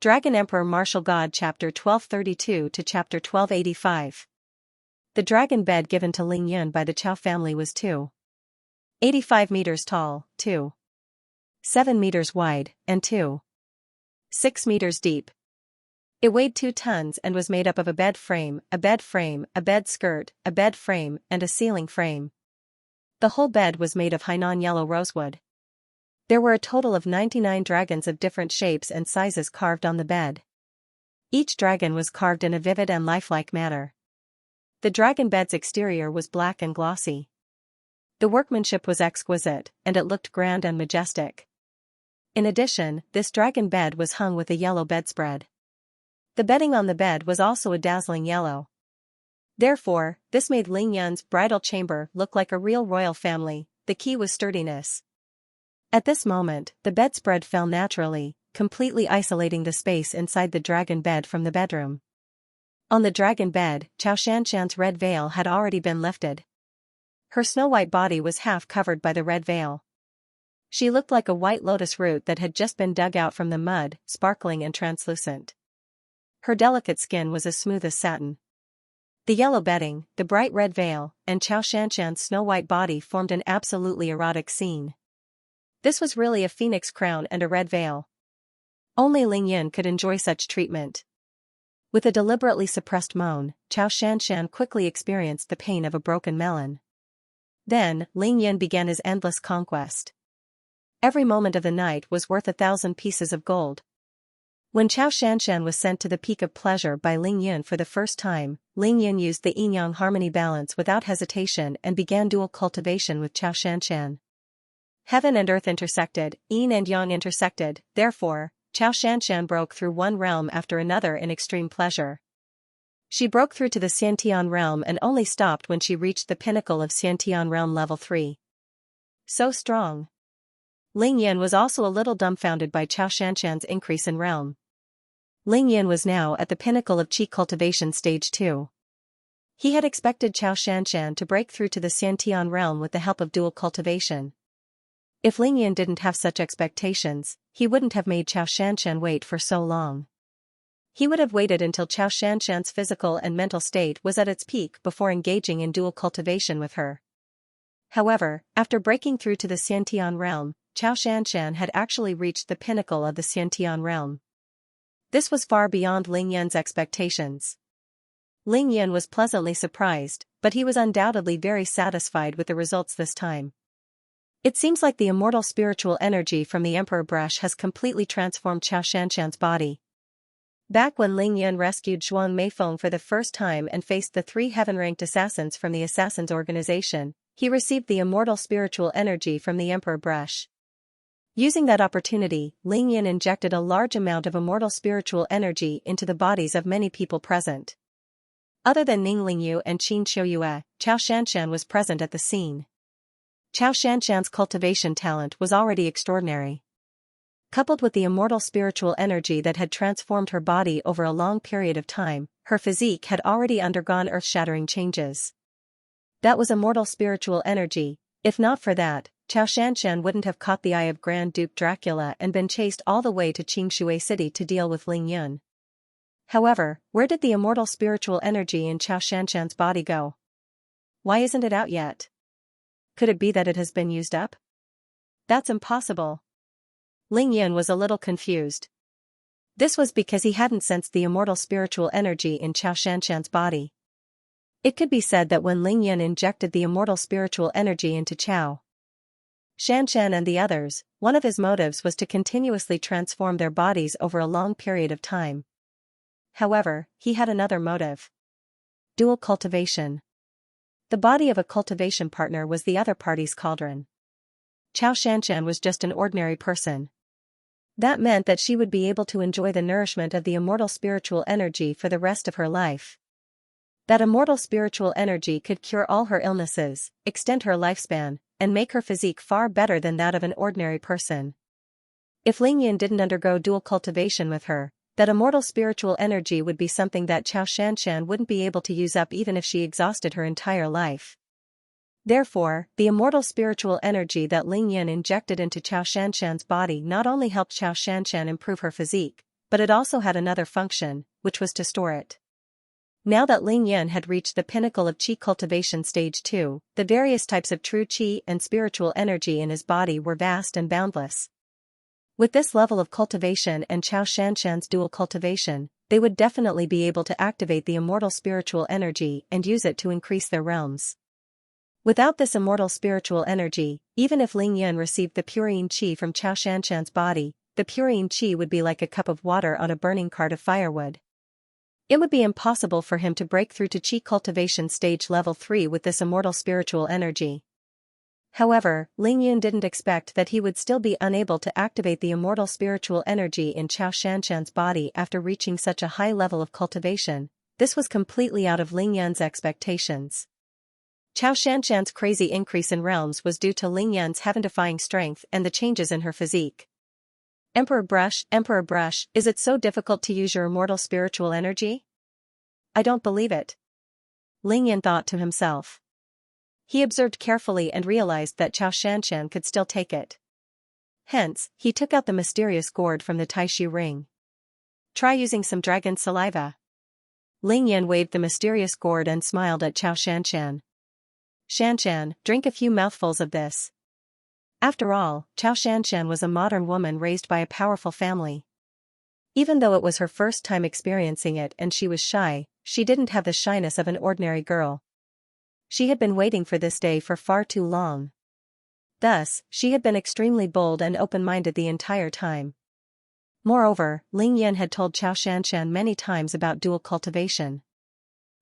Dragon Emperor Martial God Chapter 1232 to Chapter 1285. The dragon bed given to Ling Yun by the Chao family was 2.85 meters tall, 2.7 meters wide, and 2.6 meters deep. It weighed 2 tons and was made up of a bed frame, a bed frame, a bed skirt, a bed frame, and a ceiling frame. The whole bed was made of Hainan yellow rosewood. There were a total of 99 dragons of different shapes and sizes carved on the bed. Each dragon was carved in a vivid and lifelike manner. The dragon bed's exterior was black and glossy. The workmanship was exquisite, and it looked grand and majestic. In addition, this dragon bed was hung with a yellow bedspread. The bedding on the bed was also a dazzling yellow. Therefore, this made Ling Yun's bridal chamber look like a real royal family. The key was sturdiness. At this moment, the bedspread fell naturally, completely isolating the space inside the dragon bed from the bedroom. On the dragon bed, Xianxia's red veil had already been lifted. Her snow-white body was half covered by the red veil. She looked like a white lotus root that had just been dug out from the mud, sparkling and translucent. Her delicate skin was as smooth as satin. The yellow bedding, the bright red veil, and Xianxia's snow-white body formed an absolutely erotic scene. This was really a phoenix crown and a red veil. Only Ling Yun could enjoy such treatment. With a deliberately suppressed moan, Xianxia quickly experienced the pain of a broken melon. Then, Ling Yun began his endless conquest. Every moment of the night was worth 1,000 pieces of gold. When Xianxia was sent to the peak of pleasure by Ling Yun for the first time, Ling Yun used the yin-yang harmony balance without hesitation and began dual cultivation with Xianxia. Heaven and earth intersected, yin and yang intersected, therefore, Xianxia broke through one realm after another in extreme pleasure. She broke through to the Xiantian realm and only stopped when she reached the pinnacle of Xiantian realm level 3. So strong. Ling Yun was also a little dumbfounded by Xianxia's increase in realm. Ling Yun was now at the pinnacle of Qi cultivation stage 2. He had expected Xianxia to break through to the Xiantian realm with the help of dual cultivation. If Ling Yun didn't have such expectations, he wouldn't have made Xianxia wait for so long. He would have waited until Xianxia's physical and mental state was at its peak before engaging in dual cultivation with her. However, after breaking through to the Xiantian realm, Xianxia had actually reached the pinnacle of the Xiantian realm. This was far beyond Ling Yun's expectations. Ling Yun was pleasantly surprised, but he was undoubtedly very satisfied with the results this time. It seems like the immortal spiritual energy from the Emperor Brush has completely transformed Xianxia's body. Back when Ling Yun rescued Zhuang Meifeng for the first time and faced the 3 heaven-ranked assassins from the Assassins organization, he received the immortal spiritual energy from the Emperor Brush. Using that opportunity, Ling Yun injected a large amount of immortal spiritual energy into the bodies of many people present. Other than Ning Lingyu and Qin Qiuyue, Xianxia was present at the scene. Xianxia's cultivation talent was already extraordinary. Coupled with the immortal spiritual energy that had transformed her body over a long period of time, her physique had already undergone earth-shattering changes. That was immortal spiritual energy. If not for that, Xianxia wouldn't have caught the eye of Grand Duke Dracula and been chased all the way to Qingshui City to deal with Ling Yun. However, where did the immortal spiritual energy in Xianxia's body go? Why isn't it out yet? Could it be that it has been used up? That's impossible. Ling Yun was a little confused. This was because he hadn't sensed the immortal spiritual energy in Xianxia's body. It could be said that when Ling Yun injected the immortal spiritual energy into Xianxia and the others, one of his motives was to continuously transform their bodies over a long period of time. However, he had another motive. Dual cultivation. The body of a cultivation partner was the other party's cauldron. Xianxia was just an ordinary person. That meant that she would be able to enjoy the nourishment of the immortal spiritual energy for the rest of her life. That immortal spiritual energy could cure all her illnesses, extend her lifespan, and make her physique far better than that of an ordinary person. If Ling Yun didn't undergo dual cultivation with her, that immortal spiritual energy would be something that Xianxia wouldn't be able to use up even if she exhausted her entire life. Therefore, the immortal spiritual energy that Ling Yun injected into Xianxia's body not only helped Xianxia improve her physique, but it also had another function, which was to store it. Now that Ling Yan had reached the pinnacle of Qi cultivation stage 2, the various types of true Qi and spiritual energy in his body were vast and boundless. With this level of cultivation and Xianxia's dual cultivation, they would definitely be able to activate the immortal spiritual energy and use it to increase their realms. Without this immortal spiritual energy, even if Ling Yan received the purine Qi from Xianxia's body, the purine Qi would be like a cup of water on a burning cart of firewood. It would be impossible for him to break through to Qi cultivation stage level 3 with this immortal spiritual energy. However, Ling Yan didn't expect that he would still be unable to activate the immortal spiritual energy in Xianxia's body after reaching such a high level of cultivation. This was completely out of Ling Yan's expectations. Xianxia's crazy increase in realms was due to Ling Yan's heaven-defying strength and the changes in her physique. Emperor Brush, is it so difficult to use your immortal spiritual energy? I don't believe it. Ling Yan thought to himself. He observed carefully and realized that Xianxia could still take it. Hence, he took out the mysterious gourd from the Taishu ring. Try using some dragon saliva. Ling Yan waved the mysterious gourd and smiled at Xianxia. Xianxia, drink a few mouthfuls of this. After all, Xianxia was a modern woman raised by a powerful family. Even though it was her first time experiencing it and she was shy, she didn't have the shyness of an ordinary girl. She had been waiting for this day for far too long. Thus, she had been extremely bold and open-minded the entire time. Moreover, Ling Yan had told Xianxia many times about dual cultivation.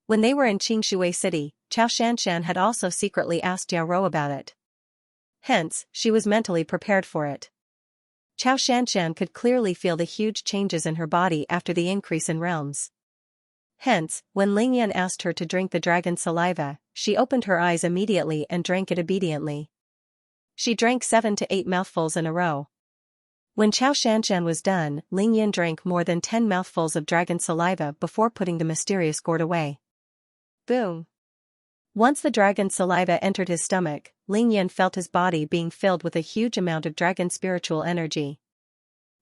When they were in Qingshui City, Xianxia had also secretly asked Yao Rou about it. Hence, she was mentally prepared for it. Xianxia could clearly feel the huge changes in her body after the increase in realms. Hence, when Ling Yan asked her to drink the dragon saliva, she opened her eyes immediately and drank it obediently. She drank 7 to 8 mouthfuls in a row. When Xianxia was done, Ling Yan drank more than 10 mouthfuls of dragon saliva before putting the mysterious gourd away. Boom! Once the dragon saliva entered his stomach, Ling Yan felt his body being filled with a huge amount of dragon spiritual energy.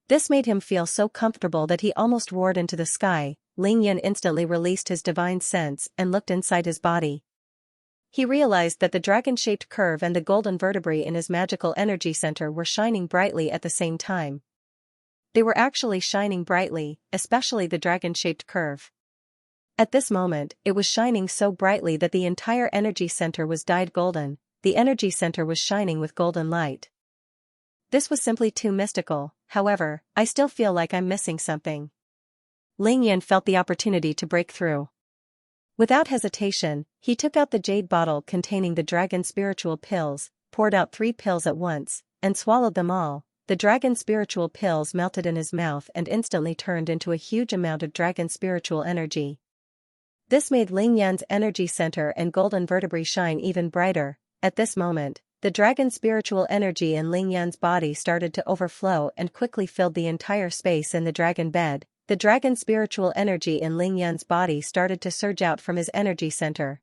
This made him feel so comfortable that he almost roared into the sky. Ling Yan instantly released his divine sense and looked inside his body. He realized that the dragon-shaped curve and the golden vertebrae in his magical energy center were shining brightly at the same time. They were actually shining brightly, especially the dragon-shaped curve. At this moment, it was shining so brightly that the entire energy center was dyed golden. The energy center was shining with golden light. This was simply too mystical. However, I still feel like I'm missing something. Ling Yan felt the opportunity to break through. Without hesitation, he took out the jade bottle containing the dragon spiritual pills, poured out 3 pills at once, and swallowed them all. The dragon spiritual pills melted in his mouth and instantly turned into a huge amount of dragon spiritual energy. This made Ling Yan's energy center and golden vertebrae shine even brighter. At this moment, the dragon spiritual energy in Ling Yan's body started to overflow and quickly filled the entire space in the dragon bed. The dragon spiritual energy in Ling Yan's body started to surge out from his energy center.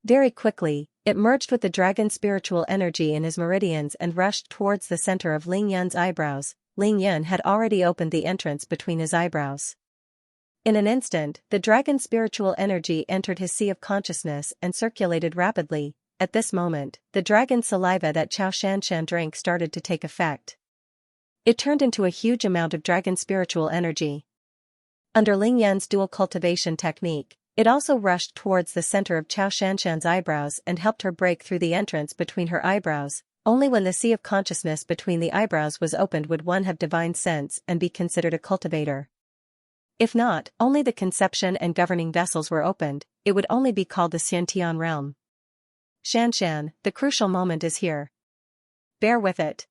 Very quickly, it merged with the dragon spiritual energy in his meridians and rushed towards the center of Ling Yan's eyebrows. Ling Yan had already opened the entrance between his eyebrows. In an instant, the dragon spiritual energy entered his sea of consciousness and circulated rapidly. At this moment, the dragon saliva that Xianxia drank started to take effect. It turned into a huge amount of dragon spiritual energy. Under Ling Yan's dual cultivation technique, it also rushed towards the center of Xianxia's eyebrows and helped her break through the entrance between her eyebrows. Only when the sea of consciousness between the eyebrows was opened would one have divine sense and be considered a cultivator. If not, only the conception and governing vessels were opened, it would only be called the Xiantian realm. Xianxia, the crucial moment is here. Bear with it.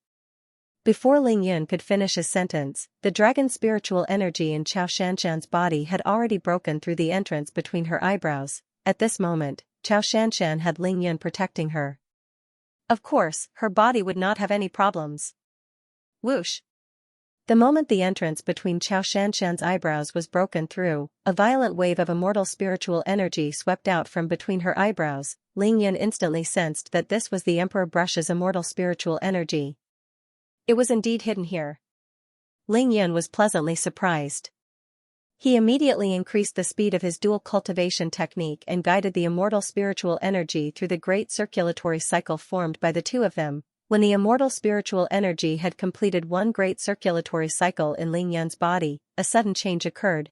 Before Ling Yan could finish his sentence, the dragon spiritual energy in Xianxia's body had already broken through the entrance between her eyebrows. At this moment, Xianxia had Ling Yan protecting her. Of course, her body would not have any problems. Whoosh! The moment the entrance between Xianxia's eyebrows was broken through, a violent wave of immortal spiritual energy swept out from between her eyebrows. Ling Yan instantly sensed that this was the Emperor Brush's immortal spiritual energy. It was indeed hidden here. Ling Yun was pleasantly surprised. He immediately increased the speed of his dual cultivation technique and guided the immortal spiritual energy through the great circulatory cycle formed by the two of them. When the immortal spiritual energy had completed one great circulatory cycle in Ling Yun's body, a sudden change occurred.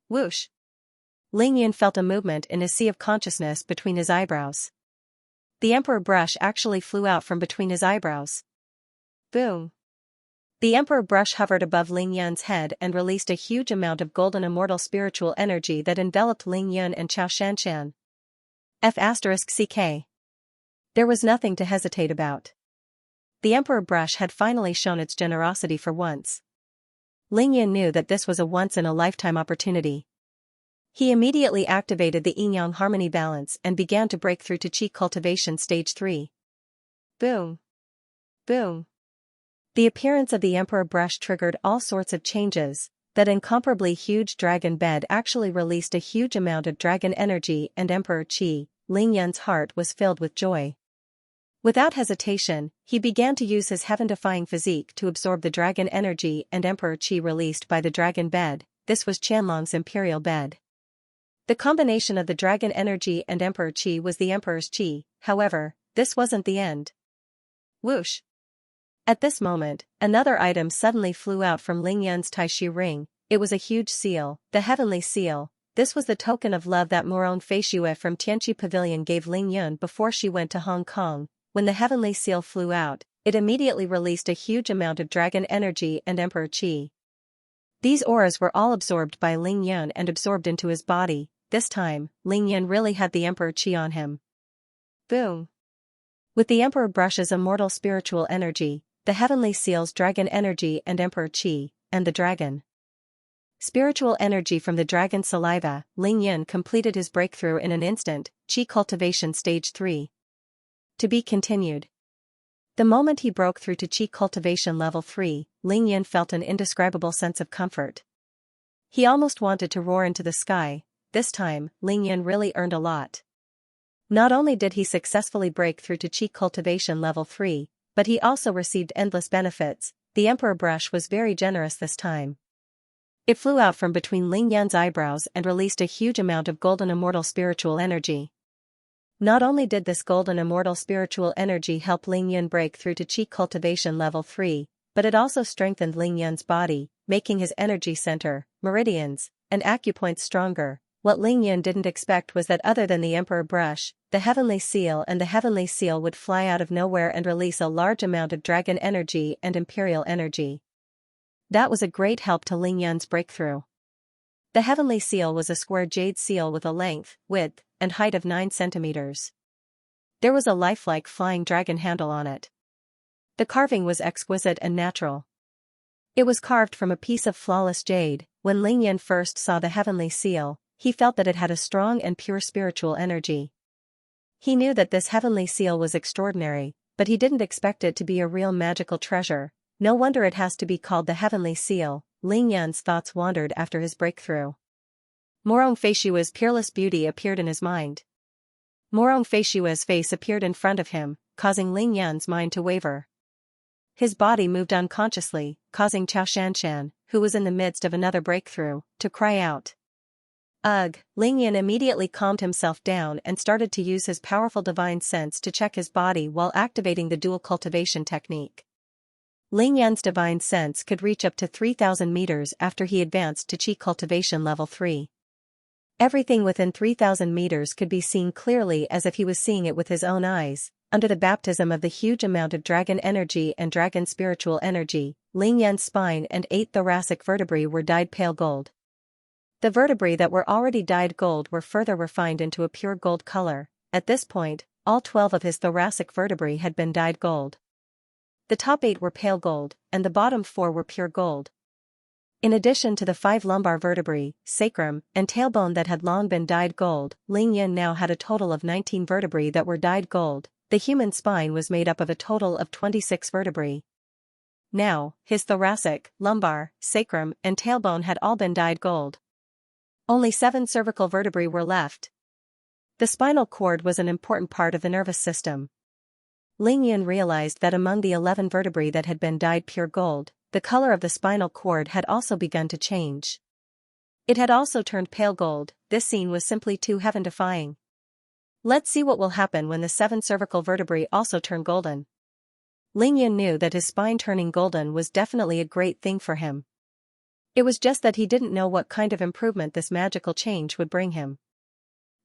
Whoosh! Ling Yun felt a movement in his sea of consciousness between his eyebrows. The emperor brush actually flew out from between his eyebrows. Boom! The emperor brush hovered above Ling Yun's head and released a huge amount of golden immortal spiritual energy that enveloped Ling Yun and Xianxia. F***ck. There was nothing to hesitate about. The emperor brush had finally shown its generosity for once. Ling Yun knew that this was a once-in-a-lifetime opportunity. He immediately activated the yin-yang harmony balance and began to break through to Qi cultivation stage 3. Boom! Boom! The appearance of the emperor brush triggered all sorts of changes. That incomparably huge dragon bed actually released a huge amount of dragon energy and emperor qi. Ling Yun's heart was filled with joy. Without hesitation, he began to use his heaven-defying physique to absorb the dragon energy and emperor qi released by the dragon bed. This was Qianlong's imperial bed. The combination of the dragon energy and emperor qi was the emperor's qi. However, this wasn't the end. Whoosh! At this moment, another item suddenly flew out from Ling Yun's Taixi ring. It was a huge seal, the heavenly seal. This was the token of love that Moron Feishue from Tianqi Pavilion gave Ling Yun before she went to Hong Kong. When the heavenly seal flew out, it immediately released a huge amount of dragon energy and emperor qi. These auras were all absorbed by Ling Yun and absorbed into his body. This time, Ling Yun really had the emperor qi on him. Boom! With the emperor brush's immortal spiritual energy, the heavenly seal's dragon energy and emperor qi, and the dragon spiritual energy from the dragon saliva, Ling Yun completed his breakthrough in an instant. Qi cultivation stage 3. To be continued. The moment he broke through to Qi cultivation level 3, Ling Yun felt an indescribable sense of comfort. He almost wanted to roar into the sky. This time, Ling Yun really earned a lot. Not only did he successfully break through to Qi cultivation level 3, but he also received endless benefits. The emperor brush was very generous this time. It flew out from between Ling Yun's eyebrows and released a huge amount of golden immortal spiritual energy. Not only did this golden immortal spiritual energy help Ling Yun break through to Qi cultivation level 3, but it also strengthened Ling Yun's body, making his energy center, meridians, and acupoints stronger. What Ling Yun didn't expect was that other than the emperor brush, the heavenly seal and the heavenly seal would fly out of nowhere and release a large amount of dragon energy and imperial energy. That was a great help to Ling Yun's breakthrough. The heavenly seal was a square jade seal with a length, width, and height of 9 centimeters. There was a lifelike flying dragon handle on it. The carving was exquisite and natural. It was carved from a piece of flawless jade. When Ling Yun first saw the heavenly seal, he felt that it had a strong and pure spiritual energy. He knew that this heavenly seal was extraordinary, but he didn't expect it to be a real magical treasure. No wonder it has to be called the heavenly seal. Ling Yun's thoughts wandered after his breakthrough. Morong Feishua's peerless beauty appeared in his mind. Morong Feishua's face appeared in front of him, causing Ling Yun's mind to waver. His body moved unconsciously, causing Chao Shanshan, who was in the midst of another breakthrough, to cry out. Ugh! Ling Yun immediately calmed himself down and started to use his powerful divine sense to check his body while activating the dual cultivation technique. Ling Yun's divine sense could reach up to 3,000 meters after he advanced to Qi cultivation level 3. Everything within 3,000 meters could be seen clearly as if he was seeing it with his own eyes. Under the baptism of the huge amount of dragon energy and dragon spiritual energy, Ling Yun's spine and 8 thoracic vertebrae were dyed pale gold. The vertebrae that were already dyed gold were further refined into a pure gold color. At this point, all 12 of his thoracic vertebrae had been dyed gold. The top 8 were pale gold, and the bottom 4 were pure gold. In addition to the 5 lumbar vertebrae, sacrum, and tailbone that had long been dyed gold, Ling Yun now had a total of 19 vertebrae that were dyed gold. The human spine was made up of a total of 26 vertebrae. Now, his thoracic, lumbar, sacrum, and tailbone had all been dyed gold. Only 7 cervical vertebrae were left. The spinal cord was an important part of the nervous system. Ling Yun realized that among the 11 vertebrae that had been dyed pure gold, the color of the spinal cord had also begun to change. It had also turned pale gold. This scene was simply too heaven-defying. Let's see what will happen when the 7 cervical vertebrae also turn golden. Ling Yun knew that his spine turning golden was definitely a great thing for him. It was just that he didn't know what kind of improvement this magical change would bring him.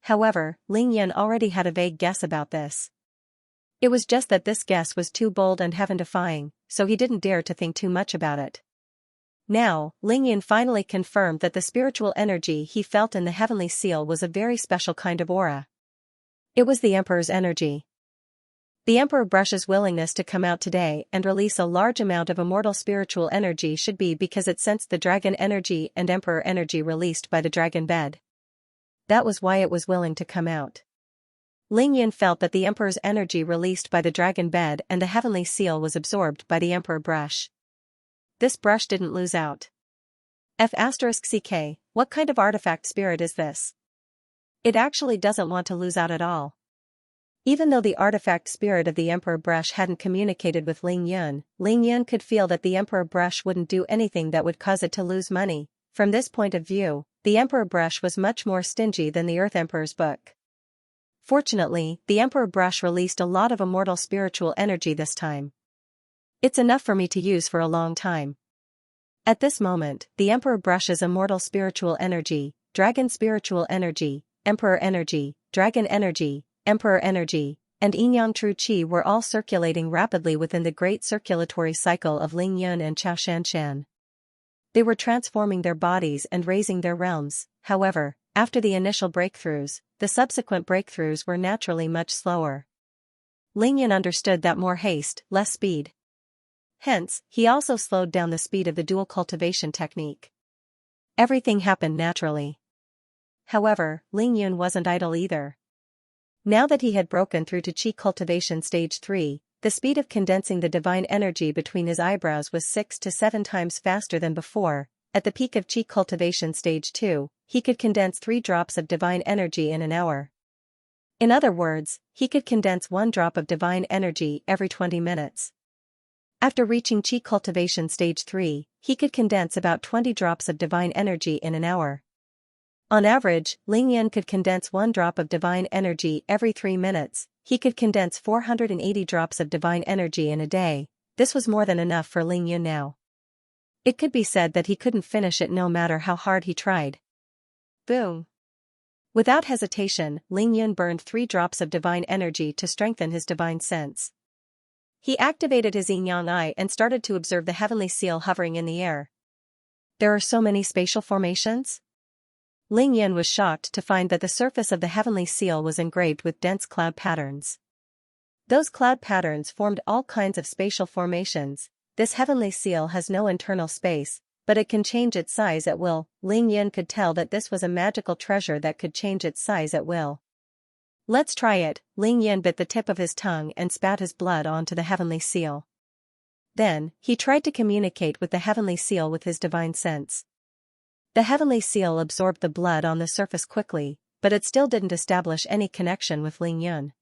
However, Ling Yun already had a vague guess about this. It was just that this guess was too bold and heaven-defying, so he didn't dare to think too much about it. Now, Ling Yun finally confirmed that the spiritual energy he felt in the heavenly seal was a very special kind of aura. It was the Emperor's energy. The Emperor Brush's willingness to come out today and release a large amount of immortal spiritual energy should be because it sensed the dragon energy and Emperor energy released by the dragon bed. That was why it was willing to come out. Ling Yun felt that the Emperor's energy released by the dragon bed and the heavenly seal was absorbed by the Emperor Brush. This brush didn't lose out. F***ck, what kind of artifact spirit is this? It actually doesn't want to lose out at all. Even though the artifact spirit of the Emperor Brush hadn't communicated with Ling Yun could feel that the Emperor Brush wouldn't do anything that would cause it to lose money. From this point of view, the Emperor Brush was much more stingy than the Earth Emperor's book. Fortunately, the Emperor Brush released a lot of immortal spiritual energy this time. It's enough for me to use for a long time. At this moment, the Emperor Brush's immortal spiritual energy, dragon spiritual energy, Emperor energy, dragon energy, Emperor energy, and Yin-Yang True Qi were all circulating rapidly within the great circulatory cycle of Ling Yun and Xianxia. They were transforming their bodies and raising their realms. However, after the initial breakthroughs, the subsequent breakthroughs were naturally much slower. Ling Yun understood that more haste, less speed. Hence, he also slowed down the speed of the dual cultivation technique. Everything happened naturally. However, Ling Yun wasn't idle either. Now that he had broken through to Qi cultivation stage 3, the speed of condensing the divine energy between his eyebrows was 6 to 7 times faster than before. At the peak of Qi cultivation stage 2, he could condense 3 drops of divine energy in an hour. In other words, he could condense 1 drop of divine energy every 20 minutes. After reaching Qi cultivation stage 3, he could condense about 20 drops of divine energy in an hour. On average, Ling Yun could condense 1 drop of divine energy every 3 minutes. He could condense 480 drops of divine energy in a day. This was more than enough for Ling Yun now. It could be said that he couldn't finish it no matter how hard he tried. Boom. Without hesitation, Ling Yun burned 3 drops of divine energy to strengthen his divine sense. He activated his yin-yang eye and started to observe the heavenly seal hovering in the air. There are so many spatial formations? Ling Yun was shocked to find that the surface of the heavenly seal was engraved with dense cloud patterns. Those cloud patterns formed all kinds of spatial formations. This heavenly seal has no internal space, but it can change its size at will. Ling Yun could tell that this was a magical treasure that could change its size at will. Let's try it. Ling Yun bit the tip of his tongue and spat his blood onto the heavenly seal. Then, he tried to communicate with the heavenly seal with his divine sense. The heavenly seal absorbed the blood on the surface quickly, but it still didn't establish any connection with Ling Yun.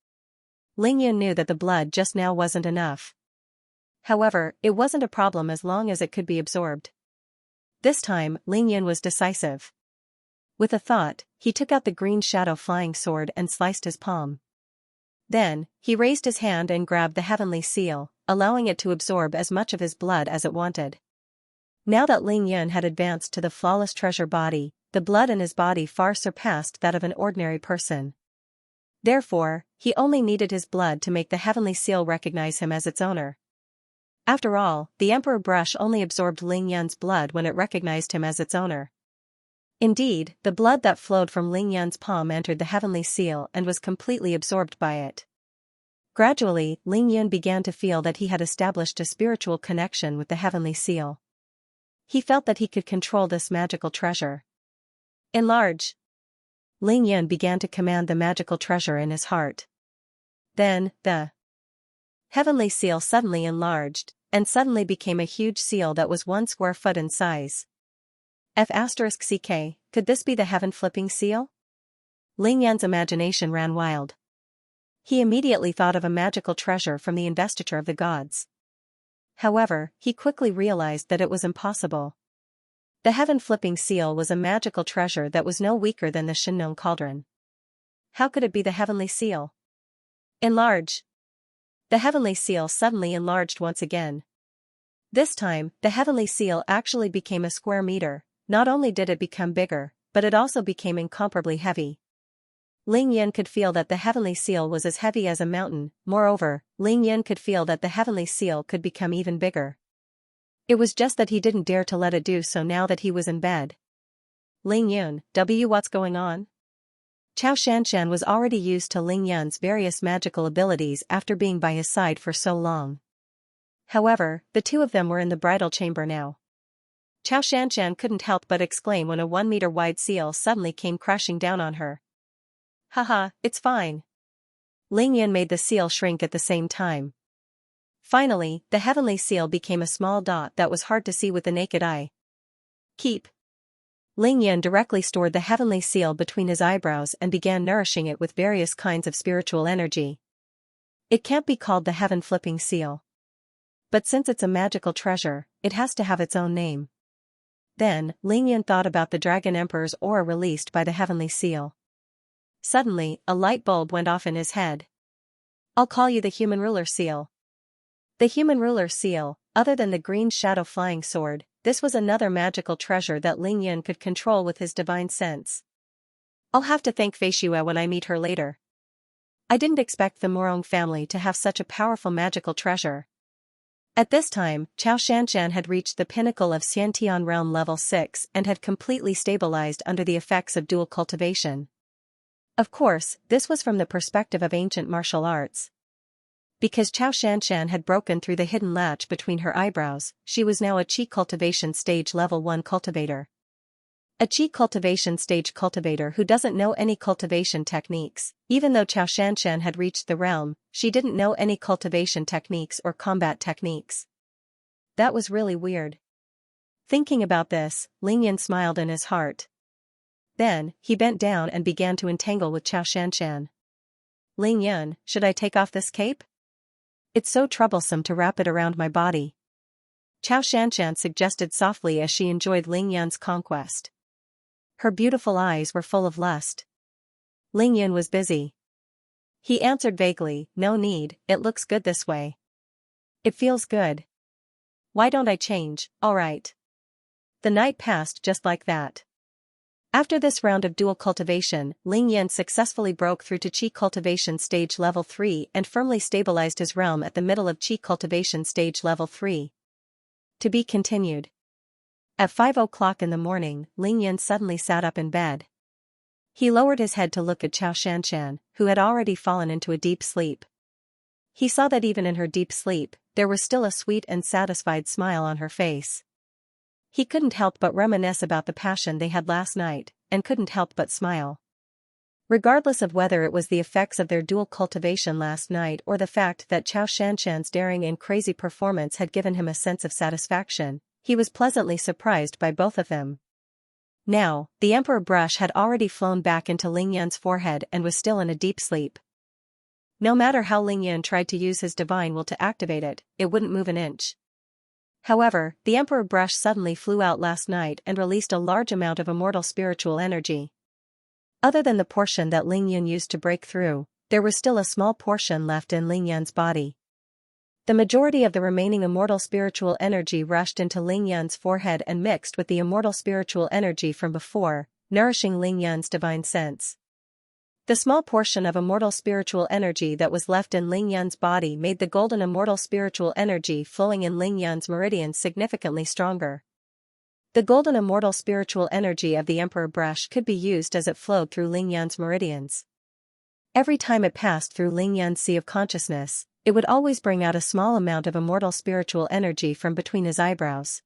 Ling Yun knew that the blood just now wasn't enough. However, it wasn't a problem as long as it could be absorbed. This time, Ling Yun was decisive. With a thought, he took out the green shadow flying sword and sliced his palm. Then, he raised his hand and grabbed the heavenly seal, allowing it to absorb as much of his blood as it wanted. Now that Ling Yun had advanced to the flawless treasure body, the blood in his body far surpassed that of an ordinary person. Therefore, he only needed his blood to make the heavenly seal recognize him as its owner. After all, the Emperor Brush only absorbed Ling Yun's blood when it recognized him as its owner. Indeed, the blood that flowed from Ling Yun's palm entered the heavenly seal and was completely absorbed by it. Gradually, Ling Yun began to feel that he had established a spiritual connection with the heavenly seal. He felt that he could control this magical treasure. Enlarge. Ling Yun began to command the magical treasure in his heart. Then, the heavenly seal suddenly enlarged, and suddenly became a huge seal that was 1 square foot in size. F***ck, could this be the heaven-flipping seal? Ling Yun's imagination ran wild. He immediately thought of a magical treasure from the investiture of the gods. However, he quickly realized that it was impossible. The heaven-flipping seal was a magical treasure that was no weaker than the Shinnon cauldron. How could it be the heavenly seal? Enlarge. The heavenly seal suddenly enlarged once again. This time, the heavenly seal actually became a square meter. Not only did it become bigger, but it also became incomparably heavy. Ling Yan could feel that the heavenly seal was as heavy as a mountain. Moreover, Ling Yan could feel that the heavenly seal could become even bigger. It was just that he didn't dare to let it do so now that he was in bed. Ling Yan, what's going on? Xianxia was already used to Ling Yan's various magical abilities after being by his side for so long. However, the two of them were in the bridal chamber now. Xianxia couldn't help but exclaim when a 1-meter-wide seal suddenly came crashing down on her. Haha, it's fine. Ling Yan made the seal shrink at the same time. Finally, the heavenly seal became a small dot that was hard to see with the naked eye. Keep. Ling Yan directly stored the heavenly seal between his eyebrows and began nourishing it with various kinds of spiritual energy. It can't be called the heaven-flipping seal. But since it's a magical treasure, it has to have its own name. Then, Ling Yan thought about the Dragon Emperor's aura released by the heavenly seal. Suddenly, a light bulb went off in his head. I'll call you the human ruler seal. The human ruler seal, other than the green shadow flying sword, this was another magical treasure that Ling Yan could control with his divine sense. I'll have to thank Fei Xue when I meet her later. I didn't expect the Morong family to have such a powerful magical treasure. At this time, Xianxia had reached the pinnacle of Xiantian realm level 6 and had completely stabilized under the effects of dual cultivation. Of course, this was from the perspective of ancient martial arts. Because Xianxia had broken through the hidden latch between her eyebrows, she was now a Qi cultivation stage level 1 cultivator. A Qi cultivation stage cultivator who doesn't know any cultivation techniques. Even though Xianxia had reached the realm, she didn't know any cultivation techniques or combat techniques. That was really weird. Thinking about this, Ling Yan smiled in his heart. Then, he bent down and began to entangle with Xianxia. Ling Yan, should I take off this cape? It's so troublesome to wrap it around my body. Xianxia suggested softly as she enjoyed Ling Yan's conquest. Her beautiful eyes were full of lust. Ling Yan was busy. He answered vaguely, no need, it looks good this way. It feels good. Why don't I change? Alright. The night passed just like that. After this round of dual cultivation, Ling Yan successfully broke through to Qi cultivation stage level 3 and firmly stabilized his realm at the middle of Qi cultivation stage level 3. To be continued. At 5 o'clock in the morning, Ling Yan suddenly sat up in bed. He lowered his head to look at Xianxia, who had already fallen into a deep sleep. He saw that even in her deep sleep, there was still a sweet and satisfied smile on her face. He couldn't help but reminisce about the passion they had last night, and couldn't help but smile. Regardless of whether it was the effects of their dual cultivation last night or the fact that Xianxia's daring and crazy performance had given him a sense of satisfaction, he was pleasantly surprised by both of them. Now, the emperor brush had already flown back into Ling Yan's forehead and was still in a deep sleep. No matter how Ling Yan tried to use his divine will to activate it, it wouldn't move an inch. However, the emperor brush suddenly flew out last night and released a large amount of immortal spiritual energy. Other than the portion that Ling Yan used to break through, there was still a small portion left in Ling Yan's body. The majority of the remaining immortal spiritual energy rushed into Ling Yan's forehead and mixed with the immortal spiritual energy from before, nourishing Ling Yan's divine sense. The small portion of immortal spiritual energy that was left in Ling Yan's body made the golden immortal spiritual energy flowing in Ling Yan's meridians significantly stronger. The golden immortal spiritual energy of the emperor brush could be used as it flowed through Ling Yan's meridians. Every time it passed through Ling Yan's sea of consciousness, it would always bring out a small amount of immortal spiritual energy from between his eyebrows.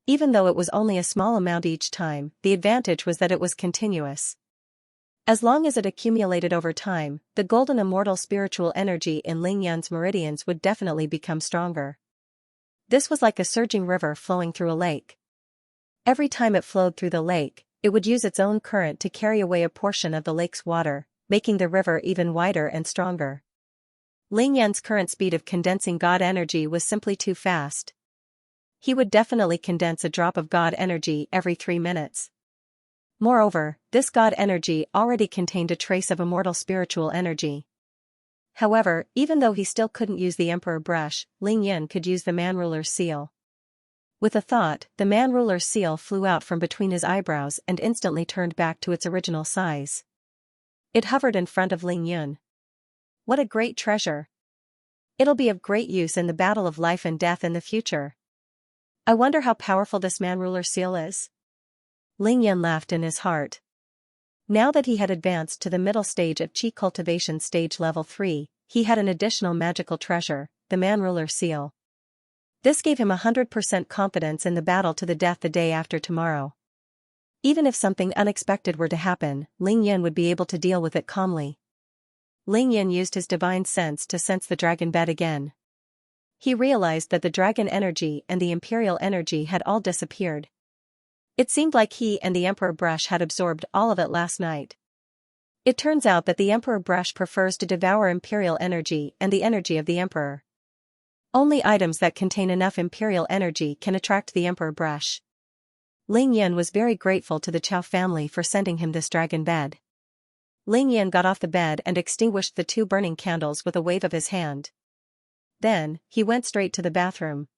Even though it was only a small amount each time, the advantage was that it was continuous. As long as it accumulated over time, the golden immortal spiritual energy in Ling Yan's meridians would definitely become stronger. This was like a surging river flowing through a lake. Every time it flowed through the lake, it would use its own current to carry away a portion of the lake's water, making the river even wider and stronger. Ling Yan's current speed of condensing God energy was simply too fast. He would definitely condense a drop of God energy every 3 minutes. Moreover, this God energy already contained a trace of immortal spiritual energy. However, even though he still couldn't use the Emperor brush, Ling Yan could use the Man-Ruler's seal. With a thought, the Man-Ruler's seal flew out from between his eyebrows and instantly turned back to its original size. It hovered in front of Ling Yan. What a great treasure! It'll be of great use in the battle of life and death in the future. I wonder how powerful this Man-Ruler seal is? Ling Yan laughed in his heart. Now that he had advanced to the middle stage of Qi Cultivation Stage Level 3, he had an additional magical treasure, the Man-Ruler seal. This gave him 100% confidence in the battle to the death the day after tomorrow. Even if something unexpected were to happen, Ling Yan would be able to deal with it calmly. Ling Yan used his divine sense to sense the dragon bed again. He realized that the dragon energy and the imperial energy had all disappeared. It seemed like he and the Emperor brush had absorbed all of it last night. It turns out that the Emperor brush prefers to devour imperial energy and the energy of the Emperor. Only items that contain enough imperial energy can attract the Emperor brush. Ling Yan was very grateful to the Chow family for sending him this dragon bed. Ling Yan got off the bed and extinguished the 2 burning candles with a wave of his hand. Then, he went straight to the bathroom.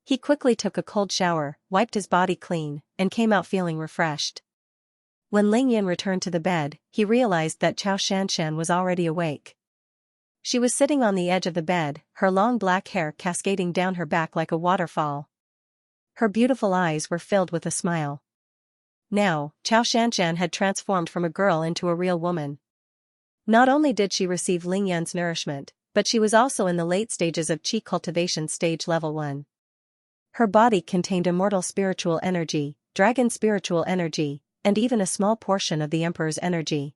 He quickly took a cold shower, wiped his body clean, and came out feeling refreshed. When Ling Yan returned to the bed, he realized that Xianxia was already awake. She was sitting on the edge of the bed, her long black hair cascading down her back like a waterfall. Her beautiful eyes were filled with a smile. Now, Xianxia had transformed from a girl into a real woman. Not only did she receive Ling Yan's nourishment, but she was also in the late stages of Qi Cultivation Stage Level 1. Her body contained immortal spiritual energy, dragon spiritual energy, and even a small portion of the Emperor's energy.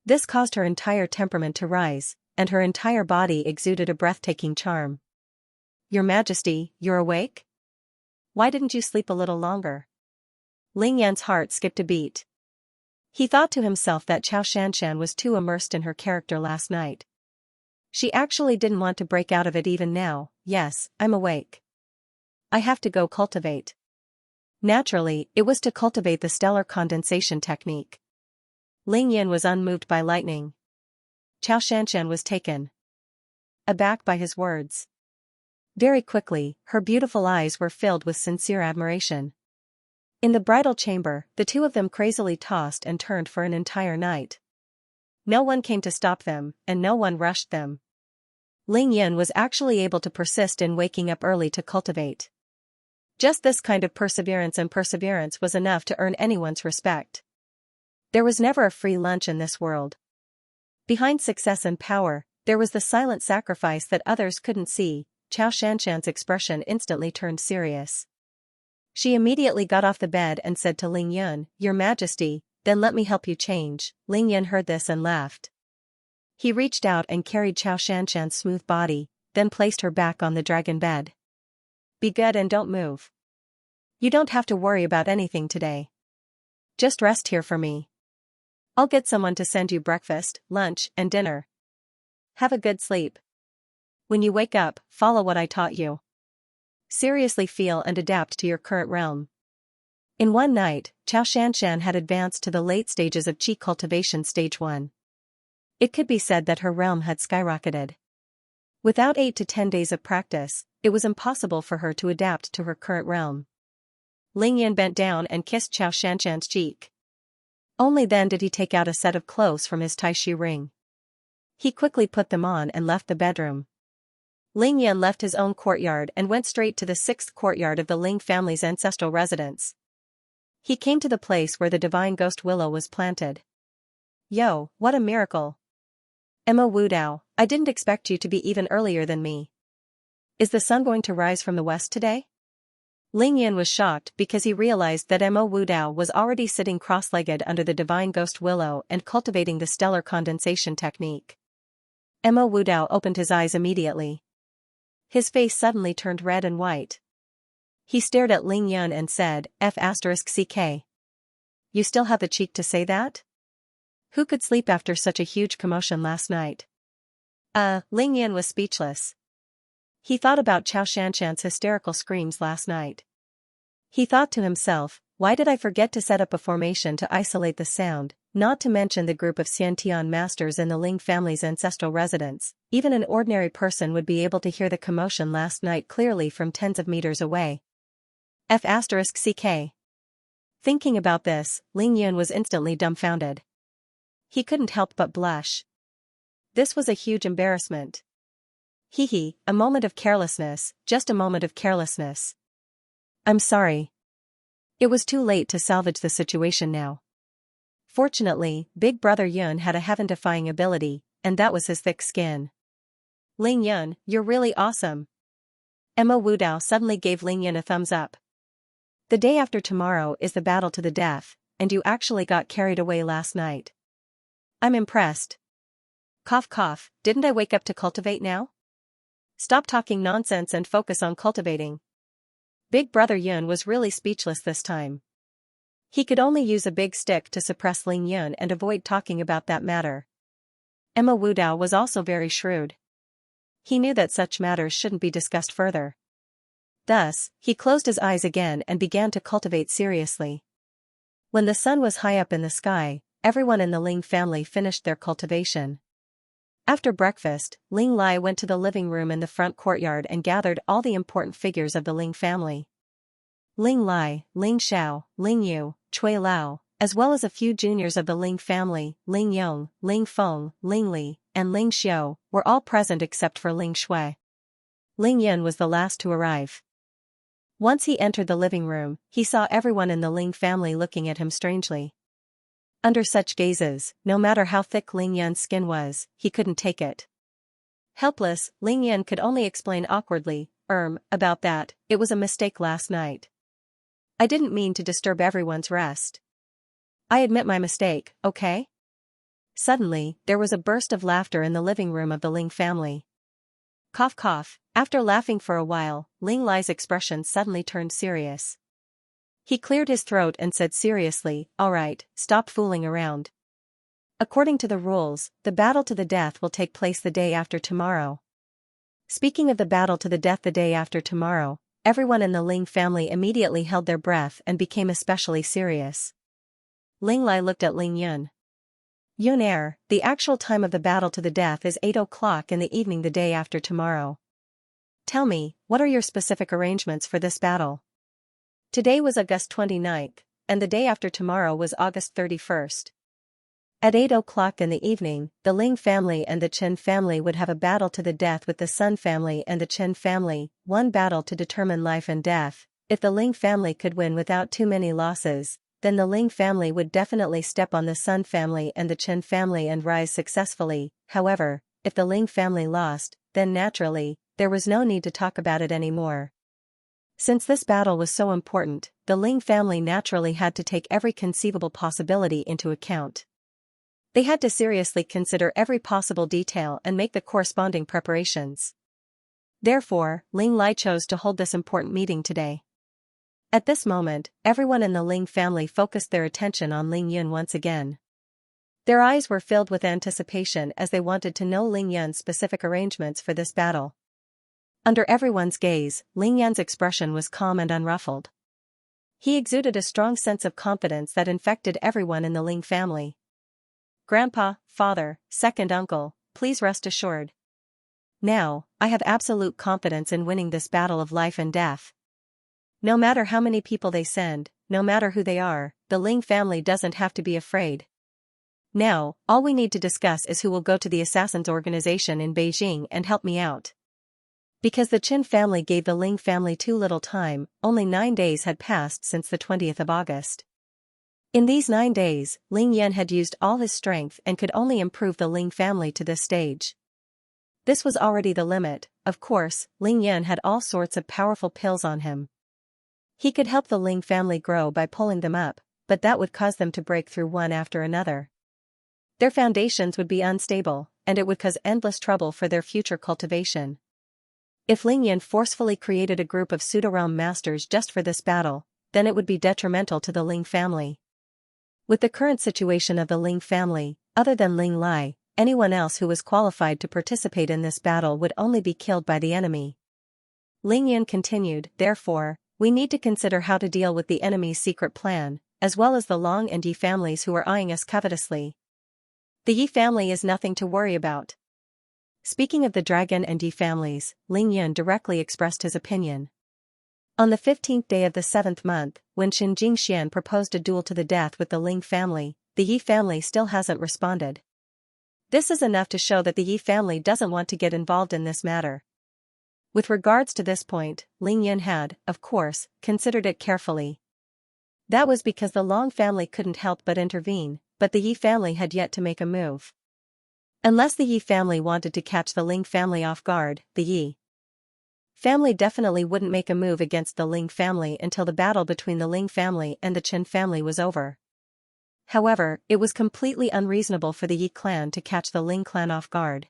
This caused her entire temperament to rise, and her entire body exuded a breathtaking charm. "Your Majesty, you're awake? Why didn't you sleep a little longer?" Ling Yan's heart skipped a beat. He thought to himself that Xianxia was too immersed in her character last night. She actually didn't want to break out of it even now. "Yes, I'm awake. I have to go cultivate." Naturally, it was to cultivate the stellar condensation technique. Ling Yan was unmoved by lightning. Xianxia was taken aback by his words. Very quickly, her beautiful eyes were filled with sincere admiration. In the bridal chamber, the 2 of them crazily tossed and turned for an entire night. No one came to stop them, and no one rushed them. Ling Yan was actually able to persist in waking up early to cultivate. Just this kind of perseverance was enough to earn anyone's respect. There was never a free lunch in this world. Behind success and power, there was the silent sacrifice that others couldn't see. Xianxia's expression instantly turned serious. She immediately got off the bed and said to Ling Yan, "Your Majesty, then let me help you change." Ling Yan heard this and laughed. He reached out and carried Xianxia's smooth body, then placed her back on the dragon bed. "Be good and don't move. You don't have to worry about anything today. Just rest here for me. I'll get someone to send you breakfast, lunch, and dinner. Have a good sleep. When you wake up, follow what I taught you. Seriously feel and adapt to your current realm." In one night, Xianxia had advanced to the late stages of Qi Cultivation Stage 1. It could be said that her realm had skyrocketed. Without 8 to 10 days of practice, it was impossible for her to adapt to her current realm. Ling Yan bent down and kissed Xianxia's cheek. Only then did he take out a set of clothes from his Taishi ring. He quickly put them on and left the bedroom. Ling Yan left his own courtyard and went straight to the 6th courtyard of the Ling family's ancestral residence. He came to the place where the divine ghost willow was planted. "Yo, what a miracle! Emma Wudao, I didn't expect you to be even earlier than me. Is the sun going to rise from the west today?" Ling Yan was shocked because he realized that Emma Wudao was already sitting cross-legged under the divine ghost willow and cultivating the stellar condensation technique. Emma Wudao opened his eyes immediately. His face suddenly turned red and white. He stared at Ling Yan and said, "F***ck. You still have the cheek to say that? Who could sleep after such a huge commotion last night?" Ling Yan was speechless. He thought about Xianxia's hysterical screams last night. He thought to himself, why did I forget to set up a formation to isolate the sound, not to mention the group of Xiantian masters in the Ling family's ancestral residence. Even an ordinary person would be able to hear the commotion last night clearly from tens of meters away. F***ck. Thinking about this, Ling Yun was instantly dumbfounded. He couldn't help but blush. This was a huge embarrassment. A moment of carelessness, just a moment of carelessness. I'm sorry. It was too late to salvage the situation now. Fortunately, Big Brother Yun had a heaven-defying ability, and that was his thick skin. Ling Yun, you're really awesome. Emma Wudao suddenly gave Ling Yun a thumbs up. The day after tomorrow is the battle to the death, and you actually got carried away last night. I'm impressed. Cough cough, didn't I wake up to cultivate now? Stop talking nonsense and focus on cultivating. Big Brother Yun was really speechless this time. He could only use a big stick to suppress Ling Yun and avoid talking about that matter. Emma Wudao was also very shrewd. He knew that such matters shouldn't be discussed further. Thus, he closed his eyes again and began to cultivate seriously. When the sun was high up in the sky, everyone in the Ling family finished their cultivation. After breakfast, Ling Lai went to the living room in the front courtyard and gathered all the important figures of the Ling family. Ling Lai, Ling Xiao, Ling Yu, Cui Lao, as well as a few juniors of the Ling family, Ling Yong, Ling Feng, Ling Li, and Ling Xiu, were all present except for Ling Shui. Ling Yun was the last to arrive. Once he entered the living room, he saw everyone in the Ling family looking at him strangely. Under such gazes, no matter how thick Ling Yun's skin was, he couldn't take it. Helpless, Ling Yun could only explain awkwardly, about that, it was a mistake last night. I didn't mean to disturb everyone's rest. I admit my mistake, okay? Suddenly, there was a burst of laughter in the living room of the Ling family. Cough cough, after laughing for a while, Ling Lai's expression suddenly turned serious. He cleared his throat and said seriously, all right, stop fooling around. According to the rules, the battle to the death will take place the day after tomorrow. Speaking of the battle to the death the day after tomorrow, everyone in the Ling family immediately held their breath and became especially serious. Ling Lai looked at Ling Yun. Yun, the actual time of the battle to the death is 8 o'clock in the evening the day after tomorrow. Tell me, what are your specific arrangements for this battle? Today was August 29th, and the day after tomorrow was August 31st. At 8 o'clock in the evening, the Ling family and the Chen family would have a battle to the death with the Sun family and the Chen family, one battle to determine life and death. If the Ling family could win without too many losses, then the Ling family would definitely step on the Sun family and the Chen family and rise successfully. However, if the Ling family lost, then naturally, there was no need to talk about it anymore. Since this battle was so important, the Ling family naturally had to take every conceivable possibility into account. They had to seriously consider every possible detail and make the corresponding preparations. Therefore, Ling Lai chose to hold this important meeting today. At this moment, everyone in the Ling family focused their attention on Ling Yun once again. Their eyes were filled with anticipation as they wanted to know Ling Yun's specific arrangements for this battle. Under everyone's gaze, Ling Yan's expression was calm and unruffled. He exuded a strong sense of confidence that infected everyone in the Ling family. Grandpa, father, second uncle, please rest assured. Now, I have absolute confidence in winning this battle of life and death. No matter how many people they send, no matter who they are, the Ling family doesn't have to be afraid. Now, all we need to discuss is who will go to the Assassins organization in Beijing and help me out. Because the Qin family gave the Ling family too little time, only 9 days had passed since the 20th of August. In these 9 days, Ling Yan had used all his strength and could only improve the Ling family to this stage. This was already the limit. Of course, Ling Yan had all sorts of powerful pills on him. He could help the Ling family grow by pulling them up, but that would cause them to break through one after another. Their foundations would be unstable, and it would cause endless trouble for their future cultivation. If Ling Yan forcefully created a group of pseudo-realm masters just for this battle, then it would be detrimental to the Ling family. With the current situation of the Ling family, other than Ling Lai, anyone else who was qualified to participate in this battle would only be killed by the enemy. Ling Yan continued, therefore, we need to consider how to deal with the enemy's secret plan, as well as the Long and Yi families who are eyeing us covetously. The Yi family is nothing to worry about. Speaking of the dragon and Yi families, Ling Yan directly expressed his opinion. On the 15th day of the 7th month, when Xianxia proposed a duel to the death with the Ling family, the Yi family still hasn't responded. This is enough to show that the Yi family doesn't want to get involved in this matter. With regards to this point, Ling Yan had, of course, considered it carefully. That was because the Long family couldn't help but intervene, but the Yi family had yet to make a move. Unless the Yi family wanted to catch the Ling family off guard, the Yi family definitely wouldn't make a move against the Ling family until the battle between the Ling family and the Qin family was over. However, it was completely unreasonable for the Yi clan to catch the Ling clan off guard.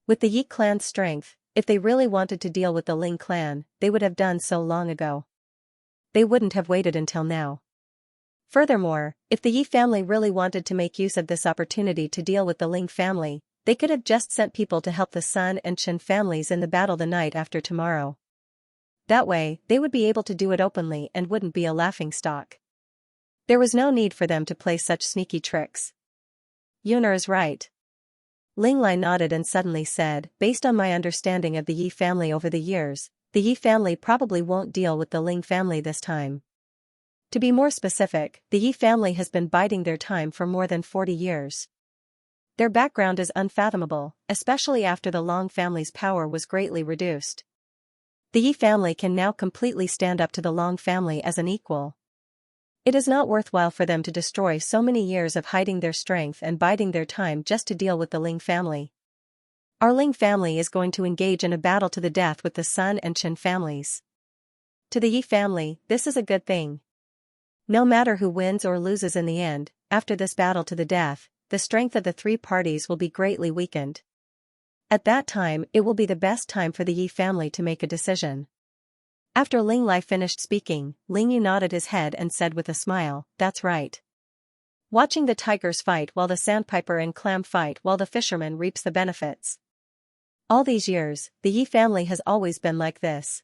With the Yi clan's strength, if they really wanted to deal with the Ling clan, they would have done so long ago. They wouldn't have waited until now. Furthermore, if the Yi family really wanted to make use of this opportunity to deal with the Ling family, they could have just sent people to help the Sun and Qin families in the battle the night after tomorrow. That way, they would be able to do it openly and wouldn't be a laughingstock. There was no need for them to play such sneaky tricks. Yuner is right. Ling Lai nodded and suddenly said, based on my understanding of the Yi family over the years, the Yi family probably won't deal with the Ling family this time. To be more specific, the Yi family has been biding their time for more than 40 years. Their background is unfathomable, especially after the Long family's power was greatly reduced. The Yi family can now completely stand up to the Long family as an equal. It is not worthwhile for them to destroy so many years of hiding their strength and biding their time just to deal with the Ling family. Our Ling family is going to engage in a battle to the death with the Sun and Qin families. To the Yi family, this is a good thing. No matter who wins or loses in the end, after this battle to the death, the strength of the three parties will be greatly weakened. At that time, it will be the best time for the Yi family to make a decision. After Ling Lai finished speaking, Ling Yu nodded his head and said with a smile, that's right. Watching the tigers fight while the sandpiper and clam fight while the fisherman reaps the benefits. All these years, the Yi family has always been like this.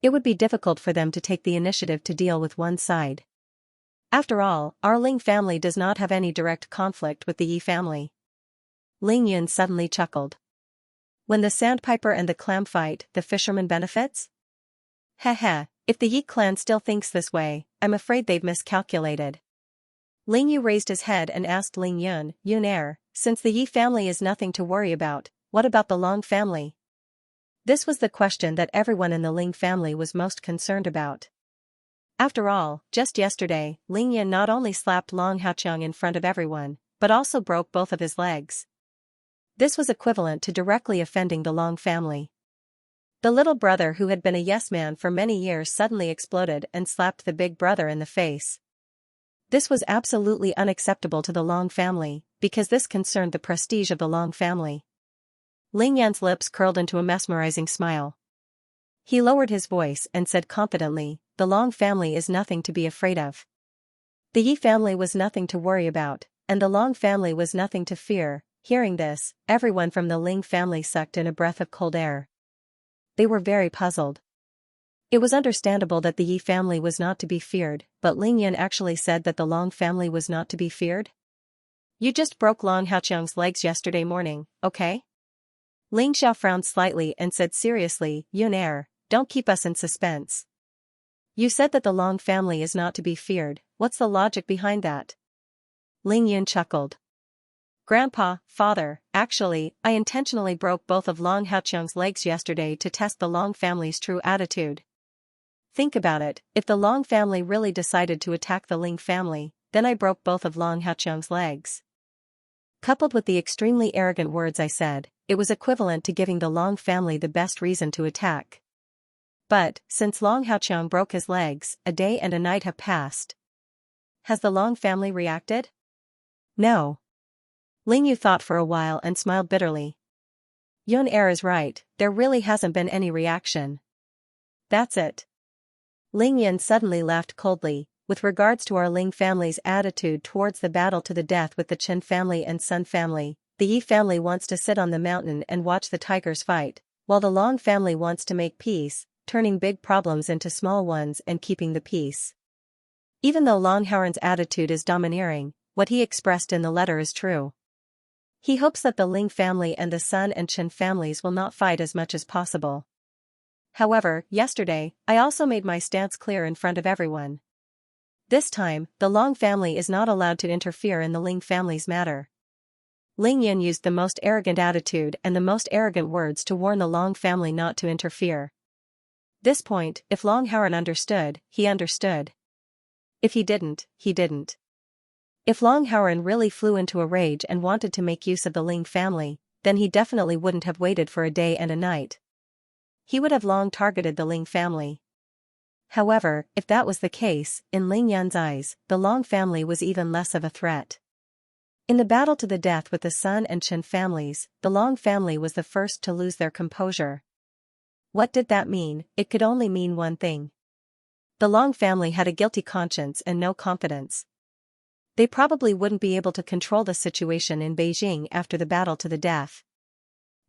It would be difficult for them to take the initiative to deal with one side. After all, our Ling family does not have any direct conflict with the Yi family. Ling Yun suddenly chuckled. When the sandpiper and the clam fight, the fisherman benefits? Heh, if the Yi clan still thinks this way, I'm afraid they've miscalculated. Ling Yu raised his head and asked Ling Yun, Yunair, since the Yi family is nothing to worry about, what about the Long family? This was the question that everyone in the Ling family was most concerned about. After all, just yesterday, Ling Yan not only slapped Long Haoqiang in front of everyone, but also broke both of his legs. This was equivalent to directly offending the Long family. The little brother who had been a yes man for many years suddenly exploded and slapped the big brother in the face. This was absolutely unacceptable to the Long family, because this concerned the prestige of the Long family. Ling Yan's lips curled into a mesmerizing smile. He lowered his voice and said confidently, the Long family is nothing to be afraid of. The Yi family was nothing to worry about, and the Long family was nothing to fear. Hearing this, everyone from the Ling family sucked in a breath of cold air. They were very puzzled. It was understandable that the Yi family was not to be feared, but Ling Yan actually said that the Long family was not to be feared? You just broke Long Haoqiang's legs yesterday morning, okay? Ling Xiao frowned slightly and said seriously, Yunair, don't keep us in suspense. You said that the Long family is not to be feared, what's the logic behind that? Ling Yun chuckled. Grandpa, father, actually, I intentionally broke both of Long Haoqiang's legs yesterday to test the Long family's true attitude. Think about it, if the Long family really decided to attack the Ling family, then I broke both of Long Haoqiang's legs. Coupled with the extremely arrogant words I said, it was equivalent to giving the Long family the best reason to attack. But, since Long Haoqiang broke his legs, a day and a night have passed. Has the Long family reacted? No. Ling Yu thought for a while and smiled bitterly. Yun Er is right, there really hasn't been any reaction. That's it. Ling Yan suddenly laughed coldly. With regards to our Ling family's attitude towards the battle to the death with the Chen family and Sun family, the Yi family wants to sit on the mountain and watch the tigers fight, while the Long family wants to make peace, turning big problems into small ones and keeping the peace. Even though Long Haoren's attitude is domineering, what he expressed in the letter is true. He hopes that the Ling family and the Sun and Chen families will not fight as much as possible. However, yesterday, I also made my stance clear in front of everyone. This time, the Long family is not allowed to interfere in the Ling family's matter. Ling Yan used the most arrogant attitude and the most arrogant words to warn the Long family not to interfere. This point, if Long Haoren understood, he understood. If he didn't, he didn't. If Long Haoren really flew into a rage and wanted to make use of the Ling family, then he definitely wouldn't have waited for a day and a night. He would have long targeted the Ling family. However, if that was the case, in Ling Yan's eyes, the Long family was even less of a threat. In the battle to the death with the Sun and Chen families, the Long family was the first to lose their composure. What did that mean? It could only mean one thing. The Long family had a guilty conscience and no confidence. They probably wouldn't be able to control the situation in Beijing after the battle to the death.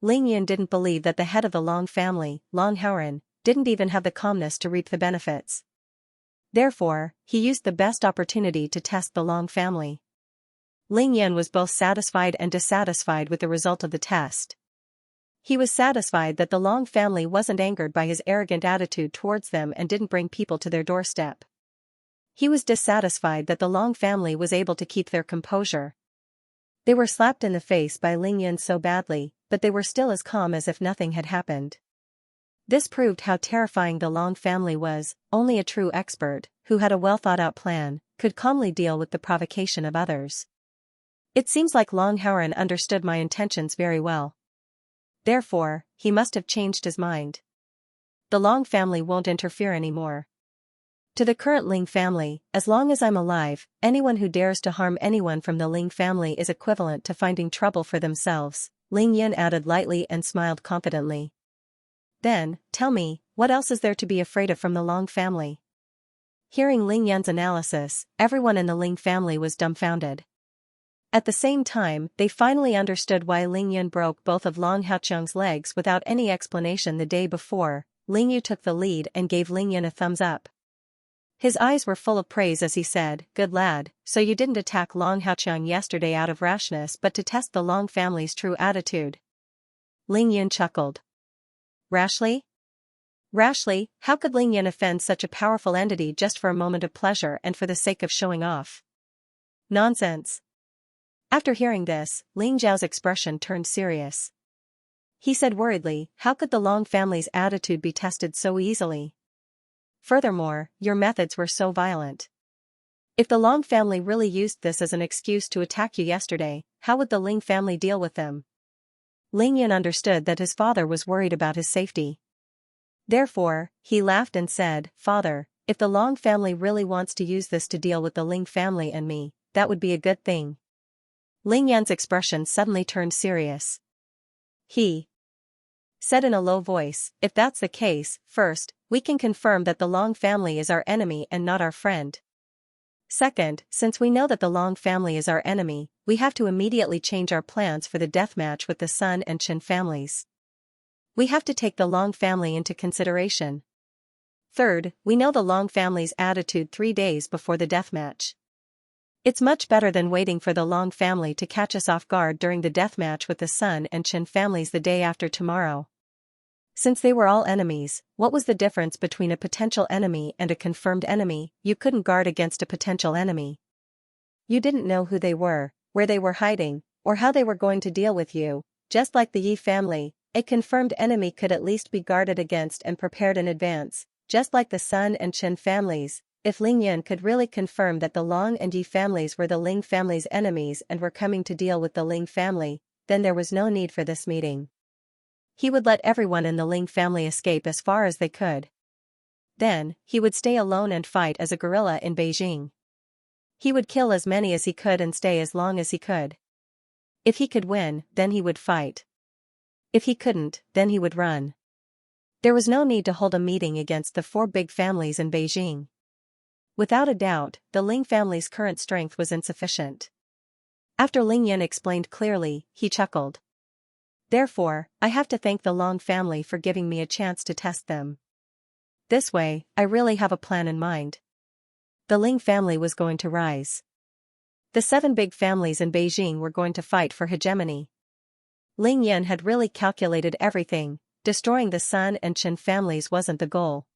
Ling Yan didn't believe that the head of the Long family, Long Haoren, didn't even have the calmness to reap the benefits. Therefore, he used the best opportunity to test the Long family. Ling Yan was both satisfied and dissatisfied with the result of the test. He was satisfied that the Long family wasn't angered by his arrogant attitude towards them and didn't bring people to their doorstep. He was dissatisfied that the Long family was able to keep their composure. They were slapped in the face by Ling Yan so badly, but they were still as calm as if nothing had happened. This proved how terrifying the Long family was. Only a true expert, who had a well-thought-out plan, could calmly deal with the provocation of others. It seems like Long Haoren understood my intentions very well. Therefore, he must have changed his mind. The Long family won't interfere anymore. To the current Ling family, as long as I'm alive, anyone who dares to harm anyone from the Ling family is equivalent to finding trouble for themselves, Ling Yan added lightly and smiled confidently. Then, tell me, what else is there to be afraid of from the Long family? Hearing Ling Yan's analysis, everyone in the Ling family was dumbfounded. At the same time, they finally understood why Ling Yan broke both of Long Haoqiang's legs without any explanation the day before. Ling Yu took the lead and gave Ling Yan a thumbs up. His eyes were full of praise as he said, "Good lad, so you didn't attack Long Haoqiang yesterday out of rashness but to test the Long family's true attitude." Ling Yan chuckled. Rashly? Rashly, how could Ling Yan offend such a powerful entity just for a moment of pleasure and for the sake of showing off? Nonsense. After hearing this, Ling Zhao's expression turned serious. He said worriedly, "How could the Long family's attitude be tested so easily? Furthermore, your methods were so violent. If the Long family really used this as an excuse to attack you yesterday, how would the Ling family deal with them?" Ling Yan understood that his father was worried about his safety. Therefore, he laughed and said, "Father, if the Long family really wants to use this to deal with the Ling family and me, that would be a good thing." Ling Yan's expression suddenly turned serious. He said in a low voice, "If that's the case, first, we can confirm that the Long family is our enemy and not our friend. Second, since we know that the Long family is our enemy, we have to immediately change our plans for the deathmatch with the Sun and Chen families. We have to take the Long family into consideration. Third, we know the Long family's attitude 3 days before the deathmatch. It's much better than waiting for the Long family to catch us off guard during the deathmatch with the Sun and Chen families the day after tomorrow. Since they were all enemies, what was the difference between a potential enemy and a confirmed enemy? You couldn't guard against a potential enemy. You didn't know who they were, where they were hiding, or how they were going to deal with you. Just like the Yi family, a confirmed enemy could at least be guarded against and prepared in advance. Just like the Sun and Chen families, if Ling Yan could really confirm that the Long and Yi families were the Ling family's enemies and were coming to deal with the Ling family, then there was no need for this meeting. He would let everyone in the Ling family escape as far as they could. Then, he would stay alone and fight as a guerrilla in Beijing. He would kill as many as he could and stay as long as he could. If he could win, then he would fight. If he couldn't, then he would run. There was no need to hold a meeting against the 4 big families in Beijing. Without a doubt, the Ling family's current strength was insufficient. After Ling Yan explained clearly, he chuckled. Therefore, I have to thank the Long family for giving me a chance to test them. This way, I really have a plan in mind. The Ling family was going to rise. The 7 big families in Beijing were going to fight for hegemony. Ling Yan had really calculated everything. Destroying the Sun and Chen families wasn't the goal.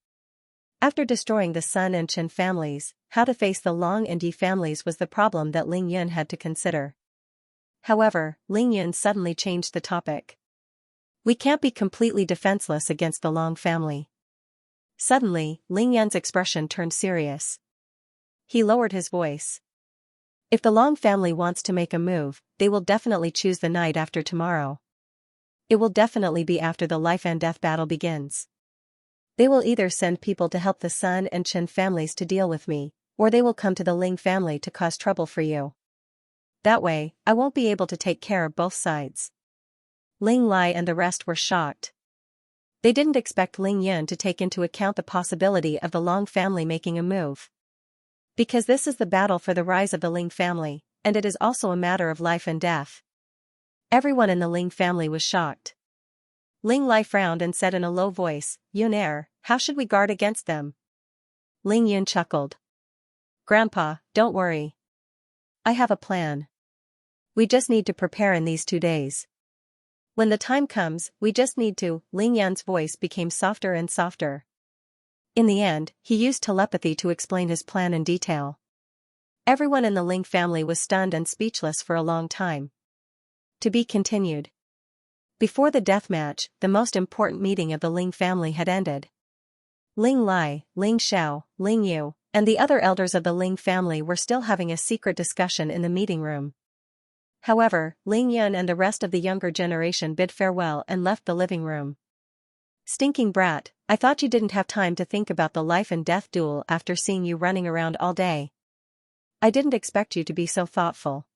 After destroying the Sun and Chen families, how to face the Long and Yi families was the problem that Ling Yan had to consider. However, Ling Yan suddenly changed the topic. We can't be completely defenseless against the Long family. Suddenly, Ling Yan's expression turned serious. He lowered his voice. If the Long family wants to make a move, they will definitely choose the night after tomorrow. It will definitely be after the life and death battle begins. They will either send people to help the Sun and Chen families to deal with me, or they will come to the Ling family to cause trouble for you. That way, I won't be able to take care of both sides. Ling Lai and the rest were shocked. They didn't expect Ling Yan to take into account the possibility of the Long family making a move. Because this is the battle for the rise of the Ling family, and it is also a matter of life and death. Everyone in the Ling family was shocked. Ling Lai frowned and said in a low voice, "Yun, how should we guard against them?" Ling Yun chuckled. "Grandpa, don't worry. I have a plan. We just need to prepare in these 2 days. When the time comes, we just need to." Ling Yan's voice became softer and softer. In the end, he used telepathy to explain his plan in detail. Everyone in the Ling family was stunned and speechless for a long time. To be continued. Before the death match, the most important meeting of the Ling family had ended. Ling Lai, Ling Xiao, Ling Yu, and the other elders of the Ling family were still having a secret discussion in the meeting room. However, Ling Yun and the rest of the younger generation bid farewell and left the living room. "Stinking brat, I thought you didn't have time to think about the life and death duel after seeing you running around all day. I didn't expect you to be so thoughtful.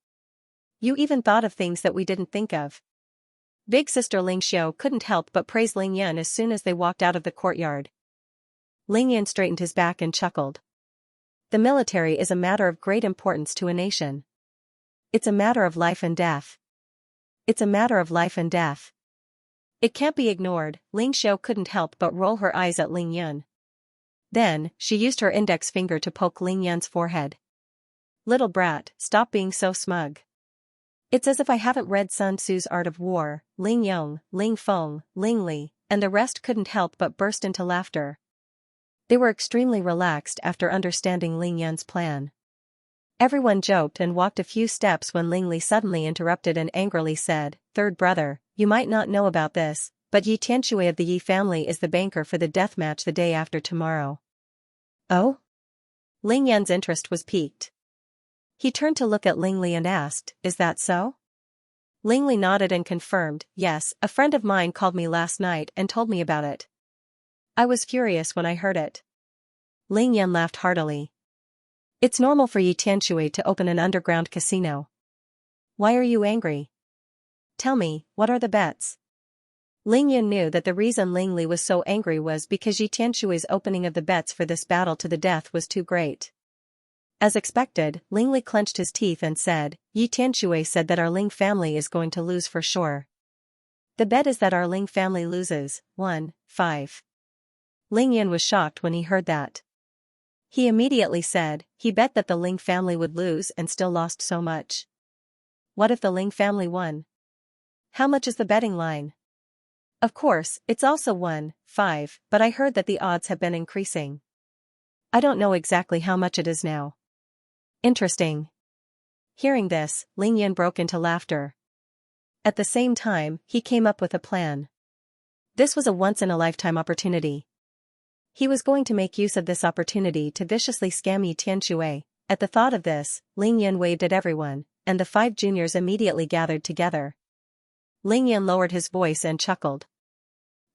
You even thought of things that we didn't think of." Big sister Ling Xiao couldn't help but praise Ling Yun as soon as they walked out of the courtyard. Ling Yun straightened his back and chuckled. The military is a matter of great importance to a nation. It's a matter of life and death. It's a matter of life and death. It can't be ignored. Ling Xiao couldn't help but roll her eyes at Ling Yun. Then, she used her index finger to poke Ling Yun's forehead. "Little brat, stop being so smug. It's as if I haven't read Sun Tzu's Art of War." Ling Yong, Ling Feng, Ling Li, and the rest couldn't help but burst into laughter. They were extremely relaxed after understanding Ling Yun's plan. Everyone joked and walked a few steps when Ling Li suddenly interrupted and angrily said, "Third brother, you might not know about this, but Yi Tianshui of the Yi family is the banker for the death match the day after tomorrow." "Oh?" Ling Yan's interest was piqued. He turned to look at Ling Li and asked, "Is that so?" Ling Li nodded and confirmed, "Yes, a friend of mine called me last night and told me about it. I was furious when I heard it." Ling Yan laughed heartily. "It's normal for Yi Tianshui to open an underground casino. Why are you angry? Tell me, what are the bets?" Ling Yan knew that the reason Ling Li was so angry was because Yi Tianshui's opening of the bets for this battle to the death was too great. As expected, Ling Li clenched his teeth and said, "Yi Tianshui said that our Ling family is going to lose for sure. The bet is that our Ling family loses, 1-5. Ling Yan was shocked when he heard that. He immediately said, he bet that the Ling family would lose and still lost so much. What if the Ling family won? How much is the betting line? Of course, it's also 1-5, but I heard that the odds have been increasing. I don't know exactly how much it is now." "Interesting." Hearing this, Ling Yan broke into laughter. At the same time, he came up with a plan. This was a once-in-a-lifetime opportunity. He was going to make use of this opportunity to viciously scam Yi Tianshui. At the thought of this, Ling Yan waved at everyone, and the 5 juniors immediately gathered together. Ling Yan lowered his voice and chuckled.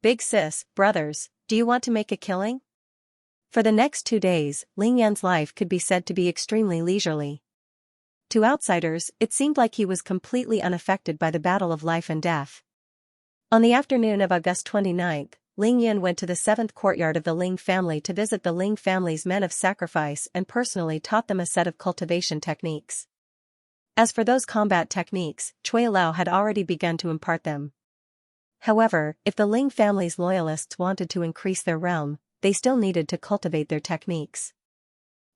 "Big sis, brothers, do you want to make a killing?" For the next 2 days, Ling Yan's life could be said to be extremely leisurely. To outsiders, it seemed like he was completely unaffected by the battle of life and death. On the afternoon of August 29th, Ling Yan went to the 7th courtyard of the Ling family to visit the Ling family's men of sacrifice and personally taught them a set of cultivation techniques. As for those combat techniques, Cui Lao had already begun to impart them. However, if the Ling family's loyalists wanted to increase their realm, they still needed to cultivate their techniques.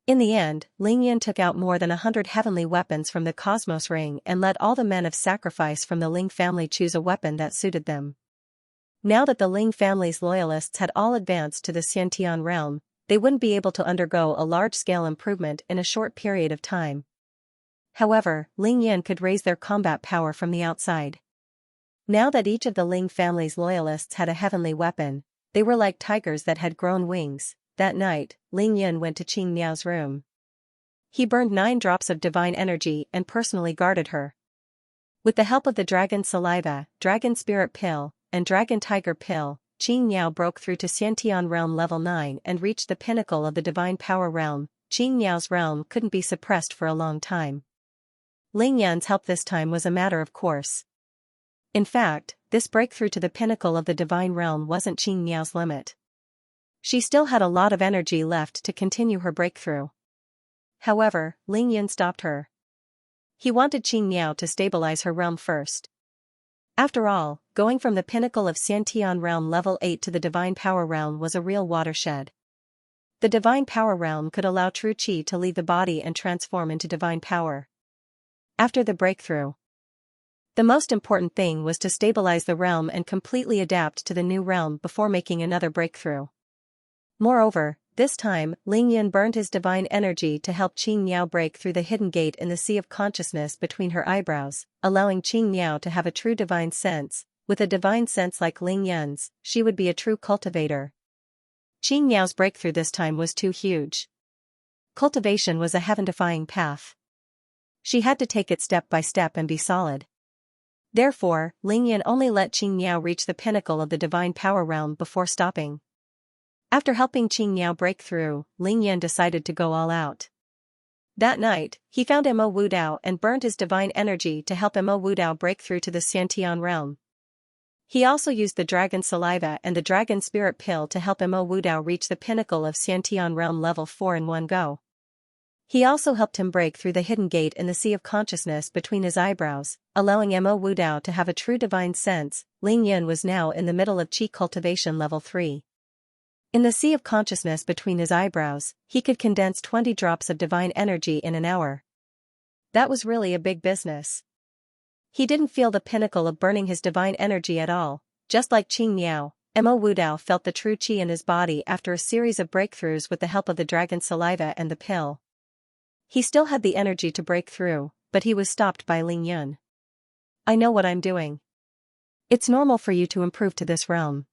In the end, Ling Yan took out more than 100 heavenly weapons from the Cosmos Ring and let all the men of sacrifice from the Ling family choose a weapon that suited them. Now that the Ling family's loyalists had all advanced to the Xiantian realm, they wouldn't be able to undergo a large-scale improvement in a short period of time. However, Ling Yan could raise their combat power from the outside. Now that each of the Ling family's loyalists had a heavenly weapon, they were like tigers that had grown wings. That night, Ling Yan went to Qing Niao's room. He burned 9 drops of divine energy and personally guarded her. With the help of the dragon saliva, dragon spirit pill, and dragon tiger pill, Qing Niao broke through to Xiantian realm level 9 and reached the pinnacle of the divine power realm. Qing Niao's realm couldn't be suppressed for a long time. Ling Yan's help this time was a matter of course. In fact, this breakthrough to the pinnacle of the divine realm wasn't Qing Niao's limit. She still had a lot of energy left to continue her breakthrough. However, Ling Yan stopped her. He wanted Qing Niao to stabilize her realm first. After all, going from the pinnacle of Xiantian realm level 8 to the divine power realm was a real watershed. The divine power realm could allow true qi to leave the body and transform into divine power. After the breakthrough, the most important thing was to stabilize the realm and completely adapt to the new realm before making another breakthrough. Moreover, this time, Ling Yan burned his divine energy to help Qing Niao break through the hidden gate in the sea of consciousness between her eyebrows, allowing Qing Niao to have a true divine sense. With a divine sense like Ling Yan's, she would be a true cultivator. Qing Niao's breakthrough this time was too huge. Cultivation was a heaven-defying path. She had to take it step by step and be solid. Therefore, Ling Yan only let Qing Niao reach the pinnacle of the divine power realm before stopping. After helping Qing Niao break through, Ling Yan decided to go all out. That night, he found Mo Wu Dao and burned his divine energy to help Mo Wu Dao break through to the Xiantian realm. He also used the dragon saliva and the dragon spirit pill to help Mo Wu Dao reach the pinnacle of Xiantian realm level 4 in one go. He also helped him break through the hidden gate in the sea of consciousness between his eyebrows, allowing Mo Wu Dao to have a true divine sense. Ling Yan was now in the middle of qi cultivation level 3. In the sea of consciousness between his eyebrows, he could condense 20 drops of divine energy in an hour. That was really a big business. He didn't feel the pinnacle of burning his divine energy at all. Just like Qing Niao, Mo Wu Dao felt the true qi in his body after a series of breakthroughs with the help of the dragon saliva and the pill. He still had the energy to break through, but he was stopped by Ling Yan. I know what I'm doing. It's normal for you to improve to this realm.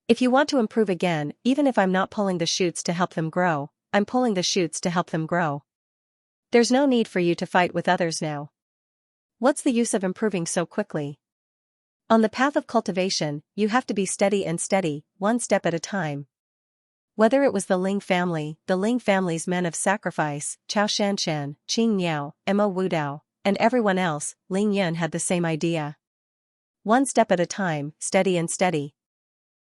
If you want to improve again, even if I'm not pulling the shoots to help them grow, I'm pulling the shoots to help them grow. There's no need for you to fight with others now. What's the use of improving so quickly? On the path of cultivation, you have to be steady and steady, one step at a time. Whether it was the Ling family's men of sacrifice, Chao Shanshan, Qing Niao, Mo Wu Dao, and everyone else, Ling Yan had the same idea. One step at a time, steady and steady.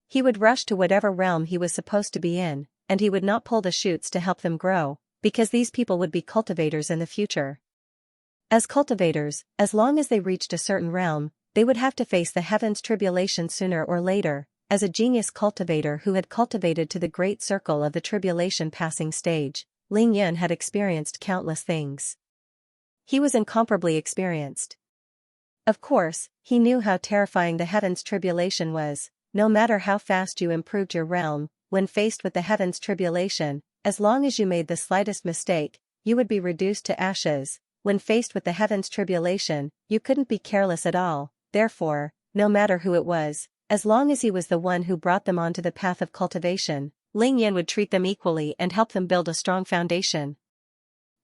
He would rush to whatever realm he was supposed to be in, and he would not pull the shoots to help them grow, because these people would be cultivators in the future. As cultivators, as long as they reached a certain realm, they would have to face the heavens tribulation sooner or later. As a genius cultivator who had cultivated to the great circle of the tribulation passing stage, Ling Yan had experienced countless things. He was incomparably experienced. Of course, he knew how terrifying the heavens tribulation was. No matter how fast you improved your realm, when faced with the heavens tribulation, as long as you made the slightest mistake, you would be reduced to ashes. When faced with the heavens tribulation, you couldn't be careless at all. Therefore, no matter who it was, as long as he was the one who brought them onto the path of cultivation, Ling Yan would treat them equally and help them build a strong foundation.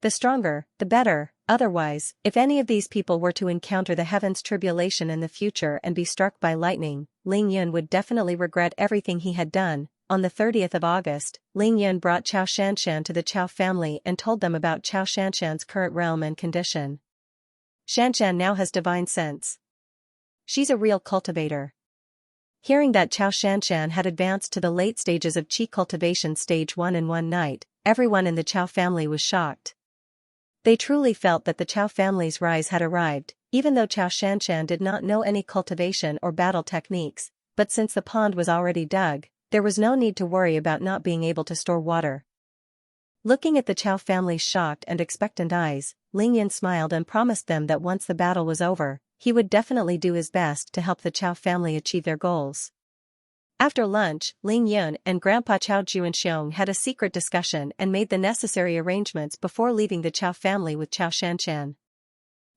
The stronger, the better. Otherwise, if any of these people were to encounter the heavens tribulation in the future and be struck by lightning, Ling Yan would definitely regret everything he had done. On the 30th of August, Ling Yan brought Chao Shanshan to the Chao family and told them about Chao Shanshan's current realm and condition. Xianxia now has divine sense. She's a real cultivator. Hearing that Chao Shanshan had advanced to the late stages of qi cultivation stage 1 in one night, everyone in the Chao family was shocked. They truly felt that the Chao family's rise had arrived, even though Xianxia did not know any cultivation or battle techniques, but since the pond was already dug, there was no need to worry about not being able to store water. Looking at the Chao family's shocked and expectant eyes, Ling Yan smiled and promised them that once the battle was over, he would definitely do his best to help the Chao family achieve their goals. After lunch, Ling Yun and Grandpa Chao Juanxiong had a secret discussion and made the necessary arrangements before leaving the Chao family with Chao Shanshan.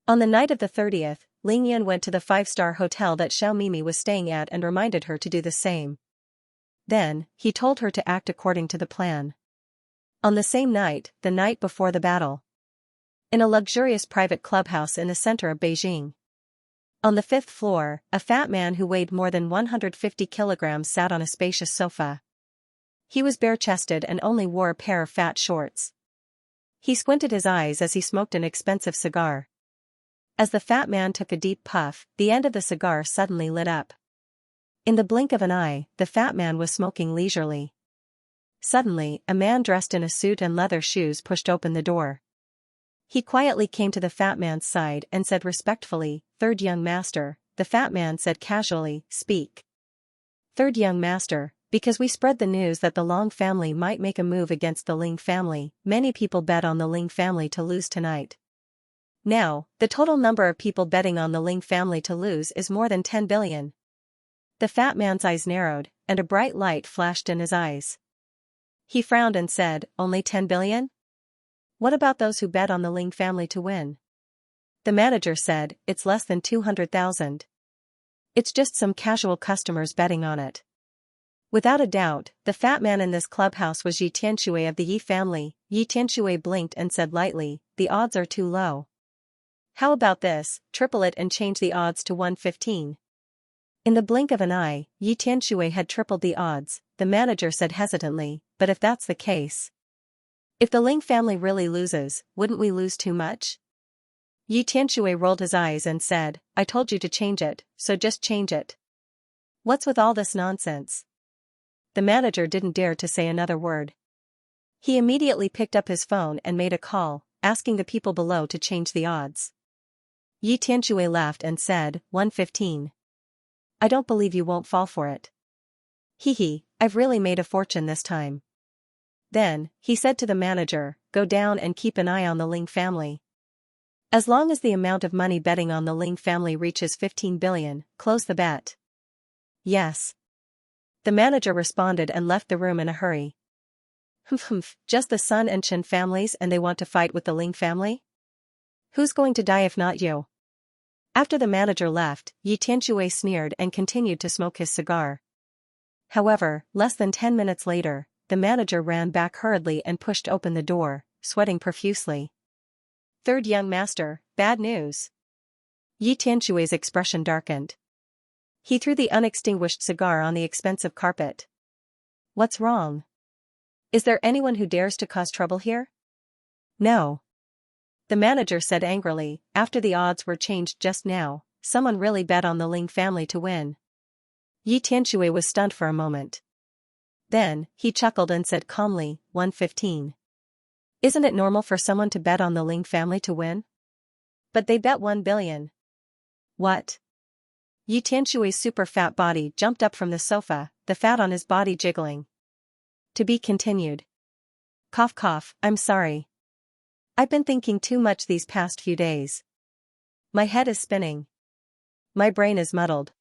On the night of the 30th, Ling Yun went to the 5-star hotel that Xiao Mimi was staying at and reminded her to do the same. Then, he told her to act according to the plan. On the same night, the night before the battle, in a luxurious private clubhouse in the center of Beijing, on the 5th floor, a fat man who weighed more than 150 kilograms sat on a spacious sofa. He was bare-chested and only wore a pair of fat shorts. He squinted his eyes as he smoked an expensive cigar. As the fat man took a deep puff, the end of the cigar suddenly lit up. In the blink of an eye, the fat man was smoking leisurely. Suddenly, a man dressed in a suit and leather shoes pushed open the door. He quietly came to the fat man's side and said respectfully, "Third young master." The fat man said casually, "Speak." "Third young master, because we spread the news that the Long family might make a move against the Ling family. Many people bet on the Ling family to lose tonight. Now, the total number of people betting on the Ling family to lose is more than 10 billion. The fat man's eyes narrowed, and a bright light flashed in his eyes. He frowned and said, "Only 10 billion? What about those who bet on the Ling family to win?" The manager said, "It's less than 200,000. It's just some casual customers betting on it." Without a doubt, the fat man in this clubhouse was Yi Tianshui of the Yi family. Yi Tianshui blinked and said lightly, "The odds are too low. How about this, triple it and change the odds to 115. In the blink of an eye, Yi Tianshui had tripled the odds. The manager said hesitantly, "But if that's the case, if the Ling family really loses, wouldn't we lose too much?" Yi Tianshui rolled his eyes and said, "I told you to change it, so just change it. What's with all this nonsense?" The manager didn't dare to say another word. He immediately picked up his phone and made a call, asking the people below to change the odds. Yi Tianshui laughed and said, 115. "I don't believe you won't fall for it. Hee, I've really made a fortune this time." Then, he said to the manager, "Go down and keep an eye on the Ling family. As long as the amount of money betting on the Ling family reaches 15 billion, close the bet." "Yes." The manager responded and left the room in a hurry. Humph, just the Sun and Chen families and they want to fight with the Ling family? Who's going to die if not you?" After the manager left, Yi Tianshui sneered and continued to smoke his cigar. However, less than 10 minutes later, the manager ran back hurriedly and pushed open the door, sweating profusely. "Third young master, bad news." Yi Tianshui's expression darkened. He threw the unextinguished cigar on the expensive carpet. "What's wrong? Is there anyone who dares to cause trouble here?" "No." The manager said angrily, "After the odds were changed just now, someone really bet on the Ling family to win." Yi Tianshui was stunned for a moment. Then, he chuckled and said calmly, 115. "Isn't it normal for someone to bet on the Ling family to win? But they bet 1 billion. What?" Yi Tianshui's super fat body jumped up from the sofa, the fat on his body jiggling. To be continued. Cough cough, I'm sorry. I've been thinking too much these past few days. My head is spinning. My brain is muddled.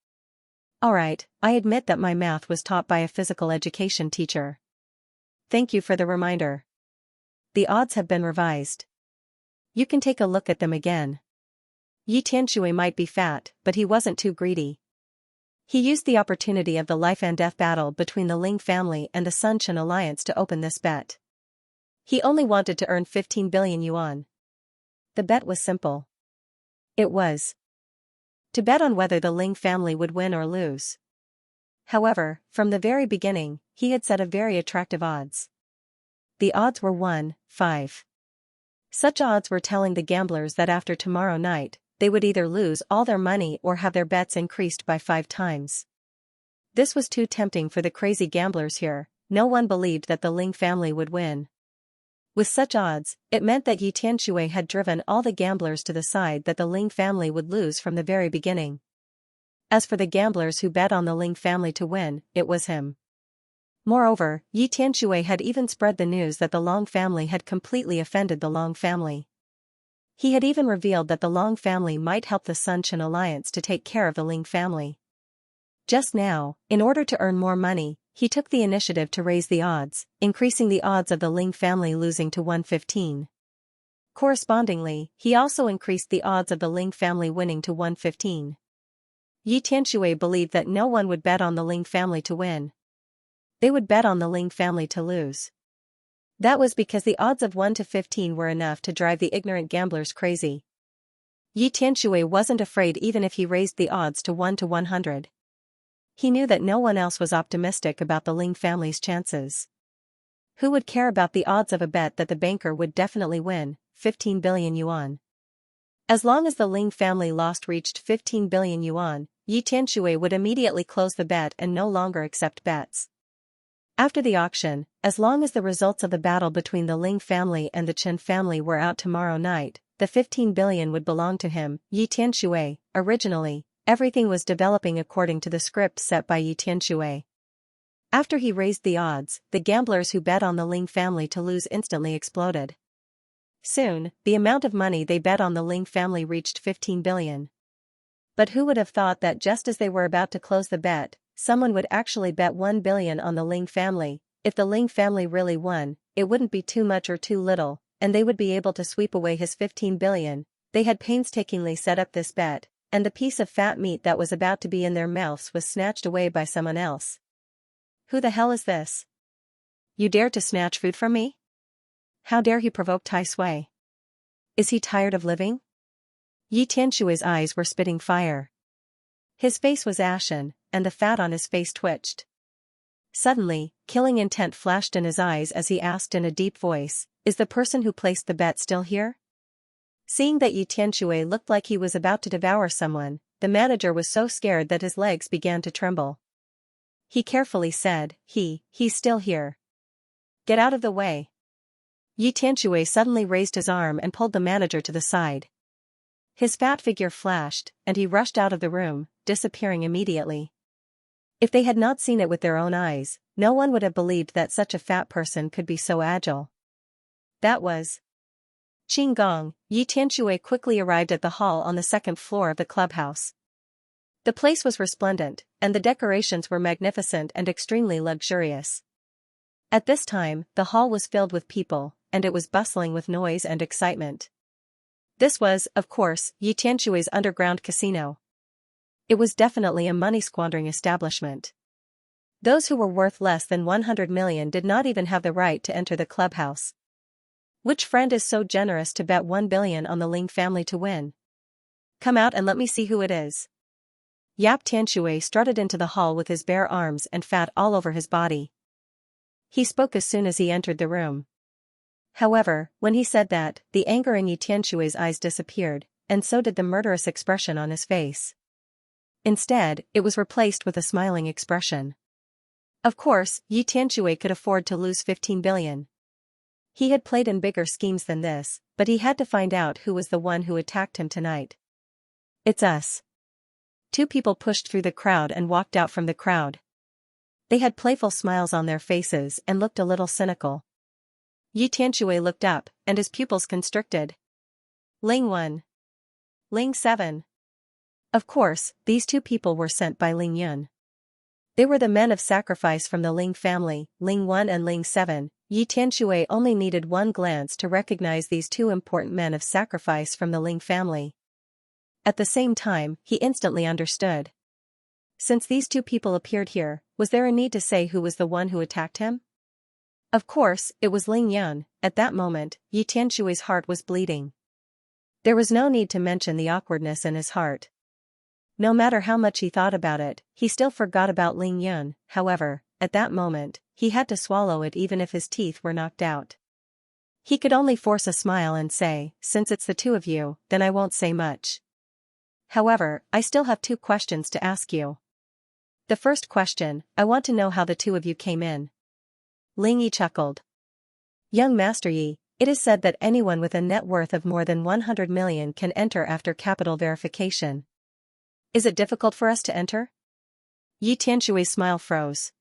Alright, I admit that my math was taught by a physical education teacher. Thank you for the reminder. The odds have been revised. You can take a look at them again." Yi Tianshui might be fat, but he wasn't too greedy. He used the opportunity of the life and death battle between the Ling family and the Sun Chen alliance to open this bet. He only wanted to earn 15 billion yuan. The bet was simple. It was to bet on whether the Ling family would win or lose. However, from the very beginning, he had set a very attractive odds. The odds were 1-5. Such odds were telling the gamblers that after tomorrow night, they would either lose all their money or have their bets increased by 5 times. This was too tempting for the crazy gamblers here. No one believed that the Ling family would win. With such odds, it meant that Yi Tianxue had driven all the gamblers to the side that the Ling family would lose from the very beginning. As for the gamblers who bet on the Ling family to win, it was him. Moreover, Yi Tianxue had even spread the news that the Long family had completely offended the Long family. He had even revealed that the Long family might help the Sun Chen alliance to take care of the Ling family. Just now, in order to earn more money, he took the initiative to raise the odds, increasing the odds of the Ling family losing to 115. Correspondingly, he also increased the odds of the Ling family winning to 115. Yi Tianxue believed that no one would bet on the Ling family to win. They would bet on the Ling family to lose. That was because the odds of 1 to 15 were enough to drive the ignorant gamblers crazy. Yi Tianxue wasn't afraid even if he raised the odds to 1 to 100. He knew that no one else was optimistic about the Ling family's chances. Who would care about the odds of a bet that the banker would definitely win, 15 billion yuan? As long as the Ling family lost reached 15 billion yuan, Yi Tianxue would immediately close the bet and no longer accept bets. After the auction, as long as the results of the battle between the Ling family and the Chen family were out tomorrow night, the 15 billion would belong to him, Yi Tianxue. Originally, everything was developing according to the script set by Yi Tianxue. After he raised the odds, the gamblers who bet on the Ling family to lose instantly exploded. Soon, the amount of money they bet on the Ling family reached 15 billion. But who would have thought that just as they were about to close the bet, someone would actually bet 1 billion on the Ling family? If the Ling family really won, it wouldn't be too much or too little, and they would be able to sweep away his 15 billion. They had painstakingly set up this bet, and the piece of fat meat that was about to be in their mouths was snatched away by someone else. Who the hell is this? You dare to snatch food from me? How dare he provoke Tai Sui? Is he tired of living? Yi Tianxue's eyes were spitting fire. His face was ashen, and the fat on his face twitched. Suddenly, killing intent flashed in his eyes as he asked in a deep voice, "Is the person who placed the bet still here?" Seeing that Yi Tianxue looked like he was about to devour someone, the manager was so scared that his legs began to tremble. He carefully said, He's still here. Get out of the way." Yi Tianxue suddenly raised his arm and pulled the manager to the side. His fat figure flashed, and he rushed out of the room, disappearing immediately. If they had not seen it with their own eyes, no one would have believed that such a fat person could be so agile. That was Qinggong. Yi Tianxue quickly arrived at the hall on the second floor of the clubhouse. The place was resplendent, and the decorations were magnificent and extremely luxurious. At this time, the hall was filled with people, and it was bustling with noise and excitement. This was, of course, Yi Tianxue's underground casino. It was definitely a money-squandering establishment. Those who were worth less than 100 million did not even have the right to enter the clubhouse. Which friend is so generous to bet 1 billion on the Ling family to win? Come out and let me see who it is. Yap Tianxue strutted into the hall with his bare arms and fat all over his body. He spoke as soon as he entered the room. However, when he said that, the anger in Yi Tianxue's eyes disappeared, and so did the murderous expression on his face. Instead, it was replaced with a smiling expression. Of course, Yi Tianxue could afford to lose 15 billion. He had played in bigger schemes than this, but he had to find out who was the one who attacked him tonight. It's us. Two people pushed through the crowd and walked out from the crowd. They had playful smiles on their faces and looked a little cynical. Yi Tianxue looked up, and his pupils constricted. Ling 1. Ling 7. Of course, these two people were sent by Ling Yun. They were the men of sacrifice from the Ling family, Ling 1 and Ling 7. Yi Tianxue only needed one glance to recognize these two important men of sacrifice from the Ling family. At the same time, he instantly understood. Since these two people appeared here, was there a need to say who was the one who attacked him? Of course, it was Ling Yun. At that moment, Yi Tianxue's heart was bleeding. There was no need to mention the awkwardness in his heart. No matter how much he thought about it, he still forgot about Ling Yun. However, at that moment, he had to swallow it even if his teeth were knocked out. He could only force a smile and say, "Since it's the two of you, then I won't say much. However, I still have two questions to ask you. The first question, I want to know how the two of you came in." Ling Yi chuckled. "Young Master Yi, It is said that anyone with a net worth of more than 100 million can enter after capital verification. Is it difficult for us to enter? Yi Tianshui's smile froze.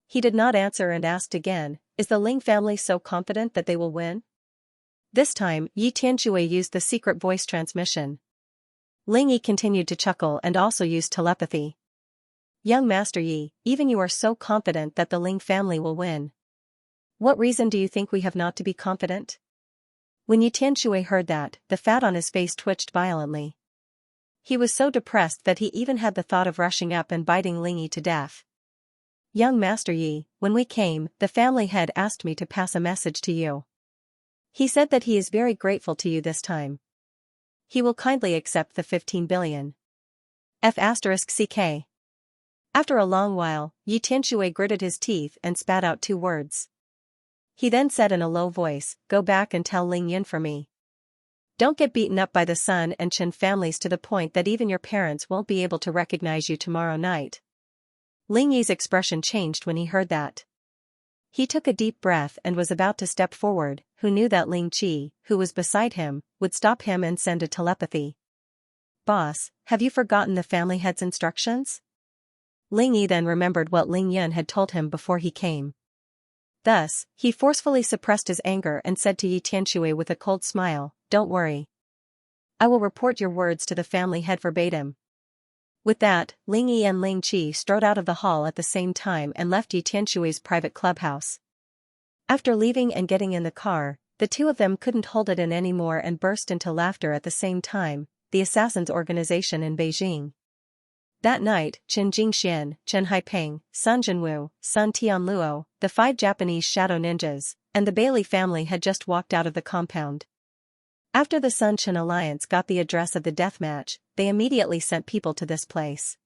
He did not answer and asked again, is the Ling family so confident that they will win? This time, Yi Tianshui used the secret voice transmission. Ling Yi continued to chuckle and also used telepathy. Young Master Yi, even you are so confident that the Ling family will win. What reason do you think we have not to be confident? When Yi Tianshui heard that, the fat on his face twitched violently. He was so depressed that he even had the thought of rushing up and biting Ling Yi to death. Young Master Yi, when we came, the family head asked me to pass a message to you. He said that he is very grateful to you this time. He will kindly accept the 15 billion. F***ck. After a long while, Yi Tianshui gritted his teeth and spat out 2 words. He then said in a low voice, go back and tell Ling Yin for me. Don't get beaten up by the Sun and Chen families to the point that even your parents won't be able to recognize you tomorrow night. Ling Yi's expression changed when he heard that. He took a deep breath and was about to step forward, who knew that Ling Qi, who was beside him, would stop him and send a telepathy. Boss, have you forgotten the family head's instructions? Ling Yi then remembered what Ling Yun had told him before he came. Thus, he forcefully suppressed his anger and said to Yi Tianshui with a cold smile, don't worry. I will report your words to the family head verbatim. With that, Ling Yi and Ling Qi strode out of the hall at the same time and left Yi Tianshui's private clubhouse. After leaving and getting in the car, the two of them couldn't hold it in anymore and burst into laughter at the same time, the assassins' organization in Beijing. That night, Chen Jingxian, Chen Haipeng, Sun Jinwu, Sun Tianluo, the 5 Japanese shadow ninjas, and the Bailey family had just walked out of the compound. After the Sun Chen alliance got the address of the deathmatch, they immediately sent people to this place.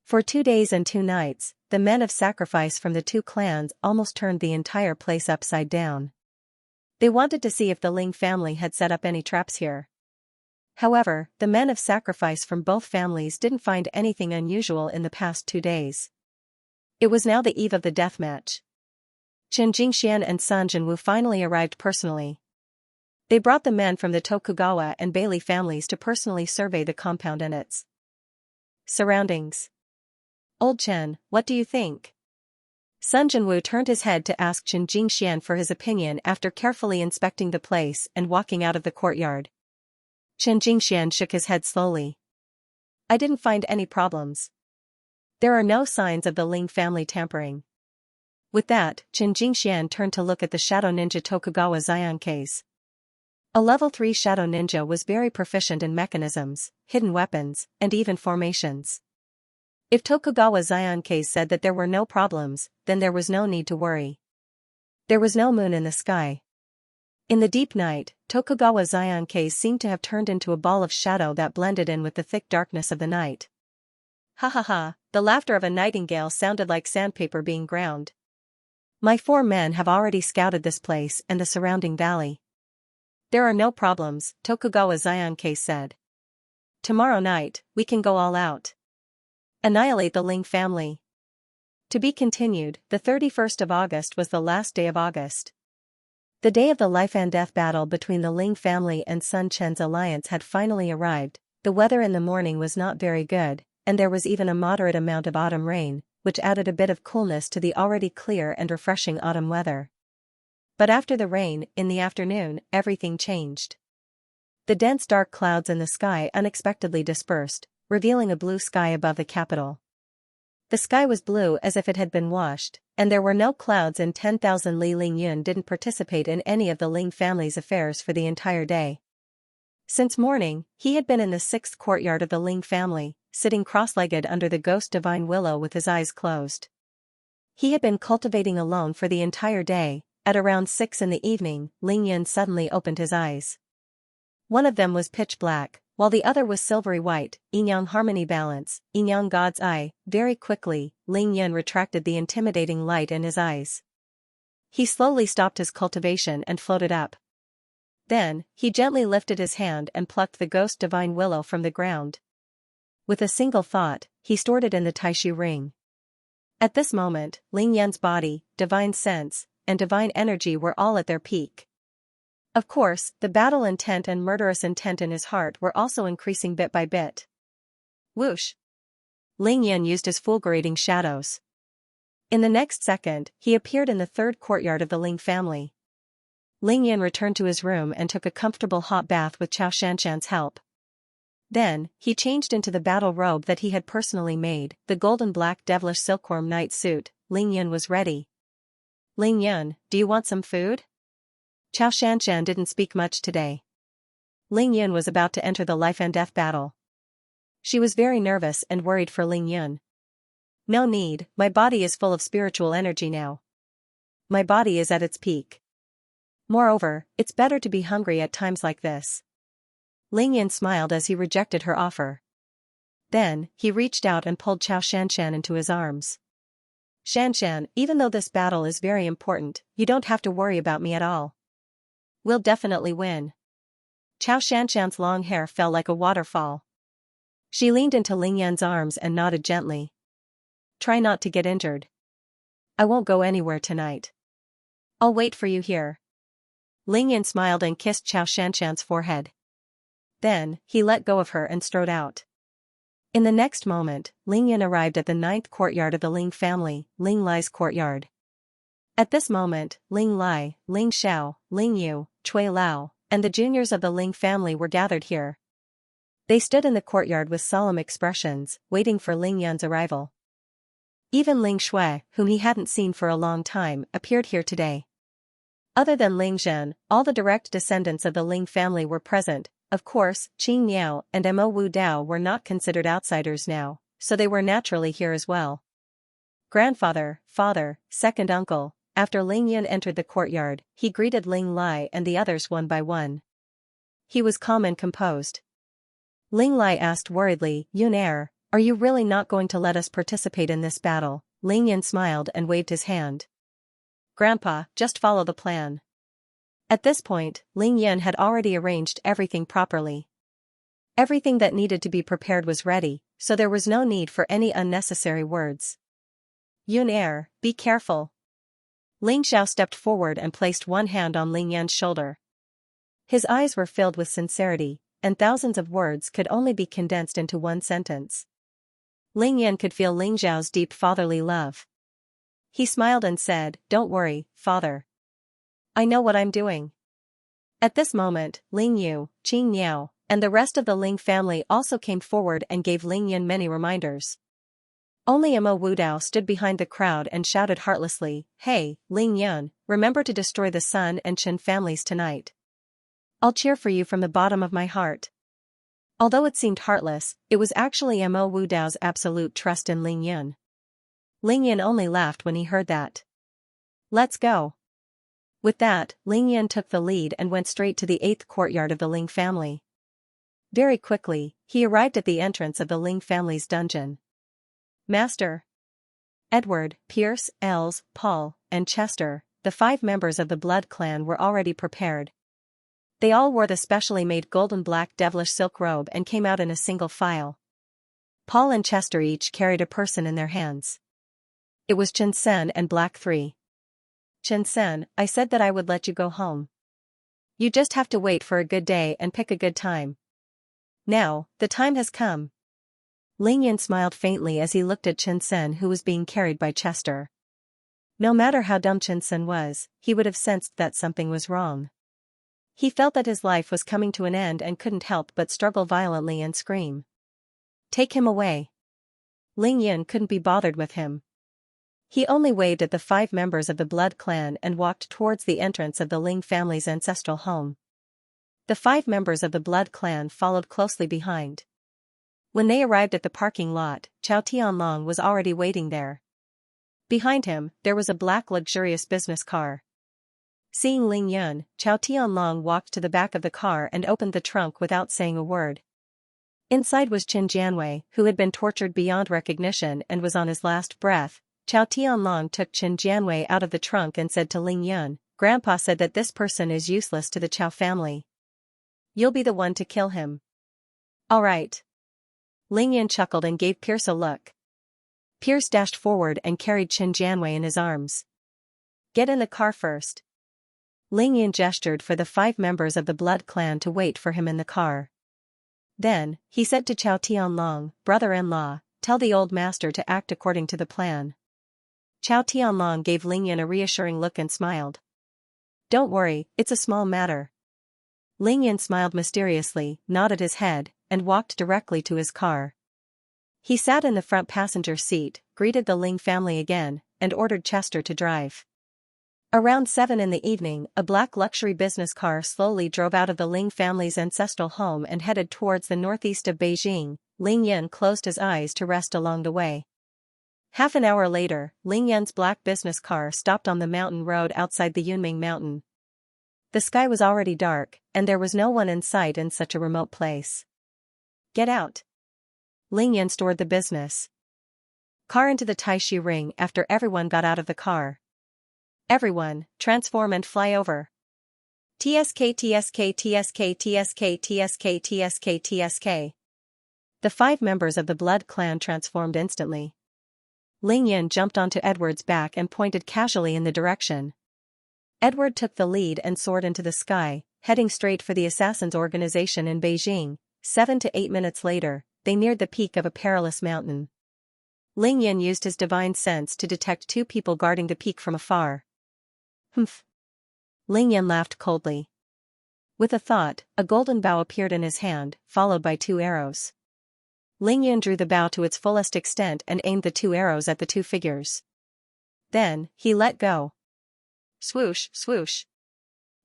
For 2 days and 2 nights, the men of sacrifice from the 2 clans almost turned the entire place upside down. They wanted to see if the Ling family had set up any traps here. However, the men of sacrifice from both families didn't find anything unusual in the past 2 days. It was now the eve of the deathmatch. Chen Jingxian and Sun Jinwu finally arrived personally. They brought the men from the Tokugawa and Bailey families to personally survey the compound and its surroundings. Old Chen, what do you think? Sun Jinwu turned his head to ask Chen Jingxian for his opinion after carefully inspecting the place and walking out of the courtyard. Chen Jingxian shook his head slowly. I didn't find any problems. There are no signs of the Ling family tampering. With that, Chen Jingxian turned to look at the shadow ninja Tokugawa Xianxia. A level 3 shadow ninja was very proficient in mechanisms, hidden weapons, and even formations. If Tokugawa Xianxia said that there were no problems, then there was no need to worry. There was no moon in the sky. In the deep night, Tokugawa Xianxia seemed to have turned into a ball of shadow that blended in with the thick darkness of the night. Ha ha ha, the laughter of a nightingale sounded like sandpaper being ground. My 4 men have already scouted this place and the surrounding valley. There are no problems, Tokugawa Xianxia said. Tomorrow night, we can go all out. Annihilate the Ling family. To be continued, the 31st of August was the last day of August. The day of the life and death battle between the Ling family and Sun Chen's alliance had finally arrived. The weather in the morning was not very good, and there was even a moderate amount of autumn rain, which added a bit of coolness to the already clear and refreshing autumn weather. But after the rain, in the afternoon, everything changed. The dense dark clouds in the sky unexpectedly dispersed, revealing a blue sky above the capital. The sky was blue as if it had been washed, and there were no clouds in 10,000 li. Ling Yun didn't participate in any of the Ling family's affairs for the entire day. Since morning, he had been in the 6th courtyard of the Ling family, sitting cross-legged under the ghost divine willow with his eyes closed. He had been cultivating alone for the entire day. At around 6 in the evening, Ling Yun suddenly opened his eyes. One of them was pitch black, while the other was silvery white, yin-yang harmony balance, yin-yang God's eye. Very quickly, Ling Yun retracted the intimidating light in his eyes. He slowly stopped his cultivation and floated up. Then, he gently lifted his hand and plucked the ghost divine willow from the ground. With a single thought, he stored it in the Taishu ring. At this moment, Ling Yun's body, divine sense, and divine energy were all at their peak. Of course, the battle intent and murderous intent in his heart were also increasing bit by bit. Whoosh! Ling Yan used his fulgurating shadows. In the next second, he appeared in the third courtyard of the Ling family. Ling Yan returned to his room and took a comfortable hot bath with Xianxia's help. Then, he changed into the battle robe that he had personally made, the golden black devilish silkworm night suit. Ling Yan was ready. Ling Yan, do you want some food? Xianxia didn't speak much today. Ling Yan was about to enter the life and death battle. She was very nervous and worried for Ling Yan. No need, my body is full of spiritual energy now. My body is at its peak. Moreover, it's better to be hungry at times like this. Ling Yan smiled as he rejected her offer. Then, he reached out and pulled Xianxia into his arms. Xianxia, even though this battle is very important, you don't have to worry about me at all. We'll definitely win. Xianxia's long hair fell like a waterfall. She leaned into Ling Yan's arms and nodded gently. Try not to get injured. I won't go anywhere tonight. I'll wait for you here. Ling Yan smiled and kissed Xianxia's forehead. Then, he let go of her and strode out. In the next moment, Ling Yan arrived at the 9th courtyard of the Ling family, Ling Lai's courtyard. At this moment, Ling Lai, Ling Xiao, Ling Yu, Cui Lao, and the juniors of the Ling family were gathered here. They stood in the courtyard with solemn expressions, waiting for Ling Yan's arrival. Even Ling Shui, whom he hadn't seen for a long time, appeared here today. Other than Ling Zhen, all the direct descendants of the Ling family were present. Of course, Qing Niao and Mo Wu Dao were not considered outsiders now, so they were naturally here as well. Grandfather, father, second uncle. After Ling Yan entered the courtyard, he greeted Ling Lai and the others one by one. He was calm and composed. Ling Lai asked worriedly, Yun Er, are you really not going to let us participate in this battle? Ling Yan smiled and waved his hand. Grandpa, just follow the plan. At this point, Ling Yan had already arranged everything properly. Everything that needed to be prepared was ready, so there was no need for any unnecessary words. Yun Er, be careful. Ling Xiao stepped forward and placed one hand on Ling Yan's shoulder. His eyes were filled with sincerity, and thousands of words could only be condensed into one sentence. Ling Yan could feel Ling Xiao's deep fatherly love. He smiled and said, Don't worry, father. I know what I'm doing. At this moment, Ling Yu, Qing Niao, and the rest of the Ling family also came forward and gave Ling Yan many reminders. Only Mo Wu Dao stood behind the crowd and shouted heartlessly, Hey, Ling Yan, remember to destroy the Sun and Chen families tonight. I'll cheer for you from the bottom of my heart. Although it seemed heartless, it was actually Mo Wu Dao's absolute trust in Ling Yan. Ling Yan only laughed when he heard that. Let's go. With that, Ling Yan took the lead and went straight to the 8th courtyard of the Ling family. Very quickly, he arrived at the entrance of the Ling family's dungeon. Master. Edward, Pierce, Els, Paul, and Chester, the 5 members of the Blood clan were already prepared. They all wore the specially made golden black devilish silk robe and came out in a single file. Paul and Chester each carried a person in their hands. It was Chen Sen and Black 3. Chen Sen, I said that I would let you go home. You just have to wait for a good day and pick a good time. Now, the time has come. Ling Yan smiled faintly as he looked at Chen Sen, who was being carried by Chester. No matter how dumb Chen Sen was, he would have sensed that something was wrong. He felt that his life was coming to an end and couldn't help but struggle violently and scream. Take him away. Ling Yan couldn't be bothered with him. He only waved at the 5 members of the Blood clan and walked towards the entrance of the Ling family's ancestral home. The 5 members of the Blood clan followed closely behind. When they arrived at the parking lot, Chao Tianlong was already waiting there. Behind him, there was a black luxurious business car. Seeing Ling Yan, Chao Tianlong walked to the back of the car and opened the trunk without saying a word. Inside was Qin Jianwei, who had been tortured beyond recognition and was on his last breath. Chao Tianlong took Qin Jianwei out of the trunk and said to Ling Yan, Grandpa said that this person is useless to the Chao family. You'll be the one to kill him. All right. Ling Yan chuckled and gave Pierce a look. Pierce dashed forward and carried Qin Jianwei in his arms. Get in the car first. Ling Yan gestured for the 5 members of the blood clan to wait for him in the car. Then, he said to Chao Tianlong, brother-in-law, tell the old master to act according to the plan. Chao Tianlong gave Ling Yan a reassuring look and smiled. Don't worry, it's a small matter. Ling Yan smiled mysteriously, nodded his head, and walked directly to his car. He sat in the front passenger seat, greeted the Ling family again, and ordered Chester to drive. Around 7 in the evening, a black luxury business car slowly drove out of the Ling family's ancestral home and headed towards the northeast of Beijing. Ling Yan closed his eyes to rest along the way. Half an hour later, Ling Yan's black business car stopped on the mountain road outside the Yunming mountain. The sky was already dark, and there was no one in sight in such a remote place. Get out. Ling Yan stored the business car into the Taishi ring after everyone got out of the car. Everyone, transform and fly over. TSK TSK TSK TSK TSK TSK TSK. The 5 members of the blood clan transformed instantly. Ling Yan jumped onto Edward's back and pointed casually in the direction. Edward took the lead and soared into the sky, heading straight for the Assassins organization in Beijing. 7 to 8 minutes later, they neared the peak of a perilous mountain. Ling Yan used his divine sense to detect 2 people guarding the peak from afar. Humph. Ling Yan laughed coldly. With a thought, a golden bow appeared in his hand, followed by 2 arrows. Ling Yan drew the bow to its fullest extent and aimed the 2 arrows at the 2 figures. Then, he let go. Swoosh, swoosh.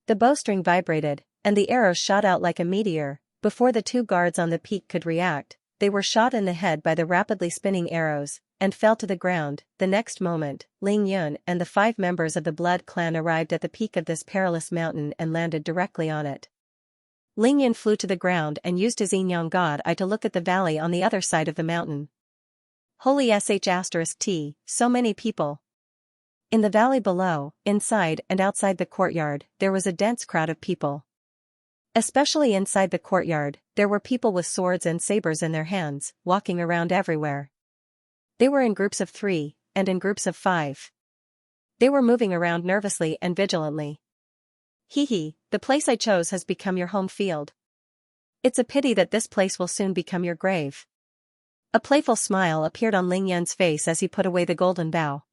The bowstring vibrated, and the arrows shot out like a meteor. Before the 2 guards on the peak could react, they were shot in the head by the rapidly spinning arrows, and fell to the ground. The next moment, Ling Yun and the 5 members of the blood clan arrived at the peak of this perilous mountain and landed directly on it. Ling Yun flew to the ground and used his Yin Yang God Eye to look at the valley on the other side of the mountain. Holy sh*t, so many people. In the valley below, inside and outside the courtyard, there was a dense crowd of people. Especially inside the courtyard, there were people with swords and sabers in their hands, walking around everywhere. They were in groups of 3, and in groups of 5. They were moving around nervously and vigilantly. Hee, the place I chose has become your home field. It's a pity that this place will soon become your grave. A playful smile appeared on Ling Yan's face as he put away the golden bow.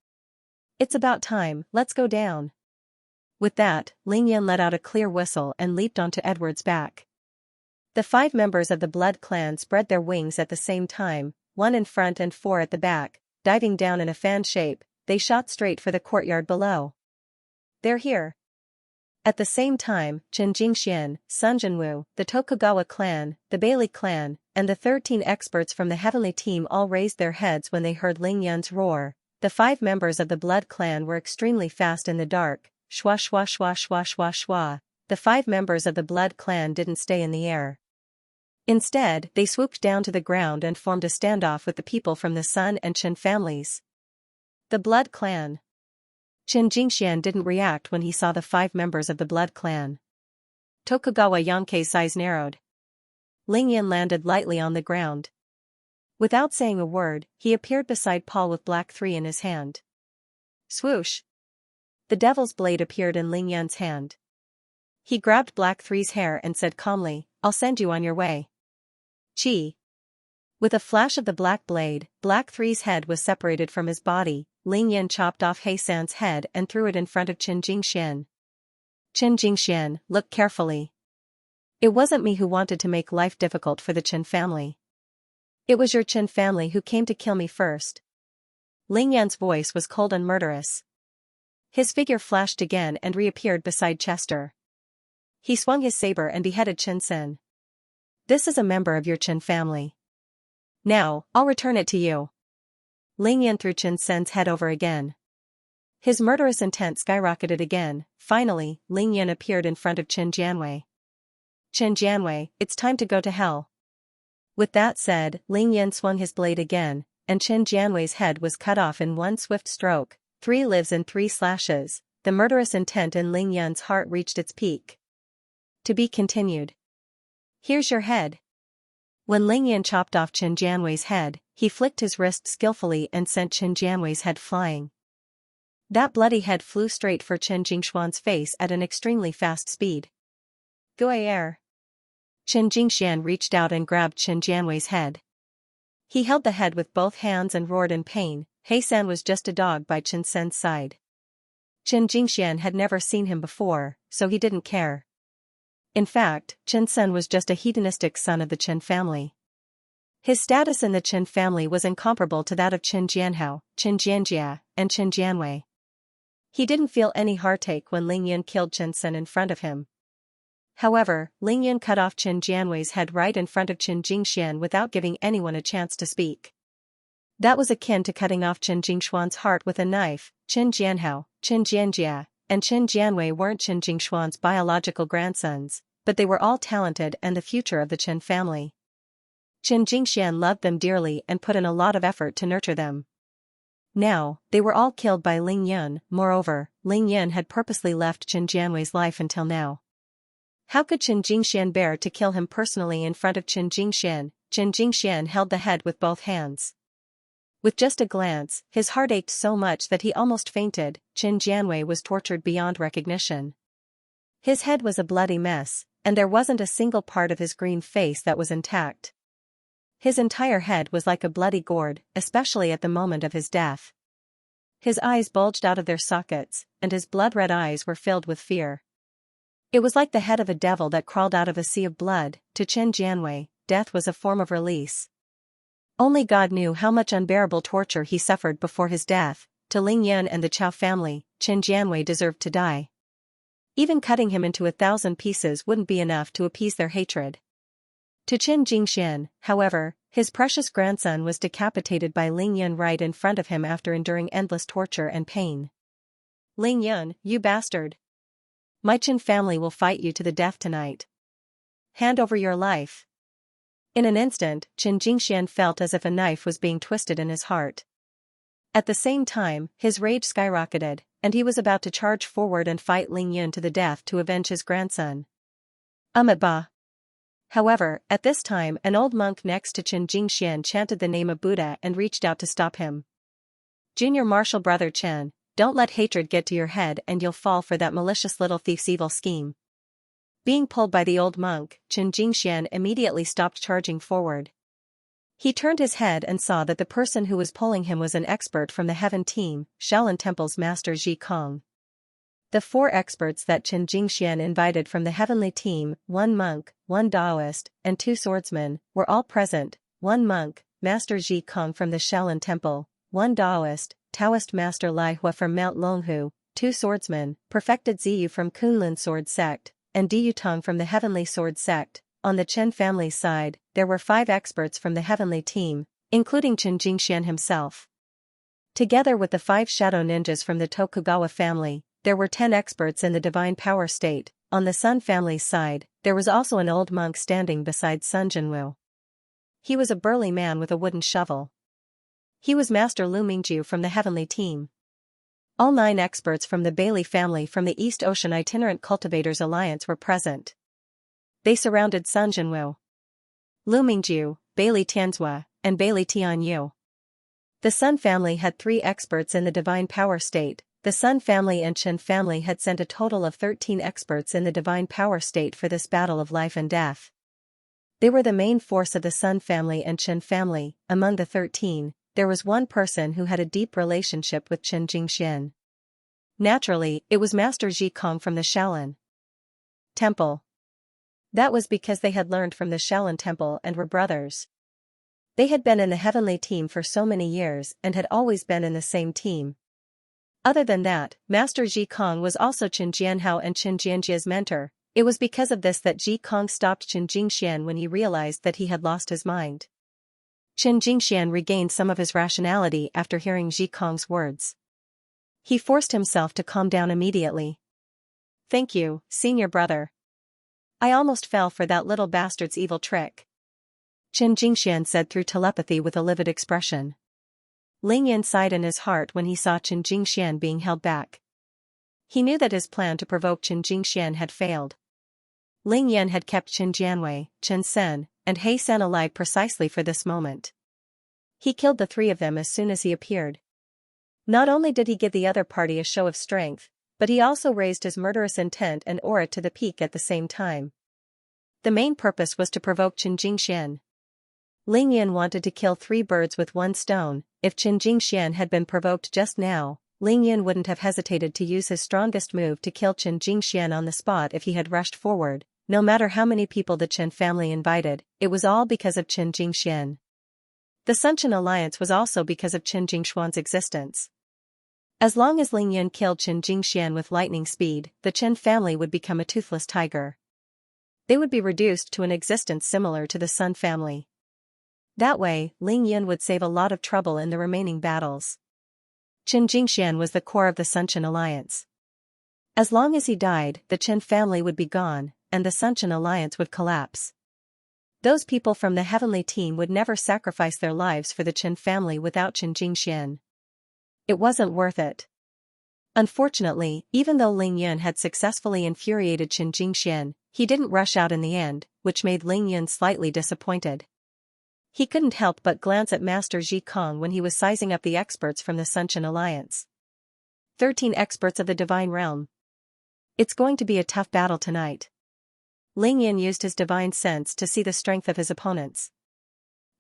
It's about time, let's go down. With that, Ling Yan let out a clear whistle and leaped onto Edward's back. The 5 members of the blood clan spread their wings at the same time, 1 in front and 4 at the back, diving down in a fan shape. They shot straight for the courtyard below. They're here. At the same time, Chen Jingxian, Sun Jinwu, the Tokugawa clan, the Bailey clan, and the 13 experts from the heavenly team all raised their heads when they heard Ling Yan's roar. The 5 members of the blood clan were extremely fast in the dark. Shwa shwa shwa shwa shwa shwa. The 5 members of the blood clan didn't stay in the air. Instead, they swooped down to the ground and formed a standoff with the people from the Sun and Chen families. The blood clan. Chen Jingxian didn't react when he saw the 5 members of the blood clan. Tokugawa Yankei's eyes narrowed. Ling Yan landed lightly on the ground. Without saying a word, he appeared beside Paul with Black 3 in his hand. Swoosh! The devil's blade appeared in Ling Yan's hand. He grabbed Black 3's hair and said calmly, I'll send you on your way. Chi. With a flash of the black blade, Black 3's head was separated from his body. Ling Yan chopped off He San's head and threw it in front of Chen Jingxian. Chen Jingxian, look carefully. It wasn't me who wanted to make life difficult for the Chen family. It was your Chen family who came to kill me first. Ling Yan's voice was cold and murderous. His figure flashed again and reappeared beside Chester. He swung his saber and beheaded Chen Sen. This is a member of your Chen family. Now, I'll return it to you. Ling Yan threw Chen Sen's head over again. His murderous intent skyrocketed again. Finally, Ling Yan appeared in front of Chen Jianwei. Chen Jianwei, it's time to go to hell. With that said, Ling Yan swung his blade again, and Chen Jianwei's head was cut off in one swift stroke. 3 lives and 3 slashes. The murderous intent in Ling Yan's heart reached its peak. To be continued. Here's your head. When Ling Yan chopped off Chen Jianwei's head, he flicked his wrist skillfully and sent Chen Jianwei's head flying. That bloody head flew straight for Chen Jingxuan's face at an extremely fast speed. Guayer. Chen Jingxian reached out and grabbed Chen Jianwei's head. He held the head with both hands and roared in pain. He San was just a dog by Chen Sen's side. Chen Jingxian had never seen him before, so he didn't care. In fact, Chen Sen was just a hedonistic son of the Chen family. His status in the Chen family was incomparable to that of Chen Jianhao, Chen Xianxia, and Chen Jianwei. He didn't feel any heartache when Ling Yan killed Chen Sen in front of him. However, Ling Yan cut off Chen Jianwei's head right in front of Chen Jingxian without giving anyone a chance to speak. That was akin to cutting off Chen Jingxuan's heart with a knife. Chen Jianhao, Chen Jianjia, and Chen Jianwei weren't Chen Jingxuan's biological grandsons, but they were all talented and the future of the Chen family. Chen Jingxian loved them dearly and put in a lot of effort to nurture them. Now, they were all killed by Ling Yan. Moreover, Ling Yan had purposely left Chen Jianwei's life until now. How could Chen Jingxian bear to kill him personally in front of Chen Jingxian? Chen Jingxian held the head with both hands. With just a glance, his heart ached so much that he almost fainted. Chen Jianwei was tortured beyond recognition. His head was a bloody mess, and there wasn't a single part of his green face that was intact. His entire head was like a bloody gourd, especially at the moment of his death. His eyes bulged out of their sockets, and his blood-red eyes were filled with fear. It was like the head of a devil that crawled out of a sea of blood. To Chen Jianwei, death was a form of release. Only God knew how much unbearable torture he suffered before his death. To Ling Yan and the Chao family, Chen Jianwei deserved to die. Even cutting him into 1,000 pieces wouldn't be enough to appease their hatred. To Chen Jingxian, however, his precious grandson was decapitated by Ling Yan right in front of him after enduring endless torture and pain. Ling Yan, you bastard! My Chen family will fight you to the death tonight. Hand over your life. In an instant, Chen Jingxian felt as if a knife was being twisted in his heart. At the same time, his rage skyrocketed, and he was about to charge forward and fight Ling Yan to the death to avenge his grandson. Ba. However, at this time an old monk next to Chen Jingxian chanted the name of Buddha and reached out to stop him. Junior Marshal Brother Chen, don't let hatred get to your head and you'll fall for that malicious little thief's evil scheme. Being pulled by the old monk, Chen Jingxian immediately stopped charging forward. He turned his head and saw that the person who was pulling him was an expert from the Heaven Team, Shaolin Temple's Master Ji Kong. The 4 experts that Chen Jingxian invited from the Heavenly Team, 1 monk, 1 Taoist, and 2 swordsmen, were all present. 1 monk, Master Ji Kong from the Shaolin Temple, 1 Taoist Master Lai Hua from Mount Longhu, 2 swordsmen, perfected Ziyu from Kunlun Sword Sect, and Di Yutong from the Heavenly Sword Sect. On the Chen family's side, there were 5 experts from the Heavenly Team, including Chen Jingxian himself. Together with the 5 shadow ninjas from the Tokugawa family, there were 10 experts in the divine power state. On the Sun family's side, there was also an old monk standing beside Sun Jinwu. He was a burly man with a wooden shovel. He was Master Lu Mingjiu from the Heavenly Team. All 9 experts from the Bailey family from the East Ocean Itinerant Cultivators Alliance were present. They surrounded Sun Jinwu, Lu Mingjiu, Bailey Tianzhua, and Bailey Tianyu. The Sun family had 3 experts in the divine power state. The Sun family and Chen family had sent a total of 13 experts in the divine power state for this battle of life and death. They were the main force of the Sun family and Chen family. Among the 13, there was one person who had a deep relationship with Chen Jingxian. Naturally, it was Master Ji Kong from the Shaolin Temple. That was because they had learned from the Shaolin Temple and were brothers. They had been in the Heavenly Team for so many years and had always been in the same team. Other than that, Master Ji Kong was also Chen Jianhao and Chen Jianjia's mentor. It was because of this that Ji Kong stopped Chen Jingxian when he realized that he had lost his mind. Chen Jingxian regained some of his rationality after hearing Ji Kong's words. He forced himself to calm down immediately. Thank you, senior brother. I almost fell for that little bastard's evil trick. Chen Jingxian said through telepathy with a livid expression. Ling Yan sighed in his heart when he saw Chen Jingxian being held back. He knew that his plan to provoke Chen Jingxian had failed. Ling Yan had kept Chen Jianwei, Chen Sen, and He San alive precisely for this moment. He killed the 3 of them as soon as he appeared. Not only did he give the other party a show of strength, but he also raised his murderous intent and aura to the peak at the same time. The main purpose was to provoke Qin Jingxian. Ling Yan wanted to kill 3 birds with 1 stone. If Qin Jingxian had been provoked just now, Ling Yan wouldn't have hesitated to use his strongest move to kill Qin Jingxian on the spot if he had rushed forward. No matter how many people the Qin family invited, it was all because of Qin Jingxian. The Sunchen alliance was also because of Qin Jingshuan's existence. As long as Ling Yan killed Qin Jingxian with lightning speed, the Qin family would become a toothless tiger. They would be reduced to an existence similar to the Sun family. That way, Ling Yan would save a lot of trouble in the remaining battles. Qin Jingxian was the core of the Sunchen alliance. As long as he died, the Qin family would be gone, and the Sunchen alliance would collapse. Those people from the heavenly team would never sacrifice their lives for the Qin family without Qin Jingxian. It wasn't worth it. Unfortunately, even though Ling Yan had successfully infuriated Qin Jingxian, he didn't rush out in the end, which made Ling Yan slightly disappointed. He couldn't help but glance at Master Ji Kong when he was sizing up the experts from the Sunchen alliance. 13 experts of the Divine Realm. It's going to be a tough battle tonight. Ling Yan used his divine sense to see the strength of his opponents.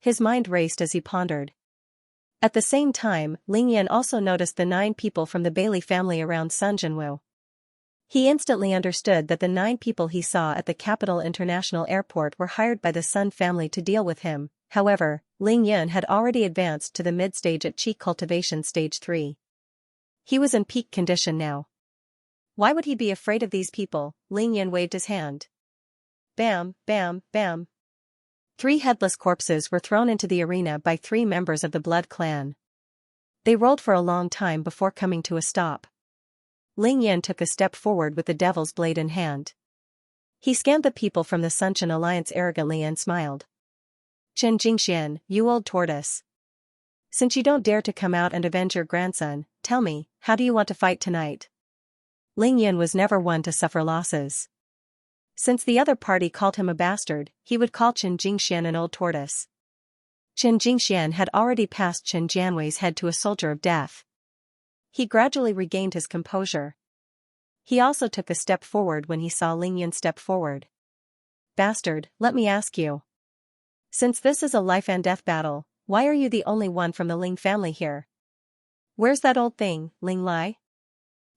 His mind raced as he pondered. At the same time, Ling Yan also noticed the 9 people from the Bailey family around Sun Jinwu. He instantly understood that the 9 people he saw at the Capital International Airport were hired by the Sun family to deal with him. However, Ling Yan had already advanced to the mid-stage at Qi Cultivation Stage 3. He was in peak condition now. Why would he be afraid of these people? Ling Yan waved his hand. Bam, bam, bam. 3 headless corpses were thrown into the arena by 3 members of the Blood Clan. They rolled for a long time before coming to a stop. Ling Yan took a step forward with the Devil's Blade in hand. He scanned the people from the Sunchen alliance arrogantly and smiled. Qin Jingxian, you old tortoise. Since you don't dare to come out and avenge your grandson, tell me, how do you want to fight tonight? Ling Yan was never one to suffer losses. Since the other party called him a bastard, he would call Qin Jingxian an old tortoise. Qin Jingxian had already passed Qin Jianwei's head to a soldier of death. He gradually regained his composure. He also took a step forward when he saw Ling Yan step forward. Bastard, let me ask you. Since this is a life and death battle, why are you the only one from the Ling family here? Where's that old thing, Ling Lai?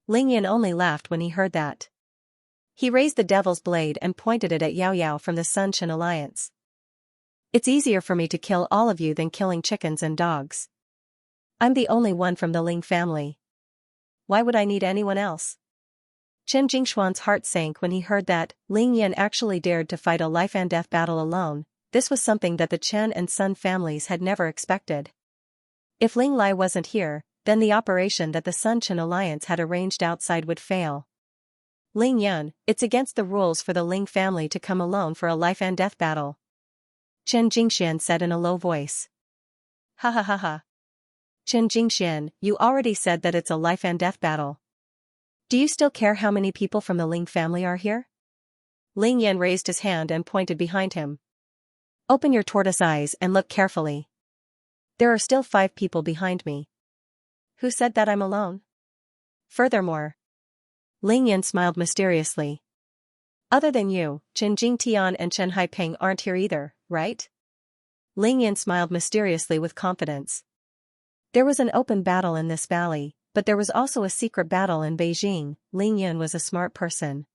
Ling Yan only laughed when he heard that. He raised the Devil's Blade and pointed it at Yao Yao from the Sunchen alliance. It's easier for me to kill all of you than killing chickens and dogs. I'm the only one from the Ling family. Why would I need anyone else? Qin Jingshuan's heart sank when he heard that Ling Yan actually dared to fight a life and death battle alone. This was something that the Chen and Sun families had never expected. If Ling Lai wasn't here, then the operation that the Sun-Chen alliance had arranged outside would fail. Ling Yan, it's against the rules for the Ling family to come alone for a life and death battle. Qin Jingxian said in a low voice. Ha ha ha ha. Qin Jingxian, you already said that it's a life and death battle. Do you still care how many people from the Ling family are here? Ling Yan raised his hand and pointed behind him. Open your tortoise eyes and look carefully. There are still 5 people behind me. Who said that I'm alone? Furthermore, Ling Yan smiled mysteriously. Other than you, Qin Jingtian and Chen Haipeng aren't here either, right? Ling Yan smiled mysteriously with confidence. There was an open battle in this valley, but there was also a secret battle in Beijing. Ling Yan was a smart person.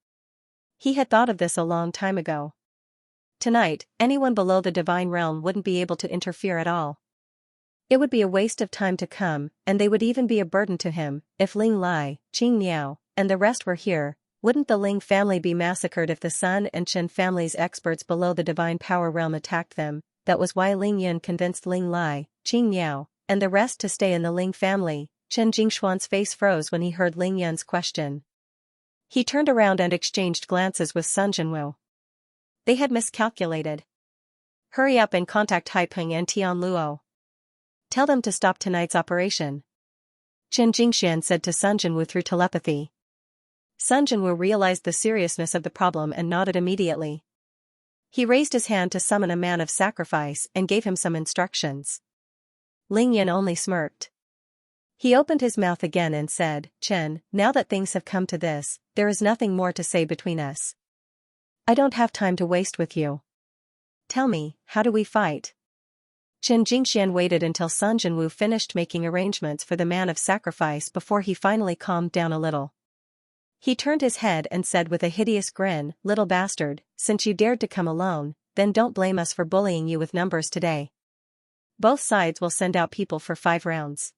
He had thought of this a long time ago. Tonight, anyone below the Divine Realm wouldn't be able to interfere at all. It would be a waste of time to come, and they would even be a burden to him. If Ling Lai, Qing Miao, and the rest were here, wouldn't the Ling family be massacred if the Sun and Chen family's experts below the Divine Power Realm attacked them? That was why Ling Yan convinced Ling Lai, Qing Miao, and the rest to stay in the Ling family. Qin Jingshuan's face froze when he heard Ling Yan's question. He turned around and exchanged glances with Sun Jinwu. They had miscalculated. Hurry up and contact Haipeng and Tian Luo. Tell them to stop tonight's operation. Qin Jingxian said to Sun Jinwu through telepathy. Sun Jinwu realized the seriousness of the problem and nodded immediately. He raised his hand to summon a man of sacrifice and gave him some instructions. Ling Yan only smirked. He opened his mouth again and said, Chen, now that things have come to this, there is nothing more to say between us. I don't have time to waste with you. Tell me, how do we fight? Chen Jingxian waited until Sun Jinwu finished making arrangements for the man of sacrifice before he finally calmed down a little. He turned his head and said with a hideous grin, little bastard, since you dared to come alone, then don't blame us for bullying you with numbers today. Both sides will send out people for 5 rounds.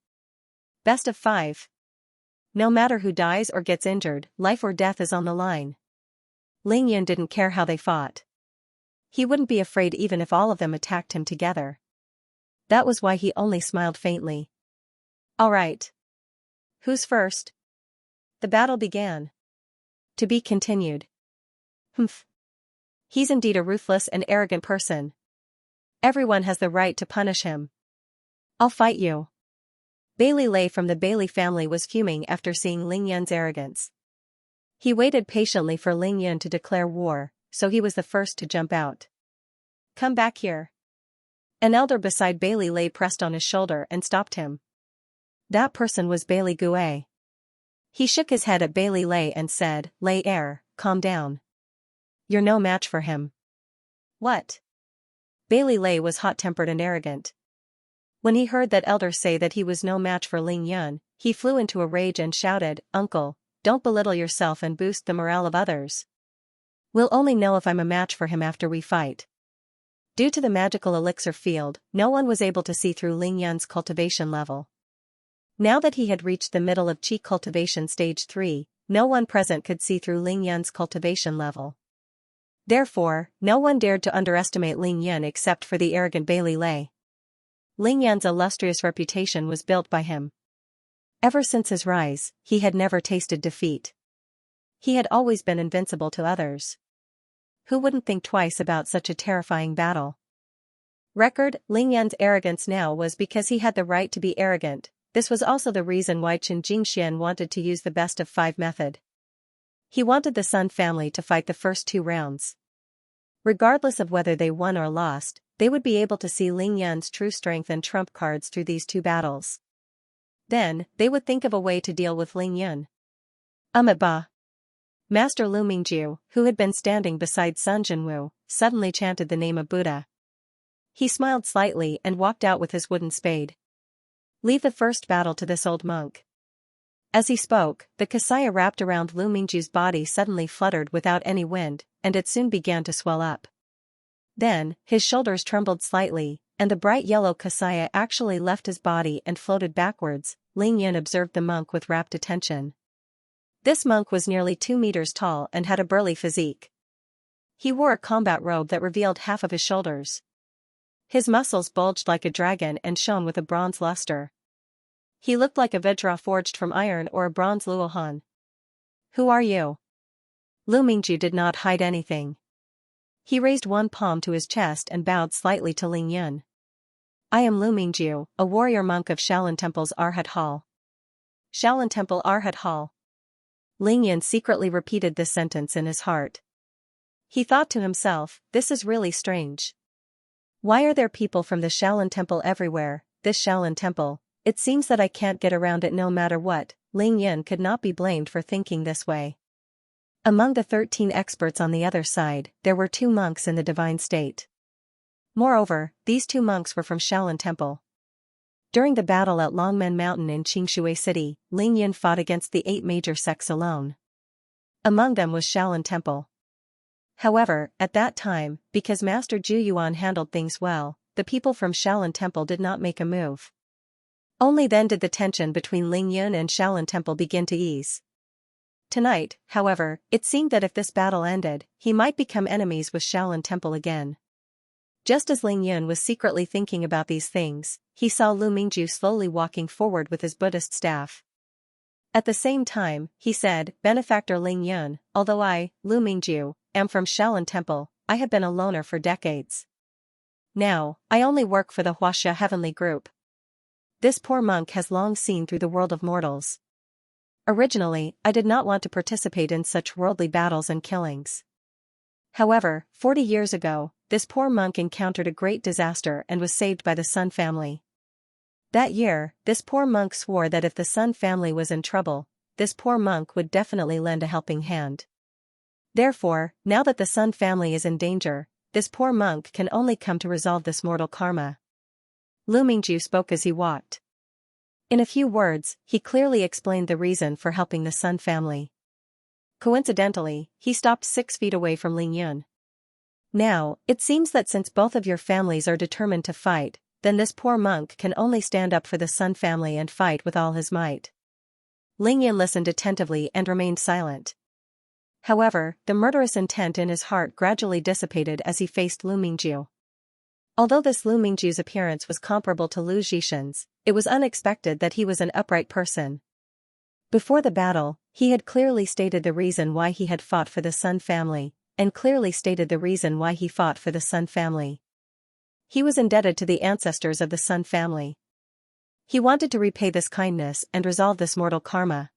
Best of 5. No matter who dies or gets injured, life or death is on the line. Ling Yun didn't care how they fought. He wouldn't be afraid even if all of them attacked him together. That was why he only smiled faintly. All right. Who's first? The battle began. To be continued. Humph. He's indeed a ruthless and arrogant person. Everyone has the right to punish him. I'll fight you. Bailey Lei from the Bailey family was fuming after seeing Ling Yun's arrogance. He waited patiently for Ling Yun to declare war, so he was the first to jump out. Come back here. An elder beside Bailey Lei pressed on his shoulder and stopped him. That person was Bailey Gue. He shook his head at Bailey Lei and said, Lei calm down. You're no match for him. What? Bailey Lei was hot-tempered and arrogant. When he heard that elder say that he was no match for Ling Yun, he flew into a rage and shouted, Uncle, don't belittle yourself and boost the morale of others. We'll only know if I'm a match for him after we fight. Due to the magical elixir field, no one was able to see through Ling Yun's cultivation level. Now that he had reached the middle of Qi cultivation stage 3, no one present could see through Ling Yun's cultivation level. Therefore, no one dared to underestimate Ling Yun except for the arrogant Bailey Lei. Ling Yun's illustrious reputation was built by him. Ever since his rise, he had never tasted defeat. He had always been invincible to others. Who wouldn't think twice about such a terrifying battle? Record, Ling Yun's arrogance now was because he had the right to be arrogant. This was also the reason why Chen Jingxian wanted to use the best of 5 method. He wanted the Sun family to fight the first 2 rounds. Regardless of whether they won or lost, they would be able to see Ling Yun's true strength and trump cards through these 2 battles. Then, they would think of a way to deal with Ling Yun. Ba. Master Lu Mingjiu, who had been standing beside Sun Jinwu, suddenly chanted the name of Buddha. He smiled slightly and walked out with his wooden spade. Leave the first battle to this old monk. As he spoke, the kasaya wrapped around Lu Mingjiu's body suddenly fluttered without any wind, and it soon began to swell up. Then, his shoulders trembled slightly, and the bright yellow kasaya actually left his body and floated backwards. Ling Yun observed the monk with rapt attention. This monk was nearly 2 meters tall and had a burly physique. He wore a combat robe that revealed half of his shoulders. His muscles bulged like a dragon and shone with a bronze luster. He looked like a Vajra forged from iron or a bronze Luohan. Who are you? Lu Mingjiu did not hide anything. He raised one palm to his chest and bowed slightly to Ling Yun. I am Lu Mingjiu, a warrior monk of Shaolin Temple's Arhat Hall. Shaolin Temple Arhat Hall. Ling Yun secretly repeated this sentence in his heart. He thought to himself, this is really strange. Why are there people from the Shaolin Temple everywhere? This Shaolin Temple, it seems that I can't get around it no matter what. Ling Yun could not be blamed for thinking this way. Among the 13 experts on the other side, there were 2 monks in the divine state. Moreover, these 2 monks were from Shaolin Temple. During the battle at Longmen Mountain in Qingshui City, Ling Yun fought against the 8 major sects alone. Among them was Shaolin Temple. However, at that time, because Master Zhu Yuan handled things well, the people from Shaolin Temple did not make a move. Only then did the tension between Ling Yun and Shaolin Temple begin to ease. Tonight, however, it seemed that if this battle ended, he might become enemies with Shaolin Temple again. Just as Ling Yun was secretly thinking about these things, he saw Lu Mingjiu slowly walking forward with his Buddhist staff. At the same time, he said, Benefactor Ling Yun, although I, Lu Mingjiu, am from Shaolin Temple, I have been a loner for decades. Now, I only work for the Huaxia Heavenly Group. This poor monk has long seen through the world of mortals. Originally, I did not want to participate in such worldly battles and killings. However, 40 years ago, this poor monk encountered a great disaster and was saved by the Sun family. That year, this poor monk swore that if the Sun family was in trouble, this poor monk would definitely lend a helping hand. Therefore, now that the Sun family is in danger, this poor monk can only come to resolve this mortal karma. Lu Mingju spoke as he walked. In a few words, he clearly explained the reason for helping the Sun family. Coincidentally, he stopped 6 feet away from Ling Yun. Now, it seems that since both of your families are determined to fight, then this poor monk can only stand up for the Sun family and fight with all his might. Ling Yun listened attentively and remained silent. However, the murderous intent in his heart gradually dissipated as he faced Lu Mingju. Although this Lu Mingju's appearance was comparable to Lu Zhishan's, it was unexpected that he was an upright person. Before the battle, he had clearly stated the reason why he had fought for the Sun family, and clearly stated the reason why he fought for the Sun family. He was indebted to the ancestors of the Sun family. He wanted to repay this kindness and resolve this mortal karma.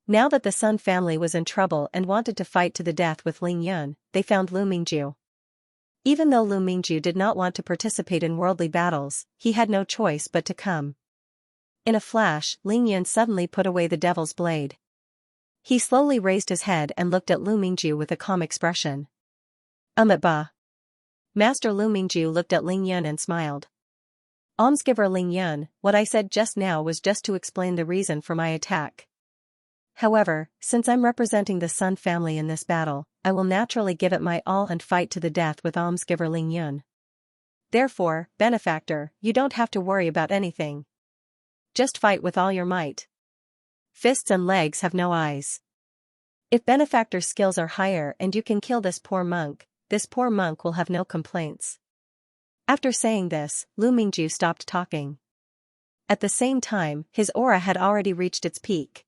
Now that the Sun family was in trouble and wanted to fight to the death with Ling Yun, they found Lu Mingju. Even though Lu Mingju did not want to participate in worldly battles, he had no choice but to come. In a flash, Ling Yun suddenly put away the devil's blade. He slowly raised his head and looked at Lu Mingju with a calm expression. Ba. Master Lu Mingju looked at Ling Yun and smiled. Almsgiver Ling Yun, what I said just now was just to explain the reason for my attack. However, since I'm representing the Sun family in this battle, I will naturally give it my all and fight to the death with Almsgiver Ling Yun. Therefore, benefactor, you don't have to worry about anything. Just fight with all your might. Fists and legs have no eyes. If benefactor's skills are higher and you can kill this poor monk will have no complaints. After saying this, Lu Mingju stopped talking. At the same time, his aura had already reached its peak.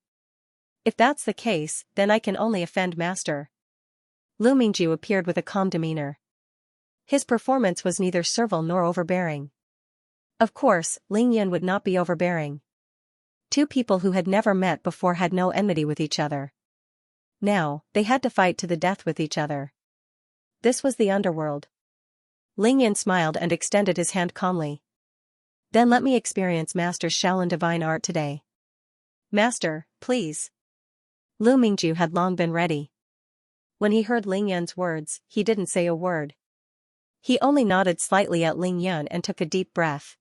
If that's the case, then I can only offend Master. Lu Mingju appeared with a calm demeanor. His performance was neither servile nor overbearing. Of course, Ling Yun would not be overbearing. Two people who had never met before had no enmity with each other. Now, they had to fight to the death with each other. This was the underworld. Ling Yun smiled and extended his hand calmly. Then let me experience Master's Shaolin divine art today. Master, please. Lu Mingju had long been ready. When he heard Ling Yun's words, he didn't say a word. He only nodded slightly at Ling Yun and took a deep breath.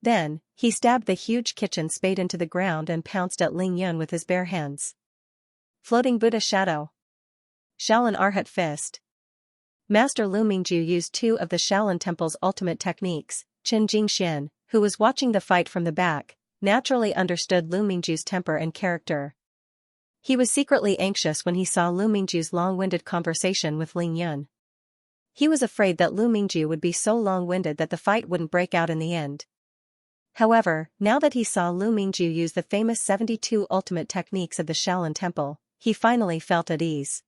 Then, he stabbed the huge kitchen spade into the ground and pounced at Ling Yun with his bare hands. Floating Buddha Shadow. Shaolin Arhat Fist. Master Lu Mingju used 2 of the Shaolin Temple's ultimate techniques. Xianxia, who was watching the fight from the back, naturally understood Lu Mingju's temper and character. He was secretly anxious when he saw Lu Mingju's long-winded conversation with Ling Yun. He was afraid that Lu Mingju would be so long-winded that the fight wouldn't break out in the end. However, now that he saw Lu Mingju use the famous 72 ultimate techniques of the Shaolin Temple, he finally felt at ease.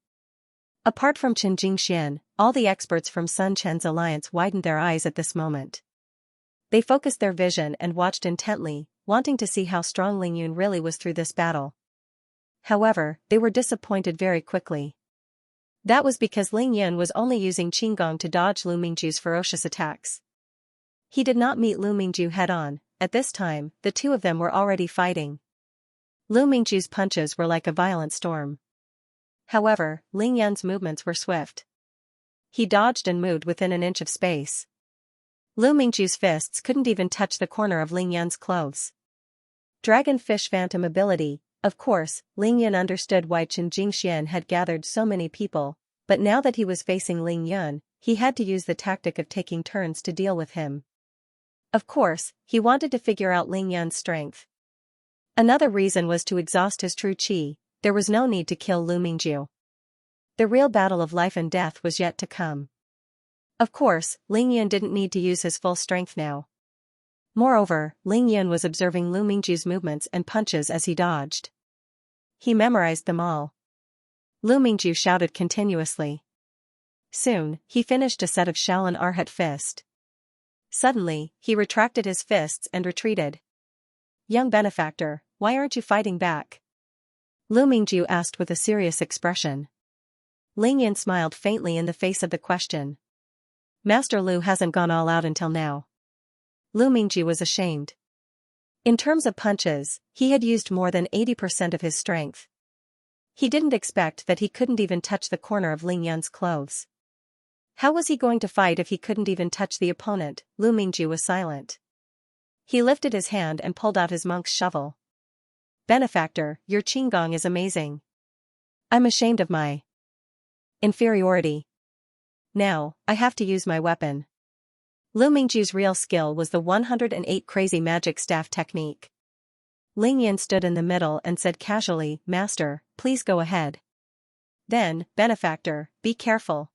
Apart from Xianxia, all the experts from Sun Chen's alliance widened their eyes at this moment. They focused their vision and watched intently, wanting to see how strong Ling Yun really was through this battle. However, they were disappointed very quickly. That was because Ling Yun was only using Qinggong to dodge Lu Mingju's ferocious attacks. He did not meet Lu Mingju head-on. At this time, the two of them were already fighting. Lu Mingju's punches were like a violent storm. However, Ling Yun's movements were swift. He dodged and moved within an inch of space. Lu Mingju's fists couldn't even touch the corner of Ling Yun's clothes. Dragonfish Phantom ability. Of course, Ling Yun understood why Xianxia had gathered so many people, but now that he was facing Ling Yun, he had to use the tactic of taking turns to deal with him. Of course, he wanted to figure out Ling Yun's strength. Another reason was to exhaust his true qi. There was no need to kill Lu Mingju. The real battle of life and death was yet to come. Of course, Ling Yun didn't need to use his full strength now. Moreover, Ling Yun was observing Lu Mingju's movements and punches as he dodged. He memorized them all. Lu Mingju shouted continuously. Soon, he finished a set of Shaolin Arhat Fist. Suddenly, he retracted his fists and retreated. Young benefactor, why aren't you fighting back? Lu Mingju asked with a serious expression. Ling Yun smiled faintly in the face of the question. Master Lu hasn't gone all out until now. Lu Mingju was ashamed. In terms of punches, he had used more than 80% of his strength. He didn't expect that he couldn't even touch the corner of Ling Yun's clothes. How was he going to fight if he couldn't even touch the opponent? Lu Mingju was silent. He lifted his hand and pulled out his monk's shovel. Benefactor, your qigong is amazing. I'm ashamed of my inferiority. Now, I have to use my weapon. Lu Mingju's real skill was the 108 crazy magic staff technique. Ling Yun stood in the middle and said casually, Master, please go ahead. Then, Benefactor, be careful.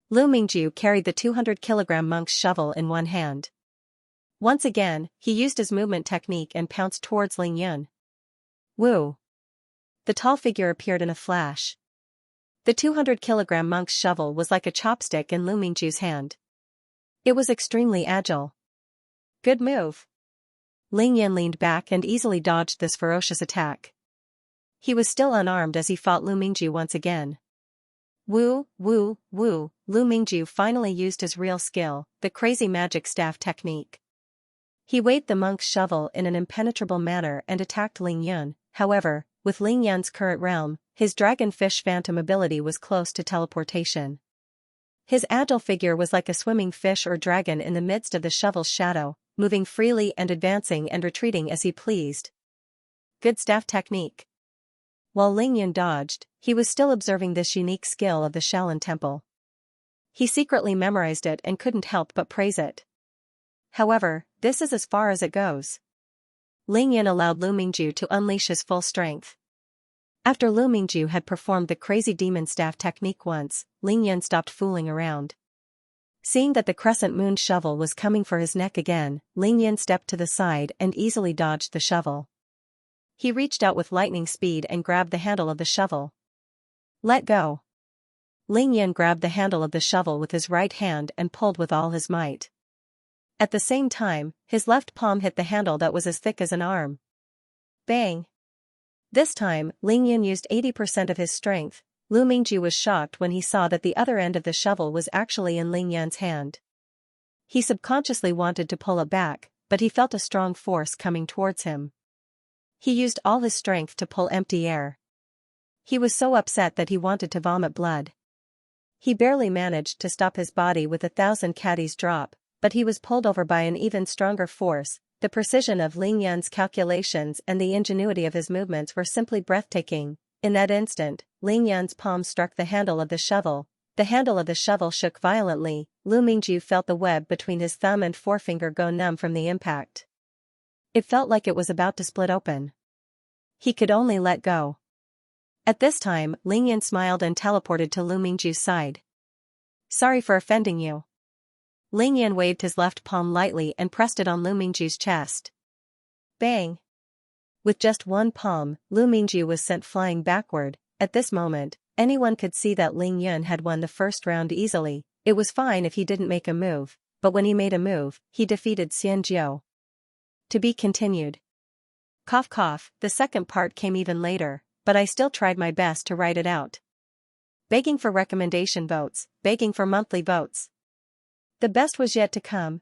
Lu Mingju carried the 200-kilogram monk's shovel in one hand. Once again, he used his movement technique and pounced towards Ling Yun. Woo! The tall figure appeared in a flash. The 200-kilogram monk's shovel was like a chopstick in Lu Mingju's hand. It was extremely agile. Good move. Ling Yun leaned back and easily dodged this ferocious attack. He was still unarmed as he fought Lu Mingju once again. Woo, woo, woo, Lu Mingju finally used his real skill, the crazy magic staff technique. He waved the monk's shovel in an impenetrable manner and attacked Ling Yun. However, with Ling Yun's current realm, his dragonfish phantom ability was close to teleportation. His agile figure was like a swimming fish or dragon in the midst of the shovel's shadow, moving freely and advancing and retreating as he pleased. Good staff technique. While Ling Yun dodged, he was still observing this unique skill of the Shaolin Temple. He secretly memorized it and couldn't help but praise it. However, this is as far as it goes. Ling Yun allowed Lu Mingju to unleash his full strength. After Lu Mingju had performed the crazy demon staff technique once, Ling Yun stopped fooling around. Seeing that the crescent moon shovel was coming for his neck again, Ling Yun stepped to the side and easily dodged the shovel. He reached out with lightning speed and grabbed the handle of the shovel. Let go. Ling Yun grabbed the handle of the shovel with his right hand and pulled with all his might. At the same time, his left palm hit the handle that was as thick as an arm. Bang! This time, Ling Yun used 80% of his strength. Lu Mingju was shocked when he saw that the other end of the shovel was actually in Ling Yun's hand. He subconsciously wanted to pull it back, but he felt a strong force coming towards him. He used all his strength to pull empty air. He was so upset that he wanted to vomit blood. He barely managed to stop his body with 1,000 caddies drop, but he was pulled over by an even stronger force. The precision of Ling Yun's calculations and the ingenuity of his movements were simply breathtaking. In that instant, Ling Yun's palm struck the handle of the shovel. The handle of the shovel shook violently. Lu Mingju felt the web between his thumb and forefinger go numb from the impact. It felt like it was about to split open. He could only let go. At this time, Ling Yun smiled and teleported to Lu Mingju's side. Sorry for offending you. Ling Yun waved his left palm lightly and pressed it on Lu Mingju's chest. Bang! With just one palm, Lu Mingju was sent flying backward. At this moment, anyone could see that Ling Yun had won the first round easily. It was fine if he didn't make a move, but when he made a move, he defeated Xianxia. To be continued. Cough cough, the second part came even later, but I still tried my best to write it out. Begging for recommendation votes, begging for monthly votes. The best was yet to come.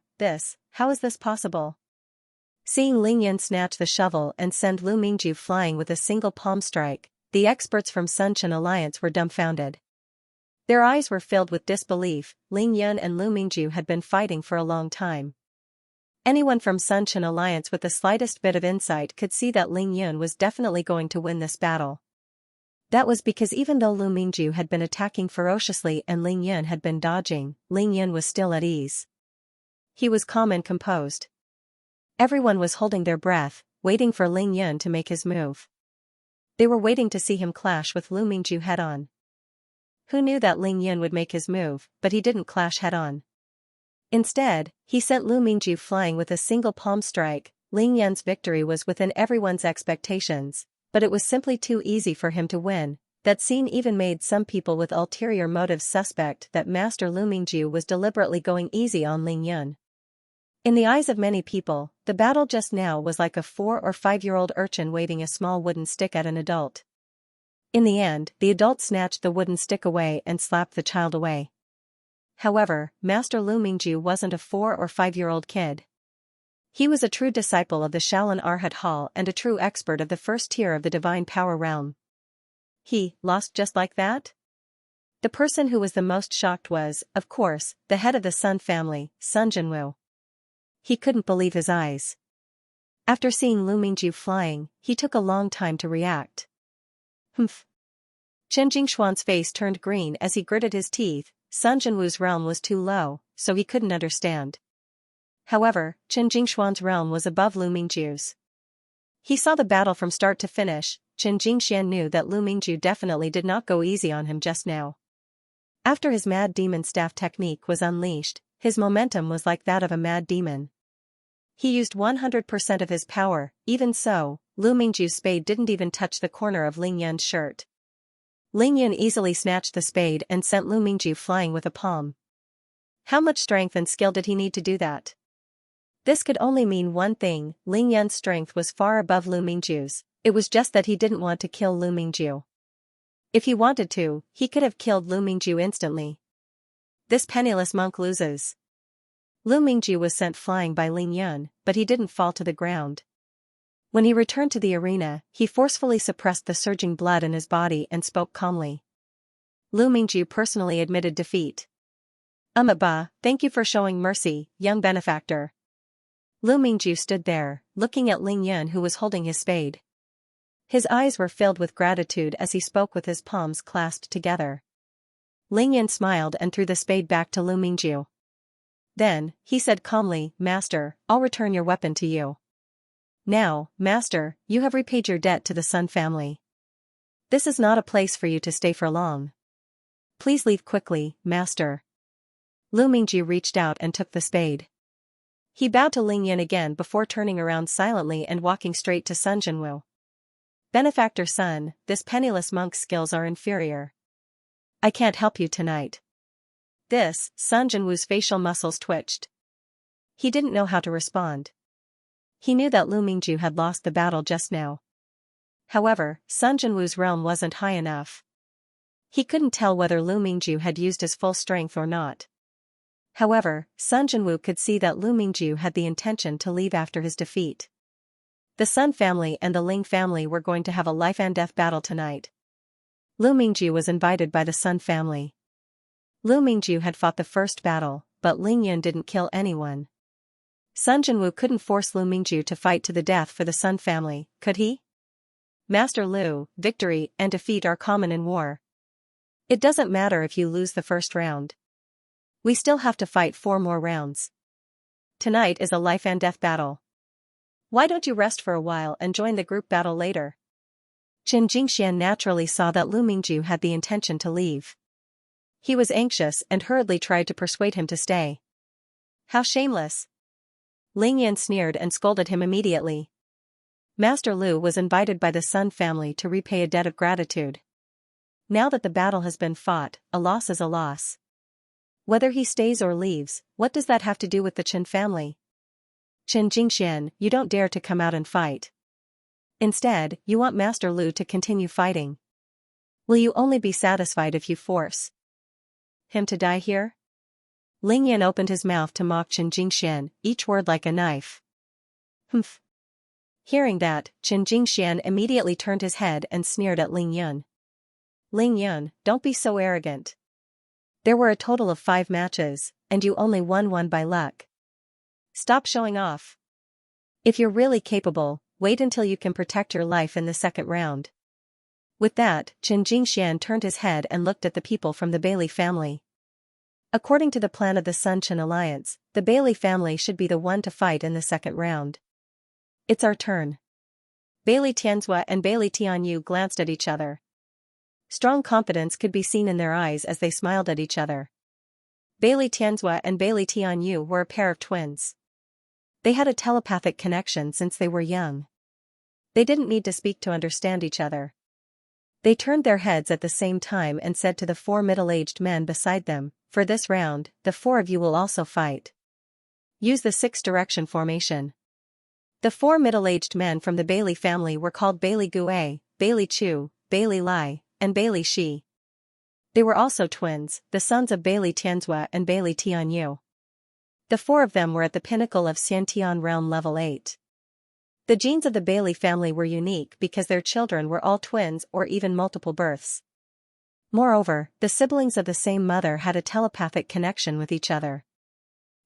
How is this possible? Seeing Ling Yun snatch the shovel and send Lu Mingju flying with a single palm strike, the experts from Sunchen Alliance were dumbfounded. Their eyes were filled with disbelief. Ling Yun and Lu Mingju had been fighting for a long time. Anyone from Sunchen Alliance with the slightest bit of insight could see that Ling Yun was definitely going to win this battle. That was because even though Lu Mingju had been attacking ferociously and Ling Yun had been dodging, Ling Yun was still at ease. He was calm and composed. Everyone was holding their breath, waiting for Ling Yun to make his move. They were waiting to see him clash with Lu Mingju head-on. Who knew that Ling Yun would make his move, but he didn't clash head-on. Instead, he sent Lu Mingju flying with a single palm strike. Ling Yun's victory was within everyone's expectations, but it was simply too easy for him to win. That scene even made some people with ulterior motives suspect that Master Lu Mingju was deliberately going easy on Ling Yun. In the eyes of many people, the battle just now was like a 4- or 5-year-old urchin waving a small wooden stick at an adult. In the end, the adult snatched the wooden stick away and slapped the child away. However, Master Lu Mingju wasn't a 4- or 5-year-old kid. He was a true disciple of the Shaolin Arhat Hall and a true expert of the first tier of the divine power realm. He lost just like that? The person who was the most shocked was, of course, the head of the Sun family, Sun Jinwu. He couldn't believe his eyes. After seeing Lu Mingju flying, he took a long time to react. Humph. Chen Jingshuan's face turned green as he gritted his teeth. Sun Jinwu's realm was too low, so he couldn't understand. However, Chen Jingshuan's realm was above Lu Mingju's. He saw the battle from start to finish. Chen Jingxian knew that Lu Mingju definitely did not go easy on him just now. After his mad demon staff technique was unleashed, his momentum was like that of a mad demon. He used 100% of his power. Even so, Lu Mingju's spade didn't even touch the corner of Ling Yun's shirt. Ling Yun easily snatched the spade and sent Lu Mingju flying with a palm. How much strength and skill did he need to do that? This could only mean one thing: Ling Yun's strength was far above Lu Mingju's. It was just that he didn't want to kill Lu Mingju. If he wanted to, he could have killed Lu Mingju instantly. This penniless monk loses. Lu Mingju was sent flying by Ling Yun, but he didn't fall to the ground. When he returned to the arena, he forcefully suppressed the surging blood in his body and spoke calmly. Lu Mingju personally admitted defeat. Ba, thank you for showing mercy, young benefactor. Lu Mingju stood there, looking at Ling Yun who was holding his spade. His eyes were filled with gratitude as he spoke with his palms clasped together. Ling Yun smiled and threw the spade back to Lu Mingju. Then, he said calmly, Master, I'll return your weapon to you. Now, Master, you have repaid your debt to the Sun family. This is not a place for you to stay for long. Please leave quickly, Master. Lu Mingju reached out and took the spade. He bowed to Ling Yun again before turning around silently and walking straight to Sun Jinwu. Benefactor Sun, this penniless monk's skills are inferior. I can't help you tonight. This, Sun Jinwu's facial muscles twitched. He didn't know how to respond. He knew that Lu Mingju had lost the battle just now. However, Sun Jinwu's realm wasn't high enough. He couldn't tell whether Lu Mingju had used his full strength or not. However, Sun Jinwu could see that Lu Mingju had the intention to leave after his defeat. The Sun family and the Ling family were going to have a life-and-death battle tonight. Lu Mingju was invited by the Sun family. Lu Mingju had fought the first battle, but Ling Yun didn't kill anyone. Sun Jinwu couldn't force Lu Mingju to fight to the death for the Sun family, could he? Master Lu, victory and defeat are common in war. It doesn't matter if you lose the first round. We still have to fight 4 more rounds. Tonight is a life-and-death battle. Why don't you rest for a while and join the group battle later? Chen Jingxian naturally saw that Lu Mingju had the intention to leave. He was anxious and hurriedly tried to persuade him to stay. How shameless! Ling Yan sneered and scolded him immediately. Master Lu was invited by the Sun family to repay a debt of gratitude. Now that the battle has been fought, a loss is a loss. Whether he stays or leaves, what does that have to do with the Chen family? Chen Jingxian, you don't dare to come out and fight. Instead, you want Master Lu to continue fighting. Will you only be satisfied if you force him to die here? Ling Yan opened his mouth to mock Chen Jingxian, each word like a knife. Humph. Hearing that, Chen Jingxian immediately turned his head and sneered at Ling Yun. Ling Yun, don't be so arrogant. There were a total of 5 matches, and you only won 1 by luck. Stop showing off. If you're really capable, wait until you can protect your life in the second round. With that, Chen Jingxian turned his head and looked at the people from the Bailey family. According to the plan of the Sun-Chen alliance, the Bailey family should be the one to fight in the second round. It's our turn. Bailey Tianzhua and Bailey Tianyu glanced at each other. Strong confidence could be seen in their eyes as they smiled at each other. Bailey Tianzhua and Bailey Tianyu were a pair of twins. They had a telepathic connection since they were young. They didn't need to speak to understand each other. They turned their heads at the same time and said to the 4 middle-aged men beside them, for this round, the 4 of you will also fight. Use the 6-direction formation. The 4 middle-aged men from the Bailey family were called Bailey Gue, Bailey Chu, Bailey Lai, and Bailey Shi. They were also twins, the sons of Bailey Tianzhua and Bailey Tianyu. The four of them were at the pinnacle of Xiantian realm level 8. The genes of the Bailey family were unique because their children were all twins or even multiple births. Moreover, the siblings of the same mother had a telepathic connection with each other.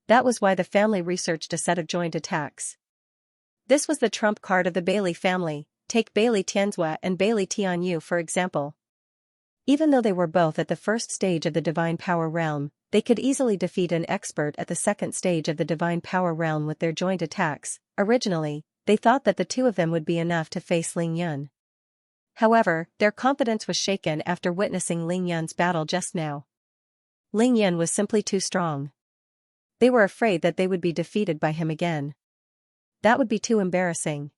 That was why the family researched a set of joint attacks. This was the trump card of the Bailey family. Take Bailey Xianxia and Bailey Tianyu for example. Even though they were both at the first stage of the divine power realm, they could easily defeat an expert at the second stage of the divine power realm with their joint attacks. Originally, they thought that the two of them would be enough to face Ling Yun. However, their confidence was shaken after witnessing Ling Yun's battle just now. Ling Yun was simply too strong. They were afraid that they would be defeated by him again. That would be too embarrassing.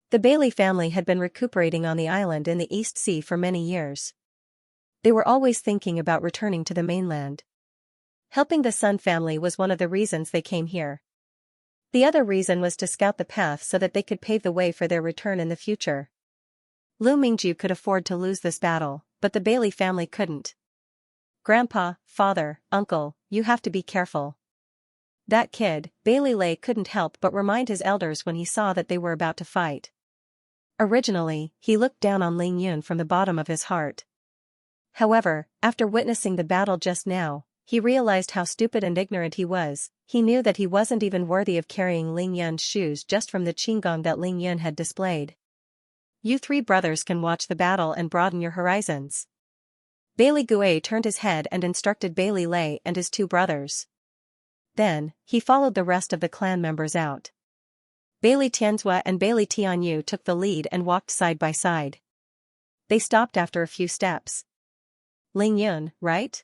The Bailey family had been recuperating on the island in the East Sea for many years. They were always thinking about returning to the mainland. Helping the Sun family was one of the reasons they came here. The other reason was to scout the path so that they could pave the way for their return in the future. Lu Mingju could afford to lose this battle, but the Bailey family couldn't. Grandpa, father, uncle, you have to be careful. That kid, Bailey Lei couldn't help but remind his elders when he saw that they were about to fight. Originally, he looked down on Ling Yun from the bottom of his heart. However, after witnessing the battle just now, he realized how stupid and ignorant he was. He knew that he wasn't even worthy of carrying Ling Yun's shoes just from the qinggong that Ling Yun had displayed. You three brothers can watch the battle and broaden your horizons. Bailey Gui turned his head and instructed Bailey Lei and his two brothers. Then, he followed the rest of the clan members out. Bailey Tianxia and Bailey Tianyu took the lead and walked side by side. They stopped after a few steps. Ling Yun, right?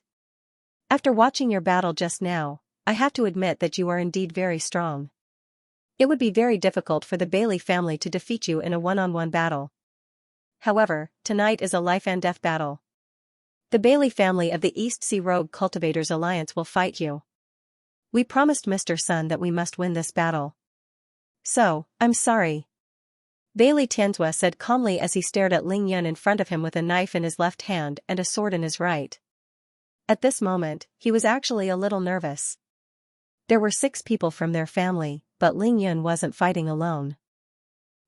After watching your battle just now, I have to admit that you are indeed very strong. It would be very difficult for the Bailey family to defeat you in a one-on-one battle. However, tonight is a life and death battle. The Bailey family of the East Sea Rogue Cultivators Alliance will fight you. We promised Mr. Sun that we must win this battle. So, I'm sorry. Bailey Tianxia said calmly as he stared at Ling Yun in front of him with a knife in his left hand and a sword in his right. At this moment, he was actually a little nervous. There were 6 people from their family, but Ling Yun wasn't fighting alone.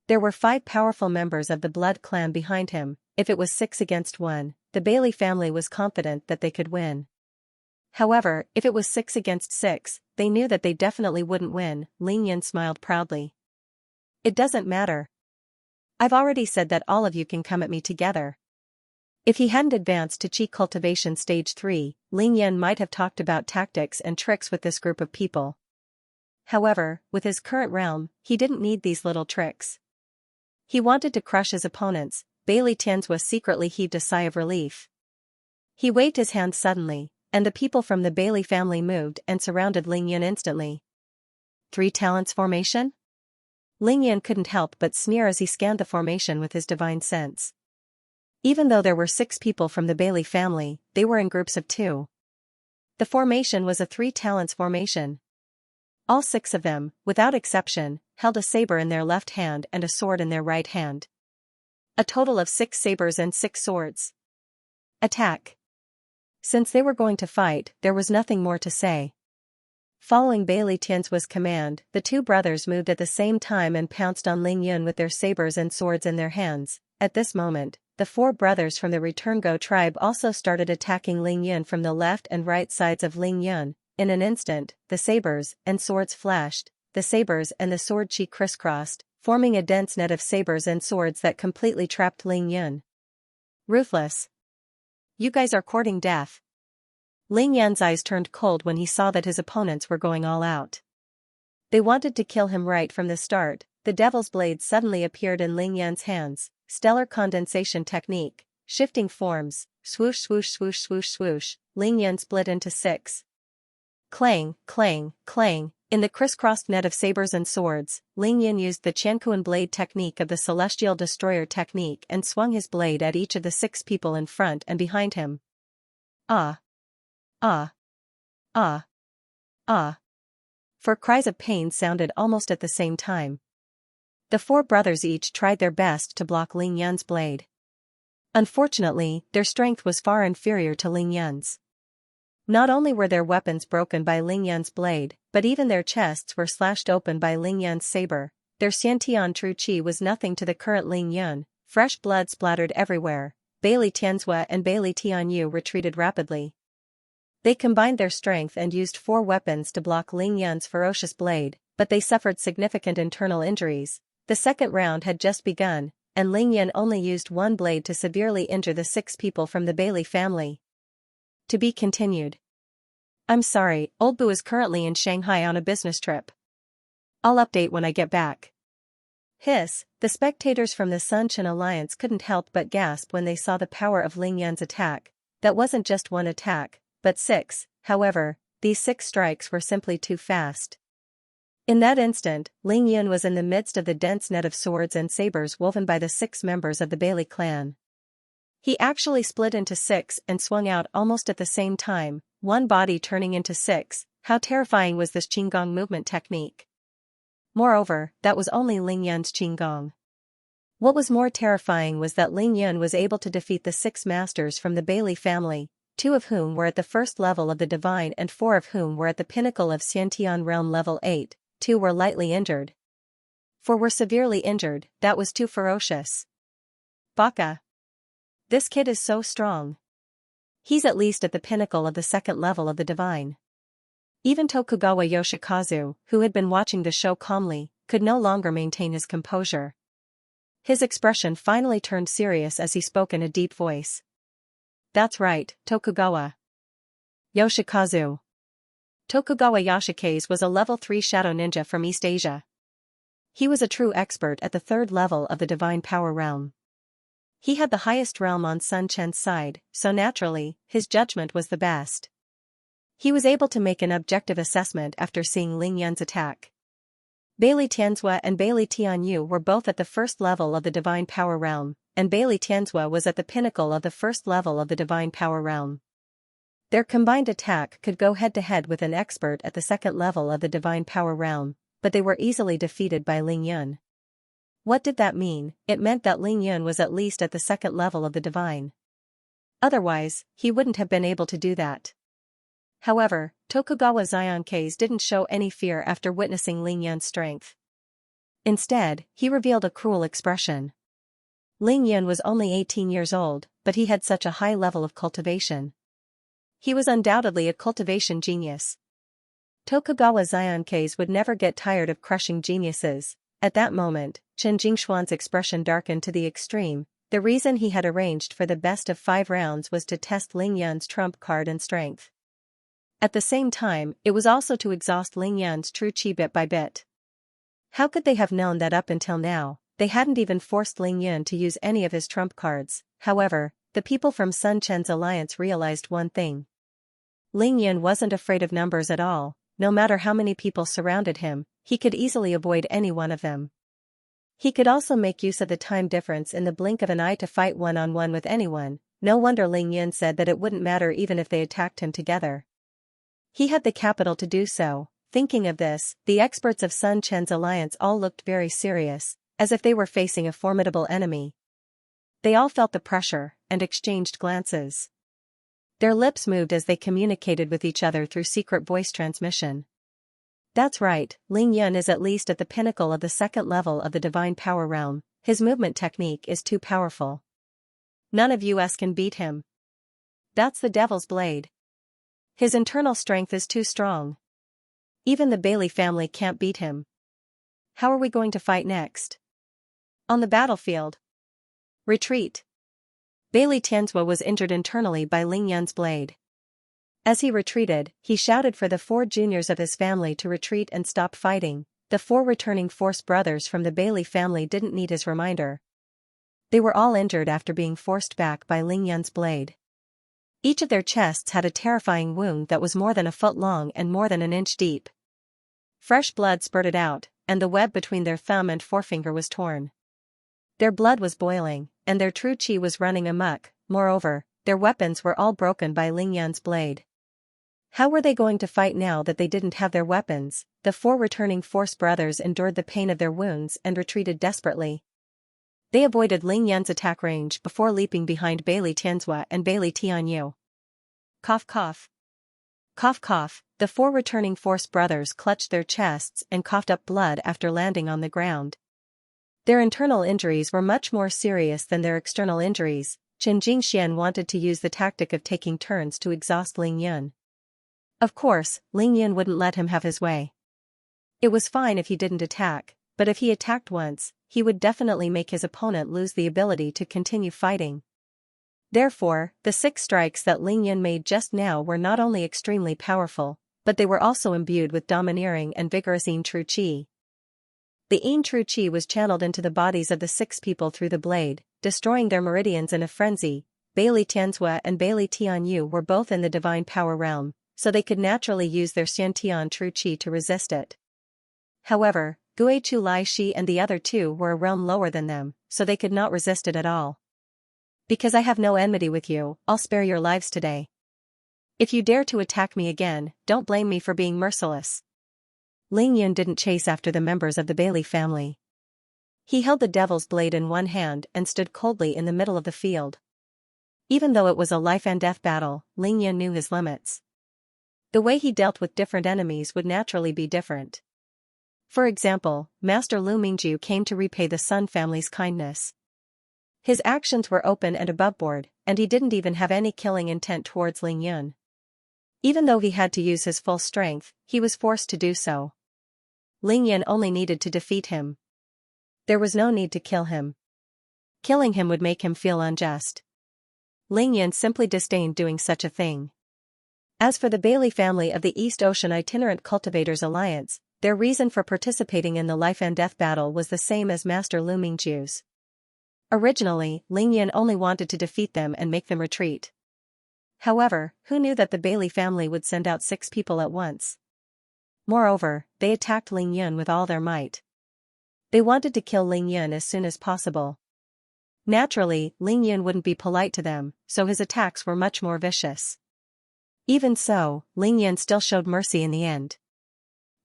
There were 5 powerful members of the blood clan behind him. If it was 6 against 1, the Bailey family was confident that they could win. However, if it was 6 against 6, they knew that they definitely wouldn't win. Ling Yun smiled proudly. It doesn't matter. I've already said that all of you can come at me together. If he hadn't advanced to Qi Cultivation Stage 3, Ling Yun might have talked about tactics and tricks with this group of people. However, with his current realm, he didn't need these little tricks. He wanted to crush his opponents. Bailey Tianxia secretly heaved a sigh of relief. He waved his hand suddenly, and the people from the Bailey family moved and surrounded Ling Yun instantly. 3 talents formation? Ling Yun couldn't help but sneer as he scanned the formation with his divine sense. Even though there were 6 people from the Bailey family, they were in groups of 2. The formation was a 3 talents formation. All 6 of them, without exception, held a saber in their left hand and a sword in their right hand. A total of 6 sabers and 6 swords. Attack! Since they were going to fight, there was nothing more to say. Following Bailey Tianxia's command, the 2 brothers moved at the same time and pounced on Ling Yun with their sabers and swords in their hands. At this moment, the 4 brothers from the Return Go tribe also started attacking Ling Yun from the left and right sides of Ling Yun. In an instant, the sabers and swords flashed, the sabers and the sword chi crisscrossed, forming a dense net of sabers and swords that completely trapped Ling Yun. Ruthless. You guys are courting death. Ling Yun's eyes turned cold when he saw that his opponents were going all out. They wanted to kill him right from the start. The Devil's Blade suddenly appeared in Ling Yun's hands. Stellar condensation technique, shifting forms, swoosh swoosh swoosh swoosh swoosh. Ling Yun split into 6. Clang, clang, clang. In the crisscrossed net of sabers and swords, Ling Yun used the Qiankuan blade technique of the Celestial Destroyer technique and swung his blade at each of the 6 people in front and behind him. Ah! Ah! Ah! Ah! 4 cries of pain sounded almost at the same time. The 4 brothers each tried their best to block Ling Yun's blade. Unfortunately, their strength was far inferior to Ling Yun's. Not only were their weapons broken by Ling Yun's blade, but even their chests were slashed open by Ling Yun's saber. Their Xiantian true qi was nothing to the current Ling Yun. Fresh blood splattered everywhere. Bailey Tianzhua and Bailey Tianyu retreated rapidly. They combined their strength and used 4 weapons to block Ling Yun's ferocious blade, but they suffered significant internal injuries. The second round had just begun, and Ling Yun only used 1 blade to severely injure the 6 people from the Bailey family. To be continued. I'm sorry, Old Boo is currently in Shanghai on a business trip. I'll update when I get back. Hiss, the spectators from the Sun Chen Alliance couldn't help but gasp when they saw the power of Ling Yun's attack. That wasn't just 1 attack, but 6, however, these 6 strikes were simply too fast. In that instant, Ling Yun was in the midst of the dense net of swords and sabers woven by the 6 members of the Bailey clan. He actually split into 6 and swung out almost at the same time, one body turning into 6. How terrifying was this Qinggong movement technique? Moreover, that was only Ling Yun's Qinggong. What was more terrifying was that Ling Yun was able to defeat the 6 masters from the Bailey family, 2 of whom were at the first level of the divine and 4 of whom were at the pinnacle of Xiantian realm level 8, 2 were lightly injured. 4 were severely injured. That was too ferocious. Baka. This kid is so strong. He's at least at the pinnacle of the 2nd level of the divine. Even Tokugawa Yoshikazu, who had been watching the show calmly, could no longer maintain his composure. His expression finally turned serious as he spoke in a deep voice. That's right, Tokugawa Yoshikazu. Tokugawa Yoshikaze was a level 3 shadow ninja from East Asia. He was a true expert at the 3rd level of the divine power realm. He had the highest realm on Sun Chen's side, so naturally, his judgment was the best. He was able to make an objective assessment after seeing Ling Yun's attack. Bailey Tianzhua and Bailey Tianyu were both at the 1st level of the divine power realm, and Bailey Tianzhua was at the pinnacle of the 1st level of the divine power realm. Their combined attack could go head-to-head with an expert at the 2nd level of the divine power realm, but they were easily defeated by Ling Yun. What did that mean? It meant that Ling Yun was at least at the 2nd level of the divine. Otherwise, he wouldn't have been able to do that. However, Tokugawa Xianxia didn't show any fear after witnessing Ling Yun's strength. Instead, he revealed a cruel expression. Ling Yun was only 18 years old, but he had such a high level of cultivation. He was undoubtedly a cultivation genius. Tokugawa Xianxia would never get tired of crushing geniuses. At that moment, Chen Jingxuan's expression darkened to the extreme. The reason he had arranged for the best of 5 rounds was to test Ling Yun's trump card and strength. At the same time, it was also to exhaust Ling Yun's true qi bit by bit. How could they have known that up until now? They hadn't even forced Ling Yun to use any of his trump cards. However, the people from Sun Chen's alliance realized one thing. Ling Yun wasn't afraid of numbers at all. No matter how many people surrounded him, he could easily avoid any one of them. He could also make use of the time difference in the blink of an eye to fight one-on-one with anyone. No wonder Ling Yun said that it wouldn't matter even if they attacked him together. He had the capital to do so. Thinking of this, the experts of Sun Chen's alliance all looked very serious, as if they were facing a formidable enemy. They all felt the pressure, and exchanged glances. Their lips moved as they communicated with each other through secret voice transmission. That's right, Ling Yun is at least at the pinnacle of the 2nd level of the divine power realm. His movement technique is too powerful. None of us can beat him. That's the devil's blade. His internal strength is too strong. Even the Bailey family can't beat him. How are we going to fight next? On the battlefield. Retreat. Bailey Tianzhua was injured internally by Ling Yun's blade. As he retreated, he shouted for the 4 juniors of his family to retreat and stop fighting. The 4 returning Force brothers from the Bailey family didn't need his reminder. They were all injured after being forced back by Ling Yun's blade. Each of their chests had a terrifying wound that was more than a foot long and more than an inch deep. Fresh blood spurted out, and the web between their thumb and forefinger was torn. Their blood was boiling, and their true qi was running amok. Moreover, their weapons were all broken by Ling Yun's blade. How were they going to fight now that they didn't have their weapons? The 4 returning Force brothers endured the pain of their wounds and retreated desperately. They avoided Ling Yun's attack range before leaping behind Bailey Tianzhua and Bailey Tianyu. Cough cough. Cough cough, the four returning Force brothers clutched their chests and coughed up blood after landing on the ground. Their internal injuries were much more serious than their external injuries. Xianxia wanted to use the tactic of taking turns to exhaust Ling Yun. Of course, Ling Yun wouldn't let him have his way. It was fine if he didn't attack, but if he attacked once, he would definitely make his opponent lose the ability to continue fighting. Therefore, the 6 strikes that Ling Yun made just now were not only extremely powerful, but they were also imbued with domineering and vigorous Yin True Qi. The Yin True Qi was channeled into the bodies of the 6 people through the blade, destroying their meridians in a frenzy. Bailey Tianzhua and Bailey Tianyu were both in the divine power realm, so they could naturally use their Xiantian True Qi to resist it. However, Guichu Lai Shi and the other 2 were a realm lower than them, so they could not resist it at all. Because I have no enmity with you, I'll spare your lives today. If you dare to attack me again, don't blame me for being merciless. Ling Yun didn't chase after the members of the Bailey family. He held the devil's blade in one hand and stood coldly in the middle of the field. Even though it was a life and death battle, Ling Yun knew his limits. The way he dealt with different enemies would naturally be different. For example, Master Lu Mingju came to repay the Sun family's kindness. His actions were open and aboveboard, and he didn't even have any killing intent towards Ling Yun. Even though he had to use his full strength, he was forced to do so. Ling Yun only needed to defeat him. There was no need to kill him. Killing him would make him feel unjust. Ling Yun simply disdained doing such a thing. As for the Bailey family of the East Ocean Itinerant Cultivators Alliance, their reason for participating in the life and death battle was the same as Master Lu Mingju's. Originally, Ling Yun only wanted to defeat them and make them retreat. However, who knew that the Bailey family would send out 6 people at once? Moreover, they attacked Ling Yun with all their might. They wanted to kill Ling Yun as soon as possible. Naturally, Ling Yun wouldn't be polite to them, so his attacks were much more vicious. Even so, Ling Yun still showed mercy in the end.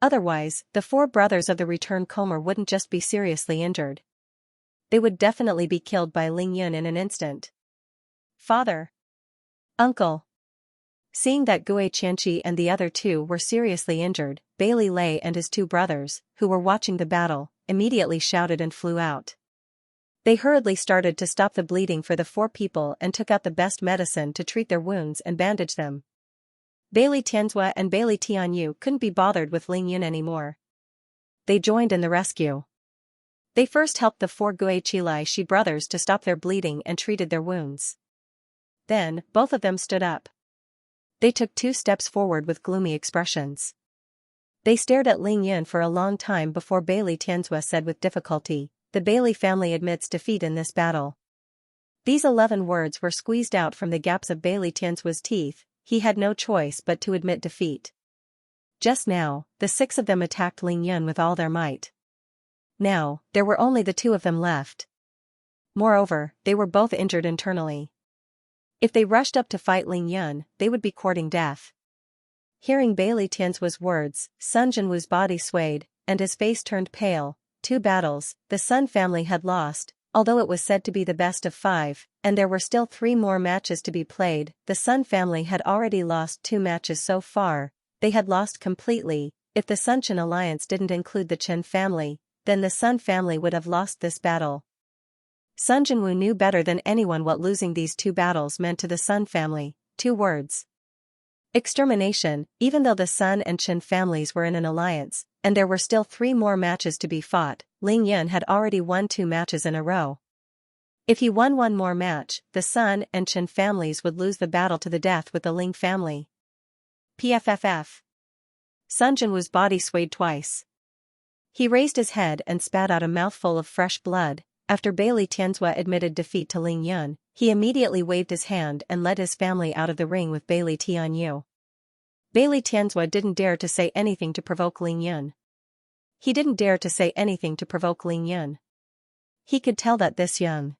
Otherwise, the 4 brothers of the Return Comer wouldn't just be seriously injured. They would definitely be killed by Ling Yun in an instant. Father. Uncle. Seeing that Gui Qianqi and the other 2 were seriously injured, Bailey Lei and his 2 brothers, who were watching the battle, immediately shouted and flew out. They hurriedly started to stop the bleeding for the 4 people and took out the best medicine to treat their wounds and bandage them. Bailey Tianzhua and Bailey Tianyu couldn't be bothered with Ling Yun anymore. They joined in the rescue. They first helped the 4 Guiqilai Shi brothers to stop their bleeding and treated their wounds. Then, both of them stood up. They took 2 steps forward with gloomy expressions. They stared at Ling Yun for a long time before Bailey Tianzhua said with difficulty, "The Bailey family admits defeat in this battle." These 11 words were squeezed out from the gaps of Bailey Tianzhua's teeth. He had no choice but to admit defeat. Just now, the 6 of them attacked Ling Yun with all their might. Now, there were only the 2 of them left. Moreover, they were both injured internally. If they rushed up to fight Ling Yun, they would be courting death. Hearing Bailey Tianzhua's words, Sun Jinwu's body swayed, and his face turned pale. 2 battles, the Sun family had lost, although it was said to be the best of 5, and there were still 3 more matches to be played. The Sun family had already lost 2 matches so far. They had lost completely. If the Sun Chen alliance didn't include the Chen family, then the Sun family would have lost this battle. Sun Jinwu knew better than anyone what losing these 2 battles meant to the Sun family. 2 words. Extermination. Even though the Sun and Chen families were in an alliance, and there were still 3 more matches to be fought, Ling Yun had already won 2 matches in a row. If he won 1 more match, the Sun and Chen families would lose the battle to the death with the Ling family. PFFF. Sun Jinwu's body swayed twice. He raised his head and spat out a mouthful of fresh blood. After Bailey Tianzhua admitted defeat to Ling Yun, he immediately waved his hand and led his family out of the ring with Bailey Tianyu. Bailey Tianzhua didn't dare to say anything to provoke Ling Yun. He didn't dare to say anything to provoke Ling Yun. He could tell that this young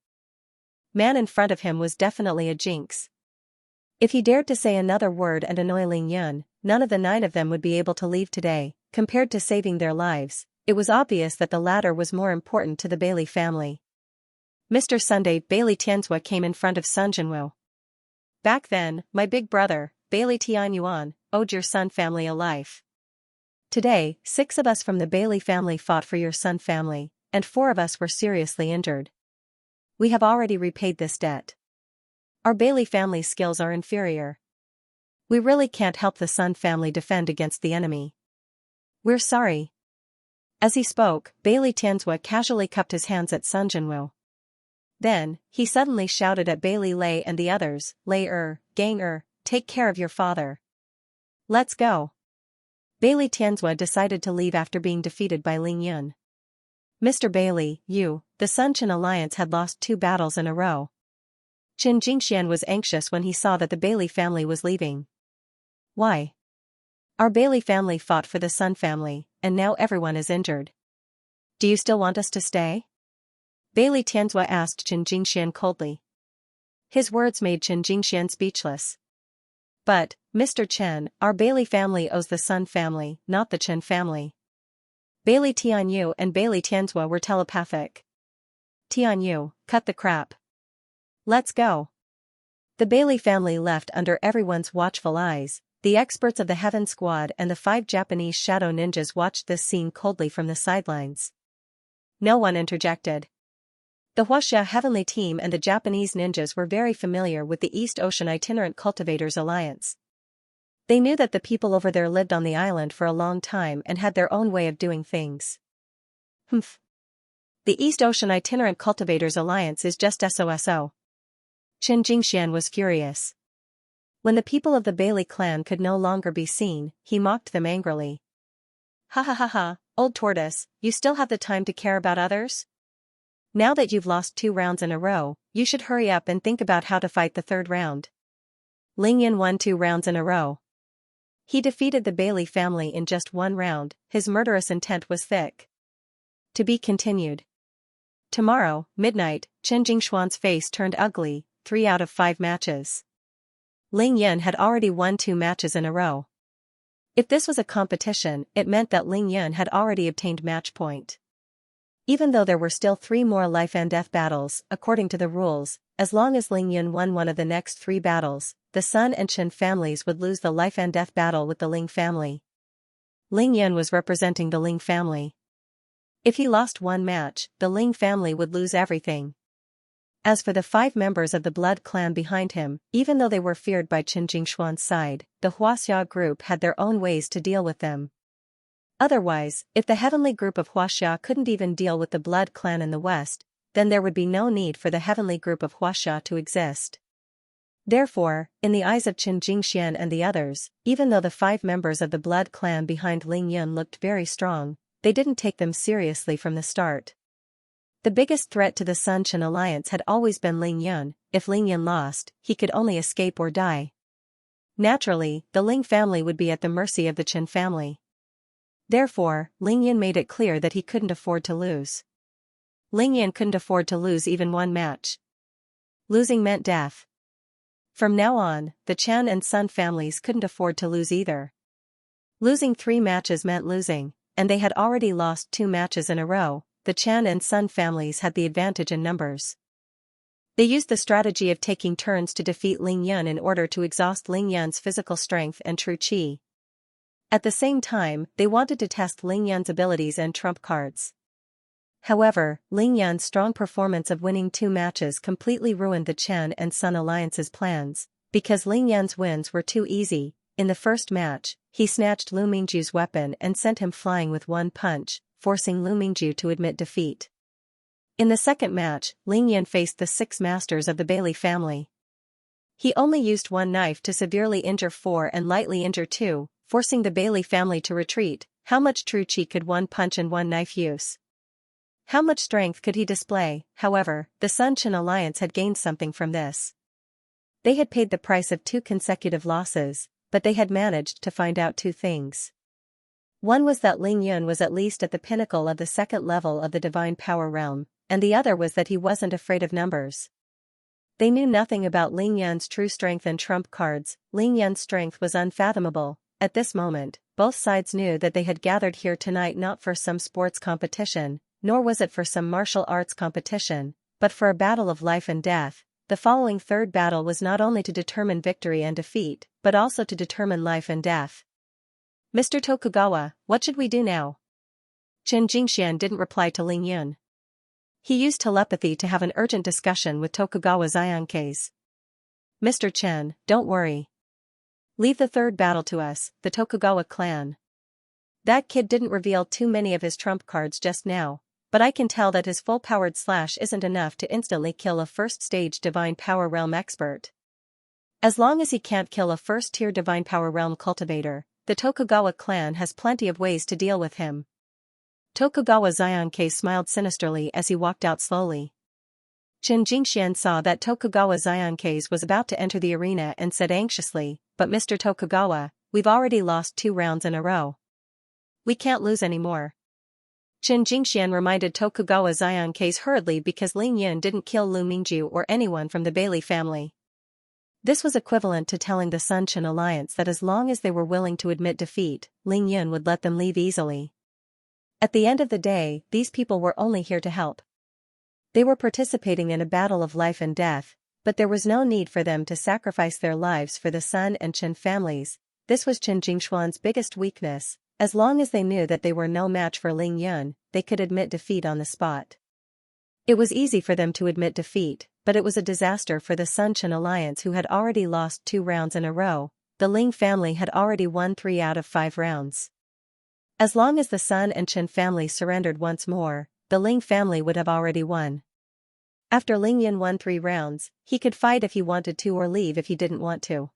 man in front of him was definitely a jinx. If he dared to say another word and annoy Ling Yun, none of the 9 of them would be able to leave today. Compared to saving their lives, it was obvious that the latter was more important to the Bailey family. Mr. Sunday, Bailey Tianzhua came in front of Sun Jinwu. Back then, my big brother, Bailey Tianyuan, owed your Sun family a life. Today, 6 of us from the Bailey family fought for your Sun family, and 4 of us were seriously injured. We have already repaid this debt. Our Bailey family skills are inferior. We really can't help the Sun family defend against the enemy. We're sorry. As he spoke, Bailey Tianzhua casually cupped his hands at Sun Jinwu. Then, he suddenly shouted at Bailey Lei and the others, Lei gang take care of your father. Let's go. Bailey Tianzhua decided to leave after being defeated by Ling Yun. Mr. Bailey, the Sun Qin alliance had lost 2 battles in a row. Qin Jingxian was anxious when he saw that the Bailey family was leaving. Why? Our Bailey family fought for the Sun family, and now everyone is injured. Do you still want us to stay? Bailey Tianzhua asked Qin Jingxian coldly. His words made Qin Jingxian speechless. But, Mr. Chen, our Bailey family owes the Sun family, not the Chen family. Bailey Tianyu and Bailey Tianzhua were telepathic. Tianyu, cut the crap. Let's go. The Bailey family left under everyone's watchful eyes. The experts of the Heaven Squad and the 5 Japanese shadow ninjas watched this scene coldly from the sidelines. No one interjected. The Huaxia Heavenly Team and the Japanese ninjas were very familiar with the East Ocean Itinerant Cultivators Alliance. They knew that the people over there lived on the island for a long time and had their own way of doing things. Humph. The East Ocean Itinerant Cultivators Alliance is just SOSO. Qin Jingxian was furious. When the people of the Bailey clan could no longer be seen, he mocked them angrily. Ha ha ha ha, old tortoise, you still have the time to care about others? Now that you've lost 2 rounds in a row, you should hurry up and think about how to fight the 3rd round. Ling Yin won 2 rounds in a row. He defeated the Bailey family in just 1 round, his murderous intent was thick. To be continued. Tomorrow, midnight, Chen Jingshuan's face turned ugly, 3 out of 5 matches. Ling Yin had already won 2 matches in a row. If this was a competition, it meant that Ling Yin had already obtained match point. Even though there were still 3 more life and death battles, according to the rules, as long as Ling Yun won one of the next 3 battles, the Sun and Chen families would lose the life and death battle with the Ling family. Ling Yun was representing the Ling family. If he lost one match, the Ling family would lose everything. As for the 5 members of the blood clan behind him, even though they were feared by Qin Jingshuan's side, the Huaxia group had their own ways to deal with them. Otherwise, if the heavenly group of Huaxia couldn't even deal with the blood clan in the west, then there would be no need for the heavenly group of Huaxia to exist. Therefore, in the eyes of Qin Jingxian and the others, even though the 5 members of the blood clan behind Ling Yun looked very strong, they didn't take them seriously from the start. The biggest threat to the Sun Chen alliance had always been Ling Yun. If Ling Yun lost, he could only escape or die. Naturally, the Ling family would be at the mercy of the Chen family. Therefore, Ling Yun made it clear that he couldn't afford to lose. Ling Yun couldn't afford to lose even one match. Losing meant death. From now on, the Chen and Sun families couldn't afford to lose either. Losing 3 matches meant losing, and they had already lost 2 matches in a row. The Chen and Sun families had the advantage in numbers. They used the strategy of taking turns to defeat Ling Yun in order to exhaust Ling Yun's physical strength and true qi. At the same time, they wanted to test Ling Yun's abilities and trump cards. However, Ling Yun's strong performance of winning 2 matches completely ruined the Chen and Sun alliance's plans, because Ling Yun's wins were too easy. In the first match, he snatched Lu Mingju's weapon and sent him flying with one punch, forcing Lu Mingju to admit defeat. In the second match, Ling Yun faced the 6 masters of the Bailey family. He only used one knife to severely injure 4 and lightly injure 2, forcing the Bailey family to retreat. How much true qi could one punch and one knife use? How much strength could he display? However, the Sun Chen alliance had gained something from this. They had paid the price of 2 consecutive losses, but they had managed to find out 2 things. One was that Ling Yun was at least at the pinnacle of the 2nd level of the divine power realm, and the other was that he wasn't afraid of numbers. They knew nothing about Ling Yun's true strength and trump cards. Ling Yun's strength was unfathomable. At this moment, both sides knew that they had gathered here tonight not for some sports competition, nor was it for some martial arts competition, but for a battle of life and death. the following third battle was not only to determine victory and defeat, but also to determine life and death. Mr. Tokugawa, what should we do now? Xianxia didn't reply to Ling Yun. He used telepathy to have an urgent discussion with Tokugawa Xianxia. Mr. Chen, don't worry. Leave the third battle to us, the Tokugawa clan. That kid didn't reveal too many of his trump cards just now, but I can tell that his full-powered slash isn't enough to instantly kill a first-stage Divine Power Realm expert. As long as he can't kill a first-tier Divine Power Realm cultivator, the Tokugawa clan has plenty of ways to deal with him. Tokugawa Xianxia smiled sinisterly as he walked out slowly. Chen Jingxian saw that Tokugawa Xianxia was about to enter the arena and said anxiously, "But Mr. Tokugawa, we've already lost 2 rounds in a row. We can't lose anymore." Chen Jingxian reminded Tokugawa Xianxia hurriedly because Ling Yun didn't kill Lu Mingju or anyone from the Bailey family. This was equivalent to telling the Sun Chen alliance that as long as they were willing to admit defeat, Ling Yun would let them leave easily. At the end of the day, these people were only here to help. They were participating in a battle of life and death, but there was no need for them to sacrifice their lives for the Sun and Chen families. This was Chen Jingxuan's biggest weakness. As long as they knew that they were no match for Ling Yun, they could admit defeat on the spot. It was easy for them to admit defeat, but it was a disaster for the Sun Chen alliance who had already lost 2 rounds in a row. The Ling family had already won 3 out of 5 rounds. As long as the Sun and Chen family surrendered once more, the Ling family would have already won. After Ling Yun won 3 rounds, he could fight if he wanted to or leave if he didn't want to.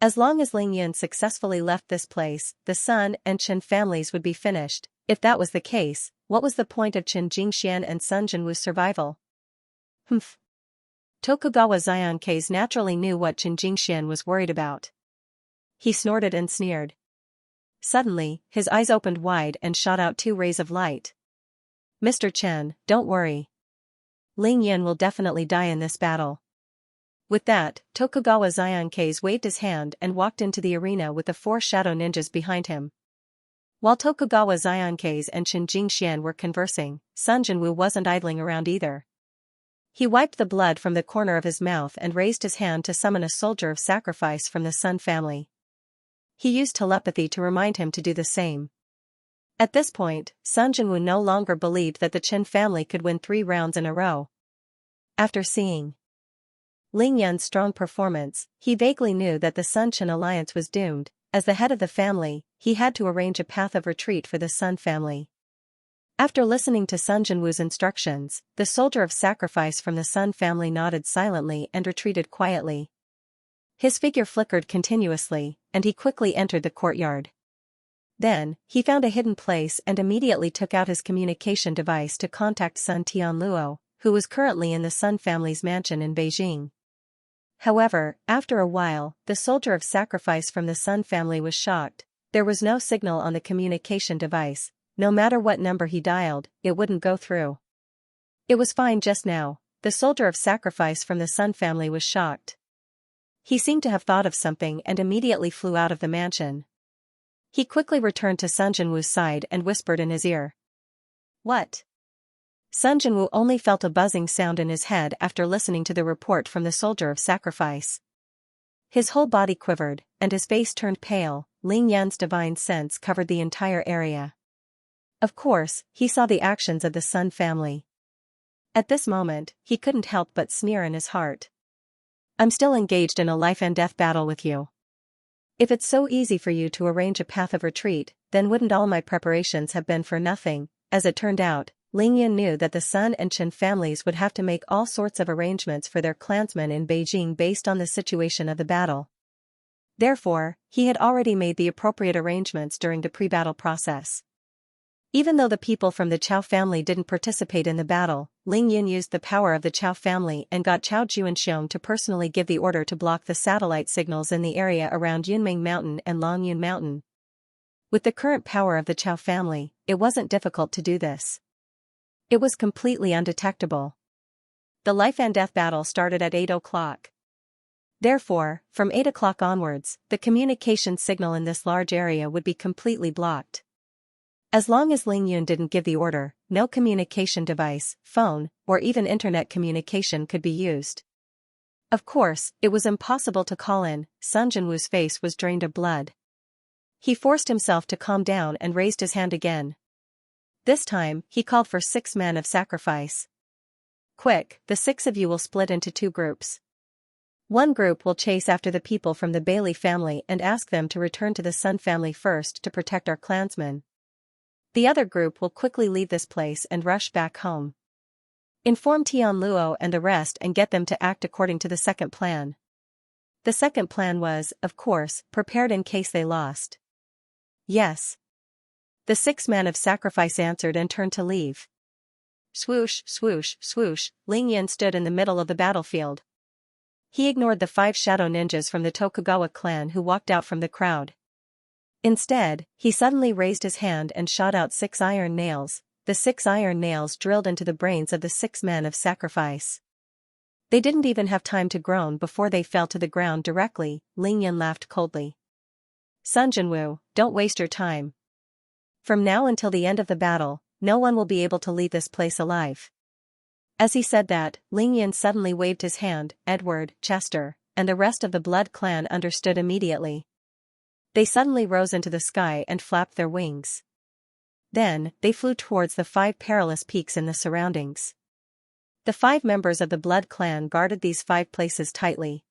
As long as Ling Yun successfully left this place, the Sun and Chen families would be finished. If that was the case, what was the point of Chen Jingxian and Sun Jinwu's survival? Humph. Tokugawa Xianxia naturally knew what Chen Jingxian was worried about. He snorted and sneered. Suddenly, his eyes opened wide and shot out 2 rays of light. Mr. Chen, don't worry. Ling Yun will definitely die in this battle. With that, Tokugawa Xianxia waved his hand and walked into the arena with the 4 shadow ninjas behind him. While Tokugawa Xianxia and Chen Jingxian were conversing, Sun Jinwu wasn't idling around either. He wiped the blood from the corner of his mouth and raised his hand to summon a soldier of sacrifice from the Sun family. He used telepathy to remind him to do the same. At this point, Sun Jinwu no longer believed that the Chen family could win 3 rounds in a row. After seeing Ling Yun's strong performance, he vaguely knew that the Sun Chen alliance was doomed. As the head of the family, he had to arrange a path of retreat for the Sun family. After listening to Sun Jinwu's instructions, the soldier of sacrifice from the Sun family nodded silently and retreated quietly. His figure flickered continuously, and he quickly entered the courtyard. Then, he found a hidden place and immediately took out his communication device to contact Sun Tianluo, who was currently in the Sun family's mansion in Beijing. However, after a while, the soldier of sacrifice from the Sun family was shocked. There was no signal on the communication device. No matter what number he dialed, it wouldn't go through. It was fine just now. The soldier of sacrifice from the Sun family was shocked. He seemed to have thought of something and immediately flew out of the mansion. He quickly returned to Sun Jinwu's side and whispered in his ear. What? Sun Jinwu only felt a buzzing sound in his head after listening to the report from the soldier of sacrifice. His whole body quivered, and his face turned pale. Ling Yan's divine sense covered the entire area. Of course, he saw the actions of the Sun family. At this moment, he couldn't help but sneer in his heart. I'm still engaged in a life and death battle with you. If it's so easy for you to arrange a path of retreat, then wouldn't all my preparations have been for nothing? As it turned out, Ling Yan knew that the Sun and Chen families would have to make all sorts of arrangements for their clansmen in Beijing based on the situation of the battle. Therefore, he had already made the appropriate arrangements during the pre-battle process. Even though the people from the Chao family didn't participate in the battle, Ling Yan used the power of the Chao family and got Chao Juanxiong to personally give the order to block the satellite signals in the area around Yunming Mountain and Longyun Mountain. With the current power of the Chao family, it wasn't difficult to do this. It was completely undetectable. The life and death battle started at 8 o'clock. Therefore, from 8 o'clock onwards, the communication signal in this large area would be completely blocked. As long as Ling Yun didn't give the order, no communication device, phone, or even internet communication could be used. Of course, it was impossible to call in. Sun Jinwoo's face was drained of blood. He forced himself to calm down and raised his hand again. This time, he called for 6 men of sacrifice. Quick, the 6 of you will split into 2 groups. One group will chase after the people from the Bailey family and ask them to return to the Sun family first to protect our clansmen. The other group will quickly leave this place and rush back home. Inform Tian Luo and the rest and get them to act according to the second plan. The second plan was, of course, prepared in case they lost. Yes. The 6 men of sacrifice answered and turned to leave. Swoosh, swoosh, swoosh, Ling Yan stood in the middle of the battlefield. He ignored the 5 shadow ninjas from the Tokugawa clan who walked out from the crowd. Instead, he suddenly raised his hand and shot out 6 iron nails. The 6 iron nails drilled into the brains of the 6 men of sacrifice. They didn't even have time to groan before they fell to the ground directly. Ling Yan laughed coldly. Sun Jinwoo, don't waste your time. From now until the end of the battle, no one will be able to leave this place alive. As he said that, Ling Yan suddenly waved his hand. Edward, Chester, and the rest of the Blood clan understood immediately. They suddenly rose into the sky and flapped their wings. Then, they flew towards the 5 perilous peaks in the surroundings. The 5 members of the Blood clan guarded these 5 places tightly.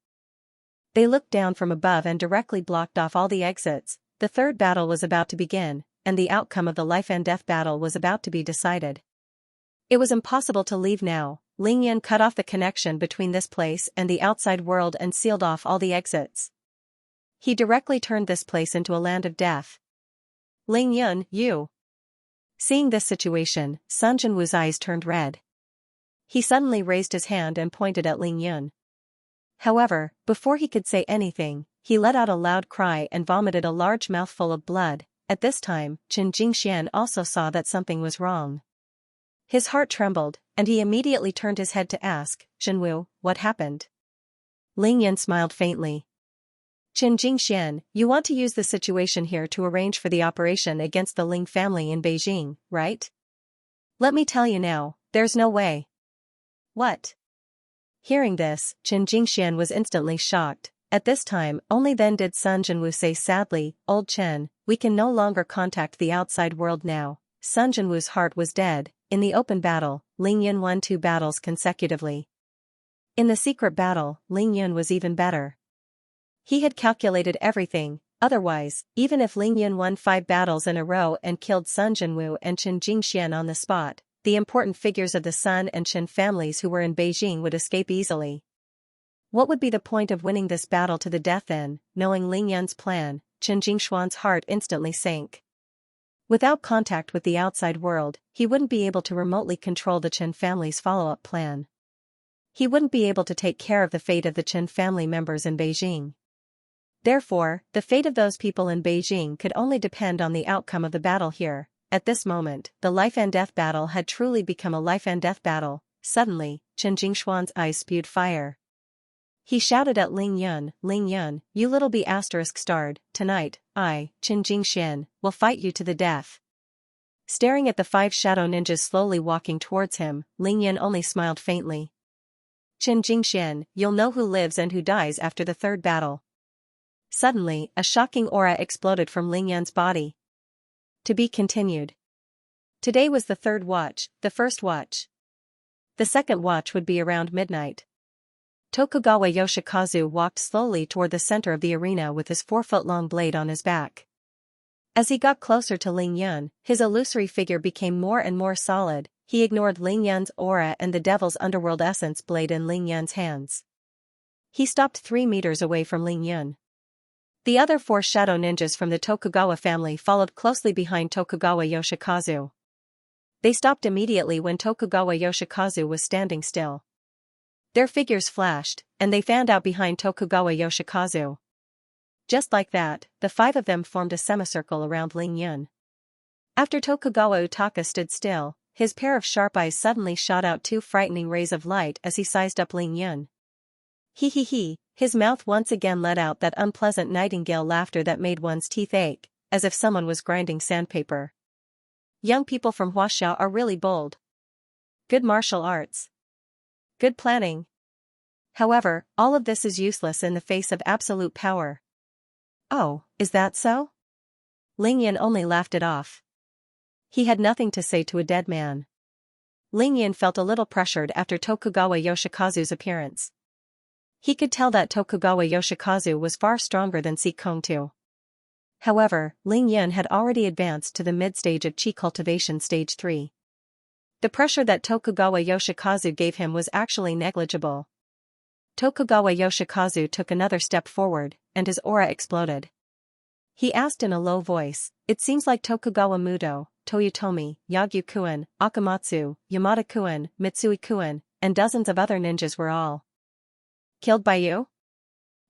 They looked down from above and directly blocked off all the exits. The third battle was about to begin, and the outcome of the life and death battle was about to be decided. It was impossible to leave now. Ling Yan cut off the connection between this place and the outside world and sealed off all the exits. He directly turned this place into a land of death. Ling Yan, you. Seeing this situation, Sun Jinwoo's eyes turned red. He suddenly raised his hand and pointed at Ling Yan. However, before he could say anything, he let out a loud cry and vomited a large mouthful of blood. At this time, Qin Jingxian also saw that something was wrong. His heart trembled, and he immediately turned his head to ask, Jinwoo, what happened? Ling Yan smiled faintly. Qin Jingxian, you want to use the situation here to arrange for the operation against the Ling family in Beijing, right? Let me tell you now, there's no way. What? Hearing this, Qin Jingxian was instantly shocked. At this time, only then did Sun Jinwoo say sadly, Old Chen, we can no longer contact the outside world now. Sun Jinwoo's heart was dead. In the open battle, Ling Yan won 2 battles consecutively. In the secret battle, Ling Yan was even better. He had calculated everything, otherwise, even if Ling Yan won 5 battles in a row and killed Sun Jinwoo and Qin Jingxian on the spot, the important figures of the Sun and Qin families who were in Beijing would escape easily. What would be the point of winning this battle to the death then? Knowing Ling Yan's plan, Qin Jingxuan's heart instantly sank. Without contact with the outside world, he wouldn't be able to remotely control the Qin family's follow-up plan. He wouldn't be able to take care of the fate of the Qin family members in Beijing. Therefore, the fate of those people in Beijing could only depend on the outcome of the battle here. At this moment, the life and death battle had truly become a life and death battle. Suddenly, Qin Jingxuan's eyes spewed fire. He shouted at Ling Yan, you little b****, tonight, I, Qin Jingxian, will fight you to the death. Staring at the 5 shadow ninjas slowly walking towards him, Ling Yan only smiled faintly. Qin Jingxian, you'll know who lives and who dies after the third battle. Suddenly, a shocking aura exploded from Ling Yan's body. To be continued. Today was the 3rd watch, the 1st watch. The 2nd watch would be around midnight. Tokugawa Yoshikazu walked slowly toward the center of the arena with his 4-foot-long blade on his back. As he got closer to Ling Yan, his illusory figure became more and more solid. He ignored Ling Yan's aura and the devil's underworld essence blade in Ling Yan's hands. He stopped 3 meters away from Ling Yan. The other 4 shadow ninjas from the Tokugawa family followed closely behind Tokugawa Yoshikazu. They stopped immediately when Tokugawa Yoshikazu was standing still. Their figures flashed, and they fanned out behind Tokugawa Yoshikazu. Just like that, the 5 of them formed a semicircle around Ling Yan. After Tokugawa Utaka stood still, his pair of sharp eyes suddenly shot out 2 frightening rays of light as he sized up Ling Yan. He, his mouth once again let out that unpleasant nightingale laughter that made one's teeth ache, as if someone was grinding sandpaper. Young people from Huaxia are really bold. Good martial arts. Good planning. However, all of this is useless in the face of absolute power. Oh, is that so? Ling Yan only laughed it off. He had nothing to say to a dead man. Ling Yan felt a little pressured after Tokugawa Yoshikazu's appearance. He could tell that Tokugawa Yoshikazu was far stronger than Si Kongtu. However, Ling Yan had already advanced to the mid-stage of Qi Cultivation Stage 3. The pressure that Tokugawa Yoshikazu gave him was actually negligible. Tokugawa Yoshikazu took another step forward, and his aura exploded. He asked in a low voice, "It seems like Tokugawa Muto, Toyotomi, Yagyu-kun, Akamatsu, Yamada-kun, Mitsui-kun, and dozens of other ninjas were all killed by you?"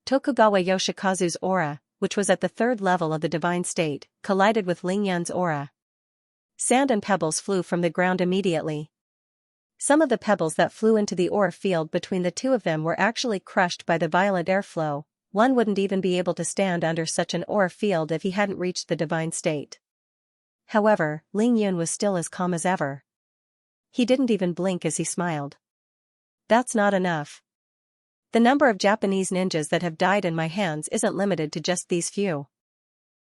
Tokugawa Yoshikazu's aura, which was at the third level of the divine state, collided with Ling Yan's aura. Sand and pebbles flew from the ground immediately. Some of the pebbles that flew into the aura field between the two of them were actually crushed by the violent airflow. One wouldn't even be able to stand under such an aura field if he hadn't reached the divine state. However, Ling Yan was still as calm as ever. He didn't even blink as he smiled. "That's not enough. The number of Japanese ninjas that have died in my hands isn't limited to just these few.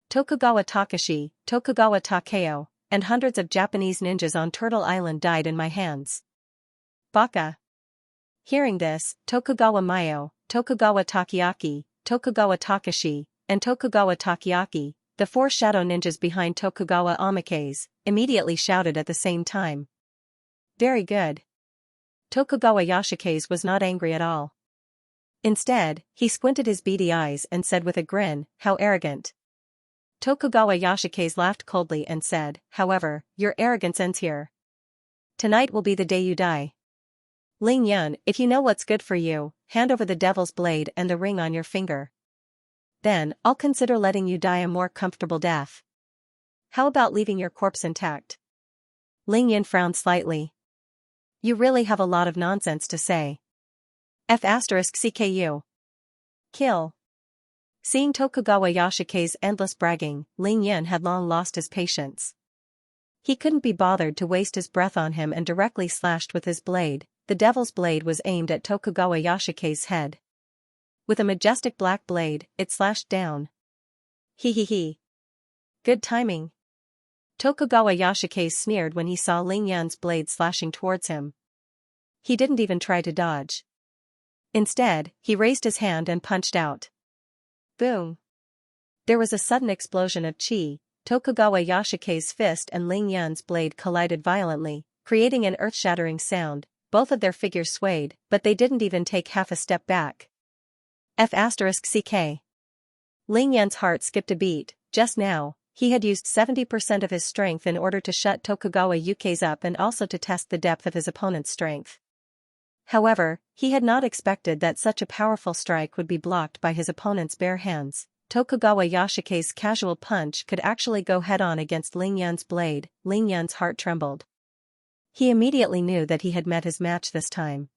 Tokugawa Takashi, Tokugawa Takeo, and hundreds of Japanese ninjas on Turtle Island died in my hands." Baka. Hearing this, Tokugawa Mayo, Tokugawa Takiaki, Tokugawa Takashi, and Tokugawa Takiaki, the four shadow ninjas behind Tokugawa Amikaze, immediately shouted at the same time. Very good. Tokugawa Yoshikaze was not angry at all. Instead, he squinted his beady eyes and said with a grin, "How arrogant." Tokugawa Yoshikaze laughed coldly and said, "However, your arrogance ends here. Tonight will be the day you die. Ling Yan, if you know what's good for you, hand over the devil's blade and the ring on your finger. Then, I'll consider letting you die a more comfortable death. How about leaving your corpse intact?" Ling Yan frowned slightly. "You really have a lot of nonsense to say. F***CKU. Kill." Seeing Tokugawa Yoshikaze's endless bragging, Ling Yan had long lost his patience. He couldn't be bothered to waste his breath on him and directly slashed with his blade. The devil's blade was aimed at Tokugawa Yoshikaze's head. With a majestic black blade, it slashed down. He. Good timing. Tokugawa Yoshikaze sneered when he saw Ling Yan's blade slashing towards him. He didn't even try to dodge. Instead, he raised his hand and punched out. Boom. There was a sudden explosion of chi. Tokugawa Yoshikaze's fist and Ling Yan's blade collided violently, creating an earth-shattering sound. Both of their figures swayed, but they didn't even take half a step back. F***CK. Ling Yan's heart skipped a beat. Just now, he had used 70% of his strength in order to shut Tokugawa Yoshikaze up and also to test the depth of his opponent's strength. However, he had not expected that such a powerful strike would be blocked by his opponent's bare hands. Tokugawa Yoshikaze's casual punch could actually go head-on against Ling Yan's blade. Ling Yan's heart trembled. He immediately knew that he had met his match this time.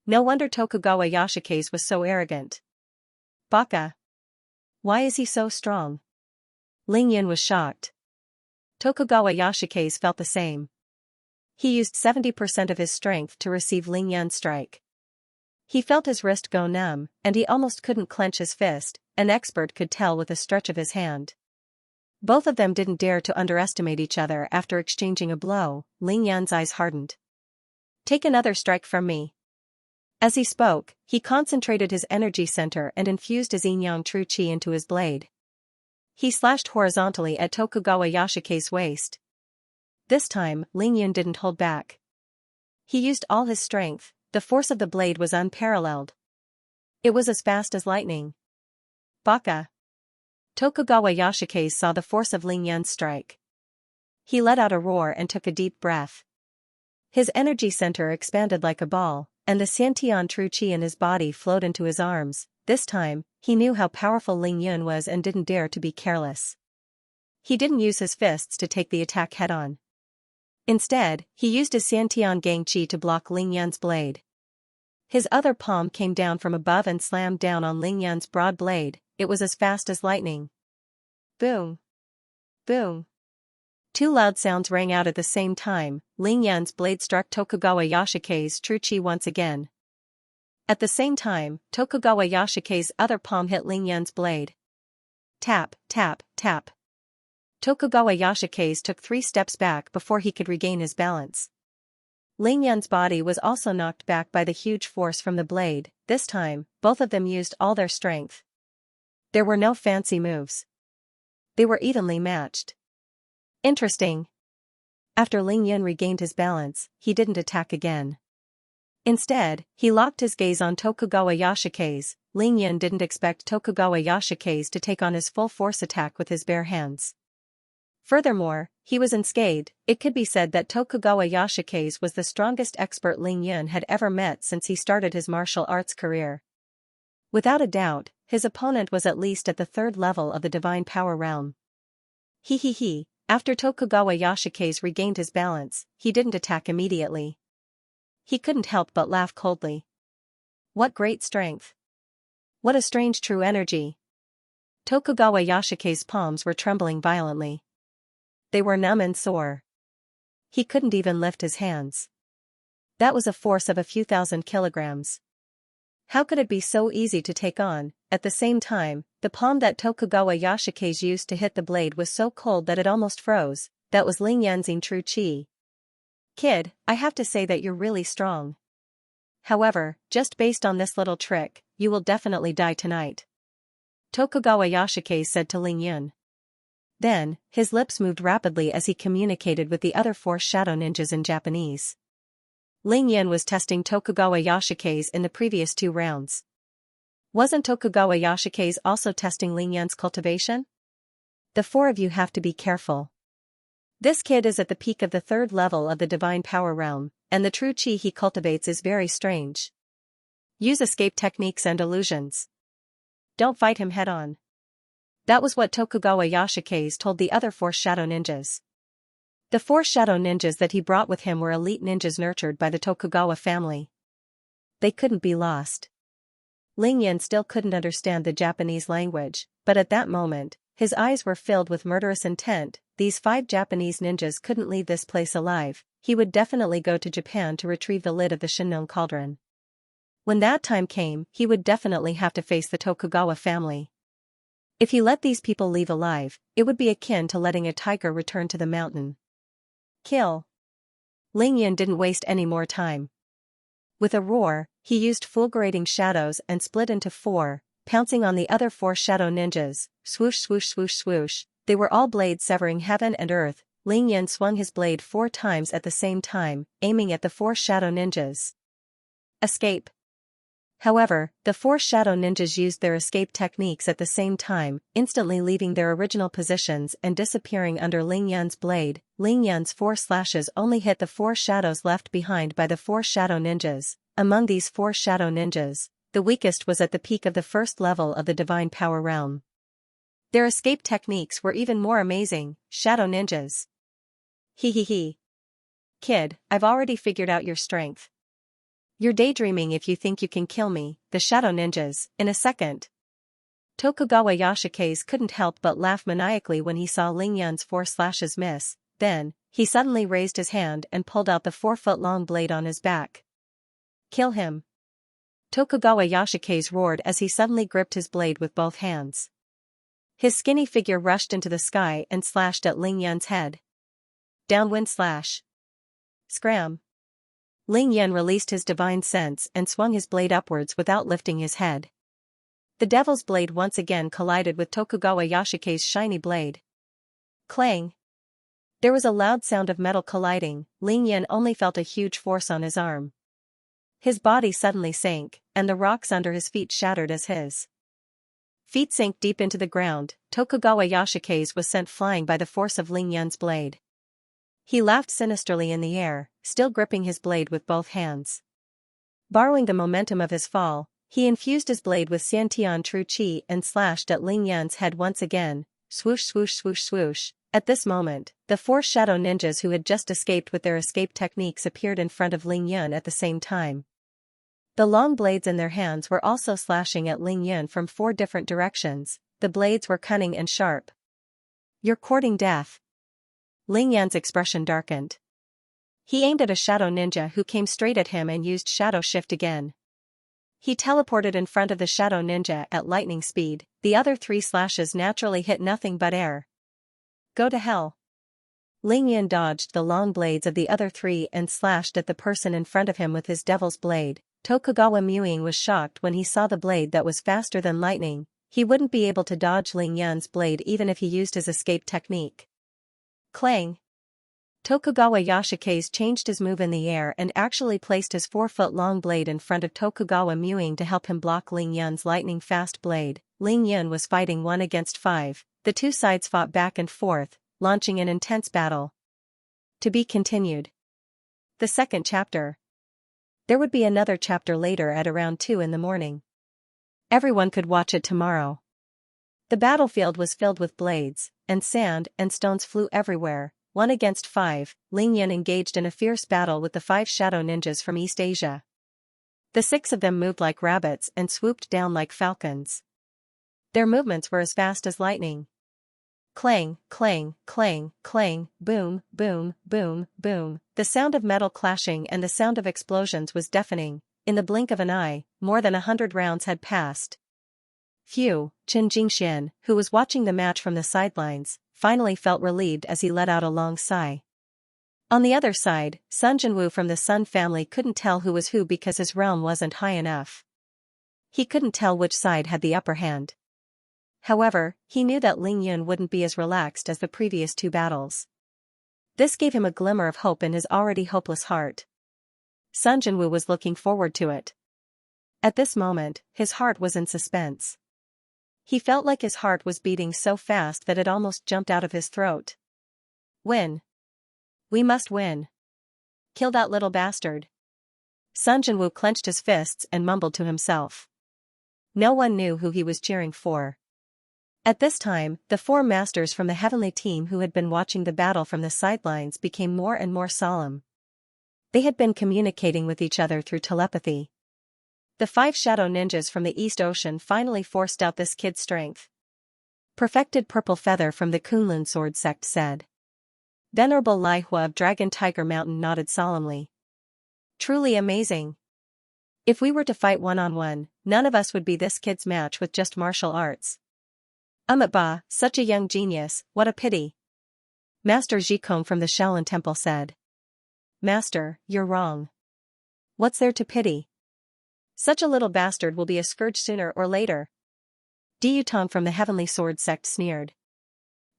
No wonder Tokugawa Yoshikaze was so arrogant. Baka. Why is he so strong? Ling Yan was shocked. Tokugawa Yoshikaze felt the same. He used 70% of his strength to receive Ling Yan's strike. He felt his wrist go numb, and he almost couldn't clench his fist. An expert could tell with a stretch of his hand. Both of them didn't dare to underestimate each other after exchanging a blow. Ling Yan's eyes hardened. Take another strike from me. As he spoke, he concentrated his energy center and infused his yin-yang true chi into his blade. He slashed horizontally at Tokugawa Yoshikaze's waist. This time, Ling Yan didn't hold back. He used all his strength. The force of the blade was unparalleled. It was as fast as lightning. Baka. Tokugawa Yoshikaze saw the force of Ling Yan's strike. He let out a roar and took a deep breath. His energy center expanded like a ball, and the Xianxia true chi in his body flowed into his arms. This time, he knew how powerful Ling Yan was and didn't dare to be careless. He didn't use his fists to take the attack head-on. Instead, he used his Xiantian Gang Chi to block Ling Yan's blade. His other palm came down from above and slammed down on Ling Yan's broad blade. It was as fast as lightning. Boom. Boom. Two loud sounds rang out at the same time. Ling Yan's blade struck Tokugawa Yoshikaze's true chi once again. At the same time, Tokugawa Yashike's other palm hit Ling Yan's blade. Tap, tap, tap. Tokugawa Yashike's took 3 steps back before he could regain his balance. Ling Yan's body was also knocked back by the huge force from the blade. This time, both of them used all their strength. There were no fancy moves. They were evenly matched. Interesting. After Ling Yan regained his balance, he didn't attack again. Instead, he locked his gaze on Tokugawa Yashike's. Ling Yan didn't expect Tokugawa Yashike's to take on his full force attack with his bare hands. Furthermore, he was unscathed. It could be said that Tokugawa Yashike's was the strongest expert Ling Yan had ever met since he started his martial arts career. Without a doubt, his opponent was at least at the 3rd level of the divine power realm. He. After Tokugawa Yashike's regained his balance, he didn't attack immediately. He couldn't help but laugh coldly. What great strength! What a strange true energy! Tokugawa Yashike's palms were trembling violently. They were numb and sore. He couldn't even lift his hands. That was a force of a few thousand kilograms. How could it be so easy to take on? At the same time, the palm that Tokugawa Yashike's used to hit the blade was so cold that it almost froze. That was Ling Yan's true chi. Kid, I have to say that you're really strong. However, just based on this little trick, you will definitely die tonight. Tokugawa Yashike said to Ling Yan. Then, his lips moved rapidly as he communicated with the other 4 shadow ninjas in Japanese. Ling Yan was testing Tokugawa Yashike's in the previous 2 rounds. Wasn't Tokugawa Yashike's also testing Ling Yan's cultivation? The 4 of you have to be careful. This kid is at the peak of the 3rd level of the divine power realm, and the true chi he cultivates is very strange. Use escape techniques and illusions. Don't fight him head-on. That was what Tokugawa Yashike's told the other 4 shadow ninjas. The 4 shadow ninjas that he brought with him were elite ninjas nurtured by the Tokugawa family. They couldn't be lost. Ling Yan still couldn't understand the Japanese language, but at that moment, his eyes were filled with murderous intent. These 5 Japanese ninjas couldn't leave this place alive. He would definitely go to Japan to retrieve the lid of the Shinnon cauldron. When that time came, he would definitely have to face the Tokugawa family. If he let these people leave alive, it would be akin to letting a tiger return to the mountain. Kill. Ling Yan didn't waste any more time. With a roar, he used fulgurating shadows and split into 4, pouncing on the other 4 shadow ninjas. Swoosh swoosh swoosh swoosh. They were all blades severing heaven and earth. Ling Yan swung his blade 4 times at the same time, aiming at the 4 shadow ninjas. Escape. However, the 4 shadow ninjas used their escape techniques at the same time, instantly leaving their original positions and disappearing under Ling Yan's blade. Ling Yan's 4 slashes only hit the 4 shadows left behind by the 4 shadow ninjas. Among these 4 shadow ninjas, the weakest was at the peak of the 1st level of the divine power realm. Their escape techniques were even more amazing. Shadow ninjas. He. Kid, I've already figured out your strength. You're daydreaming if you think you can kill me, the shadow ninjas, in a second. Tokugawa Yashike's couldn't help but laugh maniacally when he saw Ling Yan's 4 slashes miss. Then, he suddenly raised his hand and pulled out the 4-foot-long blade on his back. Kill him. Tokugawa Yashike's roared as he suddenly gripped his blade with both hands. His skinny figure rushed into the sky and slashed at Ling Yan's head. Downwind slash. Scram. Ling Yan released his divine sense and swung his blade upwards without lifting his head. The devil's blade once again collided with Tokugawa Yashike's shiny blade. Clang. There was a loud sound of metal colliding. Ling Yan only felt a huge force on his arm. His body suddenly sank, and the rocks under his feet shattered as his feet sank deep into the ground. Tokugawa Yashike's was sent flying by the force of Ling Yan's blade. He laughed sinisterly in the air, still gripping his blade with both hands. Borrowing the momentum of his fall, he infused his blade with Xianxia true chi and slashed at Ling Yan's head once again. Swoosh swoosh swoosh swoosh. At this moment, the 4 shadow ninjas who had just escaped with their escape techniques appeared in front of Ling Yan at the same time. The long blades in their hands were also slashing at Ling Yan from 4 different directions. The blades were cunning and sharp. You're courting death. Ling Yan's expression darkened. He aimed at a shadow ninja who came straight at him and used shadow shift again. He teleported in front of the shadow ninja at lightning speed. The other 3 slashes naturally hit nothing but air. Go to hell. Ling Yun dodged the long blades of the other 3 and slashed at the person in front of him with his devil's blade. Tokugawa Mewing was shocked when he saw the blade that was faster than lightning. He wouldn't be able to dodge Ling Yun's blade even if he used his escape technique. Clang! Tokugawa Yashike's changed his move in the air and actually placed his 4-foot-long blade in front of Tokugawa Mewing to help him block Ling Yun's lightning-fast blade. Ling Yun was fighting 1 against 5. The 2 sides fought back and forth, launching an intense battle. To be continued. The second chapter. There would be another chapter later at around 2 in the morning. Everyone could watch it tomorrow. The battlefield was filled with blades, and sand and stones flew everywhere. 1 against 5, Ling Yun engaged in a fierce battle with the 5 shadow ninjas from East Asia. The 6 of them moved like rabbits and swooped down like falcons. Their movements were as fast as lightning. Clang, clang, clang, clang, boom, boom, boom, boom. The sound of metal clashing and the sound of explosions was deafening. In the blink of an eye, more than 100 rounds had passed. Phew, Chen Jingxian, who was watching the match from the sidelines, finally felt relieved as he let out a long sigh. On the other side, Sun Jinwu from the Sun family couldn't tell who was who because his realm wasn't high enough. He couldn't tell which side had the upper hand. However, he knew that Ling Yun wouldn't be as relaxed as the previous 2 battles. This gave him a glimmer of hope in his already hopeless heart. Sun Jinwu was looking forward to it. At this moment, his heart was in suspense. He felt like his heart was beating so fast that it almost jumped out of his throat. Win. We must win. Kill that little bastard. Sun Jinwu clenched his fists and mumbled to himself. No one knew who he was cheering for. At this time, the 4 masters from the heavenly team who had been watching the battle from the sidelines became more and more solemn. They had been communicating with each other through telepathy. The 5 shadow ninjas from the East Ocean finally forced out this kid's strength. Perfected Purple Feather from the Kunlun Sword Sect said. Venerable Lai Hua of Dragon Tiger Mountain nodded solemnly. Truly amazing. If we were to fight one-on-one, none of us would be this kid's match with just martial arts. Ba, such a young genius, what a pity. Master Zhikong from the Shaolin Temple said. Master, you're wrong. What's there to pity? Such a little bastard will be a scourge sooner or later. Diyutong from the Heavenly Sword Sect sneered.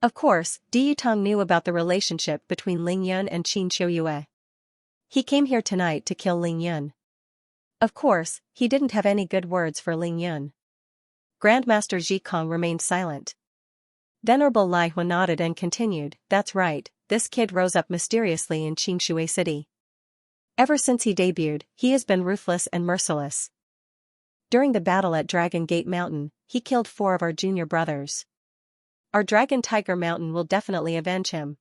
Of course, Diyutong knew about the relationship between Ling Yun and Qin Qiuyue. He came here tonight to kill Ling Yun. Of course, he didn't have any good words for Ling Yun. Grandmaster Zhikong remained silent. Venerable Lai Hua nodded and continued, that's right, this kid rose up mysteriously in Qinshui City. Ever since he debuted, he has been ruthless and merciless. During the battle at Dragon Gate Mountain, he killed 4 of our junior brothers. Our Dragon Tiger Mountain will definitely avenge him.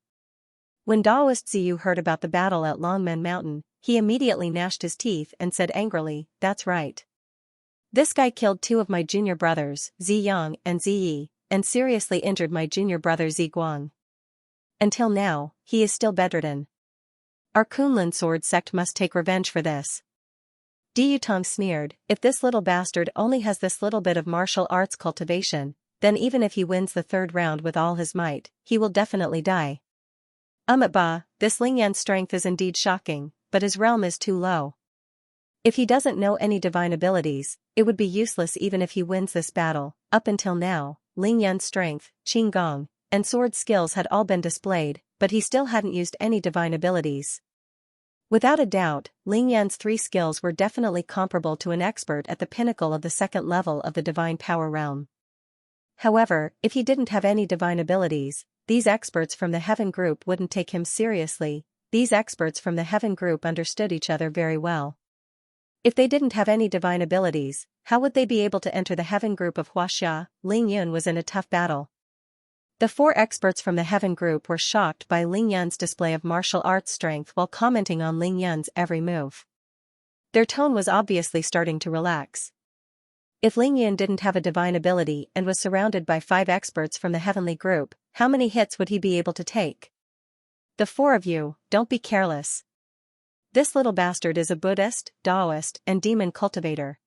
When Daoist Ziyu heard about the battle at Longmen Mountain, he immediately gnashed his teeth and said angrily, that's right. This guy killed 2 of my junior brothers, Zi Yang and Zi Yi, and seriously injured my junior brother Zi Guang. Until now, he is still bedridden. Our Kunlun Sword Sect must take revenge for this. Diyutong sneered, if this little bastard only has this little bit of martial arts cultivation, then even if he wins the 3rd round with all his might, he will definitely die. Ba, this Ling Yan's strength is indeed shocking, but his realm is too low. If he doesn't know any divine abilities, it would be useless even if he wins this battle. Up until now, Ling Yan's strength, Qinggong, and sword skills had all been displayed, but he still hadn't used any divine abilities. Without a doubt, Ling Yan's 3 skills were definitely comparable to an expert at the pinnacle of the 2nd level of the divine power realm. However, if he didn't have any divine abilities, these experts from the Heaven Group wouldn't take him seriously. These experts from the Heaven Group understood each other very well. If they didn't have any divine abilities, how would they be able to enter the Heaven Group of Huaxia? Ling Yun was in a tough battle. The 4 experts from the Heaven Group were shocked by Ling Yun's display of martial arts strength while commenting on Ling Yun's every move. Their tone was obviously starting to relax. If Ling Yun didn't have a divine ability and was surrounded by 5 experts from the Heavenly Group, how many hits would he be able to take? The 4 of you, don't be careless. This little bastard is a Buddhist, Taoist, and demon cultivator.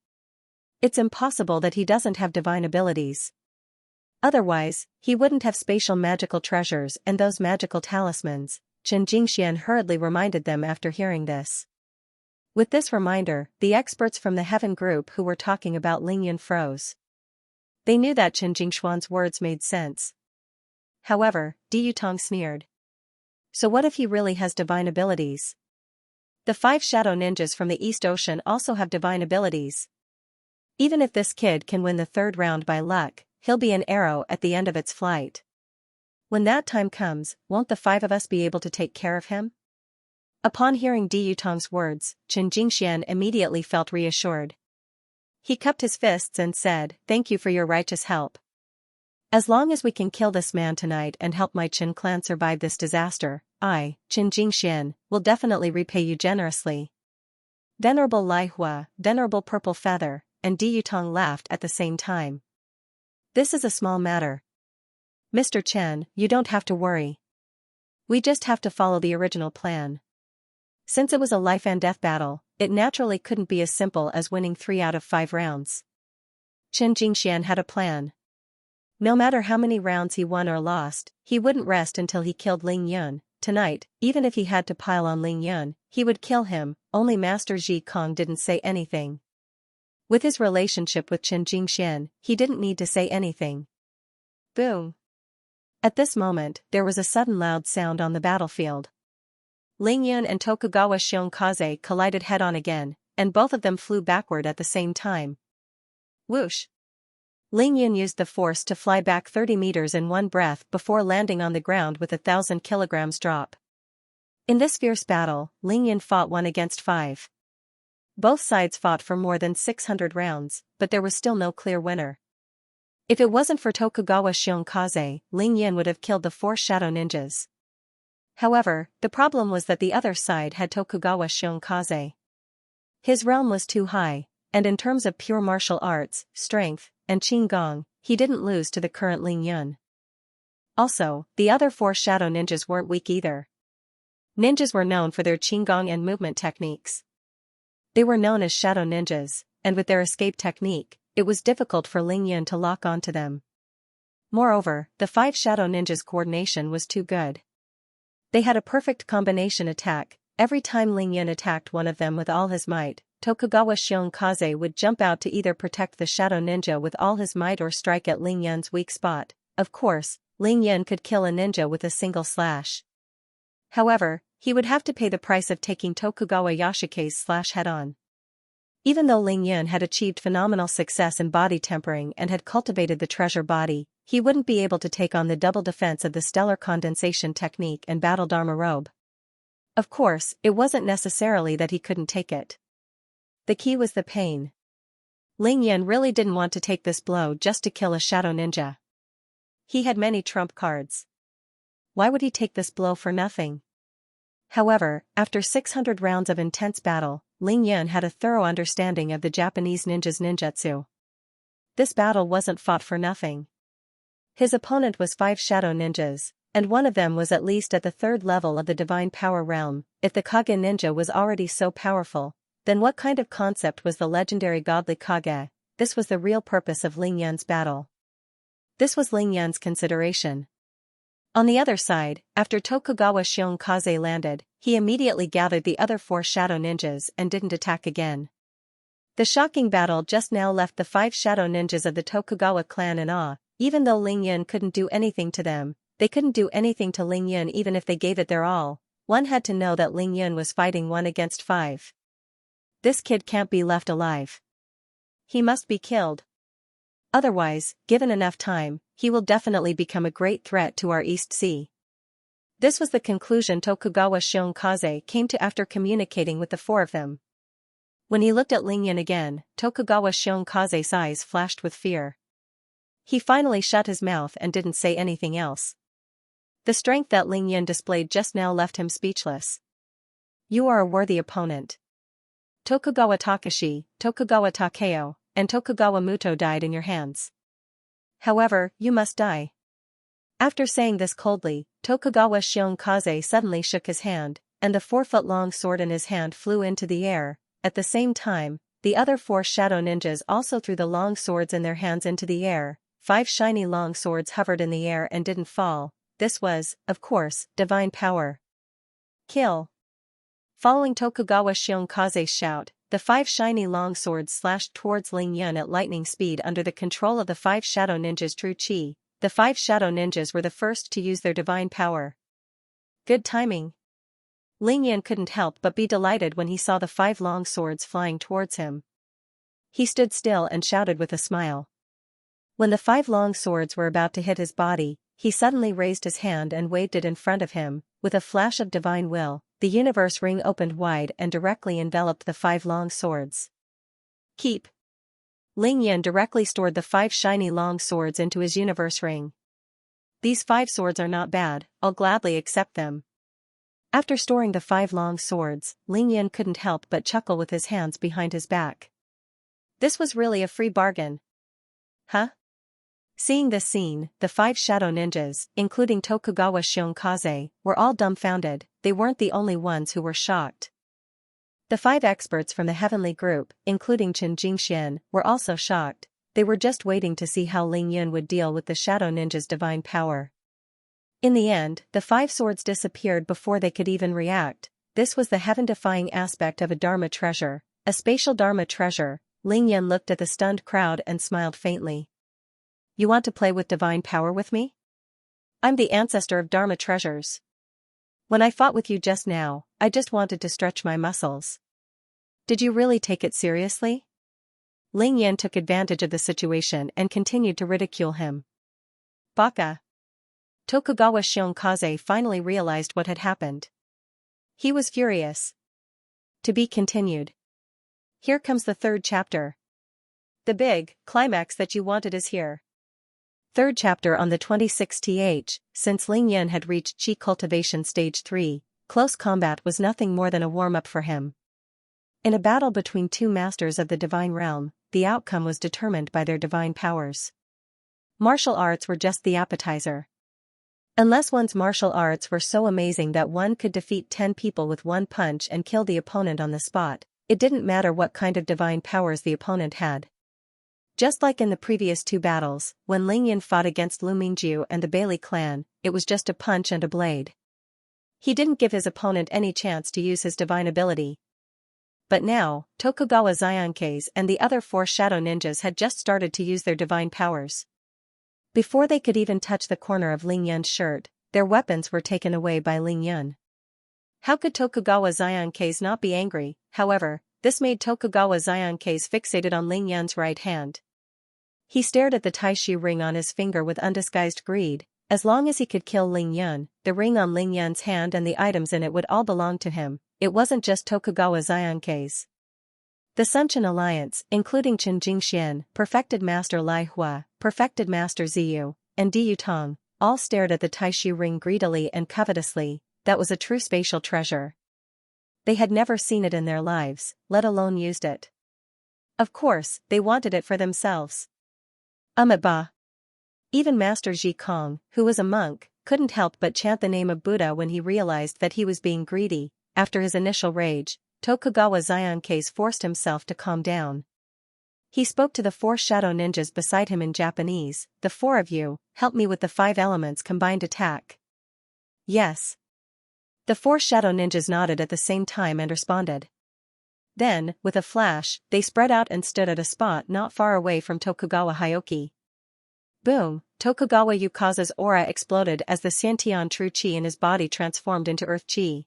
It's impossible that he doesn't have divine abilities. Otherwise, he wouldn't have spatial magical treasures and those magical talismans, Xianxia hurriedly reminded them after hearing this. With this reminder, the experts from the Heaven group who were talking about Lingyan froze. They knew that Xianxuan's words made sense. However, Di Yutong sneered. So what if he really has divine abilities? The 5 shadow ninjas from the East Ocean also have divine abilities. Even if this kid can win the 3rd round by luck, he'll be an arrow at the end of its flight. When that time comes, won't the 5 of us be able to take care of him? Upon hearing Di Yutong's words, Xianxia immediately felt reassured. He cupped his fists and said, "Thank you for your righteous help. As long as we can kill this man tonight and help my Qin clan survive this disaster, I, Xianxia, will definitely repay you generously." Venerable Lai Hua, Venerable Purple Feather, and Di Yutong laughed at the same time. "This is a small matter. Mr. Chen, you don't have to worry. We just have to follow the original plan." Since it was a life and death battle, it naturally couldn't be as simple as winning 3 out of 5 rounds. Xianxia had a plan. No matter how many rounds he won or lost, he wouldn't rest until he killed Ling Yun. Tonight, even if he had to pile on Ling Yun, he would kill him. Only Master Ji Kong didn't say anything. With his relationship with Xianxia, he didn't need to say anything. Boom. At this moment, there was a sudden loud sound on the battlefield. Ling Yun and Tokugawa Xianxia collided head-on again, and both of them flew backward at the same time. Whoosh! Ling Yun used the force to fly back 30 meters in one breath before landing on the ground with a 1,000 kilograms drop. In this fierce battle, Ling Yun fought 1 against 5. Both sides fought for more than 600 rounds, but there was still no clear winner. If it wasn't for Tokugawa Xianxia, Ling Yun would have killed the 4 shadow ninjas. However, the problem was that the other side had Tokugawa Xianxia. His realm was too high, and in terms of pure martial arts, strength, and qigong, he didn't lose to the current Ling Yun. Also, the other 4 shadow ninjas weren't weak either. Ninjas were known for their qigong and movement techniques. They were known as shadow ninjas, and with their escape technique, it was difficult for Ling Yun to lock onto them. Moreover, the 5 shadow ninjas' coordination was too good. They had a perfect combination attack. Every time Ling Yun attacked one of them with all his might, Tokugawa Xianxia would jump out to either protect the shadow ninja with all his might or strike at Ling Yun's weak spot. Of course, Ling Yun could kill a ninja with a single slash. However, he would have to pay the price of taking Tokugawa Yashike's slash head-on. Even though Ling Yun had achieved phenomenal success in body tempering and had cultivated the treasure body, he wouldn't be able to take on the double defense of the stellar condensation technique and battle Dharma robe. Of course, it wasn't necessarily that he couldn't take it. The key was the pain. Ling Yun really didn't want to take this blow just to kill a shadow ninja. He had many trump cards. Why would he take this blow for nothing? However, after 600 rounds of intense battle, Ling Yun had a thorough understanding of the Japanese ninja's ninjutsu. This battle wasn't fought for nothing. His opponent was 5 shadow ninjas, and one of them was at least at the 3rd level of the divine power realm. If the Kage ninja was already so powerful, then what kind of concept was the legendary godly Kage? This was the real purpose of Ling Yun's battle. This was Ling Yun's consideration. On the other side, after Tokugawa Xianxia landed, he immediately gathered the other 4 shadow ninjas and didn't attack again. The shocking battle just now left the 5 shadow ninjas of the Tokugawa clan in awe. Even though Ling Yun couldn't do anything to them, they couldn't do anything to Ling Yun even if they gave it their all. One had to know that Ling Yun was fighting 1 against 5. This kid can't be left alive. He must be killed. Otherwise, given enough time, he will definitely become a great threat to our East Sea. This was the conclusion Tokugawa Xianxia came to after communicating with the 4 of them. When he looked at Ling Yun again, Tokugawa Xianxia's eyes flashed with fear. He finally shut his mouth and didn't say anything else. The strength that Ling Yun displayed just now left him speechless. You are a worthy opponent. Tokugawa Takashi, Tokugawa Takeo, and Tokugawa Muto died in your hands. However, you must die. After saying this coldly, Tokugawa Xianxia suddenly shook his hand, and the 4-foot-long sword in his hand flew into the air. At the same time, the other 4 shadow ninjas also threw the long swords in their hands into the air. 5 shiny long swords hovered in the air and didn't fall. This was, of course, divine power. Kill. Following Tokugawa Xianxia's shout, the 5 shiny long swords slashed towards Ling Yun at lightning speed under the control of the 5 shadow ninjas' true chi. The 5 shadow ninjas were the first to use their divine power. Good timing. Ling Yun couldn't help but be delighted when he saw the 5 long swords flying towards him. He stood still and shouted with a smile. When the 5 long swords were about to hit his body, he suddenly raised his hand and waved it in front of him. With a flash of divine will, the universe ring opened wide and directly enveloped the 5 long swords. Keep. Ling Yun directly stored the 5 shiny long swords into his universe ring. These 5 swords are not bad, I'll gladly accept them. After storing the 5 long swords, Ling Yun couldn't help but chuckle with his hands behind his back. This was really a free bargain. Huh? Seeing this scene, the 5 shadow ninjas, including Tokugawa Xianxia, were all dumbfounded. They weren't the only ones who were shocked. The 5 experts from the heavenly group, including Xianxia, were also shocked. They were just waiting to see how Ling Yun would deal with the shadow ninja's divine power. In the end, the 5 swords disappeared before they could even react. This was the heaven-defying aspect of a Dharma treasure, a spatial Dharma treasure. Ling Yun looked at the stunned crowd and smiled faintly. You want to play with divine power with me? I'm the ancestor of Dharma treasures. When I fought with you just now, I just wanted to stretch my muscles. Did you really take it seriously? Ling Yun took advantage of the situation and continued to ridicule him. Baka. Tokugawa Xianxia finally realized what had happened. He was furious. To be continued. Here comes the 3rd chapter. The big climax that you wanted is here. 3rd chapter. On the 26th, since Ling Yun had reached Chi Cultivation Stage 3, close combat was nothing more than a warm-up for him. In a battle between 2 masters of the divine realm, the outcome was determined by their divine powers. Martial arts were just the appetizer. Unless one's martial arts were so amazing that one could defeat 10 people with 1 punch and kill the opponent on the spot, it didn't matter what kind of divine powers the opponent had. Just like in the previous 2 battles, when Ling Yun fought against Lu Mingju and the Bailey clan, it was just a punch and a blade. He didn't give his opponent any chance to use his divine ability. But now, Tokugawa Xianxia and the other 4 shadow ninjas had just started to use their divine powers. Before they could even touch the corner of Ling Yun's shirt, their weapons were taken away by Ling Yun. How could Tokugawa Xianxia not be angry? However, this made Tokugawa Xianxia fixated on Ling Yun's right hand. He stared at the Taishi ring on his finger with undisguised greed. As long as he could kill Ling Yun, the ring on Ling Yun's hand and the items in it would all belong to him. It wasn't just Tokugawa Xianxia's. The Sunchen Alliance, including Xianxia, Perfected Master Lai Hua, Perfected Master Ziyu, and Diyu Tong, all stared at the Taishi ring greedily and covetously. That was a true spatial treasure. They had never seen it in their lives, let alone used it. Of course, they wanted it for themselves. Ba. Even Master Ji Kong, who was a monk, couldn't help but chant the name of Buddha when he realized that he was being greedy. After his initial rage, Tokugawa Xianxia forced himself to calm down. He spoke to the 4 shadow ninjas beside him in Japanese. The 4 of you, help me with the 5 elements combined attack. Yes. The 4 shadow ninjas nodded at the same time and responded. Then, with a flash, they spread out and stood at a spot not far away from Tokugawa Hyoki. Boom! Tokugawa Yukaza's aura exploded as the Xiantian true chi in his body transformed into earth chi.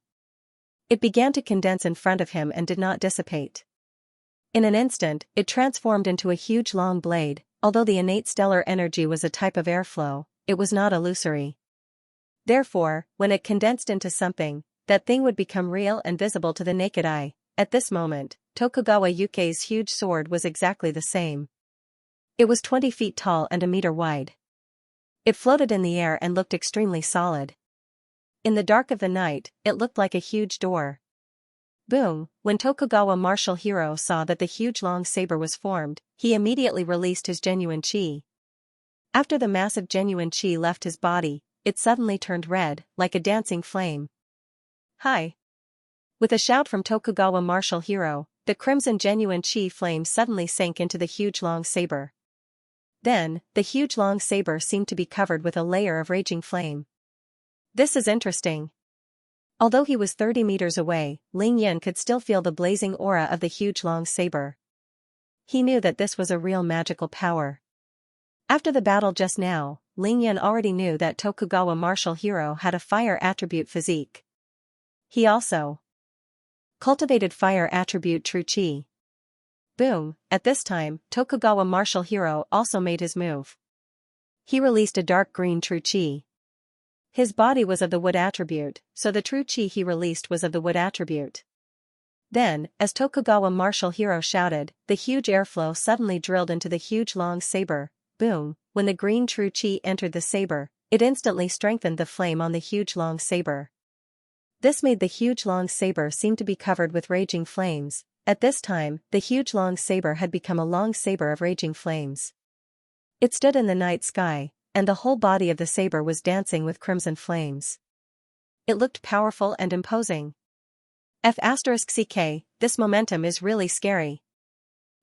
It began to condense in front of him and did not dissipate. In an instant, it transformed into a huge long blade. Although the innate stellar energy was a type of airflow, it was not illusory. Therefore, when it condensed into something, that thing would become real and visible to the naked eye. At this moment, Tokugawa Yuke's huge sword was exactly the same. It was 20 feet tall and a meter wide. It floated in the air and looked extremely solid. In the dark of the night, it looked like a huge door. Boom! When Tokugawa martial hero saw that the huge long saber was formed, he immediately released his genuine chi. After the massive genuine chi left his body, it suddenly turned red, like a dancing flame. Hi! With a shout from Tokugawa martial hero, the crimson genuine chi flame suddenly sank into the huge long saber. Then, the huge long saber seemed to be covered with a layer of raging flame. This is interesting. Although he was 30 meters away, Ling Yan could still feel the blazing aura of the huge long saber. He knew that this was a real magical power. After the battle just now, Ling Yan already knew that Tokugawa martial hero had a fire attribute physique. He also cultivated fire attribute true chi. Boom, at this time, Tokugawa martial hero also made his move. He released a dark green true chi. His body was of the wood attribute, so the true chi he released was of the wood attribute. Then, as Tokugawa martial hero shouted, the huge airflow suddenly drilled into the huge long saber. Boom, when the green true chi entered the saber, it instantly strengthened the flame on the huge long saber. This made the huge long saber seem to be covered with raging flames. At this time, the huge long saber had become a long saber of raging flames. It stood in the night sky, and the whole body of the saber was dancing with crimson flames. It looked powerful and imposing. F*CK, this momentum is really scary.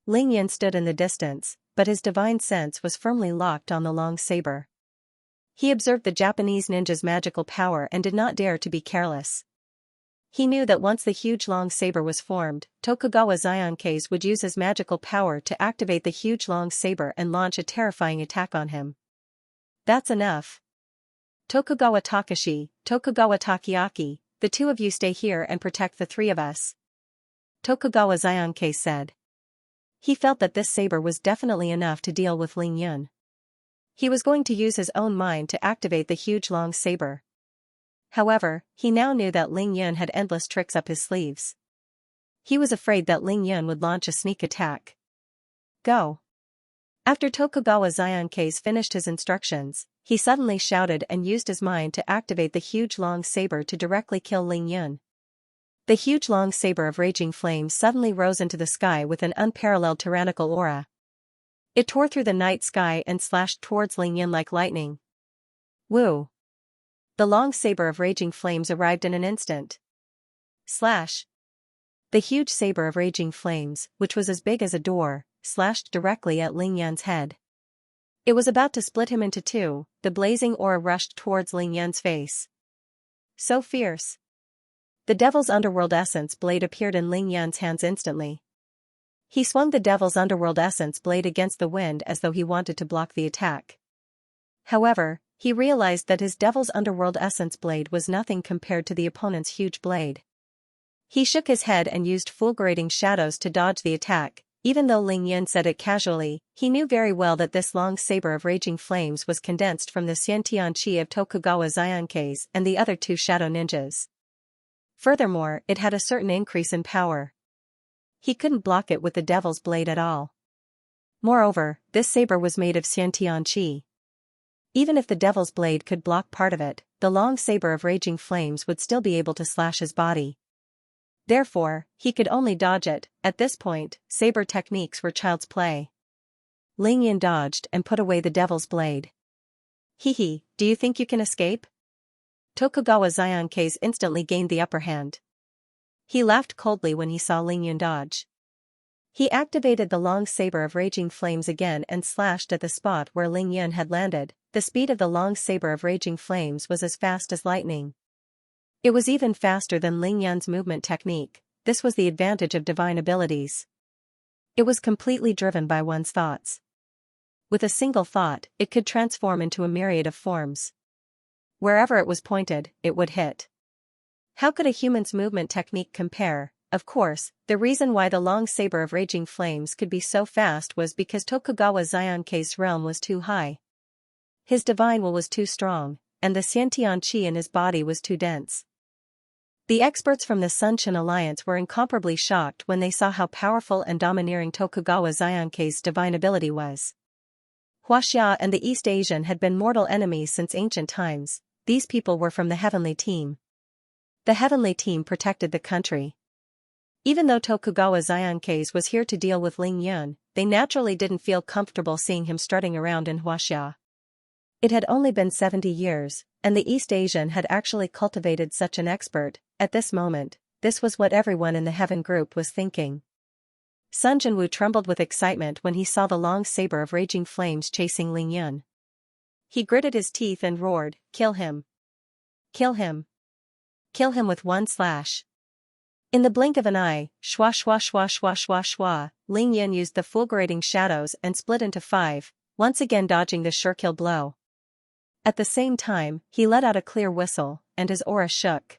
Ling Yan stood in the distance, but his divine sense was firmly locked on the long saber. He observed the Japanese ninja's magical power and did not dare to be careless. He knew that once the huge long saber was formed, Tokugawa Xianxia would use his magical power to activate the huge long saber and launch a terrifying attack on him. That's enough. Tokugawa Takashi, Tokugawa Takiaki, the two of you stay here and protect the three of us. Tokugawa Xianxia said. He felt that this saber was definitely enough to deal with Ling Yan. He was going to use his own mind to activate the huge long saber. However, he now knew that Ling Yan had endless tricks up his sleeves. He was afraid that Ling Yan would launch a sneak attack. Go. After Tokugawa Xianxia finished his instructions, he suddenly shouted and used his mind to activate the huge long saber to directly kill Ling Yan. The huge long saber of raging flame suddenly rose into the sky with an unparalleled tyrannical aura. It tore through the night sky and slashed towards Ling Yan like lightning. Woo! The long saber of raging flames arrived in an instant. Slash! The huge saber of raging flames, which was as big as a door, slashed directly at Ling Yan's head. It was about to split him into two. The blazing aura rushed towards Ling Yan's face. So fierce. The Devil's Underworld Essence blade appeared in Ling Yan's hands instantly. He swung the Devil's Underworld Essence blade against the wind as though he wanted to block the attack. However, he realized that his Devil's Underworld Essence blade was nothing compared to the opponent's huge blade. He shook his head and used fulgurating shadows to dodge the attack. Even though Ling Yan said it casually, he knew very well that this long saber of raging flames was condensed from the Xianxia chi of Tokugawa Xianxia and the other two shadow ninjas. Furthermore, it had a certain increase in power. He couldn't block it with the Devil's blade at all. Moreover, this saber was made of Xianxia chi. Even if the Devil's blade could block part of it, the long saber of raging flames would still be able to slash his body. Therefore, he could only dodge it. At this point, saber techniques were child's play. Ling Yan dodged and put away the Devil's blade. Hee, do you think you can escape? Tokugawa Xianxia instantly gained the upper hand. He laughed coldly when he saw Ling Yan dodge. He activated the long saber of raging flames again and slashed at the spot where Ling Yan had landed. The speed of the long saber of raging flames was as fast as lightning. It was even faster than Ling Yan's movement technique. This was the advantage of divine abilities. It was completely driven by one's thoughts. With a single thought, it could transform into a myriad of forms. Wherever it was pointed, it would hit. How could a human's movement technique compare? Of course, the reason why the long saber of raging flames could be so fast was because Tokugawa Xianxia's realm was too high. His divine will was too strong, and the Xiantian chi in his body was too dense. The experts from the Sunshin Alliance were incomparably shocked when they saw how powerful and domineering Tokugawa Xianxia's divine ability was. Huaxia and the East Asian had been mortal enemies since ancient times. These people were from the Heavenly Team. The Heavenly Team protected the country. Even though Tokugawa Xianxia was here to deal with Ling Yan, they naturally didn't feel comfortable seeing him strutting around in Huaxia. It had only been 70 years, and the East Asian had actually cultivated such an expert. At this moment, this was what everyone in the Heaven group was thinking. Sun Jinwu trembled with excitement when he saw the long saber of raging flames chasing Ling Yun. He gritted his teeth and roared, "Kill him! Kill him! Kill him with one slash!" In the blink of an eye, shwa shwa shwa shwa shwa shwa, Ling Yun used the fulgurating shadows and split into 5, once again dodging the sure-kill blow. At the same time, he let out a clear whistle, and his aura shook.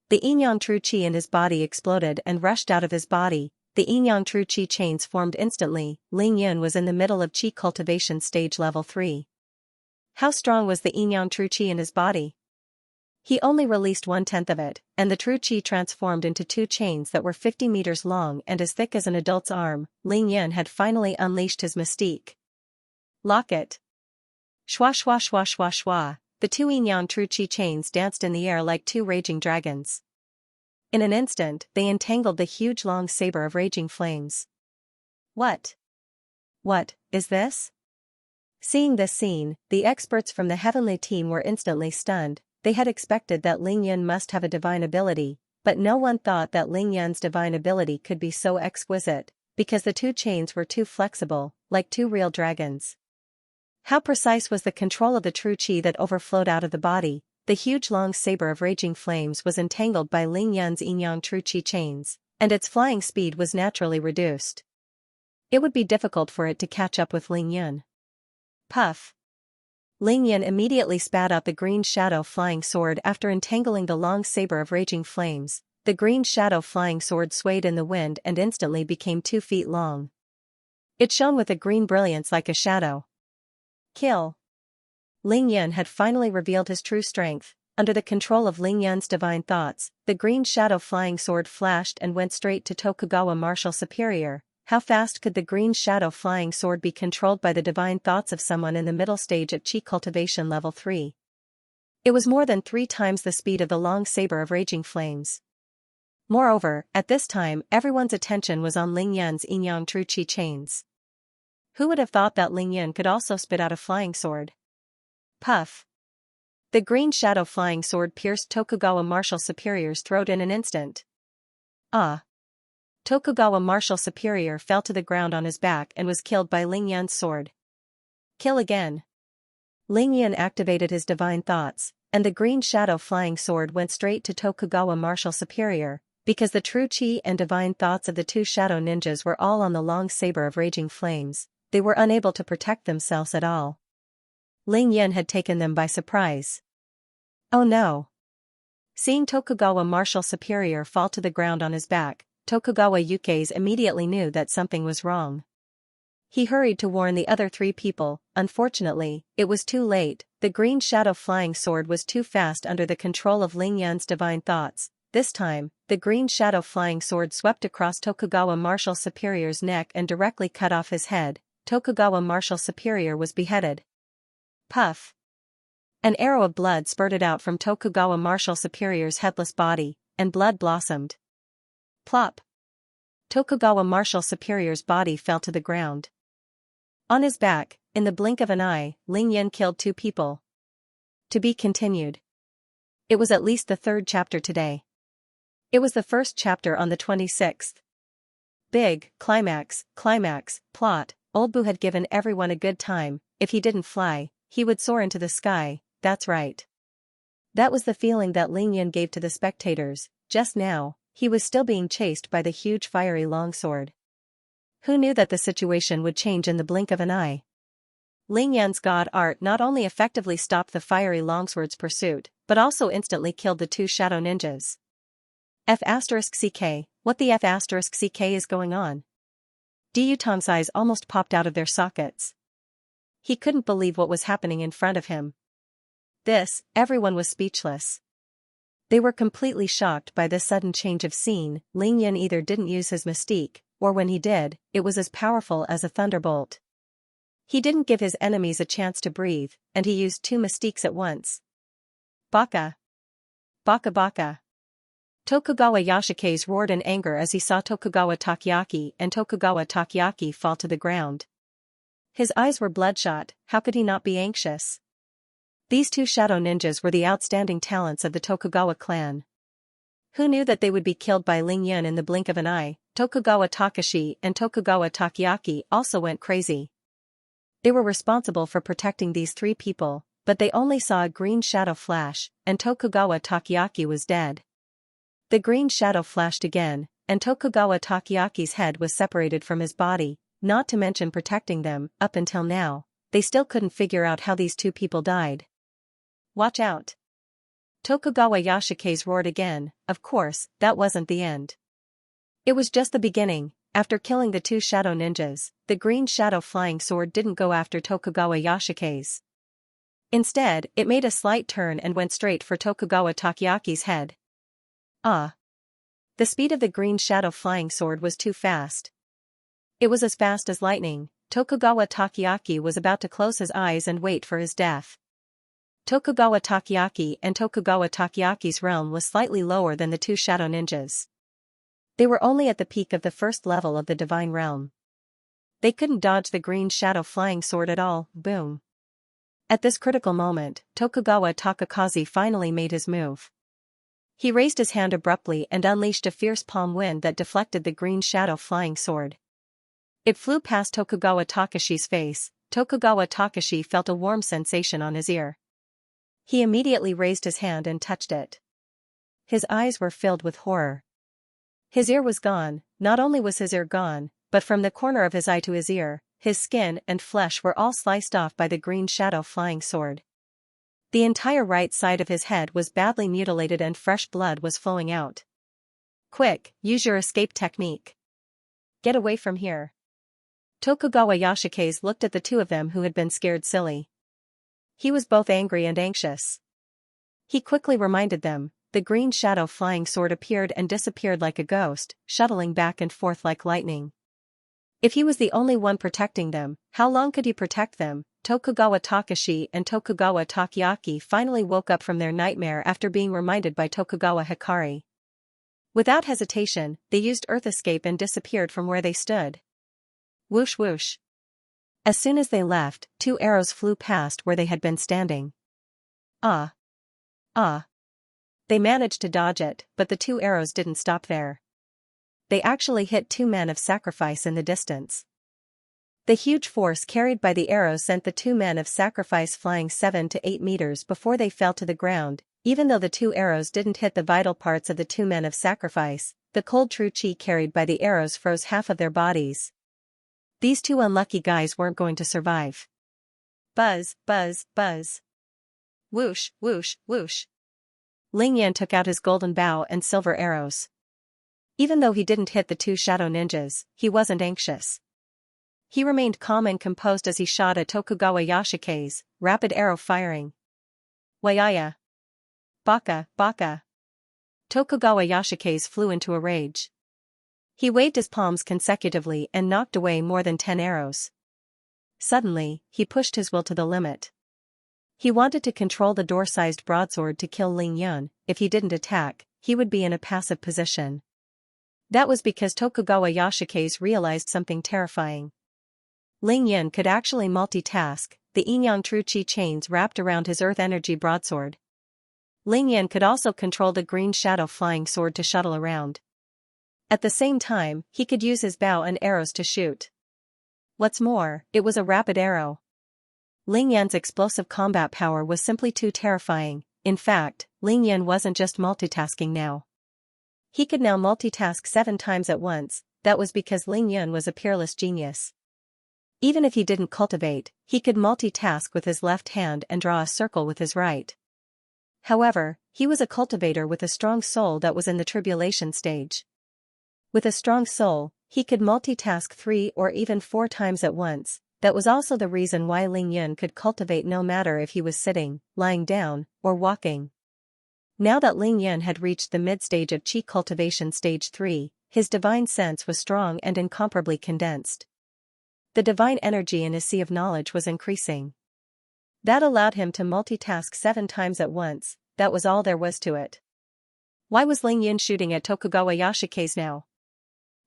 The Yin-Yang True Qi in his body exploded and rushed out of his body. The Yin-Yang True Qi chains formed instantly. Ling Yun was in the middle of Qi cultivation stage level 3. How strong was the Yin-Yang True Qi in his body? He only released 1/10 of it, and the True Qi transformed into 2 chains that were 50 meters long and as thick as an adult's arm. Ling Yun had finally unleashed his mystique. Lock it! Shwa shwa shwa shwa shwa, the 2 Yin-Yang True Qi chains danced in the air like 2 raging dragons. In an instant, they entangled the huge long saber of raging flames. What is this? Seeing this scene, the experts from the heavenly team were instantly stunned. They had expected that Ling Yun must have a divine ability, but no one thought that Ling Yun's divine ability could be so exquisite, because the 2 chains were too flexible, like 2 real dragons. How precise was the control of the true qi that overflowed out of the body? The huge long saber of raging flames was entangled by Ling Yun's Yin-Yang True Qi chains, and its flying speed was naturally reduced. It would be difficult for it to catch up with Ling Yun. Puff! Ling Yun immediately spat out the green shadow flying sword after entangling the long saber of raging flames. The green shadow flying sword swayed in the wind and instantly became 2 feet long. It shone with a green brilliance like a shadow. Kill! Ling Yun had finally revealed his true strength. Under the control of Ling Yun's divine thoughts, the green shadow flying sword flashed and went straight to Tokugawa Martial Superior. How fast could the green shadow flying sword be controlled by the divine thoughts of someone in the middle stage at Qi Cultivation Level 3? It was more than 3 times the speed of the long saber of raging flames. Moreover, at this time everyone's attention was on Ling Yun's Yin-Yang True Qi chains. Who would have thought that Ling Yun could also spit out a flying sword? Puff! The green shadow flying sword pierced Tokugawa Martial Superior's throat in an instant. Ah! Tokugawa Martial Superior fell to the ground on his back and was killed by Ling Yun's sword. Kill again! Ling Yun activated his divine thoughts, and the green shadow flying sword went straight to Tokugawa Martial Superior, because the true qi and divine thoughts of the 2 shadow ninjas were all on the long saber of raging flames. They were unable to protect themselves at all. Ling Yun had taken them by surprise. Oh no! Seeing Tokugawa Martial Superior fall to the ground on his back, Tokugawa Yukeis immediately knew that something was wrong. He hurried to warn the other 3 people. Unfortunately, it was too late. The green shadow flying sword was too fast under the control of Ling Yun's divine thoughts. This time, the green shadow flying sword swept across Tokugawa Martial Superior's neck and directly cut off his head. Tokugawa Martial Superior was beheaded. Puff! An arrow of blood spurted out from Tokugawa Martial Superior's headless body, and blood blossomed. Plop! Tokugawa Martial Superior's body fell to the ground. On his back, in the blink of an eye, Ling Yun killed 2 people. To be continued. It was at least the 3rd chapter today. It was the first chapter on the 26th. Big, climax, plot. Old Boo had given everyone a good time. If he didn't fly, he would soar into the sky. That's right. That was the feeling that Ling Yun gave to the spectators. Just now, he was still being chased by the huge fiery longsword. Who knew that the situation would change in the blink of an eye? Ling Yun's god art not only effectively stopped the fiery longsword's pursuit, but also instantly killed the 2 shadow ninjas. F***ck, what the F***ck is going on? Du Tong's eyes almost popped out of their sockets. He couldn't believe what was happening in front of him. Everyone was speechless. They were completely shocked by this sudden change of scene. Ling Yun either didn't use his mystique, or when he did, it was as powerful as a thunderbolt. He didn't give his enemies a chance to breathe, and he used 2 mystiques at once. Baka! Baka baka! Tokugawa Yashike's roared in anger as he saw Tokugawa Takoyaki and Tokugawa Takoyaki fall to the ground. His eyes were bloodshot. How could he not be anxious? These 2 shadow ninjas were the outstanding talents of the Tokugawa clan. Who knew that they would be killed by Ling Yun in the blink of an eye? Tokugawa Takashi and Tokugawa Takeaki also went crazy. They were responsible for protecting these three people, but they only saw a green shadow flash, and Tokugawa Takeaki was dead. The green shadow flashed again, and Tokugawa Takeaki's head was separated from his body, not to mention protecting them. Up until now, they still couldn't figure out how these two people died. Watch out! Tokugawa Yashike's roared again. Of course, that wasn't the end. It was just the beginning. After killing the two shadow ninjas, the green shadow flying sword didn't go after Tokugawa Yashike's. Instead, it made a slight turn and went straight for Tokugawa Takeaki's head. Ah! The speed of the green shadow flying sword was too fast. It was as fast as lightning. Tokugawa Takeaki was about to close his eyes and wait for his death. Tokugawa Takeaki and Tokugawa Takeaki's realm was slightly lower than the two shadow ninjas. They were only at the peak of the first level of the divine realm. They couldn't dodge the green shadow flying sword at all. Boom. At this critical moment, Tokugawa Takakazi finally made his move. He raised his hand abruptly and unleashed a fierce palm wind that deflected the green shadow flying sword. It flew past Tokugawa Takashi's face. Tokugawa Takashi felt a warm sensation on his ear. He immediately raised his hand and touched it. His eyes were filled with horror. His ear was gone. Not only was his ear gone, but from the corner of his eye to his ear, his skin and flesh were all sliced off by the green shadow flying sword. The entire right side of his head was badly mutilated and fresh blood was flowing out. Quick, use your escape technique. Get away from here. Tokugawa Yashike's looked at the two of them who had been scared silly. He was both angry and anxious. He quickly reminded them. The green shadow flying sword appeared and disappeared like a ghost, shuttling back and forth like lightning. If he was the only one protecting them, how long could he protect them? Tokugawa Takashi and Tokugawa Takeaki finally woke up from their nightmare after being reminded by Tokugawa Hikari. Without hesitation, they used Earth Escape and disappeared from where they stood. Whoosh whoosh. As soon as they left, two arrows flew past where they had been standing. Ah! Ah! They managed to dodge it, but the two arrows didn't stop there. They actually hit two men of sacrifice in the distance. The huge force carried by the arrows sent the two men of sacrifice flying 7 to 8 meters before they fell to the ground. Even though the two arrows didn't hit the vital parts of the two men of sacrifice, the cold true chi carried by the arrows froze half of their bodies. These two unlucky guys weren't going to survive. Buzz, buzz, buzz. Whoosh, whoosh, whoosh. Ling Yan took out his golden bow and silver arrows. Even though he didn't hit the two shadow ninjas, he wasn't anxious. He remained calm and composed as he shot at Tokugawa Yashike's, rapid arrow firing. Wayaya! Baka, baka! Tokugawa Yashike's flew into a rage. He waved his palms consecutively and knocked away more than 10 arrows. Suddenly, he pushed his will to the limit. He wanted to control the door-sized broadsword to kill Ling Yun. If he didn't attack, he would be in a passive position. That was because Tokugawa Yashike's realized something terrifying. Ling Yun could actually multitask. The yin-yang true chi chains wrapped around his earth energy broadsword. Ling Yun could also control the green shadow flying sword to shuttle around. At the same time, he could use his bow and arrows to shoot. What's more, it was a rapid arrow. Ling Yan's explosive combat power was simply too terrifying. In fact, Ling Yan wasn't just multitasking now. He could now multitask 7 times at once. That was because Ling Yan was a peerless genius. Even if he didn't cultivate, he could multitask with his left hand and draw a circle with his right. However, he was a cultivator with a strong soul that was in the tribulation stage. With a strong soul, he could multitask 3 or even 4 times at once. That was also the reason why Ling Yun could cultivate no matter if he was sitting, lying down, or walking. Now that Ling Yun had reached the mid-stage of Qi cultivation stage 3, his divine sense was strong and incomparably condensed. The divine energy in his sea of knowledge was increasing. That allowed him to multitask 7 times at once. That was all there was to it. Why was Ling Yun shooting at Tokugawa Yashike's now?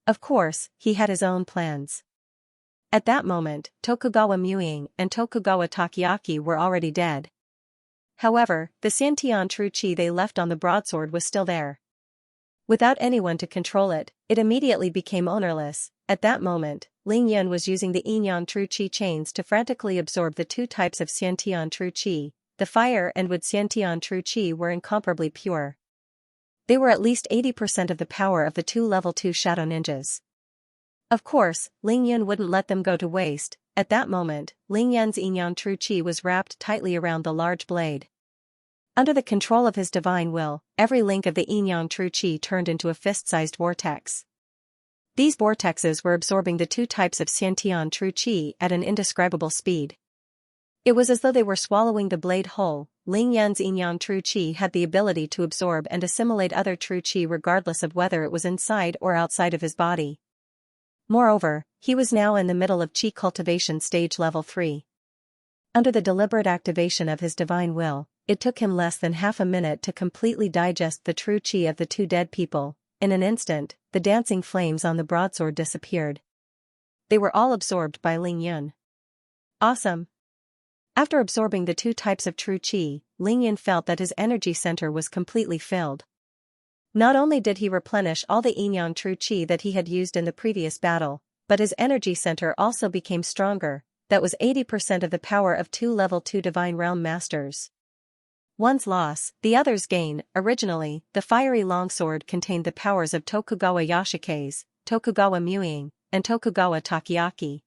Of course, he had his own plans. At that moment, Tokugawa Muing and Tokugawa Takeaki were already dead. However, the Xiantian true chi they left on the broadsword was still there. Without anyone to control it, it immediately became ownerless. At that moment, Ling Yan was using the Yinyan True Qi chains to frantically absorb the two types of Xiantian True Qi. The fire and wood Xiantian True Qi were incomparably pure. They were at least 80% of the power of the two level 2 shadow ninjas. Of course, Ling Yan wouldn't let them go to waste. At that moment, Ling Yan's Yinyan True Qi was wrapped tightly around the large blade. Under the control of his divine will, every link of the Yinyan True Qi turned into a fist-sized vortex. These vortexes were absorbing the two types of Xiantian True Qi at an indescribable speed. It was as though they were swallowing the blade whole. Ling Yan's Yinyan True Qi had the ability to absorb and assimilate other True Qi regardless of whether it was inside or outside of his body. Moreover, he was now in the middle of Qi cultivation stage level 3. Under the deliberate activation of his divine will, it took him less than half a minute to completely digest the True Qi of the two dead people. In an instant, the dancing flames on the broadsword disappeared. They were all absorbed by Ling Yan. Awesome! After absorbing the two types of True Qi, Ling Yan felt that his energy center was completely filled. Not only did he replenish all the Yinyan True Qi that he had used in the previous battle, but his energy center also became stronger. That was 80% of the power of two level 2 Divine Realm Masters. One's loss, the other's gain. Originally, the fiery longsword contained the powers of Tokugawa Yashike's, Tokugawa Muing, and Tokugawa Takiaki.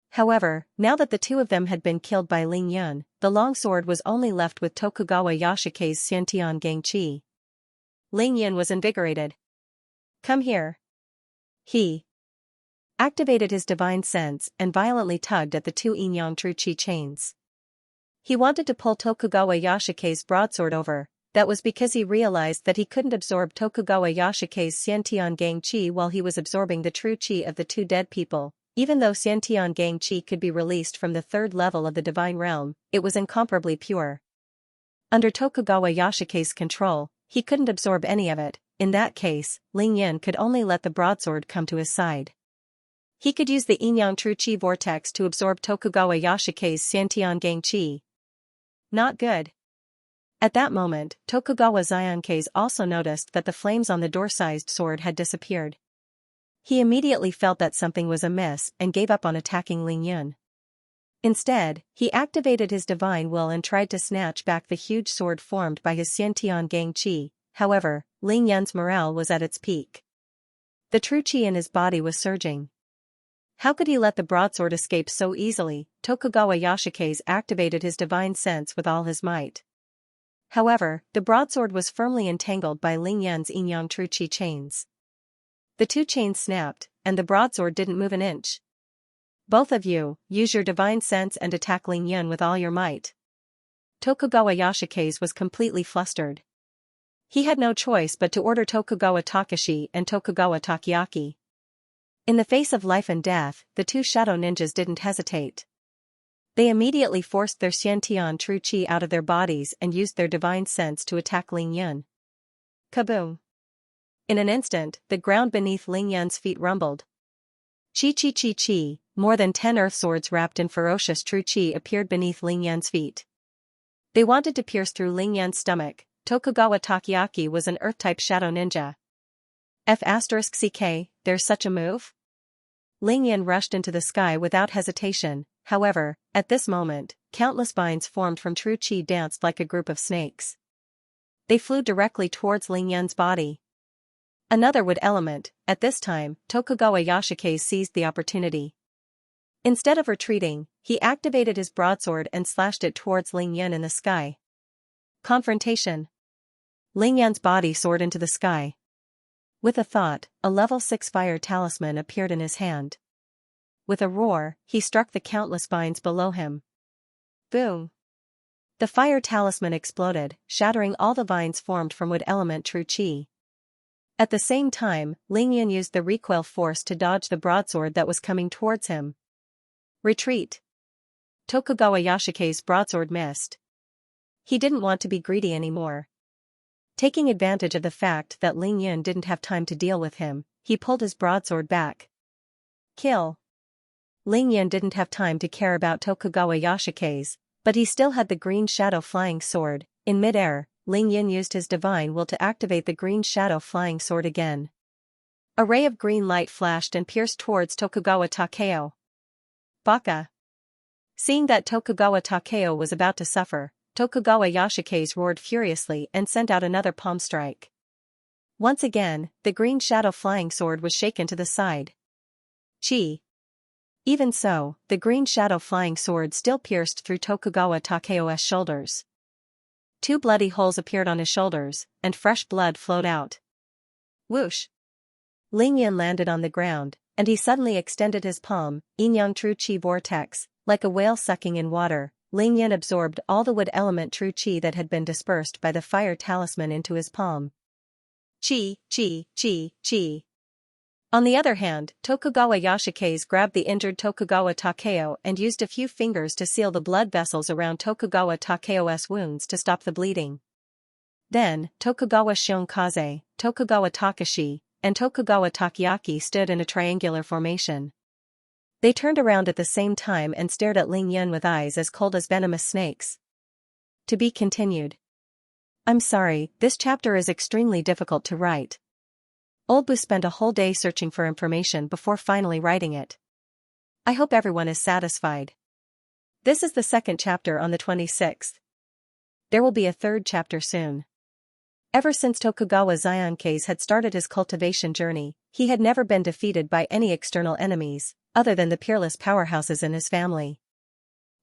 However, now that the two of them had been killed by Ling Yan, the longsword was only left with Tokugawa Yashike's Xiantian Gangqi. Ling Yan was invigorated. Come here. He activated his divine sense and violently tugged at the two Yinyan True Qi chains. He wanted to pull Tokugawa Yashike's broadsword over. That was because he realized that he couldn't absorb Tokugawa Yashike's Xiantian Gangqi while he was absorbing the True Qi of the two dead people. Even though Xiantian Gangqi could be released from the third level of the Divine Realm, it was incomparably pure. Under Tokugawa Yashike's control, he couldn't absorb any of it. In that case, Ling Yan could only let the broadsword come to his side. He could use the Yinyan True Qi vortex to absorb Tokugawa Yashike's Xiantian Gangqi. Not good. At that moment, Tokugawa Xianxia also noticed that the flames on the door-sized sword had disappeared. He immediately felt that something was amiss and gave up on attacking Ling Yan. Instead, he activated his divine will and tried to snatch back the huge sword formed by his Xiantian Gangqi. However, Ling Yan's morale was at its peak. The True Qi in his body was surging. How could he let the broadsword escape so easily? Tokugawa Yashike's activated his divine sense with all his might. However, the broadsword was firmly entangled by Ling Yan's Yinyan True Qi chains. The two chains snapped, and the broadsword didn't move an inch. Both of you, use your divine sense and attack Ling Yan with all your might. Tokugawa Yashike's was completely flustered. He had no choice but to order Tokugawa Takashi and Tokugawa Takiaki. In the face of life and death, the two shadow ninjas didn't hesitate. They immediately forced their Xiantian True Qi out of their bodies and used their divine sense to attack Ling Yan. Kaboom! In an instant, the ground beneath Ling Yan's feet rumbled. Chi chi chi chi, more than 10 earth swords wrapped in ferocious True Qi appeared beneath Ling Yan's feet. They wanted to pierce through Ling Yan's stomach. Tokugawa Takiaki was an earth-type shadow ninja. F***ck, there's such a move? Ling Yan rushed into the sky without hesitation. However, at this moment, countless vines formed from True Qi danced like a group of snakes. They flew directly towards Ling Yan's body. Another wood element. At this time, Tokugawa Yashike seized the opportunity. Instead of retreating, he activated his broadsword and slashed it towards Ling Yan in the sky. Confrontation. Ling Yan's body soared into the sky. With a thought, a level 6 fire talisman appeared in his hand. With a roar, he struck the countless vines below him. Boom! The fire talisman exploded, shattering all the vines formed from wood element True Qi. At the same time, Ling Yan used the recoil force to dodge the broadsword that was coming towards him. Retreat! Tokugawa Yashike's broadsword missed. He didn't want to be greedy anymore. Taking advantage of the fact that Ling Yan didn't have time to deal with him, he pulled his broadsword back. Kill! Ling Yan didn't have time to care about Tokugawa Yashike's, but he still had the green shadow flying sword. In midair, Ling Yin used his divine will to activate the green shadow flying sword again. A ray of green light flashed and pierced towards Tokugawa Takeo. Baka. Seeing that Tokugawa Takeo was about to suffer, Tokugawa Yashikaze roared furiously and sent out another palm strike. Once again, the green shadow flying sword was shaken to the side. Chi. Even so, the green shadow flying sword still pierced through Tokugawa Takeo's shoulders. 2 bloody holes appeared on his shoulders, and fresh blood flowed out. Whoosh! Ling Yin landed on the ground, and he suddenly extended his palm, Yin-Yang True Chi Vortex, like a whale sucking in water. Ling Yin absorbed all the wood element True Chi that had been dispersed by the fire talisman into his palm. Chi, Chi, Chi, Chi. On the other hand, Tokugawa Yashikaze grabbed the injured Tokugawa Takeo and used a few fingers to seal the blood vessels around Tokugawa Takeo's wounds to stop the bleeding. Then, Tokugawa Xianxia, Tokugawa Takashi, and Tokugawa Takeaki stood in a triangular formation. They turned around at the same time and stared at Ling Yin with eyes as cold as venomous snakes. To be continued. I'm sorry, this chapter is extremely difficult to write. Olbu spent a whole day searching for information before finally writing it. I hope everyone is satisfied. This is the second chapter on the 26th. There will be a third chapter soon. Ever since Tokugawa Xianxia had started his cultivation journey, he had never been defeated by any external enemies, other than the peerless powerhouses in his family.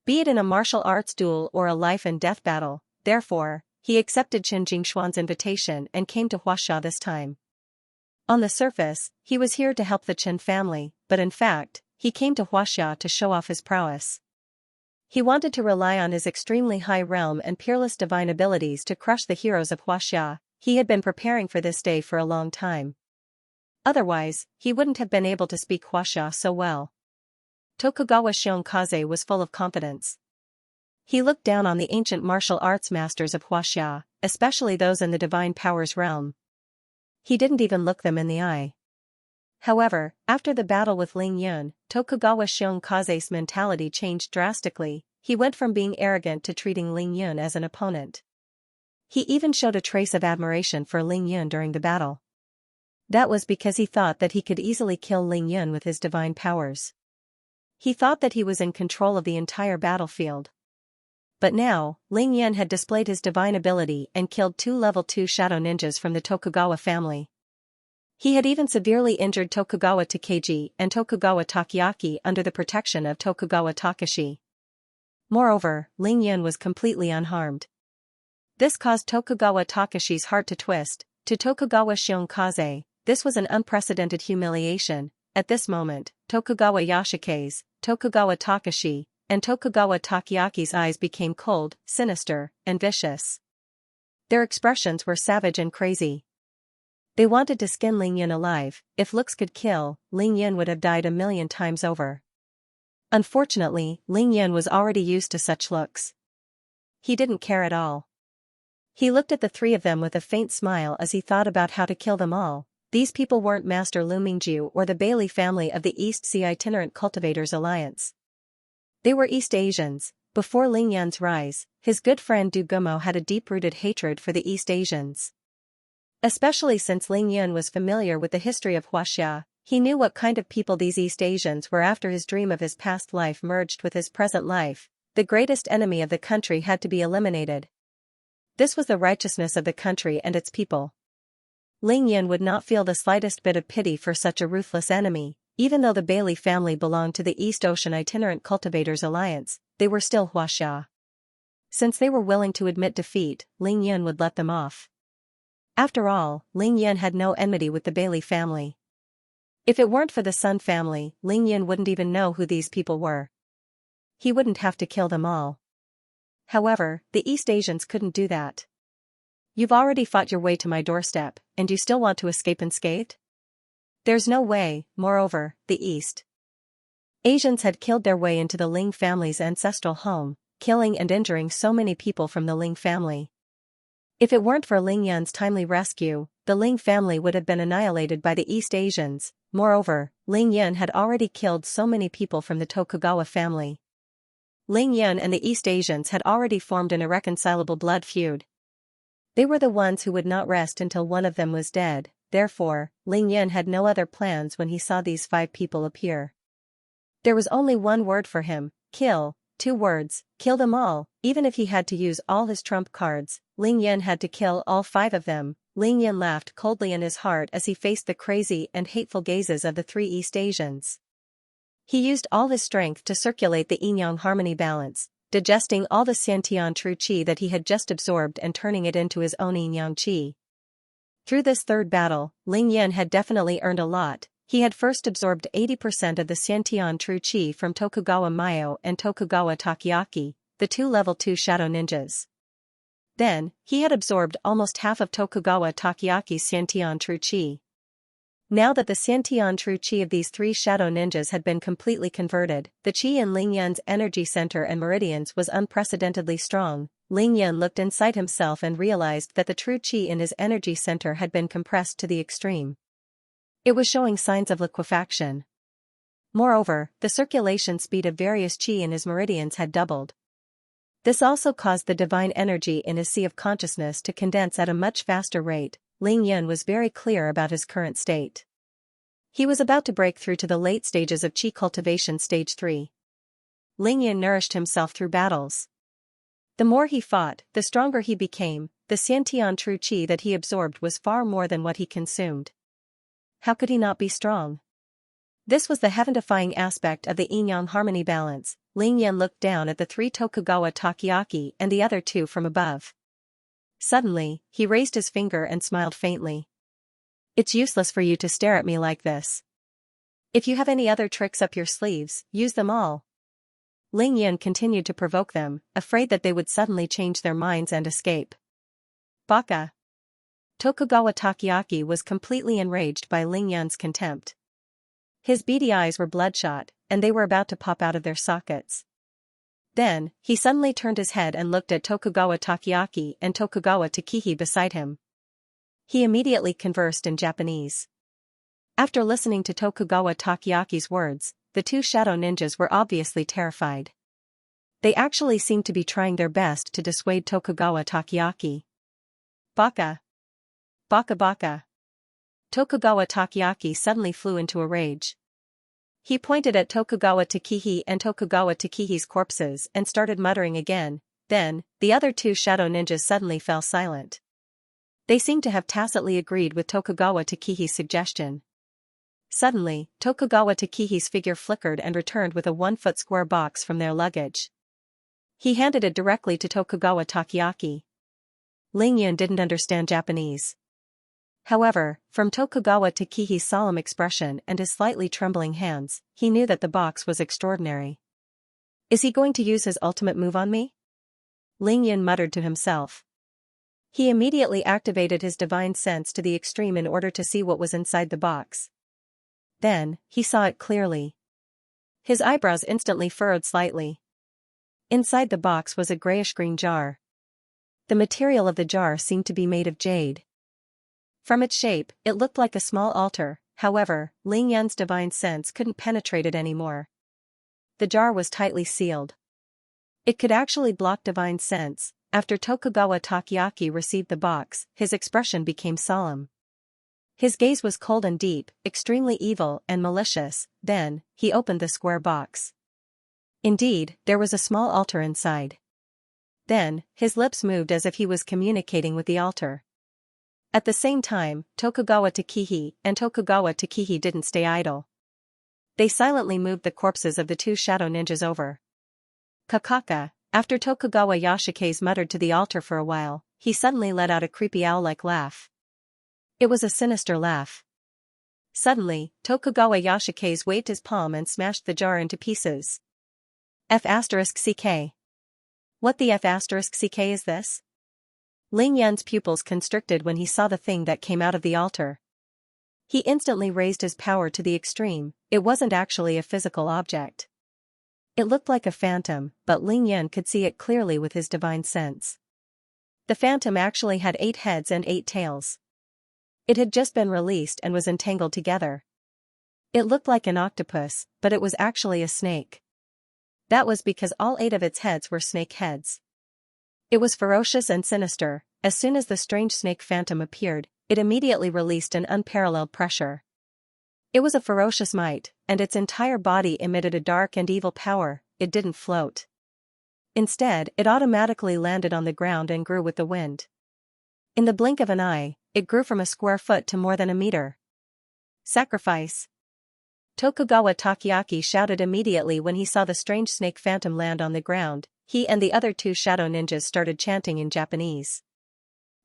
Be it in a martial arts duel or a life and death battle, therefore, he accepted Qin Jingshuan's invitation and came to Huaxia this time. On the surface, he was here to help the Qin family, but in fact, he came to Huaxia to show off his prowess. He wanted to rely on his extremely high realm and peerless divine abilities to crush the heroes of Huaxia. He had been preparing for this day for a long time. Otherwise, he wouldn't have been able to speak Huaxia so well. Tokugawa Xianxia was full of confidence. He looked down on the ancient martial arts masters of Huaxia, especially those in the divine powers realm. He didn't even look them in the eye. However, after the battle with Ling Yin, Tokugawa Xianxia's mentality changed drastically. He went from being arrogant to treating Ling Yin as an opponent. He even showed a trace of admiration for Ling Yin during the battle. That was because he thought that he could easily kill Ling Yin with his divine powers. He thought that he was in control of the entire battlefield. But now, Ling Yin had displayed his divine ability and killed 2 level 2 shadow ninjas from the Tokugawa family. He had even severely injured Tokugawa Takeji and Tokugawa Takeaki under the protection of Tokugawa Takashi. Moreover, Ling Yin was completely unharmed. This caused Tokugawa Takashi's heart to twist. To Tokugawa Xianxia, this was an unprecedented humiliation. At this moment, Tokugawa Yashikaze, Tokugawa Takashi, and Tokugawa Takeaki's eyes became cold, sinister, and vicious. Their expressions were savage and crazy. They wanted to skin Ling Yin alive. If looks could kill, Ling Yin would have died 1,000,000 times over. Unfortunately, Ling Yin was already used to such looks. He didn't care at all. He looked at the 3 of them with a faint smile as he thought about how to kill them all. These people weren't Master Lu Mingjiu or the Bailey family of the East Sea Itinerant Cultivators Alliance. They were East Asians. Before Ling Yan's rise, his good friend Du Gumo had a deep-rooted hatred for the East Asians. Especially since Ling Yan was familiar with the history of Huaxia, he knew what kind of people these East Asians were. After his dream of his past life merged with his present life, the greatest enemy of the country had to be eliminated. This was the righteousness of the country and its people. Ling Yan would not feel the slightest bit of pity for such a ruthless enemy. Even though the Bailey family belonged to the East Ocean Itinerant Cultivators Alliance, they were still Huaxia. Since they were willing to admit defeat, Ling Yan would let them off. After all, Ling Yan had no enmity with the Bailey family. If it weren't for the Sun family, Ling Yan wouldn't even know who these people were. He wouldn't have to kill them all. However, the East Asians couldn't do that. You've already fought your way to my doorstep, and you still want to escape unscathed? There's no way. Moreover, the East Asians had killed their way into the Ling family's ancestral home, killing and injuring so many people from the Ling family. If it weren't for Ling Yan's timely rescue, the Ling family would have been annihilated by the East Asians. Moreover, Ling Yan had already killed so many people from the Tokugawa family. Ling Yan and the East Asians had already formed an irreconcilable blood feud. They were the ones who would not rest until one of them was dead, therefore, Ling Yan had no other plans when he saw these 5 people appear. There was only one word for him: kill. 2 words, kill them all. Even if he had to use all his trump cards, Ling Yan had to kill all 5 of them. Ling Yan laughed coldly in his heart as he faced the crazy and hateful gazes of the 3 East Asians. He used all his strength to circulate the yin-yang harmony balance, digesting all the Xiantian true qi that he had just absorbed and turning it into his own yin-yang qi. Through this third battle, Ling Yan had definitely earned a lot. He had first absorbed 80% of the Xiantian true qi from Tokugawa Mayo and Tokugawa Takeaki, the 2 level 2 shadow ninjas. Then, he had absorbed almost half of Tokugawa Takeaki's Xiantian true qi. Now that the Xiantian true qi of these 3 shadow ninjas had been completely converted, the qi in Ling Yan's energy center and meridians was unprecedentedly strong. Ling Yan looked inside himself and realized that the true qi in his energy center had been compressed to the extreme. It was showing signs of liquefaction. Moreover, the circulation speed of various qi in his meridians had doubled. This also caused the divine energy in his sea of consciousness to condense at a much faster rate. Ling Yan was very clear about his current state. He was about to break through to the late stages of qi cultivation stage 3. Ling Yan nourished himself through battles. The more he fought, the stronger he became. The Xiantian true qi that he absorbed was far more than what he consumed. How could he not be strong? This was the heaven-defying aspect of the yin-yang harmony balance. Ling Yan looked down at the 3 Tokugawa Takeaki and the other 2 from above. Suddenly, he raised his finger and smiled faintly. It's useless for you to stare at me like this. If you have any other tricks up your sleeves, use them all. Ling Yan continued to provoke them, afraid that they would suddenly change their minds and escape. Baka. Tokugawa Takeaki was completely enraged by Ling Yan's contempt. His beady eyes were bloodshot, and they were about to pop out of their sockets. Then, he suddenly turned his head and looked at Tokugawa Takeaki and Tokugawa Takehi beside him. He immediately conversed in Japanese. After listening to Tokugawa Takeaki's words, the 2 shadow ninjas were obviously terrified. They actually seemed to be trying their best to dissuade Tokugawa Takeaki. Baka. Baka baka. Tokugawa Takeaki suddenly flew into a rage. He pointed at Tokugawa Takehi and Tokugawa Takehi's corpses and started muttering again. Then, the other 2 shadow ninjas suddenly fell silent. They seemed to have tacitly agreed with Tokugawa Takehi's suggestion. Suddenly, Tokugawa Takehi's figure flickered and returned with a 1-foot square box from their luggage. He handed it directly to Tokugawa Takeaki. Ling Yan didn't understand Japanese. However, from Tokugawa Takehi's solemn expression and his slightly trembling hands, he knew that the box was extraordinary. Is he going to use his ultimate move on me? Ling Yan muttered to himself. He immediately activated his divine sense to the extreme in order to see what was inside the box. Then, he saw it clearly. His eyebrows instantly furrowed slightly. Inside the box was a grayish-green jar. The material of the jar seemed to be made of jade. From its shape, it looked like a small altar. However, Ling Yan's divine sense couldn't penetrate it anymore. The jar was tightly sealed. It could actually block divine sense. After Tokugawa Takeaki received the box, his expression became solemn. His gaze was cold and deep, extremely evil and malicious. Then, he opened the square box. Indeed, there was a small altar inside. Then, his lips moved as if he was communicating with the altar. At the same time, Tokugawa Takehi and Tokugawa Takehi didn't stay idle. They silently moved the corpses of the 2 shadow ninjas over. Kakaka. After Tokugawa Yashike's muttered to the altar for a while, he suddenly let out a creepy owl-like laugh. It was a sinister laugh. Suddenly, Tokugawa Yashike's waved his palm and smashed the jar into pieces. F***ck. What the F***ck is this? Ling Yan's pupils constricted when he saw the thing that came out of the altar. He instantly raised his power to the extreme. It wasn't actually a physical object. It looked like a phantom, but Ling Yan could see it clearly with his divine sense. The phantom actually had 8 heads and 8 tails. It had just been released and was entangled together. It looked like an octopus, but it was actually a snake. That was because all 8 of its heads were snake heads. It was ferocious and sinister, as soon as the strange snake phantom appeared, it immediately released an unparalleled pressure. It was a ferocious might, and its entire body emitted a dark and evil power. It didn't float. Instead, it automatically landed on the ground and grew with the wind. In the blink of an eye, it grew from a square foot to more than a meter. Sacrifice! Tokugawa Takeaki shouted immediately when he saw the strange snake phantom land on the ground. He and the other two shadow ninjas started chanting in Japanese.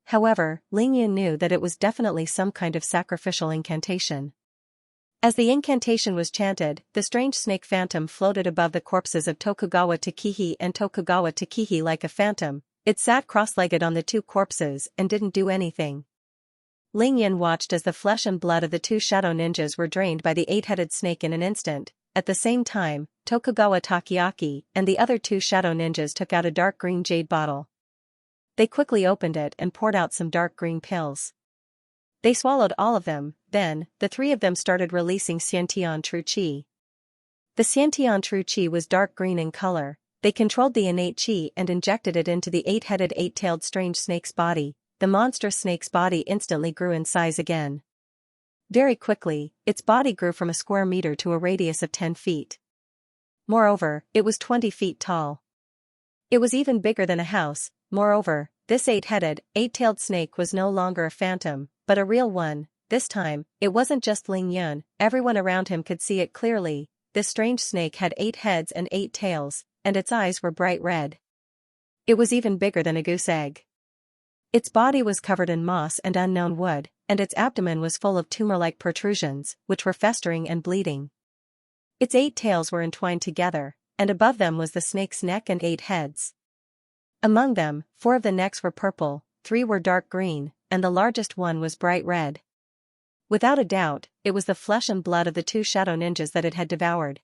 However, Ling Yun knew that it was definitely some kind of sacrificial incantation. As the incantation was chanted, the strange snake phantom floated above the corpses of Tokugawa Takehi and Tokugawa Takehi like a phantom. It sat cross-legged on the two corpses and didn't do anything. Ling Yun watched as the flesh and blood of the two shadow ninjas were drained by the eight-headed snake in an instant. At the same time, Tokugawa Takeaki and the other two shadow ninjas took out a dark green jade bottle. They quickly opened it and poured out some dark green pills. They swallowed all of them. Then, the three of them started releasing Xiantian True Qi. The Xiantian True Qi was dark green in color. They controlled the innate qi and injected it into the eight-headed eight-tailed strange snake's body. The monstrous snake's body instantly grew in size again. Very quickly, its body grew from a square meter to a radius of 10 feet. Moreover, it was 20 feet tall. It was even bigger than a house. Moreover, this eight-headed, eight-tailed snake was no longer a phantom, but a real one. This time, it wasn't just Ling Yun, everyone around him could see it clearly. This strange snake had 8 heads and 8 tails, and its eyes were bright red. It was even bigger than a goose egg. Its body was covered in moss and unknown wood, and its abdomen was full of tumor-like protrusions, which were festering and bleeding. Its 8 tails were entwined together, and above them was the snake's neck and 8 heads. Among them, 4 of the necks were purple, 3 were dark green, and the largest one was bright red. Without a doubt, it was the flesh and blood of the two shadow ninjas that it had devoured.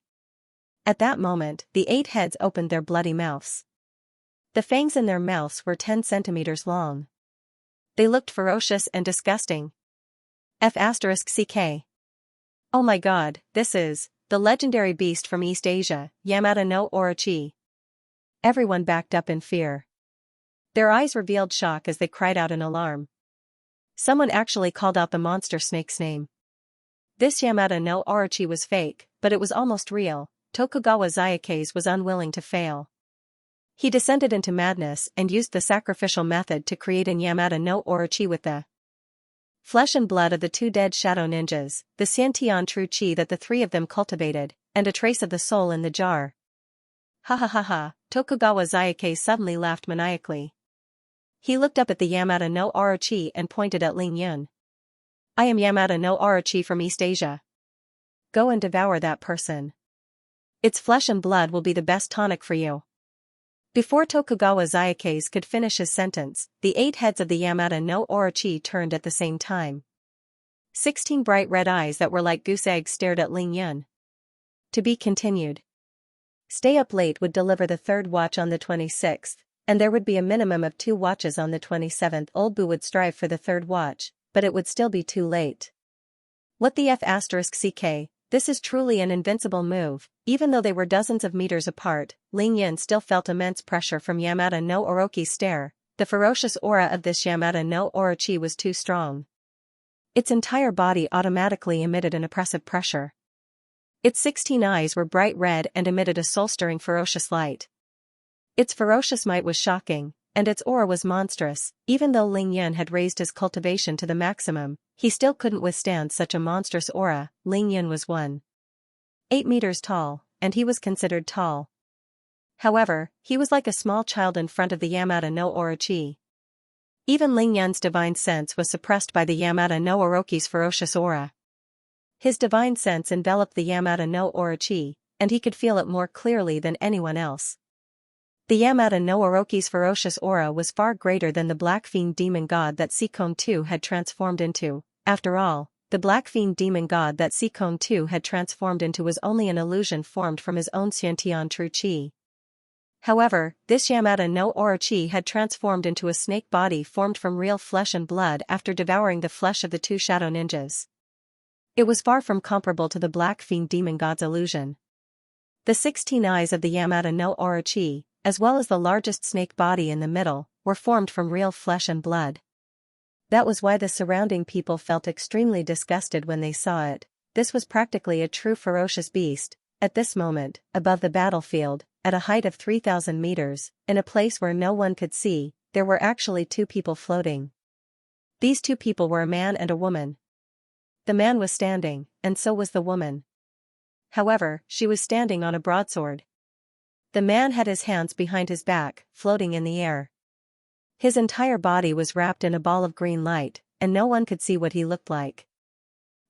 At that moment, the 8 heads opened their bloody mouths. The fangs in their mouths were 10 centimeters long. They looked ferocious and disgusting. F***ck. Oh my god, this is the legendary beast from East Asia, Yamata no Orochi. Everyone backed up in fear. Their eyes revealed shock as they cried out in alarm. Someone actually called out the monster snake's name. This Yamata no Orochi was fake, but it was almost real. Tokugawa Xianxia was unwilling to fail. He descended into madness and used the sacrificial method to create an Yamata no Orochi with the flesh and blood of the 2 dead shadow ninjas, the Xiantian True Qi that the 3 of them cultivated, and a trace of the soul in the jar. Ha ha ha ha, Tokugawa Xianxia suddenly laughed maniacally. He looked up at the Yamata no Orochi and pointed at Ling Yun. I am Yamata no Orochi from East Asia. Go and devour that person. Its flesh and blood will be the best tonic for you. Before Tokugawa Xianxia could finish his sentence, the 8 heads of the Yamata no Orochi turned at the same time. 16 bright red eyes that were like goose eggs stared at Ling Yun. To be continued. Stay Up Late would deliver the 3rd watch on the 26th, and there would be a minimum of 2 watches on the 27th. Old Boo would strive for the 3rd watch, but it would still be too late. What the F***ck? This is truly an invincible move. Even though they were dozens of meters apart, Ling Yun still felt immense pressure from Yamata no Orochi's stare. The ferocious aura of this Yamata no Orochi was too strong. Its entire body automatically emitted an oppressive pressure. Its 16 eyes were bright red and emitted a soul-stirring ferocious light. Its ferocious might was shocking, and its aura was monstrous. Even though Ling Yun had raised his cultivation to the maximum, he still couldn't withstand such a monstrous aura. Ling Yun was 1.8 meters tall, and he was considered tall. However, he was like a small child in front of the Yamata no Orochi. Even Ling Yun's divine sense was suppressed by the Yamata no Orochi's ferocious aura. His divine sense enveloped the Yamata no Orochi, and he could feel it more clearly than anyone else. The Yamata no Orochi's ferocious aura was far greater than the Black Fiend demon god that Sikon II had transformed into. After all, the Black Fiend demon god that Sikon II had transformed into was only an illusion formed from his own Xiantian True Qi. However, this Yamata no Orochi had transformed into a snake body formed from real flesh and blood after devouring the flesh of the 2 shadow ninjas. It was far from comparable to the Black Fiend demon god's illusion. The 16 eyes of the Yamata no Orochi, as well as the largest snake body in the middle, were formed from real flesh and blood. That was why the surrounding people felt extremely disgusted when they saw it. This was practically a true ferocious beast. At this moment, above the battlefield, at a height of 3,000 meters, in a place where no one could see, there were actually two people floating. These two people were a man and a woman. The man was standing, and so was the woman. However, she was standing on a broadsword. The man had his hands behind his back, floating in the air. His entire body was wrapped in a ball of green light, and no one could see what he looked like.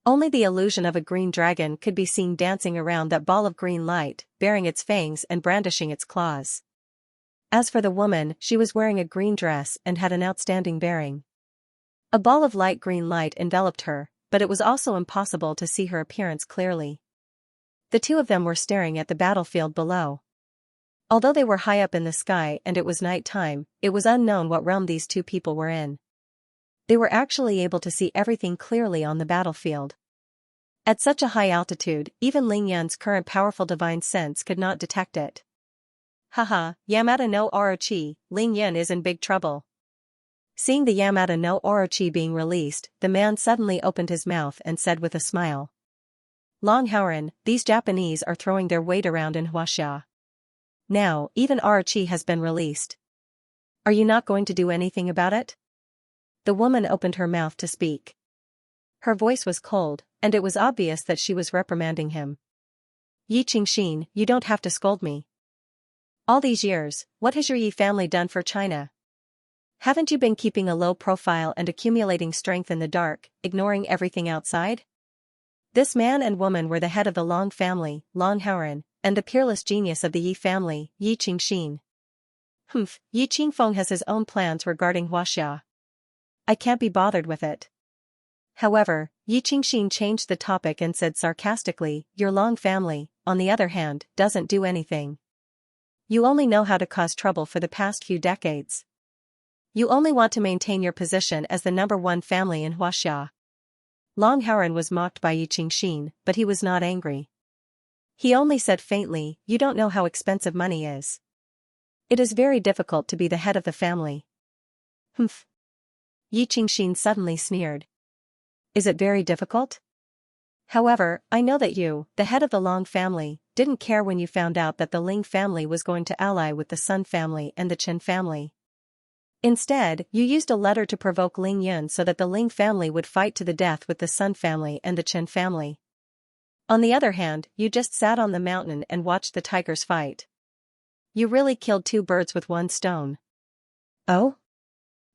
Only the illusion of a green dragon could be seen dancing around that ball of green light, baring its fangs and brandishing its claws. As for the woman, she was wearing a green dress and had an outstanding bearing. A ball of light green light enveloped her, but it was also impossible to see her appearance clearly. The two of them were staring at the battlefield below. Although they were high up in the sky and it was night time, it was unknown what realm these two people were in. They were actually able to see everything clearly on the battlefield. At such a high altitude, even Ling Yan's current powerful divine sense could not detect it. Haha, Yamada no Orochi, Ling Yan is in big trouble. Seeing the Yamada no Orochi being released, the man suddenly opened his mouth and said with a smile. Long Hauren, these Japanese are throwing their weight around in Xianxia. Now, even Orochi has been released. Are you not going to do anything about it? The woman opened her mouth to speak. Her voice was cold, and it was obvious that she was reprimanding him. Yi Qingxin, you don't have to scold me. All these years, what has your Yi family done for China? Haven't you been keeping a low profile and accumulating strength in the dark, ignoring everything outside? This man and woman were the head of the Long family, Long Hauren, and the peerless genius of the Yi family, Yi Qingxin. Yi Qingfeng has his own plans regarding Xianxia. I can't be bothered with it. However, Yi Qingxin changed the topic and said sarcastically, your Long family, on the other hand, doesn't do anything. You only know how to cause trouble for the past few decades. You only want to maintain your position as the #1 family in Xianxia. Long Hauren was mocked by Yi Qingxin, but he was not angry. He only said faintly, you don't know how expensive money is. It is very difficult to be the head of the family. Yi Qingxin suddenly sneered. Is it very difficult? However, I know that you, the head of the Long family, didn't care when you found out that the Ling family was going to ally with the Sun family and the Chen family. Instead, you used a letter to provoke Ling Yun so that the Ling family would fight to the death with the Sun family and the Chen family. On the other hand, you just sat on the mountain and watched the tigers fight. You really killed two birds with one stone. Oh?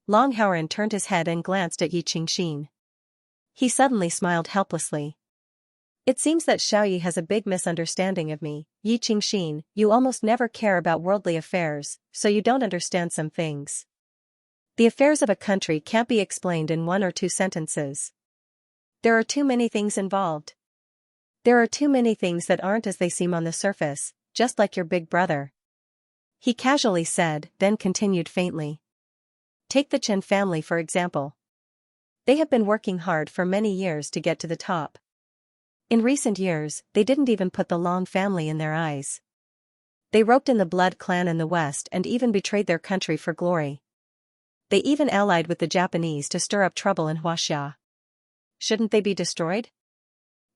Long Hauren turned his head and glanced at Yi Qingxin. He suddenly smiled helplessly. It seems that Xiaoyi has a big misunderstanding of me, Yi Qingxin, you almost never care about worldly affairs, so you don't understand some things. The affairs of a country can't be explained in 1 or 2 sentences. There are too many things involved. There are too many things that aren't as they seem on the surface, just like your big brother. He casually said, then continued faintly. Take the Chen family for example. They have been working hard for many years to get to the top. In recent years, they didn't even put the Long family in their eyes. They roped in the Blood clan in the West and even betrayed their country for glory. They even allied with the Japanese to stir up trouble in Xianxia. Shouldn't they be destroyed?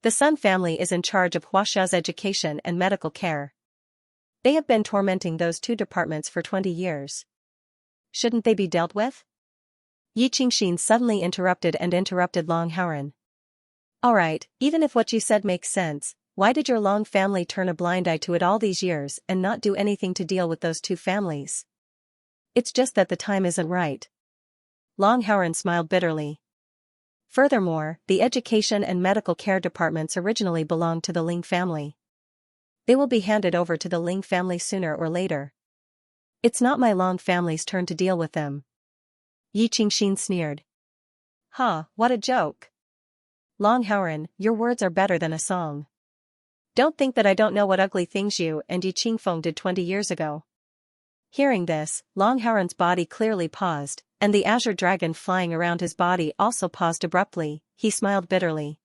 The Sun family is in charge of Xianxia's education and medical care. They have been tormenting those 2 departments for 20 years. Shouldn't they be dealt with? Yi Qingxin suddenly interrupted Long Hauren. Alright, even if what you said makes sense, why did your Long family turn a blind eye to it all these years and not do anything to deal with those 2 families? It's just that the time isn't right. Long Hauren smiled bitterly. Furthermore, the education and medical care departments originally belonged to the Ling family. They will be handed over to the Ling family sooner or later. It's not my Long family's turn to deal with them. Yi Qingxin sneered. What a joke. Long Hauren, your words are better than a song. Don't think that I don't know what ugly things you and Yi Qingfeng did 20 years ago. Hearing this, Long Hauren's body clearly paused, and the azure dragon flying around his body also paused abruptly. He smiled bitterly.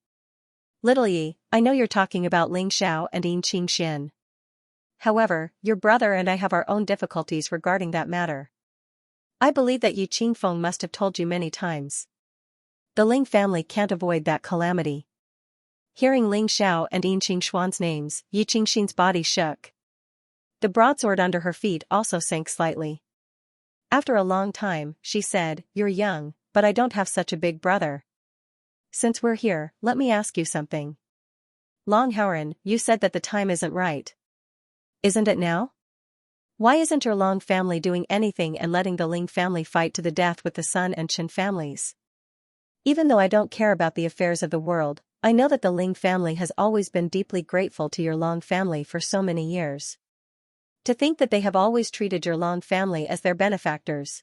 Little Yi, I know you're talking about Ling Xiao and Yin Qingxian. However, your brother and I have our own difficulties regarding that matter. I believe that Yi Qingfeng must have told you many times. The Ling family can't avoid that calamity. Hearing Ling Xiao and Yin Qingxuan's names, Yi Qingxin's body shook. The broadsword under her feet also sank slightly. After a long time, she said, "You're young, but I don't have such a big brother. Since we're here, let me ask you something. Long Howren, you said that the time isn't right. Isn't it now? Why isn't your Long family doing anything and letting the Ling family fight to the death with the Sun and Chen families? Even though I don't care about the affairs of the world, I know that the Ling family has always been deeply grateful to your Long family for so many years. To think that they have always treated your Long family as their benefactors."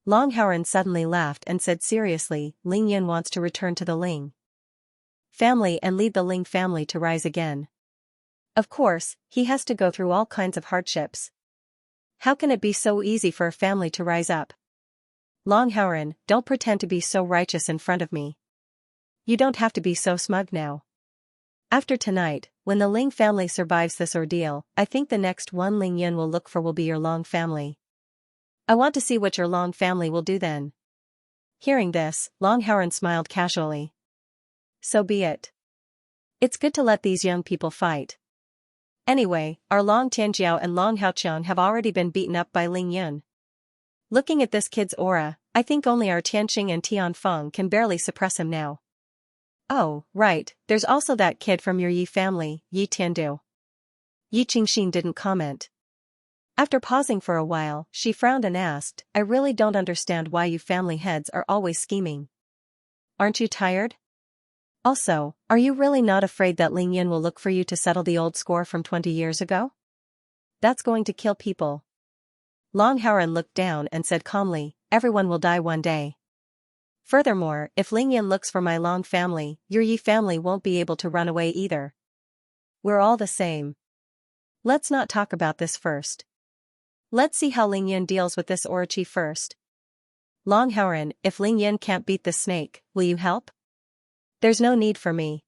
Long Howren suddenly laughed and said seriously, "Ling Yin wants to return to the Ling family and lead the Ling family to rise again. Of course, he has to go through all kinds of hardships. How can it be so easy for a family to rise up? Long Howren, don't pretend to be so righteous in front of me. You don't have to be so smug now. After tonight, when the Ling family survives this ordeal, I think the next one Ling Yin will look for will be your Long family. I want to see what your Long family will do then." Hearing this, Long Howren smiled casually. "So be it. It's good to let these young people fight. Anyway, our Long Tianjiao and Long Haoqiang have already been beaten up by Ling Yun. Looking at this kid's aura, I think only our Tianxing and Tianfeng can barely suppress him now. Oh, right, there's also that kid from your Yi family, Yi Tiandu." Yi Qingxin didn't comment. After pausing for a while, she frowned and asked, "I really don't understand why you family heads are always scheming. Aren't you tired? Also, are you really not afraid that Ling Yin will look for you to settle the old score from 20 years ago? That's going to kill people." Long Howren looked down and said calmly, "Everyone will die one day. Furthermore, if Ling Yin looks for my Long family, your Yi family won't be able to run away either. We're all the same. Let's not talk about this first. Let's see how Ling Yin deals with this Orochi first. Long Howren, if Ling Yin can't beat the snake, will you help?" "There's no need for me.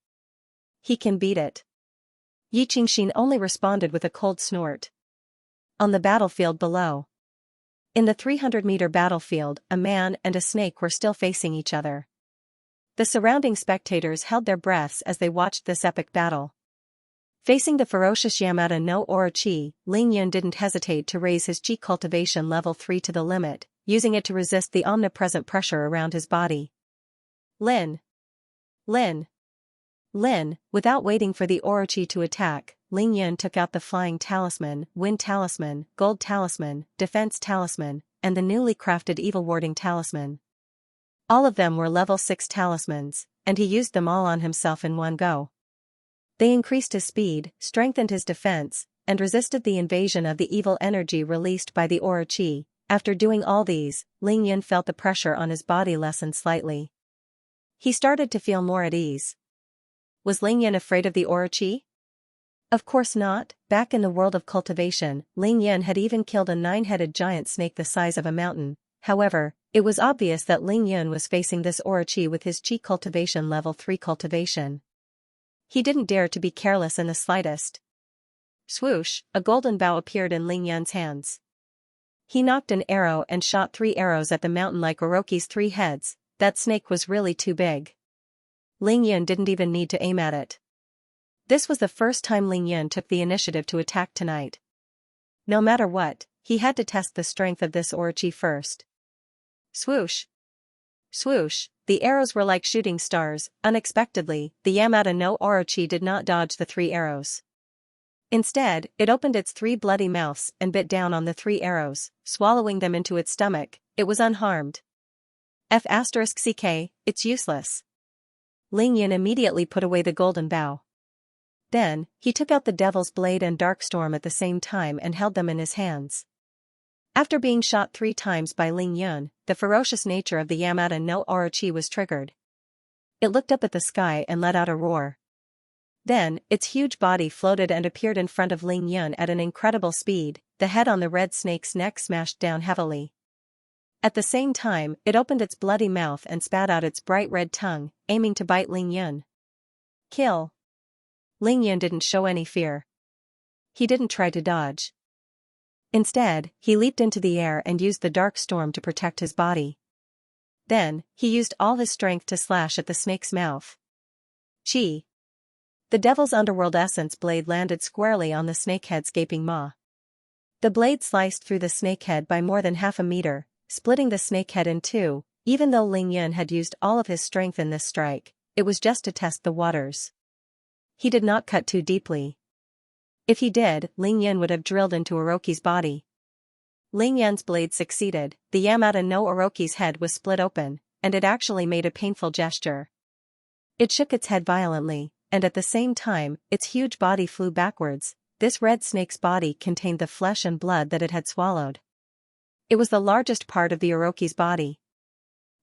He can beat it." Yi Qingxin only responded with a cold snort. On the battlefield below. In the 300-meter battlefield, a man and a snake were still facing each other. The surrounding spectators held their breaths as they watched this epic battle. Facing the ferocious Yamada no Orochi, Ling Yun didn't hesitate to raise his Qi cultivation level 3 to the limit, using it to resist the omnipresent pressure around his body. Lin! Lin! Lin! Without waiting for the Orochi to attack, Ling Yun took out the Flying Talisman, Wind Talisman, Gold Talisman, Defense Talisman, and the newly crafted Evil Warding Talisman. All of them were level 6 talismans, and he used them all on himself in one go. They increased his speed, strengthened his defense, and resisted the invasion of the evil energy released by the Orochi. After doing all these, Ling Yun felt the pressure on his body lessen slightly. He started to feel more at ease. Was Ling Yun afraid of the Orochi? Of course not. Back in the world of cultivation, Ling Yun had even killed a 9-headed giant snake the size of a mountain. However, it was obvious that Ling Yun was facing this Orochi with his Qi cultivation level 3 cultivation. He didn't dare to be careless in the slightest. Swoosh, a golden bow appeared in Ling Yun's hands. He knocked an arrow and shot 3 arrows at the mountain like Orochi's 3 heads. That snake was really too big. Ling Yun didn't even need to aim at it. This was the first time Ling Yun took the initiative to attack tonight. No matter what, he had to test the strength of this Orochi first. Swoosh! Swoosh! The arrows were like shooting stars. Unexpectedly, the Yamada no Orochi did not dodge the 3 arrows. Instead, it opened its 3 bloody mouths and bit down on the 3 arrows, swallowing them into its stomach. It was unharmed. F***ck, it's useless. Ling Yun immediately put away the golden bow. Then, he took out the Devil's Blade and Dark Storm at the same time and held them in his hands. After being shot 3 times by Ling Yun, the ferocious nature of the Yamada no Orochi was triggered. It looked up at the sky and let out a roar. Then, its huge body floated and appeared in front of Ling Yun at an incredible speed. The head on the red snake's neck smashed down heavily. At the same time, it opened its bloody mouth and spat out its bright red tongue, aiming to bite Ling Yun. Kill! Ling Yun didn't show any fear. He didn't try to dodge. Instead, he leaped into the air and used the dark storm to protect his body. Then, he used all his strength to slash at the snake's mouth. Chi! The devil's underworld essence blade landed squarely on the snakehead's gaping maw. The blade sliced through the snakehead by more than half a meter, splitting the snakehead in two. Even though Ling Yun had used all of his strength in this strike, it was just to test the waters. He did not cut too deeply. If he did, Ling Yun would have drilled into Orochi's body. Ling Yun's blade succeeded. The Yamata no Orochi's head was split open, and it actually made a painful gesture. It shook its head violently, and at the same time, its huge body flew backwards. This red snake's body contained the flesh and blood that it had swallowed. It was the largest part of the Orochi's body.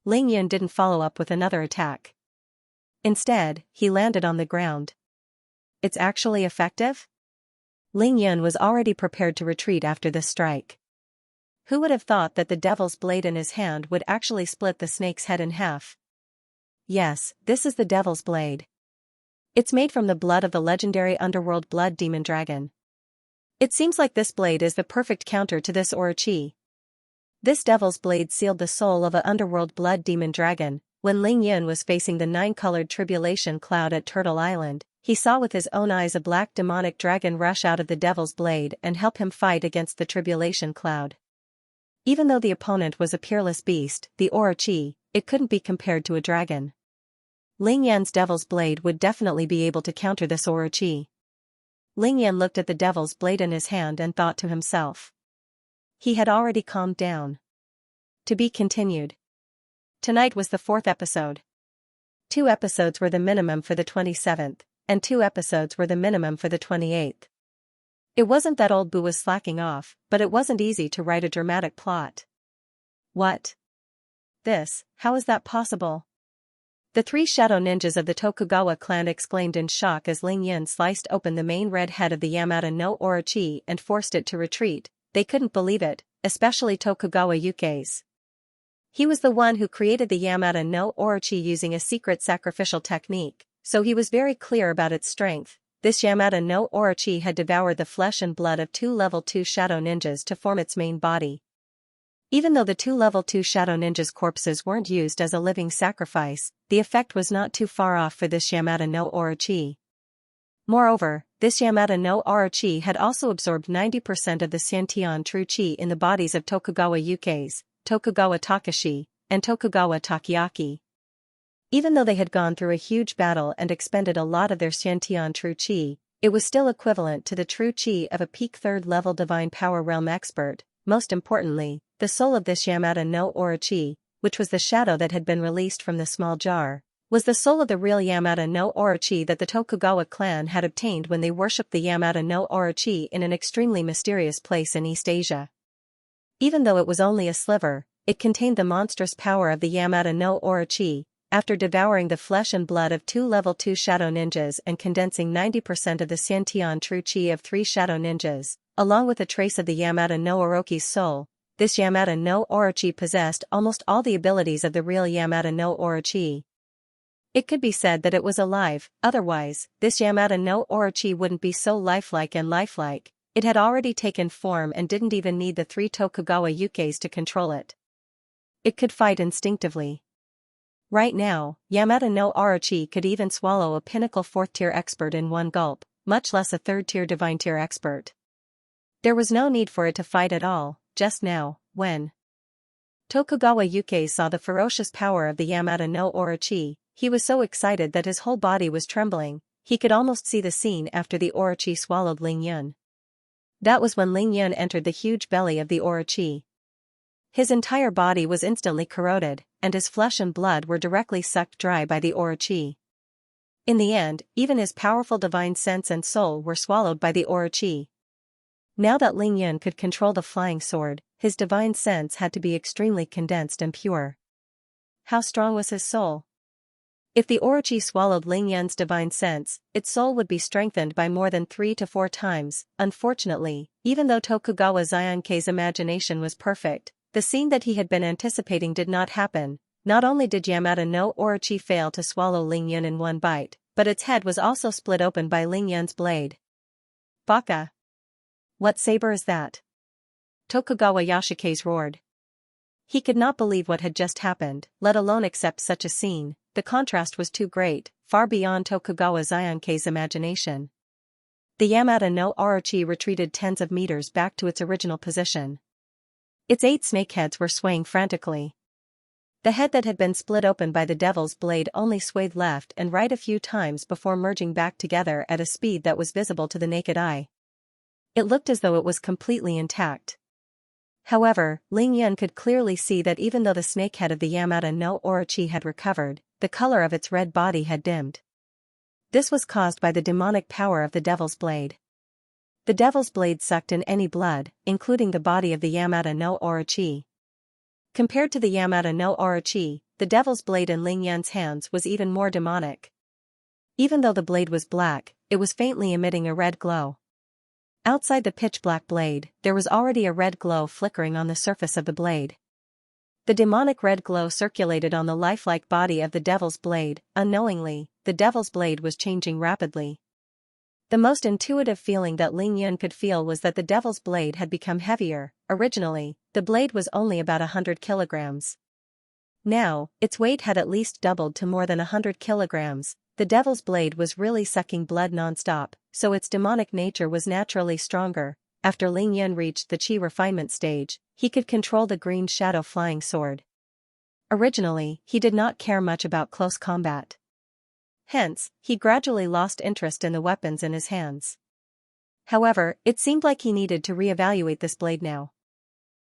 Ling Yun didn't follow up with another attack. Instead, he landed on the ground. It's actually effective? Ling Yun was already prepared to retreat after this strike. Who would have thought that the devil's blade in his hand would actually split the snake's head in half? Yes, this is the devil's blade. It's made from the blood of the legendary underworld blood demon dragon. It seems like this blade is the perfect counter to this Orochi. This devil's blade sealed the soul of an underworld blood demon dragon. When Ling Yun was facing the nine-colored tribulation cloud at Turtle Island, he saw with his own eyes a black demonic dragon rush out of the devil's blade and help him fight against the tribulation cloud. Even though the opponent was a peerless beast, the Orochi, it couldn't be compared to a dragon. Ling Yun's devil's blade would definitely be able to counter this Orochi. Ling Yun looked at the devil's blade in his hand and thought to himself. He had already calmed down. To be continued. Tonight was the 4th episode. 2 episodes were the minimum for the 27th, and 2 episodes were the minimum for the 28th. It wasn't that old Boo was slacking off, but it wasn't easy to write a dramatic plot. What? How is that possible? The 3 shadow ninjas of the Tokugawa clan exclaimed in shock as Ling Yun sliced open the main red head of the Yamata no Orochi and forced it to retreat. They couldn't believe it, especially Tokugawa Yuke's. He was the one who created the Yamata no Orochi using a secret sacrificial technique, so he was very clear about its strength. This Yamata no Orochi had devoured the flesh and blood of 2 level 2 shadow ninjas to form its main body. Even though the 2 level 2 shadow ninjas' corpses weren't used as a living sacrifice, the effect was not too far off for this Yamata no Orochi. Moreover, this Yamata no Orochi had also absorbed 90% of the Xianxia true chi in the bodies of Tokugawa Yuke's, Tokugawa Takashi, and Tokugawa Takeaki. Even though they had gone through a huge battle and expended a lot of their Xianxia true chi, it was still equivalent to the true chi of a peak 3rd level divine power realm expert. Most importantly, the soul of this Yamata no Orochi, which was the shadow that had been released from the small jar, was the soul of the real Yamata no Orochi that the Tokugawa clan had obtained when they worshipped the Yamata no Orochi in an extremely mysterious place in East Asia. Even though it was only a sliver, it contained the monstrous power of the Yamata no Orochi. After devouring the flesh and blood of 2 level 2 shadow ninjas and condensing 90% of the Xiantian true chi of 3 shadow ninjas, along with a trace of the Yamata no Orochi's soul, this Yamata no Orochi possessed almost all the abilities of the real Yamata no Orochi. It could be said that it was alive, otherwise, this Yamata no Orochi wouldn't be so lifelike and lifelike. It had already taken form and didn't even need the 3 Tokugawa Yuke's to control it. It could fight instinctively. Right now, Yamata no Orochi could even swallow a pinnacle 4th-tier expert in one gulp, much less a 3rd-tier divine-tier expert. There was no need for it to fight at all. Just now, when Tokugawa Yuke saw the ferocious power of the Yamata no Orochi, he was so excited that his whole body was trembling. He could almost see the scene after the Orochi swallowed Ling Yun. That was when Ling Yun entered the huge belly of the Orochi. His entire body was instantly corroded, and his flesh and blood were directly sucked dry by the Orochi. In the end, even his powerful divine sense and soul were swallowed by the Orochi. Now that Ling Yun could control the flying sword, his divine sense had to be extremely condensed and pure. How strong was his soul? If the Orochi swallowed Ling Yun's divine sense, its soul would be strengthened by more than 3 to 4 times. Unfortunately, even though Tokugawa Xianxia's imagination was perfect, the scene that he had been anticipating did not happen. Not only did Yamata no Orochi fail to swallow Ling Yun in one bite, but its head was also split open by Ling Yun's blade. Baka! What saber is that? Tokugawa Yashike's roared. He could not believe what had just happened, let alone accept such a scene. The contrast was too great, far beyond Tokugawa Xianxia's imagination. The Yamata no Orochi retreated tens of meters back to its original position. Its 8 snakeheads were swaying frantically. The head that had been split open by the devil's blade only swayed left and right a few times before merging back together at a speed that was visible to the naked eye. It looked as though it was completely intact. However, Ling Yun could clearly see that even though the snakehead of the Yamata no Orochi had recovered, the color of its red body had dimmed. This was caused by the demonic power of the devil's blade. The devil's blade sucked in any blood, including the body of the Yamata no Orochi. Compared to the Yamata no Orochi, the devil's blade in Ling Yun's hands was even more demonic. Even though the blade was black, it was faintly emitting a red glow. Outside the pitch-black blade, there was already a red glow flickering on the surface of the blade. The demonic red glow circulated on the lifelike body of the devil's blade. Unknowingly, the devil's blade was changing rapidly. The most intuitive feeling that Ling Yun could feel was that the devil's blade had become heavier. Originally, the blade was only about 100 kilograms. Now, its weight had at least doubled to more than 100 kilograms. The devil's blade was really sucking blood non-stop, so its demonic nature was naturally stronger. After Ling Yun reached the chi refinement stage, he could control the green shadow flying sword. Originally, he did not care much about close combat. Hence, he gradually lost interest in the weapons in his hands. However, it seemed like he needed to reevaluate this blade now.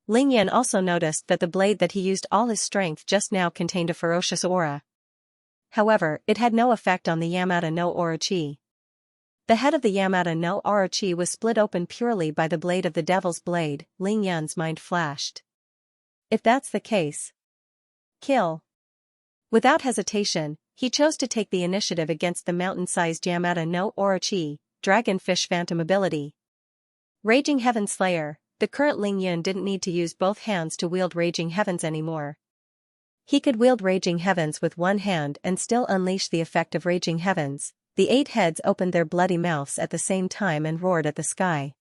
Ling Yun also noticed that the blade that he used all his strength just now contained a ferocious aura. However, it had no effect on the Yamata no Orochi. The head of the Yamata no Orochi was split open purely by the blade of the devil's blade. Ling Yun's mind flashed. If that's the case, kill. Without hesitation, he chose to take the initiative against the mountain-sized Yamata no Orochi, Dragonfish Phantom ability. Raging Heaven Slayer. The current Ling Yun didn't need to use both hands to wield Raging Heavens anymore. He could wield Raging Heavens with one hand and still unleash the effect of Raging Heavens. The 8 heads opened their bloody mouths at the same time and roared at the sky.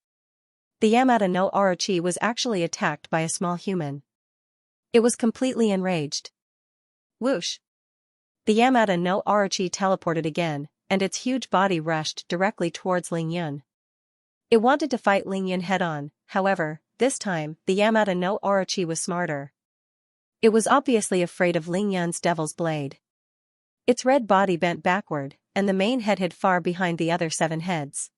The Yamata no Orochi was actually attacked by a small human. It was completely enraged. Whoosh! The Yamata no Orochi teleported again, and its huge body rushed directly towards Ling Yun. It wanted to fight Ling Yun head-on, however, this time, the Yamata no Orochi was smarter. It was obviously afraid of Ling Yun's devil's blade. Its red body bent backward, and the main head hid far behind the other 7 heads.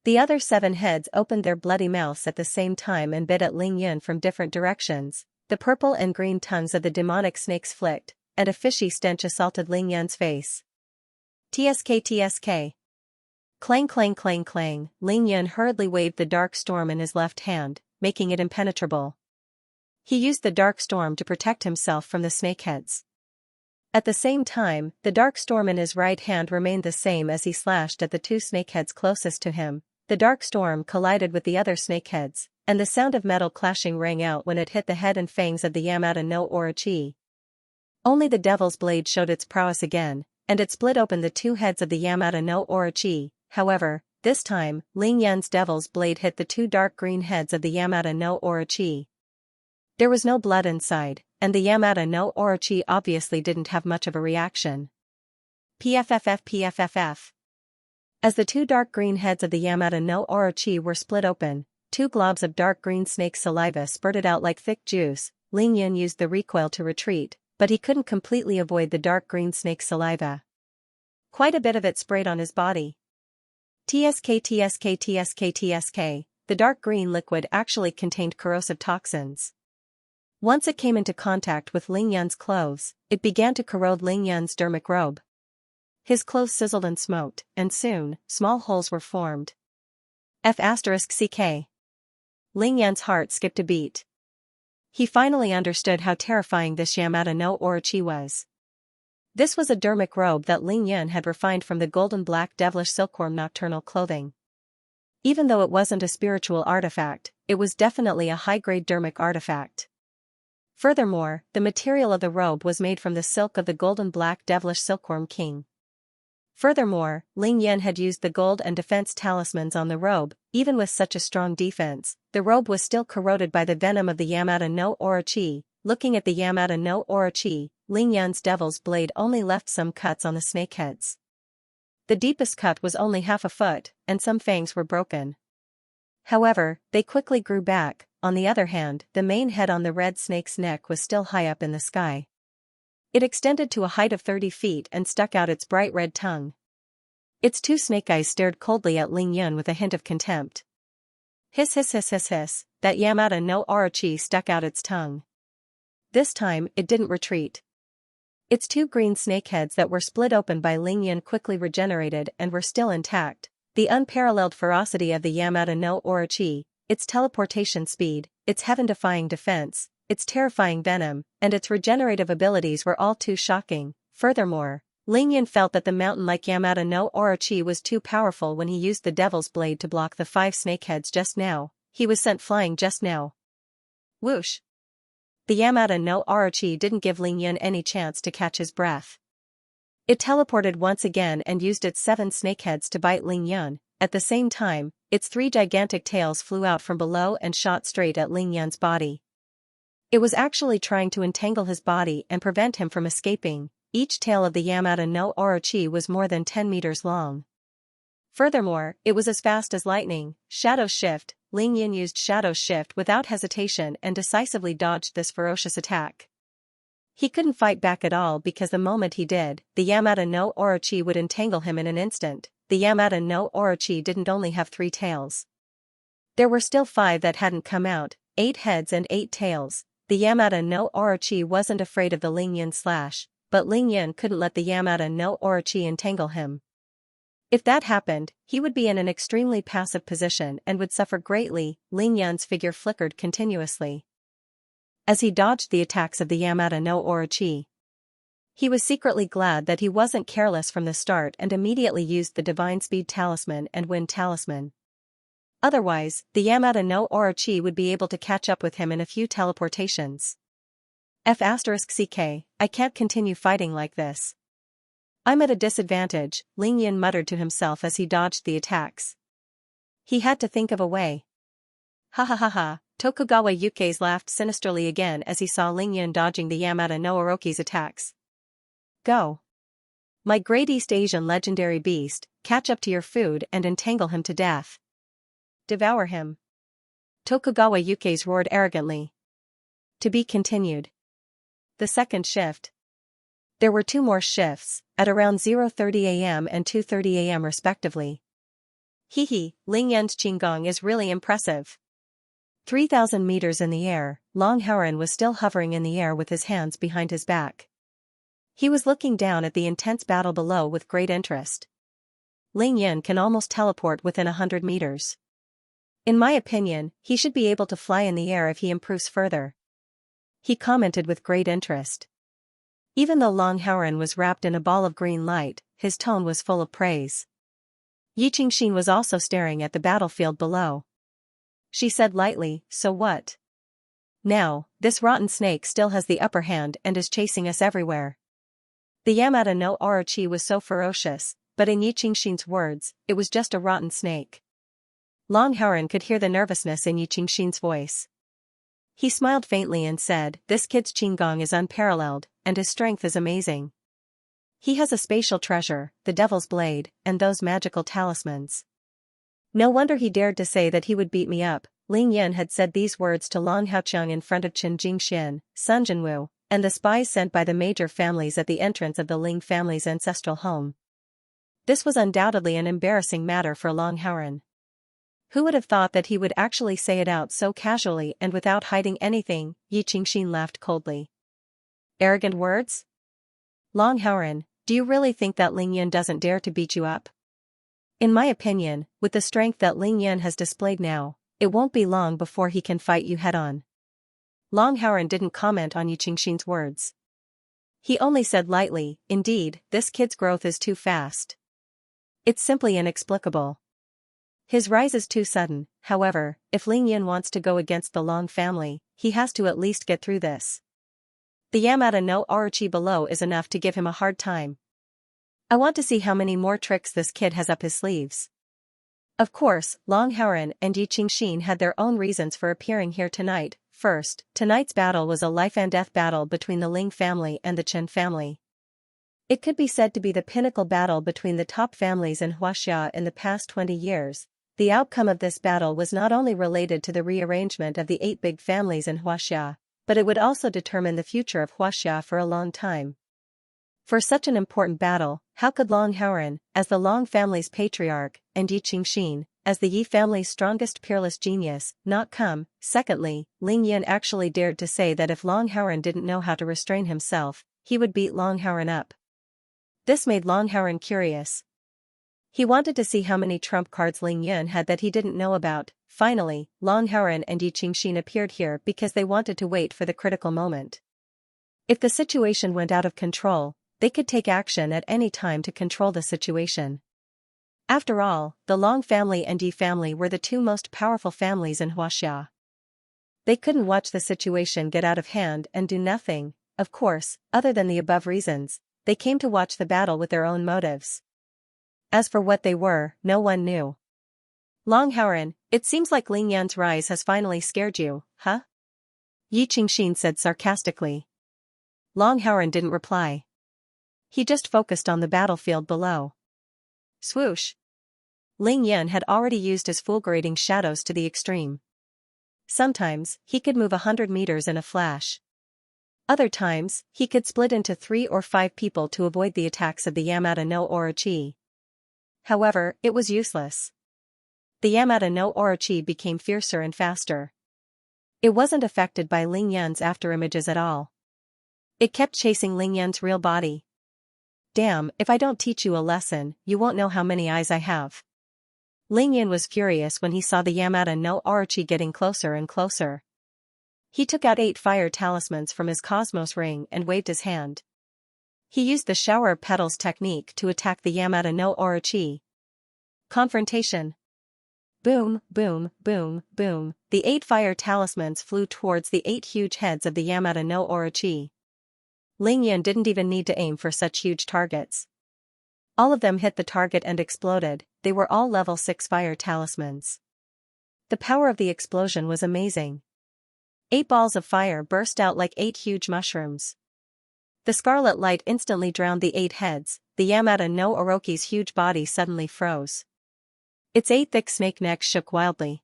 The other 7 heads opened their bloody mouths at the same time and bit at Ling Yun from different directions. The purple and green tongues of the demonic snakes flicked, and a fishy stench assaulted Ling Yun's face. TSK TSK. Clang clang clang clang. Ling Yun hurriedly waved the dark storm in his left hand, making it impenetrable. He used the dark storm to protect himself from the snakeheads. At the same time, the dark storm in his right hand remained the same as he slashed at the 2 snakeheads closest to him. The dark storm collided with the other snakeheads, and the sound of metal clashing rang out when it hit the head and fangs of the Yamata no Orochi. Only the devil's blade showed its prowess again, and it split open the 2 heads of the Yamata no Orochi. However, this time, Ling Yun's devil's blade hit the 2 dark green heads of the Yamata no Orochi. There was no blood inside, and the Yamata no Orochi obviously didn't have much of a reaction. PFFF PFFF. As the 2 dark green heads of the Yamata no Orochi were split open, 2 globs of dark green snake saliva spurted out like thick juice. Ling Yun used the recoil to retreat, but he couldn't completely avoid the dark green snake saliva. Quite a bit of it sprayed on his body. TSK TSK TSK TSK. The dark green liquid actually contained corrosive toxins. Once it came into contact with Ling Yun's clothes, it began to corrode Ling Yun's dermic robe. His clothes sizzled and smoked, and soon, small holes were formed. F*CK. Ling Yun's heart skipped a beat. He finally understood how terrifying this Yamata no Orochi was. This was a dermic robe that Ling Yun had refined from the golden black devilish silkworm nocturnal clothing. Even though it wasn't a spiritual artifact, it was definitely a high-grade dermic artifact. Furthermore, the material of the robe was made from the silk of the golden black devilish silkworm king. Furthermore, Ling Yan had used the gold and defense talismans on the robe. Even with such a strong defense, the robe was still corroded by the venom of the Yamata no Orochi. Looking at the Yamata no Orochi, Ling Yan's devil's blade only left some cuts on the snakeheads. The deepest cut was only half a foot, and some fangs were broken. However, they quickly grew back. On the other hand, the main head on the red snake's neck was still high up in the sky. It extended to a height of 30 feet and stuck out its bright red tongue. Its two snake eyes stared coldly at Ling Yan with a hint of contempt. Hiss hiss hiss hiss hiss, that Yamata no Orochi stuck out its tongue. This time, it didn't retreat. Its two green snakeheads that were split open by Ling Yan quickly regenerated and were still intact. The unparalleled ferocity of the Yamata no Orochi, its teleportation speed, its heaven-defying defense, its terrifying venom, and its regenerative abilities were all too shocking. Furthermore, Ling Yan felt that the mountain-like Yamata no Orochi was too powerful when he used the devil's blade to block the 5 snakeheads just now. He was sent flying just now. Whoosh! The Yamata no Orochi didn't give Ling Yan any chance to catch his breath. It teleported once again and used its 7 snakeheads to bite Ling Yan. At the same time, its 3 gigantic tails flew out from below and shot straight at Ling Yan's body. It was actually trying to entangle his body and prevent him from escaping. Each tail of the Yamata no Orochi was more than 10 meters long. Furthermore, it was as fast as lightning. Shadow Shift. Ling Yan used Shadow Shift without hesitation and decisively dodged this ferocious attack. He couldn't fight back at all because the moment he did, the Yamata no Orochi would entangle him in an instant. The Yamata no Orochi didn't only have 3 tails. There were still 5 that hadn't come out, 8 heads and 8 tails. The Yamata no Orochi wasn't afraid of the Ling Yan slash, but Ling Yan couldn't let the Yamata no Orochi entangle him. If that happened, he would be in an extremely passive position and would suffer greatly. Ling Yan's figure flickered continuously as he dodged the attacks of the Yamata no Orochi. He was secretly glad that he wasn't careless from the start and immediately used the Divine Speed Talisman and Wind Talisman. Otherwise, the Yamata no Orochi would be able to catch up with him in a few teleportations. F***ck, I can't continue fighting like this. I'm at a disadvantage, Ling Yan muttered to himself as he dodged the attacks. He had to think of a way. Ha ha ha ha, Tokugawa Yuke's laughed sinisterly again as he saw Ling Yan dodging the Yamata no Orochi's attacks. Go! My great East Asian legendary beast, catch up to your food and entangle him to death. Devour him. Tokugawa Yuke's roared arrogantly. To be continued. The second shift. There were 2 more shifts, at around 0:30 a.m. and 2:30 a.m. respectively. Hee, Ling Yan's Qinggong is really impressive. 3,000 meters in the air, Long Hauren was still hovering in the air with his hands behind his back. He was looking down at the intense battle below with great interest. Ling Yan can almost teleport within 100 meters. In my opinion, he should be able to fly in the air if he improves further. He commented with great interest. Even though Long Hauren was wrapped in a ball of green light, his tone was full of praise. Yi Qingxin was also staring at the battlefield below. She said lightly, so what? Now, this rotten snake still has the upper hand and is chasing us everywhere. The Yamata no Orochi was so ferocious, but in Yi Qingxin's words, it was just a rotten snake. Long Hauren could hear the nervousness in Yi Qingxin's voice. He smiled faintly and said, this kid's Qinggong is unparalleled, and his strength is amazing. He has a spatial treasure, the Devil's Blade, and those magical talismans. No wonder he dared to say that he would beat me up. Ling Yan had said these words to Long Haoqiang in front of Chen Jingxian, Sun Jinwu, and the spies sent by the major families at the entrance of the Ling family's ancestral home. This was undoubtedly an embarrassing matter for Long Hauren. Who would have thought that he would actually say it out so casually and without hiding anything? Yi Qingxin laughed coldly. Arrogant words? Long Hauren, do you really think that Ling Yan doesn't dare to beat you up? In my opinion, with the strength that Ling Yan has displayed now, it won't be long before he can fight you head-on. Long Hauren didn't comment on Yi Qingxin's words. He only said lightly, indeed, this kid's growth is too fast. It's simply inexplicable. His rise is too sudden. However, if Ling Yan wants to go against the Long family, he has to at least get through this. The Yamata no Orochi below is enough to give him a hard time. I want to see how many more tricks this kid has up his sleeves. Of course, Long Haren and Xianxia had their own reasons for appearing here tonight. First, tonight's battle was a life-and-death battle between the Ling family and the Chen family. It could be said to be the pinnacle battle between the top families in Xianxia in the past 20 years. The outcome of this battle was not only related to the rearrangement of the 8 big families in Xianxia, but it would also determine the future of Xianxia for a long time. For such an important battle, how could Long Haren, as the Long family's patriarch, and Xianxia, as the Yi family's strongest peerless genius, not come? Secondly, Ling Yan actually dared to say that if Long Haren didn't know how to restrain himself, he would beat Long Haren up. This made Long Haren curious. He wanted to see how many trump cards Ling Yan had that he didn't know about. Finally, Long Haren and Xianxia appeared here because they wanted to wait for the critical moment. If the situation went out of control, they could take action at any time to control the situation. After all, the Long family and Yi family were the 2 most powerful families in Xianxia. They couldn't watch the situation get out of hand and do nothing. Of course, other than the above reasons, they came to watch the battle with their own motives. As for what they were, no one knew. Long Haren, it seems like Ling Yan's rise has finally scared you, huh? Xianxia said sarcastically. Long Haren didn't reply. He just focused on the battlefield below. Swoosh! Ling Yan had already used his fulgurating shadows to the extreme. Sometimes, he could move 100 meters in a flash. Other times, he could split into 3 or 5 people to avoid the attacks of the Yamada no Orochi. However, it was useless. The Yamada no Orochi became fiercer and faster. It wasn't affected by Ling Yan's afterimages at all. It kept chasing Ling Yan's real body. Damn, if I don't teach you a lesson, you won't know how many eyes I have. Ling Yan was furious when he saw the Yamada no Orochi getting closer and closer. He took out 8 fire talismans from his cosmos ring and waved his hand. He used the shower of petals technique to attack the Yamada no Orochi. Confrontation. Boom, boom, boom, boom. The 8 fire talismans flew towards the 8 huge heads of the Yamada no Orochi. Ling Yan didn't even need to aim for such huge targets. All of them hit the target and exploded. They were all level 6 fire talismans. The power of the explosion was amazing. 8 balls of fire burst out like 8 huge mushrooms. The scarlet light instantly drowned the 8 heads. The Yamada no Orochi's huge body suddenly froze. Its 8 thick snake necks shook wildly.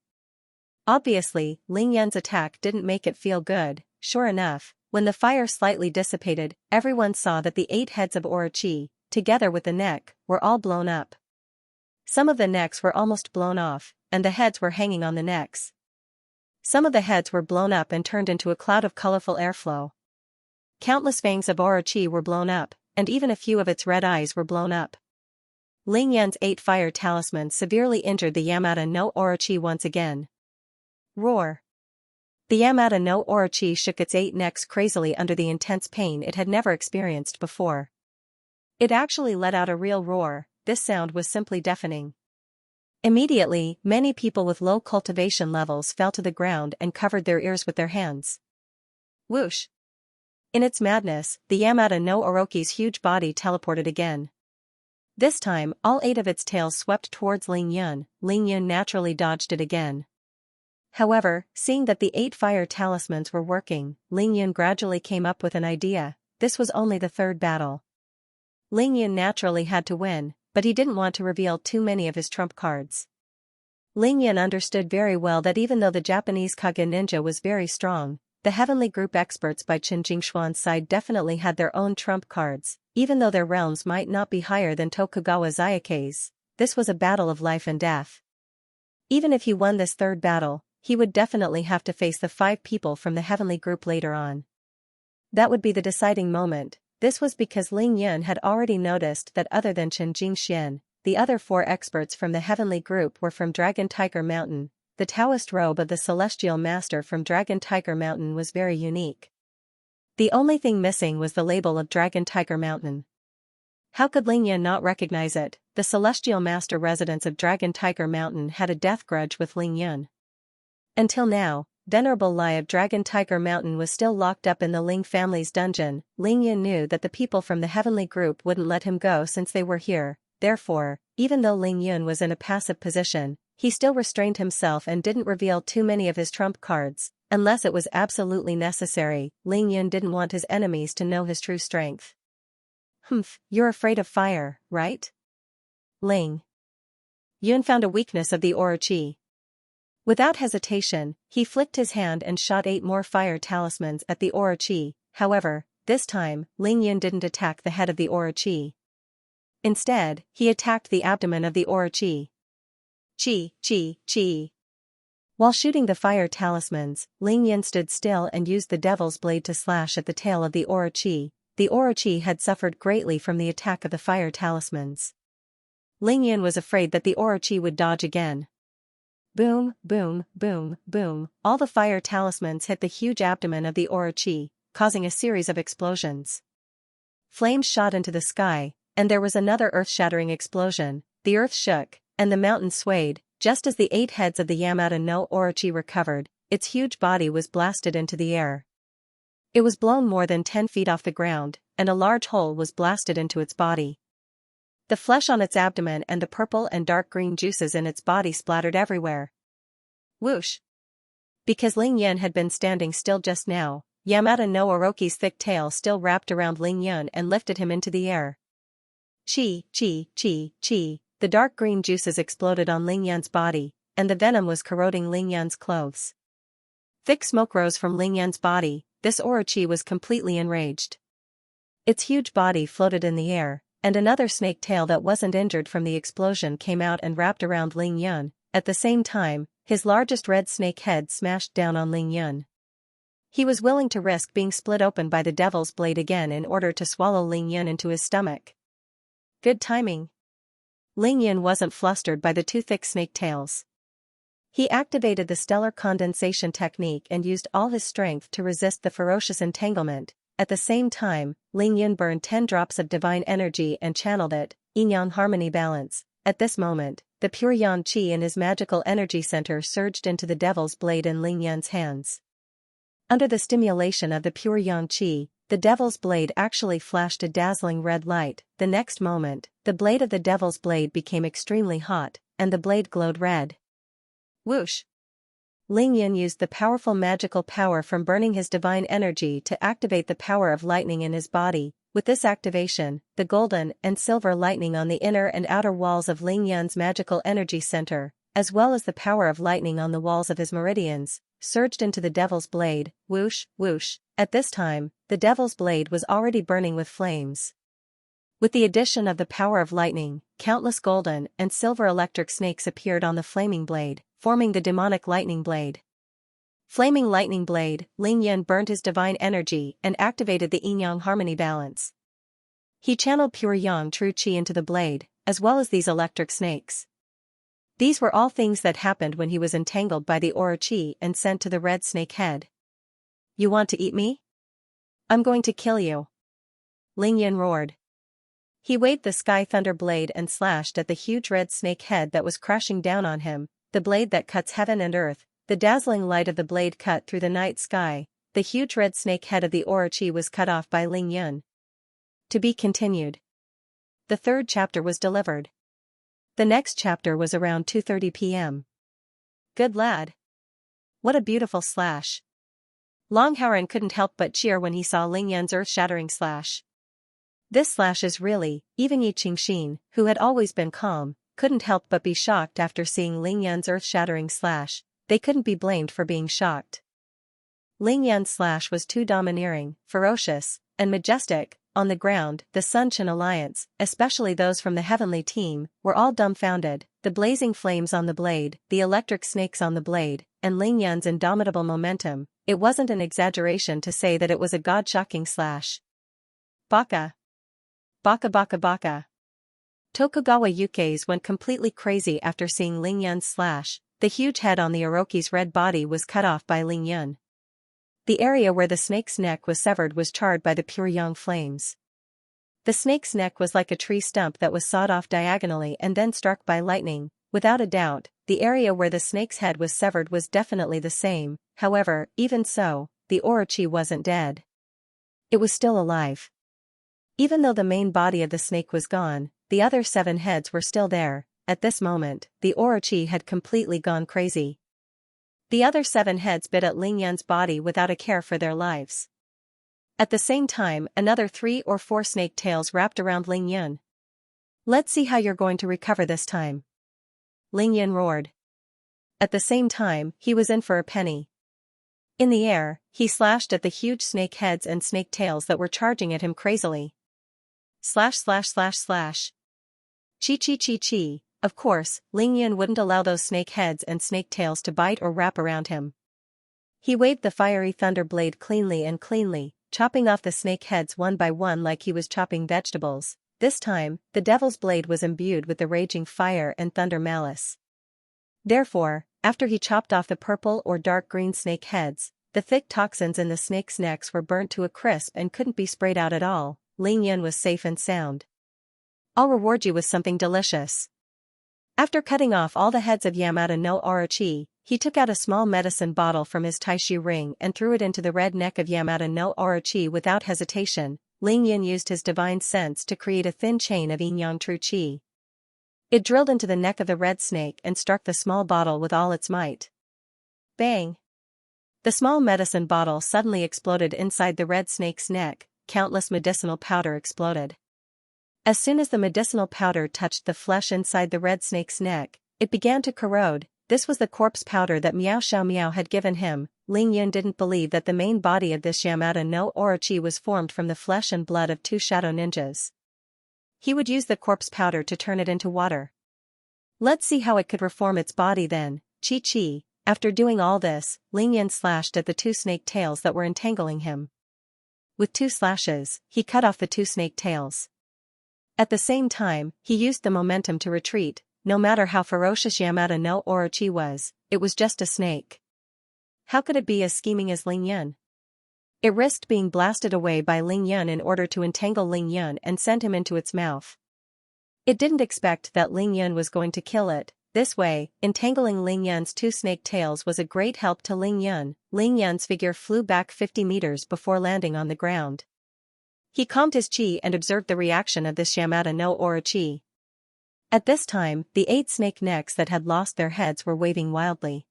Obviously, Ling Yan's attack didn't make it feel good. Sure enough, when the fire slightly dissipated, everyone saw that the 8 heads of Orochi, together with the neck, were all blown up. Some of the necks were almost blown off, and the heads were hanging on the necks. Some of the heads were blown up and turned into a cloud of colorful airflow. Countless fangs of Orochi were blown up, and even a few of its red eyes were blown up. Ling Yan's 8 fire talismans severely injured the Yamada no Orochi once again. Roar! The Yamada no Orochi shook its 8 necks crazily under the intense pain it had never experienced before. It actually let out a real roar. This sound was simply deafening. Immediately, many people with low cultivation levels fell to the ground and covered their ears with their hands. Whoosh! In its madness, the Yamada no Orochi's huge body teleported again. This time, all 8 of its tails swept towards Ling Yan. Ling Yan naturally dodged it again. However, seeing that the 8 fire talismans were working, Ling Yan gradually came up with an idea. This was only the 3rd battle. Ling Yan naturally had to win, but he didn't want to reveal too many of his trump cards. Ling Yan understood very well that even though the Japanese Kage ninja was very strong, the Heavenly Group experts by Chen Jingxuan's side definitely had their own trump cards, even though their realms might not be higher than Tokugawa Zayakei's. This was a battle of life and death. Even if he won this 3rd battle, he would definitely have to face the 5 people from the Heavenly Group later on. That would be the deciding moment. This was because Ling Yan had already noticed that other than Chen Jingxian, the other 4 experts from the Heavenly Group were from Dragon Tiger Mountain. The Taoist robe of the Celestial Master from Dragon Tiger Mountain was very unique. The only thing missing was the label of Dragon Tiger Mountain. How could Ling Yan not recognize it? The Celestial Master residents of Dragon Tiger Mountain had a death grudge with Ling Yan. Until now, venerable lie of Dragon Tiger Mountain was still locked up in the Ling family's dungeon. Ling Yun knew that the people from the heavenly group wouldn't let him go since they were here, therefore, even though Ling Yun was in a passive position, he still restrained himself and didn't reveal too many of his trump cards, unless it was absolutely necessary. Ling Yun didn't want his enemies to know his true strength. Humph, you're afraid of fire, right? Ling Yun found a weakness of the Orochi. Without hesitation, he flicked his hand and shot 8 more fire talismans at the Orochi. However, this time, Ling Yun didn't attack the head of the Orochi. Instead, he attacked the abdomen of the Orochi. Chi. While shooting the fire talismans, Ling Yun stood still and used the devil's blade to slash at the tail of the Orochi. The Orochi had suffered greatly from the attack of the fire talismans. Ling Yun was afraid that the Orochi would dodge again. Boom, boom, boom, boom, all the fire talismans hit the huge abdomen of the Orochi, causing a series of explosions. Flames shot into the sky, and there was another earth-shattering explosion. The earth shook, and the mountain swayed. Just as the 8 heads of the Yamada no Orochi recovered, its huge body was blasted into the air. It was blown more than 10 feet off the ground, and a large hole was blasted into its body. The flesh on its abdomen and the purple and dark green juices in its body splattered everywhere. Whoosh! Because Ling Yun had been standing still just now, Yamada no Orochi's thick tail still wrapped around Ling Yun and lifted him into the air. Chi. The dark green juices exploded on Ling Yun's body, and the venom was corroding Ling Yun's clothes. Thick smoke rose from Ling Yun's body. This Orochi was completely enraged. Its huge body floated in the air, and another snake tail that wasn't injured from the explosion came out and wrapped around Ling Yun. At the same time, his largest red snake head smashed down on Ling Yun. He was willing to risk being split open by the devil's blade again in order to swallow Ling Yun into his stomach. Good timing. Ling Yun wasn't flustered by the 2 thick snake tails. He activated the stellar condensation technique and used all his strength to resist the ferocious entanglement. At the same time, Ling Yun burned 10 drops of divine energy and channeled it, yin-yang harmony balance. At this moment, the pure yang qi in his magical energy center surged into the devil's blade in Ling Yun's hands. Under the stimulation of the pure yang qi, the devil's blade actually flashed a dazzling red light. The next moment, the blade of the devil's blade became extremely hot, and the blade glowed red. Whoosh! Ling Yun used the powerful magical power from burning his divine energy to activate the power of lightning in his body. With this activation, the golden and silver lightning on the inner and outer walls of Ling Yun's magical energy center, as well as the power of lightning on the walls of his meridians, surged into the devil's blade. Whoosh, whoosh. At this time, the devil's blade was already burning with flames. With the addition of the power of lightning, countless golden and silver electric snakes appeared on the flaming blade, forming the demonic lightning blade. Flaming lightning blade, Ling Yun burned his divine energy and activated the yin-yang harmony balance. He channeled pure yang true qi into the blade, as well as these electric snakes. These were all things that happened when he was entangled by the Orochi and sent to the red snake head. You want to eat me? I'm going to kill you. Ling Yun roared. He waved the sky thunder blade and slashed at the huge red snake head that was crashing down on him, the blade that cuts heaven and earth. The dazzling light of the blade cut through the night sky. The huge red snake head of the Orochi was cut off by Ling Yun. To be continued. The 3rd chapter was delivered. The next chapter was around 2:30 p.m. Good lad. What a beautiful slash. Long Howren couldn't help but cheer when he saw Ling Yun's earth-shattering slash. This slash is really, even Yi Qingxin, who had always been calm, couldn't help but be shocked after seeing Ling Yun's earth-shattering slash. They couldn't be blamed for being shocked. Ling Yun's slash was too domineering, ferocious, and majestic. On the ground, the Sun Chen Alliance, especially those from the heavenly team, were all dumbfounded. The blazing flames on the blade, the electric snakes on the blade, and Ling Yun's indomitable momentum. It wasn't an exaggeration to say that it was a god-shocking slash. Baka. Baka baka baka. Tokugawa Yukes went completely crazy after seeing Ling Yun's slash. The huge head on the Orochi's red body was cut off by Ling Yun. The area where the snake's neck was severed was charred by the pure yang flames. The snake's neck was like a tree stump that was sawed off diagonally and then struck by lightning. Without a doubt, the area where the snake's head was severed was definitely the same. However, even so, the Orochi wasn't dead. It was still alive. Even though the main body of the snake was gone, the other 7 heads were still there. At this moment, the Orochi had completely gone crazy. The other 7 heads bit at Ling Yan's body without a care for their lives. At the same time, another 3 or 4 snake tails wrapped around Ling Yan. "Let's see how you're going to recover this time," Ling Yan roared. At the same time, he was in for a penny. In the air, he slashed at the huge snake heads and snake tails that were charging at him crazily. Slash slash slash slash. Chi chi chi chi. Of course, Ling Yan wouldn't allow those snake heads and snake tails to bite or wrap around him. He waved the fiery thunder blade cleanly, chopping off the snake heads one by one like he was chopping vegetables. This time, the devil's blade was imbued with the raging fire and thunder malice. Therefore, after he chopped off the purple or dark green snake heads, the thick toxins in the snake's necks were burnt to a crisp and couldn't be sprayed out at all. Ling Yan was safe and sound. "I'll reward you with something delicious." After cutting off all the heads of Yamada no Orochi, he took out a small medicine bottle from his taishu ring and threw it into the red neck of Yamada no Orochi without hesitation. Ling Yan used his divine sense to create a thin chain of yin-yang true qi. It drilled into the neck of the red snake and struck the small bottle with all its might. Bang! The small medicine bottle suddenly exploded inside the red snake's neck. Countless medicinal powder exploded. As soon as the medicinal powder touched the flesh inside the red snake's neck, it began to corrode. This was the corpse powder that Miao Xiao Miao had given him. Ling Yan didn't believe that the main body of this Yamada no Orochi was formed from the flesh and blood of 2 shadow ninjas. He would use the corpse powder to turn it into water. Let's see how it could reform its body then. Chi chi. After doing all this, Ling Yan slashed at the 2 snake tails that were entangling him. With 2 slashes, he cut off the 2 snake tails. At the same time, he used the momentum to retreat. No matter how ferocious Yamada no Orochi was, it was just a snake. How could it be as scheming as Ling Yan? It risked being blasted away by Ling Yan in order to entangle Ling Yan and send him into its mouth. It didn't expect that Ling Yan was going to kill it. This way, entangling Ling Yan's 2 snake tails was a great help to Ling Yan. Ling Yan's figure flew back 50 meters before landing on the ground. He calmed his chi and observed the reaction of this Yamada no Orochi. At this time, the 8 snake necks that had lost their heads were waving wildly.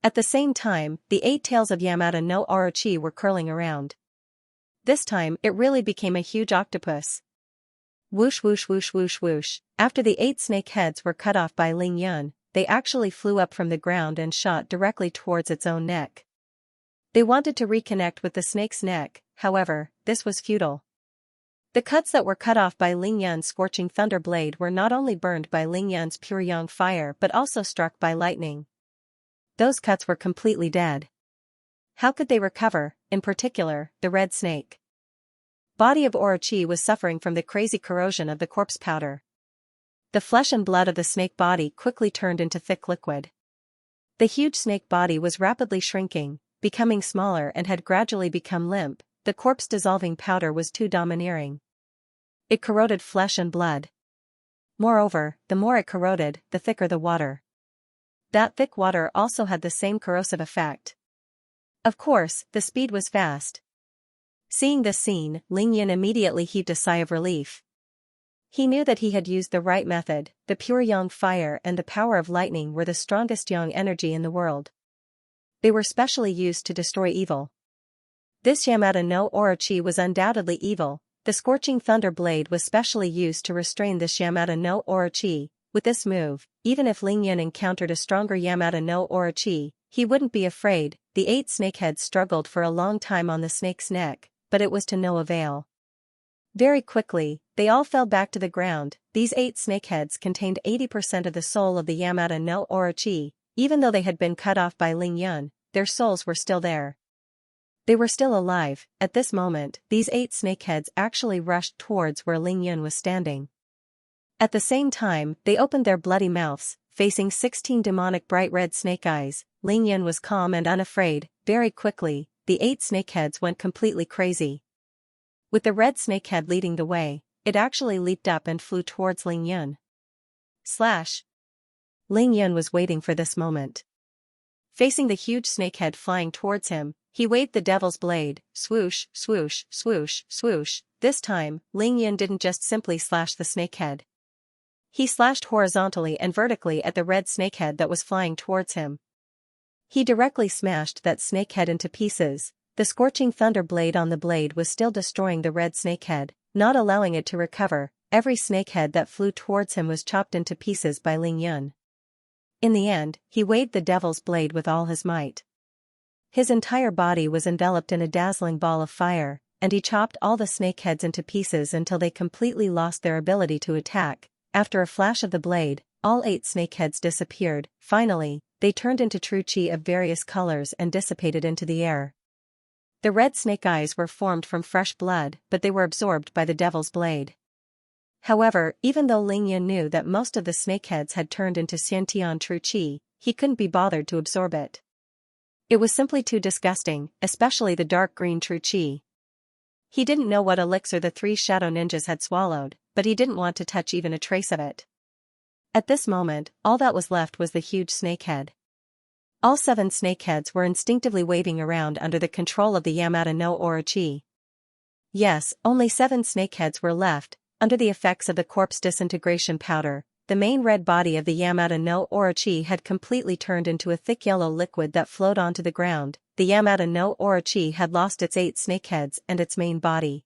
At the same time, the 8 tails of Yamada no Orochi were curling around. This time, it really became a huge octopus. Whoosh whoosh whoosh whoosh whoosh. After the 8 snake heads were cut off by Ling Yan, they actually flew up from the ground and shot directly towards its own neck. They wanted to reconnect with the snake's neck, however, this was futile. The cuts that were cut off by Ling Yan's scorching thunder blade were not only burned by Ling Yan's pure yang fire but also struck by lightning. Those cuts were completely dead. How could they recover, in particular, the red snake? Body of Orochi was suffering from the crazy corrosion of the corpse powder. The flesh and blood of the snake body quickly turned into thick liquid. The huge snake body was rapidly shrinking, becoming smaller and had gradually become limp. The corpse-dissolving powder was too domineering. It corroded flesh and blood. Moreover, the more it corroded, the thicker the water. That thick water also had the same corrosive effect. Of course, the speed was fast. Seeing this scene, Ling Yan immediately heaved a sigh of relief. He knew that he had used the right method. The pure yang fire and the power of lightning were the strongest yang energy in the world. They were specially used to destroy evil. This Yamada no Orochi was undoubtedly evil. The scorching thunder blade was specially used to restrain this Yamada no Orochi. With this move, even if Ling Yan encountered a stronger Yamada no Orochi, he wouldn't be afraid. The 8 snakeheads struggled for a long time on the snake's neck, but it was to no avail. Very quickly, they all fell back to the ground. These 8 snakeheads contained 80% of the soul of the Yamada no Orochi. Even though they had been cut off by Ling Yan, their souls were still there. They were still alive. At this moment, these 8 snakeheads actually rushed towards where Ling Yan was standing. At the same time, they opened their bloody mouths, facing 16 demonic bright red snake eyes. Ling Yan was calm and unafraid. Very quickly, the 8 snakeheads went completely crazy. With the red snakehead leading the way, it actually leaped up and flew towards Ling Yan. Slash! Ling Yun was waiting for this moment. Facing the huge snakehead flying towards him, he waved the devil's blade, swoosh, swoosh, swoosh, swoosh. This time, Ling Yun didn't just simply slash the snakehead. He slashed horizontally and vertically at the red snakehead that was flying towards him. He directly smashed that snakehead into pieces. The scorching thunder blade on the blade was still destroying the red snakehead, not allowing it to recover. Every snakehead that flew towards him was chopped into pieces by Ling Yun. In the end, he waved the devil's blade with all his might. His entire body was enveloped in a dazzling ball of fire, and he chopped all the snakeheads into pieces until they completely lost their ability to attack. After a flash of the blade, all 8 snakeheads disappeared. Finally, they turned into true chi of various colors and dissipated into the air. The red snake eyes were formed from fresh blood, but they were absorbed by the devil's blade. However, even though Ling Yun knew that most of the snakeheads had turned into Xianxia true chi, he couldn't be bothered to absorb it. It was simply too disgusting, especially the dark green true chi. He didn't know what elixir the 3 shadow ninjas had swallowed, but he didn't want to touch even a trace of it. At this moment, all that was left was the huge snakehead. All 7 snakeheads were instinctively waving around under the control of the Yamata no Orochi. Yes, only 7 snakeheads were left. Under the effects of the corpse disintegration powder, the main red body of the Yamata no Orochi had completely turned into a thick yellow liquid that flowed onto the ground. The Yamata no Orochi had lost its 8 snakeheads and its main body.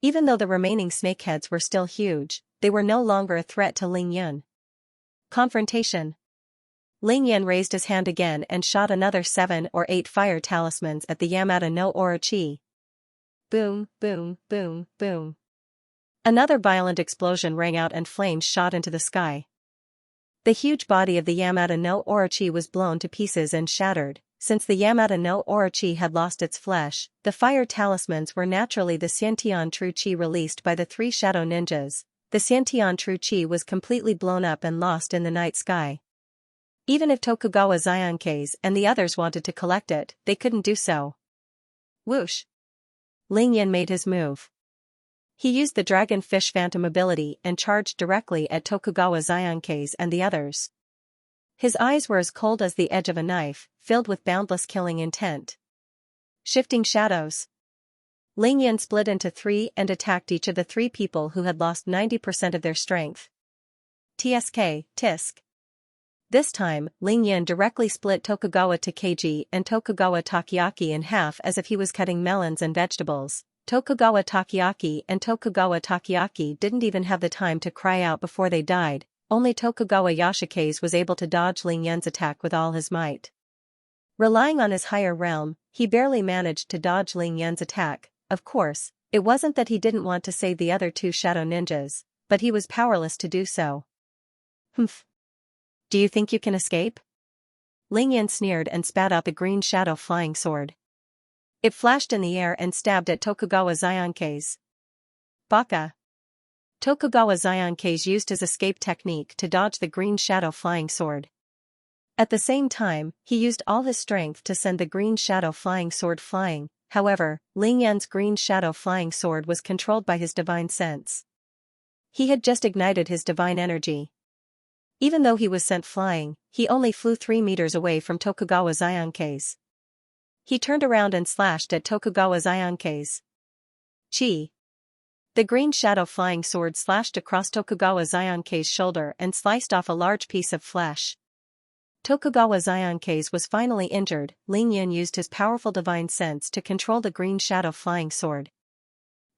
Even though the remaining snakeheads were still huge, they were no longer a threat to Ling Yun. Confrontation. Ling Yun raised his hand again and shot another 7 or 8 fire talismans at the Yamata no Orochi. Boom, boom, boom, boom. Another violent explosion rang out and flames shot into the sky. The huge body of the Yamata no Orochi was blown to pieces and shattered. Since the Yamata no Orochi had lost its flesh, the fire talismans were naturally the Xiantian true chi released by the 3 shadow ninjas. The Xiantian true chi was completely blown up and lost in the night sky. Even if Tokugawa Xianxia and the others wanted to collect it, they couldn't do so. Whoosh! Ling Yun made his move. He used the dragon fish phantom ability and charged directly at Tokugawa Xianxia and the others. His eyes were as cold as the edge of a knife, filled with boundless killing intent. Shifting shadows. Ling Yun split into 3 and attacked each of the 3 people who had lost 90% of their strength. TSK, Tisk. This time, Ling Yun directly split Tokugawa Takeji and Tokugawa Takiaki in half as if he was cutting melons and vegetables. Tokugawa Takiaki didn't even have the time to cry out before they died. Only Tokugawa Yoshikaze was able to dodge Ling Yun's attack with all his might. Relying on his higher realm, he barely managed to dodge Ling Yun's attack. Of course, it wasn't that he didn't want to save the other 2 shadow ninjas, but he was powerless to do so. Humph. Do you think you can escape? Ling Yun sneered and spat out the green shadow flying sword. It flashed in the air and stabbed at Tokugawa Xianxia. Baka. Tokugawa Xianxia used his escape technique to dodge the green shadow flying sword. At the same time, he used all his strength to send the green shadow flying sword flying. However, Ling Yun's green shadow flying sword was controlled by his divine sense. He had just ignited his divine energy. Even though he was sent flying, he only flew 3 meters away from Tokugawa Xianxia. He turned around and slashed at Tokugawa Xianxia. Chi. The green shadow flying sword slashed across Tokugawa Xianxia's shoulder and sliced off a large piece of flesh. Tokugawa Xianxia was finally injured. Ling Yun used his powerful divine sense to control the green shadow flying sword.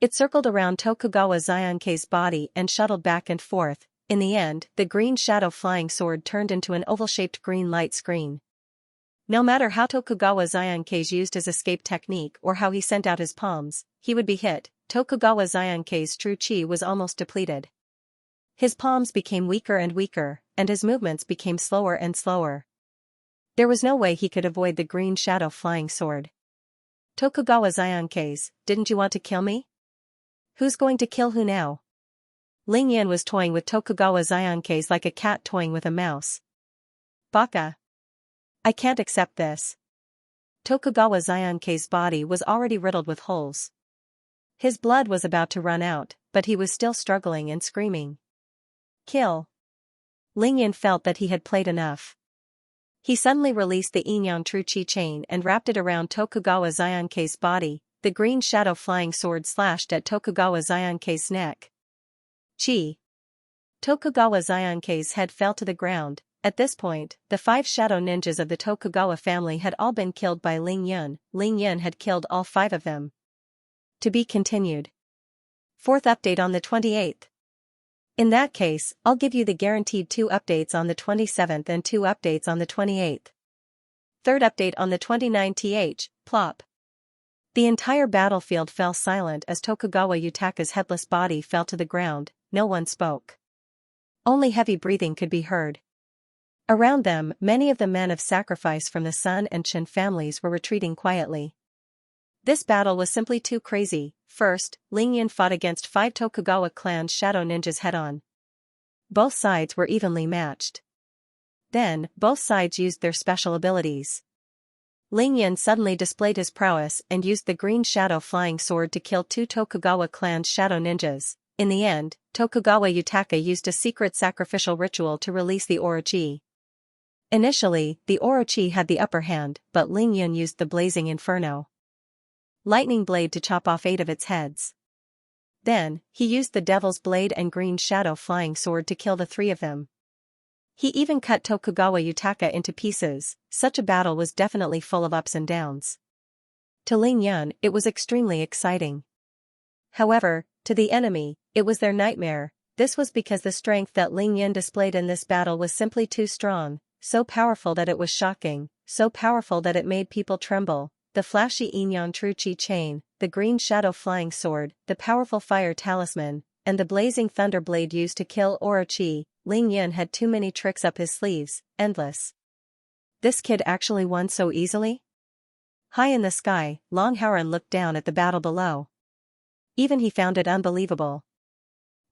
It circled around Tokugawa Xianxia's body and shuttled back and forth. In the end, the green shadow flying sword turned into an oval-shaped green light screen. No matter how Tokugawa Xianxia used his escape technique or how he sent out his palms, he would be hit. Tokugawa Xianxia's true chi was almost depleted. His palms became weaker and weaker, and his movements became slower and slower. There was no way he could avoid the green shadow flying sword. Tokugawa Xianxia, didn't you want to kill me? Who's going to kill who now? Ling Yun was toying with Tokugawa Xianxia like a cat toying with a mouse. Baka. I can't accept this. Tokugawa Xianxia's body was already riddled with holes. His blood was about to run out, but he was still struggling and screaming. Kill. Ling Yan felt that he had played enough. He suddenly released the Inyan True Chi chain and wrapped it around Tokugawa Xianxia's body. The green shadow flying sword slashed at Tokugawa Xianxia's neck. Chi. Tokugawa Xianxia's head fell to the ground. At this point, the 5 shadow ninjas of the Tokugawa family had all been killed by Ling Yan. Ling Yan had killed all 5 of them. To be continued. 4th update on the 28th. In that case, I'll give you the guaranteed 2 updates on the 27th and 2 updates on the 28th. 3rd update on the 29th. Plop. The entire battlefield fell silent as Tokugawa Yutaka's headless body fell to the ground. No one spoke. Only heavy breathing could be heard. Around them, many of the men of sacrifice from the Sun and Shin families were retreating quietly. This battle was simply too crazy. First, Ling Yan fought against 5 Tokugawa clan's shadow ninjas head-on. Both sides were evenly matched. Then, both sides used their special abilities. Ling Yan suddenly displayed his prowess and used the green shadow flying sword to kill 2 Tokugawa clan's shadow ninjas. In the end, Tokugawa Yutaka used a secret sacrificial ritual to release the Orochi. Initially, the Orochi had the upper hand, but Ling Yan used the blazing inferno lightning blade to chop off 8 of its heads. Then, he used the devil's blade and green shadow flying sword to kill the 3 of them. He even cut Tokugawa Yutaka into pieces. Such a battle was definitely full of ups and downs. To Ling Yan, it was extremely exciting. However, to the enemy, it was their nightmare. This was because the strength that Ling Yan displayed in this battle was simply too strong, so powerful that it was shocking, so powerful that it made people tremble. The flashy Inyan True Chi chain, the green shadow flying sword, the powerful fire talisman, and the blazing thunder blade used to kill Orochi. Ling Yan had too many tricks up his sleeves, endless. This kid actually won so easily? High in the sky, Long Howren looked down at the battle below. Even he found it unbelievable.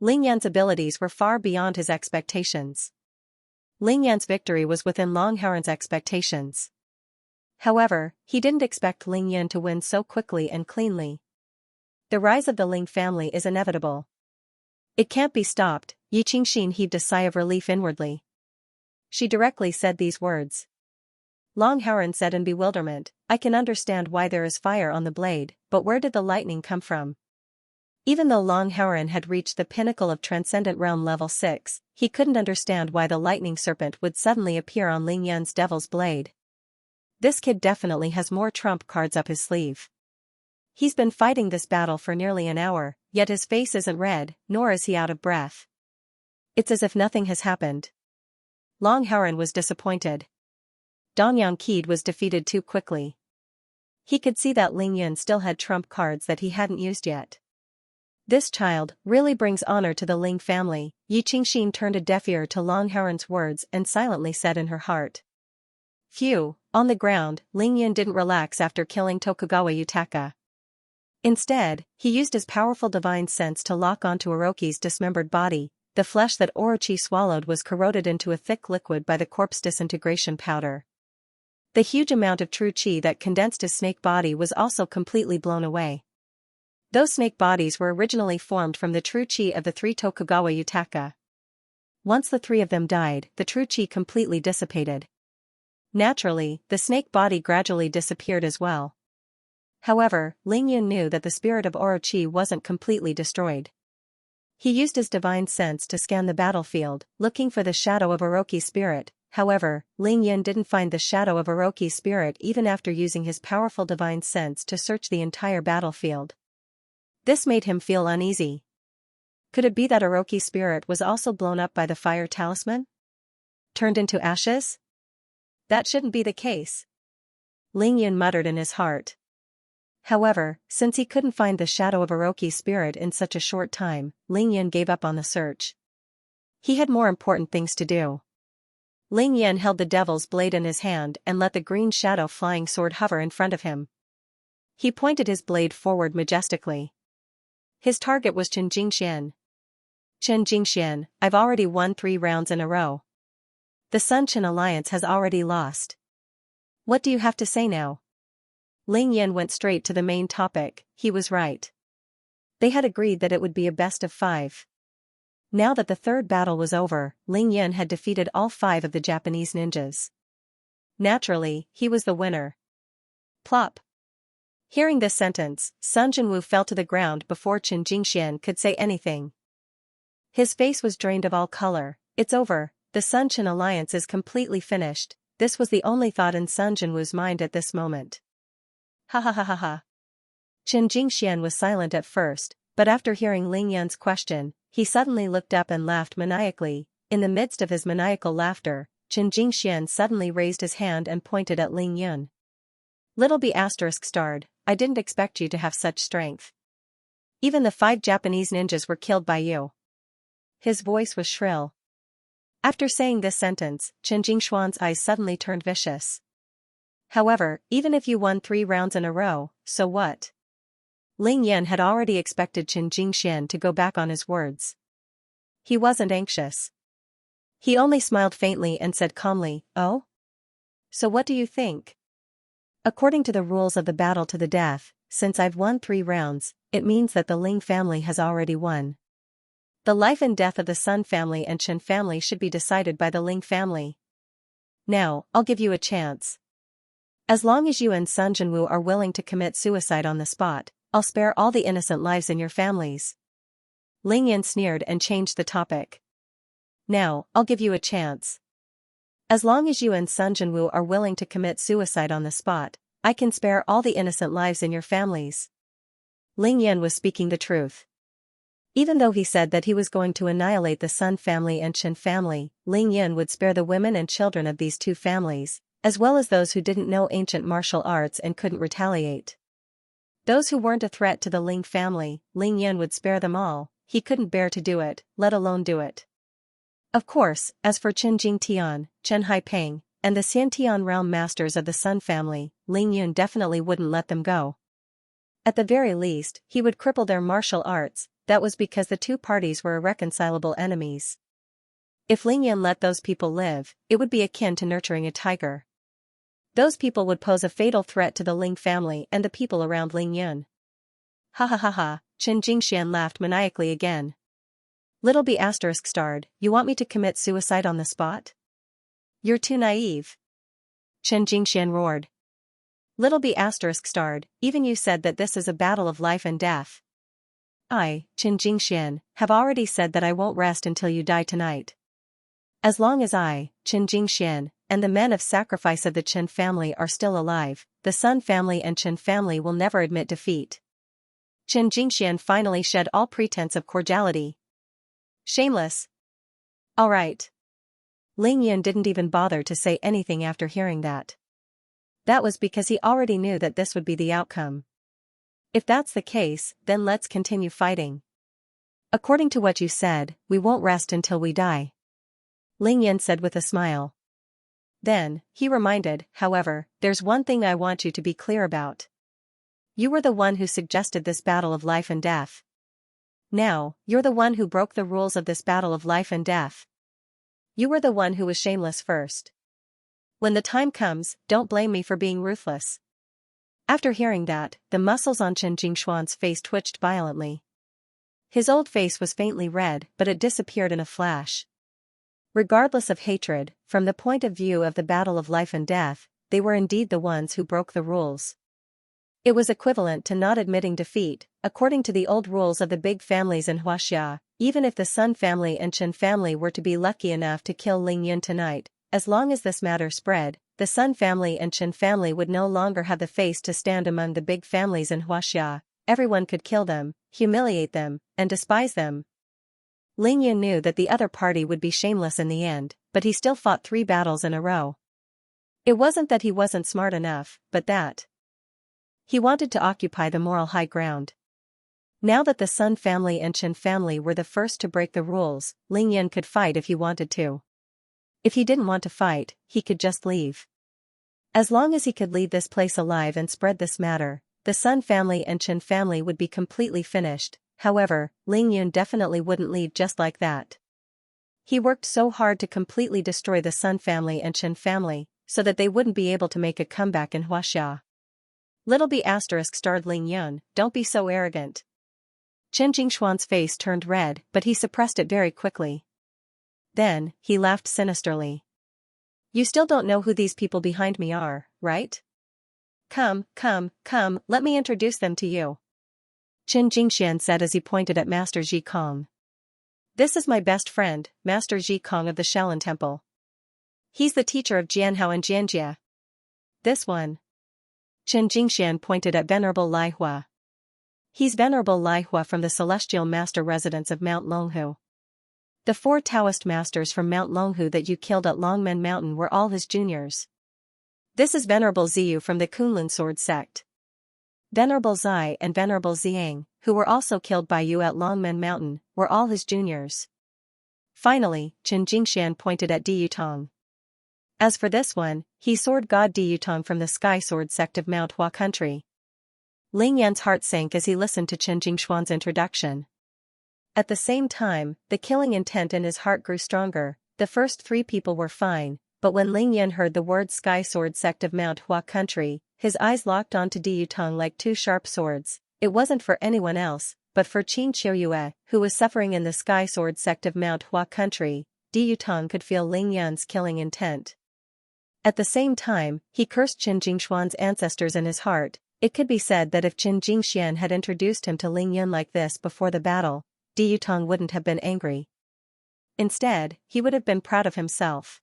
Ling Yan's abilities were far beyond his expectations. Ling Yan's victory was within Long Howren's expectations. However, he didn't expect Ling Yan to win so quickly and cleanly. The rise of the Ling family is inevitable. It can't be stopped. Yi Qingxin heaved a sigh of relief inwardly. She directly said these words. Long Howren said in bewilderment, I can understand why there is fire on the blade, but where did the lightning come from? Even though Long Howren had reached the pinnacle of Transcendent Realm level 6, he couldn't understand why the lightning serpent would suddenly appear on Ling Yan's devil's blade. This kid definitely has more trump cards up his sleeve. He's been fighting this battle for nearly an hour, yet his face isn't red, nor is he out of breath. It's as if nothing has happened. Long Howren was disappointed. Danyang Qid was defeated too quickly. He could see that Ling Yan still had trump cards that he hadn't used yet. This child really brings honor to the Ling family. Yi Qingxin turned a deaf ear to Long Howren's words and silently said in her heart. Phew. On the ground, Ling Yan didn't relax after killing Tokugawa Yutaka. Instead, he used his powerful divine sense to lock onto Orochi's dismembered body. The flesh that Orochi swallowed was corroded into a thick liquid by the corpse disintegration powder. The huge amount of true chi that condensed his snake body was also completely blown away. Those snake bodies were originally formed from the true chi of the 3 Tokugawa Yutaka. Once the 3 of them died, the true chi completely dissipated. Naturally, the snake body gradually disappeared as well. However, Ling Yan knew that the spirit of Orochi wasn't completely destroyed. He used his divine sense to scan the battlefield, looking for the shadow of Orochi's spirit. However, Ling Yan didn't find the shadow of Orochi's spirit even after using his powerful divine sense to search the entire battlefield. This made him feel uneasy. Could it be that Orochi's spirit was also blown up by the fire talisman? Turned into ashes? That shouldn't be the case. Ling Yan muttered in his heart. However, since he couldn't find the shadow of Orochi's spirit in such a short time, Ling Yan gave up on the search. He had more important things to do. Ling Yan held the devil's blade in his hand and let the green shadow flying sword hover in front of him. He pointed his blade forward majestically. His target was Chen Jingxian. Chen Jingxian, I've already won 3 rounds in a row. The Sun-Chen alliance has already lost. What do you have to say now? Ling Yan went straight to the main topic. He was right. They had agreed that it would be a best of 5. Now that the third battle was over, Ling Yan had defeated all 5 of the Japanese ninjas. Naturally, he was the winner. Plop. Hearing this sentence, Sun Jinwoo fell to the ground before Qin Jingxian could say anything. His face was drained of all color. It's over, the Sun Qin alliance is completely finished. This was the only thought in Sun Jinwoo's mind at this moment. Ha ha ha ha ha. Qin Jingxian was silent at first, but after hearing Ling Yan's question, he suddenly looked up and laughed maniacally. In the midst of his maniacal laughter, Qin Jingxian suddenly raised his hand and pointed at Ling Yan. Little B*****, I didn't expect you to have such strength. Even the 5 Japanese ninjas were killed by you. His voice was shrill. After saying this sentence, Qin Jingxuan's eyes suddenly turned vicious. However, even if you won 3 rounds in a row, so what? Ling Yan had already expected Qin Jingxian to go back on his words. He wasn't anxious. He only smiled faintly and said calmly, "Oh? So what do you think? According to the rules of the battle to the death, since I've won 3 rounds, it means that the Ling family has already won. The life and death of the Sun family and Qin family should be decided by the Ling family. Now, I'll give you a chance. As long as you and Sun Jinwoo are willing to commit suicide on the spot, I'll spare all the innocent lives in your families." Ling Yan sneered and changed the topic. "Now, I'll give you a chance. As long as you and Sun Jinwoo are willing to commit suicide on the spot, I can spare all the innocent lives in your families." Ling Yan was speaking the truth. Even though he said that he was going to annihilate the Sun family and Qin family, Ling Yan would spare the women and children of these 2 families, as well as those who didn't know ancient martial arts and couldn't retaliate. Those who weren't a threat to the Ling family, Ling Yan would spare them all. He couldn't bear to do it, let alone do it. Of course, as for Qin Jingtian, Chen Haipeng, and the Xiantian realm masters of the Sun family, Ling Yun definitely wouldn't let them go. At the very least, he would cripple their martial arts. That was because the 2 parties were irreconcilable enemies. If Ling Yan let those people live, it would be akin to nurturing a tiger. Those people would pose a fatal threat to the Ling family and the people around Ling Yun. Ha ha ha ha, Qin Jingxian laughed maniacally again. Little B*****, you want me to commit suicide on the spot? You're too naive. Qin Jingxian roared. Little B*****, even you said that this is a battle of life and death. I, Qin Jingxian, have already said that I won't rest until you die tonight. As long as I, Qin Jingxian, and the men of sacrifice of the Qin family are still alive, the Sun family and Qin family will never admit defeat. Qin Jingxian finally shed all pretense of cordiality. Shameless. All right. Ling Yan didn't even bother to say anything after hearing that. That was because he already knew that this would be the outcome. If that's the case, then let's continue fighting. According to what you said, we won't rest until we die. Ling Yan said with a smile. Then, he reminded, however, there's one thing I want you to be clear about. You were the one who suggested this battle of life and death. Now, you're the one who broke the rules of this battle of life and death. You were the one who was shameless first. When the time comes, don't blame me for being ruthless. After hearing that, the muscles on Qin Jingxuan's face twitched violently. His old face was faintly red, but it disappeared in a flash. Regardless of hatred, from the point of view of the battle of life and death, they were indeed the ones who broke the rules. It was equivalent to not admitting defeat, according to the old rules of the big families in Xianxia. Even if the Sun family and Qin family were to be lucky enough to kill Ling Yun tonight, as long as this matter spread, the Sun family and Qin family would no longer have the face to stand among the big families in Xianxia. Everyone could kill them, humiliate them, and despise them. Ling Yun knew that the other party would be shameless in the end, but he still fought 3 battles in a row. It wasn't that he wasn't smart enough, but that he wanted to occupy the moral high ground. Now that the Sun family and Qin family were the first to break the rules, Ling Yan could fight if he wanted to. If he didn't want to fight, he could just leave. As long as he could leave this place alive and spread this matter, the Sun family and Qin family would be completely finished. However, Ling Yun definitely wouldn't leave just like that. He worked so hard to completely destroy the Sun family and Qin family, so that they wouldn't be able to make a comeback in Xianxia. Little B****, Ling Yun, don't be so arrogant. Chen Jingshuan's face turned red, but he suppressed it very quickly. Then, he laughed sinisterly. You still don't know who these people behind me are, right? Come, let me introduce them to you. Chen Jingxian said as he pointed at Master Ji Kong. This is my best friend, Master Ji Kong of the Shaolin Temple. He's the teacher of Jianhao and Xianxia. This one. Chen Jingxian pointed at Venerable Lai Hua. He's Venerable Lai Hua from the Celestial Master Residence of Mount Longhu. The 4 Taoist masters from Mount Longhu that you killed at Longmen Mountain were all his juniors. This is Venerable Ziyu from the Kunlun Sword Sect. Venerable Zai and Venerable Xiang, who were also killed by you at Longmen Mountain, were all his juniors. Finally, Chen Jingshan pointed at Di Yutong. As for this one, he's Sword God Di Yutong from the Sky Sword Sect of Mount Hua Country. Ling Yan's heart sank as he listened to Chen Jingshuan's introduction. At the same time, the killing intent in his heart grew stronger. The first 3 people were fine, but when Ling Yan heard the word Sky Sword Sect of Mount Hua Country, his eyes locked onto Di Yutong like 2 sharp swords. It wasn't for anyone else, but for Qin Qiuyue, who was suffering in the Sky Sword Sect of Mount Hua Country. Di Yutong could feel Ling Yan's killing intent. At the same time, he cursed Chen Jingshuan's ancestors in his heart. It could be said that if Chen Jingxian had introduced him to Ling Yan like this before the battle, Di Yutong wouldn't have been angry. Instead, he would have been proud of himself.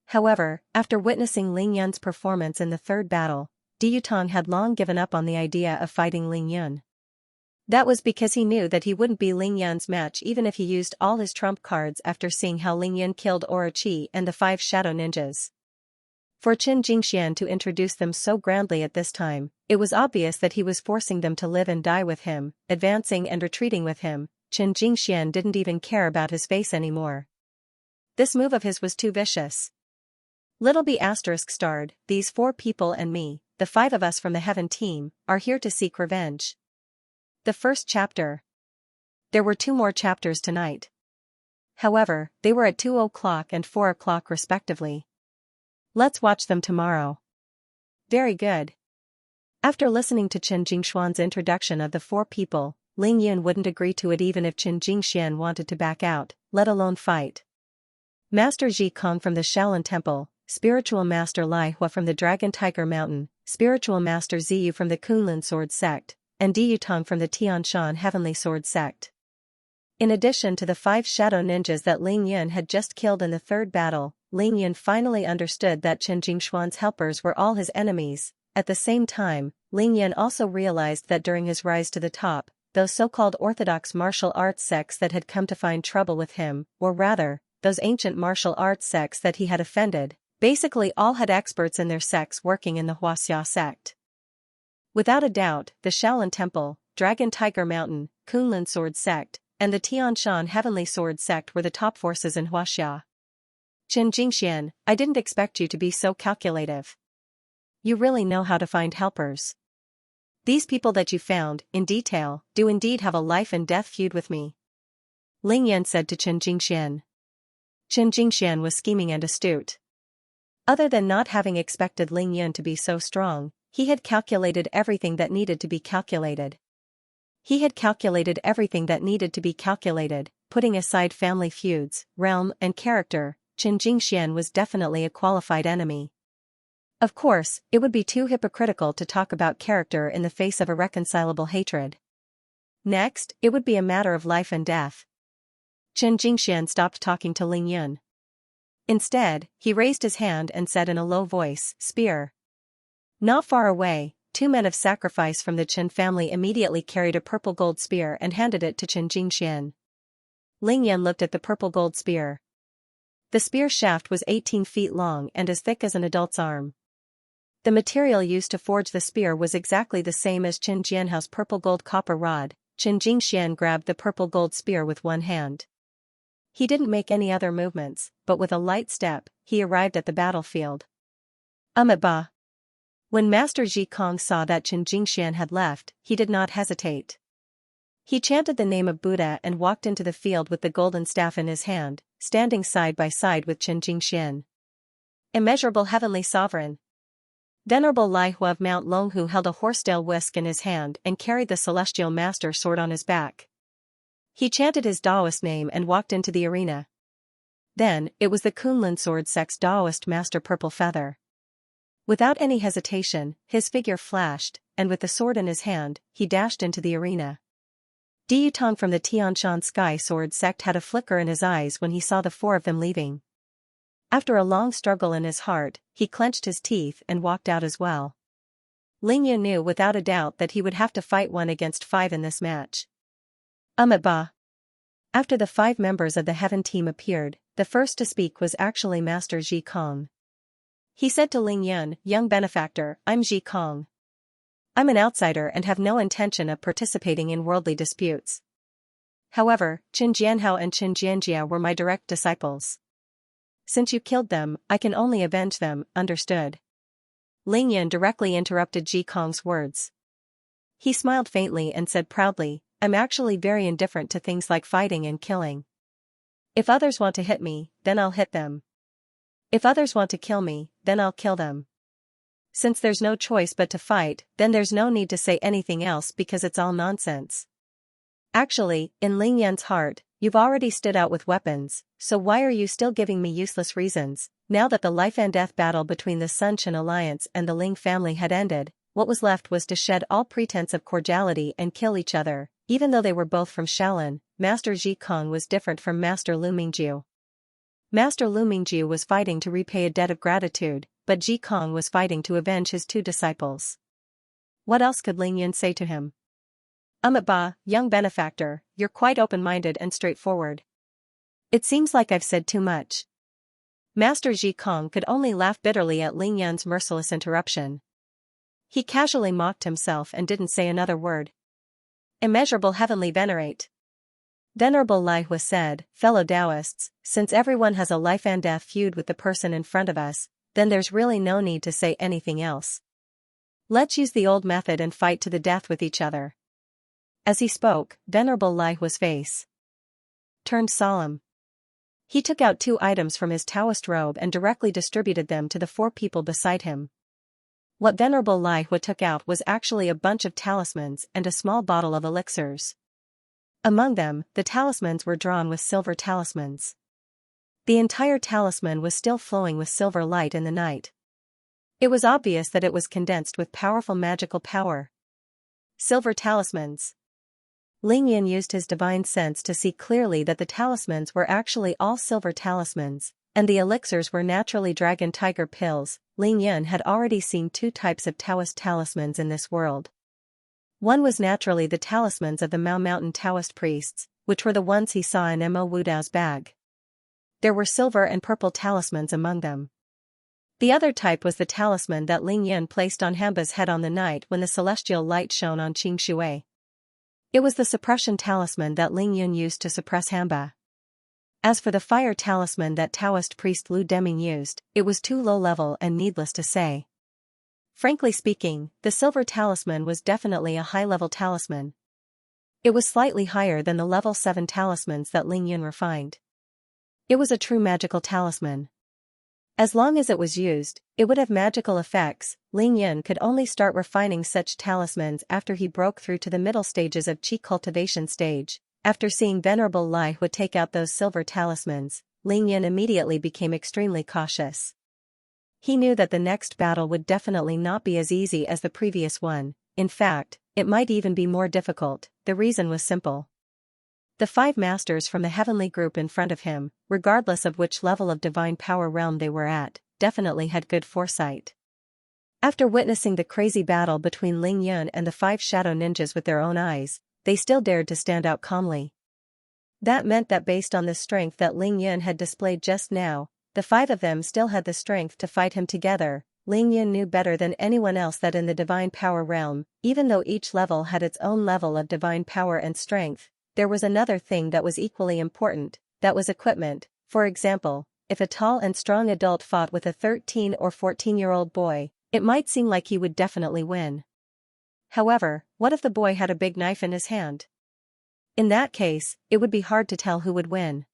However, after witnessing Ling Yan's performance in the 3rd battle, Di Yutong had long given up on the idea of fighting Ling Yan. That was because he knew that he wouldn't be Ling Yan's match even if he used all his trump cards after seeing how Ling Yan killed Orochi and the 5 shadow ninjas. For Chen Jingxian to introduce them so grandly at this time, it was obvious that he was forcing them to live and die with him, advancing and retreating with him. Chen Jingxian didn't even care about his face anymore. This move of his was too vicious. Little B** starred, these 4 people and me, the 5 of us from the Heaven team, are here to seek revenge. The first chapter. There were 2 more chapters tonight. However, they were at 2 o'clock and 4 o'clock respectively. Let's watch them tomorrow. Very good. After listening to Chen Jingshuan's introduction of the 4 people, Ling Yan wouldn't agree to it even if Chen Jingxian wanted to back out, let alone fight. Master Ji Kong from the Shaolin Temple, Spiritual Master Lai Hua from the Dragon Tiger Mountain, Spiritual Master Ziyu from the Kunlun Sword Sect, and Di Yutong from the Tianshan Heavenly Sword Sect. In addition to the 5 shadow ninjas that Ling Yan had just killed in the 3rd battle, Ling Yan finally understood that Chen Jingshuan's helpers were all his enemies. At the same time, Ling Yan also realized that during his rise to the top, those so-called orthodox martial arts sects that had come to find trouble with him, or rather, those ancient martial arts sects that he had offended, basically all had experts in their sects working in the Huaxia sect. Without a doubt, the Shaolin Temple, Dragon Tiger Mountain, Kunlun Sword Sect, and the Tianshan Heavenly Sword Sect were the top forces in Huaxia. Chen Jingxian, I didn't expect you to be so calculative. You really know how to find helpers. These people that you found, in detail, do indeed have a life and death feud with me. Ling Yan said to Chen Jingxian. Chen Jingxian was scheming and astute. Other than not having expected Ling Yan to be so strong, he had calculated everything that needed to be calculated. He had calculated everything that needed to be calculated, putting aside family feuds, realm, and character. Chen Jingxian was definitely a qualified enemy. Of course, it would be too hypocritical to talk about character in the face of irreconcilable hatred. Next, it would be a matter of life and death. Chen Jingxian stopped talking to Ling Yan. Instead, he raised his hand and said in a low voice, "Spear." Not far away, 2 men of sacrifice from the Chen family immediately carried a purple gold spear and handed it to Chen Jingxian. Ling Yan looked at the purple gold spear. The spear shaft was 18 feet long and as thick as an adult's arm. The material used to forge the spear was exactly the same as Chen Jianhao's purple gold copper rod. Chen Jingxian grabbed the purple gold spear with one hand. He didn't make any other movements, but with a light step, he arrived at the battlefield. Ba. When Master Ji Kong saw that Chen Jingxian had left, he did not hesitate. He chanted the name of Buddha and walked into the field with the golden staff in his hand, standing side by side with Chen Jingxian. Immeasurable Heavenly Sovereign. Venerable Lai Hu of Mount Longhu held a horsetail whisk in his hand and carried the celestial master sword on his back. He chanted his Taoist name and walked into the arena. Then, it was the Kunlun sword sect's Taoist master Purple Feather. Without any hesitation, his figure flashed, and with the sword in his hand, he dashed into the arena. Di Yutong from the Tianshan Sky Sword sect had a flicker in his eyes when he saw the four of them leaving. After a long struggle in his heart, he clenched his teeth and walked out as well. Ling Yun knew without a doubt that he would have to fight 1 against 5 in this match. Ba. After the 5 members of the Heaven team appeared, the first to speak was actually Master Ji Kong. He said to Ling Yun, "Young benefactor, I'm Ji Kong. I'm an outsider and have no intention of participating in worldly disputes. However, Qin Jianhao and Qin Xianxia were my direct disciples. Since you killed them, I can only avenge them, understood?" Ling Yun directly interrupted Ji Kong's words. He smiled faintly and said proudly, "I'm actually very indifferent to things like fighting and killing. If others want to hit me, then I'll hit them. If others want to kill me, then I'll kill them. Since there's no choice but to fight, then there's no need to say anything else because it's all nonsense." Actually, in Ling Yun's heart, you've already stood out with weapons, so why are you still giving me useless reasons? Now that the life and death battle between the Sun Chen alliance and the Ling family had ended, what was left was to shed all pretense of cordiality and kill each other. Even though they were both from Shaolin, Master Ji Kong was different from Master Lu Mingjiu. Master Lu Mingjiu was fighting to repay a debt of gratitude, but Ji Kong was fighting to avenge his 2 disciples. What else could Ling Yun say to him? Ba, young benefactor, you're quite open-minded and straightforward. It seems like I've said too much. Master Ji Kong could only laugh bitterly at Ling Yun's merciless interruption. He casually mocked himself and didn't say another word. Immeasurable heavenly venerate. Venerable Lai Hu said, "Fellow Taoists, since everyone has a life and death feud with the person in front of us, then there's really no need to say anything else. Let's use the old method and fight to the death with each other." As he spoke, Venerable Lai Hu's face turned solemn. He took out 2 items from his Taoist robe and directly distributed them to the 4 people beside him. What Venerable Lai Hu took out was actually a bunch of talismans and a small bottle of elixirs. Among them, the talismans were drawn with silver talismans. The entire talisman was still flowing with silver light in the night. It was obvious that it was condensed with powerful magical power. Silver talismans. Ling Yun used his divine sense to see clearly that the talismans were actually all silver talismans, and the elixirs were naturally dragon tiger pills. Ling Yun had already seen 2 types of Taoist talismans in this world. One was naturally the talismans of the Mao Mountain Taoist priests, which were the ones he saw in Mo Wudao's bag. There were silver and purple talismans among them. The other type was the talisman that Ling Yun placed on Hamba's head on the night when the celestial light shone on Qing Shui. It was the suppression talisman that Ling Yun used to suppress Hamba. As for the fire talisman that Taoist priest Lu Deming used, it was too low level and needless to say. Frankly speaking, the silver talisman was definitely a high-level talisman. It was slightly higher than the level 7 talismans that Ling Yun refined. It was a true magical talisman. As long as it was used, it would have magical effects. Ling Yun could only start refining such talismans after he broke through to the middle stages of Qi cultivation stage. After seeing Venerable Lai Hu take out those silver talismans, Ling Yun immediately became extremely cautious. He knew that the next battle would definitely not be as easy as the previous one. In fact, it might even be more difficult. The reason was simple. The 5 masters from the heavenly group in front of him, regardless of which level of divine power realm they were at, definitely had good foresight. After witnessing the crazy battle between Ling Yun and the 5 shadow ninjas with their own eyes, they still dared to stand out calmly. That meant that based on the strength that Ling Yun had displayed just now, the 5 of them still had the strength to fight him together. Ling Yun knew better than anyone else that in the divine power realm, even though each level had its own level of divine power and strength, there was another thing that was equally important, that was equipment. For example, if a tall and strong adult fought with a 13 or 14-year-old boy, it might seem like he would definitely win. However, what if the boy had a big knife in his hand? In that case, it would be hard to tell who would win.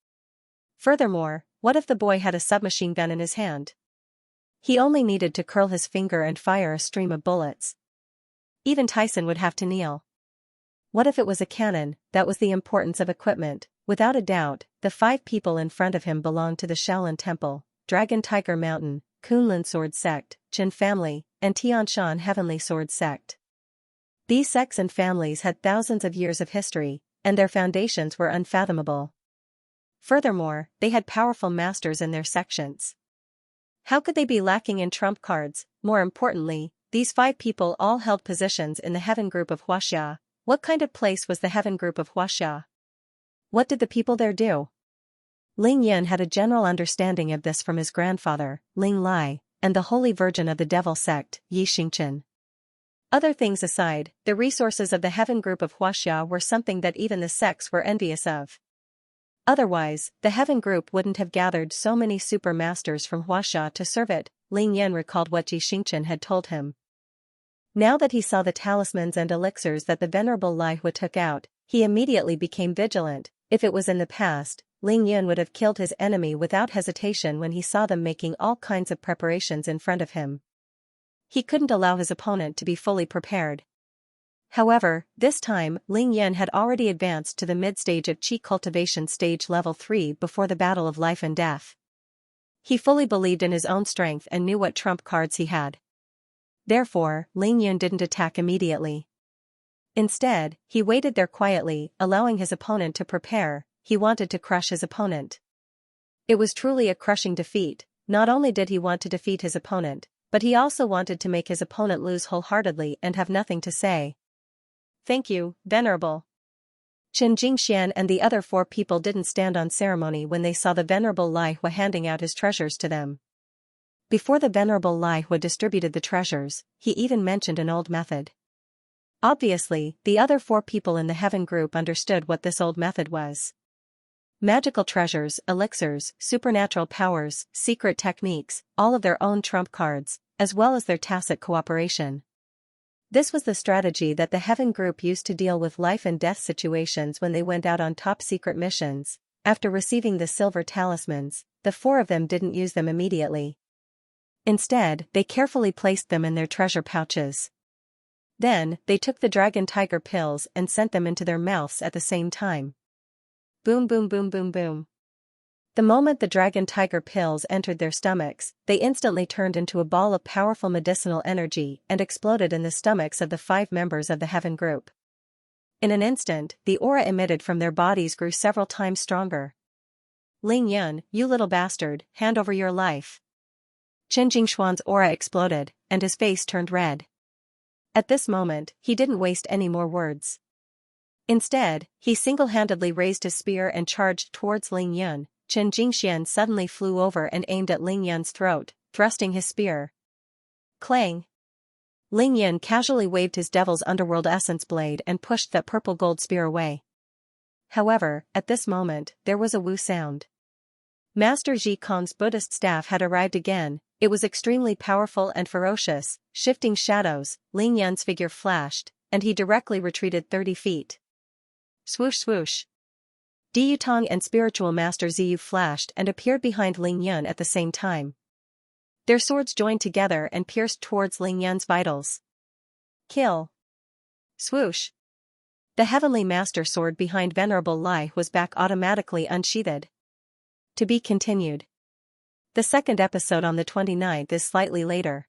Furthermore, what if the boy had a submachine gun in his hand? He only needed to curl his finger and fire a stream of bullets. Even Tyson would have to kneel. What if it was a cannon? That was the importance of equipment. Without a doubt, the 5 people in front of him belonged to the Shaolin Temple, Dragon Tiger Mountain, Kunlun Sword Sect, Qin Family, and Tianshan Heavenly Sword Sect. These sects and families had thousands of years of history, and their foundations were unfathomable. Furthermore, they had powerful masters in their sections. How could they be lacking in trump cards? More importantly, these 5 people all held positions in the Heaven Group of Huaxia. What kind of place was the Heaven Group of Huaxia? What did the people there do? Ling Yan had a general understanding of this from his grandfather, Ling Lai, and the Holy Virgin of the Devil Sect, Yi Xingchen. Other things aside, the resources of the Heaven Group of Huaxia were something that even the sects were envious of. Otherwise, the Heaven Group wouldn't have gathered so many super masters from Huaxia to serve it. Ling Yan recalled what Yi Xingchen had told him. Now that he saw the talismans and elixirs that the Venerable Lai Hua took out, he immediately became vigilant. If it was in the past, Ling Yan would have killed his enemy without hesitation when he saw them making all kinds of preparations in front of him. He couldn't allow his opponent to be fully prepared. However, this time, Ling Yan had already advanced to the mid-stage of Qi Cultivation Stage Level 3 before the battle of life and death. He fully believed in his own strength and knew what trump cards he had. Therefore, Ling Yan didn't attack immediately. Instead, he waited there quietly, allowing his opponent to prepare. He wanted to crush his opponent. It was truly a crushing defeat. Not only did he want to defeat his opponent, but he also wanted to make his opponent lose wholeheartedly and have nothing to say. Thank you, Venerable. Chen Jingxian and the other 4 people didn't stand on ceremony when they saw the Venerable Lai Hua handing out his treasures to them. Before the Venerable Lai Hua distributed the treasures, he even mentioned an old method. Obviously, the other 4 people in the Heaven Group understood what this old method was. Magical treasures, elixirs, supernatural powers, secret techniques, all of their own trump cards, as well as their tacit cooperation. This was the strategy that the Heaven Group used to deal with life and death situations when they went out on top-secret missions. After receiving the silver talismans, the 4 of them didn't use them immediately. Instead, they carefully placed them in their treasure pouches. Then, they took the Dragon Tiger pills and sent them into their mouths at the same time. Boom boom boom boom boom. The moment the Dragon Tiger pills entered their stomachs, they instantly turned into a ball of powerful medicinal energy and exploded in the stomachs of the 5 members of the Heaven Group. In an instant, the aura emitted from their bodies grew several times stronger. Ling Yan, you little bastard, hand over your life. Chen Jingshuan's aura exploded, and his face turned red. At this moment, he didn't waste any more words. Instead, he single-handedly raised his spear and charged towards Ling Yan. Chen Jingxian suddenly flew over and aimed at Ling Yan's throat, thrusting his spear. Clang! Ling Yan casually waved his Devil's Underworld Essence blade and pushed that purple gold spear away. However, at this moment, there was a woo sound. Master Ji Kong's Buddhist staff had arrived again. It was extremely powerful and ferocious, shifting shadows. Ling Yan's figure flashed, and he directly retreated 30 feet. Swoosh swoosh. Di Yutong and Spiritual Master Ziyu flashed and appeared behind Ling Yan at the same time. Their swords joined together and pierced towards Ling Yan's vitals. Kill. Swoosh. The Heavenly Master sword behind Venerable Lai was back automatically unsheathed. To be continued. The second episode on the 29th is slightly later.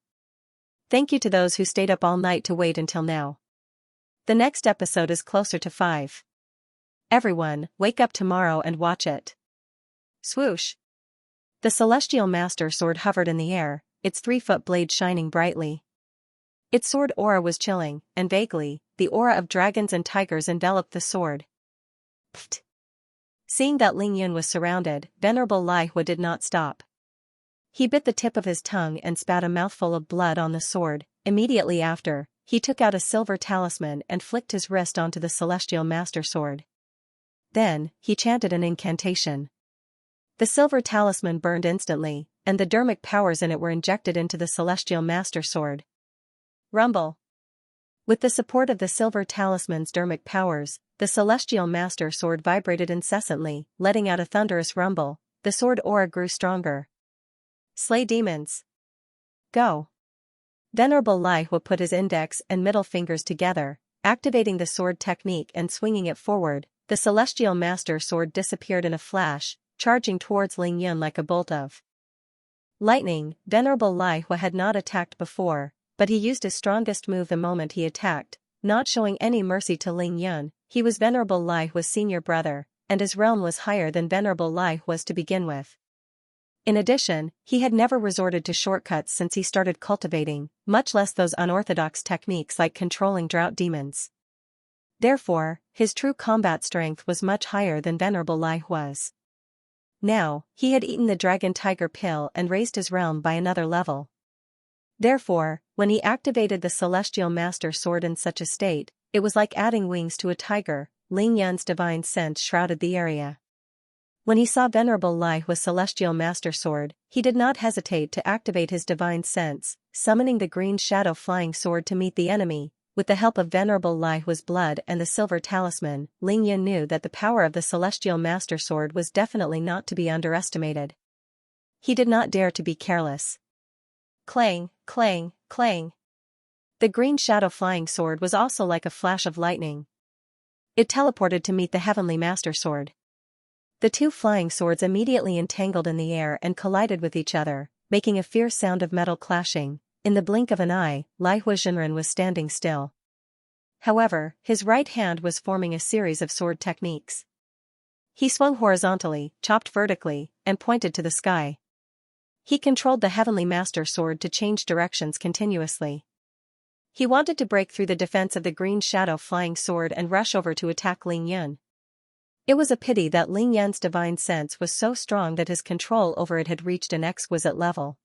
Thank you to those who stayed up all night to wait until now. The next episode is closer to 5. Everyone, wake up tomorrow and watch it. Swoosh. The Celestial Master sword hovered in the air, its 3-foot blade shining brightly. Its sword aura was chilling, and vaguely, the aura of dragons and tigers enveloped the sword. Pfft. Seeing that Ling Yan was surrounded, Venerable Lai Hua did not stop. He bit the tip of his tongue and spat a mouthful of blood on the sword. Immediately after, he took out a silver talisman and flicked his wrist onto the Celestial Master sword. Then, he chanted an incantation. The silver talisman burned instantly, and the dermic powers in it were injected into the Celestial Master sword. Rumble. With the support of the silver talisman's dermic powers, the Celestial Master sword vibrated incessantly, letting out a thunderous rumble. The sword aura grew stronger. Slay demons. Go. Venerable Lai Hua put his index and middle fingers together, activating the sword technique and swinging it forward. The celestial master sword disappeared in a flash, charging towards Ling Yun like a bolt of lightning. Venerable Lai Hua had not attacked before, but he used his strongest move the moment he attacked, not showing any mercy to Ling Yun. He was Venerable Lai Hua's senior brother, and his realm was higher than Venerable Lai Hua's to begin with. In addition, he had never resorted to shortcuts since he started cultivating, much less those unorthodox techniques like controlling drought demons. Therefore, his true combat strength was much higher than Venerable Lai Hua's. Now, he had eaten the dragon tiger pill and raised his realm by another level. Therefore, when he activated the celestial master sword in such a state, it was like adding wings to a tiger. Ling Yun's divine sense shrouded the area. When he saw Venerable Lai Hua's celestial master sword, he did not hesitate to activate his divine sense, summoning the green shadow flying sword to meet the enemy. With the help of Venerable Lai Hua's blood and the silver talisman, Ling Yun knew that the power of the celestial master sword was definitely not to be underestimated. He did not dare to be careless. Clang, clang, clang. The green shadow flying sword was also like a flash of lightning. It teleported to meet the heavenly master sword. The two flying swords immediately entangled in the air and collided with each other, making a fierce sound of metal clashing. In the blink of an eye, Lai Hua Zhenren was standing still. However, his right hand was forming a series of sword techniques. He swung horizontally, chopped vertically, and pointed to the sky. He controlled the heavenly master sword to change directions continuously. He wanted to break through the defense of the green shadow flying sword and rush over to attack Ling Yun. It was a pity that Ling Yun's divine sense was so strong that his control over it had reached an exquisite level.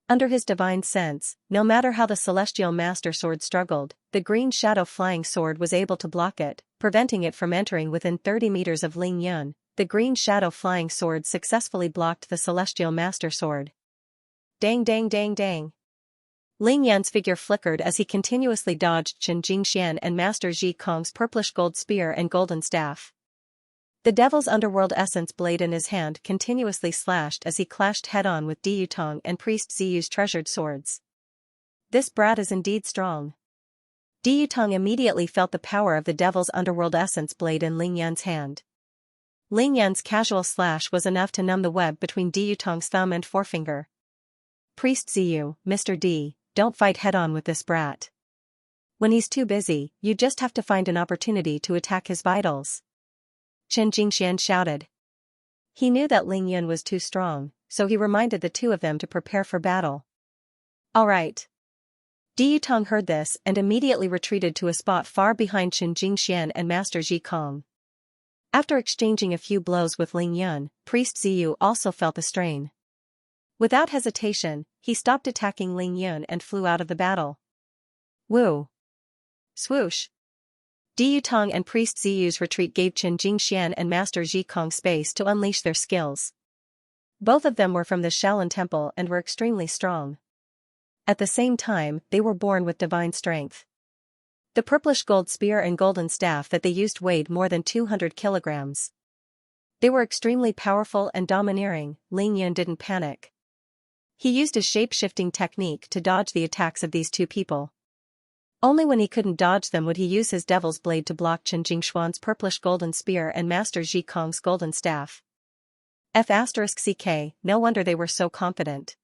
Under his divine sense, no matter how the celestial master sword struggled, the green shadow flying sword was able to block it, preventing it from entering within 30 meters of Ling Yun. The green shadow flying sword successfully blocked the celestial master sword. Dang dang dang dang. Ling Yun's figure flickered as he continuously dodged Xianxia and Master Ji Kong's purplish gold spear and golden staff. The devil's underworld essence blade in his hand continuously slashed as he clashed head-on with Di Yutong and Priest Ziyu's treasured swords. This brat is indeed strong. Di Yutong immediately felt the power of the devil's underworld essence blade in Ling Yun's hand. Ling Yun's casual slash was enough to numb the web between Di Yutong's thumb and forefinger. Priest Ziyu, Mr. D, don't fight head-on with this brat. When he's too busy, you just have to find an opportunity to attack his vitals. Chen Jingxian shouted. He knew that Ling Yun was too strong, so he reminded the two of them to prepare for battle. All right. Di Yutong heard this and immediately retreated to a spot far behind Chen Jingxian and Master Ji Kong. After exchanging a few blows with Ling Yun, Priest Ziyu also felt the strain. Without hesitation, he stopped attacking Ling Yun and flew out of the battle. Woo! Swoosh! Di Yutong and Priest Ziyu's retreat gave Chen Jingxian and Master Ji Kong space to unleash their skills. Both of them were from the Shaolin Temple and were extremely strong. At the same time, they were born with divine strength. The purplish gold spear and golden staff that they used weighed more than 200 kilograms. They were extremely powerful and domineering. Ling Yun didn't panic. He used his shape-shifting technique to dodge the attacks of these two people. Only when he couldn't dodge them would he use his devil's blade to block Chen Jingshuan's purplish golden spear and Master Ji Kong's golden staff. F***ck, no wonder they were so confident.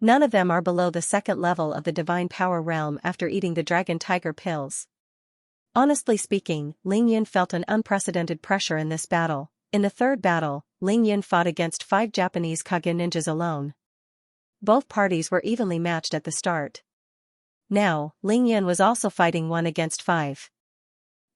None of them are below the second level of the divine power realm after eating the dragon tiger pills. Honestly speaking, Ling Yun felt an unprecedented pressure in this battle. In the third battle, Ling Yun fought against 5 Japanese Kage ninjas alone. Both parties were evenly matched at the start. Now, Ling Yun was also fighting 1 against 5.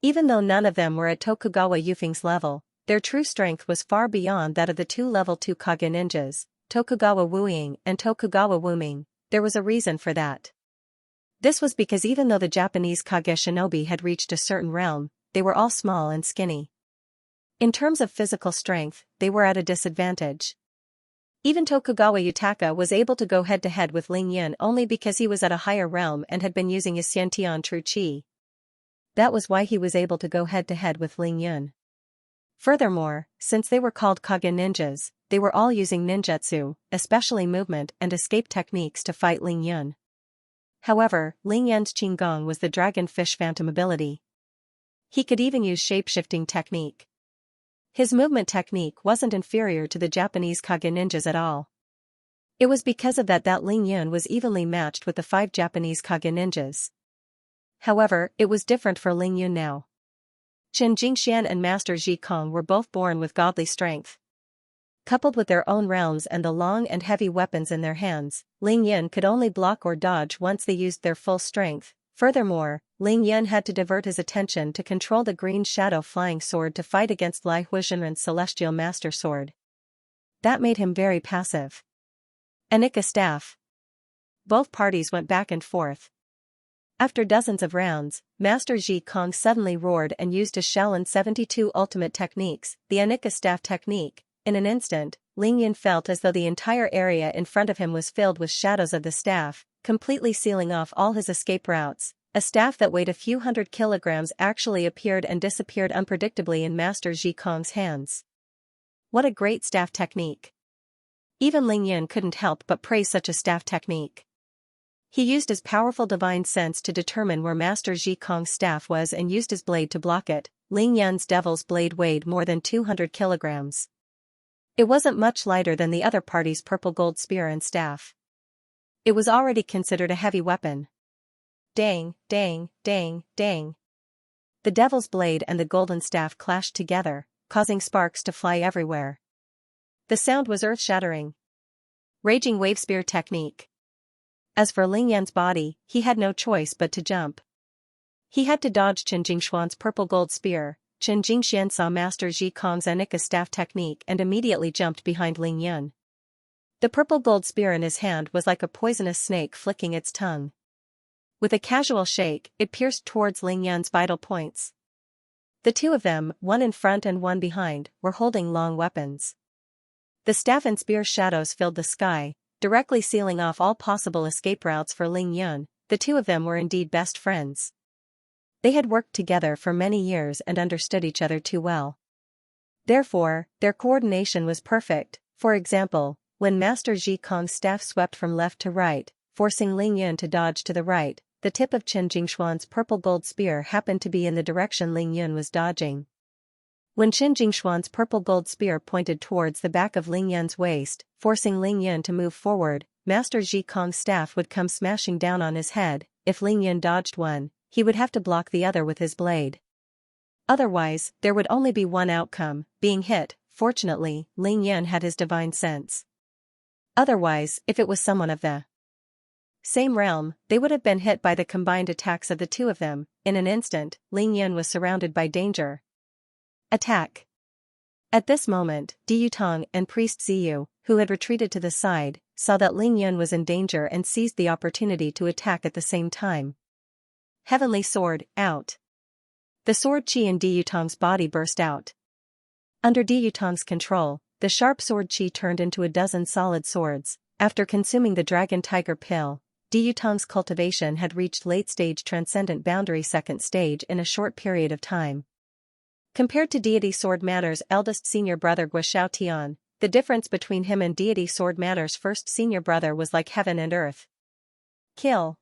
Even though none of them were at Tokugawa Yufeng's level, their true strength was far beyond that of the 2 level 2 Kage ninjas, Tokugawa Wuying and Tokugawa Wuming. There was a reason for that. This was because even though the Japanese Kage shinobi had reached a certain realm, they were all small and skinny. In terms of physical strength, they were at a disadvantage. Even Tokugawa Yutaka was able to go head-to-head with Ling Yun only because he was at a higher realm and had been using his Xiantian True Qi. That was why he was able to go head-to-head with Ling Yun. Furthermore, since they were called Kage ninjas, they were all using ninjutsu, especially movement and escape techniques to fight Ling Yun. However, Ling Yun's Qinggong was the dragonfish phantom ability. He could even use shape-shifting technique. His movement technique wasn't inferior to the Japanese Kage ninjas at all. It was because of that Ling Yun was evenly matched with the 5 Japanese Kage ninjas. However, it was different for Ling Yun now. Chen Jingxian and Master Ji Kong were both born with godly strength. Coupled with their own realms and the long and heavy weapons in their hands, Ling Yun could only block or dodge once they used their full strength. Furthermore, Ling Yun had to divert his attention to control the green shadow flying sword to fight against Lai Huizhenren's celestial master sword. That made him very passive. Anika staff. Both parties went back and forth. After dozens of rounds, Master Ji Kong suddenly roared and used his Shaolin 72 ultimate techniques, the Anika staff technique. In an instant, Ling Yun felt as though the entire area in front of him was filled with shadows of the staff, completely sealing off all his escape routes. A staff that weighed a few hundred kilograms actually appeared and disappeared unpredictably in Master Ji Kong's hands. What a great staff technique! Even Ling Yun couldn't help but praise such a staff technique. He used his powerful divine sense to determine where Master Ji Kong's staff was and used his blade to block it. Ling Yun's devil's blade weighed more than 200 kilograms. It wasn't much lighter than the other party's purple gold spear and staff. It was already considered a heavy weapon. Dang, dang, dang, dang. The devil's blade and the golden staff clashed together, causing sparks to fly everywhere. The sound was earth-shattering. Raging wave spear technique. As for Ling Yun's body, he had no choice but to jump. He had to dodge Chen Jingxuan's purple gold spear. Chen Jingxian saw Master Ji Kong's Anika staff technique and immediately jumped behind Ling Yun. The purple gold spear in his hand was like a poisonous snake flicking its tongue. With a casual shake, it pierced towards Ling Yun's vital points. The two of them, one in front and one behind, were holding long weapons. The staff and spear shadows filled the sky, directly sealing off all possible escape routes for Ling Yun. The two of them were indeed best friends. They had worked together for many years and understood each other too well. Therefore, their coordination was perfect. For example, when Master Ji Kong's staff swept from left to right, forcing Ling Yun to dodge to the right, the tip of Chen Jingxuan's purple gold spear happened to be in the direction Ling Yun was dodging. When Chen Jingxuan's purple gold spear pointed towards the back of Ling Yun's waist, forcing Ling Yun to move forward, Master Ji Kong's staff would come smashing down on his head. If Ling Yun dodged one, he would have to block the other with his blade. Otherwise, there would only be one outcome, being hit. Fortunately, Ling Yun had his divine sense. Otherwise, if it was someone of the same realm, they would have been hit by the combined attacks of the two of them. In an instant, Ling Yun was surrounded by danger. Attack! At this moment, Di Yutong and Priest Ziyu, who had retreated to the side, saw that Ling Yun was in danger and seized the opportunity to attack at the same time. Heavenly Sword, out! The sword chi in Di Yutong's body burst out. Under Di Yutong's control, the sharp sword chi turned into a dozen solid swords. After consuming the Dragon Tiger pill, Di Yutong's cultivation had reached late-stage transcendent boundary second stage in a short period of time. Compared to Deity Sword Matter's eldest senior brother Guo Tian, the difference between him and Deity Sword Matter's first senior brother was like heaven and earth. Kill!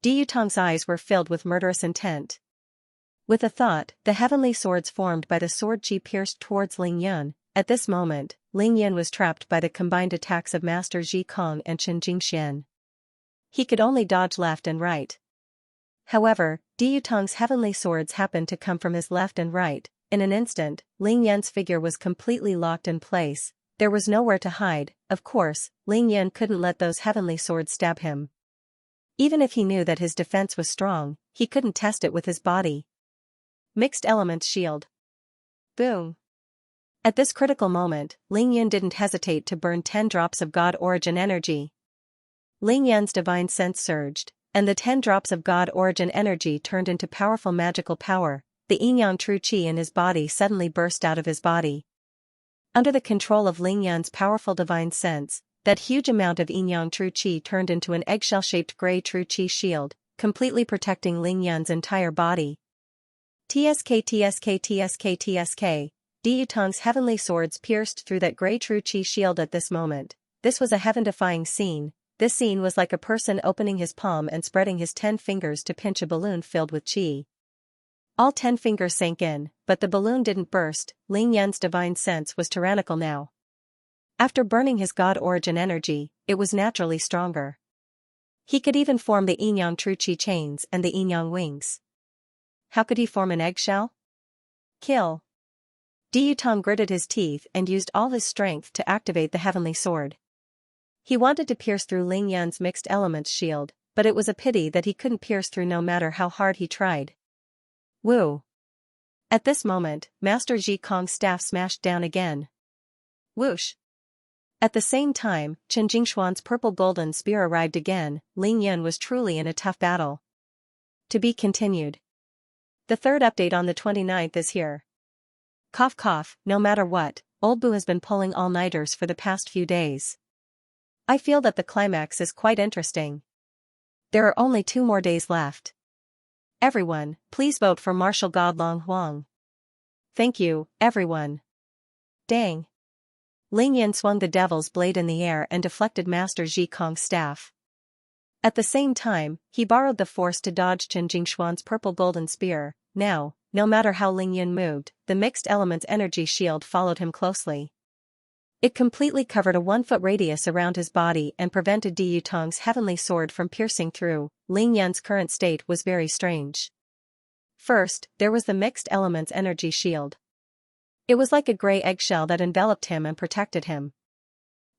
Di Yutong's eyes were filled with murderous intent. With a thought, the heavenly swords formed by the sword chi pierced towards Ling Yun. At this moment, Ling Yun was trapped by the combined attacks of Master Ji Kong and Chen Jingxian. He could only dodge left and right. However, Di Yutong's heavenly swords happened to come from his left and right. In an instant, Ling Yun's figure was completely locked in place. There was nowhere to hide. Of course, Ling Yun couldn't let those heavenly swords stab him. Even if he knew that his defense was strong, he couldn't test it with his body. Mixed Elements Shield. Boom. At this critical moment, Ling Yun didn't hesitate to burn 10 drops of God Origin energy. Ling Yun's divine sense surged, and the 10 drops of God Origin energy turned into powerful magical power. The yin-yang true chi in his body suddenly burst out of his body. Under the control of Ling Yun's powerful divine sense, that huge amount of yin-yang true chi turned into an eggshell-shaped gray true chi shield, completely protecting Ling Yun's entire body. TSK TSK TSK TSK. Du Yutong's heavenly swords pierced through that grey true qi shield at this moment. This was a heaven-defying scene. This scene was like a person opening his palm and spreading his 10 fingers to pinch a balloon filled with qi. All 10 fingers sank in, but the balloon didn't burst. Ling Yan's divine sense was tyrannical now. After burning his god origin energy, it was naturally stronger. He could even form the yin-yang true qi chains and the yin-yang wings. How could he form an eggshell? Kill. Du Yutong gritted his teeth and used all his strength to activate the heavenly sword. He wanted to pierce through Ling Yan's mixed elements shield, but it was a pity that he couldn't pierce through no matter how hard he tried. Woo! At this moment, Master Ji Kong's staff smashed down again. Whoosh! At the same time, Chen Jingshuan's purple golden spear arrived again. Ling Yan was truly in a tough battle. To be continued. The third update on the 29th is here. Cough cough, no matter what, Old Boo has been pulling all-nighters for the past few days. I feel that the climax is quite interesting. There are only 2 more days left. Everyone, please vote for Martial God Long Huang. Thank you, everyone. Dang. Ling Yan swung the devil's blade in the air and deflected Master Ji Kong's staff. At the same time, he borrowed the force to dodge Chen Jingshuan's purple golden spear. Now, no matter how Ling Yan moved, the mixed elements energy shield followed him closely. It completely covered a 1-foot radius around his body and prevented Du Yutong's heavenly sword from piercing through. Ling Yan's current state was very strange. First, there was the mixed elements energy shield. It was like a gray eggshell that enveloped him and protected him.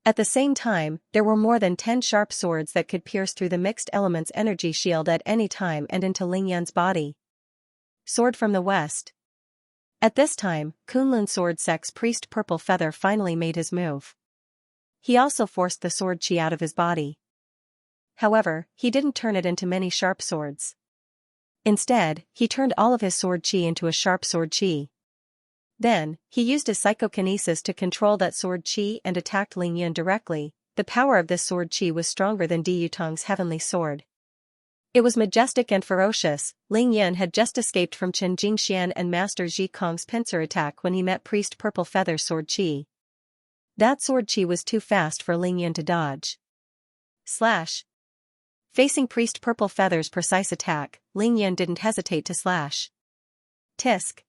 At the same time, there were more than 10 sharp swords that could pierce through the mixed elements energy shield at any time and into Ling Yan's body. Sword from the West. At this time, Kunlun Sword Sect's priest Purple Feather finally made his move. He also forced the sword qi out of his body. However, he didn't turn it into many sharp swords. Instead, he turned all of his sword qi into a sharp sword qi. Then, he used his psychokinesis to control that sword qi and attacked Ling Yan directly. The power of this sword qi was stronger than Du Yutong's heavenly sword. It was majestic and ferocious. Ling Yan had just escaped from Chen Jingxian and Master Ji Kong's pincer attack when he met Priest Purple Feather's sword qi. That sword qi was too fast for Ling Yan to dodge. Slash. Facing Priest Purple Feather's precise attack, Ling Yan didn't hesitate to slash. Tisk.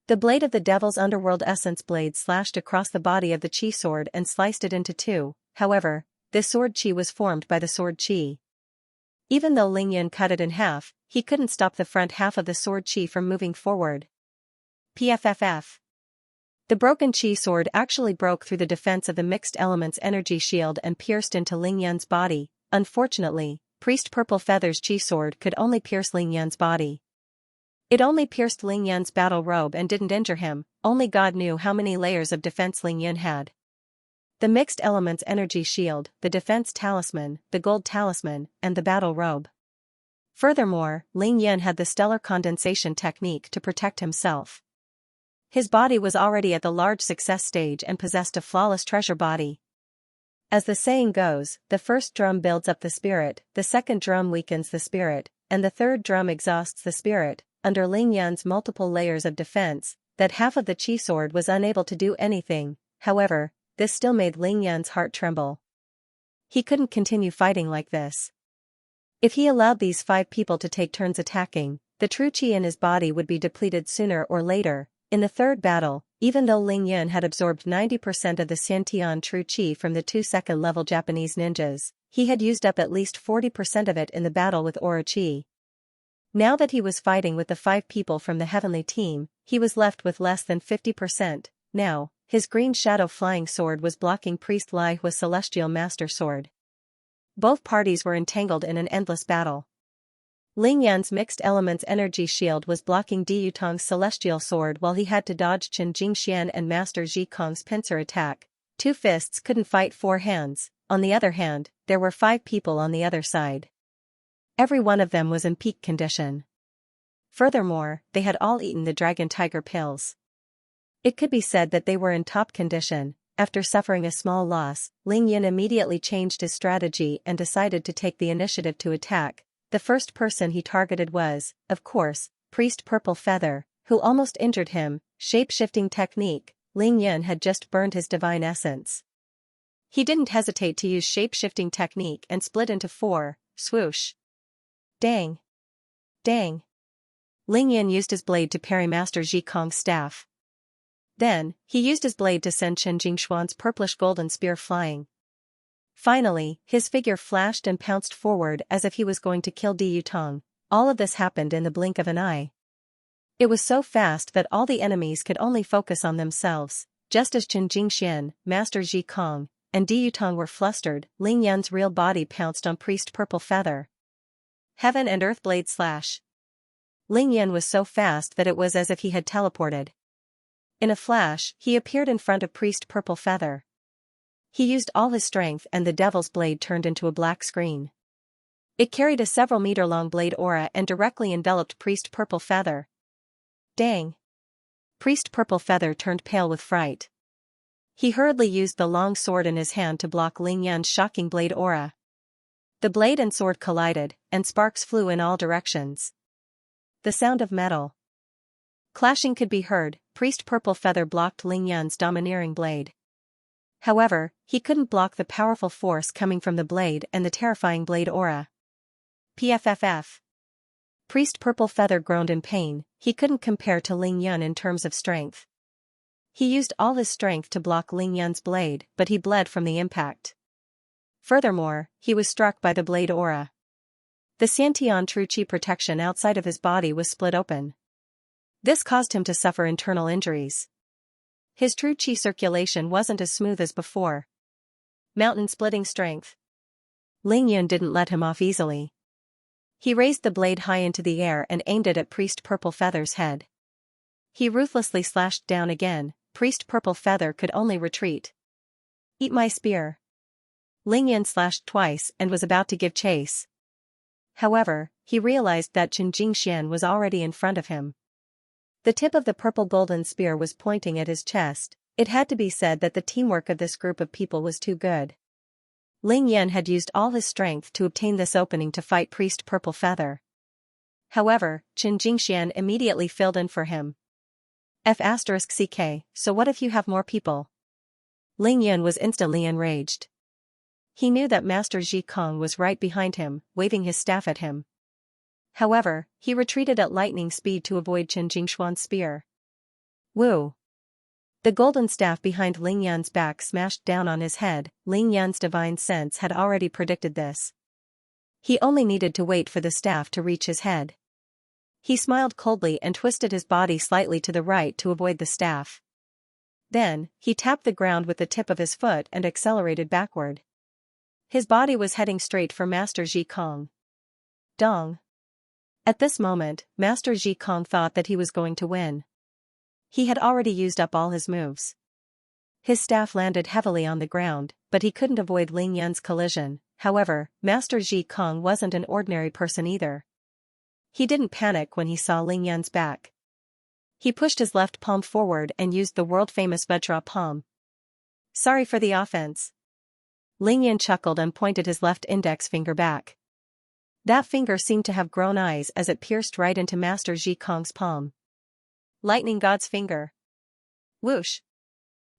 The blade of the Devil's Underworld Essence blade slashed across the body of the qi sword and sliced it into 2. However, this sword qi was formed by the sword qi. Even though Ling Yan cut it in half, he couldn't stop the front half of the sword qi from moving forward. PFFF. The broken qi sword actually broke through the defense of the mixed elements energy shield and pierced into Ling Yan's body. Unfortunately, Priest Purple Feather's qi sword could only pierce Ling Yan's body. It only pierced Ling Yan's battle robe and didn't injure him. Only God knew how many layers of defense Ling Yan had. The mixed elements energy shield, the defense talisman, the gold talisman, and the battle robe. Furthermore, Ling Yan had the stellar condensation technique to protect himself. His body was already at the large success stage and possessed a flawless treasure body. As the saying goes, the first drum builds up the spirit, the second drum weakens the spirit, and the third drum exhausts the spirit. Under Ling Yan's multiple layers of defense, that half of the qi sword was unable to do anything. However, this still made Ling Yan's heart tremble. He couldn't continue fighting like this. If he allowed these 5 people to take turns attacking, the true qi in his body would be depleted sooner or later. In the third battle, even though Ling Yan had absorbed 90% of the Xiantian true qi from the 2 second-level Japanese ninjas, he had used up at least 40% of it in the battle with Aura qi. Now that he was fighting with the 5 people from the heavenly team, he was left with less than 50%. Now, his green shadow flying sword was blocking Priest Lai Hua's celestial master sword. Both parties were entangled in an endless battle. Ling Yan's mixed elements energy shield was blocking Du Yutong's celestial sword while he had to dodge Chen Jingxian and Master Ji Kong's pincer attack. 2 fists couldn't fight 4 hands. On the other hand, there were 5 people on the other side. Every one of them was in peak condition. Furthermore, they had all eaten the Dragon Tiger pills. It could be said that they were in top condition. After suffering a small loss, Ling Yan immediately changed his strategy and decided to take the initiative to attack. The first person he targeted was, of course, Priest Purple Feather, who almost injured him. shape-shifting technique, Ling Yan had just burned his divine essence. He didn't hesitate to use shape-shifting technique and split into 4, swoosh. Dang. Dang. Ling Yan used his blade to parry Master Ji Kong's staff. Then, he used his blade to send Chen Jingshuan's purplish-golden spear flying. Finally, his figure flashed and pounced forward as if he was going to kill Di Yutong. All of this happened in the blink of an eye. It was so fast that all the enemies could only focus on themselves. Just as Chen Jingxian, Master Ji Kong, and Di Yutong were flustered, Ling Yan's real body pounced on Priest Purple Feather. Heaven and Earth Blade Slash. Ling Yan was so fast that it was as if he had teleported. In a flash, he appeared in front of Priest Purple Feather. He used all his strength and the Devil's Blade turned into a black screen. It carried a several-meter-long blade aura and directly enveloped Priest Purple Feather. Dang. Priest Purple Feather turned pale with fright. He hurriedly used the long sword in his hand to block Ling Yan's shocking blade aura. The blade and sword collided, and sparks flew in all directions. The sound of metal clashing could be heard. Priest Purple Feather blocked Ling Yan's domineering blade. However, he couldn't block the powerful force coming from the blade and the terrifying blade aura. PFFF. Priest Purple Feather groaned in pain. He couldn't compare to Ling Yan in terms of strength. He used all his strength to block Ling Yan's blade, but he bled from the impact. Furthermore, he was struck by the blade aura. The Xiantian true chi protection outside of his body was split open. This caused him to suffer internal injuries. His true chi circulation wasn't as smooth as before. Mountain-splitting strength. Ling Yan didn't let him off easily. He raised the blade high into the air and aimed it at Priest Purple Feather's head. He ruthlessly slashed down again. Priest Purple Feather could only retreat. Eat my spear. Ling Yan slashed twice and was about to give chase. However, he realized that Chen Jingxian was already in front of him. The tip of the purple golden spear was pointing at his chest. It had to be said that the teamwork of this group of people was too good. Ling Yan had used all his strength to obtain this opening to fight Priest Purple Feather. However, Chen Jingxian immediately filled in for him. F***CK, so what if you have more people? Ling Yan was instantly enraged. He knew that Master Ji Kong was right behind him, waving his staff at him. However, he retreated at lightning speed to avoid Chen Jingshuan's spear. Woo! The golden staff behind Ling Yan's back smashed down on his head. Ling Yan's divine sense had already predicted this. He only needed to wait for the staff to reach his head. He smiled coldly and twisted his body slightly to the right to avoid the staff. Then, he tapped the ground with the tip of his foot and accelerated backward. His body was heading straight for Master Ji Kong. Dong. At this moment, Master Ji Kong thought that he was going to win. He had already used up all his moves. His staff landed heavily on the ground, but he couldn't avoid Ling Yan's collision. However, Master Ji Kong wasn't an ordinary person either. He didn't panic when he saw Ling Yan's back. He pushed his left palm forward and used the world-famous Vajra palm. Sorry for the offense. Ling Yan chuckled and pointed his left index finger back. That finger seemed to have grown eyes as it pierced right into Master Ji Kong's palm. Lightning God's finger. Whoosh!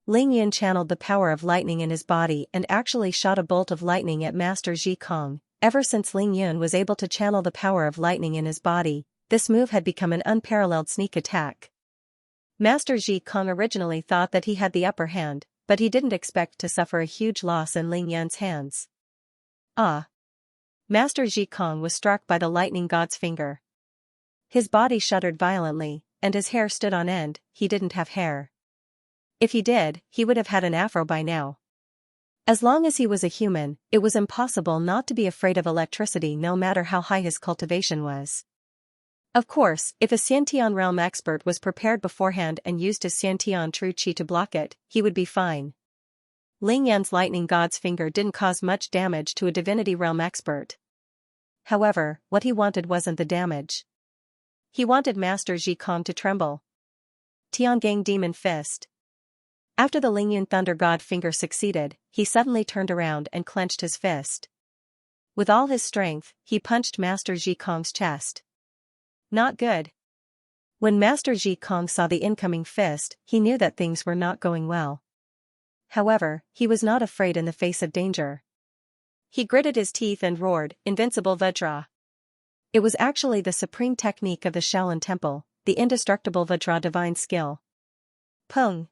Ling Yan channeled the power of lightning in his body and actually shot a bolt of lightning at Master Ji Kong. Ever since Ling Yan was able to channel the power of lightning in his body, this move had become an unparalleled sneak attack. Master Ji Kong originally thought that he had the upper hand, but he didn't expect to suffer a huge loss in Ling Yan's hands. Ah! Master Ji Kong was struck by the lightning god's finger. His body shuddered violently, and his hair stood on end. He didn't have hair. If he did, he would have had an afro by now. As long as he was a human, it was impossible not to be afraid of electricity no matter how high his cultivation was. Of course, if a Xiantian realm expert was prepared beforehand and used his Xiantian true chi to block it, he would be fine. Ling Yan's lightning god's finger didn't cause much damage to a divinity realm expert. However, what he wanted wasn't the damage. He wanted Master Ji Kong to tremble. Tiangang Demon Fist. After the Ling Yan Thunder God finger succeeded, he suddenly turned around and clenched his fist. With all his strength, he punched Master Ji Kong's chest. Not good. When Master Ji Kong saw the incoming fist, he knew that things were not going well. However, he was not afraid in the face of danger. He gritted his teeth and roared, "Invincible Vajra!" It was actually the supreme technique of the Shaolin Temple, the indestructible Vajra divine skill. Pung!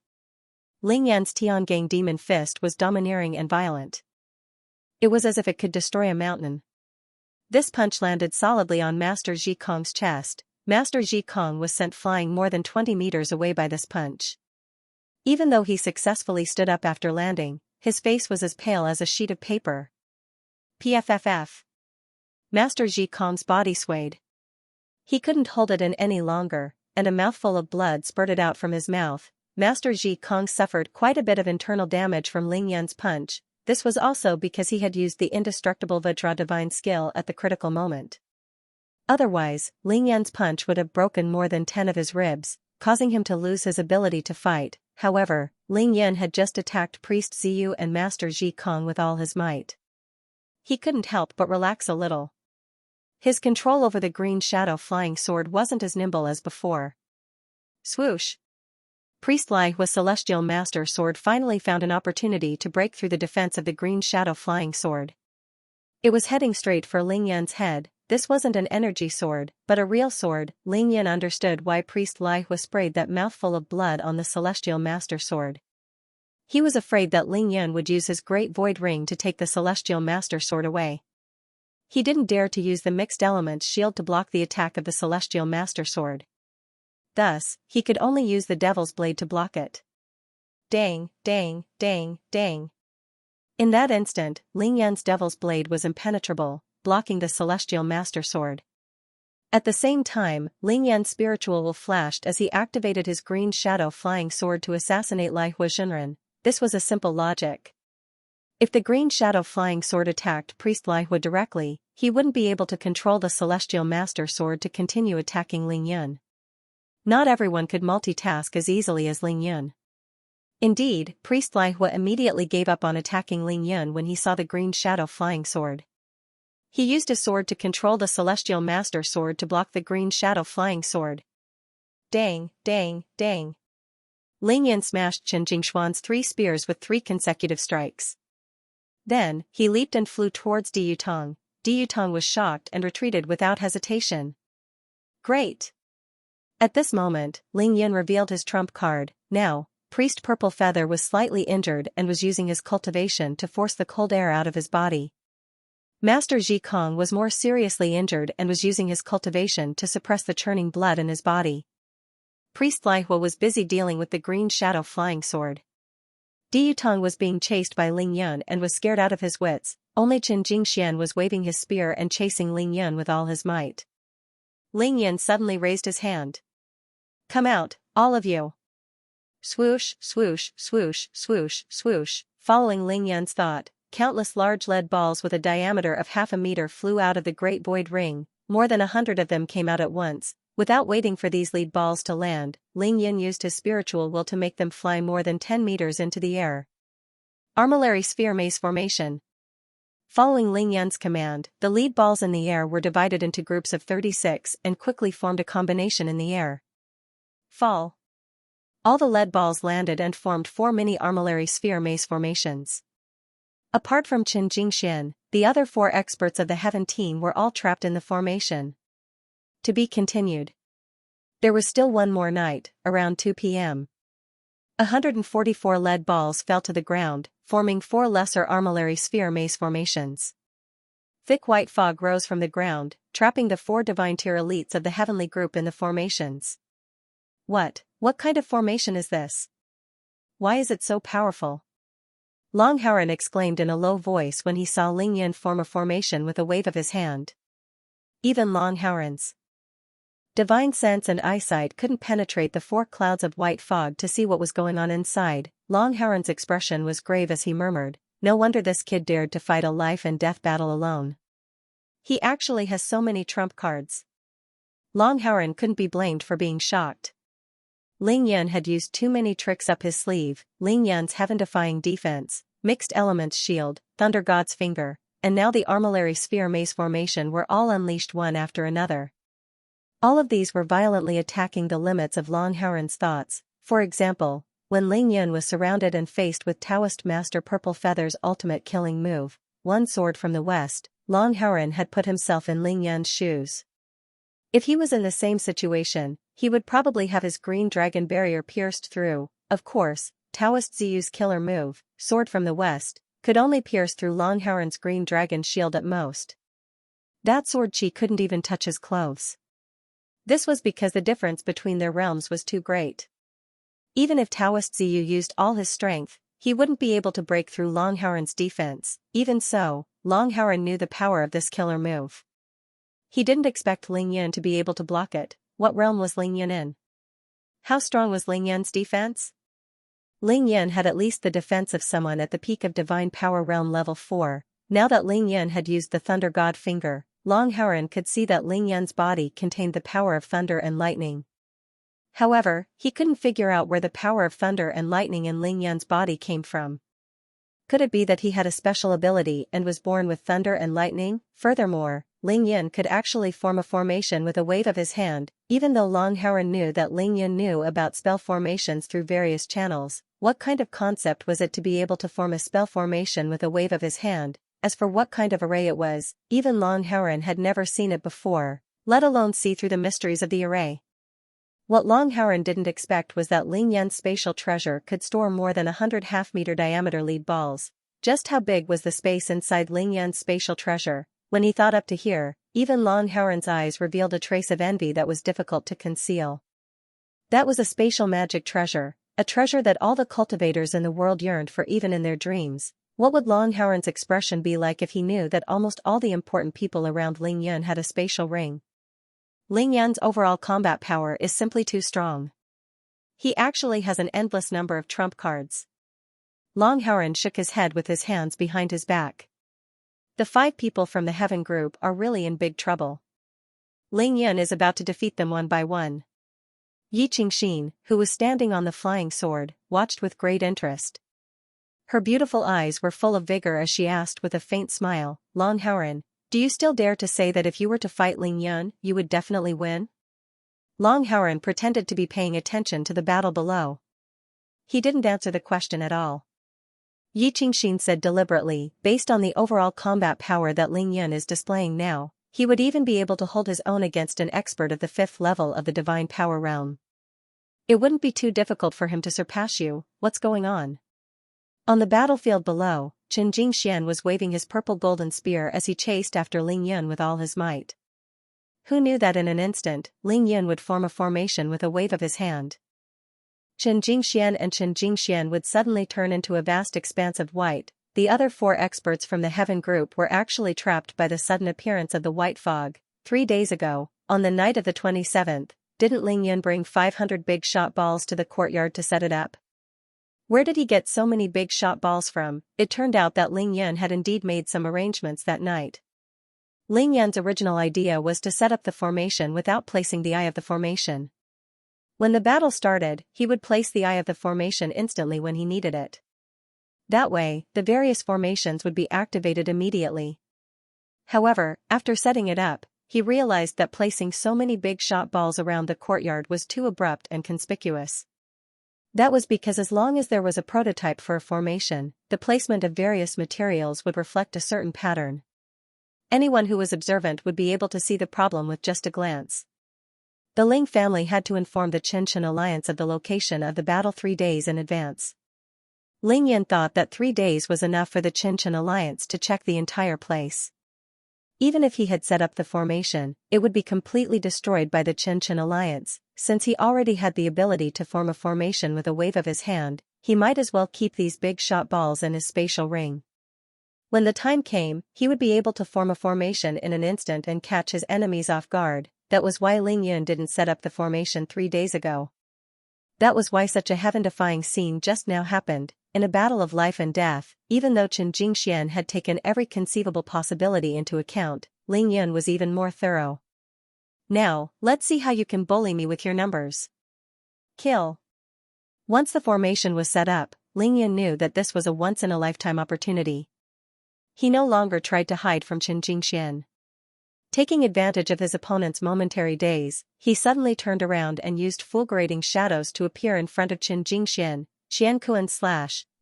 Ling Yan's Tiangang demon fist was domineering and violent. It was as if it could destroy a mountain. This punch landed solidly on Master Ji Kong's chest. Master Ji Kong was sent flying more than 20 meters away by this punch. Even though he successfully stood up after landing, his face was as pale as a sheet of paper. PFFF. Master Ji Kong's body swayed. He couldn't hold it in any longer, and a mouthful of blood spurted out from his mouth. Master Ji Kong suffered quite a bit of internal damage from Ling Yan's punch. This was also because he had used the indestructible Vajra divine skill at the critical moment. Otherwise, Ling Yan's punch would have broken more than 10 of his ribs, causing him to lose his ability to fight. However, Ling Yan had just attacked Priest Ziyu and Master Ji Kong with all his might. He couldn't help but relax a little. His control over the green shadow flying sword wasn't as nimble as before. Swoosh! Priest Lai Hua's celestial master sword finally found an opportunity to break through the defense of the green shadow flying sword. It was heading straight for Ling Yan's head. This wasn't an energy sword, but a real sword. Ling Yan understood why Priest Lai Hua sprayed that mouthful of blood on the celestial master sword. He was afraid that Ling Yan would use his great void ring to take the celestial master sword away. He didn't dare to use the mixed element shield to block the attack of the celestial master sword. Thus, he could only use the devil's blade to block it. Dang, dang, dang, dang. In that instant, Ling Yan's devil's blade was impenetrable, blocking the celestial master sword. At the same time, Ling Yan's spiritual will flashed as he activated his green shadow flying sword to assassinate Lai Hua Zhenren. This was a simple logic. If the green shadow flying sword attacked Priest Lai Hua directly, he wouldn't be able to control the celestial master sword to continue attacking Ling Yan. Not everyone could multitask as easily as Ling Yan. Indeed, Priest Lai Hua immediately gave up on attacking Ling Yan when he saw the green shadow flying sword. He used his sword to control the celestial master sword to block the green shadow flying sword. Dang, dang, dang. Ling Yan smashed Chen Jingshuan's 3 spears with 3 consecutive strikes. Then, he leaped and flew towards Diyu Tong. Diyu Tong was shocked and retreated without hesitation. Great! At this moment, Ling Yan revealed his trump card. Now, Priest Purple Feather was slightly injured and was using his cultivation to force the cold air out of his body. Master Ji Kong was more seriously injured and was using his cultivation to suppress the churning blood in his body. Priest Lai Hua was busy dealing with the green shadow flying sword. Diyu Tong was being chased by Ling Yan and was scared out of his wits. Only Chen Jingxian was waving his spear and chasing Ling Yan with all his might. Ling Yan suddenly raised his hand. Come out, all of you. Swoosh, swoosh, swoosh, swoosh, swoosh. Following Ling Yan's thought, countless large lead balls with a diameter of half a meter flew out of the great void ring. More than 100 of them came out at once. Without waiting for these lead balls to land, Ling Yan used his spiritual will to make them fly more than 10 meters into the air. Armillary sphere maze formation. Following Ling Yan's command, the lead balls in the air were divided into groups of 36 and quickly formed a combination in the air. Fall. All the lead balls landed and formed 4 mini armillary sphere maze formations. Apart from Chen Jingxian, the other 4 experts of the Heaven team were all trapped in the formation. To be continued. There was still one more night, around 2 p.m. 144 lead balls fell to the ground, forming 4 lesser armillary sphere maze formations. Thick white fog rose from the ground, trapping the 4 divine tier elites of the heavenly group in the formations. What kind of formation is this? Why is it so powerful? Long Haoran exclaimed in a low voice when he saw Ling Yan form a formation with a wave of his hand. Even Long Haoran's divine sense and eyesight couldn't penetrate the 4 clouds of white fog to see what was going on inside. Long Haoran's expression was grave as he murmured, "No wonder this kid dared to fight a life and death battle alone. He actually has so many trump cards." Long Haoran couldn't be blamed for being shocked. Ling Yan had used too many tricks up his sleeve. Ling Yan's heaven-defying defense, mixed elements shield, Thunder God's finger, and now the armillary sphere maze formation were all unleashed one after another. All of these were violently attacking the limits of Long Howren's thoughts. For example, when Ling Yun was surrounded and faced with Taoist Master Purple Feather's ultimate killing move, one sword from the west, Long Howren had put himself in Ling Yun's shoes. If he was in the same situation, he would probably have his green dragon barrier pierced through. Of course, Taoist Ziyu's killer move, sword from the west, could only pierce through Long Howren's green dragon shield at most. That sword chi couldn't even touch his clothes. This was because the difference between their realms was too great. Even if Taoist Ziyu used all his strength, he wouldn't be able to break through Long Howren's defense. Even so, Long Howren knew the power of this killer move. He didn't expect Ling Yun to be able to block it. What realm was Ling Yun in? How strong was Ling Yun's defense? Ling Yun had at least the defense of someone at the peak of Divine Power Realm level 4. Now that Ling Yun had used the Thunder God Finger, Long Howren could see that Ling Yun's body contained the power of thunder and lightning. However, he couldn't figure out where the power of thunder and lightning in Ling Yun's body came from. Could it be that he had a special ability and was born with thunder and lightning? Furthermore, Ling Yun could actually form a formation with a wave of his hand. Even though Long Howren knew that Ling Yun knew about spell formations through various channels, what kind of concept was it to be able to form a spell formation with a wave of his hand? As for what kind of array it was, even Long Howren had never seen it before, let alone see through the mysteries of the array. What Long Howren didn't expect was that Ling Yun's spatial treasure could store more than 100 half-meter diameter lead balls. Just how big was the space inside Ling Yun's spatial treasure? When he thought up to here, even Long Howren's eyes revealed a trace of envy that was difficult to conceal. That was a spatial magic treasure, a treasure that all the cultivators in the world yearned for even in their dreams. What would Long Howren's expression be like if he knew that almost all the important people around Ling Yun had a spatial ring? Ling Yun's overall combat power is simply too strong. He actually has an endless number of trump cards. Long Howren shook his head with his hands behind his back. The 5 people from the Heaven group are really in big trouble. Ling Yun is about to defeat them one by one. Yi Qingxin, who was standing on the flying sword, watched with great interest. Her beautiful eyes were full of vigor as she asked with a faint smile, Long Howren, do you still dare to say that if you were to fight Ling Yun, you would definitely win? Long Howren pretended to be paying attention to the battle below. He didn't answer the question at all. Yi Qingxin said deliberately, based on the overall combat power that Ling Yun is displaying now, he would even be able to hold his own against an expert of the 5th level of the Divine Power Realm. It wouldn't be too difficult for him to surpass you. What's going on? On the battlefield below, Chen Jingxian was waving his purple golden spear as he chased after Ling Yun with all his might. Who knew that in an instant, Ling Yun would form a formation with a wave of his hand? Chen Jingxian would suddenly turn into a vast expanse of white. The other 4 experts from the Heaven group were actually trapped by the sudden appearance of the white fog. 3 days ago, on the night of the 27th, didn't Ling Yun bring 500 big shot balls to the courtyard to set it up? Where did he get so many big shot balls from? It turned out that Ling Yun had indeed made some arrangements that night. Ling Yun's original idea was to set up the formation without placing the eye of the formation. When the battle started, he would place the eye of the formation instantly when he needed it. That way, the various formations would be activated immediately. However, after setting it up, he realized that placing so many big shot balls around the courtyard was too abrupt and conspicuous. That was because as long as there was a prototype for a formation, the placement of various materials would reflect a certain pattern. Anyone who was observant would be able to see the problem with just a glance. The Ling family had to inform the Qianxia alliance of the location of the battle 3 days in advance. Ling Yun thought that 3 days was enough for the Qianxia alliance to check the entire place. Even if he had set up the formation, it would be completely destroyed by the Qianxia alliance. Since he already had the ability to form a formation with a wave of his hand, he might as well keep these big shot balls in his spatial ring. When the time came, he would be able to form a formation in an instant and catch his enemies off guard. That was why Ling Yun didn't set up the formation 3 days ago. That was why such a heaven-defying scene just now happened. In a battle of life and death, even though Chen Jingxian had taken every conceivable possibility into account, Ling Yun was even more thorough. Now, let's see how you can bully me with your numbers. Kill. Once the formation was set up, Ling Yun knew that this was a once-in-a-lifetime opportunity. He no longer tried to hide from Chen Jingxian. Taking advantage of his opponent's momentary daze, he suddenly turned around and used fulgurating shadows to appear in front of Qin Jingxian.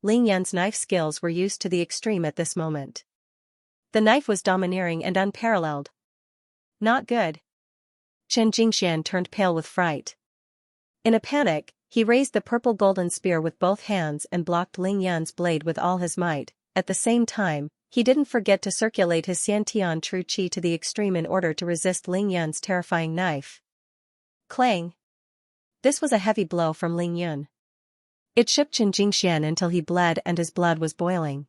Ling Yan's knife skills were used to the extreme at this moment. The knife was domineering and unparalleled. Not good. Qin Jingxian turned pale with fright. In a panic, he raised the purple golden spear with both hands and blocked Ling Yan's blade with all his might. At the same time, he didn't forget to circulate his Xiantian true qi to the extreme in order to resist Ling Yan's terrifying knife. Clang! This was a heavy blow from Ling Yan. It shook Qin Jingxian until he bled and his blood was boiling.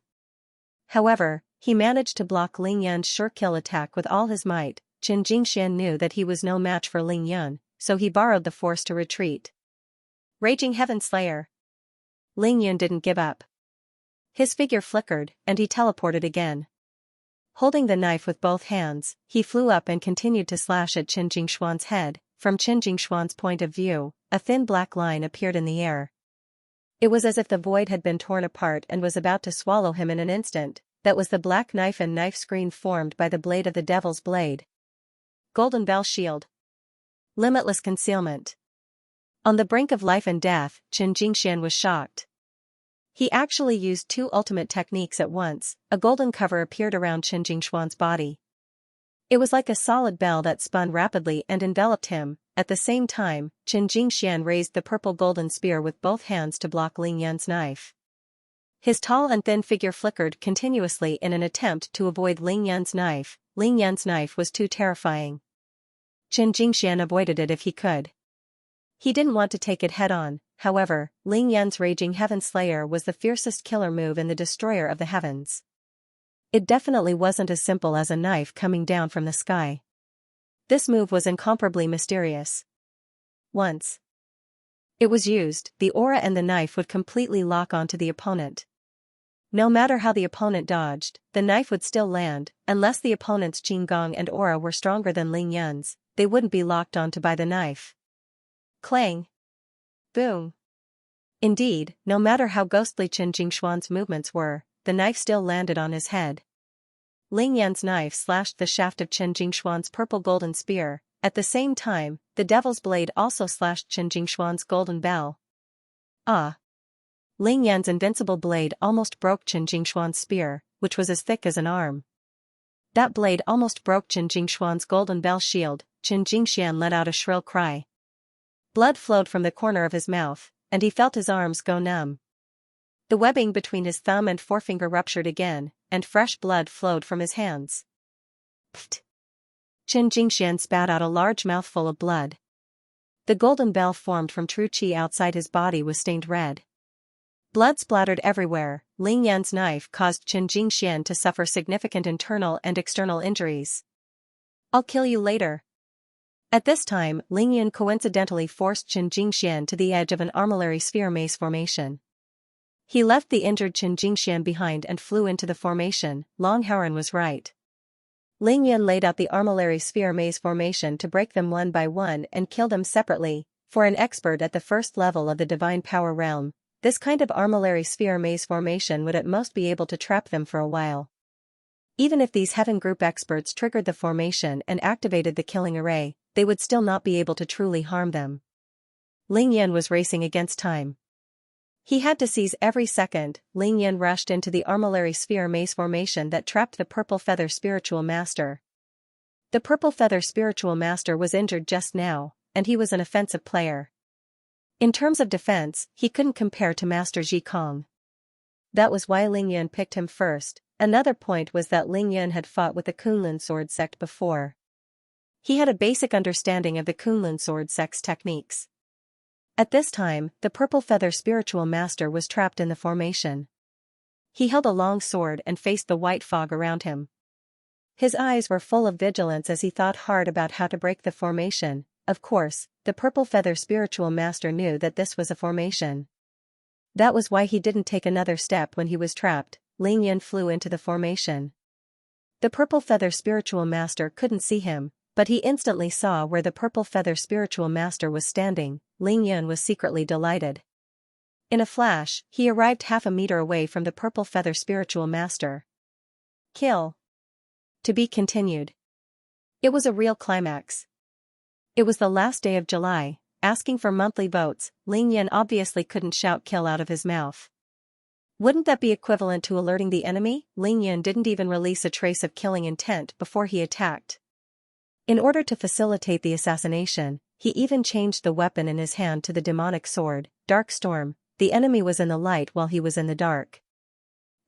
However, he managed to block Ling Yan's sure kill attack with all his might. Qin Jingxian knew that he was no match for Ling Yan, so he borrowed the force to retreat. Raging Heaven Slayer! Ling Yan didn't give up. His figure flickered, and he teleported again. Holding the knife with both hands, he flew up and continued to slash at Qin Jingshuan's head. From Qin Jingshuan's point of view, a thin black line appeared in the air. It was as if the void had been torn apart and was about to swallow him in an instant. That was the black knife and knife screen formed by the blade of the Devil's Blade. Golden Bell Shield. Limitless concealment. On the brink of life and death, Qin Jingxian was shocked. He actually used two ultimate techniques at once. A golden cover appeared around Qin Jingshuan's body. It was like a solid bell that spun rapidly and enveloped him. At the same time, Qin Jingxian raised the purple golden spear with both hands to block Ling Yan's knife. His tall and thin figure flickered continuously in an attempt to avoid Ling Yan's knife. Ling Yan's knife was too terrifying. Qin Jingxian avoided it if he could. He didn't want to take it head-on. However, Ling Yan's Raging Heaven Slayer was the fiercest killer move in the Destroyer of the Heavens. It definitely wasn't as simple as a knife coming down from the sky. This move was incomparably mysterious. Once it was used, the aura and the knife would completely lock onto the opponent. No matter how the opponent dodged, the knife would still land. Unless the opponent's Qinggong and aura were stronger than Ling Yan's, they wouldn't be locked onto by the knife. Clang! Boom! Indeed, no matter how ghostly Qin Jingshuan's movements were, the knife still landed on his head. Ling Yan's knife slashed the shaft of Qin Jingshuan's purple golden spear. At the same time, the Devil's Blade also slashed Qin Jingshuan's golden bell. Ah! Ling Yan's invincible blade almost broke Qin Jingshuan's spear, which was as thick as an arm. That blade almost broke Qin Jingshuan's golden bell shield. Qin Jingxian let out a shrill cry. Blood flowed from the corner of his mouth, and he felt his arms go numb. The webbing between his thumb and forefinger ruptured again, and fresh blood flowed from his hands. Pfft! Qin Jingxian spat out a large mouthful of blood. The golden bell formed from true qi outside his body was stained red. Blood splattered everywhere. Ling Yan's knife caused Qin Jingxian to suffer significant internal and external injuries. I'll kill you later. At this time, Ling Yan coincidentally forced Qin Jingxian to the edge of an armillary sphere maze formation. He left the injured Qin Jingxian behind and flew into the formation. Long Haren was right. Ling Yan laid out the armillary sphere maze formation to break them one by one and kill them separately. For an expert at the first level of the divine power realm, this kind of armillary sphere maze formation would at most be able to trap them for a while. Even if these Heaven Group experts triggered the formation and activated the killing array, they would still not be able to truly harm them. Ling Yan was racing against time. He had to seize every second. Ling Yan rushed into the armillary sphere maze formation that trapped the Purple Feather Spiritual Master. The Purple Feather Spiritual Master was injured just now, and he was an offensive player. In terms of defense, he couldn't compare to Master Ji Kong. That was why Ling Yan picked him first. Another point was that Ling Yan had fought with the Kunlun sword sect before. He had a basic understanding of the Kunlun sword sect's techniques. At this time, the Purple Feather Spiritual Master was trapped in the formation. He held a long sword and faced the white fog around him. His eyes were full of vigilance as he thought hard about how to break the formation. Of course, the Purple Feather Spiritual Master knew that this was a formation. That was why he didn't take another step when he was trapped. Ling Yan flew into the formation. The Purple Feather Spiritual Master couldn't see him, but he instantly saw where the Purple Feather Spiritual Master was standing. Ling Yan was secretly delighted. In a flash, he arrived half a meter away from the Purple Feather Spiritual Master. Kill. To be continued. It was a real climax. It was the last day of July, asking for monthly votes. Ling Yan obviously couldn't shout kill out of his mouth. Wouldn't that be equivalent to alerting the enemy? Ling Yan didn't even release a trace of killing intent before he attacked. In order to facilitate the assassination, he even changed the weapon in his hand to the demonic sword, Dark Storm. The enemy was in the light while he was in the dark.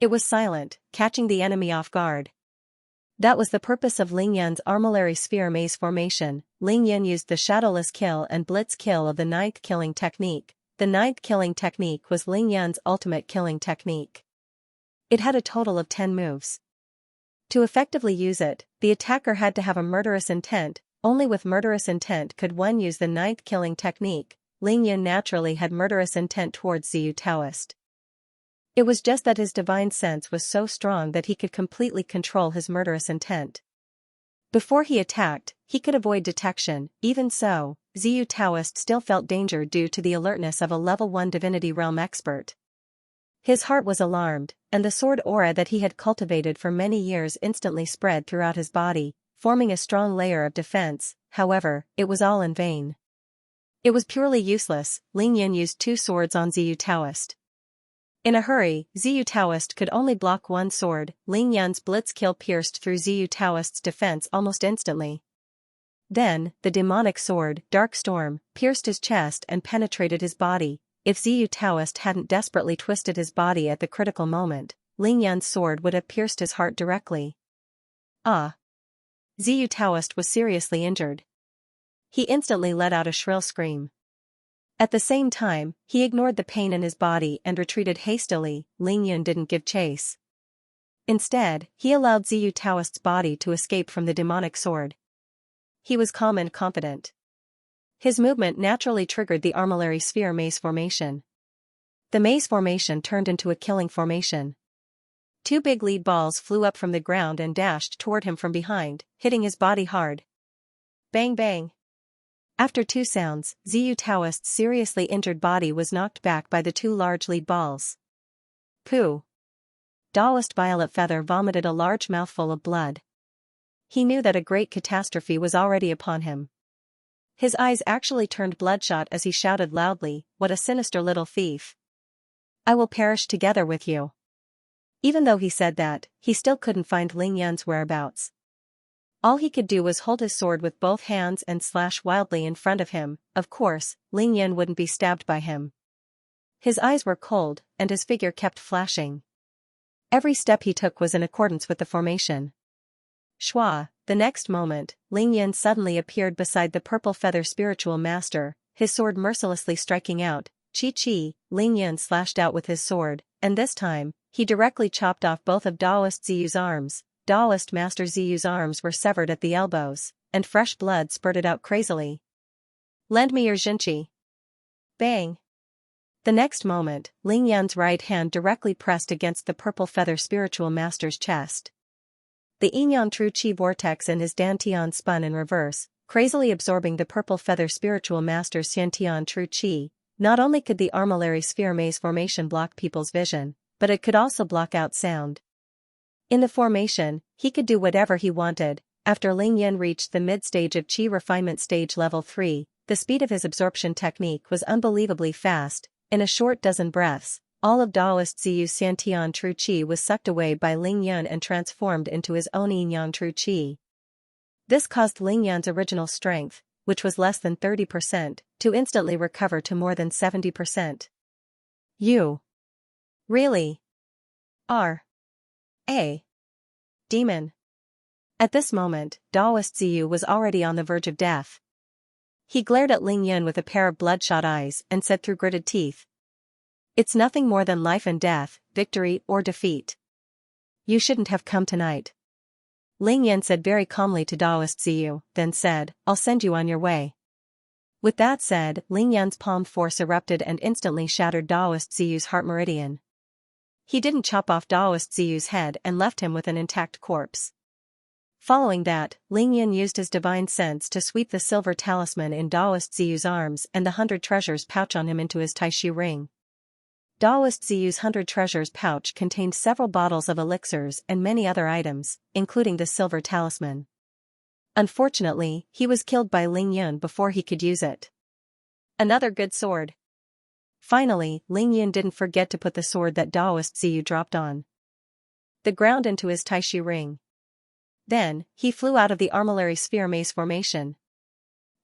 It was silent, catching the enemy off guard. That was the purpose of Ling Yan's armillary sphere maze formation. Ling Yan used the shadowless kill and blitz kill of the ninth killing technique. The ninth killing technique was Ling Yan's ultimate killing technique. It had a total of 10 moves. To effectively use it, the attacker had to have a murderous intent. Only with murderous intent could one use the ninth killing technique. Ling Yan naturally had murderous intent towards Ziyu Taoist. It was just that his divine sense was so strong that he could completely control his murderous intent. Before he attacked, he could avoid detection. Even so, Ziyu Taoist still felt danger due to the alertness of a level 1 divinity realm expert. His heart was alarmed, and the sword aura that he had cultivated for many years instantly spread throughout his body, forming a strong layer of defense. However, it was all in vain. It was purely useless. Ling Yan used 2 swords on Ziyu Taoist. In a hurry, Ziyu Taoist could only block 1 sword. Ling Yan's blitz kill pierced through Ziyu Taoist's defense almost instantly. Then, the demonic sword, Dark Storm, pierced his chest and penetrated his body. If Ziyu Taoist hadn't desperately twisted his body at the critical moment, Ling Yan's sword would have pierced his heart directly. Ah! Ziyu Taoist was seriously injured. He instantly let out a shrill scream. At the same time, he ignored the pain in his body and retreated hastily. Ling Yan didn't give chase. Instead, he allowed Ziyu Taoist's body to escape from the demonic sword. He was calm and confident. His movement naturally triggered the armillary sphere maze formation. The maze formation turned into a killing formation. 2 big lead balls flew up from the ground and dashed toward him from behind, hitting his body hard. Bang bang. After 2 sounds, Ziyu Taoist's seriously injured body was knocked back by the 2 large lead balls. Pooh! Taoist Violet Feather vomited a large mouthful of blood. He knew that a great catastrophe was already upon him. His eyes actually turned bloodshot as he shouted loudly, "What a sinister little thief! I will perish together with you." Even though he said that, he still couldn't find Ling Yan's whereabouts. All he could do was hold his sword with both hands and slash wildly in front of him. Of course, Ling Yan wouldn't be stabbed by him. His eyes were cold, and his figure kept flashing. Every step he took was in accordance with the formation. Shwa! The next moment, Ling Yan suddenly appeared beside the purple feather spiritual master, his sword mercilessly striking out. Chi! Ling Yan slashed out with his sword, and this time, he directly chopped off both of Taoist Ziyu's arms. Taoist Master Ziyu's arms were severed at the elbows, and fresh blood spurted out crazily. "Lend me your Xianxia." Bang! The next moment, Ling Yan's right hand directly pressed against the purple feather spiritual master's chest. The Yin True Qi vortex in his dantian spun in reverse, crazily absorbing the purple feather spiritual master's Xiantian True Qi. Not only could the armillary sphere maze formation block people's vision, but it could also block out sound. In the formation, he could do whatever he wanted. After Ling Yan reached the mid-stage of Qi refinement stage level 3, the speed of his absorption technique was unbelievably fast. In a short dozen breaths, all of Taoist Ziyu's Xiantian True Qi was sucked away by Ling Yan and transformed into his own Yin True Qi. This caused Ling Yan's original strength, which was less than 30%, to instantly recover to more than 70%. You really are a demon. At this moment, Taoist Ziyu was already on the verge of death. He glared at Ling Yan with a pair of bloodshot eyes and said through gritted teeth, "It's nothing more than life and death, victory or defeat. You shouldn't have come tonight." Ling Yan said very calmly to Taoist Ziyu, then said, "I'll send you on your way." With that said, Ling Yan's palm force erupted and instantly shattered Taoist Ziyu's heart meridian. He didn't chop off Taoist Ziyu's head and left him with an intact corpse. Following that, Ling Yan used his divine sense to sweep the silver talisman in Taoist Ziyu's arms and the 100 treasures pouch on him into his Taishi ring. Taoist Ziyu's 100 treasures pouch contained several bottles of elixirs and many other items, including the silver talisman. Unfortunately, he was killed by Ling Yun before he could use it. Another good sword. Finally, Ling Yun didn't forget to put the sword that Daoist Ziyu dropped on the ground into his Taishi ring. Then, he flew out of the armillary sphere maze formation.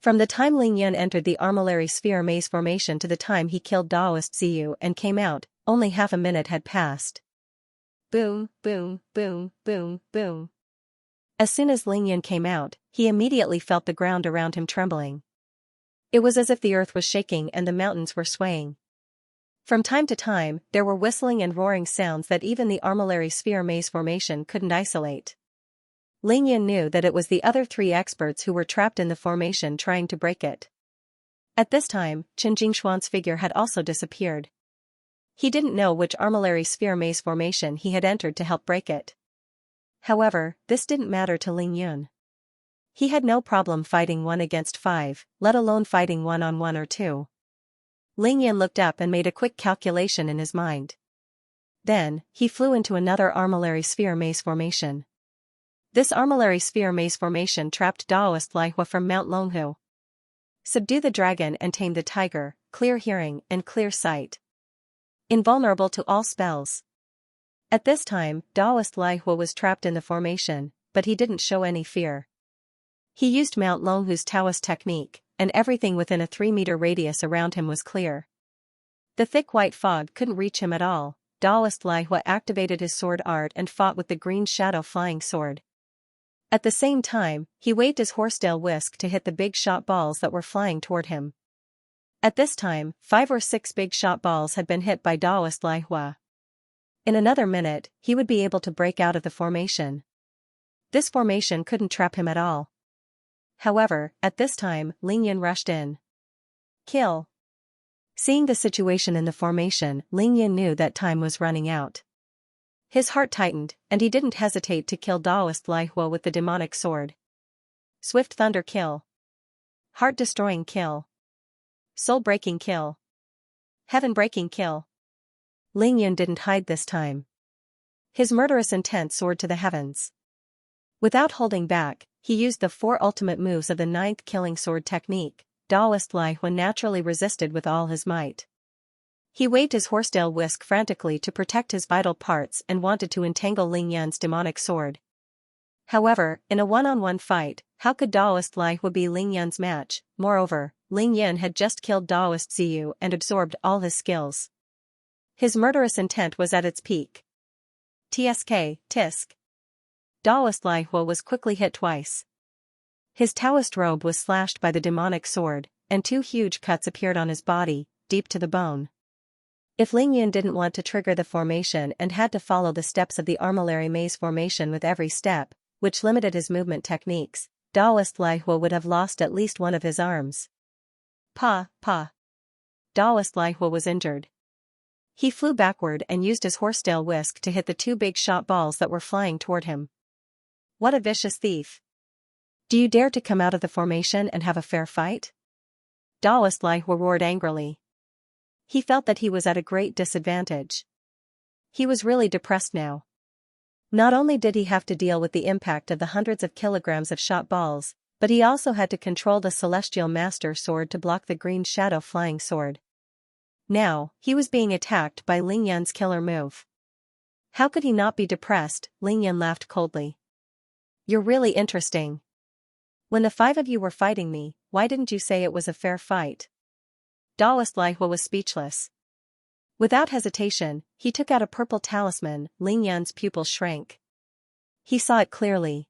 From the time Ling Yun entered the armillary sphere maze formation to the time he killed Daoist Ziyu and came out, only half a minute had passed. Boom, boom, boom, boom, boom. As soon as Ling Yun came out, he immediately felt the ground around him trembling. It was as if the earth was shaking and the mountains were swaying. From time to time, there were whistling and roaring sounds that even the armillary sphere maze formation couldn't isolate. Ling Yun knew that it was the other 3 experts who were trapped in the formation trying to break it. At this time, Chen Jingxuan's figure had also disappeared. He didn't know which armillary sphere maze formation he had entered to help break it. However, this didn't matter to Ling Yun. He had no problem fighting 1 against 5, let alone fighting 1-on-1 or 2. Ling Yun looked up and made a quick calculation in his mind. Then, he flew into another armillary sphere maze formation. This armillary sphere maze formation trapped Daoist Lai Hua from Mount Longhu. Subdue the dragon and tame the tiger, clear hearing and clear sight. Invulnerable to all spells. At this time, Daoist Lai Hua was trapped in the formation, but he didn't show any fear. He used Mount Longhu's Taoist technique, and everything within a 3-meter radius around him was clear. The thick white fog couldn't reach him at all. Daoist Lai Hua activated his sword art and fought with the green shadow flying sword. At the same time, he waved his horsetail whisk to hit the big shot balls that were flying toward him. At this time, 5 or 6 big shot balls had been hit by Daoist Lai Hua. In another minute, he would be able to break out of the formation. This formation couldn't trap him at all. However, at this time, Ling Yun rushed in. Kill. Seeing the situation in the formation, Ling Yun knew that time was running out. His heart tightened, and he didn't hesitate to kill Daoist Lai Hua with the demonic sword. Swift thunder kill. Heart-destroying kill. Soul-breaking kill. Heaven-breaking kill. Ling Yun didn't hide this time. His murderous intent soared to the heavens. Without holding back, he used the 4 ultimate moves of the 9th killing sword technique. Daoist Lai Hua naturally resisted with all his might. He waved his horsetail whisk frantically to protect his vital parts and wanted to entangle Ling Yun's demonic sword. However, in a 1-on-1 fight, how could Daoist Lai Hua be Ling Yun's match? Moreover, Ling Yun had just killed Daoist Ziyu and absorbed all his skills. His murderous intent was at its peak. Tsk, tisk. Daoist Lai Hua was quickly hit twice. His Taoist robe was slashed by the demonic sword, and 2 huge cuts appeared on his body, deep to the bone. If Ling Yun didn't want to trigger the formation and had to follow the steps of the armillary maze formation with every step, which limited his movement techniques, Daoist Lai Hua would have lost at least one of his arms. Pa. Daoist Lai Hua was injured. He flew backward and used his horsetail whisk to hit the 2 big shot balls that were flying toward him. What a vicious thief. Do you dare to come out of the formation and have a fair fight? Daoist Lai Hua roared angrily. He felt that he was at a great disadvantage. He was really depressed now. Not only did he have to deal with the impact of the hundreds of kilograms of shot balls, but he also had to control the Celestial Master Sword to block the green shadow flying sword. Now, he was being attacked by Ling Yun's killer move. How could he not be depressed? Ling Yun laughed coldly. You're really interesting. When the 5 of you were fighting me, why didn't you say it was a fair fight? Daoist Lai Hua was speechless. Without hesitation, he took out a purple talisman. Ling Yun's pupils shrank. He saw it clearly.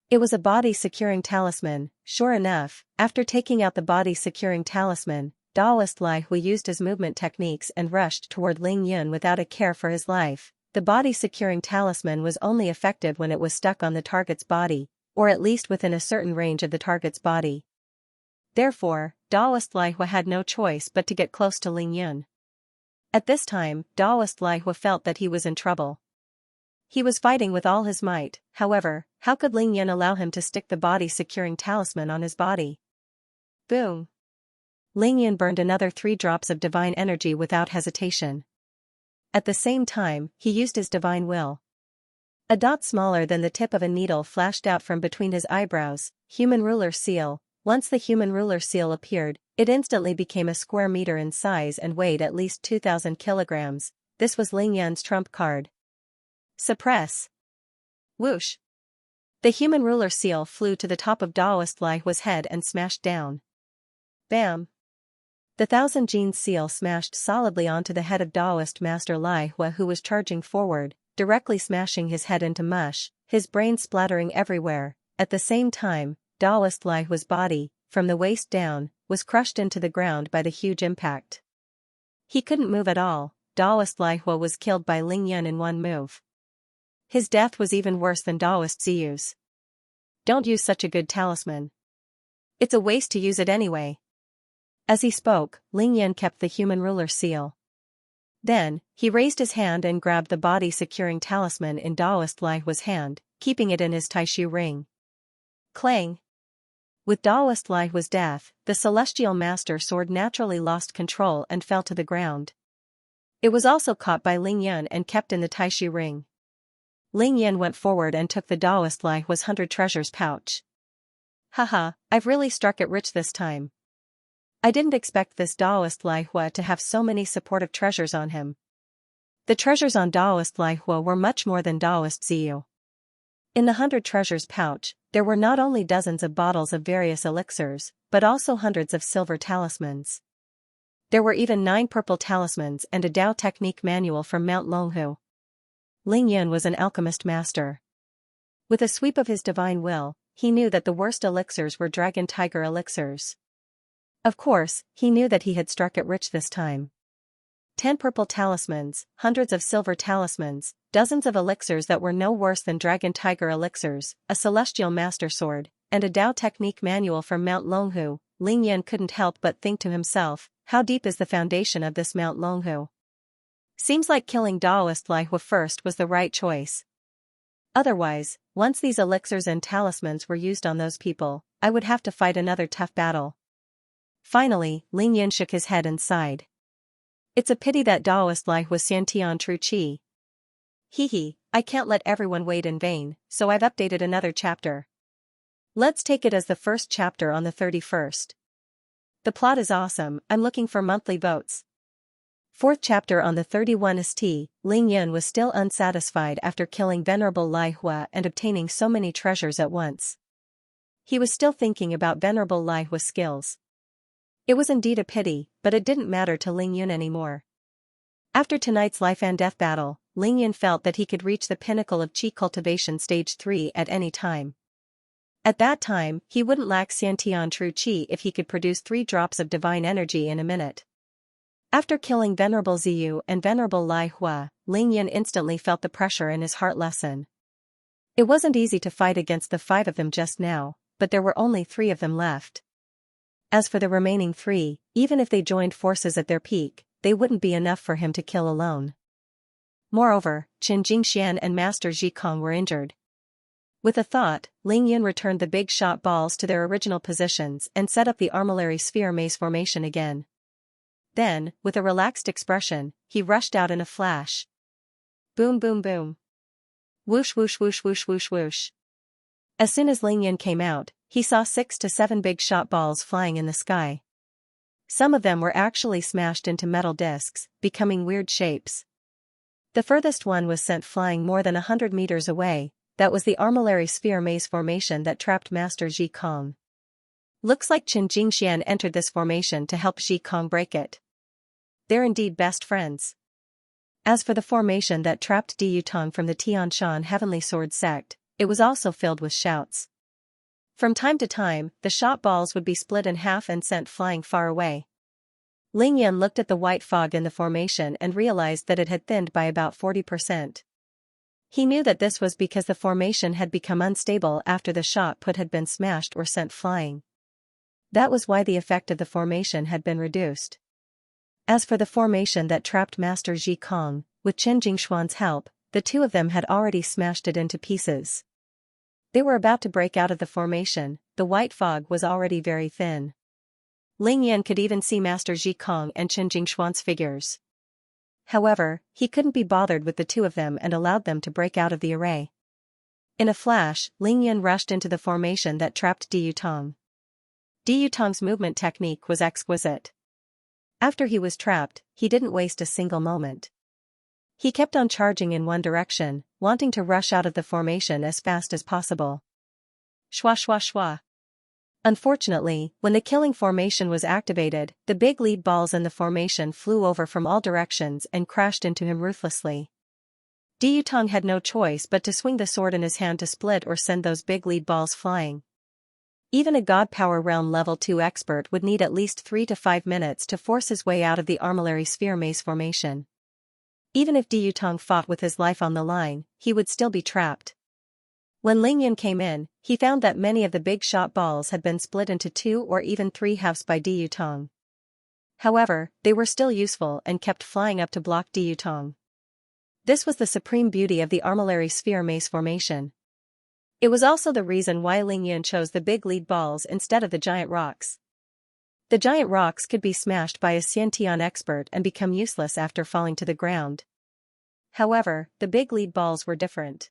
It was a body-securing talisman. Sure enough, after taking out the body-securing talisman, Daoist Lai Hua used his movement techniques and rushed toward Ling Yun without a care for his life. The body-securing talisman was only effective when it was stuck on the target's body, or at least within a certain range of the target's body. Therefore, Daoist Lai Hua had no choice but to get close to Ling Yun. At this time, Daoist Lai Hua felt that he was in trouble. He was fighting with all his might. However, how could Ling Yun allow him to stick the body-securing talisman on his body? Boom! Ling Yun burned another 3 drops of divine energy without hesitation. At the same time, he used his divine will. A dot smaller than the tip of a needle flashed out from between his eyebrows. Human ruler seal. Once the human ruler seal appeared, it instantly became a square meter in size and weighed at least 2,000 kilograms. This was Ling Yan's trump card. Suppress. Whoosh. The human ruler seal flew to the top of Daoist Lai Hua's head and smashed down. Bam. The Thousand Genes seal smashed solidly onto the head of Daoist Master Lai Hua, who was charging forward, directly smashing his head into mush, his brain splattering everywhere. At the same time, Daoist Lai Hua's body, from the waist down, was crushed into the ground by the huge impact. He couldn't move at all. Daoist Lai Hua was killed by Ling Yan in one move. His death was even worse than Daoist Ziyu's. Don't use such a good talisman. It's a waste to use it anyway. As he spoke, Ling Yan kept the human ruler seal. Then, he raised his hand and grabbed the body-securing talisman in Daoist Lai Hua's hand, keeping it in his taishu ring. Clang! With Daoist Lai Hua's death, the celestial master sword naturally lost control and fell to the ground. It was also caught by Ling Yan and kept in the taishu ring. Ling Yan went forward and took the Daoist Lai Hua's 100 treasures pouch. Haha, I've really struck it rich this time. I didn't expect this Daoist Lai Hua to have so many supportive treasures on him. The treasures on Daoist Lai Hua were much more than Daoist Ziyu. In the 100 treasures pouch, there were not only dozens of bottles of various elixirs, but also hundreds of silver talismans. There were even 9 purple talismans and a Dao technique manual from Mount Longhu. Ling Yan was an alchemist master. With a sweep of his divine will, he knew that the worst elixirs were dragon tiger elixirs. Of course, he knew that he had struck it rich this time. 10 purple talismans, hundreds of silver talismans, dozens of elixirs that were no worse than dragon tiger elixirs, a celestial master sword, and a Dao technique manual from Mount Longhu. Ling Yan couldn't help but think to himself, how deep is the foundation of this Mount Longhu? Seems like killing Daoist Lai Hua first was the right choice. Otherwise, once these elixirs and talismans were used on those people, I would have to fight another tough battle. Finally, Ling Yan shook his head and sighed. It's a pity that Daoist Lai Hua Xiantian true qi. Hee, I can't let everyone wait in vain, so I've updated another chapter. Let's take it as the first chapter on the 31st. The plot is awesome, I'm looking for monthly votes. Fourth chapter on the 31st. Ling Yan was still unsatisfied after killing Venerable Lai Hua and obtaining so many treasures at once. He was still thinking about Venerable Lai Hua's skills. It was indeed a pity, but it didn't matter to Ling Yan anymore. After tonight's life and death battle, Ling Yan felt that he could reach the pinnacle of Qi Cultivation Stage 3 at any time. At that time, he wouldn't lack Xiantian true Qi if he could produce 3 drops of divine energy in a minute. After killing Venerable Ziyu and Venerable Lai Hua, Ling Yan instantly felt the pressure in his heart lessen. It wasn't easy to fight against the 5 of them just now, but there were only 3 of them left. As for the remaining 3, even if they joined forces at their peak, they wouldn't be enough for him to kill alone. Moreover, Qin Jingxian and Master Ji Kong were injured. With a thought, Ling Yan returned the big shot balls to their original positions and set up the armillary sphere maze formation again. Then, with a relaxed expression, he rushed out in a flash. Boom boom boom. Whoosh whoosh whoosh whoosh whoosh whoosh. As soon as Ling Yan came out, he saw 6 to 7 big shot balls flying in the sky. Some of them were actually smashed into metal discs, becoming weird shapes. The furthest one was sent flying more than 100 meters away. That was the armillary sphere maze formation that trapped Master Ji Kong. Looks like Qin Jingxian entered this formation to help Ji Kong break it. They're indeed best friends. As for the formation that trapped Di Yutong from the Tianshan Heavenly Sword sect, it was also filled with shouts. From time to time, the shot balls would be split in half and sent flying far away. Ling Yan looked at the white fog in the formation and realized that it had thinned by about 40%. He knew that this was because the formation had become unstable after the shot put had been smashed or sent flying. That was why the effect of the formation had been reduced. As for the formation that trapped Master Ji Kong, with Chen Jingshuan's help, the 2 of them had already smashed it into pieces. They were about to break out of the formation, the white fog was already very thin. Ling Yan could even see Master Ji Kong and Chen Jingshuan's figures. However, he couldn't be bothered with the 2 of them and allowed them to break out of the array. In a flash, Ling Yan rushed into the formation that trapped Du Yutong. Du Yutong's movement technique was exquisite. After he was trapped, he didn't waste a single moment. He kept on charging in one direction, wanting to rush out of the formation as fast as possible. Shwa shwa shwa. Unfortunately, when the killing formation was activated, the big lead balls in the formation flew over from all directions and crashed into him ruthlessly. Du Yutong had no choice but to swing the sword in his hand to split or send those big lead balls flying. Even a God Power Realm Level 2 expert would need at least 3 to 5 minutes to force his way out of the armillary sphere maze formation. Even if Du Yutong fought with his life on the line, he would still be trapped. When Ling Yan came in, he found that many of the big shot balls had been split into 2 or even 3 halves by Du Yutong. However, they were still useful and kept flying up to block Du Yutong. This was the supreme beauty of the armillary sphere maze formation. It was also the reason why Ling Yan chose the big lead balls instead of the giant rocks. The giant rocks could be smashed by a Xianxia expert and become useless after falling to the ground. However, the big lead balls were different.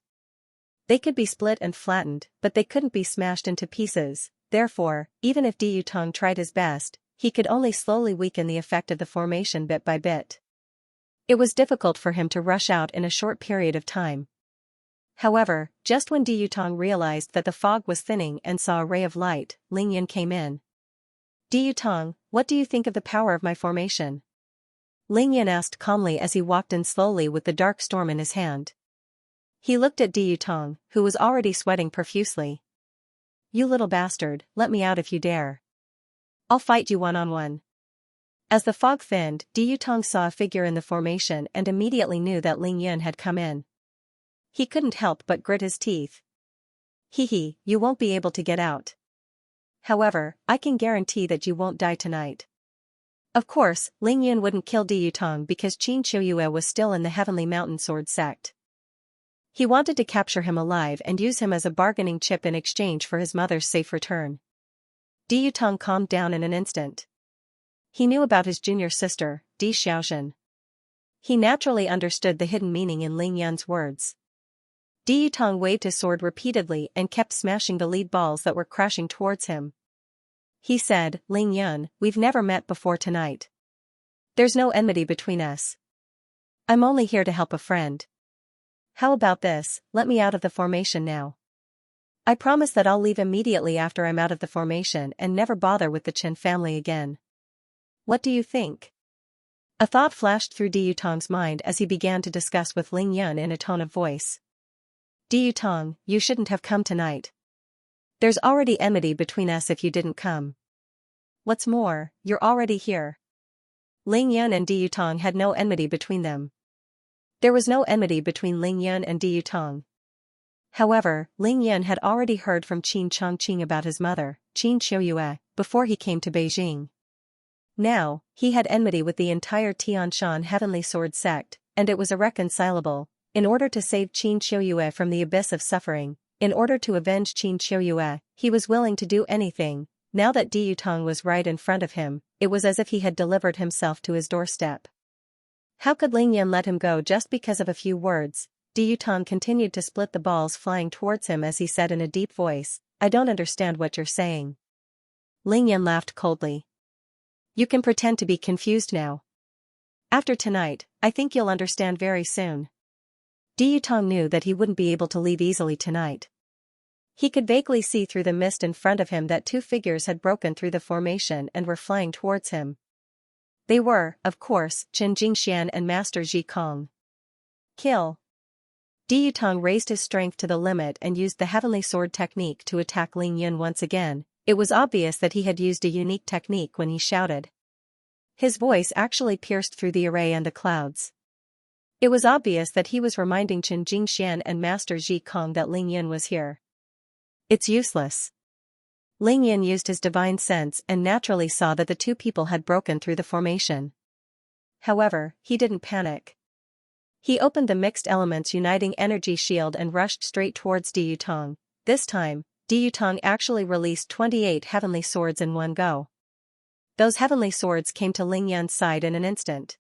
They could be split and flattened, but they couldn't be smashed into pieces. Therefore, even if Du Yutong tried his best, he could only slowly weaken the effect of the formation bit by bit. It was difficult for him to rush out in a short period of time. However, just when Du Yutong realized that the fog was thinning and saw a ray of light, Ling Yan came in. Du Yutong, what do you think of the power of my formation? Ling Yan asked calmly as he walked in slowly with the dark storm in his hand. He looked at Du Yutong, who was already sweating profusely. You little bastard, let me out if you dare. I'll fight you one-on-one. As the fog thinned, Du Yutong saw a figure in the formation and immediately knew that Ling Yan had come in. He couldn't help but grit his teeth. Hee, you won't be able to get out. However, I can guarantee that you won't die tonight. Of course, Ling Yan wouldn't kill Du Yutong because Qin Qiuyue was still in the Heavenly Mountain Sword sect. He wanted to capture him alive and use him as a bargaining chip in exchange for his mother's safe return. Du Yutong calmed down in an instant. He knew about his junior sister, Di Xiaoxin. He naturally understood the hidden meaning in Ling Yan's words. Du Yutong waved his sword repeatedly and kept smashing the lead balls that were crashing towards him. He said, Ling Yan, we've never met before tonight. There's no enmity between us. I'm only here to help a friend. How about this, let me out of the formation now. I promise that I'll leave immediately after I'm out of the formation and never bother with the Chen family again. What do you think? A thought flashed through Du Yutong's mind as he began to discuss with Ling Yan in a tone of voice. Du Yutong, you shouldn't have come tonight. There's already enmity between us if you didn't come. What's more, you're already here. Ling Yan and Du Yutong had no enmity between them. There was no enmity between Ling Yan and Du Yutong. However, Ling Yan had already heard from Qin Chongqing about his mother, Qin Qiuyue, before he came to Beijing. Now, he had enmity with the entire Tianshan Heavenly Sword sect, and it was irreconcilable. In order to save Qin Qiuyue from the abyss of suffering, in order to avenge Qin Qiuyue, he was willing to do anything. Now that Du Yutong was right in front of him, it was as if he had delivered himself to his doorstep. How could Ling Yan let him go just because of a few words? Du Yutong continued to split the balls flying towards him as he said in a deep voice, I don't understand what you're saying. Ling Yan laughed coldly. You can pretend to be confused now. After tonight, I think you'll understand very soon. Du Yutong knew that he wouldn't be able to leave easily tonight. He could vaguely see through the mist in front of him that 2 figures had broken through the formation and were flying towards him. They were, of course, Chen Jingxian and Master Ji Kong. Kill. Du Yutong raised his strength to the limit and used the Heavenly Sword technique to attack Ling Yan once again. It was obvious that he had used a unique technique when he shouted. His voice actually pierced through the array and the clouds. It was obvious that he was reminding Chen Jingxian and Master Ji Kong that Ling Yan was here. It's useless. Ling Yan used his divine sense and naturally saw that the 2 people had broken through the formation. However, he didn't panic. He opened the mixed elements uniting energy shield and rushed straight towards Du Yutong. This time, Du Yutong actually released 28 heavenly swords in one go. Those heavenly swords came to Ling Yan's side in an instant.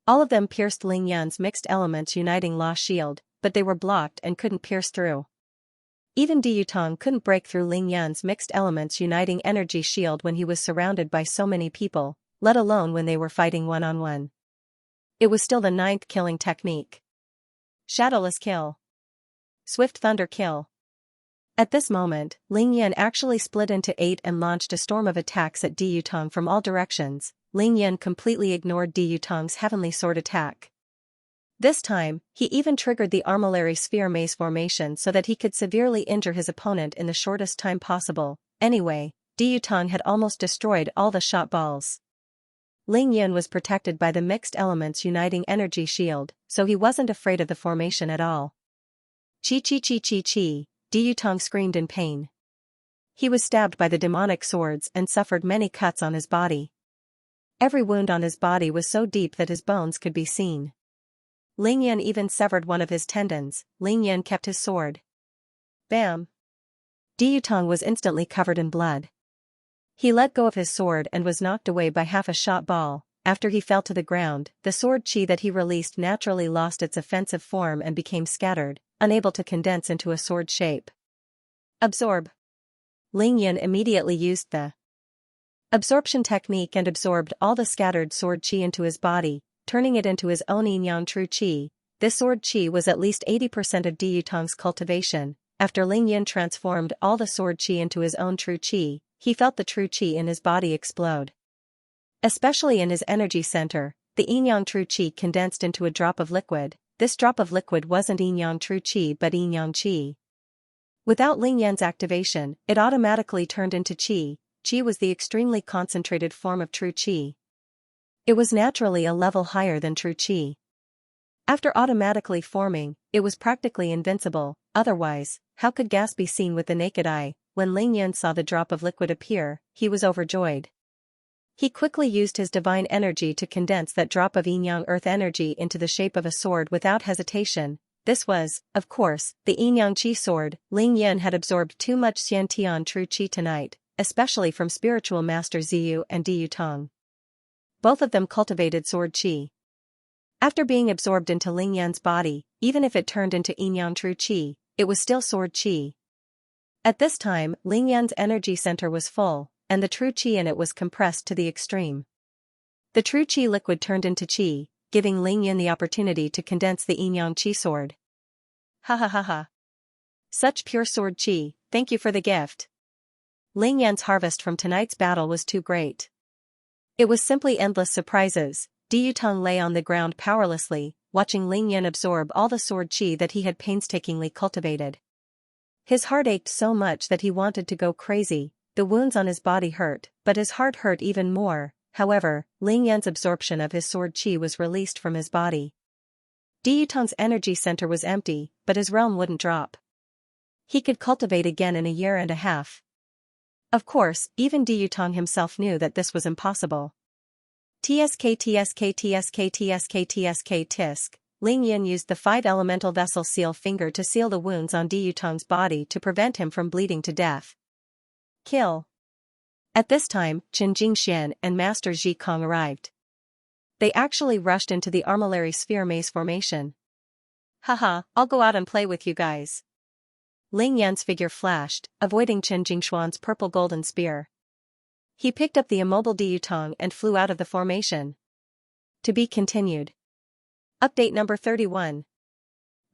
All of them pierced Ling Yan's mixed elements uniting law shield, but they were blocked and couldn't pierce through. Even Du Yutong couldn't break through Ling Yan's mixed elements uniting energy shield when he was surrounded by so many people, let alone when they were fighting one-on-one. It was still the 9th killing technique. Shadowless kill. Swift thunder kill. At this moment, Ling Yan actually split into 8 and launched a storm of attacks at Du Yutong from all directions. Ling Yan completely ignored Du Yutong's heavenly sword attack. This time, he even triggered the armillary sphere maze formation so that he could severely injure his opponent in the shortest time possible. Anyway, Du Yutong had almost destroyed all the shot balls. Ling Yan was protected by the mixed elements uniting energy shield, so he wasn't afraid of the formation at all. Chi chi chi chi chi, Du Yutong screamed in pain. He was stabbed by the demonic swords and suffered many cuts on his body. Every wound on his body was so deep that his bones could be seen. Ling Yan even severed one of his tendons. Ling Yan kept his sword. Bam! Du Yutong was instantly covered in blood. He let go of his sword and was knocked away by half a shot ball. After he fell to the ground, the sword chi that he released naturally lost its offensive form and became scattered, unable to condense into a sword shape. Absorb. Ling Yan immediately used the absorption technique and absorbed all the scattered sword chi into his body, turning it into his own yin-yang true chi. This sword chi was at least 80% of Du Yutong's cultivation. After Ling Yan transformed all the sword chi into his own true chi, he felt the true chi in his body explode. Especially in his energy center, the yin-yang true chi condensed into a drop of liquid. This drop of liquid wasn't yin-yang true chi but yin-yang chi. Without Ling Yan's activation, it automatically turned into chi. Chi was the extremely concentrated form of true chi. It was naturally a level higher than true chi. After automatically forming, it was practically invincible. Otherwise, how could gas be seen with the naked eye? When Ling Yan saw the drop of liquid appear, he was overjoyed. He quickly used his divine energy to condense that drop of yin-yang earth energy into the shape of a sword without hesitation. This was, of course, the yin-yang chi sword. Ling Yan had absorbed too much Xianxia true chi tonight, especially from spiritual master Ziyu and Du Yutong. Both of them cultivated sword chi. After being absorbed into Ling Yan's body, even if it turned into yin-yang true chi, it was still sword chi. At this time, Ling Yan's energy center was full, and the true chi in it was compressed to the extreme. The true chi liquid turned into chi, giving Ling Yan the opportunity to condense the yin-yang chi sword. Ha ha ha ha. Such pure sword chi, thank you for the gift. Ling Yan's harvest from tonight's battle was too great. It was simply endless surprises. Du Yutong lay on the ground powerlessly, watching Ling Yan absorb all the sword chi that he had painstakingly cultivated. His heart ached so much that he wanted to go crazy. The wounds on his body hurt, but his heart hurt even more. However, Ling Yan's absorption of his sword chi was released from his body. Du Yutong's energy center was empty, but his realm wouldn't drop. He could cultivate again in a year and a half. Of course, even Du Yutong himself knew that this was impossible. TSK TSK TSK TSK TSK TISK. Ling Yan used the 5 elemental vessel seal finger to seal the wounds on Du Yutong's body to prevent him from bleeding to death. Kill. At this time, Chen Jingxian and Master Ji Kong arrived. They actually rushed into the armillary sphere maze formation. Haha, I'll go out and play with you guys. Ling Yan's figure flashed, avoiding Chen Jingshuan's purple golden spear. He picked up the immobile Du Yutong and flew out of the formation. To be continued. Update number 31.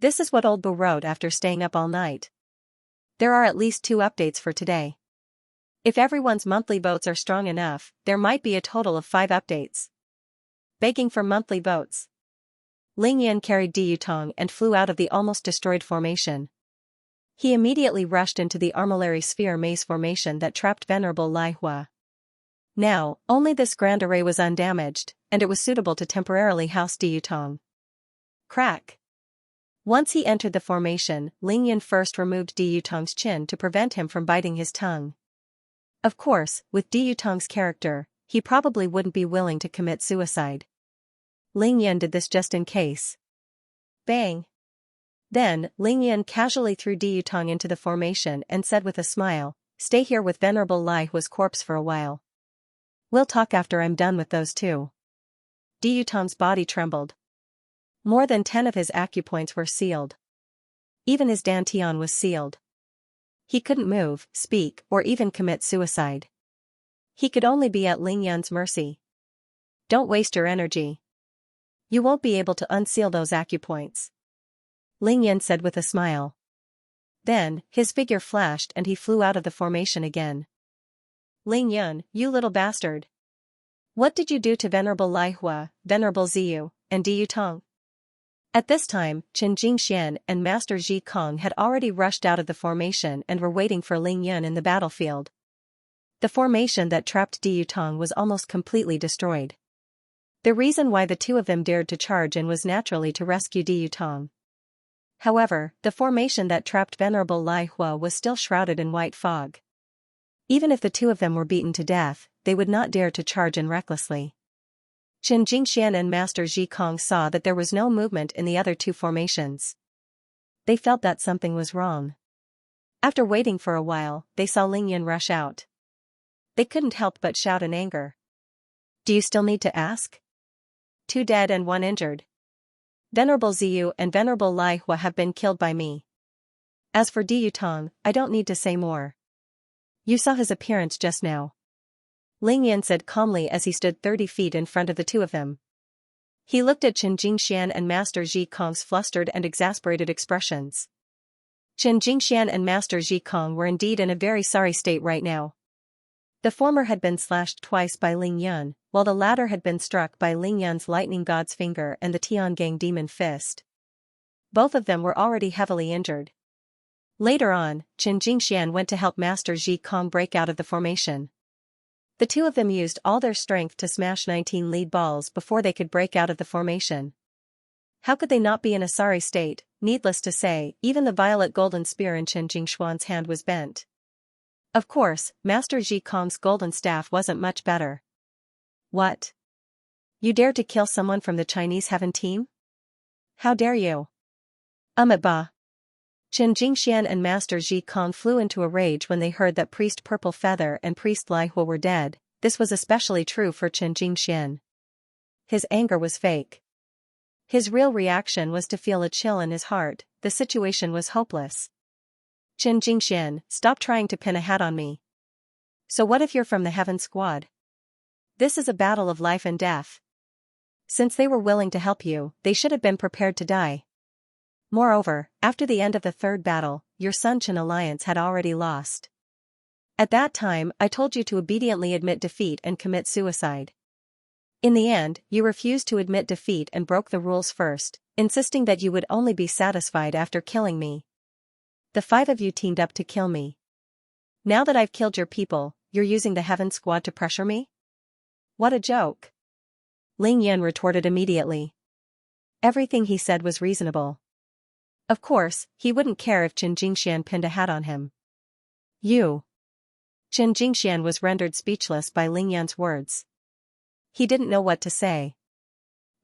This is what Old Bo wrote after staying up all night. There are at least 2 updates for today. If everyone's monthly votes are strong enough, there might be a total of 5 updates. Begging for monthly votes. Ling Yan carried Du Yutong and flew out of the almost destroyed formation. He immediately rushed into the armillary sphere maze formation that trapped Venerable Lai Hua. Now, only this grand array was undamaged, and it was suitable to temporarily house Du Yutong. Crack. Once he entered the formation, Ling Yan first removed Du Yutong's chin to prevent him from biting his tongue. Of course, with Du Yutong's character, he probably wouldn't be willing to commit suicide. Ling Yan did this just in case. Bang! Then, Ling Yan casually threw Du Yutong into the formation and said with a smile, "Stay here with Venerable Lai Hua's corpse for a while. We'll talk after I'm done with those 2. Du Yutong's body trembled. More than 10 of his acupoints were sealed. Even his dantian was sealed. He couldn't move, speak, or even commit suicide. He could only be at Ling Yun's mercy. Don't waste your energy. You won't be able to unseal those acupoints, Ling Yun said with a smile. Then, his figure flashed and he flew out of the formation again. Ling Yun, you little bastard. What did you do to Venerable Lai Hua, Venerable Ziyu, and Diyu Tong? At this time, Qin Jingxian and Master Ji Kong had already rushed out of the formation and were waiting for Ling Yun in the battlefield. The formation that trapped Diyu Tong was almost completely destroyed. The reason why the two of them dared to charge in was naturally to rescue Diyu Tong. However, the formation that trapped Venerable Lai Hua was still shrouded in white fog. Even if the two of them were beaten to death, they would not dare to charge in recklessly. Qin Jingxian and Master Ji Kong saw that there was no movement in the other two formations. They felt that something was wrong. After waiting for a while, they saw Ling Yun rush out. They couldn't help but shout in anger. Do you still need to ask? 2 dead and 1 injured. Venerable Ziyu and Venerable Lai Hua have been killed by me. As for Diyu Tong, I don't need to say more. You saw his appearance just now, Ling Yun said calmly as he stood 30 feet in front of the two of them. He looked at Qin Jingxian and Master Ji Kong's flustered and exasperated expressions. Qin Jingxian and Master Ji Kong were indeed in a very sorry state right now. The former had been slashed twice by Ling Yun, while the latter had been struck by Ling Yun's lightning god's finger and the Tiangang demon fist. Both of them were already heavily injured. Later on, Qin Jingxian went to help Master Ji Kong break out of the formation. The two of them used all their strength to smash 19 lead balls before they could break out of the formation. How could they not be in a sorry state? Needless to say, even the violet golden spear in Qin Jingshuan's hand was bent. Of course, Master Ji Kong's golden staff wasn't much better. What? You dare to kill someone from the Chinese Heaven team? How dare you? Ba. Qin Jingxian and Master Ji Kong flew into a rage when they heard that Priest Purple Feather and Priest Lai Hua were dead. This was especially true for Qin Jingxian. His anger was fake. His real reaction was to feel a chill in his heart. The situation was hopeless. Qin Jingxian, stop trying to pin a hat on me. So what if you're from the Heaven Squad? This is a battle of life and death. Since they were willing to help you, they should have been prepared to die. Moreover, after the end of the third battle, your Sun Qin alliance had already lost. At that time, I told you to obediently admit defeat and commit suicide. In the end, you refused to admit defeat and broke the rules first, insisting that you would only be satisfied after killing me. The 5 of you teamed up to kill me. Now that I've killed your people, you're using the Heaven Squad to pressure me? What a joke! Ling Yun retorted immediately. Everything he said was reasonable. Of course, he wouldn't care if Qin Jingxian pinned a hat on him. You. Qin Jingxian was rendered speechless by Ling Yun's words. He didn't know what to say.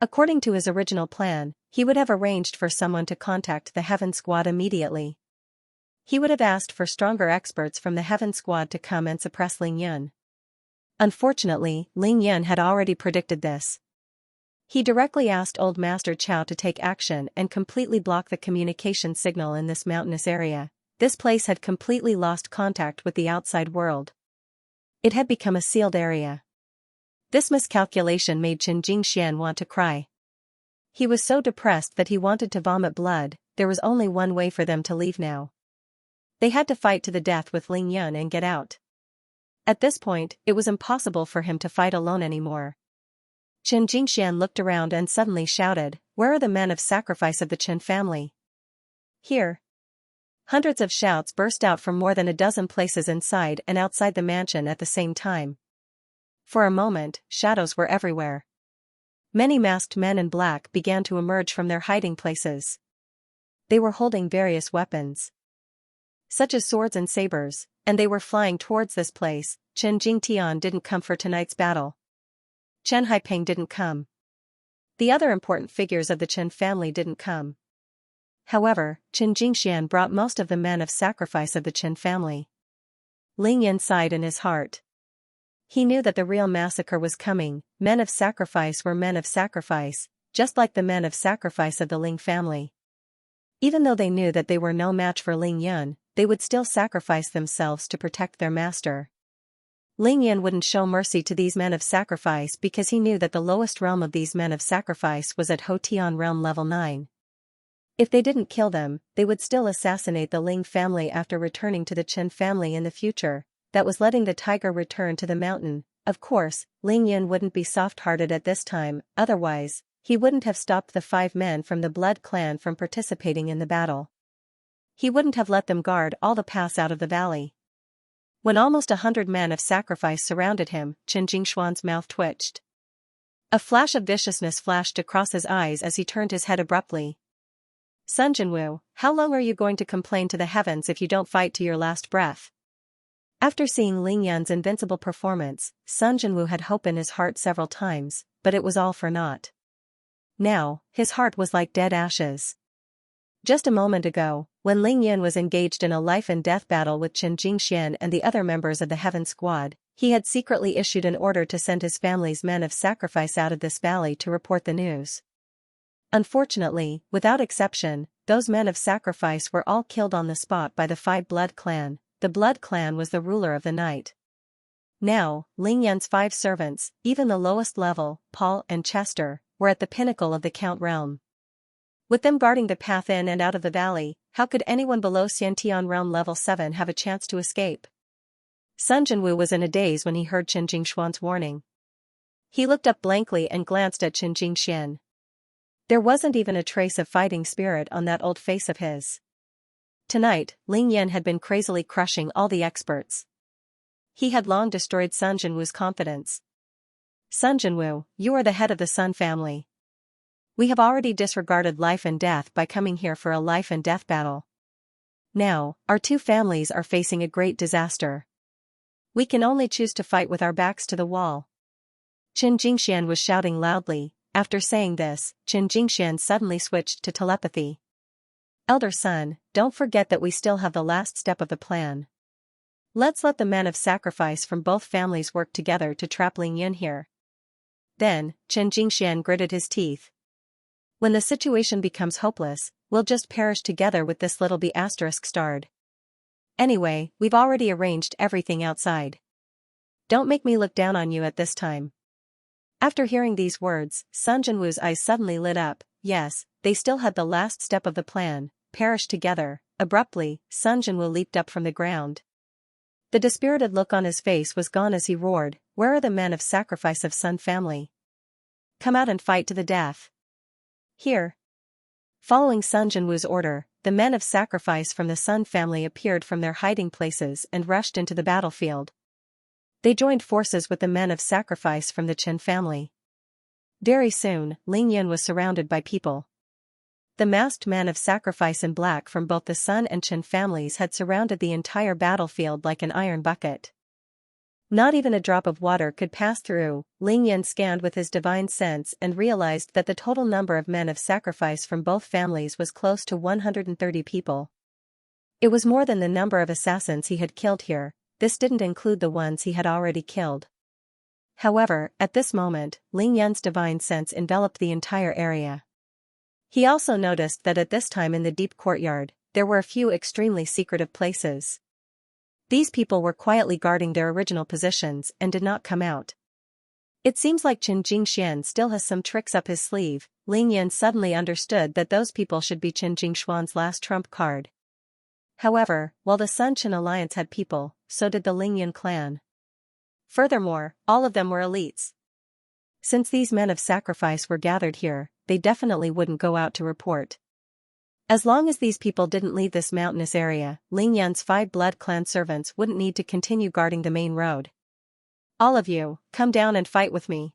According to his original plan, he would have arranged for someone to contact the Heaven Squad immediately. He would have asked for stronger experts from the Heaven Squad to come and suppress Ling Yun. Unfortunately, Ling Yun had already predicted this. He directly asked Old Master Chao to take action and completely block the communication signal in this mountainous area. This place had completely lost contact with the outside world. It had become a sealed area. This miscalculation made Qin Jingxian want to cry. He was so depressed that he wanted to vomit blood. There was only one way for them to leave now. They had to fight to the death with Ling Yun and get out. At this point, it was impossible for him to fight alone anymore. Qin Jingxian looked around and suddenly shouted, "Where are the men of sacrifice of the Qin family?" Here. Hundreds of shouts burst out from more than a dozen places inside and outside the mansion at the same time. For a moment, shadows were everywhere. Many masked men in black began to emerge from their hiding places. They were holding various weapons, such as swords and sabers, and they were flying towards this place. Chen Jingtian didn't come for tonight's battle. Chen Haiping didn't come. The other important figures of the Chen family didn't come. However, Qin Jingxian brought most of the men of sacrifice of the Chen family. Ling Yun sighed in his heart. He knew that the real massacre was coming. Men of sacrifice were men of sacrifice, just like the men of sacrifice of the Ling family. Even though they knew that they were no match for Ling Yun, they would still sacrifice themselves to protect their master. Ling Yan wouldn't show mercy to these men of sacrifice because he knew that the lowest realm of these men of sacrifice was at Hotian realm level 9. If they didn't kill them, they would still assassinate the Ling family after returning to the Chen family in the future. That was letting the tiger return to the mountain. Of course, Ling Yan wouldn't be soft-hearted at this time, otherwise, he wouldn't have stopped the 5 men from the blood clan from participating in the battle. He wouldn't have let them guard all the paths out of the valley. When almost 100 men of sacrifice surrounded him, Chen Jingxuan's mouth twitched. A flash of viciousness flashed across his eyes as he turned his head abruptly. Sun Jinwu, how long are you going to complain to the heavens if you don't fight to your last breath? After seeing Ling Yan's invincible performance, Sun Jinwu had hope in his heart several times, but it was all for naught. Now, his heart was like dead ashes. Just a moment ago, when Ling Yan was engaged in a life-and-death battle with Chen Jingxian and the other members of the Heaven Squad, he had secretly issued an order to send his family's men of sacrifice out of this valley to report the news. Unfortunately, without exception, those men of sacrifice were all killed on the spot by the 5 Blood Clan. The Blood Clan was the ruler of the night. Now, Ling Yan's 5 servants, even the lowest level, Paul and Chester, were at the pinnacle of the Count realm. With them guarding the path in and out of the valley, how could anyone below Xiantian realm level 7 have a chance to escape? Sun Jinwu was in a daze when he heard Chen Jingxuan's warning. He looked up blankly and glanced at Chen Jingxian. There wasn't even a trace of fighting spirit on that old face of his. Tonight, Ling Yan had been crazily crushing all the experts. He had long destroyed Sun Jinwu's confidence. Sun Jinwu, you are the head of the Sun family. We have already disregarded life and death by coming here for a life and death battle. Now, our 2 families are facing a great disaster. We can only choose to fight with our backs to the wall. Chen Jingxian was shouting loudly. After saying this, Chen Jingxian suddenly switched to telepathy. Elder son, don't forget that we still have the last step of the plan. Let's let the men of sacrifice from both families work together to trap Ling Yan here. Then, Chen Jingxian gritted his teeth. When the situation becomes hopeless, we'll just perish together with this little b** starred. Anyway, we've already arranged everything outside. Don't make me look down on you at this time. After hearing these words, Sun Jinwu's eyes suddenly lit up. Yes, they still had the last step of the plan, perish together. Abruptly, Sun Jinwu leaped up from the ground. The dispirited look on his face was gone as he roared, where are the men of sacrifice of Sun family? Come out and fight to the death. Here. Following Sun Jinwu's order, the men of sacrifice from the Sun family appeared from their hiding places and rushed into the battlefield. They joined forces with the men of sacrifice from the Chen family. Very soon, Ling Yan was surrounded by people. The masked men of sacrifice in black from both the Sun and Chen families had surrounded the entire battlefield like an iron bucket. Not even a drop of water could pass through. Ling Yan scanned with his divine sense and realized that the total number of men of sacrifice from both families was close to 130 people. It was more than the number of assassins he had killed here. This didn't include the ones he had already killed. However, at this moment, Ling Yan's divine sense enveloped the entire area. He also noticed that at this time in the deep courtyard, there were a few extremely secretive places. These people were quietly guarding their original positions and did not come out. It seems like Chen Jingxian still has some tricks up his sleeve. Ling Yan suddenly understood that those people should be Chen Jingxuan's last trump card. However, while the Sun Chen alliance had people, so did the Ling Yan clan. Furthermore, all of them were elites. Since these men of sacrifice were gathered here, they definitely wouldn't go out to report. As long as these people didn't leave this mountainous area, Ling Yan's 5 blood clan servants wouldn't need to continue guarding the main road. All of you, come down and fight with me.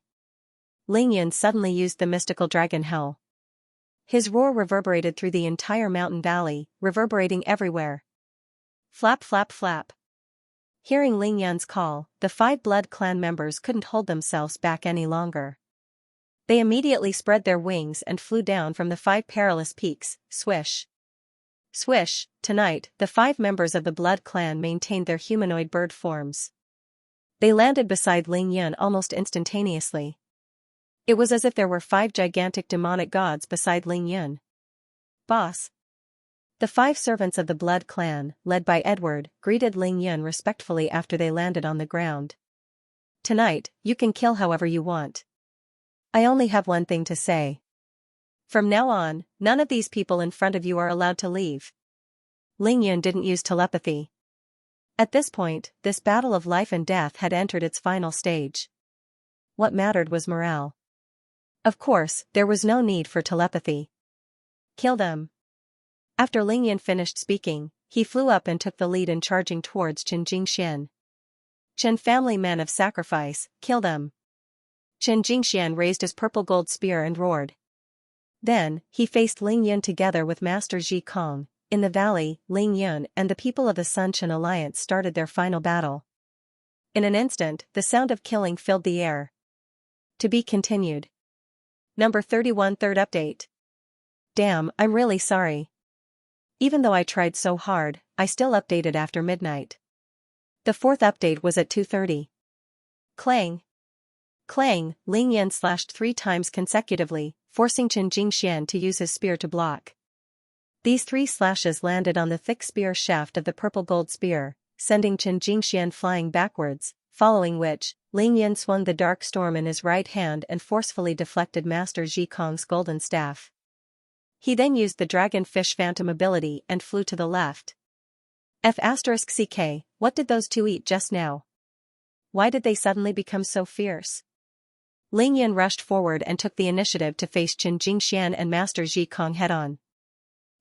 Ling Yan suddenly used the mystical dragon hell. His roar reverberated through the entire mountain valley, reverberating everywhere. Flap flap flap. Hearing Ling Yan's call, the 5 blood clan members couldn't hold themselves back any longer. They immediately spread their wings and flew down from the 5 perilous peaks. Swish. Swish. Tonight, the 5 members of the blood clan maintained their humanoid bird forms. They landed beside Ling Yan almost instantaneously. It was as if there were 5 gigantic demonic gods beside Ling Yan. Boss. The 5 servants of the Blood clan, led by Edward, greeted Ling Yun respectfully after they landed on the ground. Tonight, you can kill however you want. I only have one thing to say. From now on, none of these people in front of you are allowed to leave. Ling Yun didn't use telepathy. At this point, this battle of life and death had entered its final stage. What mattered was morale. Of course, there was no need for telepathy. Kill them. After Ling Yun finished speaking, he flew up and took the lead in charging towards Xianxia. Chen family men of sacrifice, kill them. Xianxia raised his purple gold spear and roared. Then, he faced Ling Yun together with Master Ji Kong. In the valley, Ling Yun and the people of the Sun Chen Alliance started their final battle. In an instant, the sound of killing filled the air. To be continued. Number 31 Third update. Damn, I'm really sorry. Even though I tried so hard, I still updated after midnight. The 4th update was at 2:30. Clang. Clang, Ling Yun slashed 3 times consecutively, forcing Xianxia to use his spear to block. These 3 slashes landed on the thick spear shaft of the purple gold spear, sending Xianxia flying backwards, following which, Ling Yun swung the dark storm in his right hand and forcefully deflected Master Ji Kong's golden staff. He then used the dragon fish phantom ability and flew to the left. F***ck, what did those 2 eat just now? Why did they suddenly become so fierce? Ling Yun rushed forward and took the initiative to face Xianxia and Master Ji Kong head-on.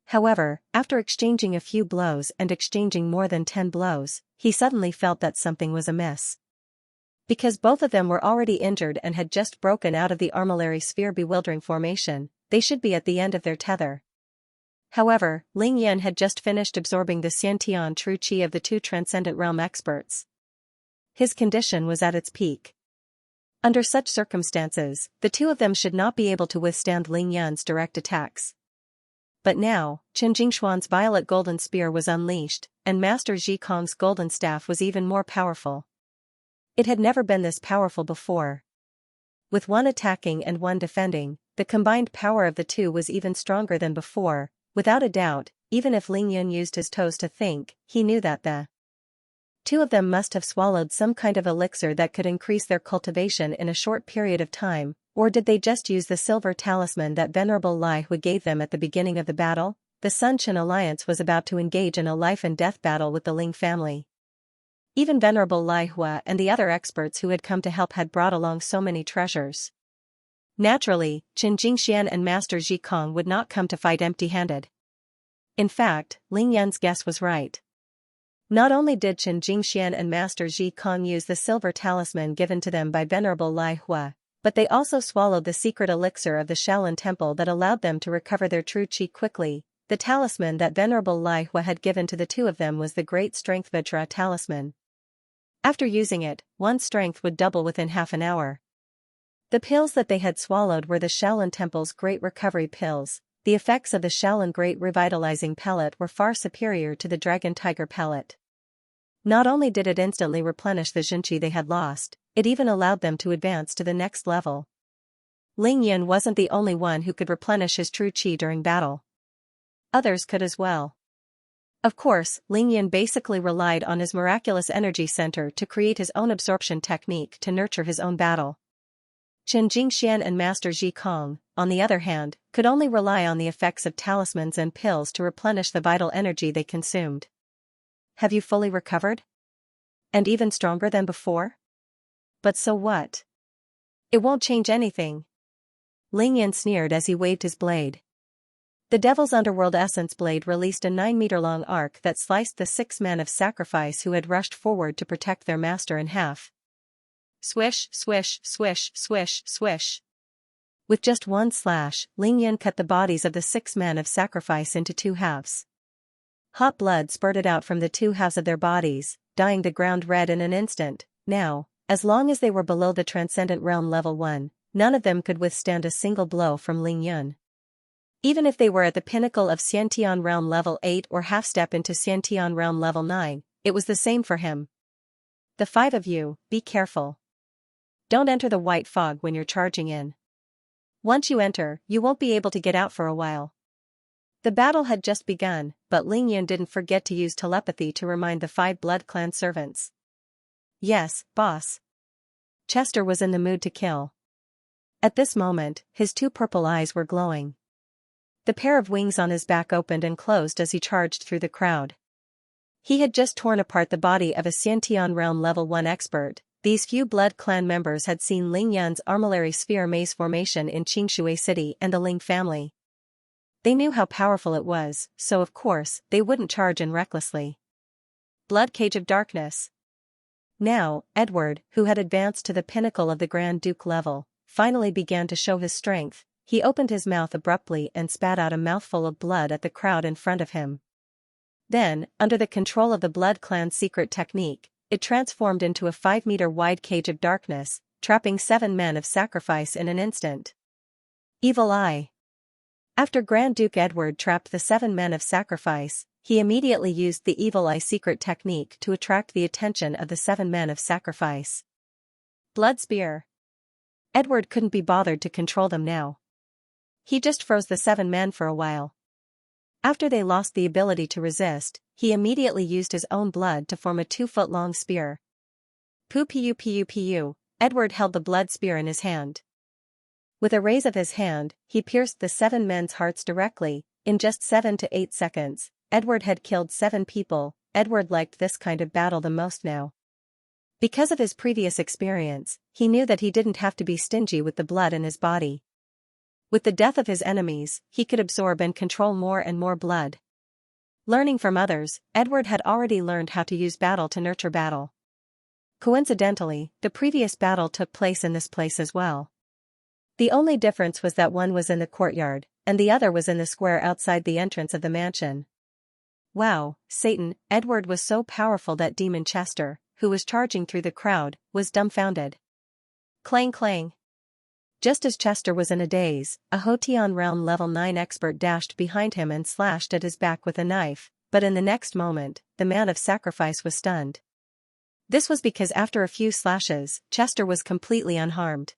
However, after exchanging a few blows and exchanging more than 10 blows, he suddenly felt that something was amiss. Because both of them were already injured and had just broken out of the armillary sphere bewildering formation, they should be at the end of their tether. However, Ling Yun had just finished absorbing the Xiantian true qi of the 2 transcendent realm experts. His condition was at its peak. Under such circumstances, the 2 of them should not be able to withstand Ling Yun's direct attacks. But now, Chen Jingxuan's violet golden spear was unleashed, and Master Ji Kong's golden staff was even more powerful. It had never been this powerful before. With one attacking and one defending, the combined power of the 2 was even stronger than before. Without a doubt, even if Ling Yun used his toes to think, he knew that the 2 of them must have swallowed some kind of elixir that could increase their cultivation in a short period of time. Or did they just use the silver talisman that Venerable Lai Hui gave them at the beginning of the battle? The Sun Chen Alliance was about to engage in a life and death battle with the Ling family. Even Venerable Lai Hui and the other experts who had come to help had brought along so many treasures. Naturally, Xianxia and Master Ji Kong would not come to fight empty-handed. In fact, Ling Yun's guess was right. Not only did Xianxia and Master Ji Kong use the silver talisman given to them by Venerable Lai Hui, but they also swallowed the secret elixir of the Shaolin Temple that allowed them to recover their true qi quickly. The talisman that Venerable Lai Hui had given to the 2 of them was the Great Strength Vajra talisman. After using it, one's strength would double within half an hour. The pills that they had swallowed were the Shaolin Temple's Great Recovery pills. The effects of the Shaolin Great Revitalizing Pellet were far superior to the Dragon Tiger Pellet. Not only did it instantly replenish the Jinqi they had lost, it even allowed them to advance to the next level. Ling Yun wasn't the only one who could replenish his true qi during battle. Others could as well. Of course, Ling Yun basically relied on his miraculous energy center to create his own absorption technique to nurture his own battle. Chen Jingxian and Master Ji Kong, on the other hand, could only rely on the effects of talismans and pills to replenish the vital energy they consumed. Have you fully recovered? And even stronger than before? But so what? It won't change anything. Ling Yun sneered as he waved his blade. The Devil's Underworld Essence Blade released a 9-meter-long arc that sliced the 6 men of sacrifice who had rushed forward to protect their master in half. Swish, swish, swish, swish, swish. With just one slash, Ling Yun cut the bodies of the 6 men of sacrifice into 2 halves. Hot blood spurted out from the 2 halves of their bodies, dyeing the ground red in an instant. Now, as long as they were below the Transcendent Realm Level 1, none of them could withstand a single blow from Ling Yun. Even if they were at the pinnacle of Xiantian Realm Level 8 or half-step into Xiantian Realm Level 9, it was the same for him. The 5 of you, be careful. Don't enter the white fog when you're charging in. Once you enter, you won't be able to get out for a while. The battle had just begun, but Ling Yan didn't forget to use telepathy to remind the 5 Blood Clan servants. Yes, boss. Chester was in the mood to kill. At this moment, his 2 purple eyes were glowing. The pair of wings on his back opened and closed as he charged through the crowd. He had just torn apart the body of a Xianxia realm level 1 expert. These few Blood Clan members had seen Ling Yan's armillary sphere maze formation in Xianxia City and the Ling family. They knew how powerful it was, so of course, they wouldn't charge in recklessly. Blood Cage of Darkness. Now, Edward, who had advanced to the pinnacle of the Grand Duke level, finally began to show his strength. He opened his mouth abruptly and spat out a mouthful of blood at the crowd in front of him. Then, under the control of the Blood Clan's secret technique, it transformed into a 5-meter-wide cage of darkness, trapping 7 men of sacrifice in an instant. Evil Eye. After Grand Duke Edward trapped the 7 men of sacrifice, he immediately used the Evil Eye secret technique to attract the attention of the 7 men of sacrifice. Blood Spear. Edward couldn't be bothered to control them now. He just froze the 7 men for a while. After they lost the ability to resist, he immediately used his own blood to form a 2-foot-long spear. Pu. Edward held the blood spear in his hand. With a raise of his hand, he pierced the 7 men's hearts directly. In just 7 to 8 seconds, Edward had killed 7 people. Edward liked this kind of battle the most now. Because of his previous experience, he knew that he didn't have to be stingy with the blood in his body. With the death of his enemies, he could absorb and control more and more blood. Learning from others, Edward had already learned how to use battle to nurture battle. Coincidentally, the previous battle took place in this place as well. The only difference was that one was in the courtyard, and the other was in the square outside the entrance of the mansion. Wow, Satan, Edward was so powerful that Demon Chester, who was charging through the crowd, was dumbfounded. Clang clang. Just as Chester was in a daze, a Hotian realm level 9 expert dashed behind him and slashed at his back with a knife, but in the next moment, the man of sacrifice was stunned. This was because after a few slashes, Chester was completely unharmed.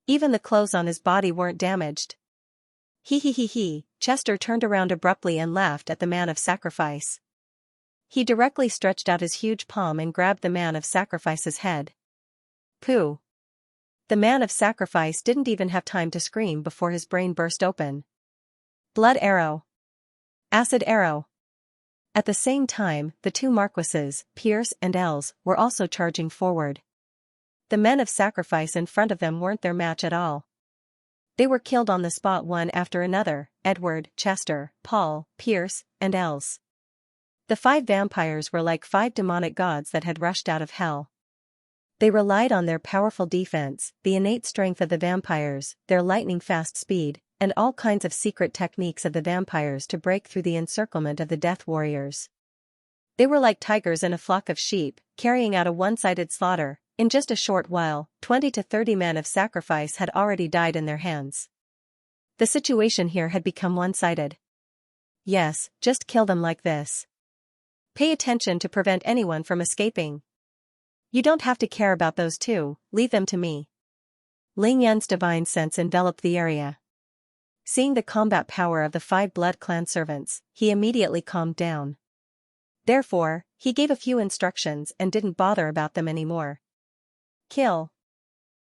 Even the clothes on his body weren't damaged. Chester turned around abruptly and laughed at the man of sacrifice. He directly stretched out his huge palm and grabbed the man of sacrifice's head. Pooh! The man of sacrifice didn't even have time to scream before his brain burst open. Blood arrow. Acid arrow. At the same time, the 2 Marquises, Pierce and Els, were also charging forward. The men of sacrifice in front of them weren't their match at all. They were killed on the spot one after another: Edward, Chester, Paul, Pierce, and Els. The 5 vampires were like 5 demonic gods that had rushed out of hell. They relied on their powerful defense, the innate strength of the vampires, their lightning-fast speed, and all kinds of secret techniques of the vampires to break through the encirclement of the Death Warriors. They were like tigers in a flock of sheep, carrying out a one-sided slaughter. In just a short while, 20 to 30 men of sacrifice had already died in their hands. The situation here had become one-sided. Yes, just kill them like this. Pay attention to prevent anyone from escaping. You don't have to care about those 2, leave them to me. Ling Yan's divine sense enveloped the area. Seeing the combat power of the 5 Blood Clan servants, he immediately calmed down. Therefore, he gave a few instructions and didn't bother about them anymore. Kill.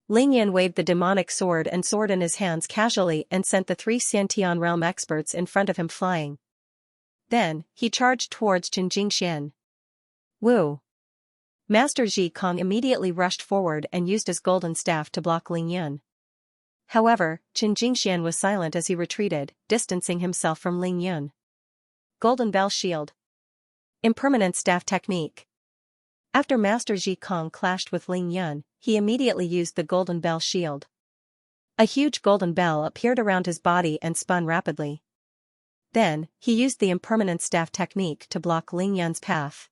Ling Yan waved the demonic sword in his hands casually and sent the 3 Xiantian realm experts in front of him flying. Then, he charged towards Xianxia. Woo! Master Ji Kong immediately rushed forward and used his golden staff to block Ling Yan. However, Xianxia was silent as he retreated, distancing himself from Ling Yan. Golden Bell Shield. Impermanent Staff Technique. After Master Ji Kong clashed with Ling Yan, he immediately used the Golden Bell Shield. A huge golden bell appeared around his body and spun rapidly. Then, he used the Impermanent Staff Technique to block Ling Yan's path.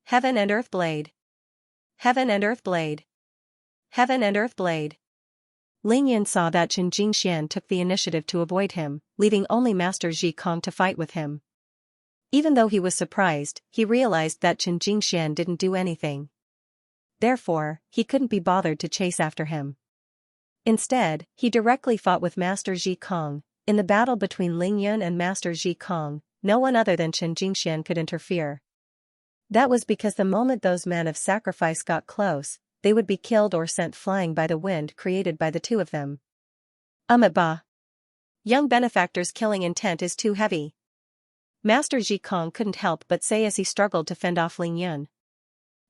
Heaven and Earth Blade. Heaven and Earth Blade. Heaven and Earth Blade. Ling Yan saw that Xianxia took the initiative to avoid him, leaving only Master Ji Kong to fight with him. Even though he was surprised, he realized that Xianxia didn't do anything. Therefore, he couldn't be bothered to chase after him. Instead, he directly fought with Master Ji Kong. In the battle between Ling Yun and Master Ji Kong, no one other than Xianxia could interfere. That was because the moment those men of sacrifice got close, they would be killed or sent flying by the wind created by the two of them. Ba. Young benefactor's killing intent is too heavy. Master Ji Kong couldn't help but say as he struggled to fend off Ling Yun.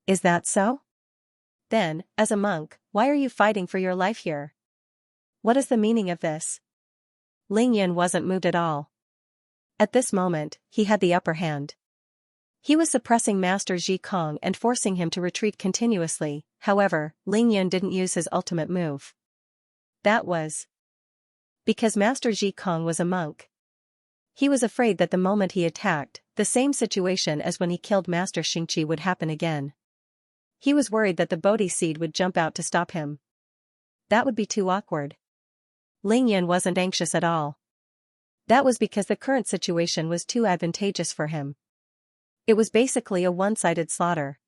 Is that so? Then, as a monk, why are you fighting for your life here? What is the meaning of this? Ling Yun wasn't moved at all. At this moment, he had the upper hand. He was suppressing Master Ji Kong and forcing him to retreat continuously. However, Ling Yun didn't use his ultimate move. That was because Master Ji Kong was a monk. He was afraid that the moment he attacked, the same situation as when he killed Master Xianxia would happen again. He was worried that the Bodhi seed would jump out to stop him. That would be too awkward. Ling Yun wasn't anxious at all. That was because the current situation was too advantageous for him. It was basically a one-sided slaughter.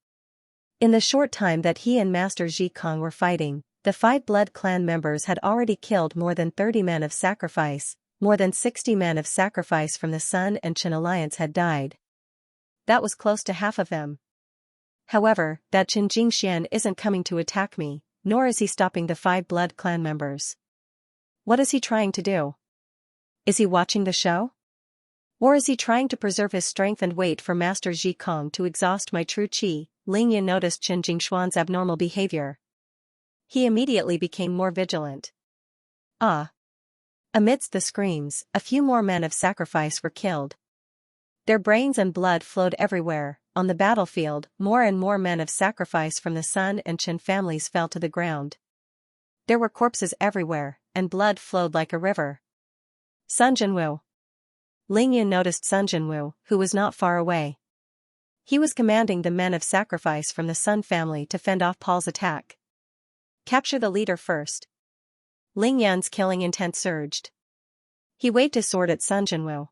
In the short time that he and Master Ji Kong were fighting, the 5 Blood Clan members had already killed more than 30 men of sacrifice, more than 60 men of sacrifice from the Sun and Qin Alliance had died. That was close to half of them. However, that Xianxia isn't coming to attack me, nor is he stopping the 5 Blood Clan members. What is he trying to do? Is he watching the show? Or is he trying to preserve his strength and wait for Master Ji Kong to exhaust my true qi? Ling Yun noticed Qin Jingshuan's abnormal behavior. He immediately became more vigilant. Amidst the screams, a few more men of sacrifice were killed. Their brains and blood flowed everywhere. On the battlefield, more and more men of sacrifice from the Sun and Qin families fell to the ground. There were corpses everywhere, and blood flowed like a river. Sun Jinwu. Ling Yun noticed Sun Jinwu, who was not far away. He was commanding the men of sacrifice from the Sun family to fend off Paul's attack. Capture the leader first. Ling Yun's killing intent surged. He waved his sword at Sun Jinwu.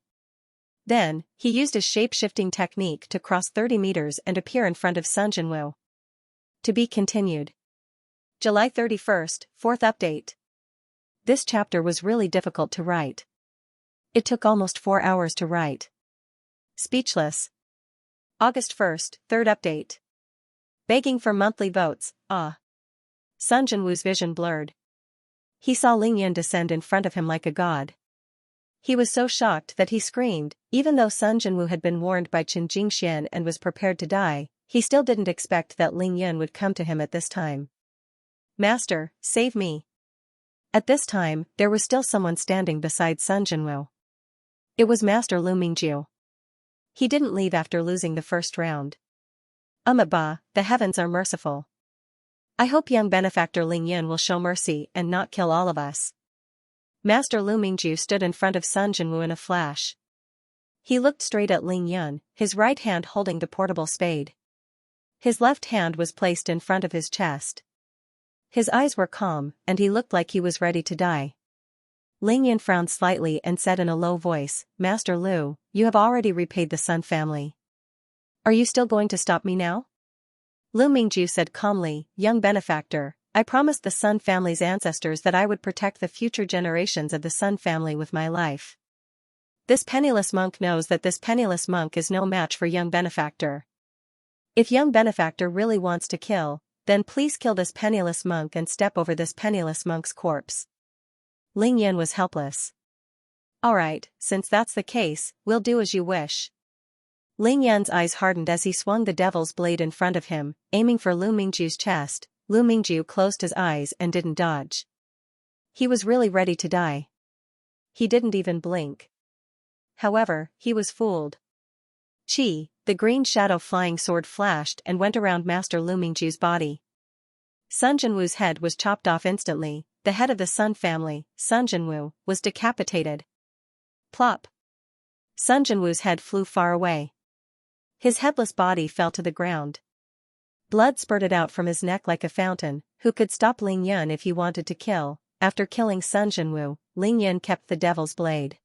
Then, he used his shape-shifting technique to cross 30 meters and appear in front of Sun Jinwu. To be continued. July 31st, 4th update. This chapter was really difficult to write. It took almost 4 hours to write. Speechless. August 1st, 3rd update. Begging for monthly votes, Sun Jinwu's vision blurred. He saw Ling Yun descend in front of him like a god. He was so shocked that he screamed. Even though Sun Jinwu had been warned by Qin Jingshuan and was prepared to die, he still didn't expect that Ling Yun would come to him at this time. Master, save me. At this time, there was still someone standing beside Sun Jinwu. It was Master Lu Mingjiu. He didn't leave after losing the first round. Ba, the heavens are merciful. I hope young benefactor Ling Yun will show mercy and not kill all of us. Master Lu Mingjiu stood in front of Sun Jinwu in a flash. He looked straight at Ling Yun, his right hand holding the portable spade. His left hand was placed in front of his chest. His eyes were calm, and he looked like he was ready to die. Ling Yun frowned slightly and said in a low voice, Master Lu, you have already repaid the Sun family. Are you still going to stop me now? Lu Mingjiu said calmly, young benefactor, I promised the Sun family's ancestors that I would protect the future generations of the Sun family with my life. This penniless monk knows that this penniless monk is no match for young benefactor. If young benefactor really wants to kill, then please kill this penniless monk and step over this penniless monk's corpse. Ling Yun was helpless. Alright, since that's the case, we'll do as you wish. Ling Yun's eyes hardened as he swung the devil's blade in front of him, aiming for Lu Mingjiu's chest. Lu Mingjiu closed his eyes and didn't dodge. He was really ready to die. He didn't even blink. However, he was fooled. Chi, the green shadow flying sword flashed and went around Master Lu Mingjiu's body. Sun Jinwu's head was chopped off instantly. The head of the Sun family, Sun Jinwu, was decapitated. Plop. Sun Jinwu's head flew far away. His headless body fell to the ground. Blood spurted out from his neck like a fountain. Who could stop Ling Yun if he wanted to kill? After killing Sun Jinwu, Ling Yun kept the devil's blade.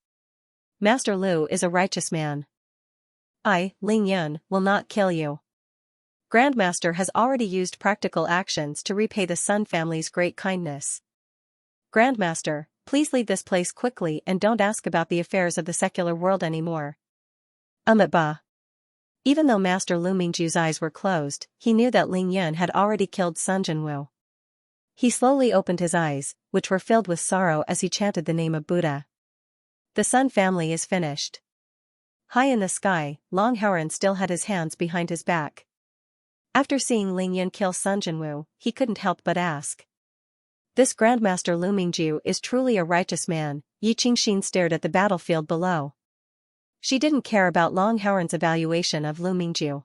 Master Lu is a righteous man. I, Ling Yun, will not kill you. Grandmaster has already used practical actions to repay the Sun family's great kindness. Grandmaster, Please leave this place quickly and don't ask about the affairs of the secular world anymore. Ba. Even though Master Lu Mingju's eyes were closed, he knew that Ling Yan had already killed Sun Jinwu. He slowly opened his eyes, which were filled with sorrow as he chanted the name of Buddha. The Sun family is finished. High in the sky, Long Hauran still had his hands behind his back. After seeing Ling Yan kill Sun Jinwu, he couldn't help but ask. This Grandmaster Lu Mingju is truly a righteous man. Yi Qingxin stared at the battlefield below. She didn't care about Long Hauran's evaluation of Lu Mingju.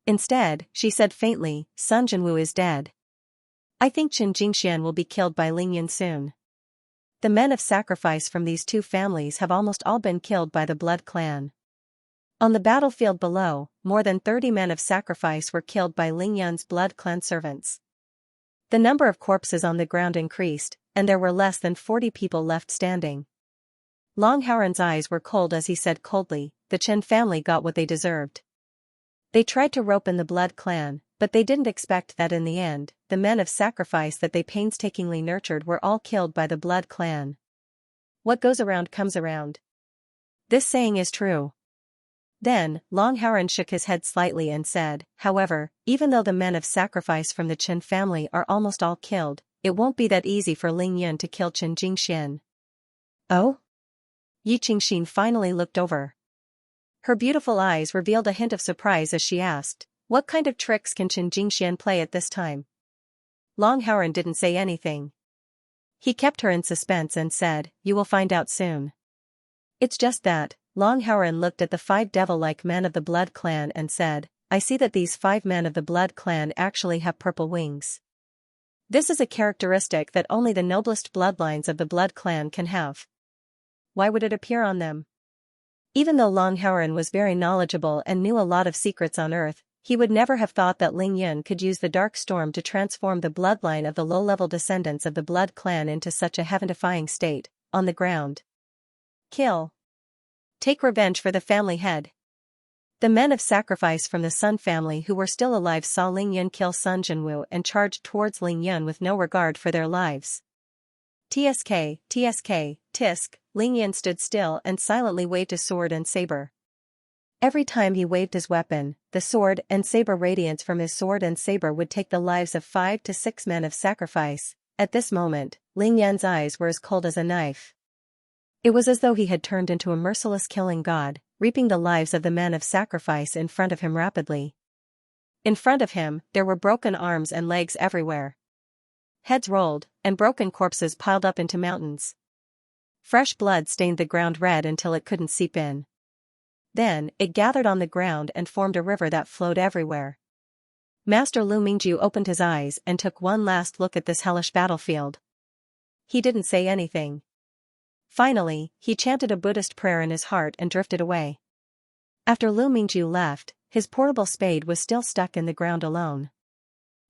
Instead, she said faintly, Sun Jinwu is dead. I think Qin Jingxian will be killed by Ling Yan soon. The men of sacrifice from these two families have almost all been killed by the Blood Clan. On the battlefield below, more than 30 men of sacrifice were killed by Ling Yan's Blood Clan servants. The number of corpses on the ground increased, and there were less than 40 people left standing. Long Hauran's eyes were cold as he said coldly, the Chen family got what they deserved. They tried to rope in the Blood Clan, but they didn't expect that in the end, the men of sacrifice that they painstakingly nurtured were all killed by the Blood Clan. What goes around comes around. This saying is true. Then, Long Hauran shook his head slightly and said, however, even though the men of sacrifice from the Chen family are almost all killed, it won't be that easy for Ling Yan to kill Qin Jingxian. Oh? Yi Qingxin finally looked over. Her beautiful eyes revealed a hint of surprise as she asked, what kind of tricks can Qin Jingxian play at this time? Long Hauran didn't say anything. He kept her in suspense and said, you will find out soon. It's just that. Long Hauran looked at the 5 devil-like men of the Blood Clan and said, I see that these 5 men of the Blood Clan actually have purple wings. This is a characteristic that only the noblest bloodlines of the Blood Clan can have. Why would it appear on them? Even though Long Hauran was very knowledgeable and knew a lot of secrets on Earth, he would never have thought that Ling Yan could use the dark storm to transform the bloodline of the low-level descendants of the Blood Clan into such a heaven-defying state, on the ground. Kill. Take revenge for the family head. The men of sacrifice from the Sun family who were still alive saw Ling Yan kill Sun Jinwu and charged towards Ling Yan with no regard for their lives. TSK, tisk, Ling Yan stood still and silently waved his sword and saber. Every time he waved his weapon, the sword and saber radiance from his sword and saber would take the lives of 5 to 6 men of sacrifice. At this moment, Ling Yan's eyes were as cold as a knife. It was as though he had turned into a merciless killing god, reaping the lives of the men of sacrifice in front of him rapidly. In front of him, there were broken arms and legs everywhere. Heads rolled, and broken corpses piled up into mountains. Fresh blood stained the ground red until it couldn't seep in. Then, it gathered on the ground and formed a river that flowed everywhere. Master Lu Mingju opened his eyes and took one last look at this hellish battlefield. He didn't say anything. Finally, he chanted a Buddhist prayer in his heart and drifted away. After Lu Mingju left, his portable spade was still stuck in the ground alone.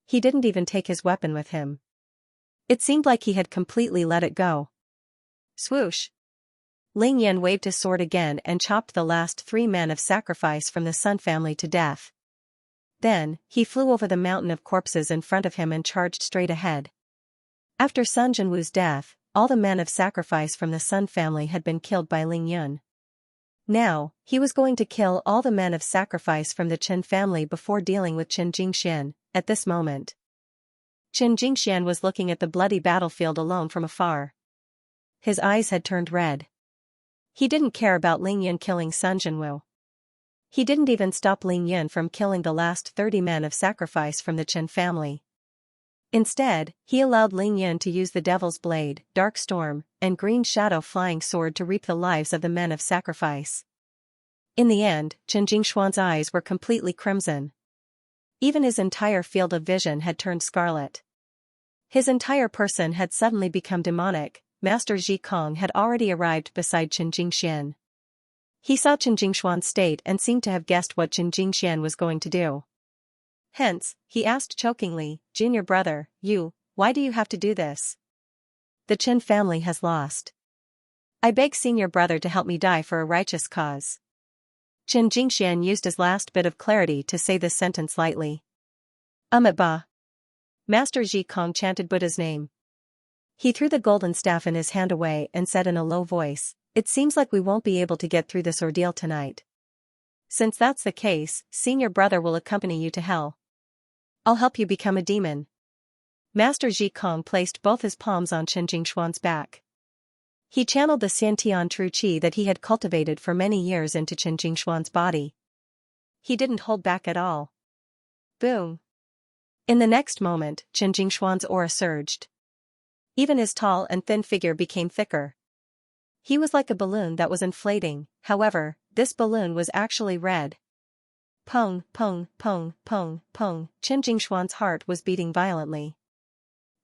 He didn't even take his weapon with him. It seemed like he had completely let it go. Swoosh! Ling Yan waved his sword again and chopped the last 3 men of sacrifice from the Sun family to death. Then, he flew over the mountain of corpses in front of him and charged straight ahead. After Sun Jinwu's death, all the men of sacrifice from the Sun family had been killed by Ling Yan. Now, he was going to kill all the men of sacrifice from the Chen family before dealing with Qin Jingxian. At this moment, Qin Jingxian was looking at the bloody battlefield alone from afar. His eyes had turned red. He didn't care about Ling Yan killing Sun Jinwu. He didn't even stop Ling Yan from killing the last 30 men of sacrifice from the Chen family. Instead, he allowed Ling Yan to use the Devil's Blade, Dark Storm, and Green Shadow Flying Sword to reap the lives of the men of sacrifice. In the end, Qin Jingshuan's eyes were completely crimson. Even his entire field of vision had turned scarlet. His entire person had suddenly become demonic. Master Ji Kong had already arrived beside Qin Jingxian. He saw Qin Jingshuan's state and seemed to have guessed what Qin Jingxian was going to do. Hence, he asked chokingly, Junior brother, why do you have to do this? The Chen family has lost. I beg senior brother to help me die for a righteous cause. Qin Jingxian used his last bit of clarity to say this sentence lightly. Ba. Master Ji Kong chanted Buddha's name. He threw the golden staff in his hand away and said in a low voice, "It seems like we won't be able to get through this ordeal tonight. Since that's the case, senior brother will accompany you to hell. I'll help you become a demon." Master Ji Kong placed both his palms on Chen Jingshuan's back. He channeled the Xiantian true qi that he had cultivated for many years into Chen Jingshuan's body. He didn't hold back at all. Boom. In the next moment, Chen Jingshuan's aura surged. Even his tall and thin figure became thicker. He was like a balloon that was inflating, however, this balloon was actually red. Pong, pong, pong, pong, pong, Chen Jingshuan's heart was beating violently.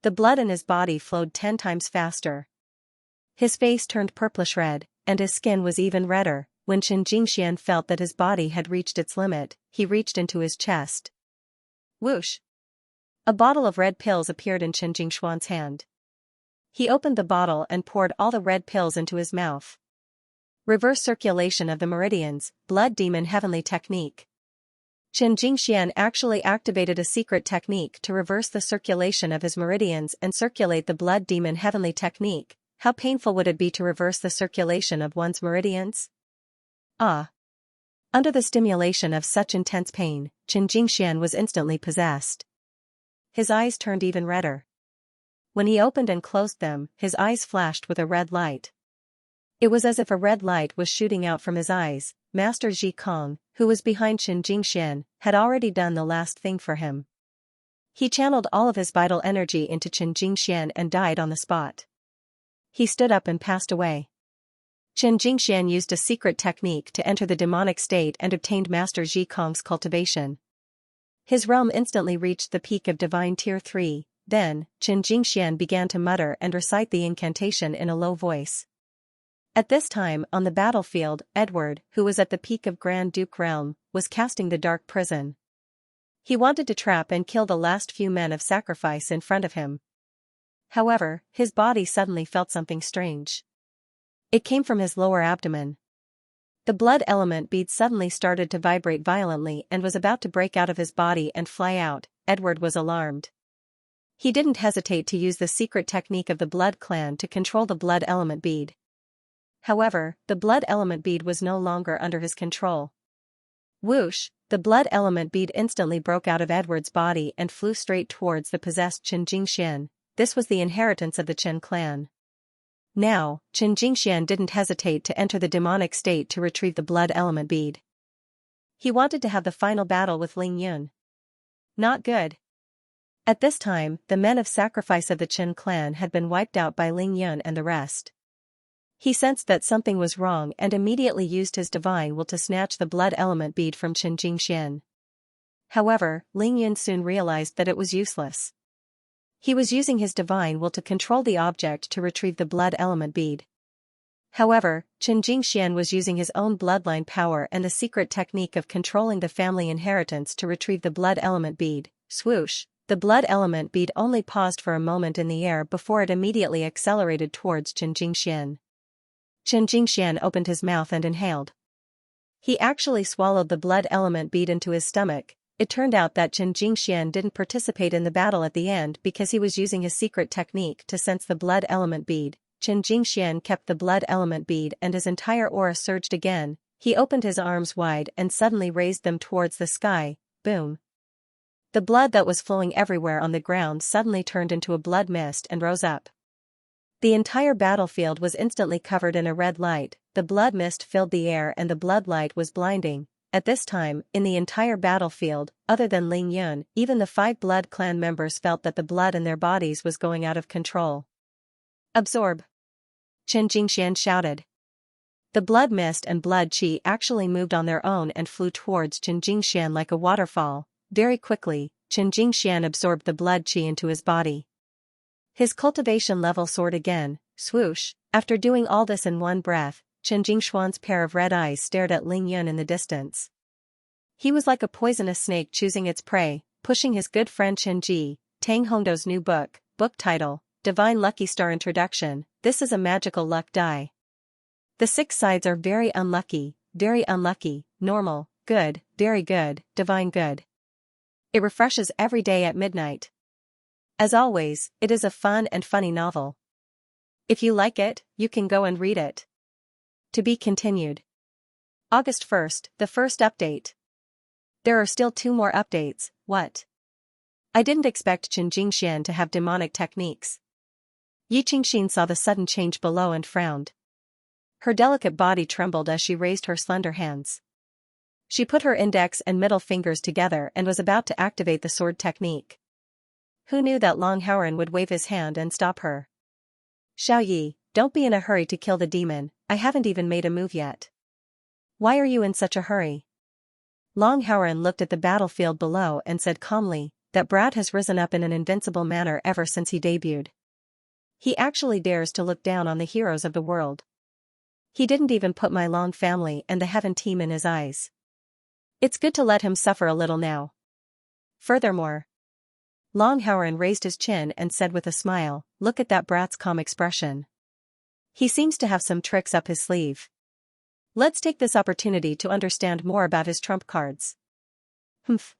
The blood in his body flowed 10 times faster. His face turned purplish red, and his skin was even redder. When Chen Jingxian felt that his body had reached its limit, he reached into his chest. Whoosh! A bottle of red pills appeared in Chen Jingshuan's hand. He opened the bottle and poured all the red pills into his mouth. Reverse circulation of the meridians, blood demon heavenly technique. Chen Jingxian actually activated a secret technique to reverse the circulation of his meridians and circulate the blood demon heavenly technique. How painful would it be to reverse the circulation of one's meridians? Ah! Under the stimulation of such intense pain, Chen Jingxian was instantly possessed. His eyes turned even redder. When he opened and closed them, his eyes flashed with a red light. It was as if a red light was shooting out from his eyes. Master Ji Kong, who was behind Chen Jingxian, had already done the last thing for him. He channeled all of his vital energy into Chen Jingxian and died on the spot. He stood up and passed away. Chen Jingxian used a secret technique to enter the demonic state and obtained Master Ji Kong's cultivation. His realm instantly reached the peak of divine tier 3, then, Chen Jingxian began to mutter and recite the incantation in a low voice. At this time, on the battlefield, Edward, who was at the peak of Grand Duke realm, was casting the dark prison. He wanted to trap and kill the last few men of sacrifice in front of him. However, his body suddenly felt something strange. It came from his lower abdomen. The blood element bead suddenly started to vibrate violently and was about to break out of his body and fly out. Edward was alarmed. He didn't hesitate to use the secret technique of the blood clan to control the blood element bead. However, the blood element bead was no longer under his control. Whoosh! The blood element bead instantly broke out of Edward's body and flew straight towards the possessed Chen Jingxian. This was the inheritance of the Chen clan. Now, Chen Jingxian didn't hesitate to enter the demonic state to retrieve the blood element bead. He wanted to have the final battle with Ling Yun. Not good. At this time, the men of sacrifice of the Chen clan had been wiped out by Ling Yun and the rest. He sensed that something was wrong and immediately used his divine will to snatch the blood element bead from Chen Jingxian. However, Ling Yun soon realized that it was useless. He was using his divine will to control the object to retrieve the blood element bead. However, Chen Jingxian was using his own bloodline power and the secret technique of controlling the family inheritance to retrieve the blood element bead. Swoosh! The blood element bead only paused for a moment in the air before it immediately accelerated towards Chen Jingxian. Chen Jingxian opened his mouth and inhaled. He actually swallowed the blood element bead into his stomach. It turned out that Chen Jingxian didn't participate in the battle at the end because he was using his secret technique to sense the blood element bead. Chen Jingxian kept the blood element bead and his entire aura surged again. He opened his arms wide and suddenly raised them towards the sky. Boom! The blood that was flowing everywhere on the ground suddenly turned into a blood mist and rose up. The entire battlefield was instantly covered in a red light. The blood mist filled the air and the blood light was blinding. At this time, in the entire battlefield, other than Ling Yun, even the 5 blood clan members felt that the blood in their bodies was going out of control. Absorb! Chen Jingxian shouted. The blood mist and blood qi actually moved on their own and flew towards Chen Jingxian like a waterfall. Very quickly, Chen Jingxian absorbed the blood qi into his body. His cultivation level soared again. Swoosh! After doing all this in one breath, Chen Jingshuan's pair of red eyes stared at Ling Yun in the distance. He was like a poisonous snake choosing its prey, pushing his good friend Chen Ji. Tang Hongdo's new book. Book title, Divine Lucky Star Introduction. This is a magical luck die. The 6 sides are very unlucky, normal, good, very good, divine good. It refreshes every day at midnight. As always, it is a fun and funny novel. If you like it, you can go and read it. To be continued. August 1st, the first update. There are still 2 more updates. What? I didn't expect Xianxia to have demonic techniques. Xianxia saw the sudden change below and frowned. Her delicate body trembled as she raised her slender hands. She put her index and middle fingers together and was about to activate the sword technique. Who knew that Long Howren would wave his hand and stop her? Xiao Yi, don't be in a hurry to kill the demon, I haven't even made a move yet. Why are you in such a hurry? Long Howren looked at the battlefield below and said calmly, that brat has risen up in an invincible manner ever since he debuted. He actually dares to look down on the heroes of the world. He didn't even put my Long family and the Heaven team in his eyes. It's good to let him suffer a little now. Furthermore, Long Howren raised his chin and said with a smile, look at that brat's calm expression. He seems to have some tricks up his sleeve. Let's take this opportunity to understand more about his trump cards. Humph.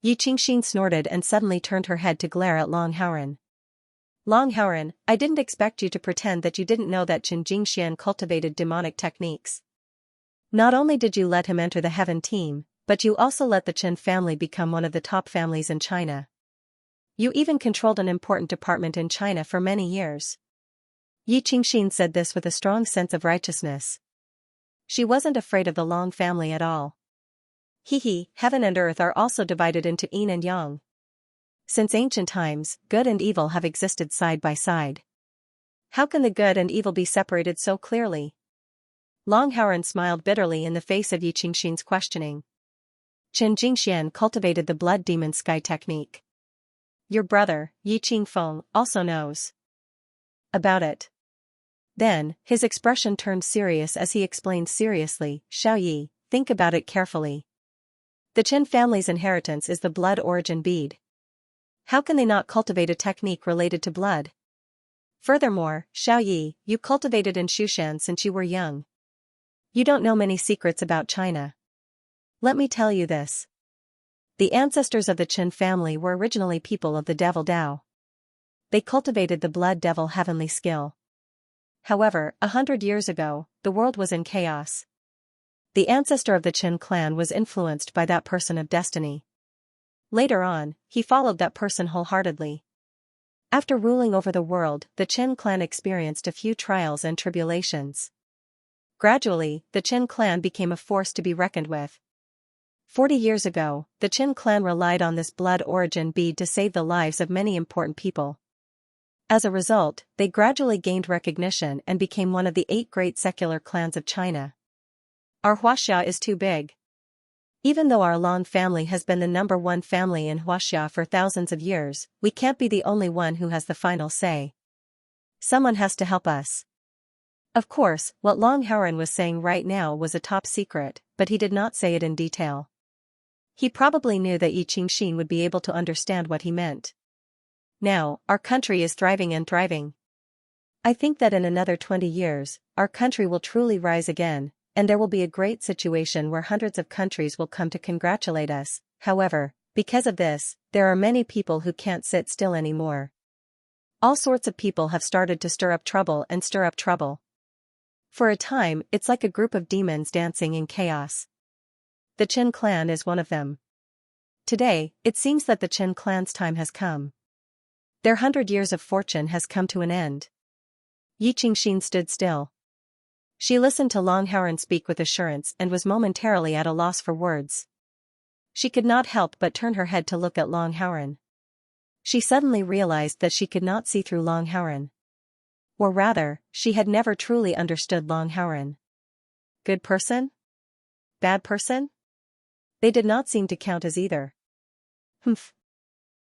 Xianxia snorted and suddenly turned her head to glare at Long Howren. Long Howren, I didn't expect you to pretend that you didn't know that Xianxia cultivated demonic techniques. Not only did you let him enter the Heaven team, but you also let the Chen family become one of the top families in China. You even controlled an important department in China for many years. Xianxia said this with a strong sense of righteousness. She wasn't afraid of the Long family at all. Heaven and earth are also divided into yin and yang. Since ancient times, good and evil have existed side by side. How can the good and evil be separated so clearly? Long Howren smiled bitterly in the face of Xianxia's questioning. Xianxia cultivated the blood demon sky technique. Your brother, Yi Qingfeng, also knows about it. Then, his expression turned serious as he explained seriously, Xiao Yi, think about it carefully. The Chen family's inheritance is the blood origin bead. How can they not cultivate a technique related to blood? Furthermore, Xiao Yi, you cultivated in Shushan since you were young. You don't know many secrets about China. Let me tell you this. The ancestors of the Chen family were originally people of the devil Dao. They cultivated the blood devil heavenly skill. However, 100 years ago, the world was in chaos. The ancestor of the Chen clan was influenced by that person of destiny. Later on, he followed that person wholeheartedly. After ruling over the world, the Chen clan experienced a few trials and tribulations. Gradually, the Chen clan became a force to be reckoned with. 40 years ago, the Chen clan relied on this blood origin bead to save the lives of many important people. As a result, they gradually gained recognition and became one of the 8 great secular clans of China. Our Huaxia is too big. Even though our Long family has been the #1 family in Huaxia for thousands of years, we can't be the only one who has the final say. Someone has to help us. Of course, what Long Howren was saying right now was a top secret, but he did not say it in detail. He probably knew that Xianxia would be able to understand what he meant. Now, our country is thriving and thriving. I think that in another 20 years, our country will truly rise again, and there will be a great situation where hundreds of countries will come to congratulate us. However, because of this, there are many people who can't sit still anymore. All sorts of people have started to stir up trouble and stir up trouble. For a time, it's like a group of demons dancing in chaos. The Chen clan is one of them. Today, it seems that the Chen clan's time has come. Their 100 years of fortune has come to an end. Xianxia stood still. She listened to Long Howren speak with assurance and was momentarily at a loss for words. She could not help but turn her head to look at Long Howren. She suddenly realized that she could not see through Long Howren. Or rather, she had never truly understood Long Howren. Good person? Bad person? They did not seem to count as either. Humph.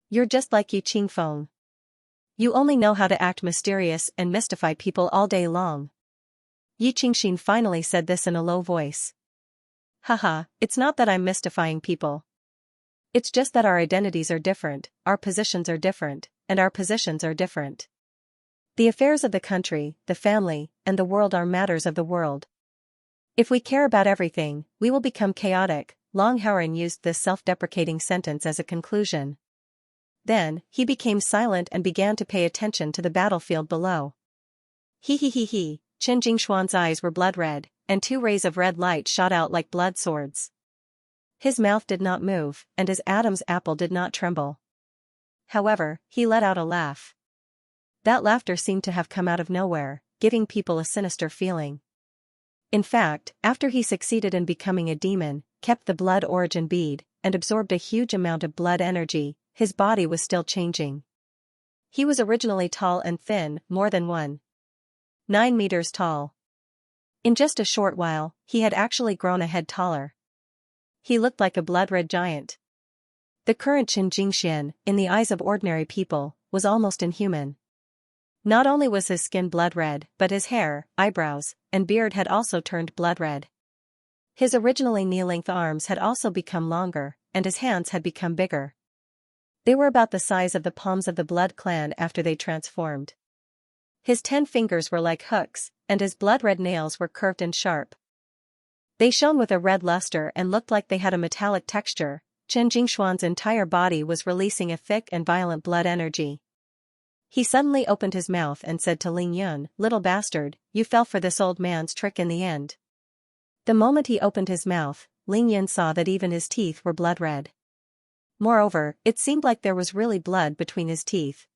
You're just like Yi Qingfeng. You only know how to act mysterious and mystify people all day long. Xianxia finally said this in a low voice. Haha, it's not that I'm mystifying people. It's just that our identities are different, our positions are different, and our positions are different. The affairs of the country, the family, and the world are matters of the world. If we care about everything, we will become chaotic. Long Howren used this self-deprecating sentence as a conclusion. Then, he became silent and began to pay attention to the battlefield below. He he he he, Chen Jingshuan's eyes were blood red, and two rays of red light shot out like blood swords. His mouth did not move, and his Adam's apple did not tremble. However, he let out a laugh. That laughter seemed to have come out of nowhere, giving people a sinister feeling. In fact, after he succeeded in becoming a demon, kept the blood origin bead, and absorbed a huge amount of blood energy, his body was still changing. He was originally tall and thin, more than 1.9 meters tall. In just a short while, he had actually grown a head taller. He looked like a blood-red giant. The current Chen Jingxian, in the eyes of ordinary people, was almost inhuman. Not only was his skin blood red, but his hair, eyebrows, and beard had also turned blood red. His originally knee-length arms had also become longer, and his hands had become bigger. They were about the size of the palms of the Blood Clan after they transformed. His 10 fingers were like hooks, and his blood-red nails were curved and sharp. They shone with a red luster and looked like they had a metallic texture. Chen Jingshuan's entire body was releasing a thick and violent blood energy. He suddenly opened his mouth and said to Ling Yun, "Little bastard, you fell for this old man's trick in the end." The moment he opened his mouth, Ling Yun saw that even his teeth were blood red. Moreover, it seemed like there was really blood between his teeth.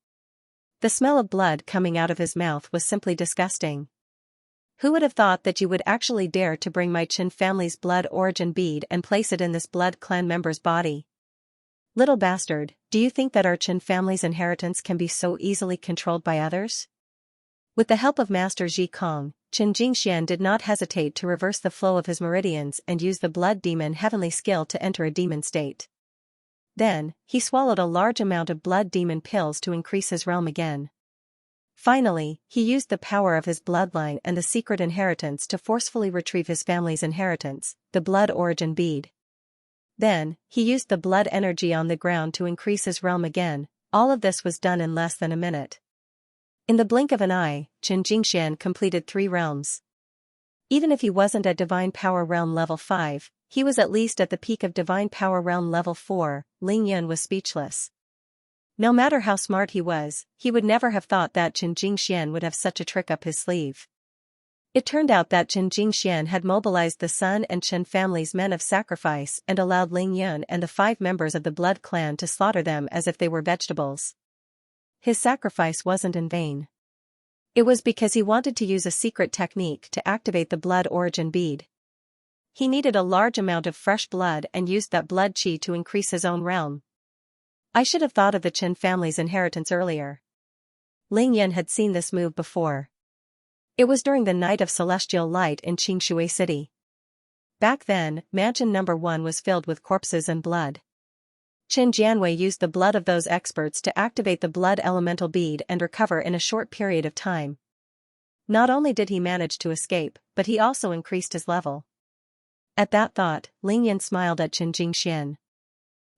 The smell of blood coming out of his mouth was simply disgusting. Who would have thought that you would actually dare to bring my Qin family's blood origin bead and place it in this Blood Clan member's body? Little bastard, do you think that our Qin family's inheritance can be so easily controlled by others? With the help of Master Ji Kong, Chen Jingxian did not hesitate to reverse the flow of his meridians and use the blood demon heavenly skill to enter a demon state. Then, he swallowed a large amount of blood demon pills to increase his realm again. Finally, he used the power of his bloodline and the secret inheritance to forcefully retrieve his family's inheritance, the blood origin bead. Then, he used the blood energy on the ground to increase his realm again. All of this was done in less than a minute. In the blink of an eye, Chen Jingxian completed 3 realms. Even if he wasn't at Divine Power Realm level 5, he was at least at the peak of Divine Power Realm level 4. Ling Yun was speechless. No matter how smart he was, he would never have thought that Chen Jingxian would have such a trick up his sleeve. It turned out that Chen Jingxian had mobilized the Sun and Chen family's men of sacrifice and allowed Ling Yun and the 5 members of the Blood Clan to slaughter them as if they were vegetables. His sacrifice wasn't in vain. It was because he wanted to use a secret technique to activate the blood origin bead. He needed a large amount of fresh blood and used that blood qi to increase his own realm. I should have thought of the Chen family's inheritance earlier. Ling Yun had seen this move before. It was during the Night of Celestial Light in Qingshui City. Back then, Mansion No. 1 was filled with corpses and blood. Qin Jianwei used the blood of those experts to activate the blood elemental bead and recover in a short period of time. Not only did he manage to escape, but he also increased his level. At that thought, Ling Yun smiled at Chen Jingxian.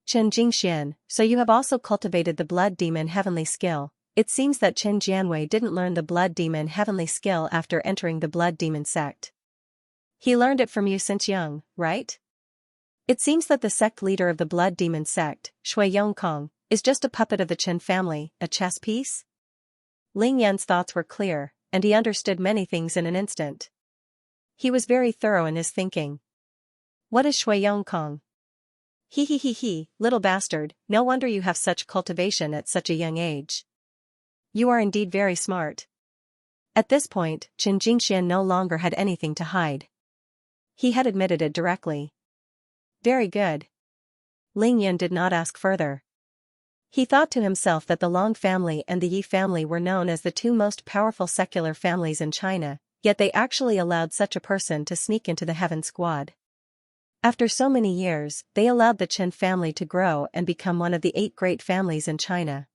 Chen Jingxian, so you have also cultivated the blood demon heavenly skill. It seems that Qin Jianwei didn't learn the blood demon heavenly skill after entering the blood demon sect. He learned it from you since young, right? It seems that the sect leader of the blood demon sect, Shui Yongkong, is just a puppet of the Qin family, a chess piece? Ling Yun's thoughts were clear, and he understood many things in an instant. He was very thorough in his thinking. What is Shui Yongkong? He, little bastard, no wonder you have such cultivation at such a young age. You are indeed very smart. At this point, Chen Jingxian no longer had anything to hide. He had admitted it directly. Very good. Ling Yun did not ask further. He thought to himself that the Long family and the Yi family were known as the 2 most powerful secular families in China, yet they actually allowed such a person to sneak into the Heaven Squad. After so many years, they allowed the Qin family to grow and become one of the 8 great families in China.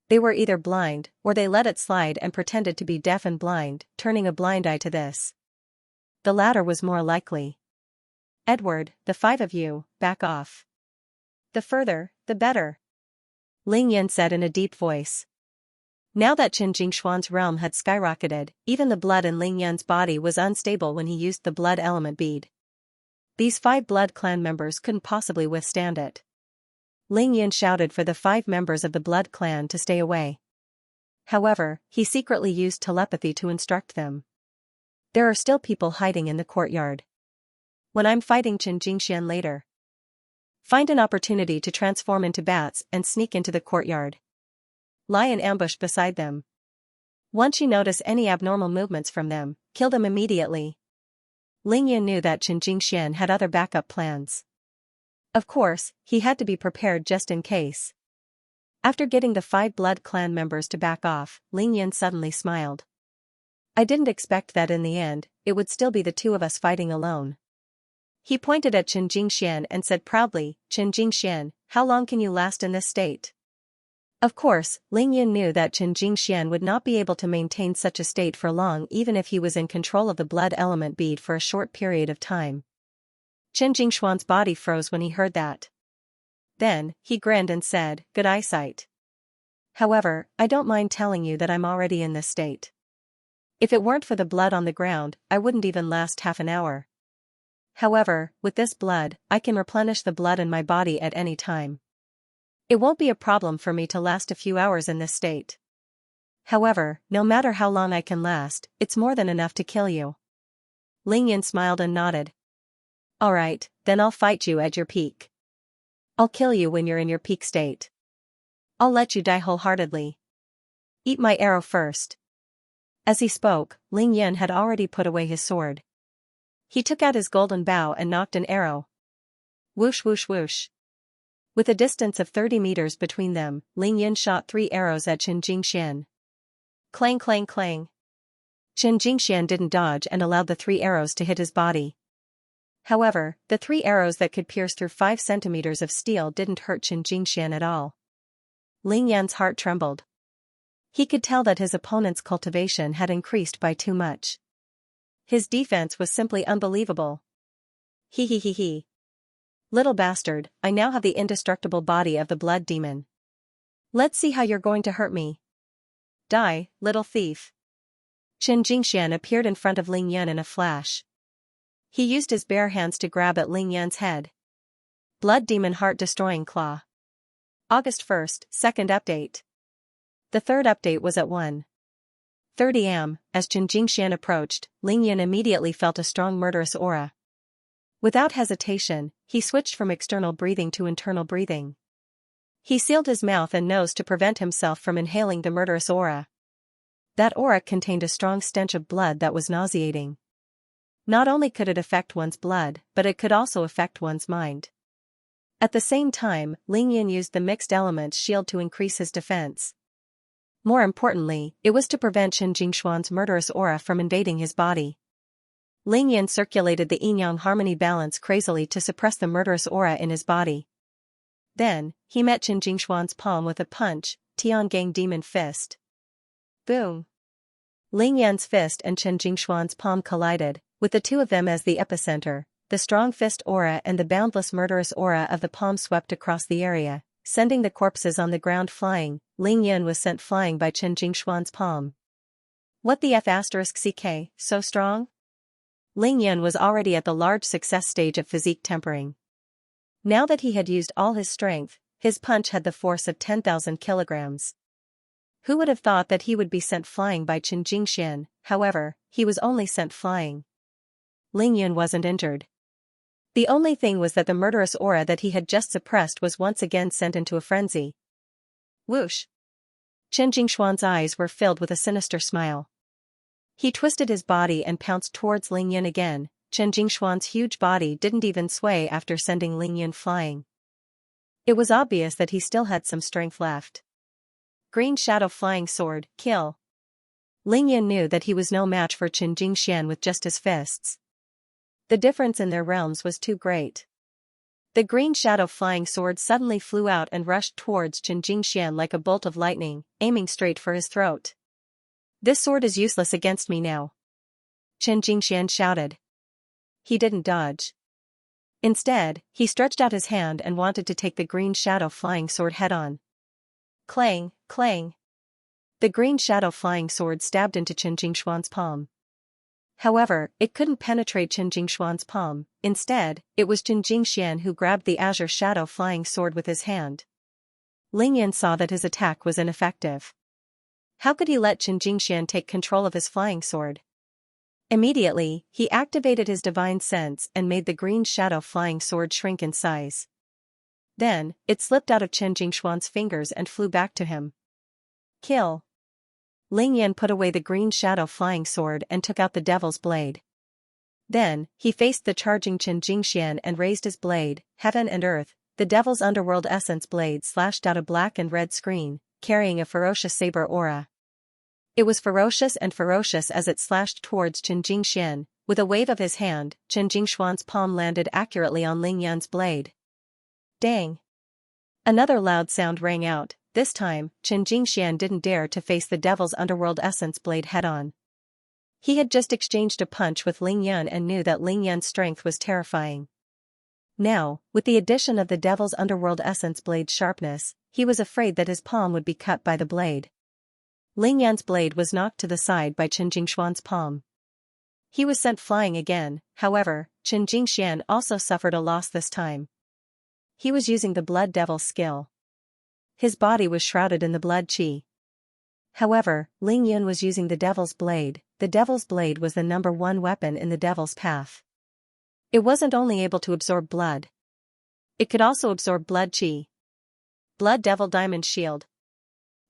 They were either blind, or they let it slide and pretended to be deaf and blind, turning a blind eye to this. The latter was more likely. Edward, the 5 of you, back off. The further, the better. Ling Yun said in a deep voice. Now that Qin Jingshuan's realm had skyrocketed, even the blood in Ling Yun's body was unstable when he used the blood element bead. These 5 Blood Clan members couldn't possibly withstand it. Ling Yun shouted for the 5 members of the Blood Clan to stay away. However, he secretly used telepathy to instruct them. There are still people hiding in the courtyard. When I'm fighting Xianxia later, find an opportunity to transform into bats and sneak into the courtyard. Lie in ambush beside them. Once you notice any abnormal movements from them, kill them immediately. Lingyan knew that Xianxia had other backup plans. Of course, he had to be prepared just in case. After getting the 5 Blood Clan members to back off, Lingyan suddenly smiled. I didn't expect that in the end, it would still be the 2 of us fighting alone. He pointed at Xianxia and said proudly, Xianxia, how long can you last in this state? Of course, Lingyan knew that Xianxia would not be able to maintain such a state for long even if he was in control of the blood element bead for a short period of time. Xianxia's body froze when he heard that. Then, he grinned and said, good eyesight. However, I don't mind telling you that I'm already in this state. If it weren't for the blood on the ground, I wouldn't even last half an hour. However, with this blood, I can replenish the blood in my body at any time. It won't be a problem for me to last a few hours in this state. However, no matter how long I can last, it's more than enough to kill you. Lingyan smiled and nodded. Alright, then I'll fight you at your peak. I'll kill you when you're in your peak state. I'll let you die wholeheartedly. Eat my arrow first. As he spoke, Lingyan had already put away his sword. He took out his golden bow and knocked an arrow. Whoosh whoosh whoosh. With a distance of 30 meters between them, Lingyan shot 3 arrows at Xianxia. Clang clang clang. Xianxia didn't dodge and allowed the 3 arrows to hit his body. However, the 3 arrows that could pierce through 5 centimeters of steel didn't hurt Xianxia at all. Lingyan's heart trembled. He could tell that his opponent's cultivation had increased by too much. His defense was simply unbelievable. He. Little bastard, I now have the indestructible body of the blood demon. Let's see how you're going to hurt me. Die, little thief. Xianxia appeared in front of Lingyan in a flash. He used his bare hands to grab at Lingyan's head. Blood Demon Heart-Destroying Claw. August 1st, 2nd update. The 3rd update was at 1:30 am. As Xianxia approached, Lingyan immediately felt a strong murderous aura. Without hesitation, he switched from external breathing to internal breathing. He sealed his mouth and nose to prevent himself from inhaling the murderous aura. That aura contained a strong stench of blood that was nauseating. Not only could it affect one's blood, but it could also affect one's mind. At the same time, Lingyan used the mixed elements shield to increase his defense. More importantly, it was to prevent Xianxuan's murderous aura from invading his body. Lingyan circulated the yin-yang harmony balance crazily to suppress the murderous aura in his body. Then, he met Xianxuan's palm with a punch, Tiangang Demon Fist. Boom! Lingyan's fist and Xianxuan's palm collided, with the 2 of them as the epicenter. The strong fist aura and the boundless murderous aura of the palm swept across the area, sending the corpses on the ground flying. Lingyan was sent flying by Xianxuan's palm. What the F***ck, so strong? Lingyan was already at the large success stage of physique tempering. Now that he had used all his strength, his punch had the force of 10,000 kilograms. Who would have thought that he would be sent flying by Xianxia? However, he was only sent flying. Lingyan wasn't injured. The only thing was that the murderous aura that he had just suppressed was once again sent into a frenzy. Whoosh! Xianxuan's eyes were filled with a sinister smile. He twisted his body and pounced towards Lingyan again. Xianxuan's huge body didn't even sway after sending Lingyan flying. It was obvious that he still had some strength left. Green Shadow Flying Sword, kill. Lingyan knew that he was no match for Xianxia with just his fists. The difference in their realms was too great. The Green Shadow Flying Sword suddenly flew out and rushed towards Xianxia like a bolt of lightning, aiming straight for his throat. This sword is useless against me now. Xianxia shouted. He didn't dodge. Instead, he stretched out his hand and wanted to take the Green Shadow Flying Sword head-on. Clang, clang. The Green Shadow Flying Sword stabbed into Xianxuan's palm. However, it couldn't penetrate Xianxuan's palm. Instead, it was Xianxia who grabbed the Azure Shadow Flying Sword with his hand. Lingyan saw that his attack was ineffective. How could he let Qin Jingxian take control of his flying sword? Immediately, he activated his divine sense and made the green shadow flying sword shrink in size. Then, it slipped out of Qin Jingshuan's fingers and flew back to him. Kill. Ling Yan put away the green shadow flying sword and took out the devil's blade. Then, he faced the charging Qin Jingxian and raised his blade. Heaven and earth, the devil's underworld essence blade slashed out a black and red screen, carrying a ferocious saber aura. It was ferocious as it slashed towards Qin Jingxian. With a wave of his hand, Qin Jingshuan's palm landed accurately on Ling Yan's blade. Dang! Another loud sound rang out. This time, Qin Jingxian didn't dare to face the devil's underworld essence blade head-on. He had just exchanged a punch with Ling Yan and knew that Ling Yan's strength was terrifying. Now, with the addition of the devil's underworld essence blade's sharpness, he was afraid that his palm would be cut by the blade. Ling Yan's blade was knocked to the side by Qin Jingshuan's palm. He was sent flying again. However, Qin Jingxian also suffered a loss this time. He was using the blood devil's skill. His body was shrouded in the blood qi. However, Ling Yun was using the devil's blade. The devil's blade was the #1 weapon in the devil's path. It wasn't only able to absorb blood. It could also absorb blood qi. Blood devil diamond shield.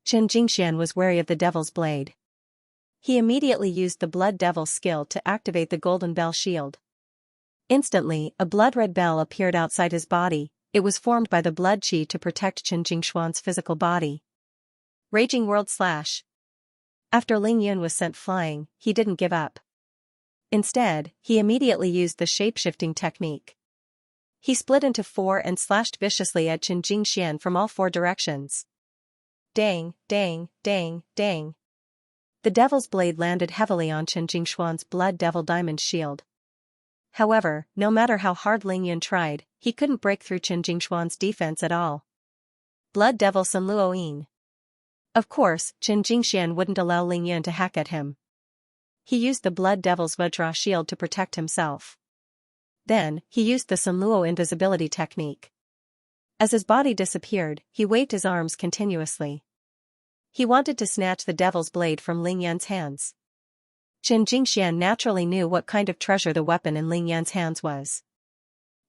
Qin Jingxian was wary of the devil's blade. He immediately used the blood devil skill to activate the golden bell shield. Instantly, a blood-red bell appeared outside his body. It was formed by the blood qi to protect Qin Jingshuan's physical body. Raging World Slash. After Ling Yun was sent flying, he didn't give up. Instead, he immediately used the shape-shifting technique. He split into 4 and slashed viciously at Qin Jingxian from all 4 directions. Dang, dang, dang, dang. The devil's blade landed heavily on Qin Jingshuan's blood devil diamond shield. However, no matter how hard Ling Yun tried, he couldn't break through Qin Jingshuan's defense at all. Blood devil Sun Luoyin. Of course, Qin Jingxian wouldn't allow Ling Yun to hack at him. He used the blood devil's Vajra shield to protect himself. Then, he used the Sun Luo invisibility technique. As his body disappeared, he waved his arms continuously. He wanted to snatch the devil's blade from Ling Yan's hands. Qin Jingxian naturally knew what kind of treasure the weapon in Ling Yan's hands was.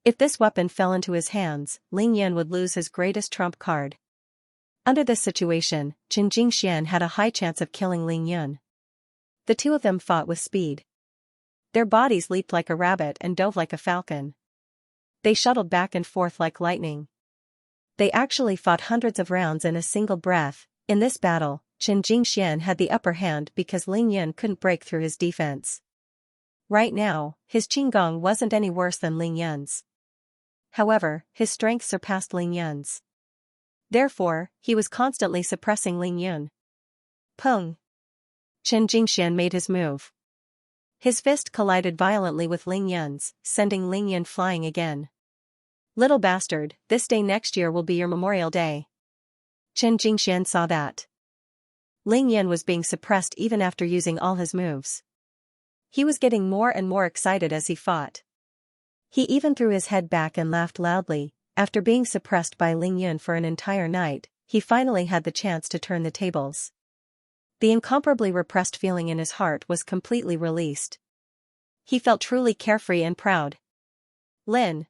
If this weapon fell into his hands, Ling Yan would lose his greatest trump card. Under this situation, Qin Jingxian had a high chance of killing Ling Yun. The two of them fought with speed. Their bodies leaped like a rabbit and dove like a falcon. They shuttled back and forth like lightning. They actually fought hundreds of rounds in a single breath. In this battle, Qin Jingxian had the upper hand because Ling Yun couldn't break through his defense. Right now, his qinggong wasn't any worse than Ling Yun's. However, his strength surpassed Ling Yun's. Therefore, he was constantly suppressing Ling Yun. Peng! Qin Jingxian made his move. His fist collided violently with Ling Yun's, sending Ling Yun flying again. Little bastard, this day next year will be your Memorial Day. Qin Jingxian saw that. Ling Yun was being suppressed even after using all his moves. He was getting more and more excited as he fought. He even threw his head back and laughed loudly. After being suppressed by Ling Yun for an entire night, he finally had the chance to turn the tables. The incomparably repressed feeling in his heart was completely released. He felt truly carefree and proud. Lin.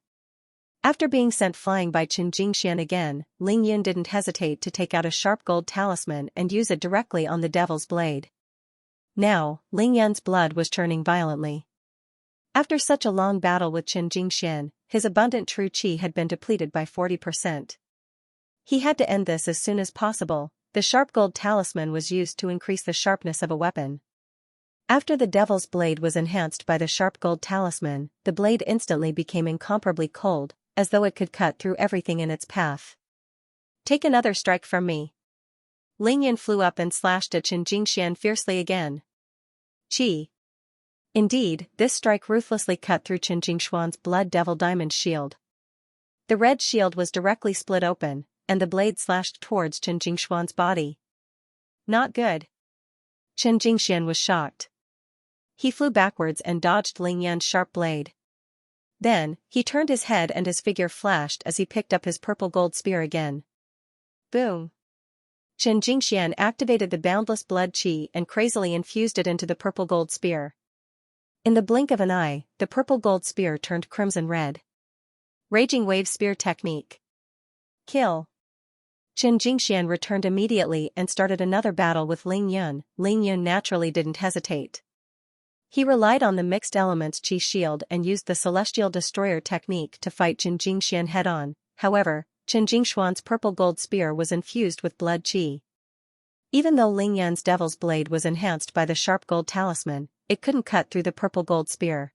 After being sent flying by Qin Jingxian again, Ling Yun didn't hesitate to take out a sharp gold talisman and use it directly on the devil's blade. Now, Ling Yun's blood was churning violently. After such a long battle with Qin Jingxian, his abundant true qi had been depleted by 40%. He had to end this as soon as possible. The sharp gold talisman was used to increase the sharpness of a weapon. After the devil's blade was enhanced by the sharp gold talisman, the blade instantly became incomparably cold, as though it could cut through everything in its path. Take another strike from me. Ling Yun flew up and slashed at Qin Jingxian fiercely again. Qi. Indeed, this strike ruthlessly cut through Qin Jingshuan's blood devil diamond shield. The red shield was directly split open, and the blade slashed towards Qin Jingshuan's body. Not good. Qin Jingxian was shocked. He flew backwards and dodged Ling Yan's sharp blade. Then, he turned his head and his figure flashed as he picked up his purple gold spear again. Boom! Qin Jingxian activated the boundless blood qi and crazily infused it into the purple gold spear. In the blink of an eye, the purple gold spear turned crimson red. Raging wave spear technique. Kill. Qin Jingxian returned immediately and started another battle with Ling Yun. Ling Yun naturally didn't hesitate. He relied on the mixed elements qi shield and used the celestial destroyer technique to fight Qin Jingxian head-on. However, Qin Jingxuan's purple gold spear was infused with blood qi. Even though Ling Yun's devil's blade was enhanced by the sharp gold talisman, it couldn't cut through the purple gold spear.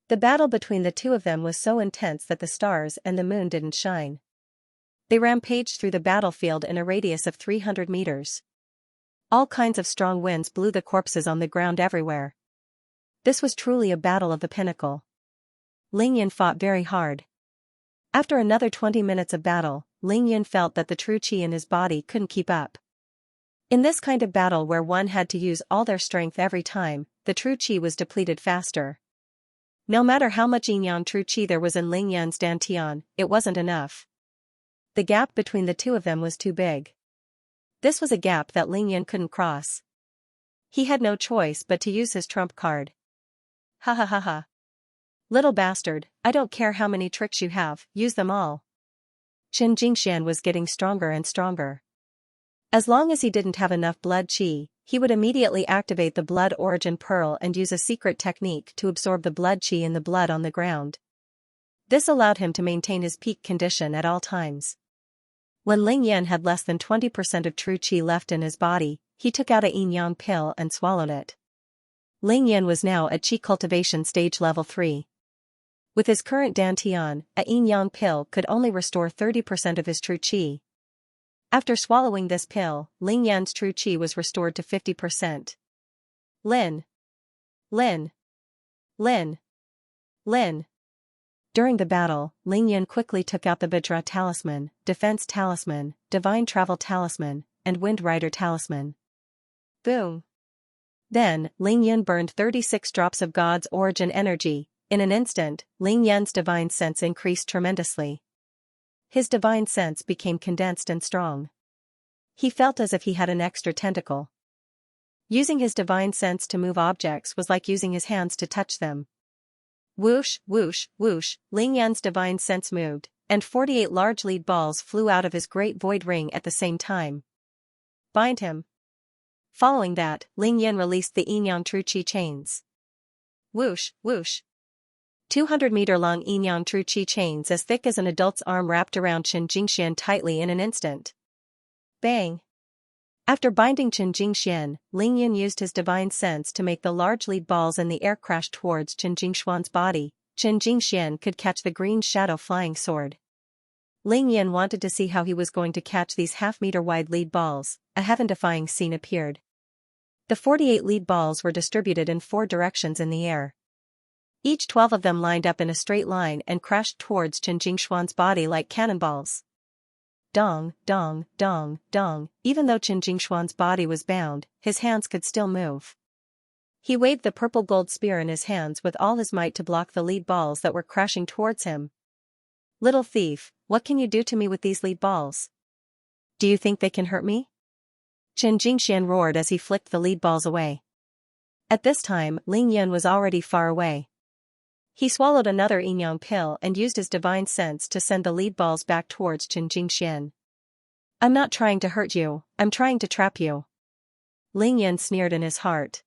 The battle between the two of them was so intense that the stars and the moon didn't shine. They rampaged through the battlefield in a radius of 300 meters. All kinds of strong winds blew the corpses on the ground everywhere. This was truly a battle of the pinnacle. Ling Yun fought very hard. After another 20 minutes of battle, Ling Yun felt that the true qi in his body couldn't keep up. In this kind of battle where one had to use all their strength every time, the true qi was depleted faster. No matter how much yin-yang true qi there was in Ling Yun's dantian, it wasn't enough. The gap between the two of them was too big. This was a gap that Ling Yun couldn't cross. He had no choice but to use his trump card. Ha ha ha ha. Little bastard, I don't care how many tricks you have, use them all. Qin Jingxian was getting stronger and stronger. As long as he didn't have enough blood qi, he would immediately activate the blood origin pearl and use a secret technique to absorb the blood qi in the blood on the ground. This allowed him to maintain his peak condition at all times. When Ling Yun had less than 20% of true qi left in his body, he took out a yin-yang pill and swallowed it. Ling Yun was now at qi cultivation stage level 3. With his current dantian, a yin-yang pill could only restore 30% of his true qi. After swallowing this pill, Ling Yun's true qi was restored to 50%. Lin. Lin. Lin. Lin. During the battle, Ling Yun quickly took out the Vajra talisman, Defense talisman, Divine Travel talisman, and Wind Rider talisman. Boom. Then, Ling Yun burned 36 drops of God's origin energy. In an instant, Ling Yun's divine sense increased tremendously. His divine sense became condensed and strong. He felt as if he had an extra tentacle. Using his divine sense to move objects was like using his hands to touch them. Whoosh, whoosh, whoosh, Ling Yun's divine sense moved, and 48 large lead balls flew out of his great void ring at the same time. Bind him. Following that, Ling Yun released the yin-yang true qi chains. Whoosh, whoosh. 200-meter-long yin-yang true qi chains as thick as an adult's arm wrapped around Qin Jingxian tightly in an instant. Bang! After binding Qin Jingxian, Ling Yun used his divine sense to make the large lead balls in the air crash towards Qin Jingxuan's body. Qin Jingxian could catch the green shadow flying sword. Ling Yun wanted to see how he was going to catch these half-meter-wide lead balls. A heaven-defying scene appeared. The 48 lead balls were distributed in 4 directions in the air. Each 12 of them lined up in a straight line and crashed towards Qin Jingxuan's body like cannonballs. Dong, dong, dong, dong. Even though Qin Jingxuan's body was bound, his hands could still move. He waved the purple gold spear in his hands with all his might to block the lead balls that were crashing towards him. Little thief, what can you do to me with these lead balls? Do you think they can hurt me? Qin Jingxian roared as he flicked the lead balls away. At this time, Ling Yun was already far away. He swallowed another yin-yang pill and used his divine sense to send the lead balls back towards Qin Jingxian. I'm not trying to hurt you, I'm trying to trap you. Ling Yun sneered in his heart.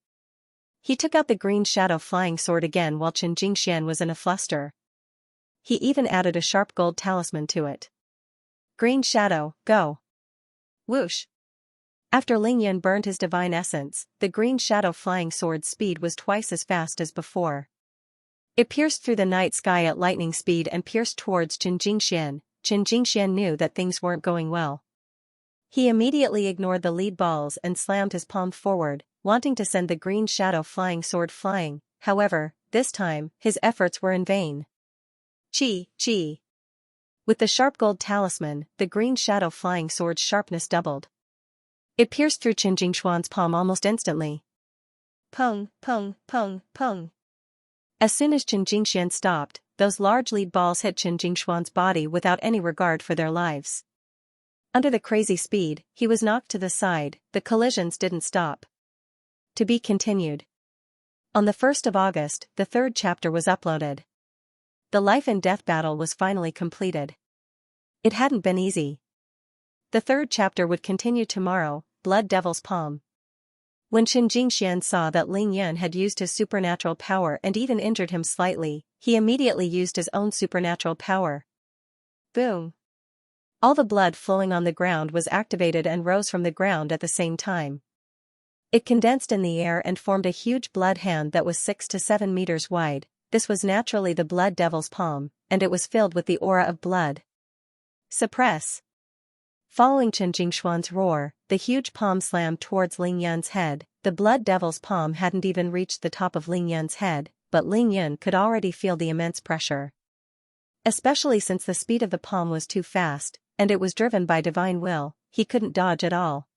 He took out the green shadow flying sword again while Qin Jingxian was in a fluster. He even added a sharp gold talisman to it. Green shadow, go. Whoosh. After Ling Yun burned his divine essence, the green shadow flying sword's speed was twice as fast as before. It pierced through the night sky at lightning speed and pierced towards Qin Jingxian. Qin Jingxian knew that things weren't going well. He immediately ignored the lead balls and slammed his palm forward, wanting to send the green shadow flying sword flying. However, this time, his efforts were in vain. Chi, chi. With the sharp gold talisman, the green shadow flying sword's sharpness doubled. It pierced through Qin Jingxuan's palm almost instantly. Pung, pung, pung, pung. As soon as Qin Jingxian stopped, those large lead balls hit Qin Jingxuan's body without any regard for their lives. Under the crazy speed, he was knocked to the side. The collisions didn't stop. To be continued. On the 1st of August, the third chapter was uploaded. The life and death battle was finally completed. It hadn't been easy. The third chapter would continue tomorrow. Blood Devil's Palm. When Xianxia saw that Ling Yan had used his supernatural power and even injured him slightly, he immediately used his own supernatural power. Boom! All the blood flowing on the ground was activated and rose from the ground at the same time. It condensed in the air and formed a huge blood hand that was 6 to 7 meters wide. This was naturally the Blood Devil's Palm, and it was filled with the aura of blood. Suppress! Following Chen Jingshuan's roar, the huge palm slammed towards Ling Yan's head. The Blood Devil's Palm hadn't even reached the top of Ling Yan's head, but Ling Yan could already feel the immense pressure. Especially since the speed of the palm was too fast, and it was driven by divine will, he couldn't dodge at all.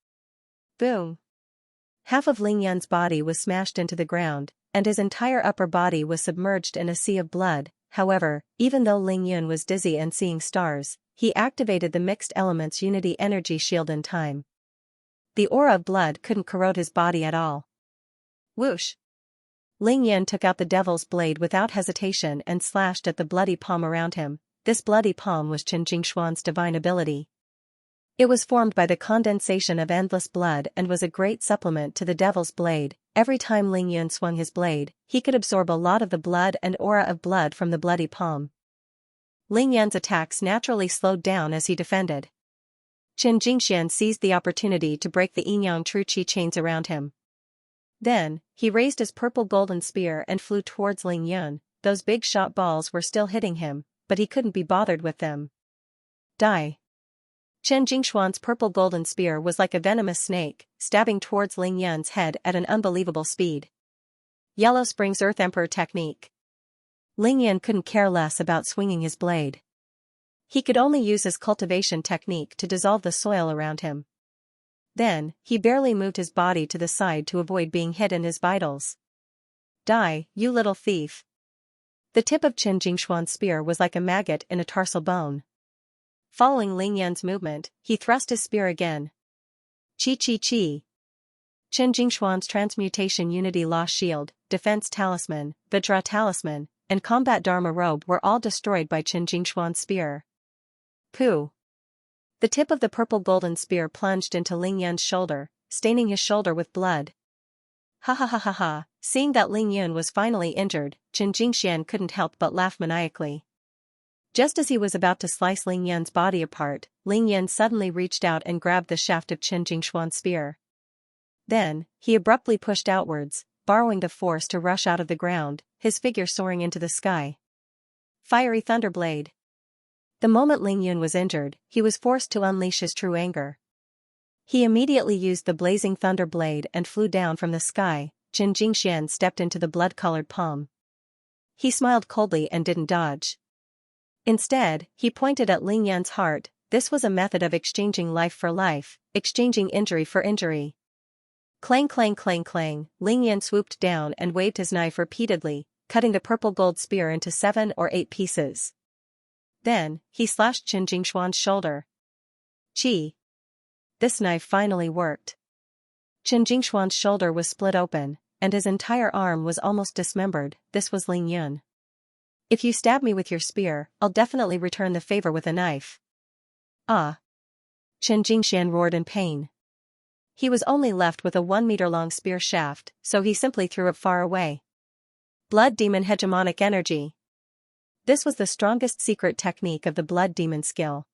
Boom! Half of Ling Yan's body was smashed into the ground, and his entire upper body was submerged in a sea of blood. However, even though Ling Yan was dizzy and seeing stars, he activated the mixed elements unity energy shield in time. The aura of blood couldn't corrode his body at all. Whoosh! Ling Yan took out the devil's blade without hesitation and slashed at the bloody palm around him. This bloody palm was Chen Jingshuan's divine ability. It was formed by the condensation of endless blood and was a great supplement to the devil's blade. Every time Ling Yan swung his blade, he could absorb a lot of the blood and aura of blood from the bloody palm. Ling Yan's attacks naturally slowed down as he defended. Chen Jingxian seized the opportunity to break the yin-yang true qi chains around him. Then, he raised his purple golden spear and flew towards Ling Yan. Those big shot balls were still hitting him, but he couldn't be bothered with them. Die! Chen Jingshuan's purple golden spear was like a venomous snake, stabbing towards Ling Yan's head at an unbelievable speed. Yellow Spring's Earth Emperor technique. Ling Yan couldn't care less about swinging his blade. He could only use his cultivation technique to dissolve the soil around him. Then, he barely moved his body to the side to avoid being hit in his vitals. Die, you little thief! The tip of Chen Jingshuan's spear was like a maggot in a tarsal bone. Following Ling Yan's movement, he thrust his spear again. Chi chi chi! Chen Jingshuan's transmutation unity law shield, defense talisman, Vajra talisman, and combat dharma robe were all destroyed by Chen Jingshuan's spear. Pooh! The tip of the purple golden spear plunged into Ling Yan's shoulder, staining his shoulder with blood. Ha ha ha ha ha! Seeing that Ling Yan was finally injured, Chen Jingxian couldn't help but laugh maniacally. Just as he was about to slice Ling Yan's body apart, Ling Yan suddenly reached out and grabbed the shaft of Chen Jingshuan's spear. Then, he abruptly pushed outwards, borrowing the force to rush out of the ground, his figure soaring into the sky. Fiery Thunderblade! The moment Ling Yan was injured, he was forced to unleash his true anger. He immediately used the blazing thunder blade and flew down from the sky. Chen Jingxian stepped into the blood-colored palm. He smiled coldly and didn't dodge. Instead, he pointed at Ling Yan's heart. This was a method of exchanging life for life, exchanging injury for injury. Clang clang clang clang, Ling Yan swooped down and waved his knife repeatedly, cutting the purple gold spear into 7 or 8 pieces. Then, he slashed Chen Jingshuan's shoulder. Chi! This knife finally worked. Chen Jingshuan's shoulder was split open, and his entire arm was almost dismembered. This was Ling Yan. If you stab me with your spear, I'll definitely return the favor with a knife. Ah! Chen Jingxian roared in pain. He was only left with a 1-meter-long spear shaft, so he simply threw it far away. Blood Demon Hegemonic Energy. This was the strongest secret technique of the Blood Demon skill.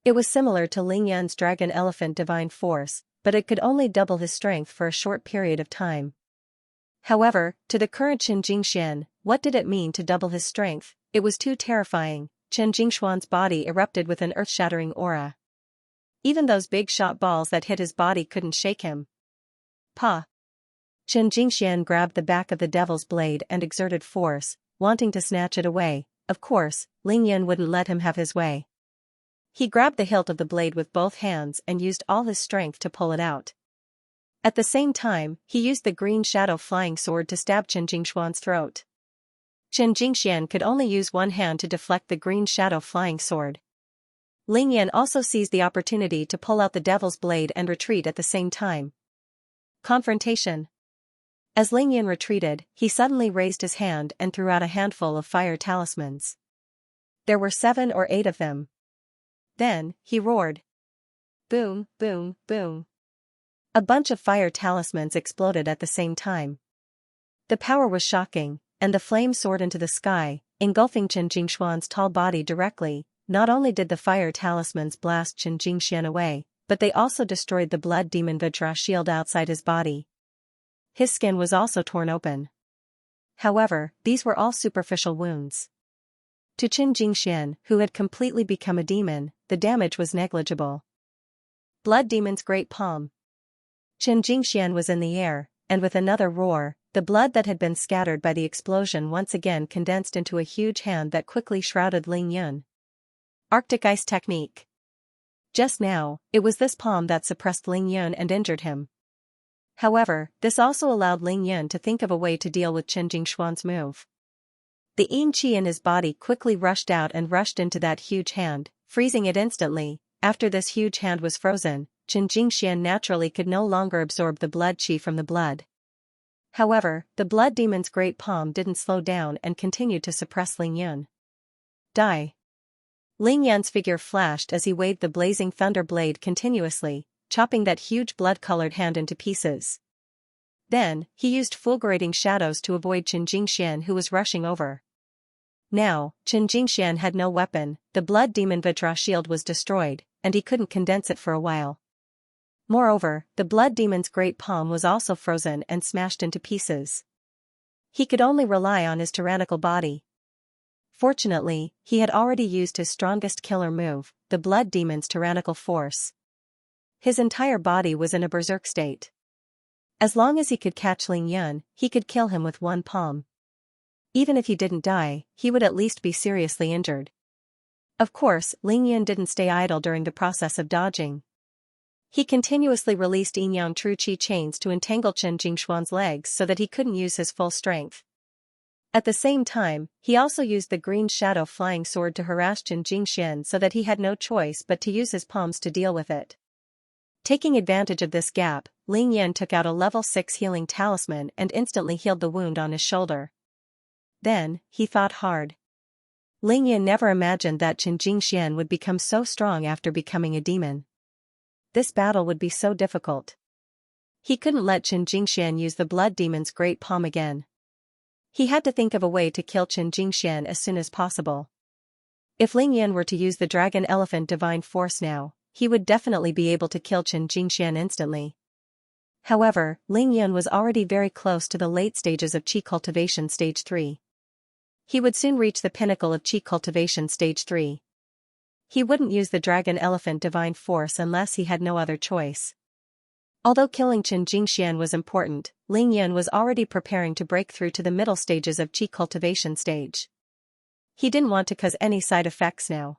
It was similar to Ling Yan's Dragon Elephant Divine Force, but it could only double his strength for a short period of time. However, to the current Chen Jingxian, what did it mean to double his strength? It was too terrifying. Chen Jingshuan's body erupted with an earth-shattering aura. Even those big shot balls that hit his body couldn't shake him. Pa! Chen Jingxian grabbed the back of the devil's blade and exerted force, wanting to snatch it away. Of course, Ling Yan wouldn't let him have his way. He grabbed the hilt of the blade with both hands and used all his strength to pull it out. At the same time, he used the green shadow flying sword to stab Chen Jingshuan's throat. Chen Jingxian could only use one hand to deflect the green shadow flying sword. Ling Yan also seized the opportunity to pull out the devil's blade and retreat at the same time. Confrontation. As Ling Yan retreated, he suddenly raised his hand and threw out a handful of fire talismans. There were 7 or 8 of them. Then, he roared. Boom, boom, boom. A bunch of fire talismans exploded at the same time. The power was shocking, and the flame soared into the sky, engulfing Chen Jingshuan's tall body directly. Not only did the fire talismans blast Chen Jingxian away, but they also destroyed the blood demon Vajra shield outside his body. His skin was also torn open. However, these were all superficial wounds. To Chen Jingxian, who had completely become a demon, the damage was negligible. Blood Demon's Great Palm. Chen Jingxian was in the air, and with another roar, the blood that had been scattered by the explosion once again condensed into a huge hand that quickly shrouded Ling Yun. Arctic Ice Technique. Just now, it was this palm that suppressed Ling Yun and injured him. However, this also allowed Ling Yun to think of a way to deal with Chen Jingshuan's move. The yin qi in his body quickly rushed out and rushed into that huge hand, freezing it instantly. After this huge hand was frozen, Chen Jingxian naturally could no longer absorb the blood qi from the blood. However, the blood demon's great palm didn't slow down and continued to suppress Ling Yun. Die. Ling Yan's figure flashed as he waved the blazing thunder blade continuously, chopping that huge blood-colored hand into pieces. Then, he used fulgurating shadows to avoid Chen Jingxian, who was rushing over. Now, Chen Jingxian had no weapon, the blood demon Vajra shield was destroyed, and he couldn't condense it for a while. Moreover, the blood demon's great palm was also frozen and smashed into pieces. He could only rely on his tyrannical body. Fortunately, he had already used his strongest killer move, the blood demon's tyrannical force. His entire body was in a berserk state. As long as he could catch Ling Yun, he could kill him with one palm. Even if he didn't die, he would at least be seriously injured. Of course, Ling Yun didn't stay idle during the process of dodging. He continuously released Yin-Yang True Qi chains to entangle Chen Jingshuan's legs so that he couldn't use his full strength. At the same time, he also used the green shadow flying sword to harass Chen Jingxian so that he had no choice but to use his palms to deal with it. Taking advantage of this gap, Ling Yan took out a level 6 healing talisman and instantly healed the wound on his shoulder. Then, he thought hard. Ling Yan never imagined that Chen Jingxian would become so strong after becoming a demon. This battle would be so difficult. He couldn't let Chen Jingxian use the blood demon's great palm again. He had to think of a way to kill Chen Jingxian as soon as possible. If Ling Yan were to use the Dragon Elephant Divine Force now, he would definitely be able to kill Chen Jingxian instantly. However, Ling Yan was already very close to the late stages of Qi Cultivation Stage 3. He would soon reach the pinnacle of Qi Cultivation Stage 3. He wouldn't use the Dragon Elephant Divine Force unless he had no other choice. Although killing Chen Jingxian was important, Ling Yan was already preparing to break through to the middle stages of Qi Cultivation Stage. He didn't want to cause any side effects now.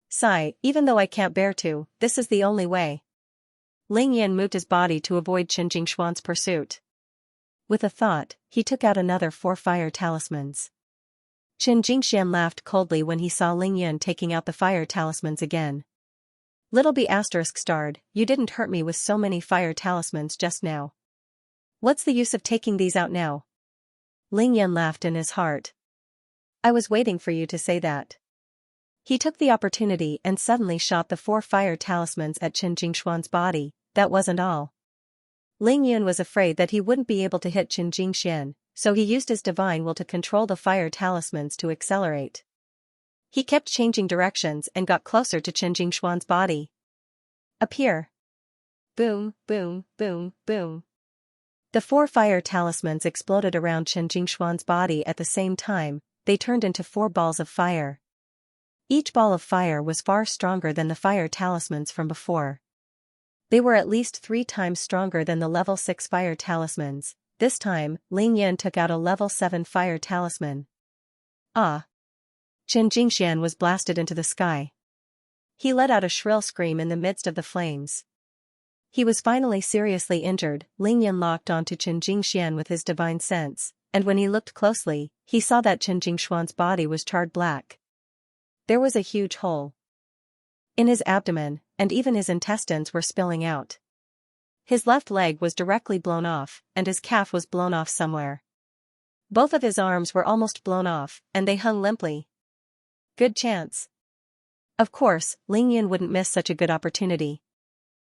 Sigh, even though I can't bear to, this is the only way. Ling Yan moved his body to avoid Chen Jingshuan's pursuit. With a thought, he took out another 4 fire talismans. Chen Jingxian laughed coldly when he saw Ling Yan taking out the fire talismans again. Little B****, you didn't hurt me with so many fire talismans just now. What's the use of taking these out now? Ling Yan laughed in his heart. I was waiting for you to say that. He took the opportunity and suddenly shot the 4 fire talismans at Chen Jingshuan's body. That wasn't all. Ling Yun was afraid that he wouldn't be able to hit Chen Jingxian, so he used his divine will to control the fire talismans to accelerate. He kept changing directions and got closer to Chen Jingshuan's body. Appear. Boom, boom, boom, boom. The 4 fire talismans exploded around Chen Jingshuan's body at the same time. They turned into 4 balls of fire. Each ball of fire was far stronger than the fire talismans from before. They were at least 3 times stronger than the level 6 fire talismans. This time, Ling Yan took out a level 7 fire talisman. Ah! Chen Jingxian was blasted into the sky. He let out a shrill scream in the midst of the flames. He was finally seriously injured. Ling Yan locked onto Chen Jingxian with his divine sense, and when he looked closely, he saw that Chen Jingshuan's body was charred black. There was a huge hole. in his abdomen, and even his intestines were spilling out. His left leg was directly blown off, and his calf was blown off somewhere. Both of his arms were almost blown off, and they hung limply. Good chance. Of course, Lingyan wouldn't miss such a good opportunity.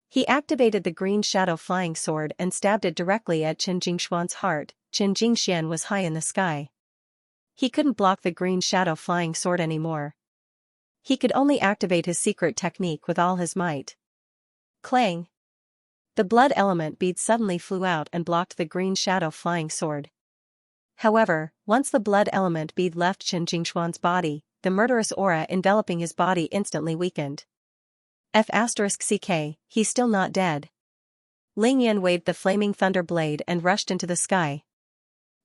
He activated the green shadow flying sword and stabbed it directly at Qin Jingshuan's heart. Qin Jingxian was high in the sky. He couldn't block the green shadow flying sword anymore. He could only activate his secret technique with all his might. Clang! The blood element bead suddenly flew out and blocked the green shadow flying sword. However, once the blood element bead left Qin Jingshuan's body, the murderous aura enveloping his body instantly weakened. F*CK, he's still not dead. Lingyan waved the flaming thunder blade and rushed into the sky.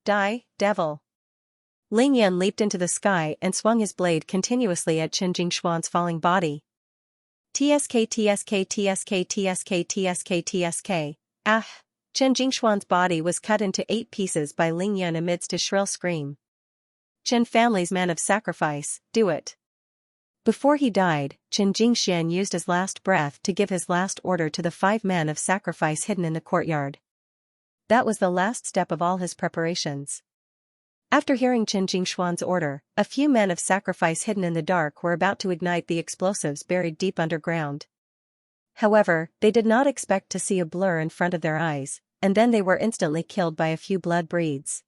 Die, devil! Lingyan leaped into the sky and swung his blade continuously at Qin Jingshuan's falling body. TSK TSK TSK TSK TSK TSK. Ah! Qin Jingshuan's body was cut into 8 pieces by Lingyan amidst a shrill scream. Qin family's man of sacrifice, do it. Before he died, Qin Jingxian used his last breath to give his last order to the 5 men of sacrifice hidden in the courtyard. That was the last step of all his preparations. After hearing Qin Jingshuan's order, a few men of sacrifice hidden in the dark were about to ignite the explosives buried deep underground. However, they did not expect to see a blur in front of their eyes, and then they were instantly killed by a few blood beads.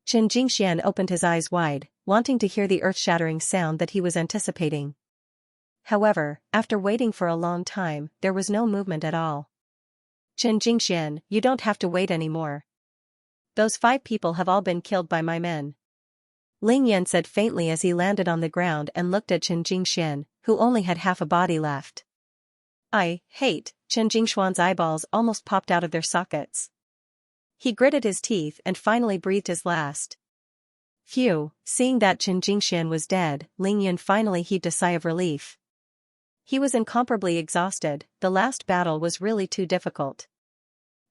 Qin Jingxian opened his eyes wide, wanting to hear the earth-shattering sound that he was anticipating. However, after waiting for a long time, there was no movement at all. Qin Jingxian, you don't have to wait anymore. Those 5 people have all been killed by my men. Lingyan said faintly as he landed on the ground and looked at Qin Jingxian, who only had half a body left. I hate, Qin Jingshuan's eyeballs almost popped out of their sockets. He gritted his teeth and finally breathed his last. Phew, seeing that Qin Jingxian was dead, Lingyan finally heaved a sigh of relief. He was incomparably exhausted, the last battle was really too difficult.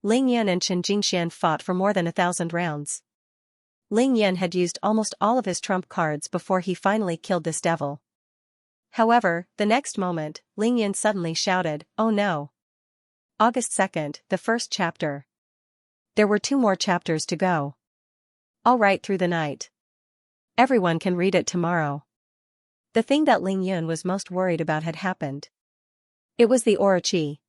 Lingyan and Qin Jingxian fought for more than 1,000 rounds. Lingyan had used almost all of his trump cards before he finally killed this devil. However, the next moment, Lingyan suddenly shouted, "Oh no!" August 2nd, the first chapter. There were 2 more chapters to go. I'll write through the night. Everyone can read it tomorrow. The thing that Lingyan was most worried about had happened. It was the Orochi.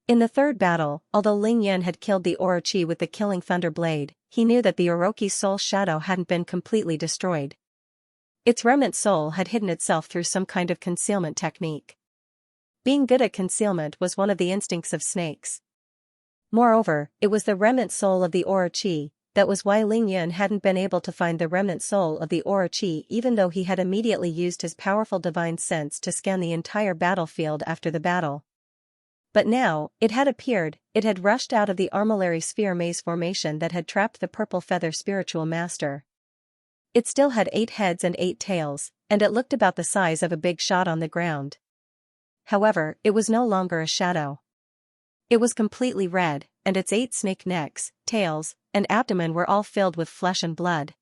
In the 3rd battle, although Lingyan had killed the Orochi with the killing thunder blade, he knew that the Orochi's soul shadow hadn't been completely destroyed. Its remnant soul had hidden itself through some kind of concealment technique. Being good at concealment was one of the instincts of snakes. Moreover, it was the remnant soul of the Orochi. That was why Lingyan hadn't been able to find the remnant soul of the Orochi even though he had immediately used his powerful divine sense to scan the entire battlefield after the battle. But now, it had appeared, it had rushed out of the armillary sphere maze formation that had trapped the purple feather spiritual master. It still had 8 heads and 8 tails, and it looked about the size of a big shot on the ground. However, it was no longer a shadow. It was completely red, and its 8 snake necks, tails, and abdomen were all filled with flesh and blood.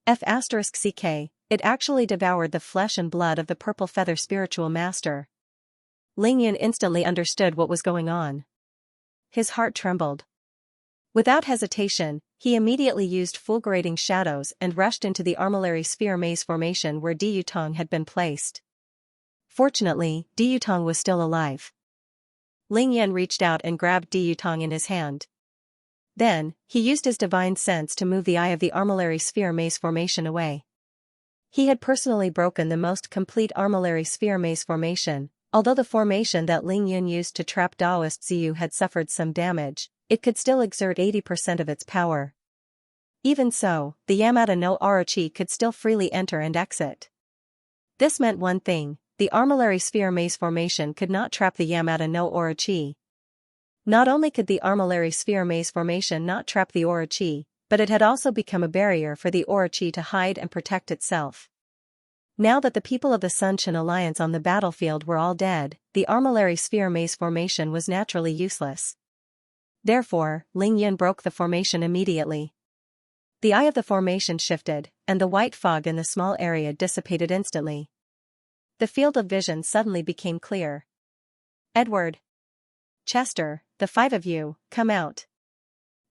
F*CK, it actually devoured the flesh and blood of the purple feather spiritual master. Lingyan instantly understood what was going on. His heart trembled. Without hesitation, he immediately used fulgurating shadows and rushed into the armillary sphere maze formation where Di Yutong had been placed. Fortunately, Di Yutong was still alive. Lingyan reached out and grabbed Di Yutong in his hand. Then, he used his divine sense to move the eye of the armillary sphere maze formation away. He had personally broken the most complete armillary sphere maze formation. Although the formation that Lingyan used to trap Daoist Ziyu had suffered some damage, it could still exert 80% of its power. Even so, the Yamata no Orochi could still freely enter and exit. This meant one thing, the armillary sphere maze formation could not trap the Yamata no Orochi. Not only could the armillary sphere maze formation not trap the Orochi, but it had also become a barrier for the Orochi to hide and protect itself. Now that the people of the Sunshin Alliance on the battlefield were all dead, the armillary sphere maze formation was naturally useless. Therefore, Lingyan broke the formation immediately. The eye of the formation shifted, and the white fog in the small area dissipated instantly. The field of vision suddenly became clear. Edward. Chester, the 5 of you, come out.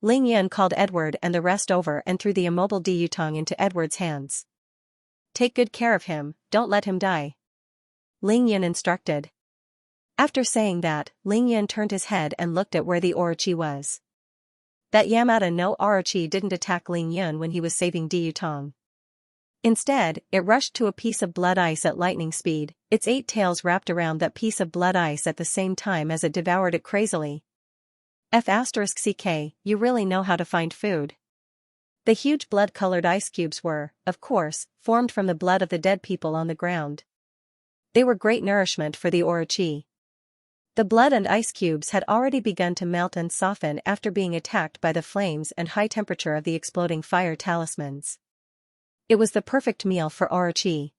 Ling Yan called Edward and the rest over and threw the immobile Du Yutong into Edward's hands. Take good care of him, don't let him die. Ling Yan instructed. After saying that, Ling Yan turned his head and looked at where the Orochi was. That Yamada no Orochi didn't attack Ling Yan when he was saving Du Yutong. Instead, it rushed to a piece of blood ice at lightning speed, its 8 tails wrapped around that piece of blood ice at the same time as it devoured it crazily. F***ck, you really know how to find food. The huge blood-colored ice cubes were, of course, formed from the blood of the dead people on the ground. They were great nourishment for the Orochi. The blood and ice cubes had already begun to melt and soften after being attacked by the flames and high temperature of the exploding fire talismans. It was the perfect meal for Orochi.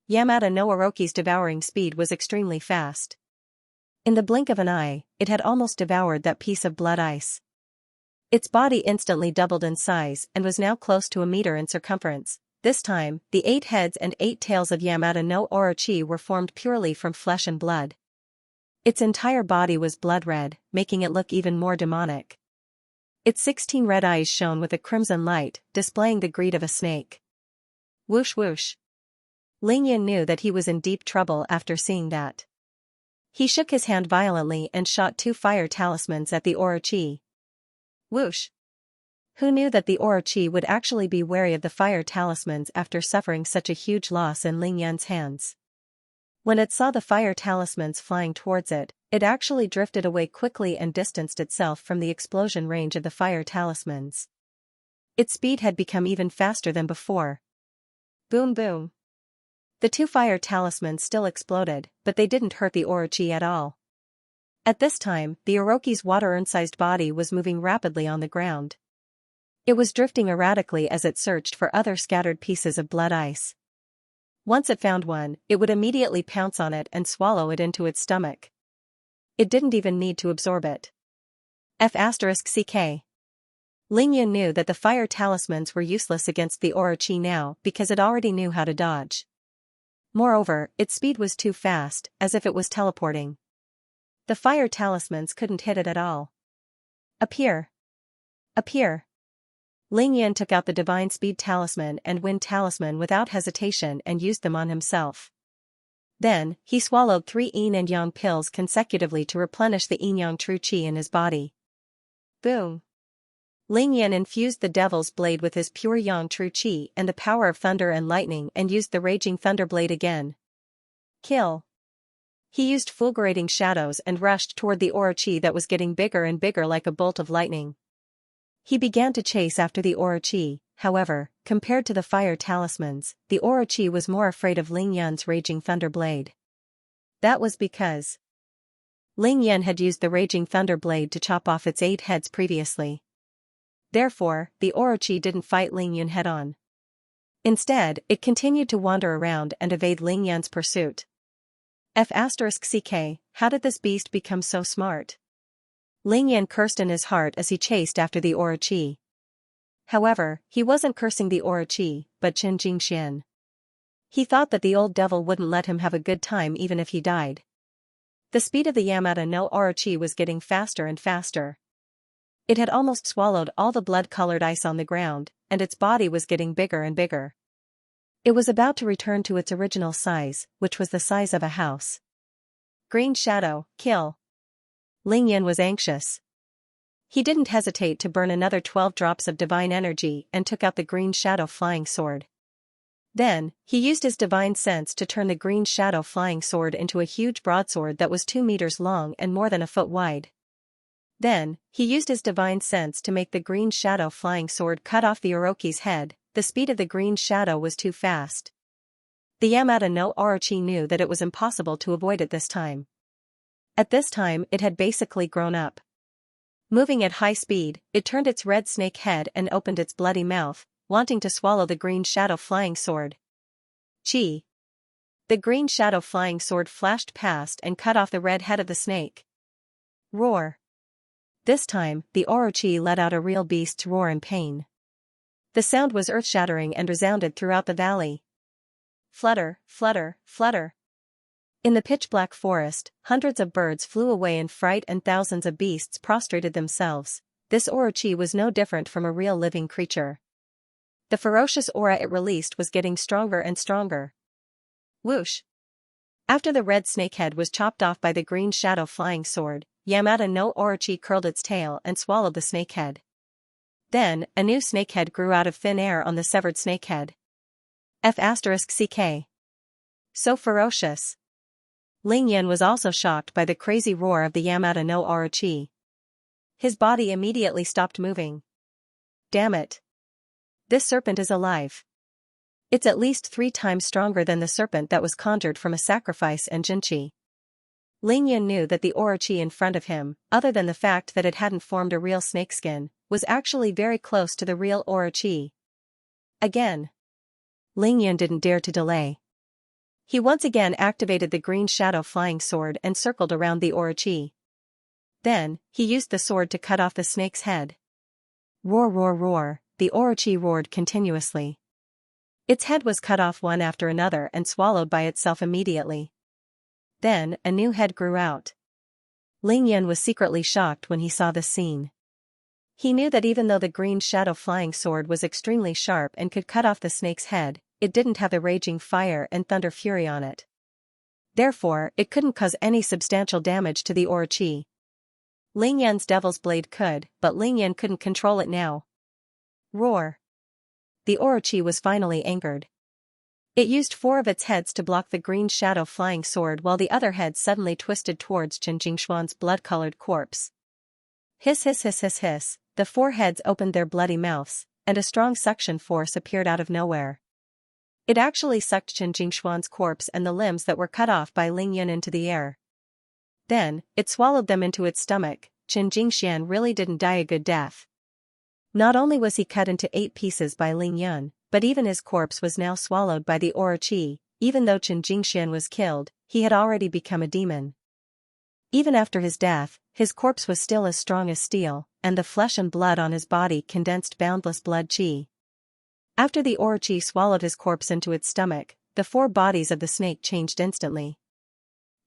Yamada no Orochi's devouring speed was extremely fast. In the blink of an eye, it had almost devoured that piece of blood ice. Its body instantly doubled in size and was now close to a meter in circumference. This time, the 8 heads and 8 tails of Yamada no Orochi were formed purely from flesh and blood. Its entire body was blood red, making it look even more demonic. Its 16 red eyes shone with a crimson light, displaying the greed of a snake. Whoosh whoosh. Ling Yan knew that he was in deep trouble after seeing that. He shook his hand violently and shot 2 fire talismans at the Orochi. Whoosh. Who knew that the Orochi would actually be wary of the fire talismans after suffering such a huge loss in Ling Yan's hands? When it saw the fire talismans flying towards it, it actually drifted away quickly and distanced itself from the explosion range of the fire talismans. Its speed had become even faster than before. Boom boom. The 2 fire talismans still exploded, but they didn't hurt the Orochi at all. At this time, the Orochi's water-urn-sized body was moving rapidly on the ground. It was drifting erratically as it searched for other scattered pieces of blood ice. Once it found one, it would immediately pounce on it and swallow it into its stomach. It didn't even need to absorb it. F***ck. Ling Yan knew that the fire talismans were useless against the Orochi now because it already knew how to dodge. Moreover, its speed was too fast, as if it was teleporting. The fire talismans couldn't hit it at all. Appear. Appear. Ling Yan took out the Divine Speed Talisman and Wind Talisman without hesitation and used them on himself. Then, he swallowed 3 yin and yang pills consecutively to replenish the yin-yang true qi in his body. Boom. Ling Yan infused the Devil's Blade with his pure yang true qi and the power of thunder and lightning and used the Raging Thunder Blade again. Kill. He used fulgurating shadows and rushed toward the Orochi that was getting bigger and bigger like a bolt of lightning. He began to chase after the Orochi. However, compared to the fire talismans, the Orochi was more afraid of Ling Yan's Raging Thunder Blade. That was because Ling Yan had used the Raging Thunder Blade to chop off its 8 heads previously. Therefore, the Orochi didn't fight Ling Yan head-on. Instead, it continued to wander around and evade Ling Yan's pursuit. F***ck, how did this beast become so smart? Ling Yan cursed in his heart as he chased after the Orochi. However, he wasn't cursing the Orochi, but Qin Jingxian. He thought that the old devil wouldn't let him have a good time even if he died. The speed of the Yamada no Orochi was getting faster and faster. It had almost swallowed all the blood-colored ice on the ground, and its body was getting bigger and bigger. It was about to return to its original size, which was the size of a house. Green Shadow, kill. Ling Yan was anxious. He didn't hesitate to burn another 12 drops of divine energy and took out the Green Shadow flying sword. Then, he used his divine sense to turn the Green Shadow flying sword into a huge broadsword that was 2 meters long and more than a foot wide. Then, he used his divine sense to make the Green Shadow flying sword cut off the Orochi's head. The speed of the Green Shadow was too fast. The Yamada no Orochi knew that it was impossible to avoid it this time. At this time it had basically grown up. Moving at high speed, it turned its red snake head and opened its bloody mouth, wanting to swallow the Green Shadow flying sword. Chi. The Green Shadow flying sword flashed past and cut off the red head of the snake. Roar. This time, the Orochi let out a real beast's roar in pain. The sound was earth-shattering and resounded throughout the valley. Flutter, flutter, flutter. In the pitch-black forest, hundreds of birds flew away in fright and thousands of beasts prostrated themselves. This Orochi was no different from a real living creature. The ferocious aura it released was getting stronger and stronger. Whoosh! After the red snakehead was chopped off by the green shadow flying sword, Yamada no Orochi curled its tail and swallowed the snakehead. Then, a new snakehead grew out of thin air on the severed snakehead. F***ck. So ferocious. Ling Yan was also shocked by the crazy roar of the Yamada no Orochi. His body immediately stopped moving. Damn it. This serpent is alive. It's at least 3 times stronger than the serpent that was conjured from a sacrifice and Jinchi. Ling Yan knew that the Orochi in front of him, other than the fact that it hadn't formed a real snakeskin, was actually very close to the real Orochi. Again. Ling Yan didn't dare to delay. He once again activated the green shadow flying sword and circled around the Orochi. Then, he used the sword to cut off the snake's head. Roar roar roar, the Orochi roared continuously. Its head was cut off one after another and swallowed by itself immediately. Then, a new head grew out. Ling Yan was secretly shocked when he saw this scene. He knew that even though the green shadow flying sword was extremely sharp and could cut off the snake's head, it didn't have the raging fire and thunder fury on it. Therefore, it couldn't cause any substantial damage to the Orochi. Ling Yan's devil's blade could, but Ling Yan couldn't control it now. Roar. The Orochi was finally angered. It used 4 of its heads to block the green shadow flying sword while the other head suddenly twisted towards Chen Jingshuan's blood-colored corpse. Hiss hiss hiss hiss hiss, the 4 heads opened their bloody mouths, and a strong suction force appeared out of nowhere. It actually sucked Chen Jingshuan's corpse and the limbs that were cut off by Ling Yan into the air. Then, it swallowed them into its stomach. Chen Jingxian really didn't die a good death. Not only was he cut into 8 pieces by Ling Yan, but even his corpse was now swallowed by the Orochi. Even though Chen Jingxian was killed, he had already become a demon. Even after his death, his corpse was still as strong as steel, and the flesh and blood on his body condensed boundless blood chi. After the Orochi swallowed his corpse into its stomach, the 4 bodies of the snake changed instantly.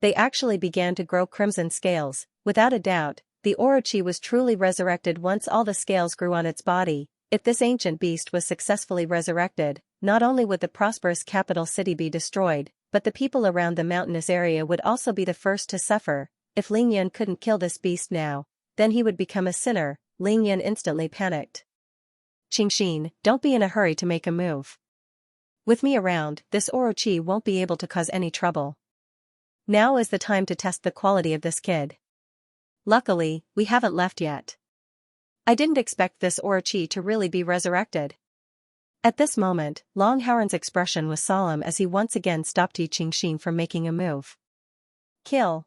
They actually began to grow crimson scales. Without a doubt, the Orochi was truly resurrected once all the scales grew on its body. If this ancient beast was successfully resurrected, not only would the prosperous capital city be destroyed, but the people around the mountainous area would also be the first to suffer. If Ling Yan couldn't kill this beast now, then he would become a sinner. Ling Yan instantly panicked. Qingxin, don't be in a hurry to make a move. With me around, this Orochi won't be able to cause any trouble. Now is the time to test the quality of this kid. Luckily, we haven't left yet. I didn't expect this Orochi to really be resurrected. At this moment, Long Howren's expression was solemn as he once again stopped Yi Qingxin from making a move. Kill.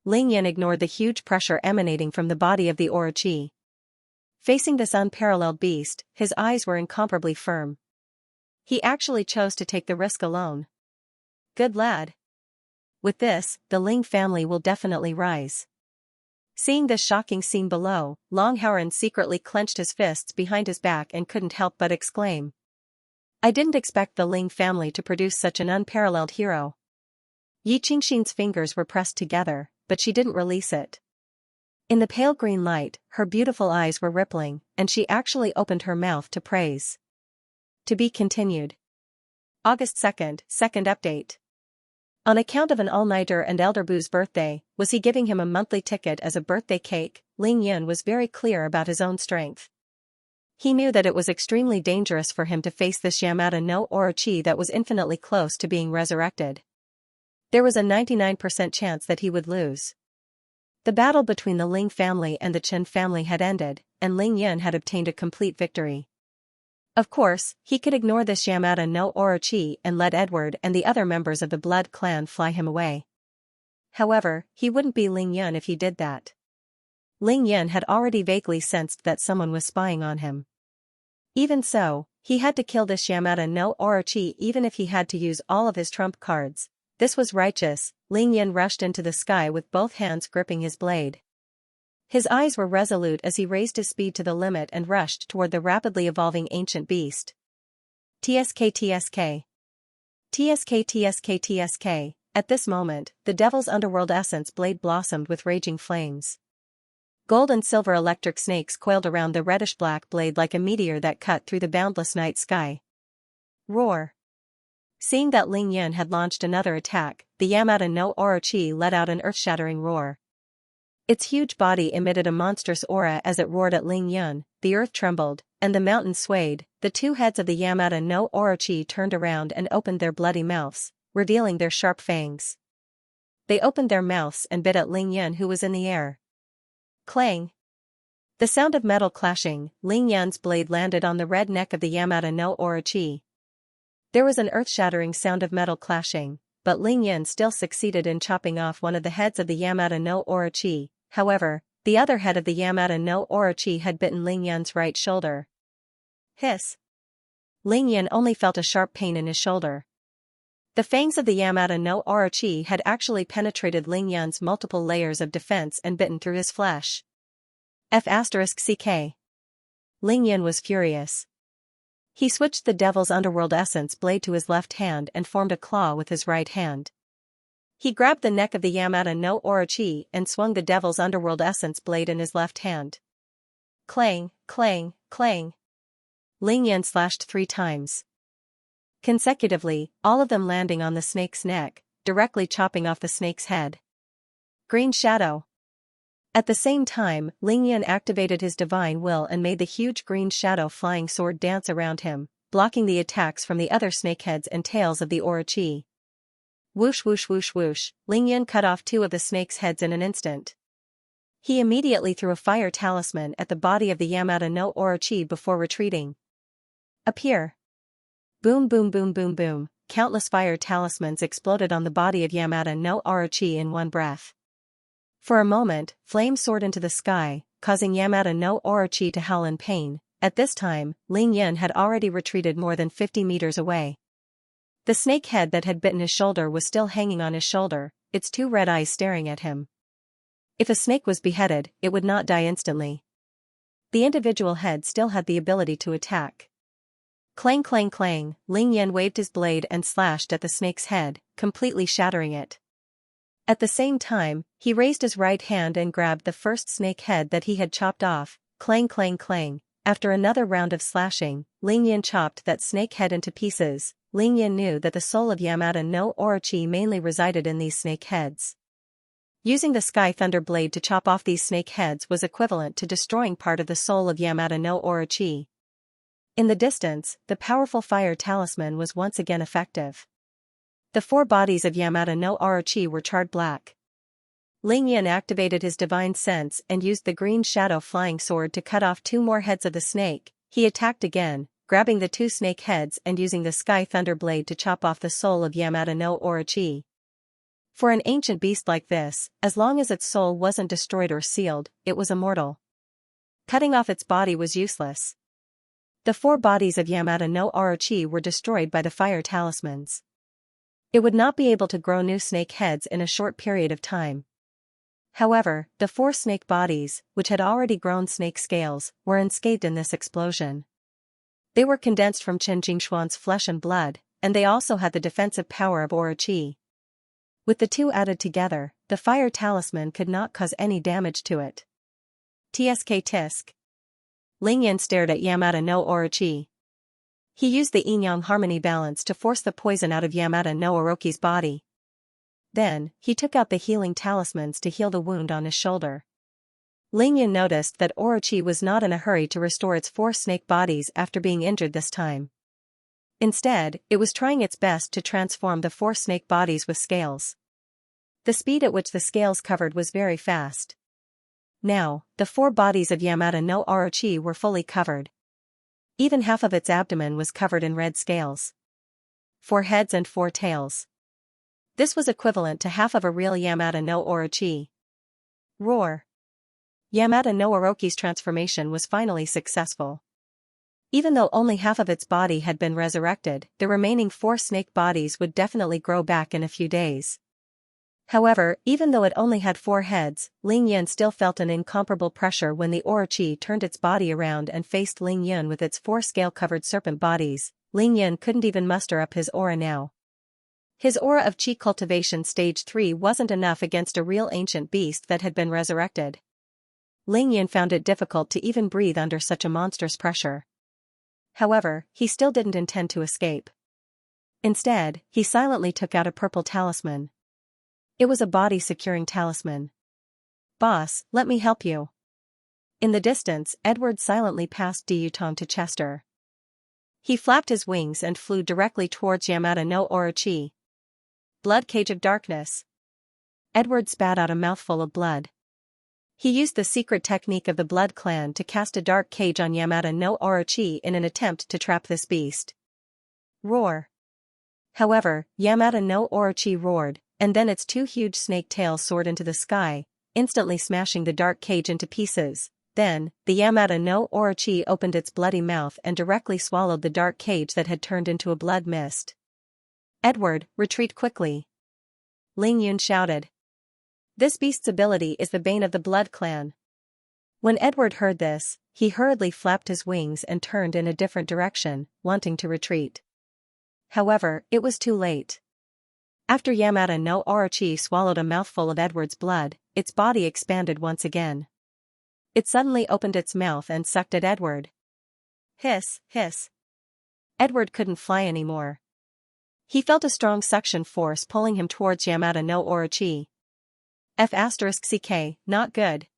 Ling Yan ignored the huge pressure emanating from the body of the Orochi. Facing this unparalleled beast, his eyes were incomparably firm. He actually chose to take the risk alone. Good lad. With this, the Ling family will definitely rise. Seeing this shocking scene below, Long Howren secretly clenched his fists behind his back and couldn't help but exclaim. I didn't expect the Ling family to produce such an unparalleled hero. Yi Qingxin's fingers were pressed together, but she didn't release it. In the pale green light, her beautiful eyes were rippling, and she actually opened her mouth to praise. To be continued. August 2nd, second update. On account of an all-nighter and Elder Bu's birthday, was he giving him a monthly ticket as a birthday cake? Ling Yan was very clear about his own strength. He knew that it was extremely dangerous for him to face this Yamada no Orochi that was infinitely close to being resurrected. There was a 99% chance that he would lose. The battle between the Ling family and the Chen family had ended, and Ling Yan had obtained a complete victory. Of course, he could ignore this Yamada no Orochi and let Edward and the other members of the Blood clan fly him away. However, he wouldn't be Ling Yan if he did that. Ling Yan had already vaguely sensed that someone was spying on him. Even so, he had to kill this Yamada no Orochi even if he had to use all of his trump cards. This was righteous. Ling Yan rushed into the sky with both hands gripping his blade. His eyes were resolute as he raised his speed to the limit and rushed toward the rapidly evolving ancient beast. TSK TSK. TSK TSK TSK. At this moment, the devil's underworld essence blade blossomed with raging flames. Gold and silver electric snakes coiled around the reddish-black blade like a meteor that cut through the boundless night sky. Roar! Seeing that Ling Yan had launched another attack, the Yamata no Orochi let out an earth-shattering roar. Its huge body emitted a monstrous aura as it roared at Ling Yan, the earth trembled, and the mountains swayed. The two heads of the Yamata no Orochi turned around and opened their bloody mouths, revealing their sharp fangs. They opened their mouths and bit at Ling Yan, who was in the air. Clang! The sound of metal clashing, Ling Yan's blade landed on the red neck of the Yamata no Orochi. There was an earth-shattering sound of metal clashing, but Ling Yan still succeeded in chopping off one of the heads of the Yamata no Orochi. However, the other head of the Yamata no Orochi had bitten Ling Yan's right shoulder. Hiss! Ling Yan only felt a sharp pain in his shoulder. The fangs of the Yamata no Orochi had actually penetrated Ling Yan's multiple layers of defense and bitten through his flesh. F***ck. Ling Yan was furious. He switched the devil's underworld essence blade to his left hand and formed a claw with his right hand. He grabbed the neck of the Yamata no Orochi and swung the devil's underworld essence blade in his left hand. Clang, clang, clang. Ling Yan slashed 3 times. Consecutively, all of them landing on the snake's neck, directly chopping off the snake's head. Green shadow. At the same time, Ling Yan activated his divine will and made the huge green shadow flying sword dance around him, blocking the attacks from the other snakeheads and tails of the Orochi. Whoosh whoosh whoosh whoosh, Ling Yan cut off 2 of the snake's heads in an instant. He immediately threw a fire talisman at the body of the Yamata no Orochi before retreating. Appear! Boom boom boom boom boom, countless fire talismans exploded on the body of Yamata no Orochi in one breath. For a moment, flames soared into the sky, causing Yamata no Orochi to howl in pain. At this time, Ling Yan had already retreated more than 50 meters away. The snake head that had bitten his shoulder was still hanging on his shoulder, its 2 red eyes staring at him. If a snake was beheaded, it would not die instantly. The individual head still had the ability to attack. Clang clang clang, Ling Yan waved his blade and slashed at the snake's head, completely shattering it. At the same time, he raised his right hand and grabbed the first snake head that he had chopped off. Clang clang clang. After another round of slashing, Ling Yan chopped that snake head into pieces. Ling Yan knew that the soul of Yamata no Orochi mainly resided in these snake heads. Using the Sky Thunder Blade to chop off these snake heads was equivalent to destroying part of the soul of Yamata no Orochi. In the distance, the powerful fire talisman was once again effective. The 4 bodies of Yamata no Orochi were charred black. Ling Yan activated his divine sense and used the green shadow flying sword to cut off 2 more heads of the snake. He attacked again, grabbing the 2 snake heads and using the Sky Thunder Blade to chop off the soul of Yamata no Orochi. For an ancient beast like this, as long as its soul wasn't destroyed or sealed, it was immortal. Cutting off its body was useless. The 4 bodies of Yamata no Orochi were destroyed by the fire talismans. It would not be able to grow new snake heads in a short period of time. However, the 4 snake bodies, which had already grown snake scales, were unscathed in this explosion. They were condensed from Chen Jingshuan's flesh and blood, and they also had the defensive power of Orochi. With the 2 added together, the fire talisman could not cause any damage to it. Tsk tisk. Ling Yan stared at Yamata no Orochi. He used the yin-yang harmony balance to force the poison out of Yamata no Orochi's body. Then, he took out the healing talismans to heal the wound on his shoulder. Ling Yan noticed that Orochi was not in a hurry to restore its 4 snake bodies after being injured this time. Instead, it was trying its best to transform the 4 snake bodies with scales. The speed at which the scales covered was very fast. Now, the 4 bodies of Yamata no Orochi were fully covered. Even half of its abdomen was covered in red scales. 4 heads and 4 tails. This was equivalent to half of a real Yamata no Orochi. Roar! Yamata no Orochi's transformation was finally successful. Even though only half of its body had been resurrected, the remaining 4 snake bodies would definitely grow back in a few days. However, even though it only had 4 heads, Ling Yan still felt an incomparable pressure when the Orochi turned its body around and faced Ling Yan with its 4 scale-covered serpent bodies. Ling Yan couldn't even muster up his aura now. His aura of Qi Cultivation Stage 3 wasn't enough against a real ancient beast that had been resurrected. Lingyan found it difficult to even breathe under such a monstrous pressure. However, he still didn't intend to escape. Instead, he silently took out a purple talisman. It was a body-securing talisman. "Boss, let me help you." In the distance, Edward silently passed Diyutong to Chester. He flapped his wings and flew directly towards Yamada no Orochi. "Blood Cage of Darkness." Edward spat out a mouthful of blood. He used the secret technique of the Blood Clan to cast a dark cage on Yamada no Orochi in an attempt to trap this beast. Roar. However, Yamada no Orochi roared, and then its two huge snake tails soared into the sky, instantly smashing the dark cage into pieces. Then, the Yamada no Orochi opened its bloody mouth and directly swallowed the dark cage that had turned into a blood mist. "Edward, retreat quickly!" Lingyun shouted. "This beast's ability is the bane of the Blood Clan." When Edward heard this, he hurriedly flapped his wings and turned in a different direction, wanting to retreat. However, it was too late. After Yamada no Orochi swallowed a mouthful of Edward's blood, its body expanded once again. It suddenly opened its mouth and sucked at Edward. Hiss, hiss. Edward couldn't fly anymore. He felt a strong suction force pulling him towards Yamada no Orochi. F***ck, not good.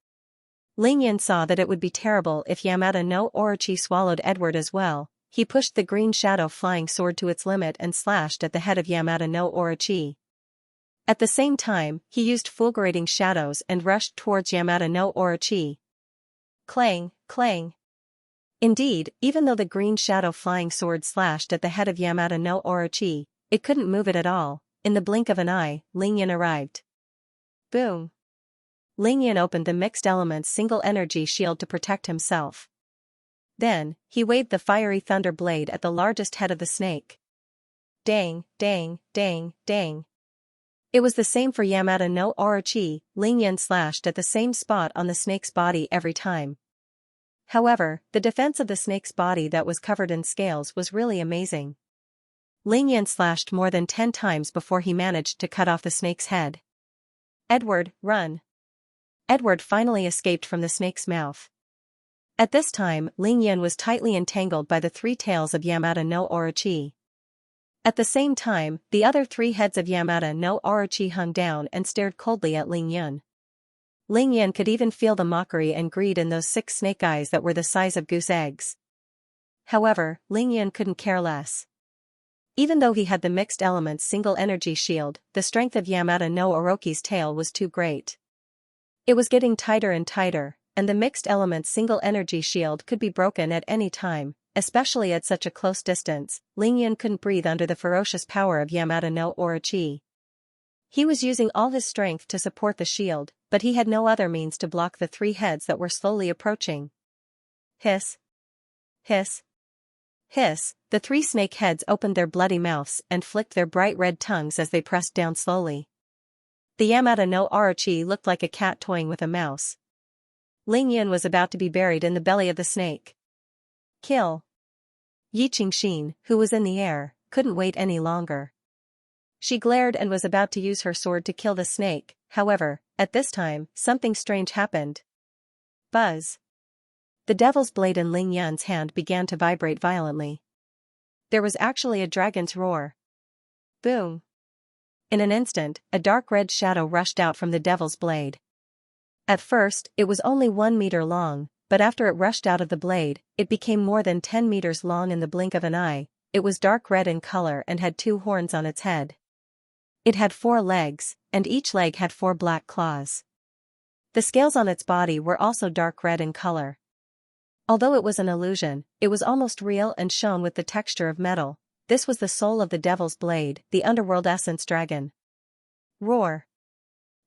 Lingyan saw that it would be terrible if Yamada no Orochi swallowed Edward as well. He pushed the green shadow flying sword to its limit and slashed at the head of Yamada no Orochi. At the same time, he used fulgurating shadows and rushed towards Yamada no Orochi. Clang, clang. Indeed, even though the green shadow flying sword slashed at the head of Yamada no Orochi, it couldn't move it at all. In the blink of an eye, Lingyan arrived. Boom. Lingyan opened the mixed elements single energy shield to protect himself. Then, he waved the fiery thunder blade at the largest head of the snake. Dang, dang, dang, dang. It was the same for Yamada no Orochi. Lingyan slashed at the same spot on the snake's body every time. However, the defense of the snake's body that was covered in scales was really amazing. Lingyan slashed more than 10 times before he managed to cut off the snake's head. Edward, run. Edward finally escaped from the snake's mouth. At this time, Lingyan was tightly entangled by the 3 tails of Yamada no Orochi. At the same time, the other 3 heads of Yamada no Orochi hung down and stared coldly at Lingyan. Lingyan could even feel the mockery and greed in those 6 snake eyes that were the size of goose eggs. However, Lingyan couldn't care less. Even though he had the mixed elements single energy shield, the strength of Yamada no Orochi's tail was too great. It was getting tighter and tighter, and the mixed elements single energy shield could be broken at any time, especially at such a close distance. Lingyan couldn't breathe under the ferocious power of Yamada no Orochi. He was using all his strength to support the shield, but he had no other means to block the 3 heads that were slowly approaching. Hiss. Hiss. Hiss. The 3 snake heads opened their bloody mouths and flicked their bright red tongues as they pressed down slowly. The Yamada no Orochi looked like a cat toying with a mouse. Lingyan was about to be buried in the belly of the snake. Kill. Yi Qingxin, who was in the air, couldn't wait any longer. She glared and was about to use her sword to kill the snake. However, at this time, something strange happened. Buzz. The devil's blade in Lingyan's hand began to vibrate violently. There was actually a dragon's roar. Boom. In an instant, a dark red shadow rushed out from the devil's blade. At first, it was only 1 meter long, but after it rushed out of the blade, it became more than 10 meters long in the blink of an eye. It was dark red in color and had 2 horns on its head. It had 4 legs, and each leg had 4 black claws. The scales on its body were also dark red in color. Although it was an illusion, it was almost real and shone with the texture of metal. This was the soul of the devil's blade, the underworld essence dragon. Roar.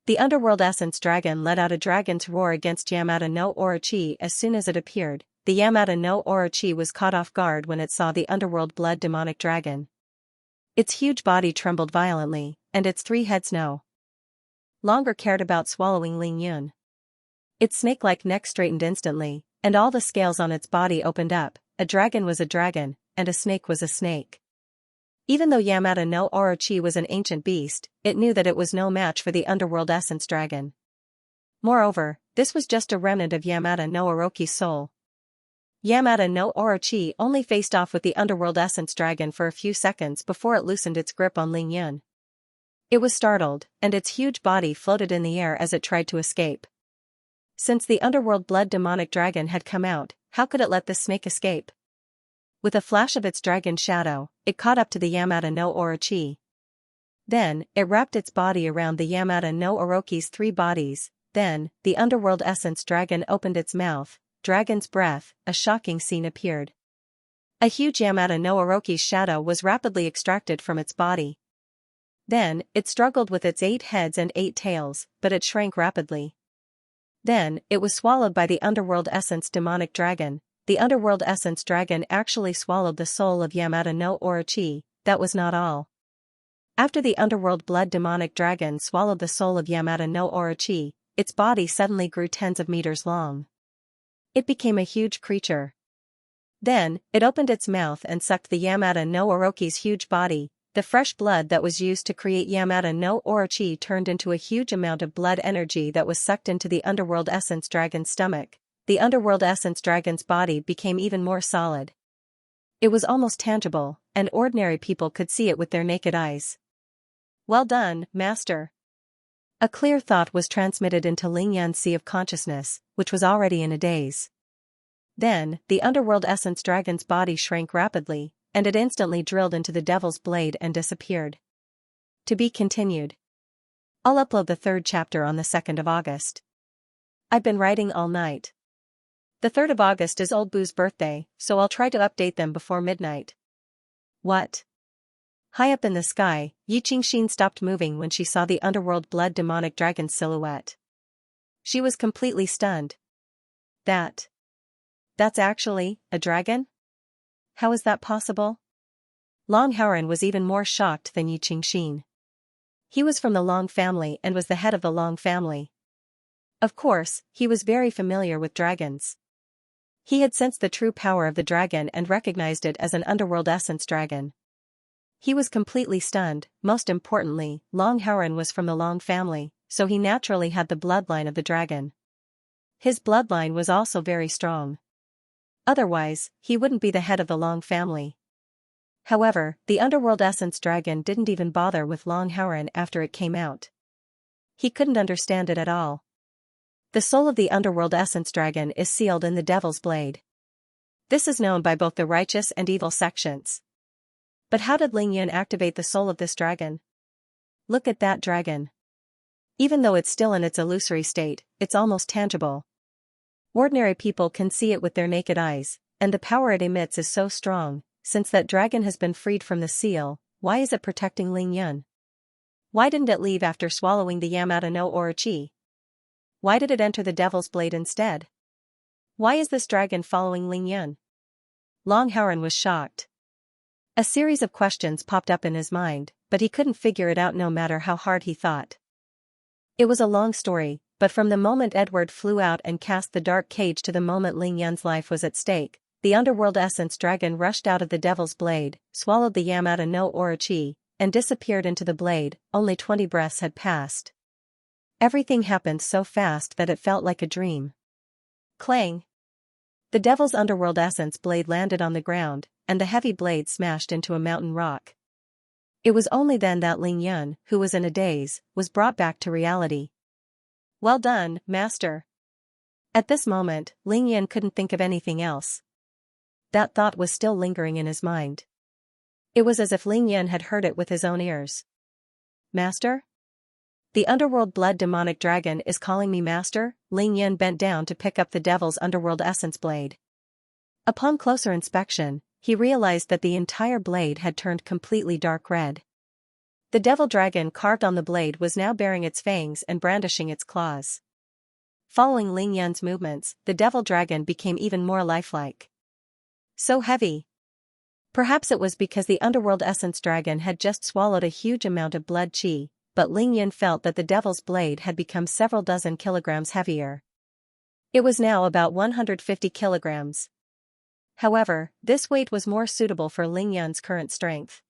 The underworld essence dragon let out a dragon's roar against Yamada no Orochi as soon as it appeared. The Yamada no Orochi was caught off guard when it saw the underworld blood demonic dragon. Its huge body trembled violently, and its 3 heads no longer cared about swallowing Lingyan. Its snake-like neck straightened instantly, and all the scales on its body opened up. A dragon was a dragon, and a snake was a snake. Even though Yamada no Orochi was an ancient beast, it knew that it was no match for the underworld essence dragon. Moreover, this was just a remnant of Yamada no Orochi's soul. Yamada no Orochi only faced off with the underworld essence dragon for a few seconds before it loosened its grip on Ling Yun. It was startled, and its huge body floated in the air as it tried to escape. Since the underworld blood demonic dragon had come out, how could it let this snake escape? With a flash of its dragon shadow, it caught up to the Yamada no Orochi. Then, it wrapped its body around the Yamada no Orochi's three bodies. Then, the underworld essence dragon opened its mouth. Dragon's breath, a shocking scene appeared. A huge Yamada no Orochi's shadow was rapidly extracted from its body. Then, it struggled with its 8 heads and 8 tails, but it shrank rapidly. Then, it was swallowed by the underworld essence demonic dragon. The underworld essence dragon actually swallowed the soul of Yamada no Orochi. That was not all. After the underworld blood demonic dragon swallowed the soul of Yamada no Orochi, its body suddenly grew tens of meters long. It became a huge creature. Then, it opened its mouth and sucked the Yamada no Orochi's huge body. The fresh blood that was used to create Yamada no Orochi turned into a huge amount of blood energy that was sucked into the underworld essence dragon's stomach. The underworld essence dragon's body became even more solid. It was almost tangible, and ordinary people could see it with their naked eyes. Well done, Master. A clear thought was transmitted into Ling Yun's sea of consciousness, which was already in a daze. Then, the underworld essence dragon's body shrank rapidly, and it instantly drilled into the devil's blade and disappeared. To be continued. I'll upload the 3rd chapter on the 2nd of August. I've been writing all night. The 3rd of August is Old Boo's birthday, so I'll try to update them before midnight. What? High up in the sky, Xianxia stopped moving when she saw the underworld blood demonic dragon's silhouette. She was completely stunned. That's actually a dragon? How is that possible? Long Hauran was even more shocked than Xianxia. He was from the Long family and was the head of the Long family. Of course, he was very familiar with dragons. He had sensed the true power of the dragon and recognized it as an underworld essence dragon. He was completely stunned. Most importantly, Long Hauran was from the Long family, so he naturally had the bloodline of the dragon. His bloodline was also very strong. Otherwise, he wouldn't be the head of the Long family. However, the underworld essence dragon didn't even bother with Long Hauran after it came out. He couldn't understand it at all. The soul of the underworld essence dragon is sealed in the devil's blade. This is known by both the righteous and evil sections. But how did Ling Yun activate the soul of this dragon? Look at that dragon. Even though it's still in its illusory state, it's almost tangible. Ordinary people can see it with their naked eyes, and the power it emits is so strong. Since that dragon has been freed from the seal, why is it protecting Ling Yun? Why didn't it leave after swallowing the Yamada no Orochi? Why did it enter the devil's blade instead? Why is this dragon following Ling Yun? Long Hauran was shocked. A series of questions popped up in his mind, but he couldn't figure it out no matter how hard he thought. It was a long story, but from the moment Edward flew out and cast the dark cage to the moment Ling Yun's life was at stake, the underworld essence dragon rushed out of the devil's blade, swallowed the Yamada no Orochi, and disappeared into the blade. Only 20 breaths had passed. Everything happened so fast that it felt like a dream. Clang! The devil's underworld essence blade landed on the ground, and the heavy blade smashed into a mountain rock. It was only then that Ling Yun, who was in a daze, was brought back to reality. Well done, Master. At this moment, Ling Yun couldn't think of anything else. That thought was still lingering in his mind. It was as if Ling Yun had heard it with his own ears. Master? The underworld blood demonic dragon is calling me master. Ling Yun bent down to pick up the devil's underworld essence blade. Upon closer inspection, he realized that the entire blade had turned completely dark red. The devil dragon carved on the blade was now baring its fangs and brandishing its claws. Following Ling Yun's movements, the devil dragon became even more lifelike. So heavy. Perhaps it was because the underworld essence dragon had just swallowed a huge amount of blood chi, but Ling Yun felt that the devil's blade had become several dozen kilograms heavier. It was now about 150 kilograms. However, this weight was more suitable for Ling Yun's current strength.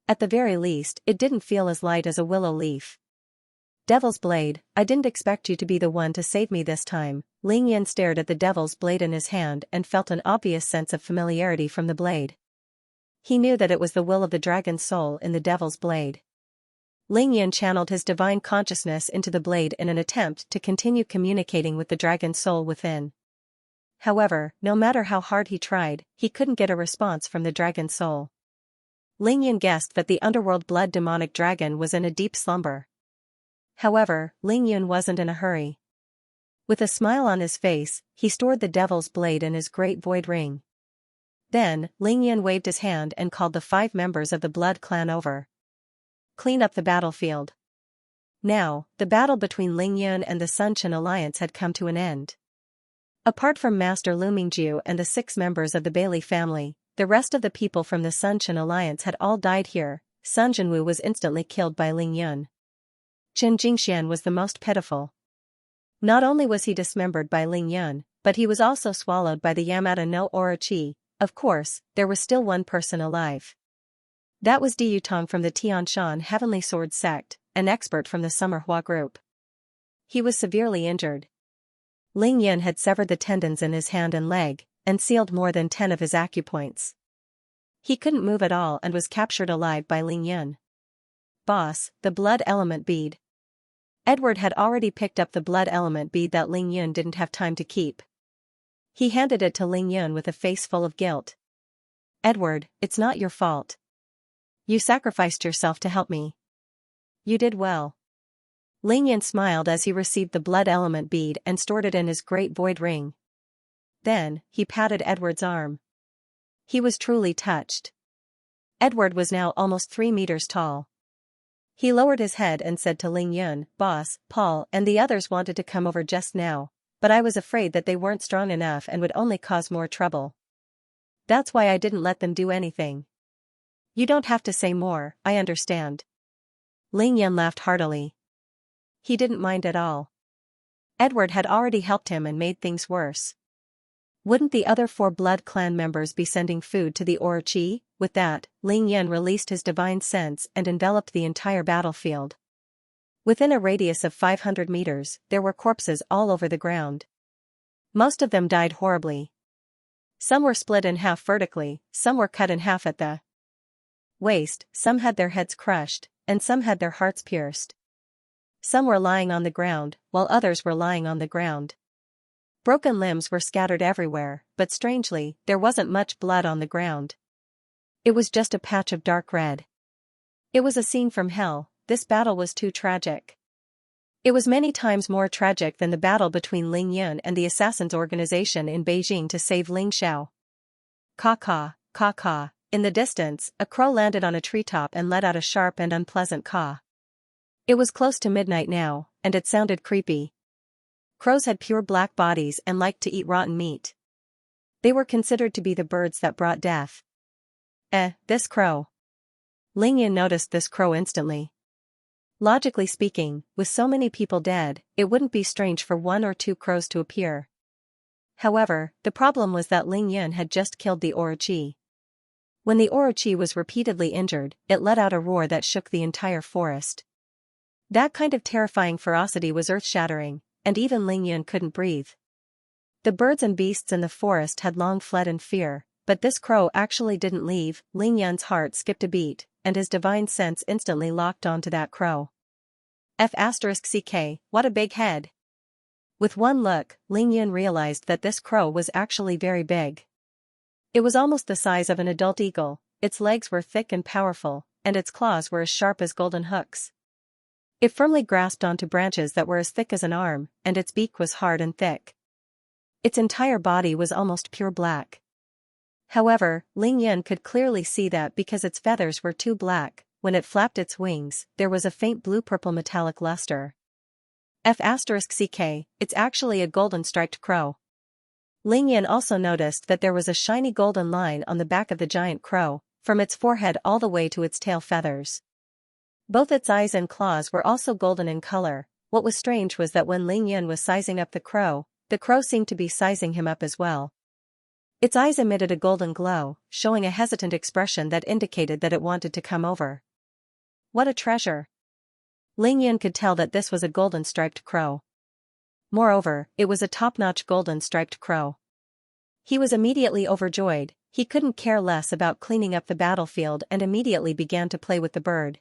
At the very least, it didn't feel as light as a willow leaf. Devil's Blade, I didn't expect you to be the one to save me this time. Ling Yan stared at the devil's blade in his hand and felt an obvious sense of familiarity from the blade. He knew that it was the will of the dragon's soul in the devil's blade. Ling Yan channeled his divine consciousness into the blade in an attempt to continue communicating with the dragon's soul within. However, no matter how hard he tried, he couldn't get a response from the dragon's soul. Ling Yan guessed that the underworld blood demonic dragon was in a deep slumber. However, Ling Yan wasn't in a hurry. With a smile on his face, he stored the devil's blade in his great void ring. Then, Ling Yan waved his hand and called the 5 members of the blood clan over. Clean up the battlefield. Now, the battle between Ling Yan and the Sunchen Alliance had come to an end. Apart from Master Lu Mingjiu and the 6 members of the Bailey family, the rest of the people from the Sunchen Alliance had all died here. Sun Jinwu was instantly killed by Ling Yan. Chen Jingxian was the most pitiful. Not only was he dismembered by Ling Yan, but he was also swallowed by the Yamata no Orochi. Of course, there was still one person alive. That was Di Yutong from the Tianshan Heavenly Sword sect, an expert from the Summer Hua group. He was severely injured. Ling Yan had severed the tendons in his hand and leg, and sealed more than 10 of his acupoints. He couldn't move at all and was captured alive by Ling Yan. Boss, the blood element bead. Edward had already picked up the blood element bead that Ling Yan didn't have time to keep. He handed it to Ling Yan with a face full of guilt. Edward, it's not your fault. You sacrificed yourself to help me. You did well. Ling Yan smiled as he received the blood element bead and stored it in his great void ring. Then, he patted Edward's arm. He was truly touched. Edward was now almost 3 meters tall. He lowered his head and said to Ling Yan, Boss, Paul and the others wanted to come over just now, but I was afraid that they weren't strong enough and would only cause more trouble. That's why I didn't let them do anything. You don't have to say more, I understand. Ling Yan laughed heartily. He didn't mind at all. Edward had already helped him and made things worse. Wouldn't the other 4 blood clan members be sending food to the Orochi? With that, Ling Yan released his divine sense and enveloped the entire battlefield. Within a radius of 500 meters, there were corpses all over the ground. Most of them died horribly. Some were split in half vertically, some were cut in half at the waist, some had their heads crushed, and some had their hearts pierced. Some were lying on the ground, while others were lying on the ground. Broken limbs were scattered everywhere, but strangely, there wasn't much blood on the ground. It was just a patch of dark red. It was a scene from hell. This battle was too tragic. It was many times more tragic than the battle between Ling Yan and the Assassins organization in Beijing to save Ling Xiao. Caw, caw, caw. In the distance, a crow landed on a treetop and let out a sharp and unpleasant caw. It was close to midnight now, and it sounded creepy. Crows had pure black bodies and liked to eat rotten meat. They were considered to be the birds that brought death. This crow. Ling Yan noticed this crow instantly. Logically speaking, with so many people dead, it wouldn't be strange for 1 or 2 crows to appear. However, the problem was that Ling Yan had just killed the Orochi. When the Orochi was repeatedly injured, it let out a roar that shook the entire forest. That kind of terrifying ferocity was earth-shattering, and even Ling Yan couldn't breathe. The birds and beasts in the forest had long fled in fear, but this crow actually didn't leave. Ling Yan's heart skipped a beat, and his divine sense instantly locked onto that crow. F***ck, what a big head. With one look, Ling Yan realized that this crow was actually very big. It was almost the size of an adult eagle, its legs were thick and powerful, and its claws were as sharp as golden hooks. It firmly grasped onto branches that were as thick as an arm, and its beak was hard and thick. Its entire body was almost pure black. However, Ling Yan could clearly see that because its feathers were too black, when it flapped its wings, there was a faint blue-purple metallic luster. F***ck, it's actually a golden-striped crow. Ling Yan also noticed that there was a shiny golden line on the back of the giant crow, from its forehead all the way to its tail feathers. Both its eyes and claws were also golden in color. What was strange was that when Ling Yan was sizing up the crow seemed to be sizing him up as well. Its eyes emitted a golden glow, showing a hesitant expression that indicated that it wanted to come over. What a treasure! Ling Yun could tell that this was a golden striped crow. Moreover, it was a top-notch golden striped crow. He was immediately overjoyed. He couldn't care less about cleaning up the battlefield and immediately began to play with the bird.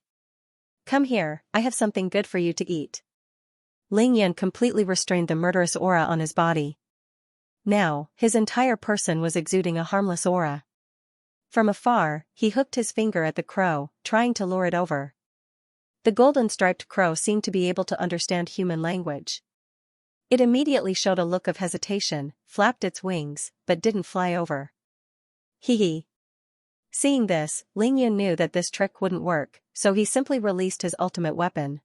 Come here, I have something good for you to eat. Ling Yun completely restrained the murderous aura on his body. Now, his entire person was exuding a harmless aura. From afar, he hooked his finger at the crow, trying to lure it over. The golden striped crow seemed to be able to understand human language. It immediately showed a look of hesitation, flapped its wings, but didn't fly over. Hee. Seeing this, Ling Yun knew that this trick wouldn't work, so he simply released his ultimate weapon.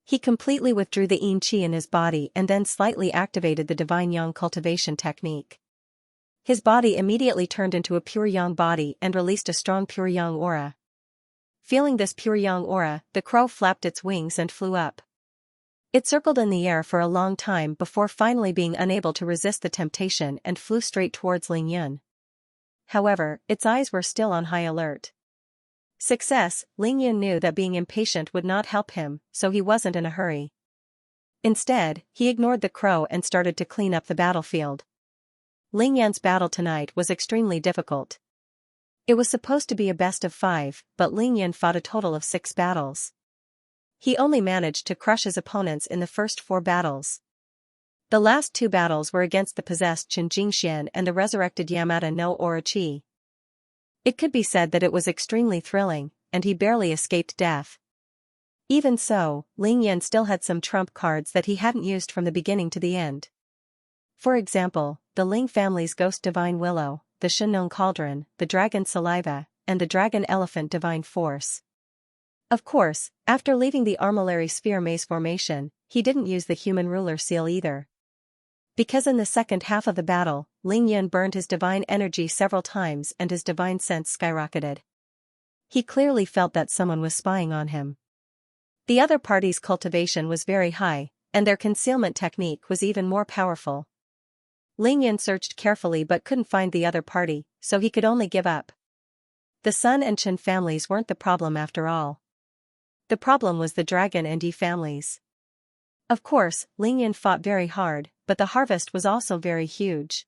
He completely withdrew the yin qi in his body and then slightly activated the divine yang cultivation technique. His body immediately turned into a pure yang body and released a strong pure yang aura. Feeling this pure yang aura, the crow flapped its wings and flew up. It circled in the air for a long time before finally being unable to resist the temptation and flew straight towards Ling Yun. However, its eyes were still on high alert. Success, Ling Yun knew that being impatient would not help him, so he wasn't in a hurry. Instead, he ignored the crow and started to clean up the battlefield. Ling Yun's battle tonight was extremely difficult. It was supposed to be a best of 5, but Ling Yun fought a total of 6 battles. He only managed to crush his opponents in the first 4 battles. The last 2 battles were against the possessed Xianxia and the resurrected Yamada no Orochi. It could be said that it was extremely thrilling, and he barely escaped death. Even so, Ling Yun still had some trump cards that he hadn't used from the beginning to the end. For example, the Ling family's Ghost Divine Willow, the Shenong Cauldron, the Dragon Saliva, and the Dragon Elephant Divine Force. Of course, after leaving the Armillary Sphere Maze formation, he didn't use the Human Ruler Seal either. Because in the second half of the battle, Ling Yun burned his divine energy several times and his divine sense skyrocketed. He clearly felt that someone was spying on him. The other party's cultivation was very high, and their concealment technique was even more powerful. Ling Yun searched carefully but couldn't find the other party, so he could only give up. The Sun and Chen families weren't the problem after all. The problem was the Dragon and Yi families. Of course, Ling Yun fought very hard, but the harvest was also very huge.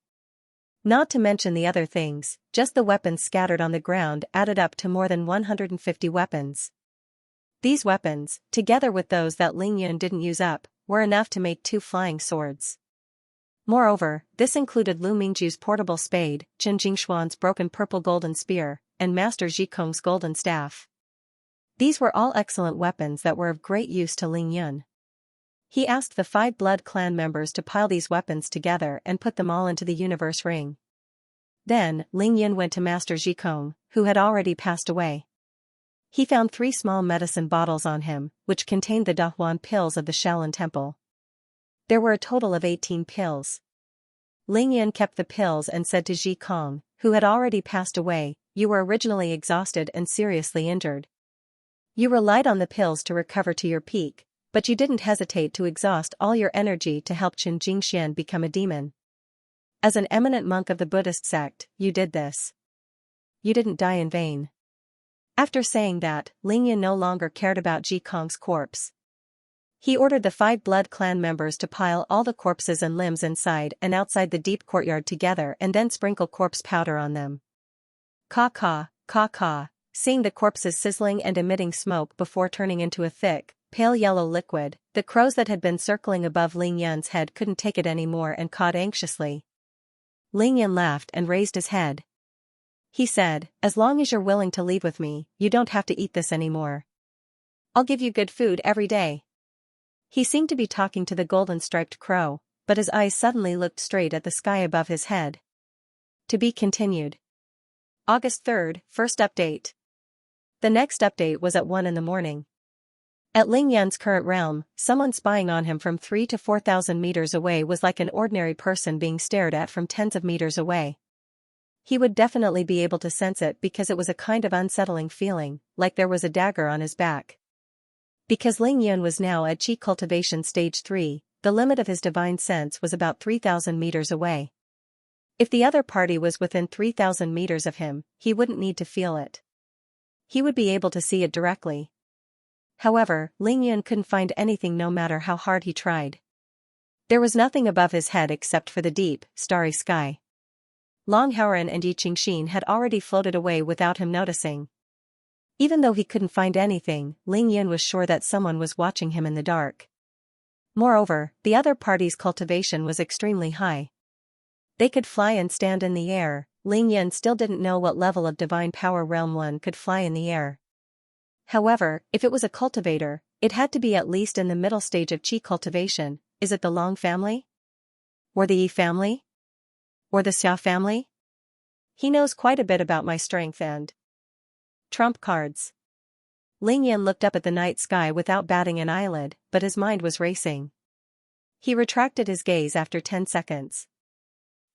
Not to mention the other things, just the weapons scattered on the ground added up to more than 150 weapons. These weapons, together with those that Ling Yun didn't use up, were enough to make 2 flying swords. Moreover, this included Lu Mingju's portable spade, Chen Jingshuan's broken purple golden spear, and Master Zhikong's golden staff. These were all excellent weapons that were of great use to Ling Yun. He asked the 5 Blood Clan members to pile these weapons together and put them all into the universe ring. Then, Ling Yun went to Master Zhikong, who had already passed away. He found 3 small medicine bottles on him, which contained the Dahuan pills of the Shaolin Temple. There were a total of 18 pills. Ling Yun kept the pills and said to Zhikong, who had already passed away, "You were originally exhausted and seriously injured. You relied on the pills to recover to your peak, but you didn't hesitate to exhaust all your energy to help Chen Jingxian become a demon. As an eminent monk of the Buddhist sect, you did this. You didn't die in vain." After saying that, Ling Yun no longer cared about Zhikong's corpse. He ordered the 5 Blood Clan members to pile all the corpses and limbs inside and outside the deep courtyard together and then sprinkle corpse powder on them. Caw, seeing the corpses sizzling and emitting smoke before turning into a thick, pale yellow liquid, the crows that had been circling above Ling Yun's head couldn't take it anymore and cawed anxiously. Ling Yun laughed and raised his head. He said, "As long as you're willing to leave with me, you don't have to eat this anymore. I'll give you good food every day." He seemed to be talking to the golden striped crow, but his eyes suddenly looked straight at the sky above his head. To be continued. August 3rd, first update. The next update was at 1 in the morning. At Ling Yun's current realm, someone spying on him from 3,000 to 4,000 meters away was like an ordinary person being stared at from tens of meters away. He would definitely be able to sense it because it was a kind of unsettling feeling, like there was a dagger on his back. Because Ling Yun was now at Qi Cultivation Stage 3, the limit of his divine sense was about 3,000 meters away. If the other party was within 3,000 meters of him, he wouldn't need to feel it. He would be able to see it directly. However, Ling Yun couldn't find anything no matter how hard he tried. There was nothing above his head except for the deep, starry sky. Long Haoran and Yi Qingxin had already floated away without him noticing. Even though he couldn't find anything, Ling Yun was sure that someone was watching him in the dark. Moreover, the other party's cultivation was extremely high. They could fly and stand in the air. Ling Yun still didn't know what level of divine power realm one could fly in the air. However, if it was a cultivator, it had to be at least in the middle stage of qi cultivation. Is it the Long family? Or the Yi family? Or the Xia family? He knows quite a bit about my strength and trump cards. Ling Yun looked up at the night sky without batting an eyelid, but his mind was racing. He retracted his gaze after 10 seconds.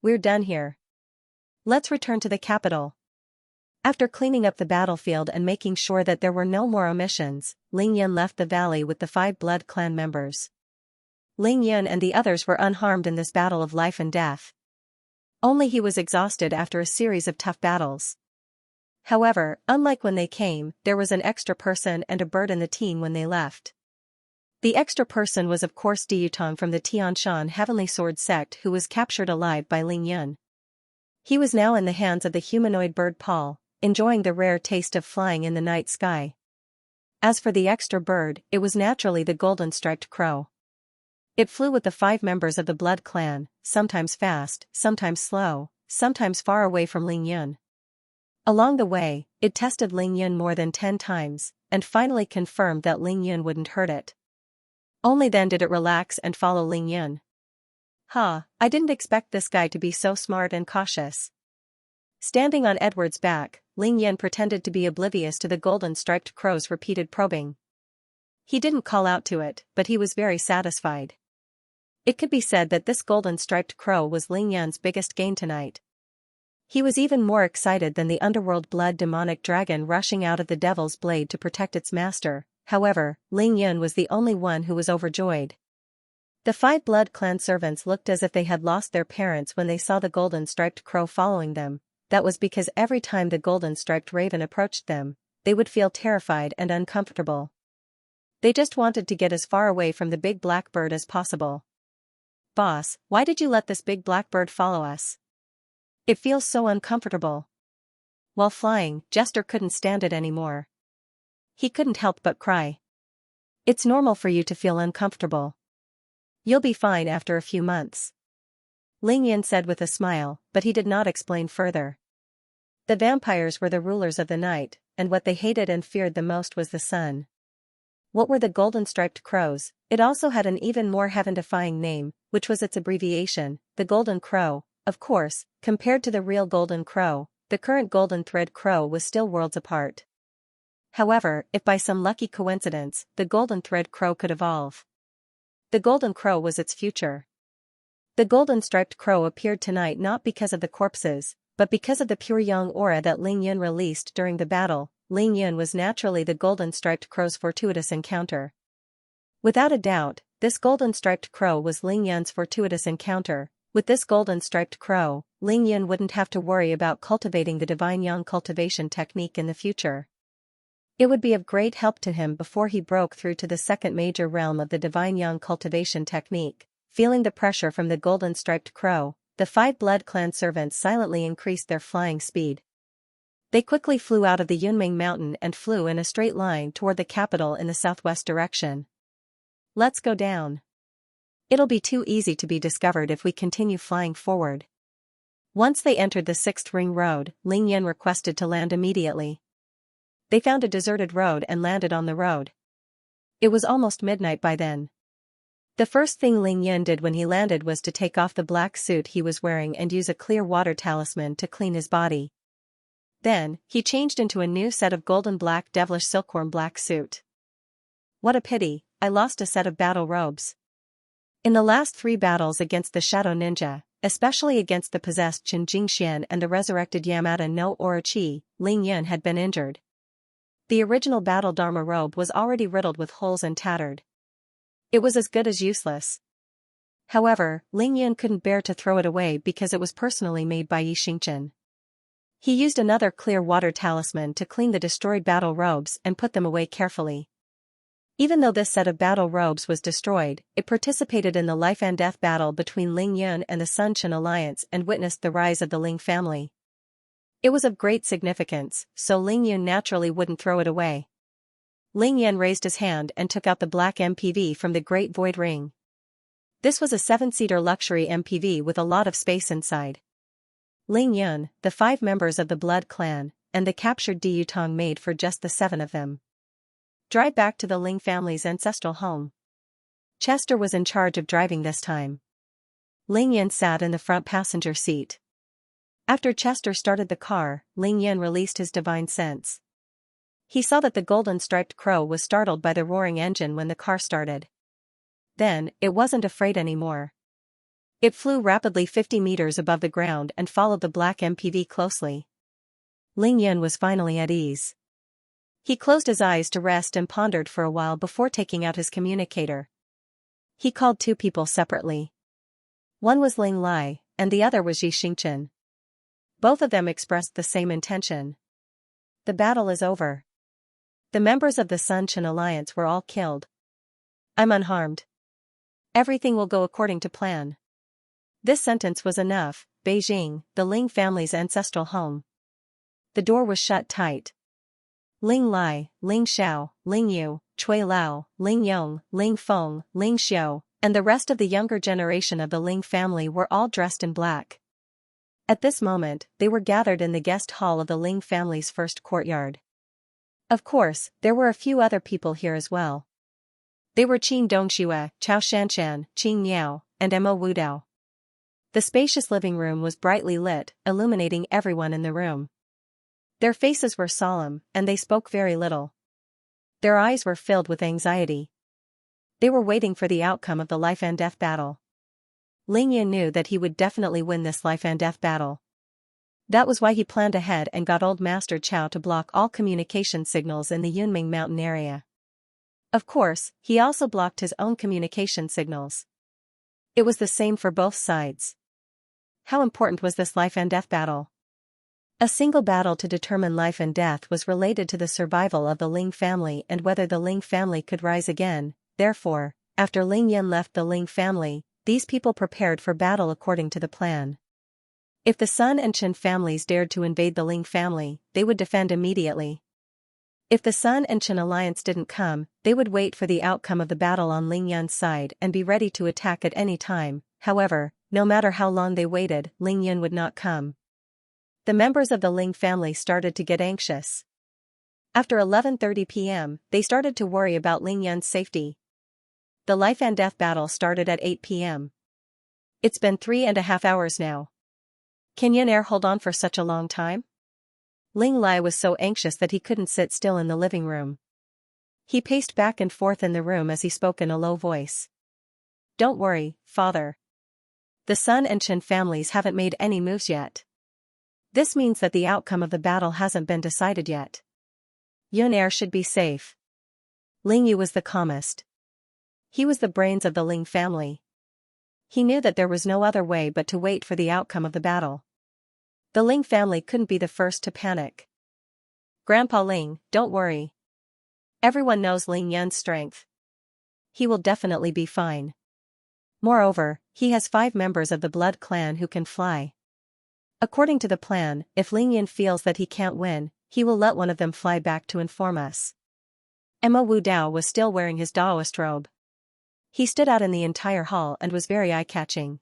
We're done here. Let's return to the capital. After cleaning up the battlefield and making sure that there were no more omissions, Ling Yun left the valley with the 5 blood clan members. Ling Yun and the others were unharmed in this battle of life and death. Only he was exhausted after a series of tough battles. However, unlike when they came, there was an extra person and a bird in the team when they left. The extra person was of course Diyutong from the Tianshan Heavenly Sword sect, who was captured alive by Ling Yun. He was now in the hands of the humanoid bird Paul, enjoying the rare taste of flying in the night sky. As for the extra bird, it was naturally the golden-striped crow. It flew with the 5 members of the blood clan, sometimes fast, sometimes slow, sometimes far away from Ling Yun. Along the way, it tested Ling Yun more than 10 times, and finally confirmed that Ling Yun wouldn't hurt it. Only then did it relax and follow Ling Yun. I didn't expect this guy to be so smart and cautious. Standing on Edward's back, Ling Yun pretended to be oblivious to the golden-striped crow's repeated probing. He didn't call out to it, but he was very satisfied. It could be said that this golden-striped crow was Ling Yun's biggest gain tonight. He was even more excited than the underworld blood demonic dragon rushing out of the devil's blade to protect its master. However, Ling Yun was the only one who was overjoyed. The 5 blood clan servants looked as if they had lost their parents when they saw the golden-striped crow following them. That was because every time the golden-striped raven approached them, they would feel terrified and uncomfortable. They just wanted to get as far away from the big black bird as possible. Boss, why did you let this big black bird follow us? It feels so uncomfortable. While flying, Jester couldn't stand it anymore. He couldn't help but cry. It's normal for you to feel uncomfortable. You'll be fine after a few months. Ling Yun said with a smile, but he did not explain further. The vampires were the rulers of the night, and what they hated and feared the most was the sun. What were the golden-striped crows? It also had an even more heaven-defying name, which was its abbreviation, the Golden Crow. Of course, compared to the real Golden Crow, the current Golden Thread Crow was still worlds apart. However, if by some lucky coincidence, the Golden Thread Crow could evolve, the Golden Crow was its future. The golden-striped crow appeared tonight not because of the corpses, but because of the pure young aura that Ling Yun released during the battle. Ling Yun was naturally the golden-striped crow's fortuitous encounter. Without a doubt, this golden-striped crow was Ling Yun's fortuitous encounter. With this golden-striped crow, Ling Yun wouldn't have to worry about cultivating the divine young cultivation technique in the future. It would be of great help to him before he broke through to the second major realm of the divine young cultivation technique. Feeling the pressure from the golden-striped crow, the 5 blood clan servants silently increased their flying speed. They quickly flew out of the Yunming mountain and flew in a straight line toward the capital in the southwest direction. Let's go down. It'll be too easy to be discovered if we continue flying forward. Once they entered the 6th ring road, Ling Yun requested to land immediately. They found a deserted road and landed on the road. It was almost midnight by then. The first thing Ling Yun did when he landed was to take off the black suit he was wearing and use a clear water talisman to clean his body. Then, he changed into a new set of golden black devilish silkworm black suit. What a pity, I lost a set of battle robes. In the last 3 battles against the Shadow Ninja, especially against the possessed Qin Jingxian and the resurrected Yamada no Orochi, Ling Yun had been injured. The original battle Dharma robe was already riddled with holes and tattered. It was as good as useless. However, Ling Yun couldn't bear to throw it away because it was personally made by Xianxia. He used another clear water talisman to clean the destroyed battle robes and put them away carefully. Even though this set of battle robes was destroyed, it participated in the life and death battle between Ling Yun and the Sun Chen alliance and witnessed the rise of the Ling family. It was of great significance, so Ling Yun naturally wouldn't throw it away. Ling Yun raised his hand and took out the black MPV from the Great Void Ring. This was a 7-seater luxury MPV with a lot of space inside. Ling Yun, the 5 members of the Blood Clan, and the captured Di Yutong made for just the 7 of them. Drive back to the Ling family's ancestral home. Chester was in charge of driving this time. Ling Yun sat in the front passenger seat. After Chester started the car, Ling Yun released his divine sense. He saw that the golden striped crow was startled by the roaring engine when the car started. Then, it wasn't afraid anymore. It flew rapidly 50 meters above the ground and followed the black MPV closely. Ling Yun was finally at ease. He closed his eyes to rest and pondered for a while before taking out his communicator. He called 2 people separately. One was Ling Lai, and the other was Xianxia. Both of them expressed the same intention. The battle is over. The members of the Sun Chen alliance were all killed. I'm unharmed. Everything will go according to plan. This sentence was enough. Beijing, the Ling family's ancestral home. The door was shut tight. Ling Lai, Ling Xiao, Ling Yu, Cui Lao, Ling Yong, Ling Feng, Ling Xiu, and the rest of the younger generation of the Ling family were all dressed in black. At this moment, they were gathered in the guest hall of the Ling family's first courtyard. Of course, there were a few other people here as well. They were Qin Dongxue, Chao Shanshan, Qing Niao, and Mo Wudao. The spacious living room was brightly lit, illuminating everyone in the room. Their faces were solemn, and they spoke very little. Their eyes were filled with anxiety. They were waiting for the outcome of the life and death battle. Ling Yun knew that he would definitely win this life and death battle. That was why he planned ahead and got Old Master Chao to block all communication signals in the Yunming mountain area. Of course, he also blocked his own communication signals. It was the same for both sides. How important was this life and death battle? A single battle to determine life and death was related to the survival of the Ling family and whether the Ling family could rise again. Therefore, after Ling Yun left the Ling family, these people prepared for battle according to the plan. If the Sun and Chen families dared to invade the Ling family, they would defend immediately. If the Sun and Chen alliance didn't come, they would wait for the outcome of the battle on Ling Yun's side and be ready to attack at any time. However, no matter how long they waited, Ling Yun would not come. The members of the Ling family started to get anxious. After 11:30 p.m., they started to worry about Ling Yun's safety. The life and death battle started at 8 p.m. It's been 3.5 hours now. Can Yun Air hold on for such a long time? Ling Lai was so anxious that he couldn't sit still in the living room. He paced back and forth in the room as he spoke in a low voice. Don't worry, father. The Sun and Chen families haven't made any moves yet. This means that the outcome of the battle hasn't been decided yet. Yun Air should be safe. Ling Yu was the calmest. He was the brains of the Ling family. He knew that there was no other way but to wait for the outcome of the battle. The Ling family couldn't be the first to panic. Grandpa Ling, don't worry. Everyone knows Ling Yun's strength. He will definitely be fine. Moreover, he has 5 members of the Blood Clan who can fly. According to the plan, if Ling Yun feels that he can't win, he will let one of them fly back to inform us. Mo Wudao was still wearing his Daoist robe. He stood out in the entire hall and was very eye-catching.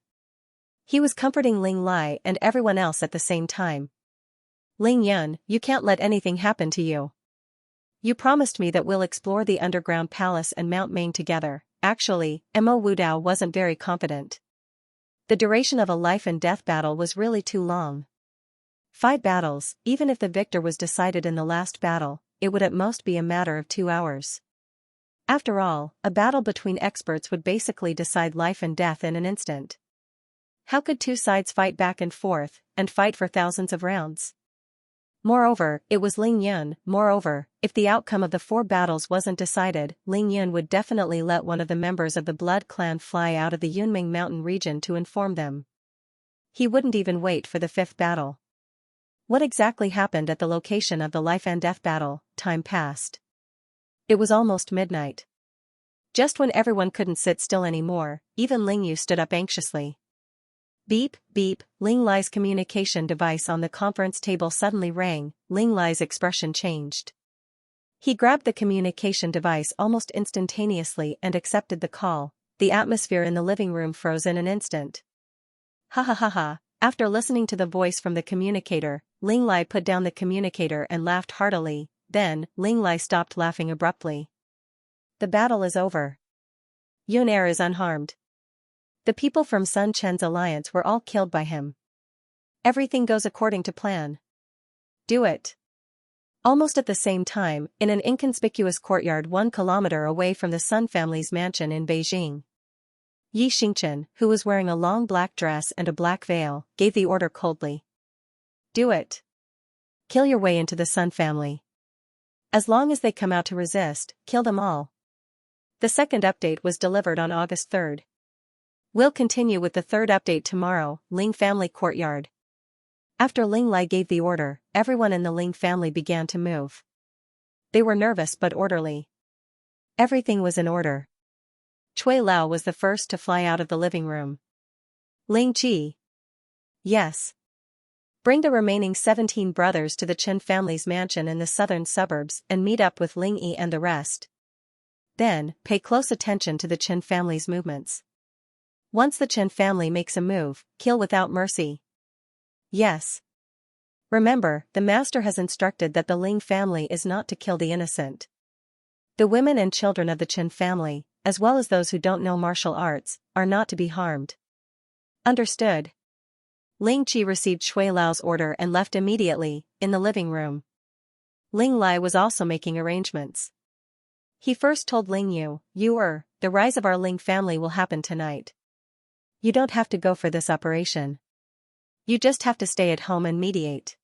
He was comforting Ling Lai and everyone else at the same time. Ling Yun, you can't let anything happen to you. You promised me that we'll explore the underground palace and Mount Main together. Actually, Mo Wudao wasn't very confident. The duration of a life and death battle was really too long. 5 battles, even if the victor was decided in the last battle, it would at most be a matter of 2 hours. After all, a battle between experts would basically decide life and death in an instant. How could 2 sides fight back and forth, and fight for thousands of rounds? Moreover, it was Ling Yun. Moreover, if the outcome of the 4 battles wasn't decided, Ling Yun would definitely let one of the members of the Blood Clan fly out of the Yunming mountain region to inform them. He wouldn't even wait for the 5th battle. What exactly happened at the location of the life and death battle? Time passed. It was almost midnight. Just when everyone couldn't sit still anymore, even Ling Yu stood up anxiously. Beep, beep, Ling Lai's communication device on the conference table suddenly rang. Ling Lai's expression changed. He grabbed the communication device almost instantaneously and accepted the call. The atmosphere in the living room froze in an instant. Ha ha ha ha. After listening to the voice from the communicator, Ling Lai put down the communicator and laughed heartily. Then, Ling Lai stopped laughing abruptly. The battle is over. Yun Er is unharmed. The people from Sun Chen's alliance were all killed by him. Everything goes according to plan. Do it. Almost at the same time, in an inconspicuous courtyard 1 kilometer away from the Sun family's mansion in Beijing, Yi Xingchen, who was wearing a long black dress and a black veil, gave the order coldly. Do it. Kill your way into the Sun family. As long as they come out to resist, kill them all. The second update was delivered on August 3rd. We'll continue with the third update tomorrow. Ling family courtyard. After Ling Lai gave the order, everyone in the Ling family began to move. They were nervous but orderly. Everything was in order. Cui Lao was the first to fly out of the living room. Ling Ji. Yes. Bring the remaining 17 brothers to the Chen family's mansion in the southern suburbs and meet up with Ling Yi and the rest. Then, pay close attention to the Chen family's movements. Once the Chen family makes a move, kill without mercy. Yes. Remember, the master has instructed that the Ling family is not to kill the innocent. The women and children of the Chen family, as well as those who don't know martial arts, are not to be harmed. Understood. Ling Qi received Shui Lao's order and left immediately. In the living room, Ling Lai was also making arrangements. He first told Ling Yu, the rise of our Ling family will happen tonight. You don't have to go for this operation. You just have to stay at home and mediate.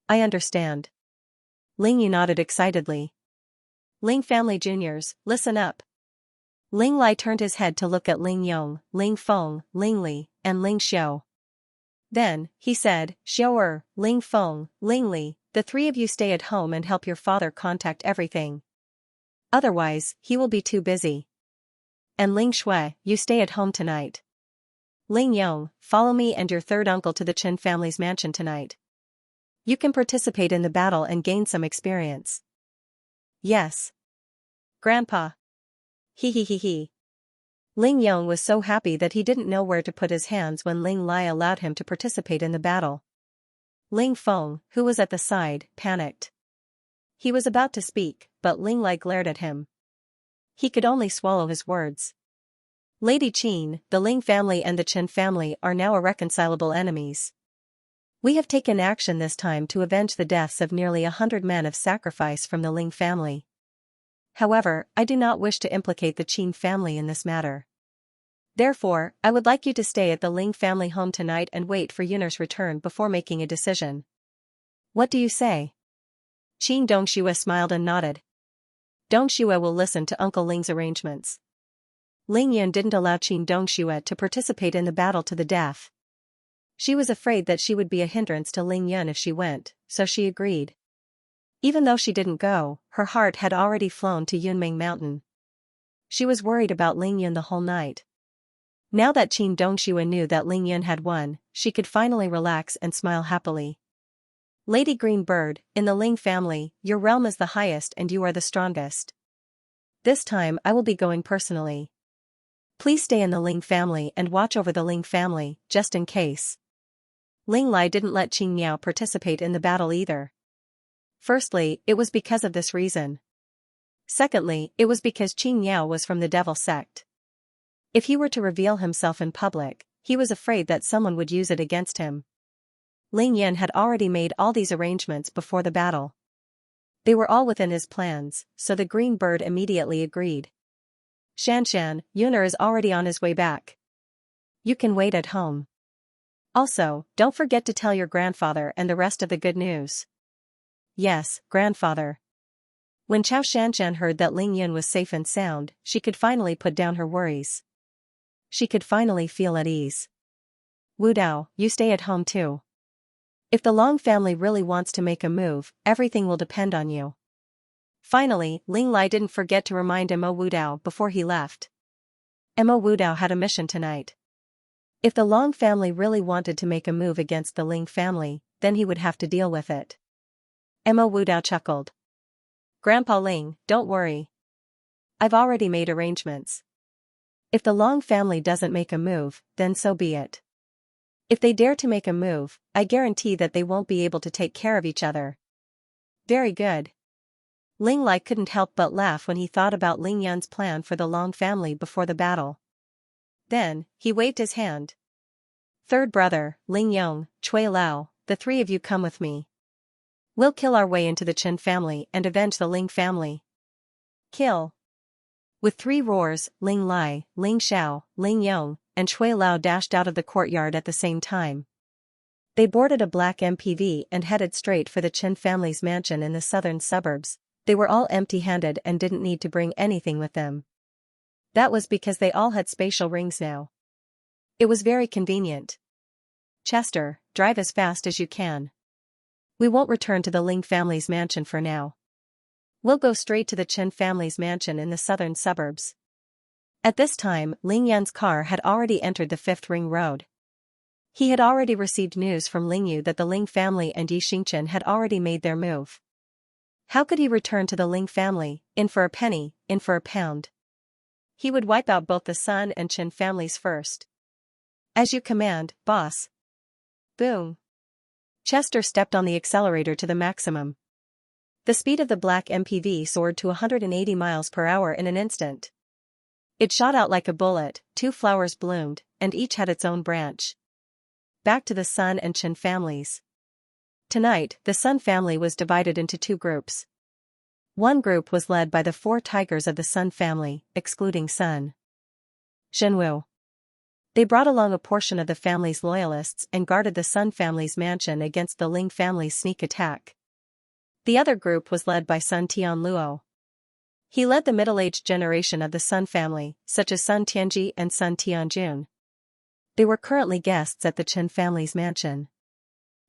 I understand. Ling Yu nodded excitedly. Ling family juniors, listen up. Ling Lai turned his head to look at Ling Yong, Ling Feng, Ling Li, and Ling Xiao. Then, he said, Xiao Ling Feng, Ling Li, the 3 of you stay at home and help your father contact everything. Otherwise, he will be too busy. And Ling Shui, you stay at home tonight. Ling Yong, follow me and your third uncle to the Chen family's mansion tonight. You can participate in the battle and gain some experience. Yes. Grandpa. He. Ling Yong was so happy that he didn't know where to put his hands when Ling Lai allowed him to participate in the battle. Ling Feng, who was at the side, panicked. He was about to speak, but Ling Lai glared at him. He could only swallow his words. Lady Qin, the Ling family and the Chen family are now irreconcilable enemies. We have taken action this time to avenge the deaths of nearly 100 men of sacrifice from the Ling family. However, I do not wish to implicate the Qin family in this matter. Therefore, I would like you to stay at the Ling family home tonight and wait for Yun'er's return before making a decision. What do you say? Qin Dongxue smiled and nodded. Dongxue will listen to Uncle Ling's arrangements. Ling Yun didn't allow Qin Dongxue to participate in the battle to the death. She was afraid that she would be a hindrance to Ling Yun if she went, so she agreed. Even though she didn't go, her heart had already flown to Yunming Mountain. She was worried about Ling Yun the whole night. Now that Qin Dongxue knew that Ling Yun had won, she could finally relax and smile happily. Lady Green Bird, in the Ling family, your realm is the highest and you are the strongest. This time I will be going personally. Please stay in the Ling family and watch over the Ling family, just in case. Ling Lai didn't let Qin Miao participate in the battle either. Firstly, it was because of this reason. Secondly, it was because Qin Miao was from the devil sect. If he were to reveal himself in public, he was afraid that someone would use it against him. Ling Yan had already made all these arrangements before the battle. They were all within his plans, so the Green Bird immediately agreed. Xianxia, Yun'er is already on his way back. You can wait at home. Also, don't forget to tell your grandfather and the rest of the good news. Yes, grandfather. When Xianxia heard that Ling Yun was safe and sound, she could finally put down her worries. She could finally feel at ease. Wu Dao, you stay at home too. If the Long family really wants to make a move, everything will depend on you. Finally, Ling Lai didn't forget to remind Mo Wu Dao before he left. Mo Wu Dao had a mission tonight. If the Long family really wanted to make a move against the Ling family, then he would have to deal with it. Mo Wu Dao chuckled. Grandpa Ling, don't worry. I've already made arrangements. If the Long family doesn't make a move, then so be it. If they dare to make a move, I guarantee that they won't be able to take care of each other. Very good. Ling Lai couldn't help but laugh when he thought about Ling Yun's plan for the Long family before the battle. Then, he waved his hand. Third brother, Ling Yong, Cui Lao, the three of you come with me. We'll kill our way into the Chen family and avenge the Ling family. Kill. With three roars, Ling Lai, Ling Xiao, Ling Yong, and Cui Lao dashed out of the courtyard at the same time. They boarded a black MPV and headed straight for the Chen family's mansion in the southern suburbs. They were all empty-handed and didn't need to bring anything with them. That was because they all had spatial rings now. It was very convenient. Chester, drive as fast as you can. We won't return to the Ling family's mansion for now. We'll go straight to the Chen family's mansion in the southern suburbs. At this time, Ling Yan's car had already entered the Fifth Ring Road. He had already received news from Ling Yu that the Ling family and Yi Xingchen had already made their move. How could he return to the Ling family, in for a penny, in for a pound? He would wipe out both the Sun and Chen families first. As you command, boss. Boom. Chester stepped on the accelerator to the maximum. The speed of the black MPV soared to 180 miles per hour in an instant. It shot out like a bullet, two flowers bloomed, and each had its own branch. Back to the Sun and Chen families. Tonight, the Sun family was divided into two groups. One group was led by the four tigers of the Sun family, excluding Sun. Zhenwu. They brought along a portion of the family's loyalists and guarded the Sun family's mansion against the Ling family's sneak attack. The other group was led by Sun Tianluo. He led the middle-aged generation of the Sun family, such as Sun Tianji and Sun Tianjun. They were currently guests at the Chen family's mansion.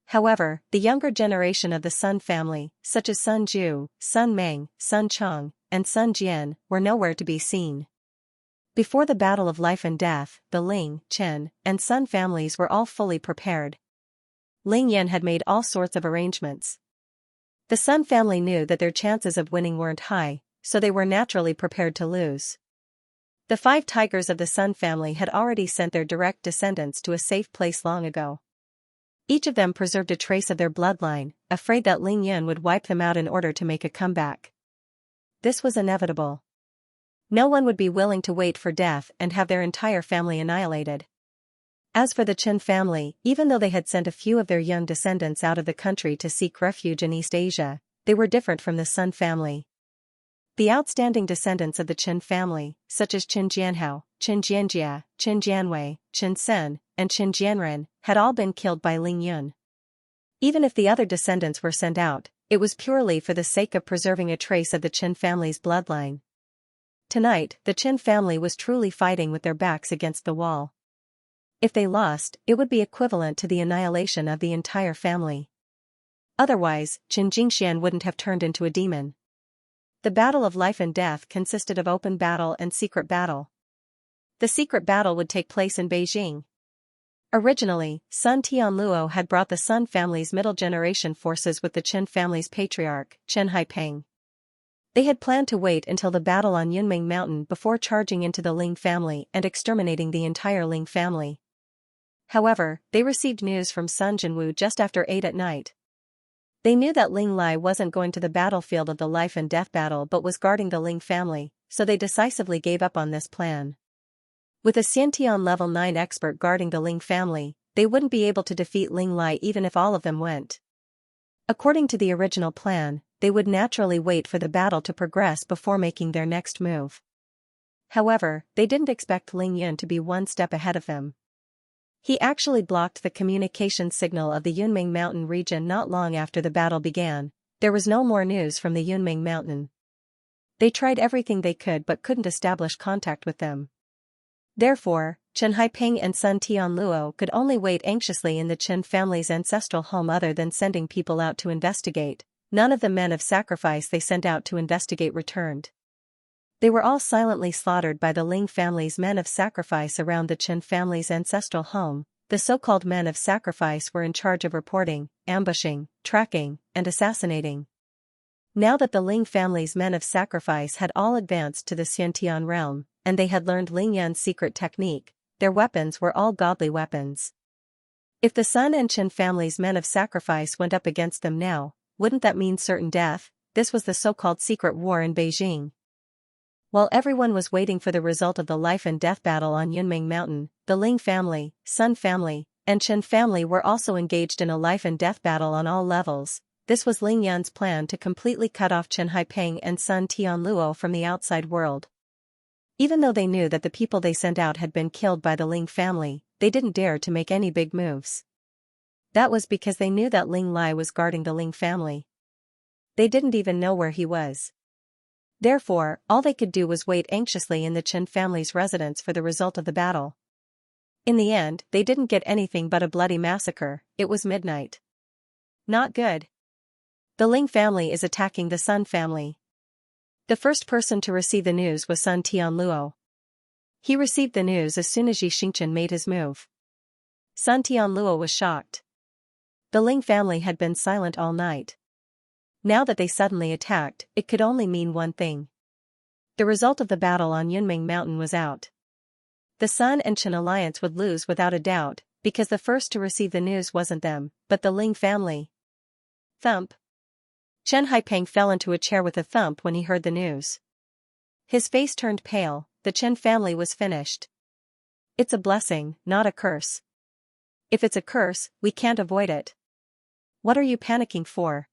However, the younger generation of the Sun family, such as Sun Ju, Sun Meng, Sun Chong, and Sun Jian, were nowhere to be seen. Before the battle of life and death, the Ling, Chen, and Sun families were all fully prepared. Ling Yan had made all sorts of arrangements. The Sun family knew that their chances of winning weren't high, so they were naturally prepared to lose. The five tigers of the Sun family had already sent their direct descendants to a safe place long ago. Each of them preserved a trace of their bloodline, afraid that Ling Yun would wipe them out in order to make a comeback. This was inevitable. No one would be willing to wait for death and have their entire family annihilated. As for the Chen family, even though they had sent a few of their young descendants out of the country to seek refuge in East Asia, they were different from the Sun family. The outstanding descendants of the Chen family, such as Qin Jianhao, Qin Jianjia, Qin Jianwei, Qin Sen, and Qin Jianren, had all been killed by Ling Yun. Even if the other descendants were sent out, it was purely for the sake of preserving a trace of the Qin family's bloodline. Tonight, the Qin family was truly fighting with their backs against the wall. If they lost, it would be equivalent to the annihilation of the entire family. Otherwise, Qin Jingxian wouldn't have turned into a demon. The battle of life and death consisted of open battle and secret battle. The secret battle would take place in Beijing. Originally, Sun Tianluo had brought the Sun family's middle-generation forces with the Qin family's patriarch, Chen Haipeng. They had planned to wait until the battle on Yunming Mountain before charging into the Ling family and exterminating the entire Ling family. However, they received news from Sun Jinwu just after 8 at night. They knew that Ling Lai wasn't going to the battlefield of the life and death battle but was guarding the Ling family, so they decisively gave up on this plan. With a Xiantian level 9 expert guarding the Ling family, they wouldn't be able to defeat Ling Lai even if all of them went. According to the original plan, they would naturally wait for the battle to progress before making their next move. However, they didn't expect Ling Yun to be one step ahead of them. He actually blocked the communication signal of the Yunming Mountain region not long after the battle began, There was no more news from the Yunming mountain. They tried everything they could but couldn't establish contact with them. Therefore, Chen Haiping and Sun Tianluo could only wait anxiously in the Chen family's ancestral home. Other than sending people out to investigate, none of the men of sacrifice they sent out to investigate returned. They were all silently slaughtered by the Ling family's men of sacrifice around the Chen family's ancestral home. The so-called men of sacrifice were in charge of reporting, ambushing, tracking, and assassinating. Now that the Ling family's men of sacrifice had all advanced to the Xiantian realm, and they had learned Ling Yan's secret technique, their weapons were all godly weapons. If the Sun and Chen family's men of sacrifice went up against them now, wouldn't that mean certain death? This was the so-called secret war in Beijing. While everyone was waiting for the result of the life and death battle on Yunming Mountain, the Ling family, Sun family, and Chen family were also engaged in a life and death battle on all levels. This was Ling Yan's plan to completely cut off Chen Haiping and Sun Tianluo from the outside world. Even though they knew that the people they sent out had been killed by the Ling family, they didn't dare to make any big moves. That was because they knew that Ling Lai was guarding the Ling family. They didn't even know where he was. Therefore, all they could do was wait anxiously in the Chen family's residence for the result of the battle. In the end, they didn't get anything but a bloody massacre. It was midnight. Not good. The Ling family is attacking the Sun family. The first person to receive the news was Sun Tianluo. He received the news as soon as Yi Xingchen made his move. Sun Tianluo was shocked. The Ling family had been silent all night. Now that they suddenly attacked, it could only mean one thing. The result of the battle on Yunming Mountain was out. The Sun and Chen alliance would lose without a doubt, because the first to receive the news wasn't them, but the Ling family. Thump. Chen Haiping fell into a chair with a thump when he heard the news. His face turned pale. The Chen family was finished. It's a blessing, not a curse. If it's a curse, we can't avoid it. What are you panicking for?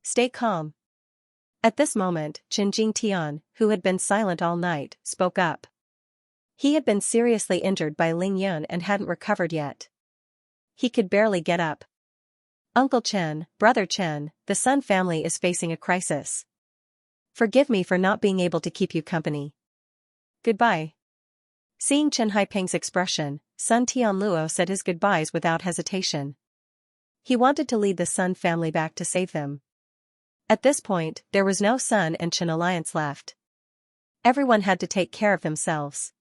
Stay calm. At this moment, Chen Jingtian, who had been silent all night, spoke up. He had been seriously injured by Ling Yun and hadn't recovered yet. He could barely get up. Uncle Chen, Brother Chen, the Sun family is facing a crisis. Forgive me for not being able to keep you company. Goodbye. Seeing Chen Haiping's expression, Sun Tianluo said his goodbyes without hesitation. He wanted to lead the Sun family back to save them. At this point, there was no Sun and Chen alliance left. Everyone had to take care of themselves.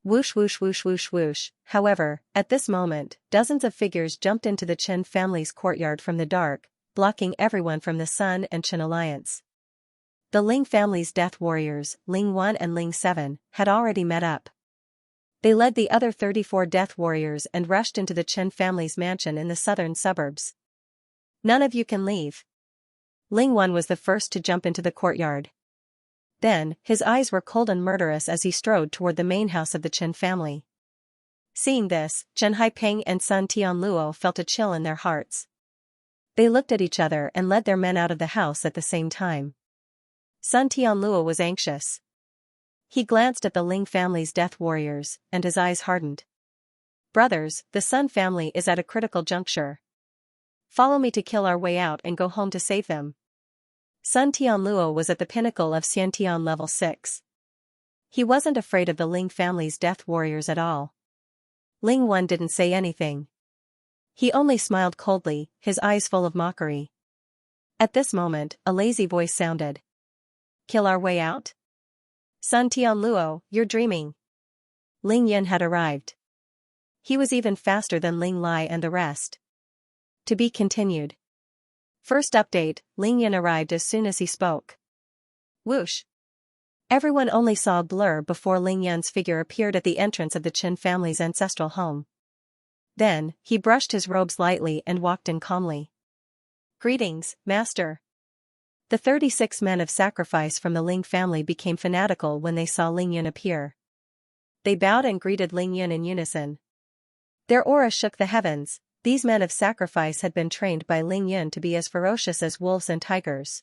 Whoosh whoosh whoosh whoosh whoosh. However, at this moment, dozens of figures jumped into the Chen family's courtyard from the dark, blocking everyone from the Sun and Chen alliance. The Ling family's death warriors, Ling 1 and Ling 7, had already met up. They led the other 34 death warriors and rushed into the Chen family's mansion in the southern suburbs. None of you can leave. Ling 1 was the first to jump into the courtyard. Then, his eyes were cold and murderous as he strode toward the main house of the Chen family. Seeing this, Chen Haiping and Sun Tianluo felt a chill in their hearts. They looked at each other and led their men out of the house at the same time. Sun Tianluo was anxious. He glanced at the Ling family's death warriors, and his eyes hardened. Brothers, the Sun family is at a critical juncture. Follow me to kill our way out and go home to save them. Sun Tianluo was at the pinnacle of Xiantian level 6. He wasn't afraid of the Ling family's death warriors at all. Ling 1 didn't say anything. He only smiled coldly, his eyes full of mockery. At this moment, a lazy voice sounded. Kill our way out? Sun Tianluo, you're dreaming. Ling Yin had arrived. He was even faster than Ling Lai and the rest. To be continued. First update, Ling Yin arrived as soon as he spoke. Whoosh. Everyone only saw a blur before Ling Yin's figure appeared at the entrance of the Chen family's ancestral home. Then, he brushed his robes lightly and walked in calmly. Greetings, Master. The 36 men of sacrifice from the Ling family became fanatical when they saw Ling Yin appear. They bowed and greeted Ling Yin in unison. Their aura shook the heavens. These men of sacrifice had been trained by Ling Yin to be as ferocious as wolves and tigers.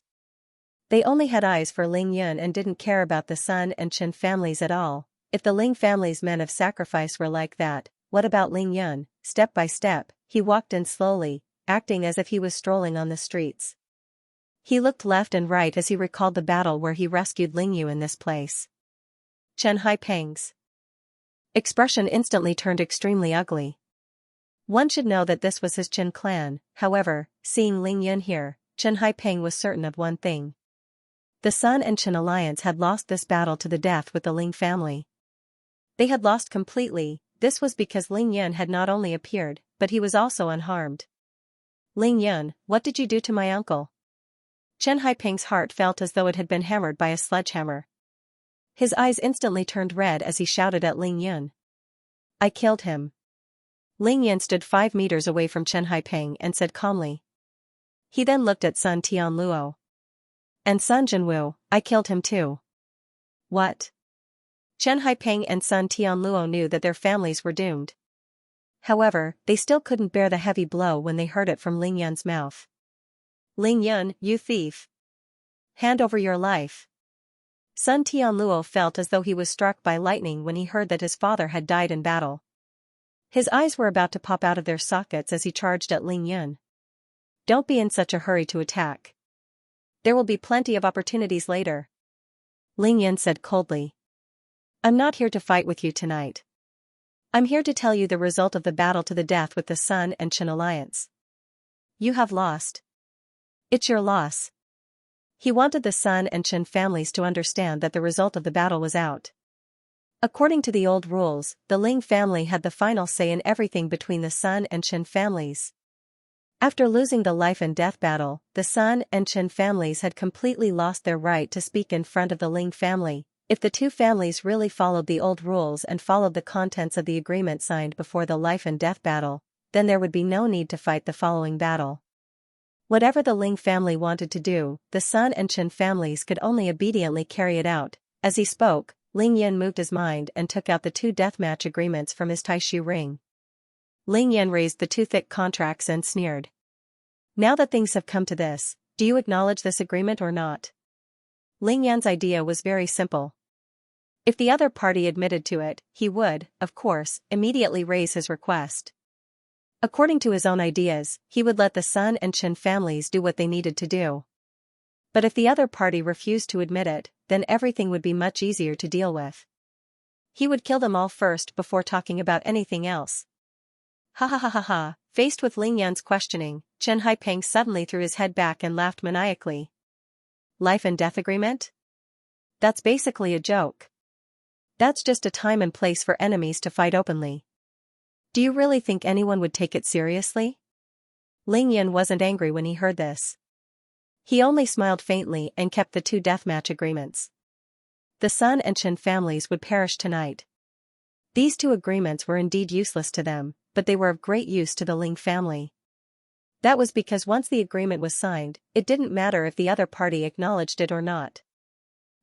They only had eyes for Ling Yin and didn't care about the Sun and Chen families at all. If the Ling family's men of sacrifice were like that, what about Ling Yin? Step by step, he walked in slowly, acting as if he was strolling on the streets. He looked left and right as he recalled the battle where he rescued Ling Yu in this place. Chen Haipeng's expression instantly turned extremely ugly. One should know that this was his Chen clan, however, seeing Ling Yun here, Chen Haipeng was certain of one thing. The Sun and Chen alliance had lost this battle to the death with the Ling family. They had lost completely. This was because Ling Yun had not only appeared, but he was also unharmed. Ling Yun, what did you do to my uncle? Chen Haipeng's heart felt as though it had been hammered by a sledgehammer. His eyes instantly turned red as he shouted at Ling Yun. I killed him. Ling Yun stood 5 meters away from Chen Haipeng and said calmly. He then looked at Sun Tianluo. And Sun Jinwu, I killed him too. What? Chen Haipeng and Sun Tianluo knew that their families were doomed. However, they still couldn't bear the heavy blow when they heard it from Ling Yun's mouth. Ling Yun, you thief. Hand over your life. Sun Tianluo felt as though he was struck by lightning when he heard that his father had died in battle. His eyes were about to pop out of their sockets as he charged at Ling Yun. Don't be in such a hurry to attack. There will be plenty of opportunities later. Ling Yun said coldly. I'm not here to fight with you tonight. I'm here to tell you the result of the battle to the death with the Sun and Chen alliance. You have lost. It's your loss. He wanted the Sun and Chen families to understand that the result of the battle was out. According to the old rules, the Ling family had the final say in everything between the Sun and Chen families. After losing the life and death battle, the Sun and Chen families had completely lost their right to speak in front of the Ling family. If the two families really followed the old rules and followed the contents of the agreement signed before the life and death battle, then there would be no need to fight the following battle. Whatever the Ling family wanted to do, the Sun and Chen families could only obediently carry it out. As he spoke, Ling Yin moved his mind and took out the 2 deathmatch agreements from his Taishu ring. Ling Yin raised the 2 thick contracts and sneered. Now that things have come to this, do you acknowledge this agreement or not? Ling Yan's idea was very simple. If the other party admitted to it, he would, of course, immediately raise his request. According to his own ideas, he would let the Sun and Chen families do what they needed to do. But if the other party refused to admit it, then everything would be much easier to deal with. He would kill them all first before talking about anything else. Ha ha ha ha ha. Faced with Ling Yan's questioning, Chen Haipeng suddenly threw his head back and laughed maniacally. Life and death agreement? That's basically a joke. That's just a time and place for enemies to fight openly. Do you really think anyone would take it seriously? Ling Yan wasn't angry when he heard this. He only smiled faintly and kept the 2 deathmatch agreements. The Sun and Chen families would perish tonight. These 2 agreements were indeed useless to them, but they were of great use to the Ling family. That was because once the agreement was signed, it didn't matter if the other party acknowledged it or not.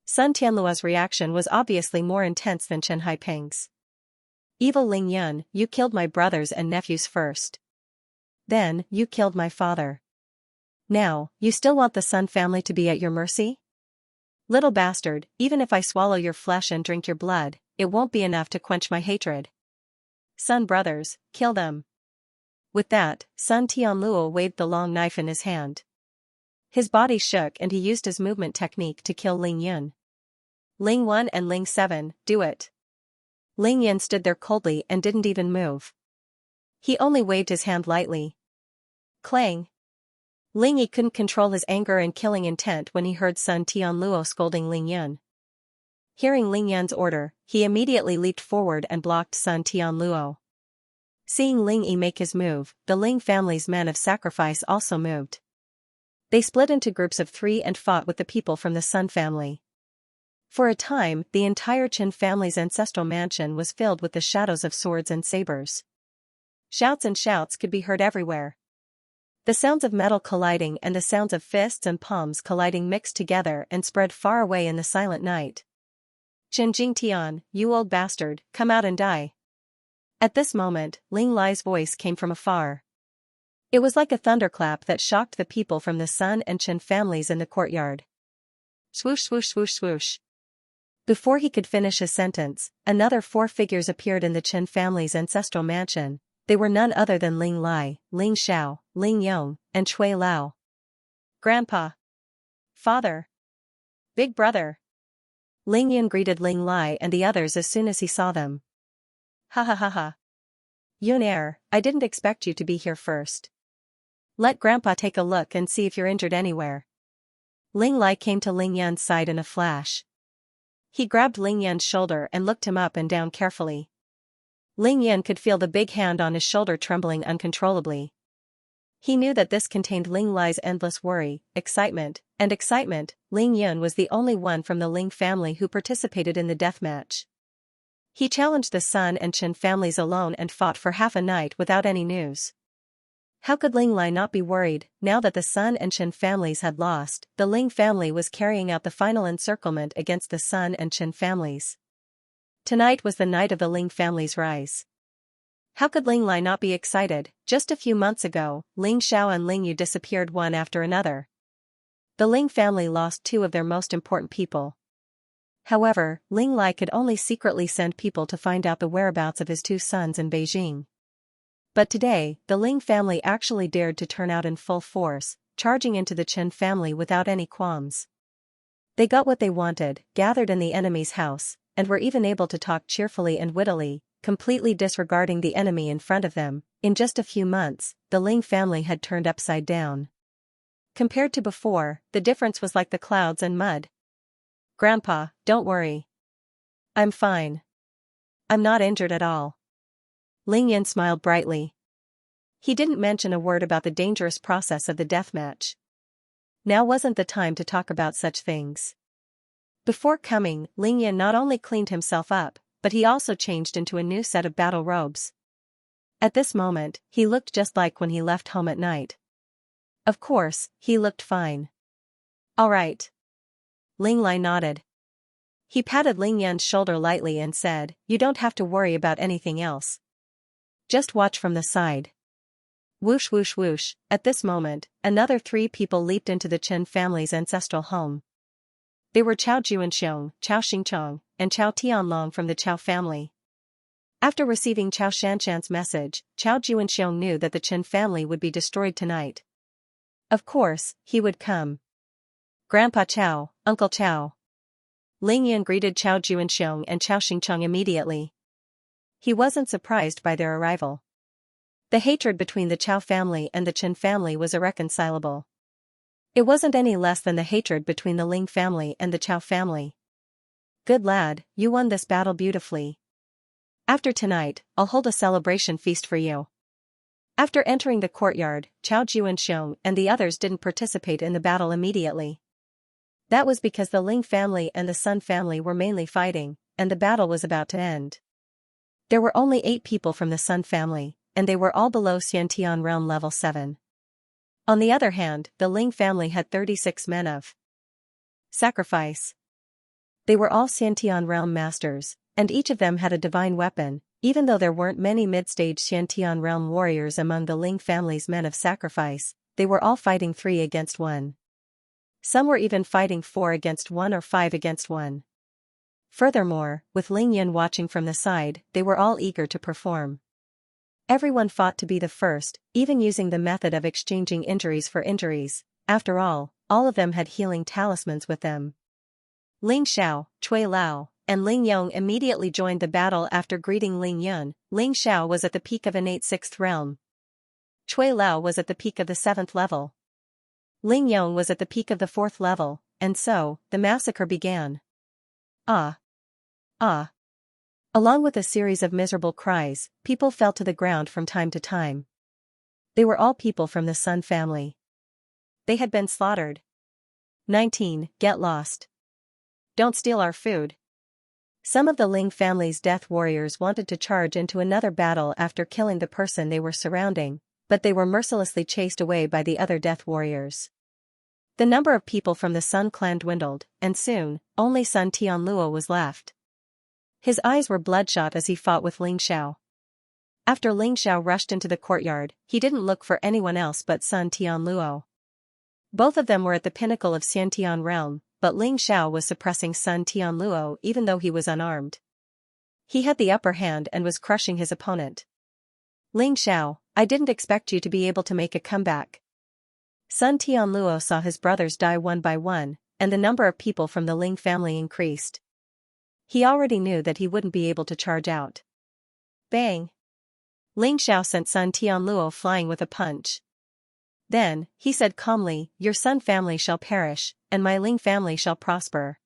Sun Tianluo's reaction was obviously more intense than Chen Haipeng's. Evil Ling Yun, you killed my brothers and nephews first. Then, you killed my father. Now, you still want the Sun family to be at your mercy? Little bastard, even if I swallow your flesh and drink your blood, it won't be enough to quench my hatred. Sun brothers, kill them. With that, Sun Tianluo waved the long knife in his hand. His body shook and he used his movement technique to kill Ling Yun. Ling 1 and Ling 7, do it. Ling Yun stood there coldly and didn't even move. He only waved his hand lightly. Clang. Ling Yi couldn't control his anger and killing intent when he heard Sun Tianluo scolding Ling Yun. Hearing Ling Yun's order, he immediately leaped forward and blocked Sun Tianluo. Seeing Ling Yi make his move, the Ling family's men of sacrifice also moved. They split into groups of 3 and fought with the people from the Sun family. For a time, the entire Chen family's ancestral mansion was filled with the shadows of swords and sabers. Shouts and shouts could be heard everywhere. The sounds of metal colliding and the sounds of fists and palms colliding mixed together and spread far away in the silent night. Chen Jingtian, you old bastard, come out and die. At this moment, Ling Lai's voice came from afar. It was like a thunderclap that shocked the people from the Sun and Chen families in the courtyard. Swoosh swoosh swoosh swoosh. Before he could finish his sentence, another 4 figures appeared in the Chen family's ancestral mansion. They were none other than Ling Lai, Ling Xiao, Ling Yong, and Chui Lao. Grandpa. Father. Big brother. Ling Yun greeted Ling Lai and the others as soon as he saw them. Ha ha ha ha. Yun I didn't expect you to be here first. Let Grandpa take a look and see if you're injured anywhere. Ling Lai came to Ling Yun's side in a flash. He grabbed Ling Yun's shoulder and looked him up and down carefully. Ling Yun could feel the big hand on his shoulder trembling uncontrollably. He knew that this contained Ling Lai's endless worry, excitement. Ling Yun was the only one from the Ling family who participated in the deathmatch. He challenged the Sun and Chen families alone and fought for half a night without any news. How could Ling Lai not be worried, now that the Sun and Chen families had lost? The Ling family was carrying out the final encirclement against the Sun and Chen families. Tonight was the night of the Ling family's rise. How could Ling Lai not be excited? Just a few months ago, Ling Xiao and Ling Yu disappeared one after another. The Ling family lost two of their most important people. However, Ling Lai could only secretly send people to find out the whereabouts of his two sons in Beijing. But today, the Ling family actually dared to turn out in full force, charging into the Chen family without any qualms. They got what they wanted, gathered in the enemy's house, and were even able to talk cheerfully and wittily, completely disregarding the enemy in front of them. In just a few months, the Ling family had turned upside down. Compared to before, the difference was like the clouds and mud. Grandpa, don't worry. I'm fine. I'm not injured at all. Ling Yun smiled brightly. He didn't mention a word about the dangerous process of the deathmatch. Now wasn't the time to talk about such things. Before coming, Ling Yun not only cleaned himself up, but he also changed into a new set of battle robes. At this moment, he looked just like when he left home at night. Of course, he looked fine. All right. Ling Lai nodded. He patted Ling Yun's shoulder lightly and said, "You don't have to worry about anything else. Just watch from the side." Whoosh whoosh whoosh. At this moment, another three people leaped into the Chen family's ancestral home. They were Chao Juanxiong, Chao Xingchong, and Chao Tianlong from the Chao family. After receiving Chao Shanshan's message, Chao Juanxiong knew that the Chen family would be destroyed tonight. Of course, he would come. Grandpa Chao, Uncle Chao. Ling Yun greeted Chao Juanxiong and Chao Xingchong immediately. He wasn't surprised by their arrival. The hatred between the Chao family and the Chen family was irreconcilable. It wasn't any less than the hatred between the Ling family and the Chao family. Good lad, you won this battle beautifully. After tonight, I'll hold a celebration feast for you. After entering the courtyard, Chao Juanxiong and the others didn't participate in the battle immediately. That was because the Ling family and the Sun family were mainly fighting, and the battle was about to end. There were only 8 people from the Sun family, and they were all below Xiantian realm level 7. On the other hand, the Ling family had 36 men of sacrifice. They were all Xiantian realm masters, and each of them had a divine weapon, even though there weren't many mid-stage Xiantian realm warriors among the Ling family's men of sacrifice. They were all fighting 3 against 1. Some were even fighting 4 against 1 or 5 against 1. Furthermore, with Ling Yun watching from the side, they were all eager to perform. Everyone fought to be the first, even using the method of exchanging injuries for injuries. After all of them had healing talismans with them. Ling Xiao, Cui Lao, and Ling Yong immediately joined the battle after greeting Ling Yun. Ling Xiao was at the peak of innate 6th realm. Cui Lao was at the peak of the 7th level. Ling Yong was at the peak of the 4th level, and so, the massacre began. Ah! Ah! Along with a series of miserable cries, people fell to the ground from time to time. They were all people from the Sun family. They had been slaughtered. 19. Get lost. Don't steal our food. Some of the Ling family's death warriors wanted to charge into another battle after killing the person they were surrounding, but they were mercilessly chased away by the other death warriors. The number of people from the Sun clan dwindled, and soon, only Sun Tianluo was left. His eyes were bloodshot as he fought with Ling Xiao. After Ling Xiao rushed into the courtyard, he didn't look for anyone else but Sun Tianluo. Both of them were at the pinnacle of Xiantian realm, but Ling Xiao was suppressing Sun Tianluo even though he was unarmed. He had the upper hand and was crushing his opponent. Ling Xiao, I didn't expect you to be able to make a comeback. Sun Tianluo saw his brothers die one by one, and the number of people from the Ling family increased. He already knew that he wouldn't be able to charge out. Bang! Ling Xiao sent Sun Tianluo flying with a punch. Then, he said calmly, "Your Sun family shall perish, and my Ling family shall prosper.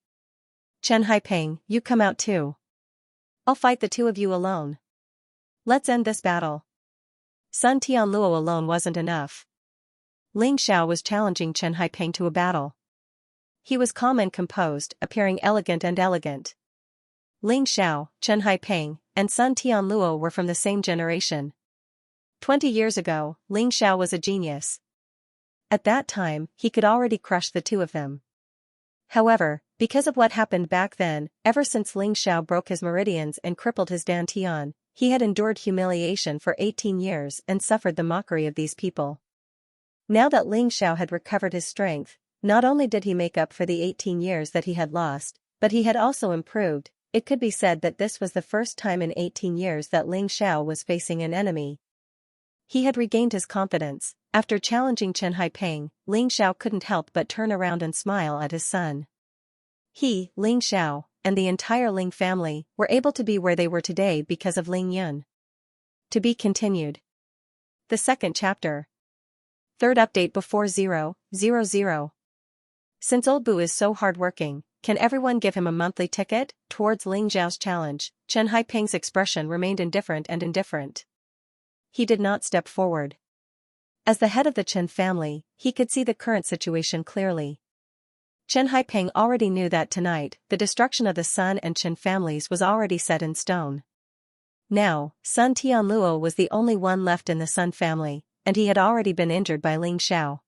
Chen Haiping, you come out too. I'll fight the two of you alone. Let's end this battle." Sun Tianluo alone wasn't enough. Ling Xiao was challenging Chen Haiping to a battle. He was calm and composed, appearing elegant. Ling Xiao, Chen Haiping, and Sun Tianluo were from the same generation. 20 years ago, Ling Xiao was a genius. At that time, he could already crush the two of them. However, because of what happened back then, ever since Ling Xiao broke his meridians and crippled his dantian, he had endured humiliation for 18 years and suffered the mockery of these people. Now that Ling Xiao had recovered his strength, not only did he make up for the 18 years that he had lost, but he had also improved. It could be said that this was the first time in 18 years that Ling Xiao was facing an enemy. He had regained his confidence. After challenging Chen Haiping, Ling Xiao couldn't help but turn around and smile at his son. He, Ling Xiao, and the entire Ling family were able to be where they were today because of Ling Yun. To be continued. The second chapter. Third update before 0:00. Since Old Bu is so hardworking, can everyone give him a monthly ticket? Towards Ling Xiao's challenge, Chen Haiping's expression remained indifferent. He did not step forward. As the head of the Chen family, he could see the current situation clearly. Chen Haiping already knew that tonight, the destruction of the Sun and Chen families was already set in stone. Now, Sun Tianluo was the only one left in the Sun family, and he had already been injured by Ling Xiao.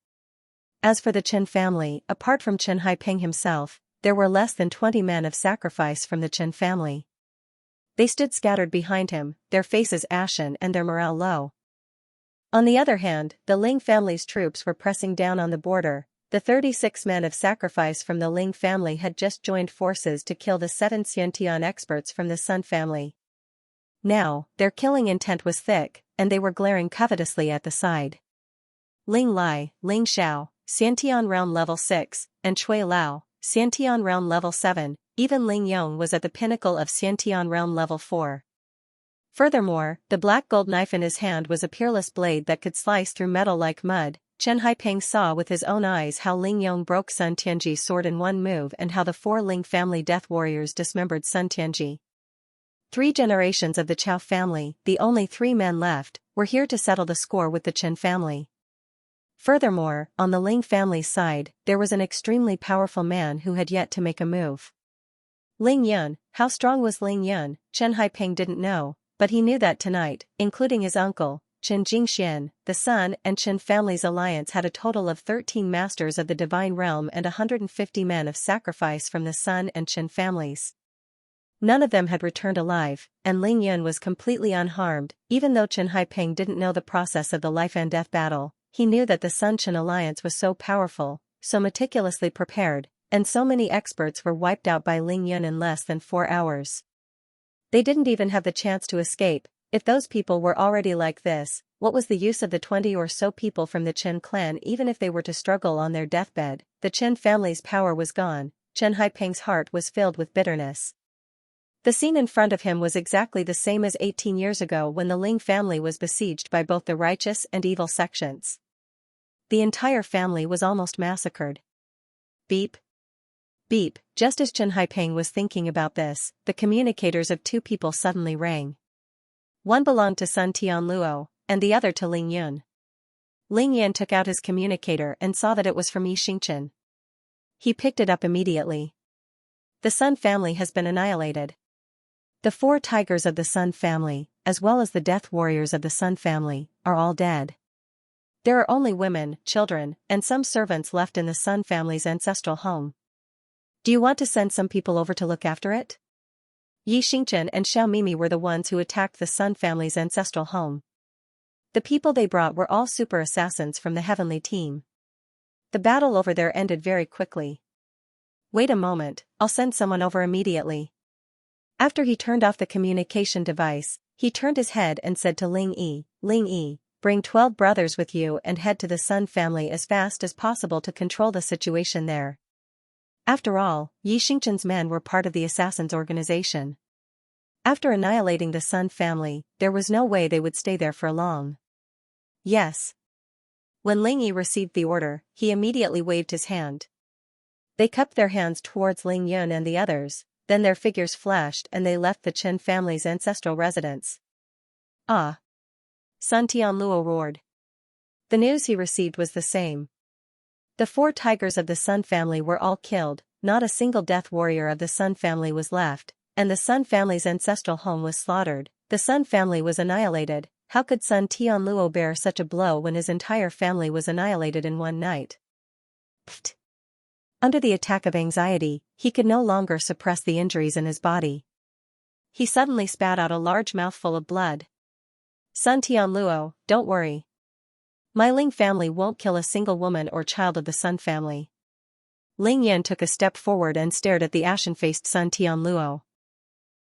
As for the Chen family, apart from Chen Haiping himself, there were less than 20 men of sacrifice from the Chen family. They stood scattered behind him, their faces ashen and their morale low. On the other hand, the Ling family's troops were pressing down on the border. The 36 men of sacrifice from the Ling family had just joined forces to kill the 7 Xiantian experts from the Sun family. Now, their killing intent was thick, and they were glaring covetously at the side. Ling Lai, Ling Xiao, Xiantian realm level 6, and Chui Lao, Xiantian realm level 7, even Ling Yong was at the pinnacle of Xiantian realm level 4. Furthermore, the black gold knife in his hand was a peerless blade that could slice through metal like mud. Chen Haiping saw with his own eyes how Ling Yong broke Sun Tianji's sword in one move and how the 4 Ling family death warriors dismembered Sun Tianji. 3 generations of the Chao family, the only 3 men left, were here to settle the score with the Chen family. Furthermore, on the Ling family's side, there was an extremely powerful man who had yet to make a move. Ling Yun. How strong was Ling Yun? Chen Haiping didn't know, but he knew that tonight, including his uncle, Chen Jingxian, the Sun and Chen family's alliance had a total of 13 masters of the divine realm and 150 men of sacrifice from the Sun and Chen families. None of them had returned alive, and Ling Yun was completely unharmed. Even though Chen Haiping didn't know the process of the life and death battle, he knew that the Sun-Chen alliance was so powerful, so meticulously prepared, and so many experts were wiped out by Ling Yun in less than 4 hours. They didn't even have the chance to escape. If those people were already like this, what was the use of the 20 or so people from the Chen clan? Even if they were to struggle on their deathbed, the Chen family's power was gone. Chen Haiping's heart was filled with bitterness. The scene in front of him was exactly the same as 18 years ago when the Ling family was besieged by both the righteous and evil sections. The entire family was almost massacred. Beep. Beep. Just as Chen Haiping was thinking about this, the communicators of 2 people suddenly rang. One belonged to Sun Tianluo, and the other to Ling Yun. Ling Yun took out his communicator and saw that it was from Xingchen. He picked it up immediately. The Sun family has been annihilated. The 4 tigers of the Sun family, as well as the death warriors of the Sun family, are all dead. There are only women, children, and some servants left in the Sun family's ancestral home. Do you want to send some people over to look after it? Yi Xingchen and Xiao Mimi were the ones who attacked the Sun family's ancestral home. The people they brought were all super assassins from the heavenly team. The battle over there ended very quickly. Wait a moment, I'll send someone over immediately. After he turned off the communication device, he turned his head and said to Ling Yi, bring 12 brothers with you and head to the Sun family as fast as possible to control the situation there. After all, Yi Xingchen's men were part of the assassin's organization. After annihilating the Sun family, there was no way they would stay there for long. Yes. When Ling Yi received the order, he immediately waved his hand. They cupped their hands towards Ling Yun and the others, then their figures flashed and they left the Chen family's ancestral residence. Ah! Sun Tianluo roared. The news he received was the same. The 4 tigers of the Sun family were all killed, not a single death warrior of the Sun family was left, and the Sun family's ancestral home was slaughtered. The Sun family was annihilated. How could Sun Tianluo bear such a blow when his entire family was annihilated in one night? Pfft. Under the attack of anxiety, he could no longer suppress the injuries in his body. He suddenly spat out a large mouthful of blood. Sun Tianluo, don't worry. My Ling family won't kill a single woman or child of the Sun family. Ling Yan took a step forward and stared at the ashen-faced Sun Tianluo.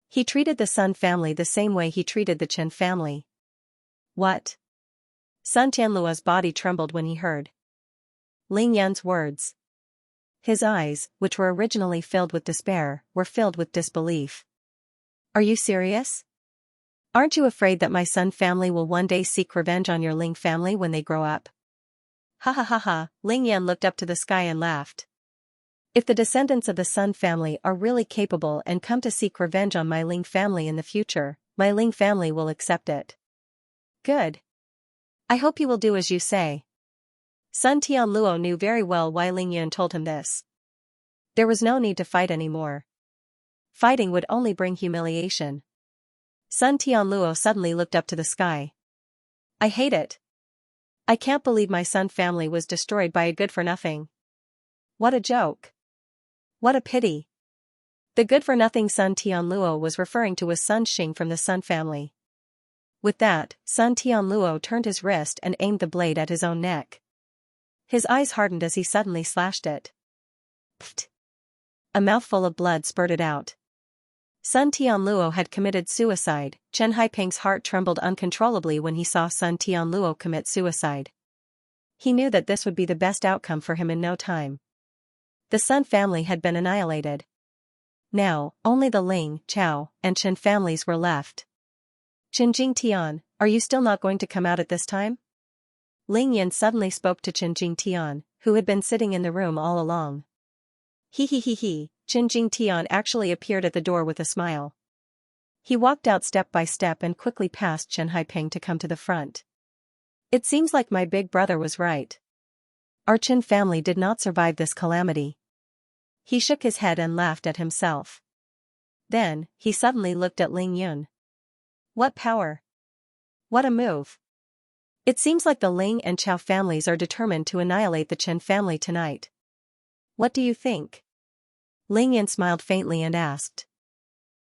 He treated the Sun family the same way he treated the Chen family. What? Sun Tianluo's body trembled when he heard Ling Yan's words. His eyes, which were originally filled with despair, were filled with disbelief. Are you serious? Aren't you afraid that my Sun family will one day seek revenge on your Ling family when they grow up? Ha ha ha ha, Ling Yan looked up to the sky and laughed. If the descendants of the Sun family are really capable and come to seek revenge on my Ling family in the future, my Ling family will accept it. Good. I hope you will do as you say. Sun Tianluo knew very well why Ling Yan told him this. There was no need to fight anymore. Fighting would only bring humiliation. Sun Tianluo suddenly looked up to the sky. I hate it. I can't believe my Sun family was destroyed by a good-for-nothing. What a joke. What a pity. The good-for-nothing Sun Tianluo was referring to was Sun Xing from the Sun family. With that, Sun Tianluo turned his wrist and aimed the blade at his own neck. His eyes hardened as he suddenly slashed it. Pfft. A mouthful of blood spurted out. Sun Tianluo had committed suicide. Chen Haiping's heart trembled uncontrollably when he saw Sun Tianluo commit suicide. He knew that this would be the best outcome for him in no time. The Sun family had been annihilated. Now, only the Ling, Chao, and Chen families were left. Chen Jingtian, are you still not going to come out at this time? Ling Yan suddenly spoke to Chen Jingtian, who had been sitting in the room all along. He. Chen Jingtian actually appeared at the door with a smile. He walked out step by step and quickly passed Chen Haiping to come to the front. It seems like my big brother was right. Our Chen family did not survive this calamity. He shook his head and laughed at himself. Then, he suddenly looked at Ling Yun. What power! What a move! It seems like the Ling and Chao families are determined to annihilate the Chen family tonight. What do you think? Ling Yan smiled faintly and asked.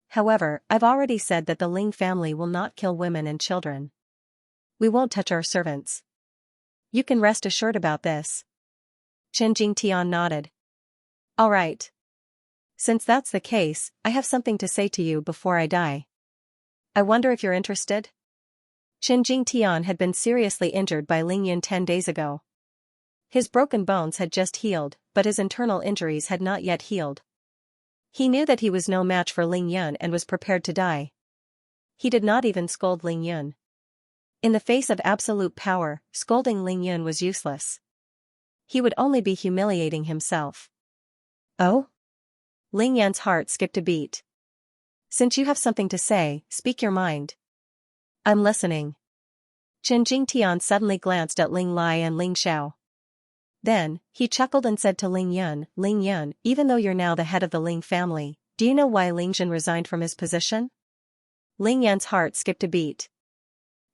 However, I've already said that the Ling family will not kill women and children. We won't touch our servants. You can rest assured about this. Chen Jingtian nodded. All right. Since that's the case, I have something to say to you before I die. I wonder if you're interested? Chen Jingtian had been seriously injured by Ling Yan 10 days ago. His broken bones had just healed, but his internal injuries had not yet healed. He knew that he was no match for Ling Yun and was prepared to die. He did not even scold Ling Yun. In the face of absolute power, scolding Ling Yun was useless. He would only be humiliating himself. Oh? Ling Yan's heart skipped a beat. Since you have something to say, speak your mind. I'm listening. Chen Jingtian suddenly glanced at Ling Lai and Ling Xiao. Then, he chuckled and said to Ling Yun, even though you're now the head of the Ling family, do you know why Ling Zhen resigned from his position? Ling Yan's heart skipped a beat.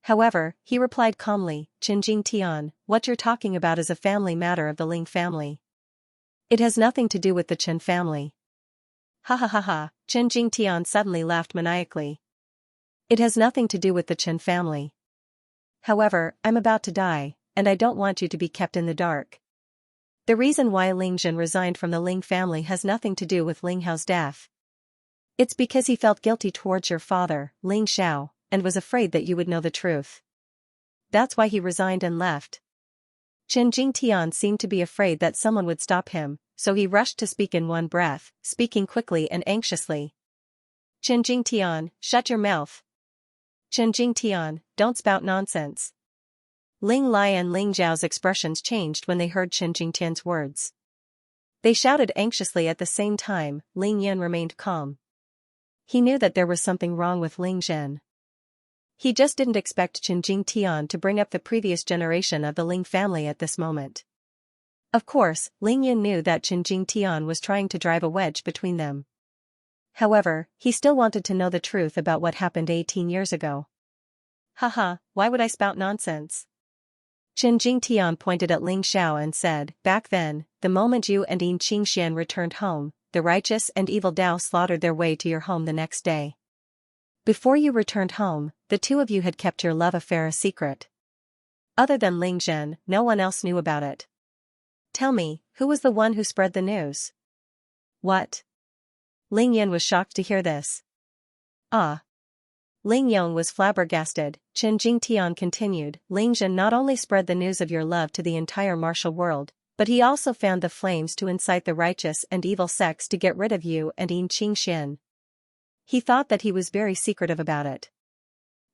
However, he replied calmly, Chen Jingtian, what you're talking about is a family matter of the Ling family. It has nothing to do with the Chen family. Ha ha ha ha, Chen Jingtian suddenly laughed maniacally. It has nothing to do with the Chen family. However, I'm about to die, and I don't want you to be kept in the dark. The reason why Ling Zhen resigned from the Ling family has nothing to do with Ling Hao's death. It's because he felt guilty towards your father, Ling Xiao, and was afraid that you would know the truth. That's why he resigned and left. Chen Jingtian seemed to be afraid that someone would stop him, so he rushed to speak in one breath, speaking quickly and anxiously. Chen Jingtian, shut your mouth. Chen Jingtian, don't spout nonsense. Ling Lai and Ling Zhao's expressions changed when they heard Chen Jingtian's words. They shouted anxiously at the same time. Ling Yan remained calm. He knew that there was something wrong with Ling Zhen. He just didn't expect Chen Jingtian to bring up the previous generation of the Ling family at this moment. Of course, Ling Yan knew that Chen Jingtian was trying to drive a wedge between them. However, he still wanted to know the truth about what happened 18 years ago. Haha, why would I spout nonsense? Chen Jingtian pointed at Ling Xiao and said, back then, the moment you and Yin Qingxian returned home, the righteous and evil Dao slaughtered their way to your home the next day. Before you returned home, the two of you had kept your love affair a secret. Other than Ling Zhen, no one else knew about it. Tell me, who was the one who spread the news? What? Ling Yan was shocked to hear this. Ah. Ling Yong was flabbergasted. Chen Jingtian continued, Ling Zhen not only spread the news of your love to the entire martial world, but he also fanned the flames to incite the righteous and evil sects to get rid of you and Yin Qingxian. He thought that he was very secretive about it.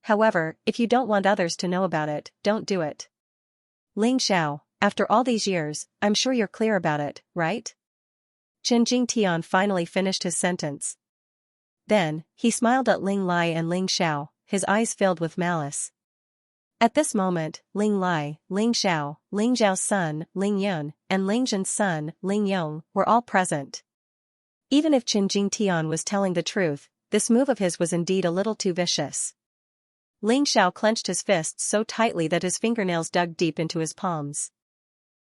However, if you don't want others to know about it, don't do it. Ling Xiao, after all these years, I'm sure you're clear about it, right? Chen Jingtian finally finished his sentence. Then, he smiled at Ling Lai and Ling Xiao, his eyes filled with malice. At this moment, Ling Lai, Ling Xiao, Ling Zhao's son, Ling Yun, and Ling Zhen's son, Ling Yong, were all present. Even if Chen Jingtian was telling the truth, this move of his was indeed a little too vicious. Ling Xiao clenched his fists so tightly that his fingernails dug deep into his palms.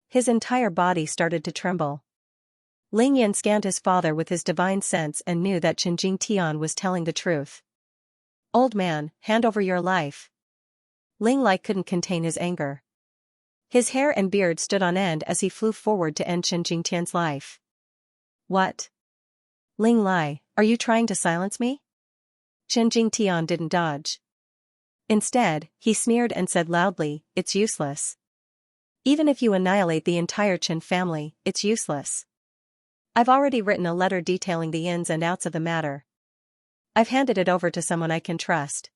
His entire body started to tremble. Ling Yan scanned his father with his divine sense and knew that Chen Jingtian was telling the truth. Old man, hand over your life. Ling Lai couldn't contain his anger. His hair and beard stood on end as he flew forward to end Chen Jingtian's life. What? Ling Lai, are you trying to silence me? Chen Jingtian didn't dodge. Instead, he sneered and said loudly, it's useless. Even if you annihilate the entire Chen family, it's useless. I've already written a letter detailing the ins and outs of the matter. I've handed it over to someone I can trust.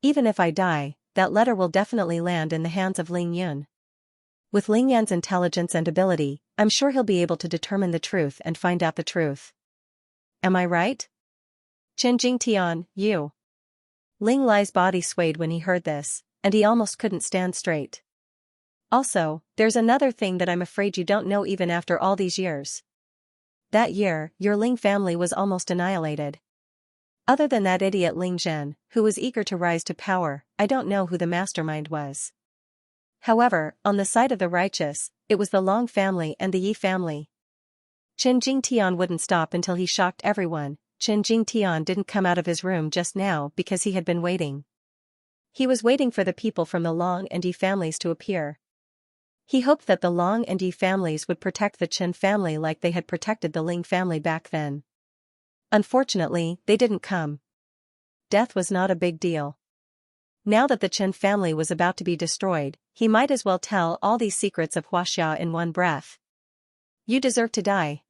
Even if I die, that letter will definitely land in the hands of Ling Yun. With Ling Yan's intelligence and ability, I'm sure he'll be able to determine the truth and find out the truth. Am I right? Chen Jingtian, you. Ling Lai's body swayed when he heard this, and he almost couldn't stand straight. Also, there's another thing that I'm afraid you don't know even after all these years. That year, your Ling family was almost annihilated. Other than that idiot Ling Zhen, who was eager to rise to power, I don't know who the mastermind was. However, on the side of the righteous, it was the Long family and the Yi family. Chen Jingtian wouldn't stop until he shocked everyone. Chen Jingtian didn't come out of his room just now because he had been waiting. He was waiting for the people from the Long and Yi families to appear. He hoped that the Long and Yi families would protect the Chen family like they had protected the Ling family back then. Unfortunately, they didn't come. Death was not a big deal. Now that the Chen family was about to be destroyed, he might as well tell all these secrets of Huaxia in one breath. You deserve to die.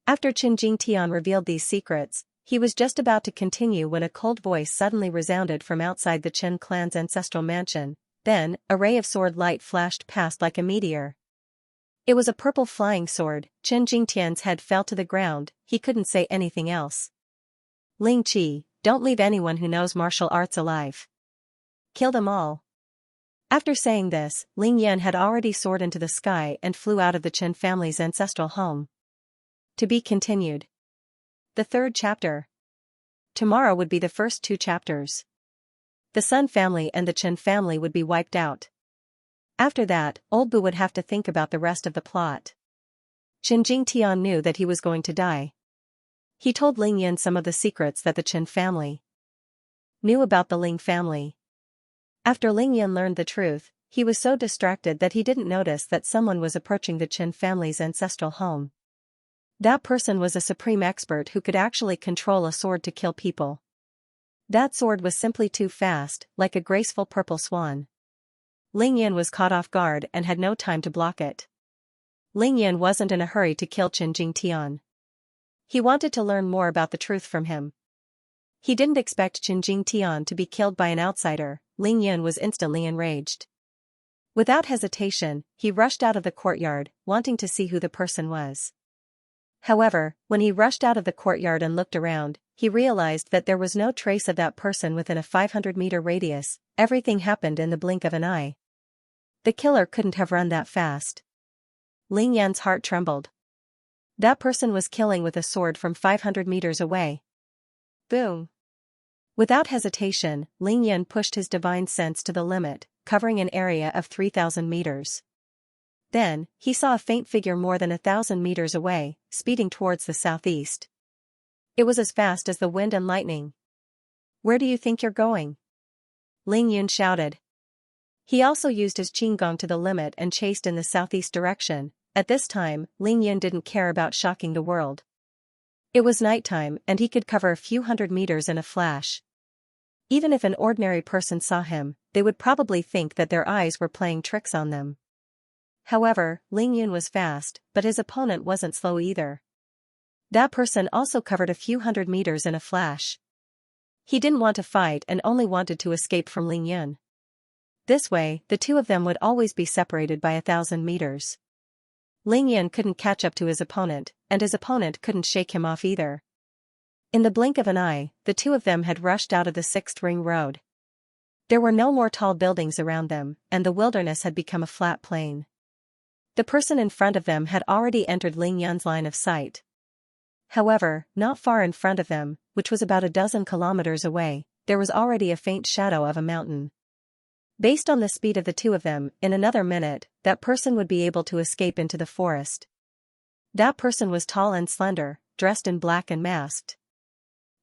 After Chen Jingtian revealed these secrets, he was just about to continue when a cold voice suddenly resounded from outside the Chen clan's ancestral mansion. Then, a ray of sword light flashed past like a meteor. It was a purple flying sword. Chen Jingtian's head fell to the ground, he couldn't say anything else. Ling Qi, don't leave anyone who knows martial arts alive. Kill them all. After saying this, Ling Yan had already soared into the sky and flew out of the Chen family's ancestral home. To be continued. The third chapter. Tomorrow would be the first 2 chapters. The Sun family and the Chen family would be wiped out. After that, Old Bu would have to think about the rest of the plot. Chen Jingtian knew that he was going to die. He told Ling Yan some of the secrets that the Chen family knew about the Ling family. After Ling Yan learned the truth, he was so distracted that he didn't notice that someone was approaching the Chen family's ancestral home. That person was a supreme expert who could actually control a sword to kill people. That sword was simply too fast, like a graceful purple swan. Ling Yan was caught off guard and had no time to block it. Ling Yan wasn't in a hurry to kill Chen Jingtian. He wanted to learn more about the truth from him. He didn't expect Chen Jingtian to be killed by an outsider. Ling Yan was instantly enraged. Without hesitation, he rushed out of the courtyard, wanting to see who the person was. However, when he rushed out of the courtyard and looked around, he realized that there was no trace of that person within a 500-meter radius. Everything happened in the blink of an eye. The killer couldn't have run that fast. Ling Yan's heart trembled. That person was killing with a sword from 500 meters away. Boom! Without hesitation, Ling Yan pushed his divine sense to the limit, covering an area of 3,000 meters. Then, he saw a faint figure more than 1,000 meters away, speeding towards the southeast. It was as fast as the wind and lightning. "Where do you think you're going?" Ling Yun shouted. He also used his qinggong to the limit and chased in the southeast direction. At this time, Ling Yun didn't care about shocking the world. It was nighttime and he could cover a few hundred meters in a flash. Even if an ordinary person saw him, they would probably think that their eyes were playing tricks on them. However, Ling Yun was fast, but his opponent wasn't slow either. That person also covered a few hundred meters in a flash. He didn't want to fight and only wanted to escape from Ling Yun. This way, the two of them would always be separated by 1,000 meters. Ling Yun couldn't catch up to his opponent, and his opponent couldn't shake him off either. In the blink of an eye, the two of them had rushed out of the 6th Ring Road. There were no more tall buildings around them, and the wilderness had become a flat plain. The person in front of them had already entered Ling Yun's line of sight. However, not far in front of them, which was about 12 kilometers away, there was already a faint shadow of a mountain. Based on the speed of the two of them, in another minute, that person would be able to escape into the forest. That person was tall and slender, dressed in black and masked.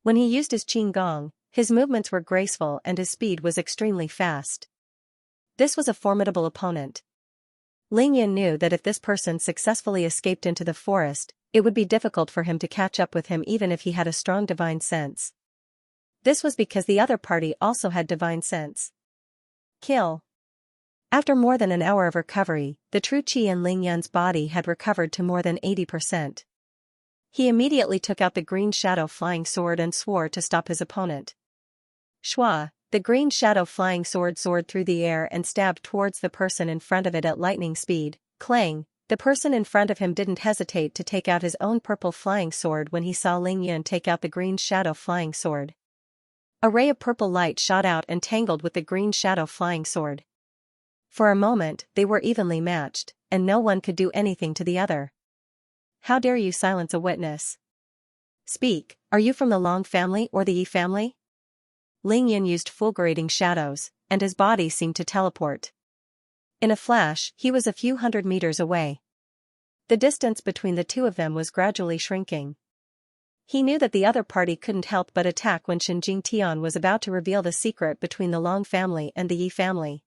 When he used his qinggong, his movements were graceful and his speed was extremely fast. This was a formidable opponent. Ling Yun knew that if this person successfully escaped into the forest, it would be difficult for him to catch up with him even if he had a strong divine sense. This was because the other party also had divine sense. Kill. After more than an hour of recovery, the true qi in Ling Yun's body had recovered to more than 80%. He immediately took out the green shadow flying sword and swore to stop his opponent. Shua, the green shadow flying sword soared through the air and stabbed towards the person in front of it at lightning speed. Clang, the person in front of him didn't hesitate to take out his own purple flying sword when he saw Ling Yun take out the green shadow flying sword. A ray of purple light shot out and tangled with the green shadow flying sword. For a moment, they were evenly matched, and no one could do anything to the other. How dare you silence a witness? Speak, are you from the Long family or the Yi family? Ling Yun used fulgurating shadows, and his body seemed to teleport. In a flash, he was a few hundred meters away. The distance between the two of them was gradually shrinking. He knew that the other party couldn't help but attack when Chen Jingtian was about to reveal the secret between the Long family and the Yi family.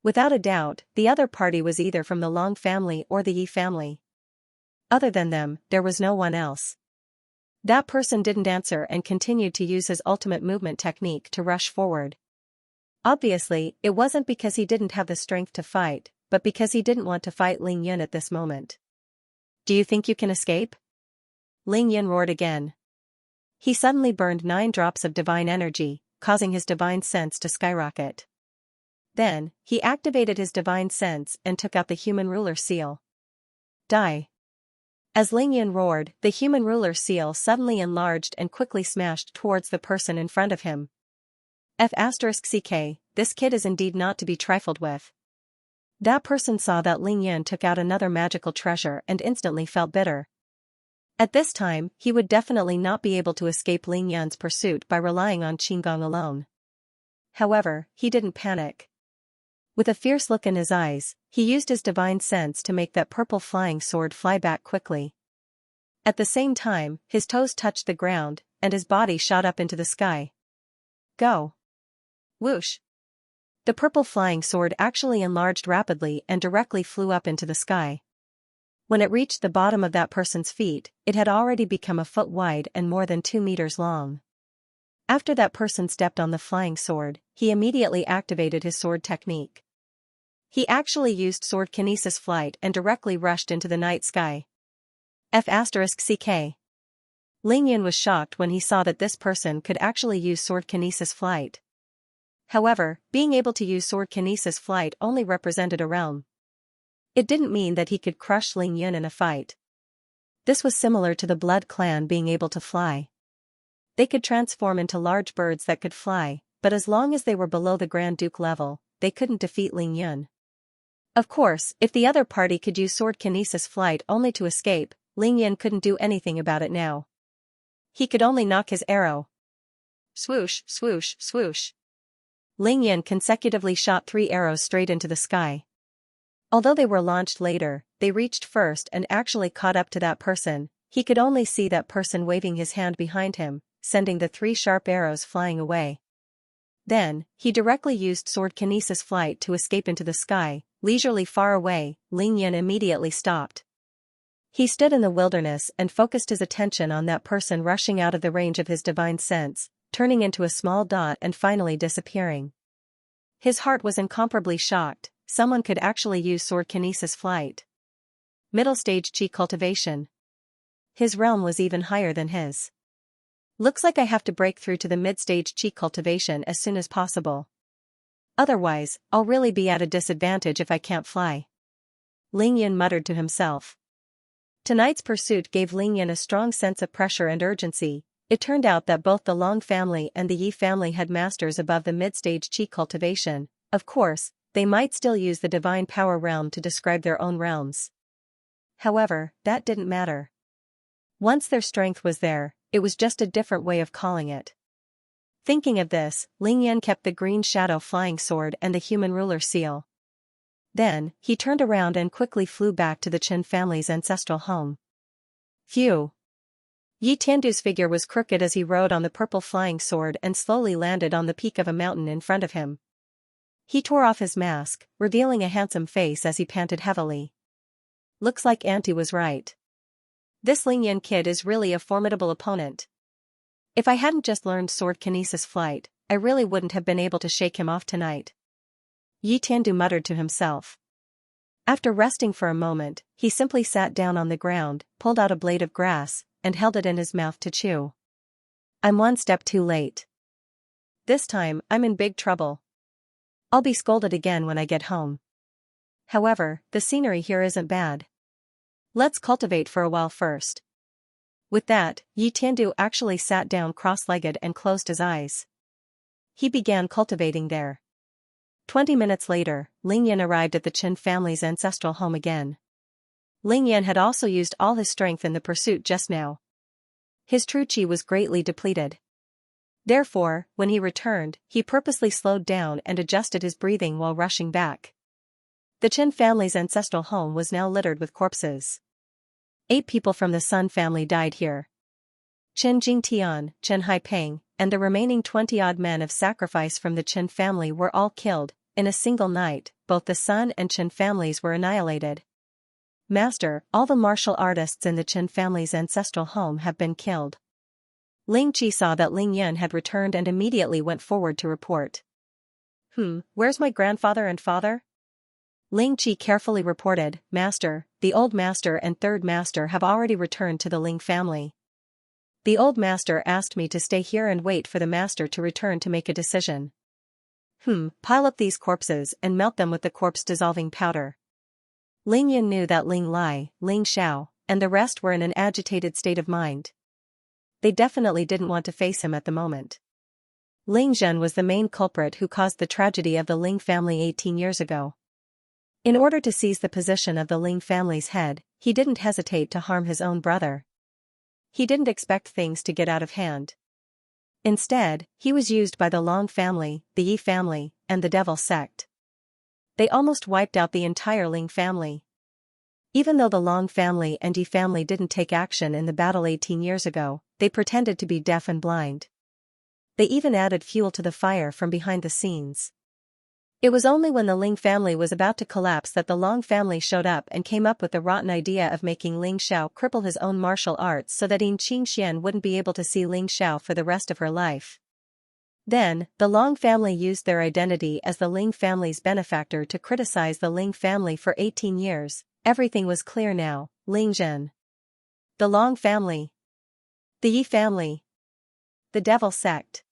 Without a doubt, the other party was either from the Long family or the Yi family. Other than them, there was no one else. That person didn't answer and continued to use his ultimate movement technique to rush forward. Obviously, it wasn't because he didn't have the strength to fight, but because he didn't want to fight Ling Yun at this moment. Do you think you can escape? Ling Yun roared again. He suddenly burned 9 drops of divine energy, causing his divine sense to skyrocket. Then, he activated his divine sense and took out the human ruler seal. Die. As Ling Yun roared, the human ruler seal suddenly enlarged and quickly smashed towards the person in front of him. F***ck, this kid is indeed not to be trifled with. That person saw that Ling Yun took out another magical treasure and instantly felt bitter. At this time, he would definitely not be able to escape Ling Yun's pursuit by relying on qinggong alone. However, he didn't panic. With a fierce look in his eyes, he used his divine sense to make that purple flying sword fly back quickly. At the same time, his toes touched the ground, and his body shot up into the sky. Go! Whoosh! The purple flying sword actually enlarged rapidly and directly flew up into the sky. When it reached the bottom of that person's feet, it had already become a foot wide and more than 2 meters long. After that person stepped on the flying sword, he immediately activated his sword technique. He actually used sword kinesis flight and directly rushed into the night sky. F***ck. Ling Yan was shocked when he saw that this person could actually use sword kinesis flight. However, being able to use sword kinesis flight only represented a realm. It didn't mean that he could crush Ling Yan in a fight. This was similar to the Blood Clan being able to fly. They could transform into large birds that could fly, but as long as they were below the Grand Duke level, they couldn't defeat Ling Yan. Of course, if the other party could use sword kinesis flight only to escape, Ling Yan couldn't do anything about it now. He could only knock his arrow. Swoosh, swoosh, swoosh. Ling Yan consecutively shot 3 arrows straight into the sky. Although they were launched later, they reached first and actually caught up to that person. He could only see that person waving his hand behind him, sending the 3 sharp arrows flying away. Then, he directly used sword kinesis flight to escape into the sky, leisurely far away. Ling Yan immediately stopped. He stood in the wilderness and focused his attention on that person rushing out of the range of his divine sense, turning into a small dot and finally disappearing. His heart was incomparably shocked. Someone could actually use sword kinesis flight. Middle stage chi cultivation. His realm was even higher than his. Looks like I have to break through to the mid-stage chi cultivation as soon as possible. Otherwise, I'll really be at a disadvantage if I can't fly. Ling Yan muttered to himself. Tonight's pursuit gave Ling Yan a strong sense of pressure and urgency. It turned out that both the Long family and the Yi family had masters above the mid-stage chi cultivation. Of course, they might still use the divine power realm to describe their own realms. However, that didn't matter. Once their strength was there, it was just a different way of calling it. Thinking of this, Ling Yan kept the green shadow flying sword and the human ruler seal. Then, he turned around and quickly flew back to the Chen family's ancestral home. Phew! Yi Tiandu's figure was crooked as he rode on the purple flying sword and slowly landed on the peak of a mountain in front of him. He tore off his mask, revealing a handsome face as he panted heavily. Looks like Auntie was right. This Ling Yan kid is really a formidable opponent. If I hadn't just learned sword kinesis flight, I really wouldn't have been able to shake him off tonight. Yi Tiandu muttered to himself. After resting for a moment, he simply sat down on the ground, pulled out a blade of grass, and held it in his mouth to chew. I'm one step too late. This time, I'm in big trouble. I'll be scolded again when I get home. However, the scenery here isn't bad. Let's cultivate for a while first. With that, Yi Tiandu actually sat down cross-legged and closed his eyes. He began cultivating there. 20 minutes later, Ling Yan arrived at the Chen family's ancestral home again. Ling Yan had also used all his strength in the pursuit just now. His true chi was greatly depleted. Therefore, when he returned, he purposely slowed down and adjusted his breathing while rushing back. The Chen family's ancestral home was now littered with corpses. 8 people from the Sun family died here. Chen Jingtian, Chen Haipeng, and the remaining 20-odd men of sacrifice from the Chen family were all killed. In a single night, both the Sun and Chen families were annihilated. Master, all the martial artists in the Chen family's ancestral home have been killed. Ling Qi saw that Ling Yan had returned and immediately went forward to report. Where's my grandfather and father? Ling Qi carefully reported, Master, the old master and third master have already returned to the Ling family. The old master asked me to stay here and wait for the master to return to make a decision. Pile up these corpses and melt them with the corpse-dissolving powder. Ling Yan knew that Ling Lai, Ling Xiao, and the rest were in an agitated state of mind. They definitely didn't want to face him at the moment. Ling Zhen was the main culprit who caused the tragedy of the Ling family 18 years ago. In order to seize the position of the Ling family's head, he didn't hesitate to harm his own brother. He didn't expect things to get out of hand. Instead, he was used by the Long family, the Yi family, and the Devil sect. They almost wiped out the entire Ling family. Even though the Long family and Yi family didn't take action in the battle 18 years ago, they pretended to be deaf and blind. They even added fuel to the fire from behind the scenes. It was only when the Ling family was about to collapse that the Long family showed up and came up with the rotten idea of making Ling Xiao cripple his own martial arts so that Xianxia wouldn't be able to see Ling Xiao for the rest of her life. Then, the Long family used their identity as the Ling family's benefactor to criticize the Ling family for 18 years. Everything was clear now. Ling Zhen. The Long family. The Yi family. The Devil sect.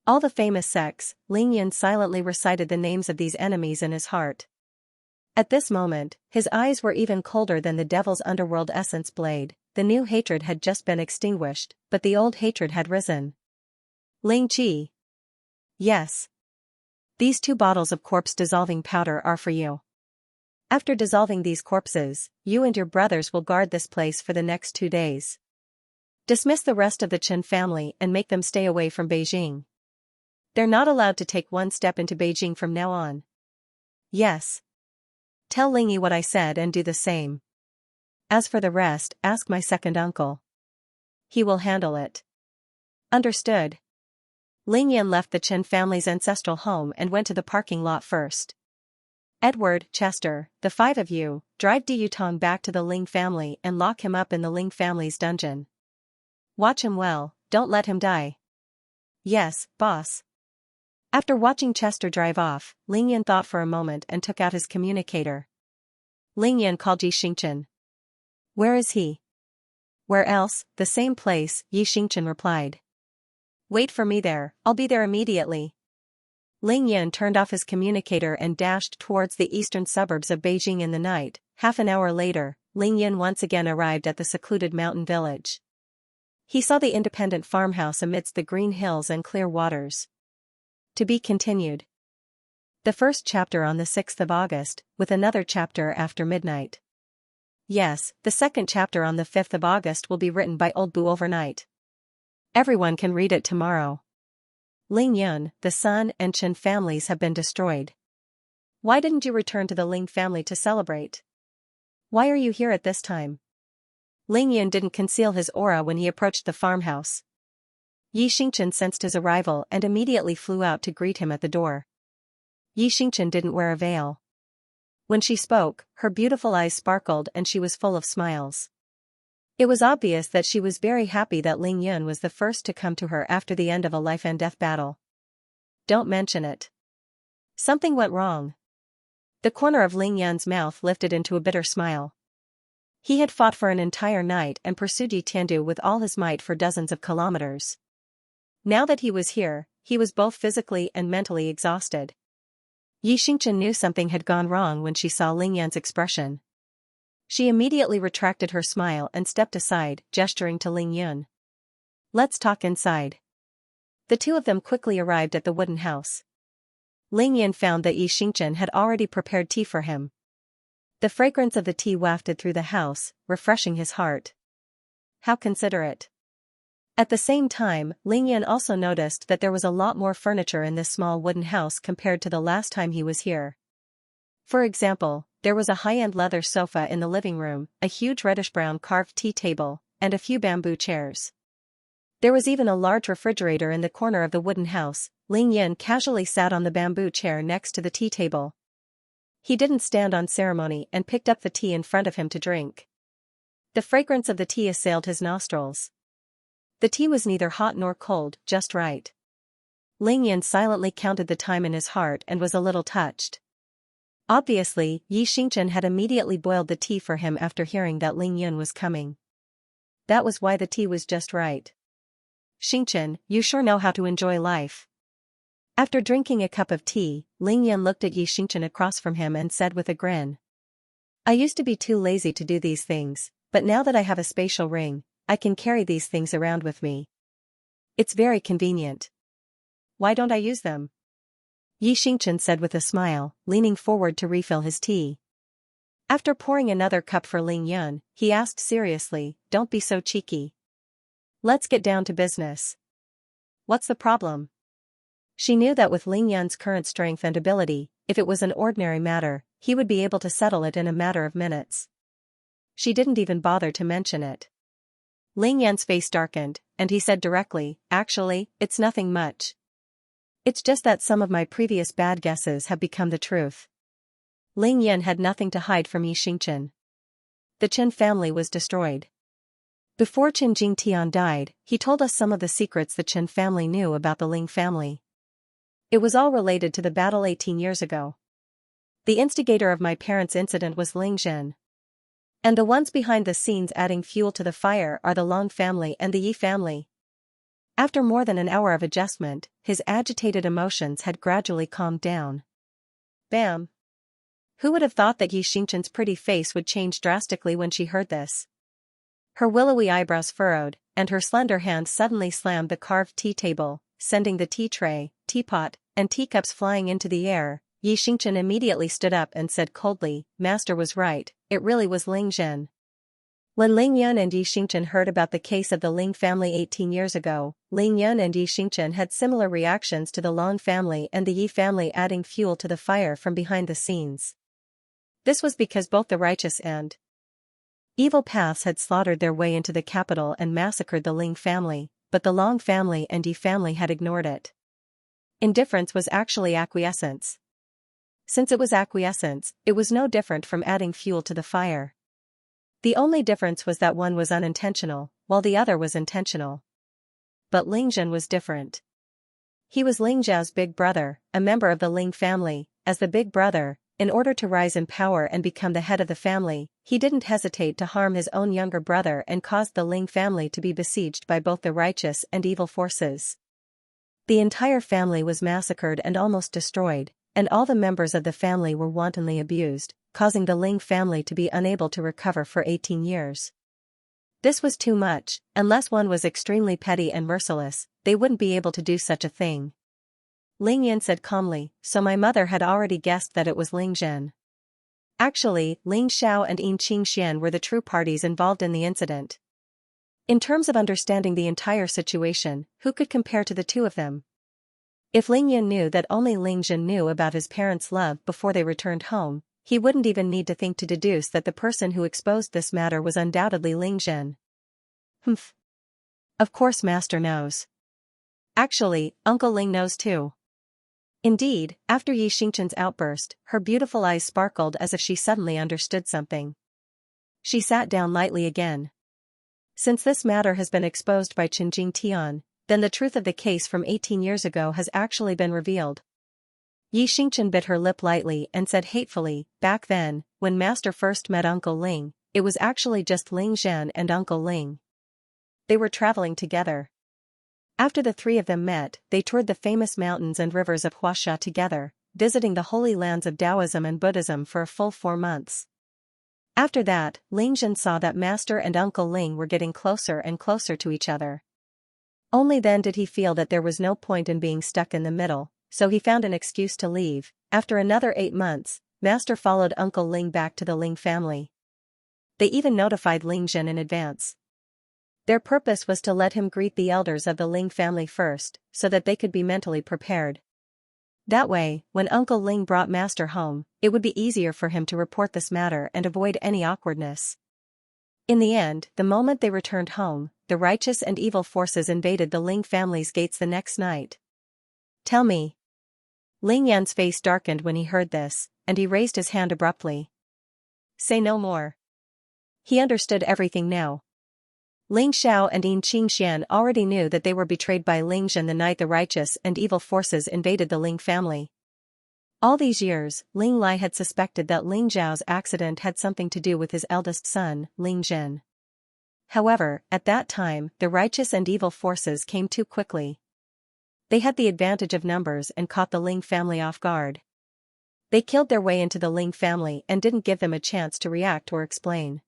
All the famous sects. Ling Yan silently recited the names of these enemies in his heart. At this moment, his eyes were even colder than the devil's underworld essence blade. The new hatred had just been extinguished, but the old hatred had risen. Ling Qi. Yes. These 2 bottles of corpse-dissolving powder are for you. After dissolving these corpses, you and your brothers will guard this place for the next 2 days. Dismiss the rest of the Chen family and make them stay away from Beijing. They're not allowed to take 1 step into Beijing from now on. Yes. Tell Lingyi what I said and do the same. As for the rest, ask my second uncle. He will handle it. Understood. Ling Yan left the Chen family's ancestral home and went to the parking lot first. Edward, Chester, the 5 of you, drive Du Yutong back to the Ling family and lock him up in the Ling family's dungeon. Watch him well, don't let him die. Yes, boss. After watching Chester drive off, Ling Yan thought for a moment and took out his communicator. Ling Yan called Yi Xingchen. Where is he? Where else? The same place, Yi Xingchen replied. Wait for me there, I'll be there immediately. Ling Yan turned off his communicator and dashed towards the eastern suburbs of Beijing in the night. Half an hour later, Ling Yan once again arrived at the secluded mountain village. He saw the independent farmhouse amidst the green hills and clear waters. To be continued. The first chapter on the 6th of August, with another chapter after midnight. Yes, the second chapter on the 5th of August will be written by Old Bu overnight. Everyone can read it tomorrow. Ling Yun, the Sun and Chen families have been destroyed. Why didn't you return to the Ling family to celebrate? Why are you here at this time? Ling Yun didn't conceal his aura when he approached the farmhouse. Yi Xingchen sensed his arrival and immediately flew out to greet him at the door. Yi Xingchen didn't wear a veil. When she spoke, her beautiful eyes sparkled and she was full of smiles. It was obvious that she was very happy that Ling Yun was the first to come to her after the end of a life-and-death battle. Don't mention it. Something went wrong. The corner of Ling Yun's mouth lifted into a bitter smile. He had fought for an entire night and pursued Yi Tiandu with all his might for dozens of kilometers. Now that he was here, he was both physically and mentally exhausted. Yi Xingchen knew something had gone wrong when she saw Ling Yan's expression. She immediately retracted her smile and stepped aside, gesturing to Ling Yun. Let's talk inside. The 2 of them quickly arrived at the wooden house. Ling Yun found that Yi Xingchen had already prepared tea for him. The fragrance of the tea wafted through the house, refreshing his heart. How considerate. At the same time, Ling Yan also noticed that there was a lot more furniture in this small wooden house compared to the last time he was here. For example, there was a high-end leather sofa in the living room, a huge reddish-brown carved tea table, and a few bamboo chairs. There was even a large refrigerator in the corner of the wooden house. Ling Yan casually sat on the bamboo chair next to the tea table. He didn't stand on ceremony and picked up the tea in front of him to drink. The fragrance of the tea assailed his nostrils. The tea was neither hot nor cold, just right. Ling Yan silently counted the time in his heart and was a little touched. Obviously, Yi Xingchen had immediately boiled the tea for him after hearing that Ling Yun was coming. That was why the tea was just right. Xingchen, you sure know how to enjoy life. After drinking a cup of tea, Ling Yun looked at Yi Xingchen across from him and said with a grin. I used to be too lazy to do these things, but now that I have a spatial ring, I can carry these things around with me. It's very convenient. Why don't I use them? Yi Xingchen said with a smile, leaning forward to refill his tea. After pouring another cup for Ling Yun, he asked seriously, don't be so cheeky. Let's get down to business. What's the problem? She knew that with Ling Yun's current strength and ability, if it was an ordinary matter, he would be able to settle it in a matter of minutes. She didn't even bother to mention it. Ling Yan's face darkened, and he said directly, actually, it's nothing much. It's just that some of my previous bad guesses have become the truth. Ling Yan had nothing to hide from Yi Xingchen. The Chen family was destroyed. Before Qin Jingtian died, he told us some of the secrets the Qin family knew about the Ling family. It was all related to the battle 18 years ago. The instigator of my parents' incident was Ling Zhen. And the ones behind the scenes adding fuel to the fire are the Long family and the Yi family. After more than an hour of adjustment, his agitated emotions had gradually calmed down. Bam! Who would have thought that Yi Xingqian's pretty face would change drastically when she heard this? Her willowy eyebrows furrowed, and her slender hand suddenly slammed the carved tea table, sending the tea tray, teapot, and teacups flying into the air. Yi Xingqian immediately stood up and said coldly, "Master was right, it really was Ling Zhen." When Ling Yun and Yi Xingqian heard about the case of the Ling family 18 years ago, Ling Yun and Yi Xingqian had similar reactions to the Long family and the Yi family, adding fuel to the fire from behind the scenes. This was because both the righteous and evil paths had slaughtered their way into the capital and massacred the Ling family, but the Long family and Yi family had ignored it. Indifference was actually acquiescence. Since it was acquiescence, it was no different from adding fuel to the fire. The only difference was that one was unintentional, while the other was intentional. But Ling Zhen was different. He was Ling Zhao's big brother, a member of the Ling family. As the big brother, in order to rise in power and become the head of the family, he didn't hesitate to harm his own younger brother and caused the Ling family to be besieged by both the righteous and evil forces. The entire family was massacred and almost destroyed, and all the members of the family were wantonly abused, causing the Ling family to be unable to recover for 18 years. This was too much. Unless one was extremely petty and merciless, they wouldn't be able to do such a thing. Ling Yin said calmly, "So my mother had already guessed that it was Ling Zhen." Actually, Ling Xiao and Yin Qingxian were the true parties involved in the incident. In terms of understanding the entire situation, who could compare to the two of them? If Ling Yin knew that only Ling Zhen knew about his parents' love before they returned home, he wouldn't even need to think to deduce that the person who exposed this matter was undoubtedly Ling Zhen. Humph. Of course Master knows. Actually, Uncle Ling knows too. Indeed, after Yi Xingqian's outburst, her beautiful eyes sparkled as if she suddenly understood something. She sat down lightly again. Since this matter has been exposed by Qin Jingtian, then the truth of the case from 18 years ago has actually been revealed. Yi Xingqian bit her lip lightly and said hatefully, "Back then, when Master first met Uncle Ling, it was actually just Ling Zhen and Uncle Ling. They were traveling together. After the three of them met, they toured the famous mountains and rivers of Huaxia together, visiting the holy lands of Taoism and Buddhism for a full 4 months. After that, Ling Zhen saw that Master and Uncle Ling were getting closer and closer to each other. Only then did he feel that there was no point in being stuck in the middle, so he found an excuse to leave. After another 8 months, Master followed Uncle Ling back to the Ling family. They even notified Ling Zhen in advance. Their purpose was to let him greet the elders of the Ling family first, so that they could be mentally prepared. That way, when Uncle Ling brought Master home, it would be easier for him to report this matter and avoid any awkwardness. In the end, the moment they returned home, the righteous and evil forces invaded the Ling family's gates the next night. "Tell me." Ling Yan's face darkened when he heard this, and he raised his hand abruptly. "Say no more." He understood everything now. Ling Xiao and Yin Qingxian already knew that they were betrayed by Ling Zhen the night the righteous and evil forces invaded the Ling family. All these years, Ling Lai had suspected that Ling Zhao's accident had something to do with his eldest son, Ling Zhen. However, at that time, the righteous and evil forces came too quickly. They had the advantage of numbers and caught the Ling family off guard. They killed their way into the Ling family and didn't give them a chance to react or explain.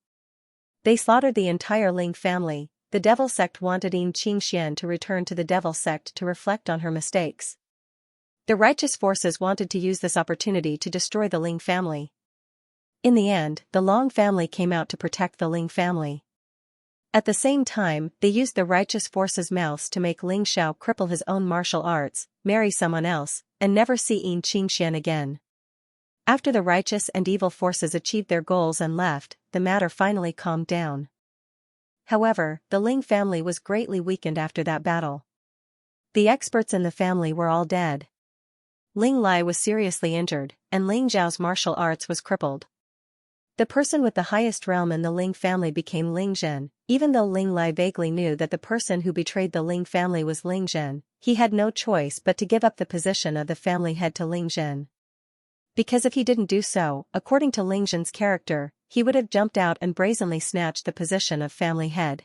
They slaughtered the entire Ling family. The devil sect wanted Yin Qingxian to return to the devil sect to reflect on her mistakes. The righteous forces wanted to use this opportunity to destroy the Ling family. In the end, the Long family came out to protect the Ling family. At the same time, they used the righteous forces' mouths to make Ling Xiao cripple his own martial arts, marry someone else, and never see Yin Qingxian again. After the righteous and evil forces achieved their goals and left, the matter finally calmed down. However, the Ling family was greatly weakened after that battle. The experts in the family were all dead. Ling Lai was seriously injured, and Ling Zhao's martial arts was crippled. The person with the highest realm in the Ling family became Ling Zhen. Even though Ling Lai vaguely knew that the person who betrayed the Ling family was Ling Zhen, he had no choice but to give up the position of the family head to Ling Zhen. Because if he didn't do so, according to Ling Zhen's character, he would have jumped out and brazenly snatched the position of family head.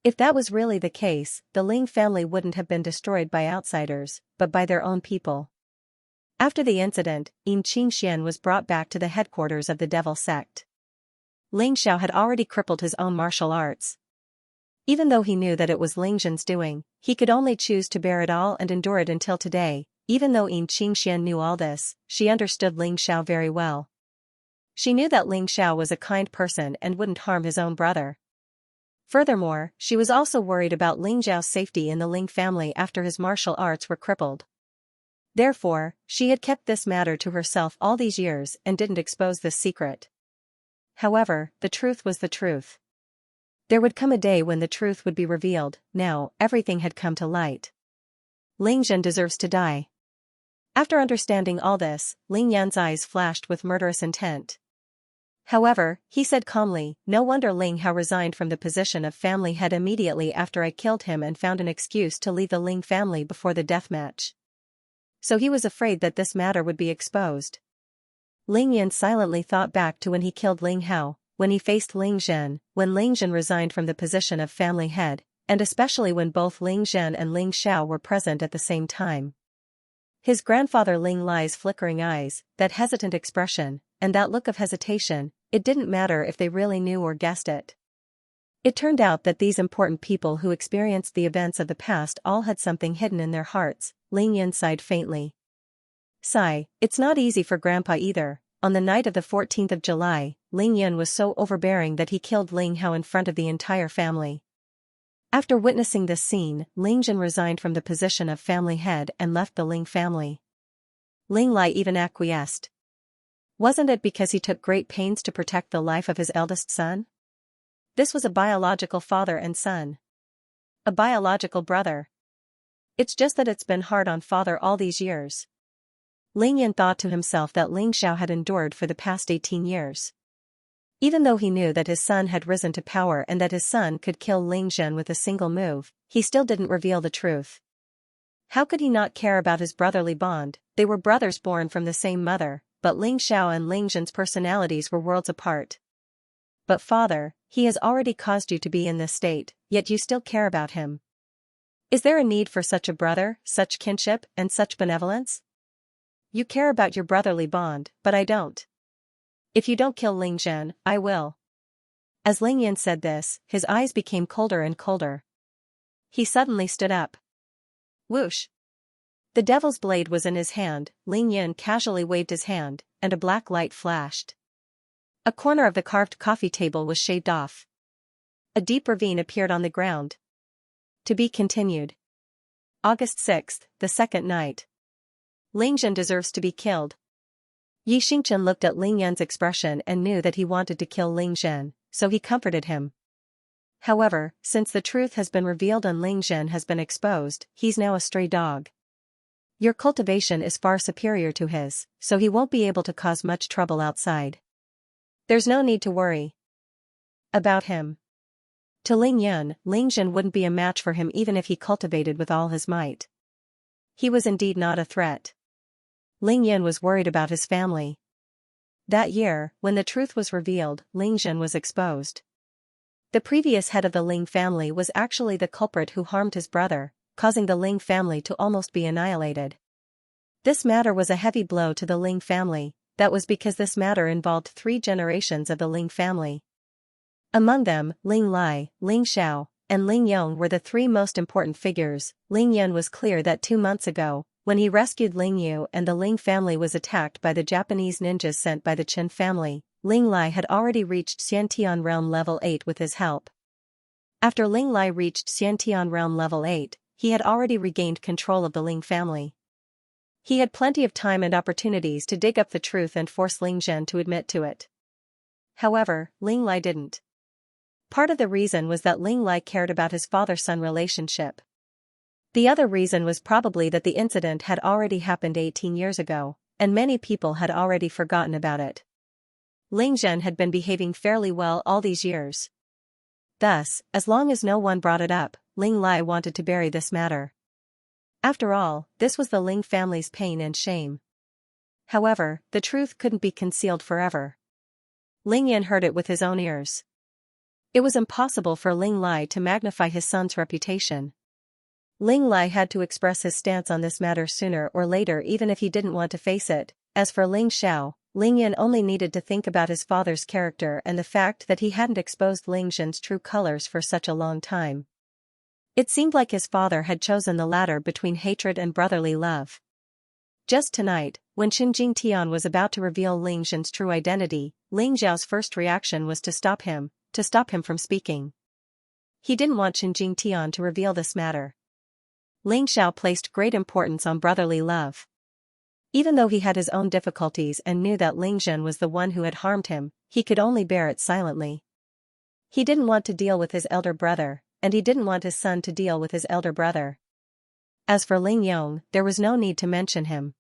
If that was really the case, the Ling family wouldn't have been destroyed by outsiders, but by their own people. After the incident, Xianxia was brought back to the headquarters of the devil sect. Ling Xiao had already crippled his own martial arts. Even though he knew that it was Ling Zhen's doing, he could only choose to bear it all and endure it until today. Even though Xianxia knew all this, she understood Ling Xiao very well. She knew that Ling Xiao was a kind person and wouldn't harm his own brother. Furthermore, she was also worried about Ling Xiao's safety in the Ling family after his martial arts were crippled. Therefore, she had kept this matter to herself all these years and didn't expose this secret. However, the truth was the truth. There would come a day when the truth would be revealed. Now, everything had come to light. Ling Zhen deserves to die. After understanding all this, Ling Yan's eyes flashed with murderous intent. However, he said calmly, "No wonder Ling Hao resigned from the position of family head immediately after I killed him and found an excuse to leave the Ling family before the deathmatch. So he was afraid that this matter would be exposed." Ling Yan silently thought back to when he killed Ling Hao, when he faced Ling Zhen, when Ling Zhen resigned from the position of family head, and especially when both Ling Zhen and Ling Xiao were present at the same time. His grandfather Ling Lai's flickering eyes, that hesitant expression, and that look of hesitation, it didn't matter if they really knew or guessed it. It turned out that these important people who experienced the events of the past all had something hidden in their hearts. Ling Yan sighed faintly. Sigh, it's not easy for Grandpa either. On the night of the 14th of July, Ling Yan was so overbearing that he killed Ling Hao in front of the entire family. After witnessing this scene, Ling Zhen resigned from the position of family head and left the Ling family. Ling Lai even acquiesced. Wasn't it because he took great pains to protect the life of his eldest son? This was a biological father and son. A biological brother. It's just that it's been hard on father all these years. Ling Yan thought to himself that Ling Xiao had endured for the past 18 years. Even though he knew that his son had risen to power and that his son could kill Ling Zhen with a single move, he still didn't reveal the truth. How could he not care about his brotherly bond? They were brothers born from the same mother, but Ling Xiao and Ling Zhen's personalities were worlds apart. But father, he has already caused you to be in this state, yet you still care about him. Is there a need for such a brother, such kinship, and such benevolence? You care about your brotherly bond, but I don't. If you don't kill Ling Zhen, I will. As Ling Yan said this, his eyes became colder and colder. He suddenly stood up. Whoosh! The devil's blade was in his hand. Ling Yan casually waved his hand, and a black light flashed. A corner of the carved coffee table was shaved off. A deep ravine appeared on the ground. To be continued. August 6th, the second night. Ling Zhen deserves to be killed. Yi Xingchen looked at Ling Yan's expression and knew that he wanted to kill Ling Zhen, so he comforted him. However, since the truth has been revealed and Ling Zhen has been exposed, he's now a stray dog. Your cultivation is far superior to his, so he won't be able to cause much trouble outside. There's no need to worry about him. To Ling Yan, Ling Zhen wouldn't be a match for him even if he cultivated with all his might. He was indeed not a threat. Ling Yan was worried about his family. That year, when the truth was revealed, Ling Zhen was exposed. The previous head of the Ling family was actually the culprit who harmed his brother, causing the Ling family to almost be annihilated. This matter was a heavy blow to the Ling family. That was because this matter involved 3 generations of the Ling family. Among them, Ling Lai, Ling Xiao, and Ling Yong were the 3 most important figures. Ling Yan was clear that 2 months ago, when he rescued Ling Yu and the Ling family was attacked by the Japanese ninjas sent by the Qin family, Ling Lai had already reached Xiantian realm level 8 with his help. After Ling Lai reached Xiantian realm level 8, he had already regained control of the Ling family. He had plenty of time and opportunities to dig up the truth and force Ling Zhen to admit to it. However, Ling Lai didn't. Part of the reason was that Ling Lai cared about his father-son relationship. The other reason was probably that the incident had already happened 18 years ago, and many people had already forgotten about it. Ling Zhen had been behaving fairly well all these years. Thus, as long as no one brought it up, Ling Lai wanted to bury this matter. After all, this was the Ling family's pain and shame. However, the truth couldn't be concealed forever. Ling Yan heard it with his own ears. It was impossible for Ling Lai to magnify his son's reputation. Ling Lai had to express his stance on this matter sooner or later, even if he didn't want to face it. As for Ling Xiao, Ling Yan only needed to think about his father's character and the fact that he hadn't exposed Ling Zhen's true colors for such a long time. It seemed like his father had chosen the latter between hatred and brotherly love. Just tonight, when Xinjing Tian was about to reveal Ling Zhen's true identity, Ling Xiao's first reaction was to stop him from speaking. He didn't want Xinjing Tian to reveal this matter. Ling Xiao placed great importance on brotherly love. Even though he had his own difficulties and knew that Ling Zhen was the one who had harmed him, he could only bear it silently. He didn't want to deal with his elder brother, and he didn't want his son to deal with his elder brother. As for Ling Yong, there was no need to mention him.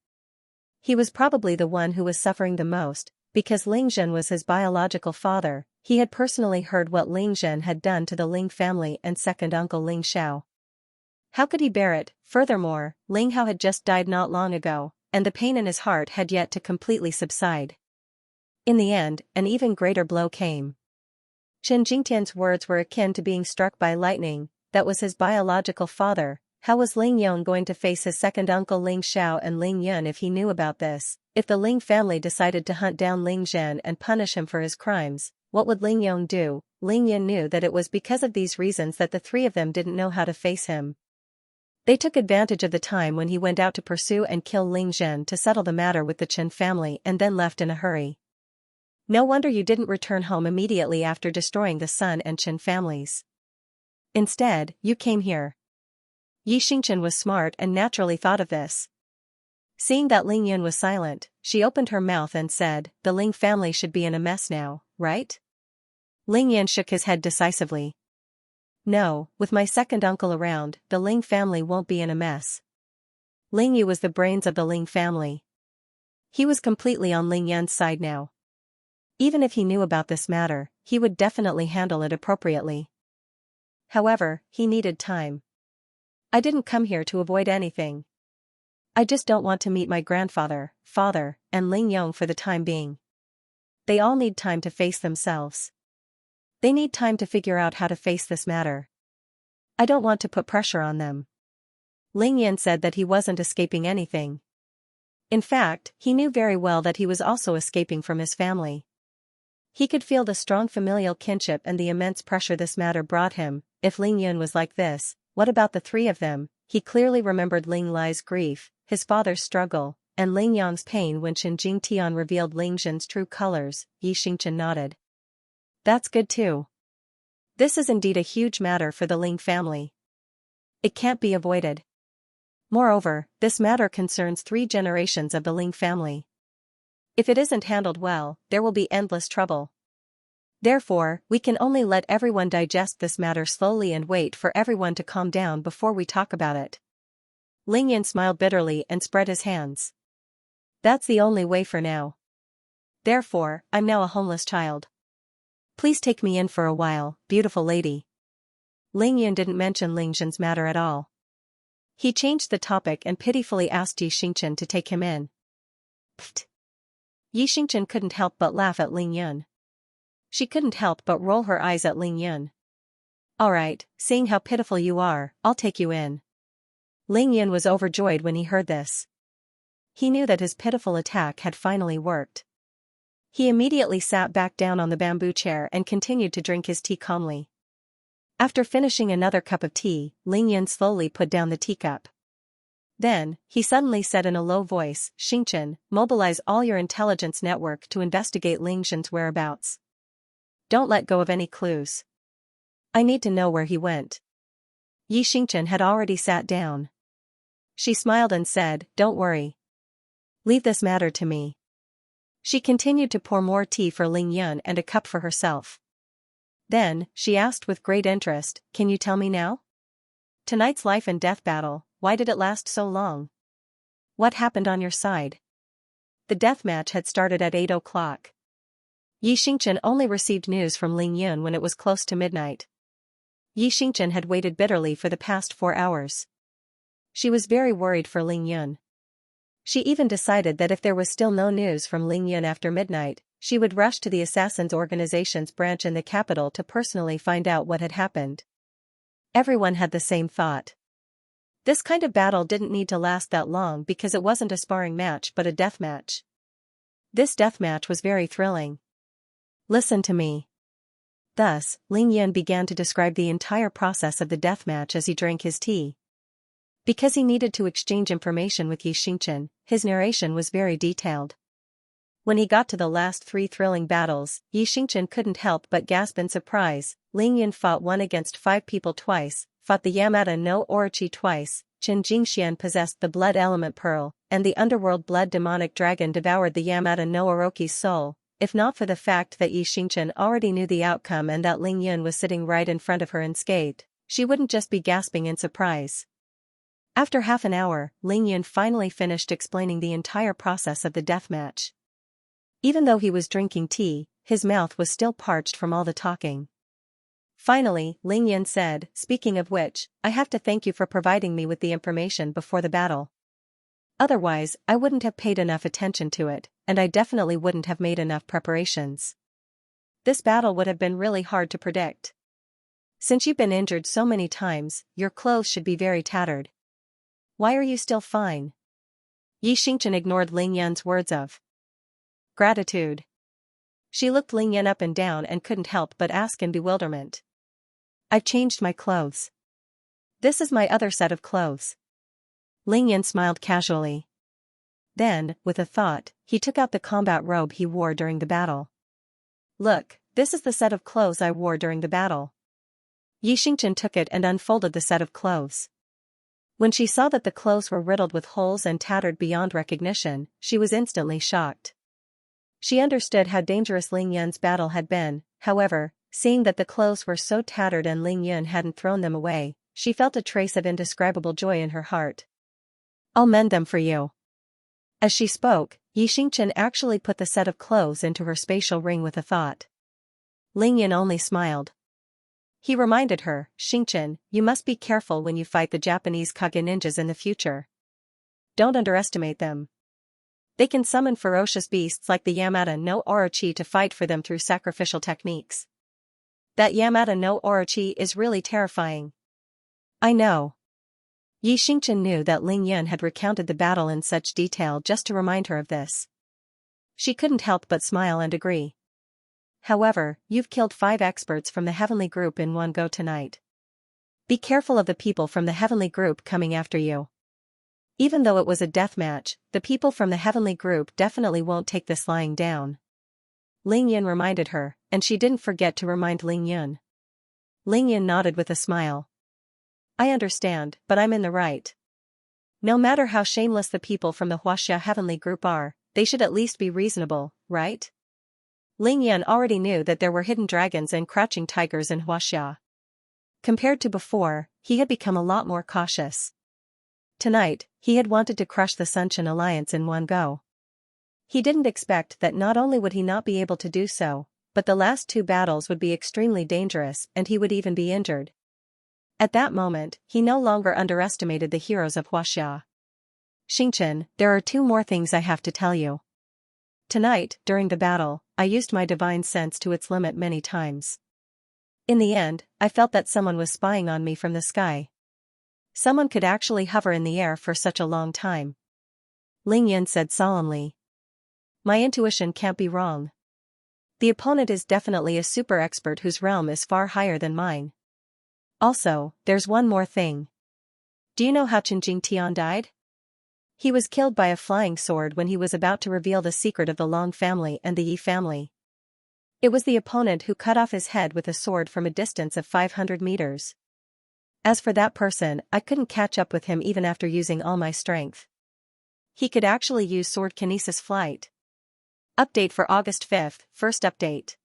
He was probably the one who was suffering the most, because Ling Zhen was his biological father. He had personally heard what Ling Zhen had done to the Ling family and second uncle Ling Xiao. How could he bear it? Furthermore, Ling Hao had just died not long ago, and the pain in his heart had yet to completely subside. In the end, an even greater blow came. Chen Jingtian's words were akin to being struck by lightning. That was his biological father. How was Ling Yong going to face his second uncle Ling Xiao and Ling Yun if he knew about this? If the Ling family decided to hunt down Ling Zhen and punish him for his crimes, what would Ling Yong do? Ling Yun knew that it was because of these reasons that the three of them didn't know how to face him. They took advantage of the time when he went out to pursue and kill Ling Zhen to settle the matter with the Chen family and then left in a hurry. No wonder you didn't return home immediately after destroying the Sun and Chen families. Instead, you came here. Yi Xingchen was smart and naturally thought of this. Seeing that Ling Yun was silent, she opened her mouth and said, "The Ling family should be in a mess now, right?" Ling Yun shook his head decisively. "No, with my second uncle around, the Ling family won't be in a mess." Ling Yu was the brains of the Ling family. He was completely on Ling Yun's side now. Even if he knew about this matter, he would definitely handle it appropriately. However, he needed time. "I didn't come here to avoid anything. I just don't want to meet my grandfather, father, and Ling Yong for the time being. They all need time to face themselves. They need time to figure out how to face this matter. I don't want to put pressure on them." Ling Yan said that he wasn't escaping anything. In fact, he knew very well that he was also escaping from his family. He could feel the strong familial kinship and the immense pressure this matter brought him. If Ling Yun was like this, what about the three of them? He clearly remembered Ling Lai's grief, his father's struggle, and Ling Yong's pain when Xinjing Tian revealed Ling Zhen's true colors. Yi Xingchen nodded. "That's good too. This is indeed a huge matter for the Ling family. It can't be avoided. Moreover, this matter concerns 3 generations of the Ling family. If it isn't handled well, there will be endless trouble. Therefore, we can only let everyone digest this matter slowly and wait for everyone to calm down before we talk about it." Ling Yin smiled bitterly and spread his hands. "That's the only way for now. Therefore, I'm now a homeless child. Please take me in for a while, beautiful lady." Ling Yun didn't mention Ling Zhen's matter at all. He changed the topic and pitifully asked Yi Xingchen to take him in. Pfft. Yi Xingchen couldn't help but laugh at Ling Yun. She couldn't help but roll her eyes at Ling Yun. "All right, seeing how pitiful you are, I'll take you in." Ling Yun was overjoyed when he heard this. He knew that his pitiful attack had finally worked. He immediately sat back down on the bamboo chair and continued to drink his tea calmly. After finishing another cup of tea, Ling Yun slowly put down the teacup. Then, he suddenly said in a low voice, "Xingchen, mobilize all your intelligence network to investigate Ling Zhen's whereabouts. Don't let go of any clues. I need to know where he went." Yi Xingchen had already sat down. She smiled and said, "Don't worry. Leave this matter to me." She continued to pour more tea for Ling Yun and a cup for herself. Then, she asked with great interest, "Can you tell me now? Tonight's life and death battle, why did it last so long? What happened on your side?" The death match had started at 8 o'clock. Yi Xingchen only received news from Ling Yun when it was close to midnight. Yi Xingchen had waited bitterly for the past 4 hours. She was very worried for Ling Yun. She even decided that if there was still no news from Ling Yun after midnight, she would rush to the Assassins Organization's branch in the capital to personally find out what had happened. Everyone had the same thought. This kind of battle didn't need to last that long because it wasn't a sparring match but a death match. This death match was very thrilling. Listen to me. Thus, Ling Yun began to describe the entire process of the death match as he drank his tea. Because he needed to exchange information with Yi Xingchen, his narration was very detailed. When he got to the last 3 thrilling battles, Yi Xingchen couldn't help but gasp in surprise. Ling Yun fought 1 against 5 people twice, fought the Yamada no Orochi twice, Qin Jingxian possessed the blood element pearl, and the underworld blood demonic dragon devoured the Yamada no Orochi's soul. If not for the fact that Yi Xingchen already knew the outcome and that Ling Yun was sitting right in front of her unscathed, she wouldn't just be gasping in surprise. After half an hour, Ling Yun finally finished explaining the entire process of the death match. Even though he was drinking tea, his mouth was still parched from all the talking. Finally, Ling Yun said, "Speaking of which, I have to thank you for providing me with the information before the battle. Otherwise, I wouldn't have paid enough attention to it, and I definitely wouldn't have made enough preparations. This battle would have been really hard to predict. Since you've been injured so many times, your clothes should be very tattered. Why are you still fine?" Yi Xingchen ignored Ling Yun's words of gratitude. She looked Ling Yun up and down and couldn't help but ask in bewilderment. "I've changed my clothes. This is my other set of clothes." Ling Yun smiled casually. Then, with a thought, he took out the combat robe he wore during the battle. "Look, this is the set of clothes I wore during the battle." Yi Xingchen took it and unfolded the set of clothes. When she saw that the clothes were riddled with holes and tattered beyond recognition, she was instantly shocked. She understood how dangerous Ling Yun's battle had been, however, seeing that the clothes were so tattered and Ling Yun hadn't thrown them away, she felt a trace of indescribable joy in her heart. "I'll mend them for you." As she spoke, Yi Xingchen actually put the set of clothes into her spatial ring with a thought. Ling Yun only smiled. He reminded her, "Xingchen, you must be careful when you fight the Japanese Kage ninjas in the future. Don't underestimate them. They can summon ferocious beasts like the Yamada no Orochi to fight for them through sacrificial techniques. That Yamada no Orochi is really terrifying." "I know." Yi Xingchen knew that Ling Yun had recounted the battle in such detail just to remind her of this. She couldn't help but smile and agree. "However, you've killed 5 experts from the Heavenly Group in one go tonight. Be careful of the people from the Heavenly Group coming after you. Even though it was a death match, the people from the Heavenly Group definitely won't take this lying down." Ling Yun reminded her, and she didn't forget to remind Ling Yun. Ling Yun nodded with a smile. "I understand, but I'm in the right. No matter how shameless the people from the Huaxia Heavenly Group are, they should at least be reasonable, right?" Ling Yun already knew that there were hidden dragons and crouching tigers in Huaxia. Compared to before, he had become a lot more cautious. Tonight, he had wanted to crush the Sunshine Alliance in one go. He didn't expect that not only would he not be able to do so, but the last 2 battles would be extremely dangerous and he would even be injured. At that moment, he no longer underestimated the heroes of Huaxia. "Xingchen, there are 2 more things I have to tell you. Tonight, during the battle, I used my divine sense to its limit many times. In the end, I felt that someone was spying on me from the sky. Someone could actually hover in the air for such a long time." Ling Yun said solemnly. "My intuition can't be wrong. The opponent is definitely a super expert whose realm is far higher than mine. Also, there's one more thing. Do you know how Qin Jingtian died? He was killed by a flying sword when he was about to reveal the secret of the Long family and the Yi family. It was the opponent who cut off his head with a sword from a distance of 500 meters. As for that person, I couldn't catch up with him even after using all my strength. He could actually use sword kinesis flight." Update for August 5th, first update.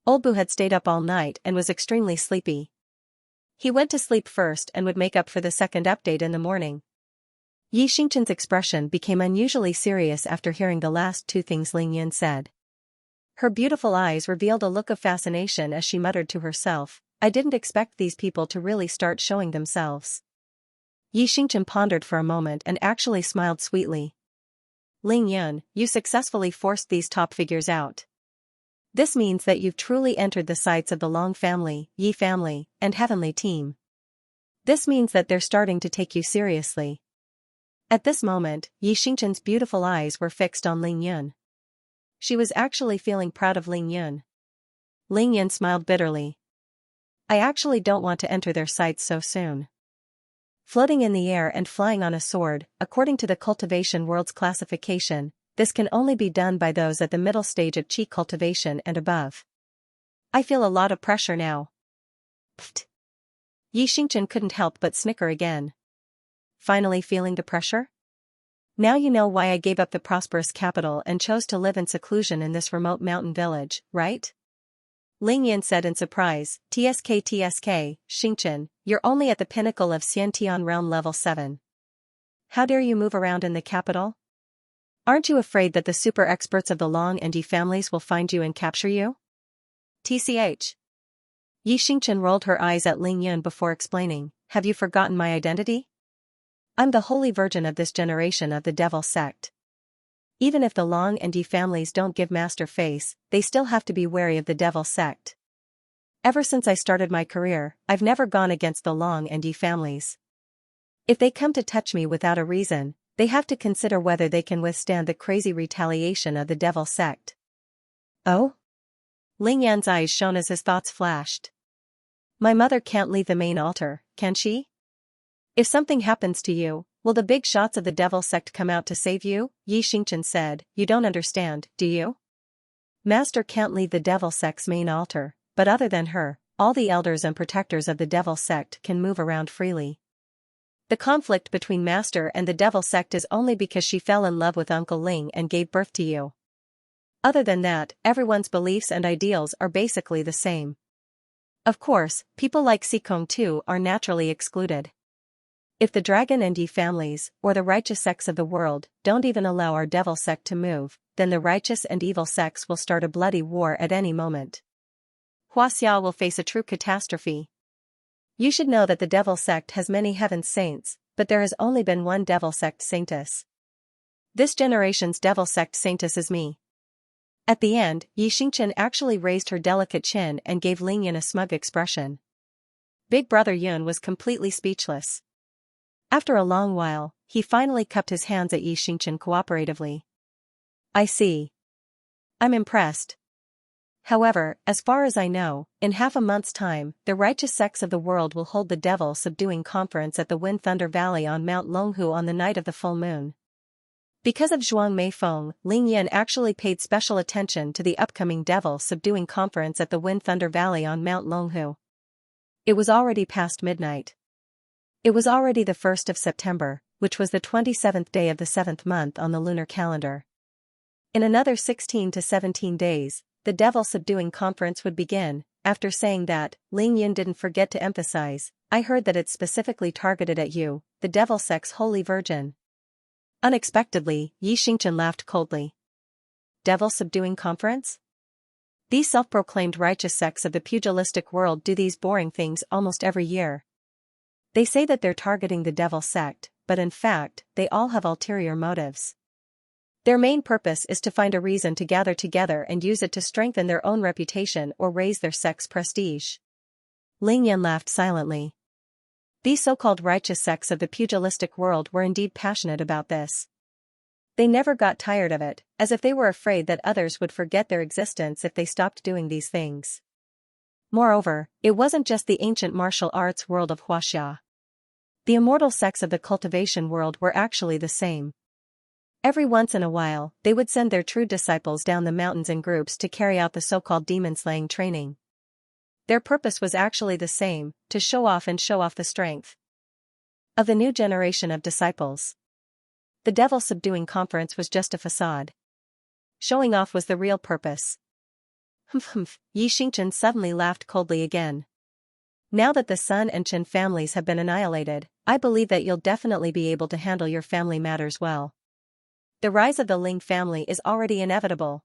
Olbu had stayed up all night and was extremely sleepy. He went to sleep first and would make up for the second update in the morning. Yi Xingchen's expression became unusually serious after hearing the last 2 things Ling Yun said. Her beautiful eyes revealed a look of fascination as she muttered to herself, I didn't expect these people to really start showing themselves. Xianxia pondered for a moment and actually smiled sweetly. Ling Yun, you successfully forced these top figures out. This means that you've truly entered the sights of the Long family, Yi family, and Heavenly team. This means that they're starting to take you seriously. At this moment, Xianxia's beautiful eyes were fixed on Ling Yun. She was actually feeling proud of Ling Yun. Ling Yun smiled bitterly. I actually don't want to enter their sights so soon. Floating in the air and flying on a sword, according to the Cultivation World's classification, this can only be done by those at the middle stage of Qi cultivation and above. I feel a lot of pressure now. Pfft. Xianxia couldn't help but snicker again. Finally feeling the pressure? Now you know why I gave up the prosperous capital and chose to live in seclusion in this remote mountain village, right? Ling Yin said in surprise, TSK, Xianxia, you're only at the pinnacle of Xiantian realm level 7. How dare you move around in the capital? Aren't you afraid that the super experts of the Long and Yi families will find you and capture you? TCH. Xianxia rolled her eyes at Ling Yun before explaining, have you forgotten my identity? I'm the Holy Virgin of this generation of the Devil sect. Even if the Long and Yi families don't give master face, they still have to be wary of the Devil sect. Ever since I started my career, I've never gone against the Long and Yi families. If they come to touch me without a reason, they have to consider whether they can withstand the crazy retaliation of the Devil sect. Oh? Ling Yan's eyes shone as his thoughts flashed. My mother can't leave the main altar, can she? If something happens to you, will the big shots of the Devil sect come out to save you? Xianxia said, you don't understand, do you? Master can't leave the Devil sect's main altar, but other than her, all the elders and protectors of the Devil sect can move around freely. The conflict between Master and the Devil sect is only because she fell in love with Uncle Ling and gave birth to you. Other than that, everyone's beliefs and ideals are basically the same. Of course, people like Xikong too are naturally excluded. If the Dragon and Yi families, or the righteous sects of the world, don't even allow our Devil sect to move, then the righteous and evil sects will start a bloody war at any moment. Huaxia will face a true catastrophe. You should know that the Devil sect has many heaven saints, but there has only been one Devil sect saintess. This generation's Devil sect saintess is me. At the end, Xianxia actually raised her delicate chin and gave Ling Yun a smug expression. Big Brother Yun was completely speechless. After a long while, he finally cupped his hands at Xianxia cooperatively. I see. I'm impressed. However, as far as I know, in half a month's time, the righteous sects of the world will hold the Devil Subduing Conference at the Wind Thunder Valley on Mount Longhu on the night of the full moon. Because of Zhuang Meifeng, Ling Yan actually paid special attention to the upcoming Devil Subduing Conference at the Wind Thunder Valley on Mount Longhu. It was already past midnight. It was already the 1st of September, which was the 27th day of the 7th month on the lunar calendar. In another 16 to 17 days, the Devil Subduing Conference would begin. After saying that, Ling Yin didn't forget to emphasize, I heard that it's specifically targeted at you, the Devil sect's Holy Virgin. Unexpectedly, Xianxia laughed coldly. Devil Subduing Conference? These self-proclaimed righteous sects of the pugilistic world do these boring things almost every year. They say that they're targeting the Devil sect, but in fact, they all have ulterior motives. Their main purpose is to find a reason to gather together and use it to strengthen their own reputation or raise their sect's prestige. Ling Yan laughed silently. These so-called righteous sects of the pugilistic world were indeed passionate about this. They never got tired of it, as if they were afraid that others would forget their existence if they stopped doing these things. Moreover, it wasn't just the ancient martial arts world of Huaxia. The immortal sects of the cultivation world were actually the same. Every once in a while, they would send their true disciples down the mountains in groups to carry out the so-called demon-slaying training. Their purpose was actually the same, to show off the strength of the new generation of disciples. The Devil Subduing Conference was just a facade. Showing off was the real purpose. Humph. Xianxia suddenly laughed coldly again. Now that the Sun and Chen families have been annihilated, I believe that you'll definitely be able to handle your family matters well. The rise of the Ling family is already inevitable.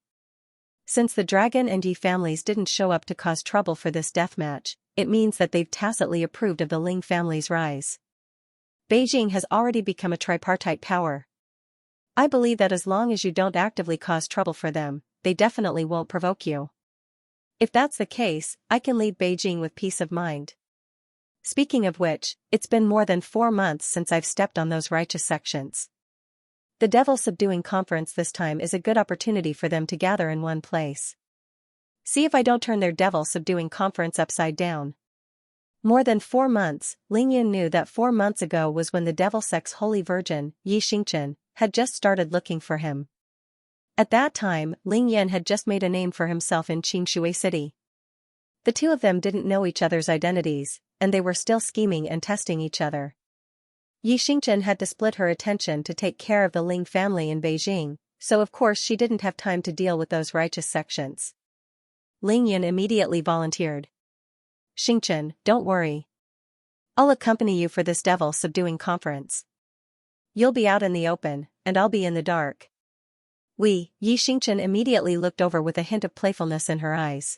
Since the dragon and Yi families didn't show up to cause trouble for this deathmatch, it means that they've tacitly approved of the Ling family's rise. Beijing has already become a tripartite power. I believe that as long as you don't actively cause trouble for them, they definitely won't provoke you. If that's the case, I can lead Beijing with peace of mind. Speaking of which, it's been more than 4 months since I've stepped on those righteous sections. The Devil Subduing Conference this time is a good opportunity for them to gather in one place. See if I don't turn their Devil Subduing Conference upside down. More than 4 months, Ling Yun knew that 4 months ago was when the Devil Sect's Holy Virgin, Xianxia, had just started looking for him. At that time, Ling Yun had just made a name for himself in Xianxia City. The two of them didn't know each other's identities, and they were still scheming and testing each other. Xianxia had to split her attention to take care of the Ling family in Beijing, so of course she didn't have time to deal with those righteous sections. Ling Yun immediately volunteered. Xianxia, don't worry. I'll accompany you for this Devil Subduing Conference. You'll be out in the open, and I'll be in the dark. Xianxia immediately looked over with a hint of playfulness in her eyes.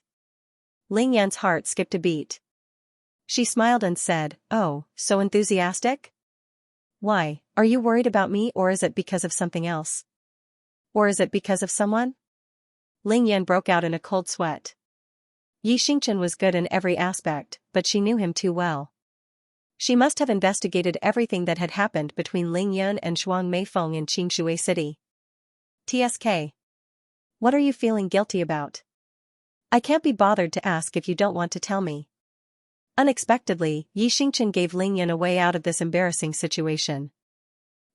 Ling Yan's heart skipped a beat. She smiled and said, "Oh, so enthusiastic? Why, are you worried about me, or is it because of something else? Or is it because of someone?" Ling Yan broke out in a cold sweat. Xianxia was good in every aspect, but she knew him too well. She must have investigated everything that had happened between Ling Yun and Zhuang Meifeng in Xianxia City. "TSK. What are you feeling guilty about? I can't be bothered to ask if you don't want to tell me." Unexpectedly, Xianxia gave Ling Yun a way out of this embarrassing situation.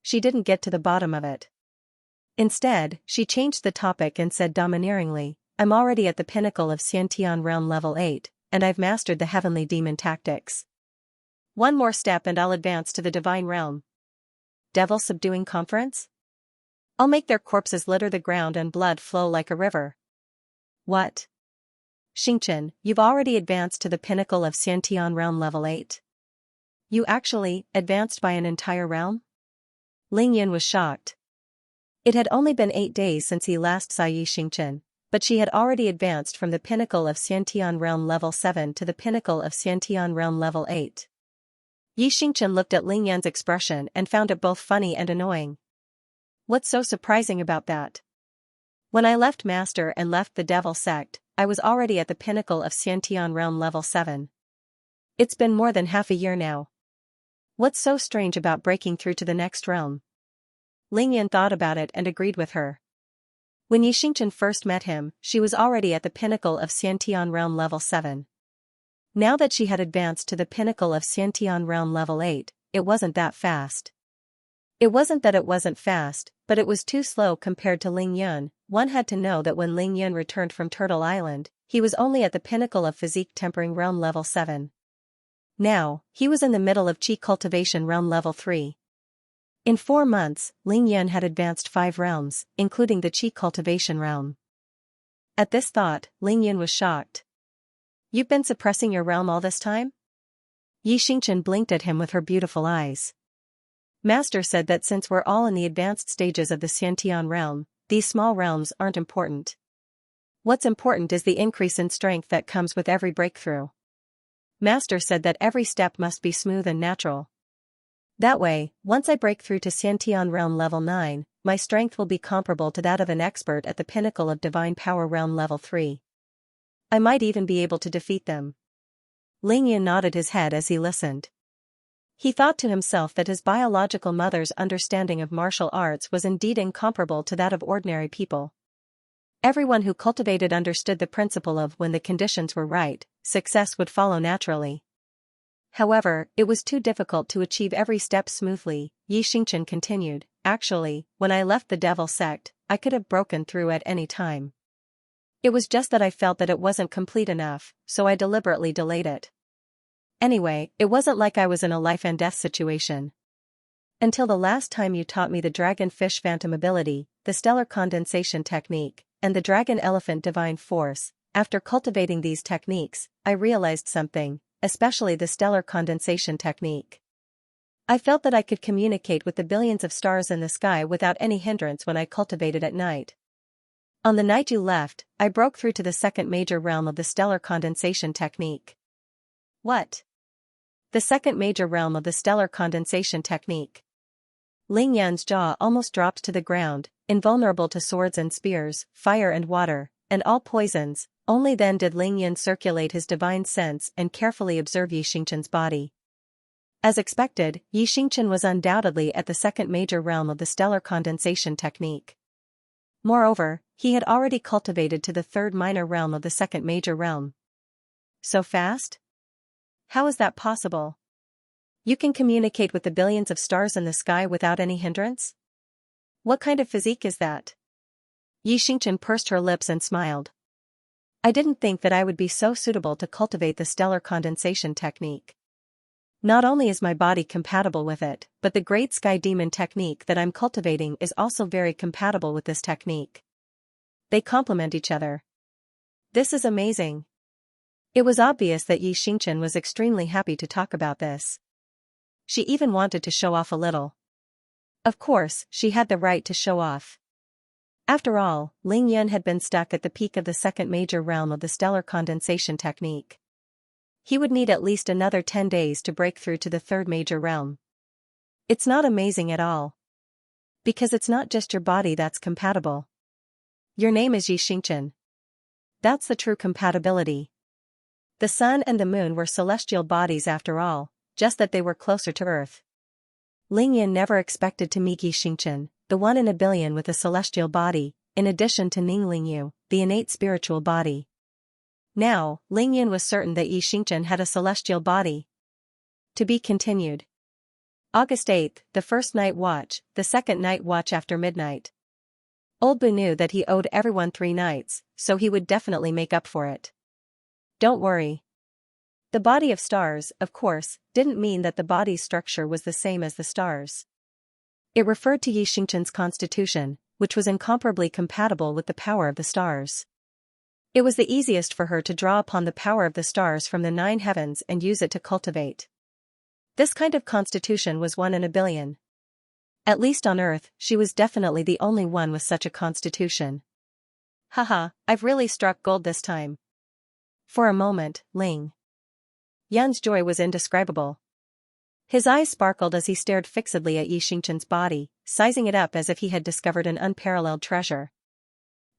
She didn't get to the bottom of it. Instead, she changed the topic and said domineeringly, "I'm already at the pinnacle of Xiantian realm level 8, and I've mastered the heavenly demon tactics. One more step and I'll advance to the divine realm. Devil Subduing Conference? I'll make their corpses litter the ground and blood flow like a river." "What? Xianxia, you've already advanced to the pinnacle of Xiantian realm level 8. You actually advanced by an entire realm?" Ling Yun was shocked. It had only been 8 days since he last saw Xianxia, but she had already advanced from the pinnacle of Xiantian realm level 7 to the pinnacle of Xiantian realm level 8. Xianxia looked at Ling Yan's expression and found it both funny and annoying. "What's so surprising about that? When I left Master and left the Devil Sect, I was already at the pinnacle of Xiantian realm level 7. It's been more than half a year now. What's so strange about breaking through to the next realm?" Ling Yan thought about it and agreed with her. When Xianxia first met him, she was already at the pinnacle of Xiantian realm level 7. Now that she had advanced to the pinnacle of Xiantian realm level 8, it wasn't that fast. It wasn't that it wasn't fast, but it was too slow compared to Ling Yun. One had to know that when Ling Yun returned from Turtle Island, he was only at the pinnacle of physique tempering realm level 7. Now, he was in the middle of Qi Cultivation realm level 3. In 4 months, Ling Yun had advanced 5 realms, including the Qi Cultivation realm. At this thought, Ling Yun was shocked. "You've been suppressing your realm all this time?" Xianxia blinked at him with her beautiful eyes. "Master said that since we're all in the advanced stages of the Xiantian realm, these small realms aren't important. What's important is the increase in strength that comes with every breakthrough. Master said that every step must be smooth and natural. That way, once I break through to Xiantian realm level 9, my strength will be comparable to that of an expert at the pinnacle of divine power realm level 3. I might even be able to defeat them." Ling Yun nodded his head as he listened. He thought to himself that his biological mother's understanding of martial arts was indeed incomparable to that of ordinary people. Everyone who cultivated understood the principle of when the conditions were right, success would follow naturally. However, it was too difficult to achieve every step smoothly. Xianxia continued, "Actually, when I left the Devil Sect, I could have broken through at any time. It was just that I felt that it wasn't complete enough, so I deliberately delayed it. Anyway, it wasn't like I was in a life and death situation. Until the last time you taught me the Dragon-Fish Phantom ability, the Stellar Condensation Technique, and the Dragon-Elephant Divine Force. After cultivating these techniques, I realized something, especially the Stellar Condensation Technique. I felt that I could communicate with the billions of stars in the sky without any hindrance when I cultivated at night. On the night you left, I broke through to the second major realm of the stellar condensation technique. What? The second major realm of the stellar condensation technique. Ling Yan's jaw almost dropped to the ground, invulnerable to swords and spears, fire and water, and all poisons. Only then did Ling Yan circulate his divine sense and carefully observe Yi Xingqian's body. As expected, Yi Xingqian was undoubtedly at the second major realm of the stellar condensation technique. Moreover, he had already cultivated to the third minor realm of the second major realm. So fast? How is that possible? You can communicate with the billions of stars in the sky without any hindrance? What kind of physique is that? Yi Xingqian pursed her lips and smiled. I didn't think that I would be so suitable to cultivate the stellar condensation technique. Not only is my body compatible with it, but the great sky demon technique that I'm cultivating is also very compatible with this technique. They complement each other. This is amazing. It was obvious that Yi Xingqian was extremely happy to talk about this. She even wanted to show off a little. Of course, she had the right to show off. After all, Ling Yan had been stuck at the peak of the second major realm of the stellar condensation technique. He would need at least another 10 days to break through to the third major realm. It's not amazing at all. Because it's not just your body that's compatible. Your name is Yi Xingqian. That's the true compatibility. The sun and the moon were celestial bodies after all, just that they were closer to Earth. Ling Yan never expected to meet Yi Xingqian, the one in a billion with a celestial body, in addition to Ning Lingyu, the innate spiritual body. Now, Ling Yan was certain that Yi Xingqian had a celestial body. To be continued. August 8th, the first night watch, the second night watch after midnight. Old Bu knew that he owed everyone 3 nights, so he would definitely make up for it. Don't worry. The body of stars, of course, didn't mean that the body's structure was the same as the stars. It referred to Yi Xingqian's constitution, which was incomparably compatible with the power of the stars. It was the easiest for her to draw upon the power of the stars from the 9 heavens and use it to cultivate. This kind of constitution was 1 in a billion. At least on Earth, she was definitely the only one with such a constitution. Haha, I've really struck gold this time. For a moment, Ling Yan's joy was indescribable. His eyes sparkled as he stared fixedly at Yi Xingqian's body, sizing it up as if he had discovered an unparalleled treasure.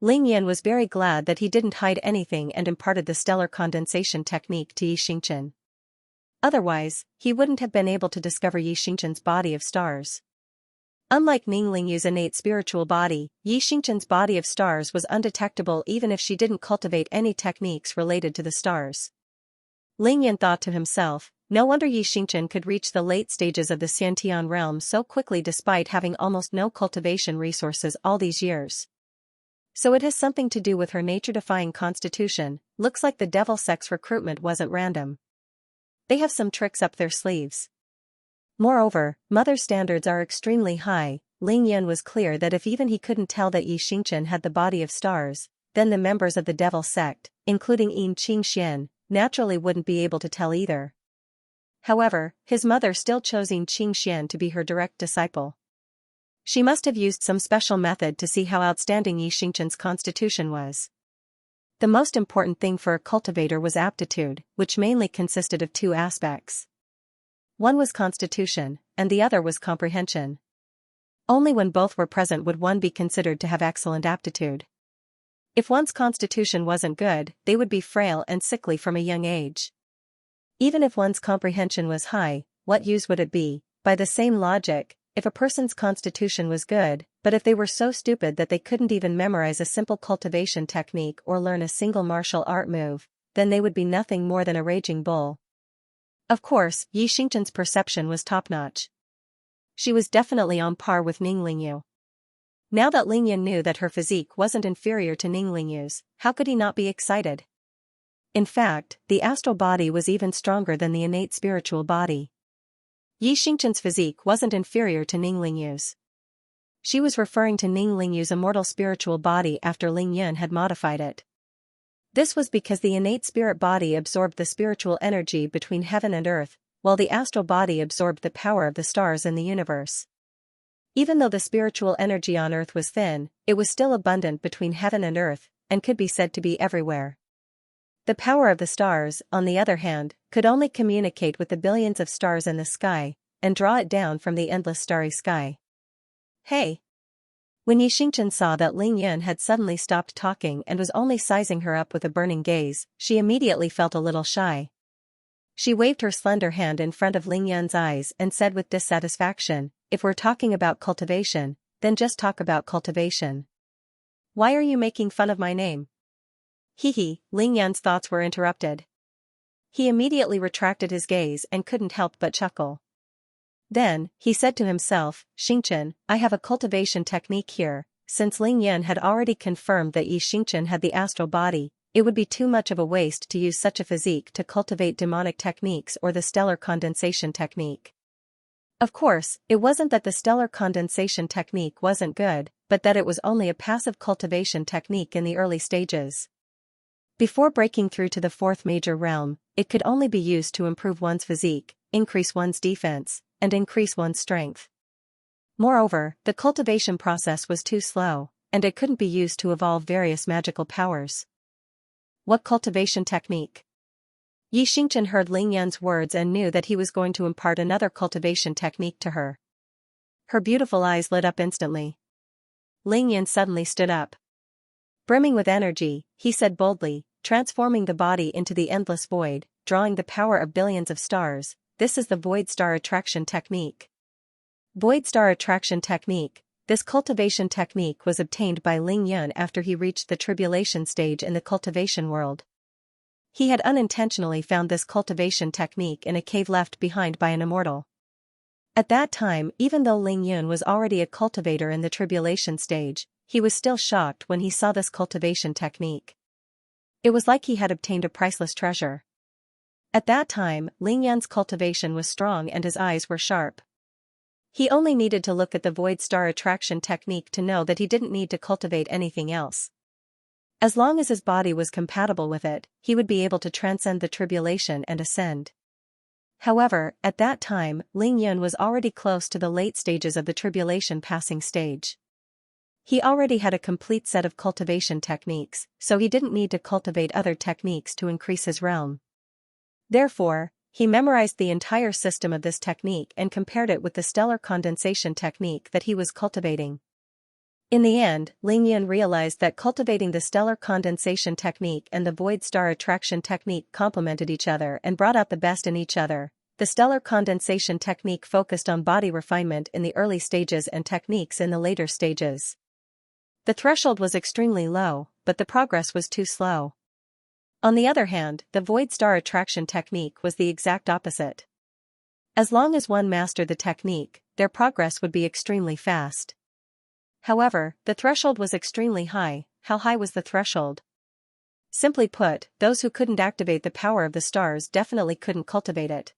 Ling Yan was very glad that he didn't hide anything and imparted the stellar condensation technique to Yi Xingqian. Otherwise, he wouldn't have been able to discover Yi Xingqian's body of stars. Unlike Ning Lingyu's innate spiritual body, Yi Xingqian's body of stars was undetectable even if she didn't cultivate any techniques related to the stars. Ling Yan thought to himself, no wonder Yi Xingqian could reach the late stages of the Xiantian realm so quickly despite having almost no cultivation resources all these years. So it has something to do with her nature-defying constitution. Looks like the devil sex recruitment wasn't random. They have some tricks up their sleeves. Moreover, mother's standards are extremely high. Ling Yan was clear that if even he couldn't tell that Yi Xingqian had the body of stars, then the members of the devil sect, including Yin Qingxian, naturally wouldn't be able to tell either. However, his mother still chose Yin Qingxian to be her direct disciple. She must have used some special method to see how outstanding Yi Xingqian's constitution was. The most important thing for a cultivator was aptitude, which mainly consisted of 2 aspects. One was constitution, and the other was comprehension. Only when both were present would one be considered to have excellent aptitude. If one's constitution wasn't good, they would be frail and sickly from a young age. Even if one's comprehension was high, what use would it be? By the same logic, if a person's constitution was good, but if they were so stupid that they couldn't even memorize a simple cultivation technique or learn a single martial art move, then they would be nothing more than a raging bull. Of course, Yi Xingqian's perception was top-notch. She was definitely on par with Ning Lingyu. Now that Ling Yan knew that her physique wasn't inferior to Ning Lingyu's, how could he not be excited? In fact, the astral body was even stronger than the innate spiritual body. Yi Xingqian's physique wasn't inferior to Ning Lingyu's. She was referring to Ning Lingyu's immortal spiritual body after Ling Yan had modified it. This was because the innate spirit body absorbed the spiritual energy between heaven and earth, while the astral body absorbed the power of the stars in the universe. Even though the spiritual energy on earth was thin, it was still abundant between heaven and earth, and could be said to be everywhere. The power of the stars, on the other hand, could only communicate with the billions of stars in the sky, and draw it down from the endless starry sky. Hey! When Xianxia saw that Ling Yan had suddenly stopped talking and was only sizing her up with a burning gaze, she immediately felt a little shy. She waved her slender hand in front of Ling Yan's eyes and said with dissatisfaction, "If we're talking about cultivation, then just talk about cultivation. Why are you making fun of my name?" Hee, Ling Yan's thoughts were interrupted. He immediately retracted his gaze and couldn't help but chuckle. Then, he said to himself, "Xianxia, I have a cultivation technique here." Since Ling Yan had already confirmed that Xianxia had the astral body, it would be too much of a waste to use such a physique to cultivate demonic techniques or the stellar condensation technique. Of course, it wasn't that the stellar condensation technique wasn't good, but that it was only a passive cultivation technique in the early stages. Before breaking through to the fourth major realm, it could only be used to improve one's physique, increase one's defense, and increase one's strength. Moreover, the cultivation process was too slow, and it couldn't be used to evolve various magical powers. What cultivation technique? Xianxia heard Ling Yan's words and knew that he was going to impart another cultivation technique to her. Her beautiful eyes lit up instantly. Ling Yan suddenly stood up. Brimming with energy, he said boldly, transforming the body into the endless void, drawing the power of billions of stars, "This is the void star attraction technique." Void star attraction technique. This cultivation technique was obtained by Ling Yan after he reached the tribulation stage in the cultivation world. He had unintentionally found this cultivation technique in a cave left behind by an immortal. At that time, even though Ling Yan was already a cultivator in the tribulation stage, he was still shocked when he saw this cultivation technique. It was like he had obtained a priceless treasure. At that time, Ling Yan's cultivation was strong and his eyes were sharp. He only needed to look at the void star attraction technique to know that he didn't need to cultivate anything else. As long as his body was compatible with it, he would be able to transcend the tribulation and ascend. However, at that time, Ling Yan was already close to the late stages of the tribulation passing stage. He already had a complete set of cultivation techniques, so he didn't need to cultivate other techniques to increase his realm. Therefore, he memorized the entire system of this technique and compared it with the stellar condensation technique that he was cultivating. In the end, Ling Yan realized that cultivating the stellar condensation technique and the void star attraction technique complemented each other and brought out the best in each other. The stellar condensation technique focused on body refinement in the early stages and techniques in the later stages. The threshold was extremely low, but the progress was too slow. On the other hand, the void star attraction technique was the exact opposite. As long as one mastered the technique, their progress would be extremely fast. However, the threshold was extremely high. How high was the threshold? Simply put, those who couldn't activate the power of the stars definitely couldn't cultivate it.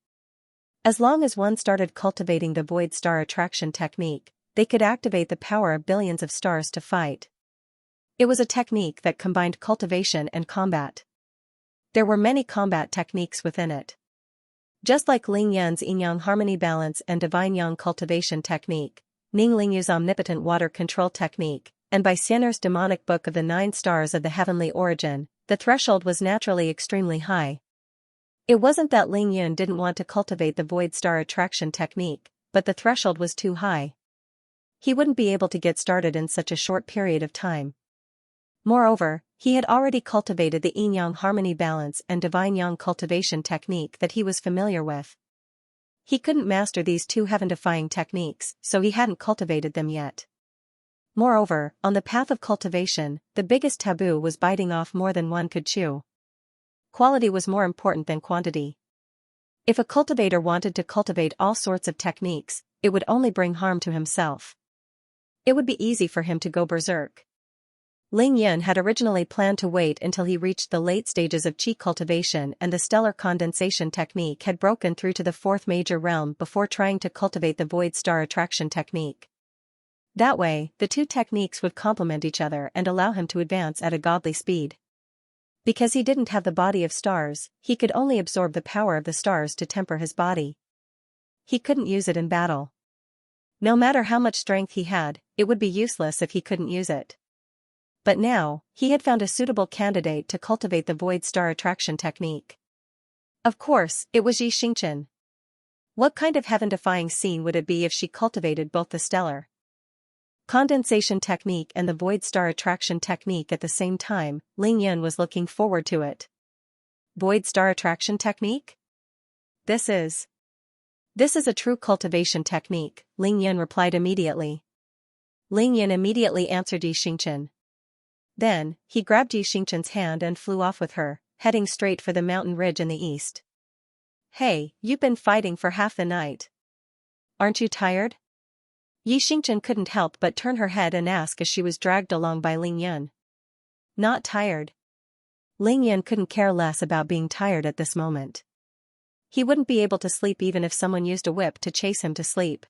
As long as one started cultivating the void star attraction technique, they could activate the power of billions of stars to fight. It was a technique that combined cultivation and combat. There were many combat techniques within it. Just like Ling Yan's yin-yang harmony balance and divine yang cultivation technique, Ning Lingyu's omnipotent water control technique, and by Xian'er's demonic book of the 9 stars of the heavenly origin, the threshold was naturally extremely high. It wasn't that Ling Yan didn't want to cultivate the void star attraction technique, but the threshold was too high. He wouldn't be able to get started in such a short period of time. Moreover, he had already cultivated the yin-yang harmony balance and divine yang cultivation technique that he was familiar with. He couldn't master these two heaven-defying techniques, so he hadn't cultivated them yet. Moreover, on the path of cultivation, the biggest taboo was biting off more than one could chew. Quality was more important than quantity. If a cultivator wanted to cultivate all sorts of techniques, it would only bring harm to himself. It would be easy for him to go berserk. Ling Yan had originally planned to wait until he reached the late stages of qi cultivation and the stellar condensation technique had broken through to the fourth major realm before trying to cultivate the void star attraction technique. That way, the two techniques would complement each other and allow him to advance at a godly speed. Because he didn't have the body of stars, he could only absorb the power of the stars to temper his body. He couldn't use it in battle. No matter how much strength he had, it would be useless if he couldn't use it. But now, he had found a suitable candidate to cultivate the void star attraction technique. Of course, it was Xianxia. What kind of heaven-defying scene would it be if she cultivated both the stellar condensation technique and the void star attraction technique at the same time? Lingyun was looking forward to it. Void star attraction technique? This is a true cultivation technique, Lingyun replied immediately. Lingyun immediately answered Xianxia. Then, he grabbed Xianxia's hand and flew off with her, heading straight for the mountain ridge in the east. Hey, you've been fighting for half the night. Aren't you tired? Xianxia couldn't help but turn her head and ask as she was dragged along by Lingyun. Not tired. Lingyun couldn't care less about being tired at this moment. He wouldn't be able to sleep even if someone used a whip to chase him to sleep.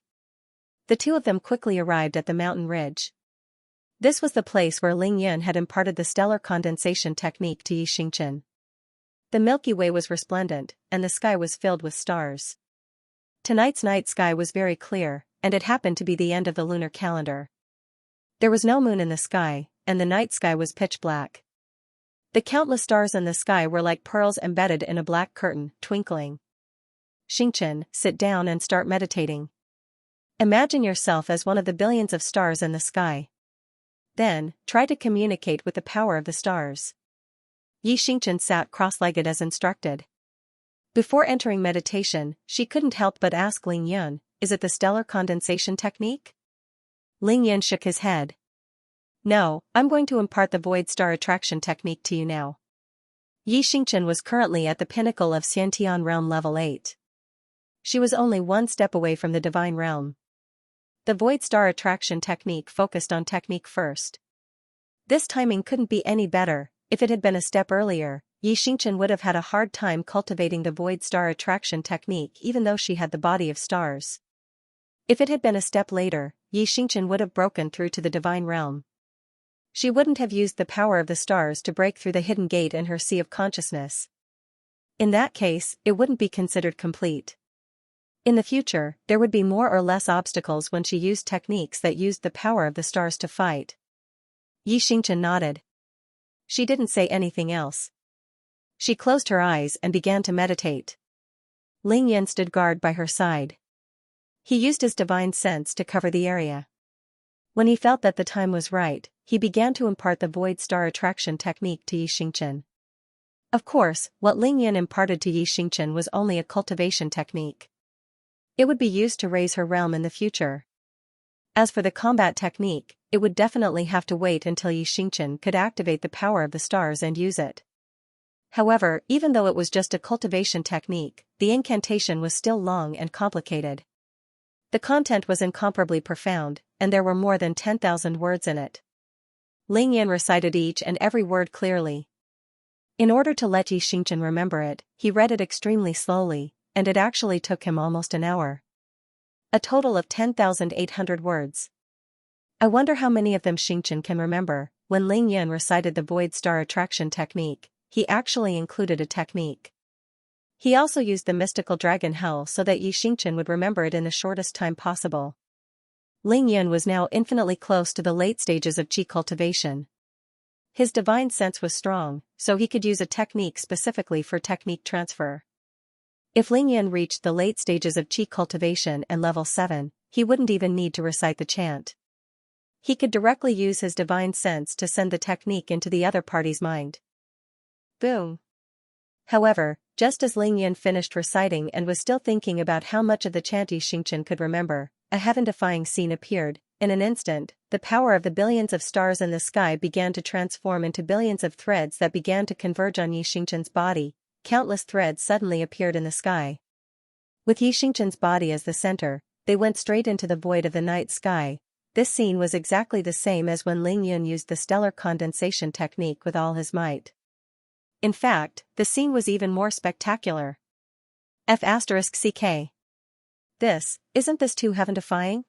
The two of them quickly arrived at the mountain ridge. This was the place where Lingyun had imparted the stellar condensation technique to Xianxia. The Milky Way was resplendent, and the sky was filled with stars. Tonight's night sky was very clear, and it happened to be the end of the lunar calendar. There was no moon in the sky, and the night sky was pitch black. The countless stars in the sky were like pearls embedded in a black curtain, twinkling. Xianxia, sit down and start meditating. Imagine yourself as one of the billions of stars in the sky. Then, try to communicate with the power of the stars. Xianxia sat cross-legged as instructed. Before entering meditation, she couldn't help but ask Lingyun, is it the stellar condensation technique? Lingyun shook his head. No, I'm going to impart the void star attraction technique to you now. Xianxia was currently at the pinnacle of Xiantian realm level 8. She was only one step away from the divine realm. The void star attraction technique focused on technique first. This timing couldn't be any better. If it had been a step earlier, Xianxia would have had a hard time cultivating the void star attraction technique even though she had the body of stars. If it had been a step later, Xianxia would have broken through to the divine realm. She wouldn't have used the power of the stars to break through the hidden gate in her sea of consciousness. In that case, it wouldn't be considered complete. In the future, there would be more or less obstacles when she used techniques that used the power of the stars to fight. Xianxia nodded. She didn't say anything else. She closed her eyes and began to meditate. Lingyun stood guard by her side. He used his divine sense to cover the area. When he felt that the time was right, he began to impart the void star attraction technique to Xianxia. Of course, what Lingyun imparted to Xianxia was only a cultivation technique. It would be used to raise her realm in the future. As for the combat technique, it would definitely have to wait until Xianxia could activate the power of the stars and use it. However, even though it was just a cultivation technique, the incantation was still long and complicated. The content was incomparably profound, and there were more than 10,000 words in it. Lingyun recited each and every word clearly. In order to let Xianxia remember it, he read it extremely slowly, and it actually took him almost an hour. A total of 10,800 words. I wonder how many of them Xianxia can remember. When Lingyun recited the void star attraction technique, he actually included a technique. He also used the mystical dragon howl so that Xianxia would remember it in the shortest time possible. Lingyun was now infinitely close to the late stages of qi cultivation. His divine sense was strong, so he could use a technique specifically for technique transfer. If Lingyun reached the late stages of qi cultivation and level 7, he wouldn't even need to recite the chant. He could directly use his divine sense to send the technique into the other party's mind. Boom. However, just as Lingyun finished reciting and was still thinking about how much of the chant Xianxia could remember, a heaven-defying scene appeared. In an instant, the power of the billions of stars in the sky began to transform into billions of threads that began to converge on Xianxia's body. Countless threads suddenly appeared in the sky. With Xianxia's body as the center, they went straight into the void of the night sky. This scene was exactly the same as when Lingyun used the stellar condensation technique with all his might. In fact, the scene was even more spectacular. F***ck. Isn't this too heaven-defying?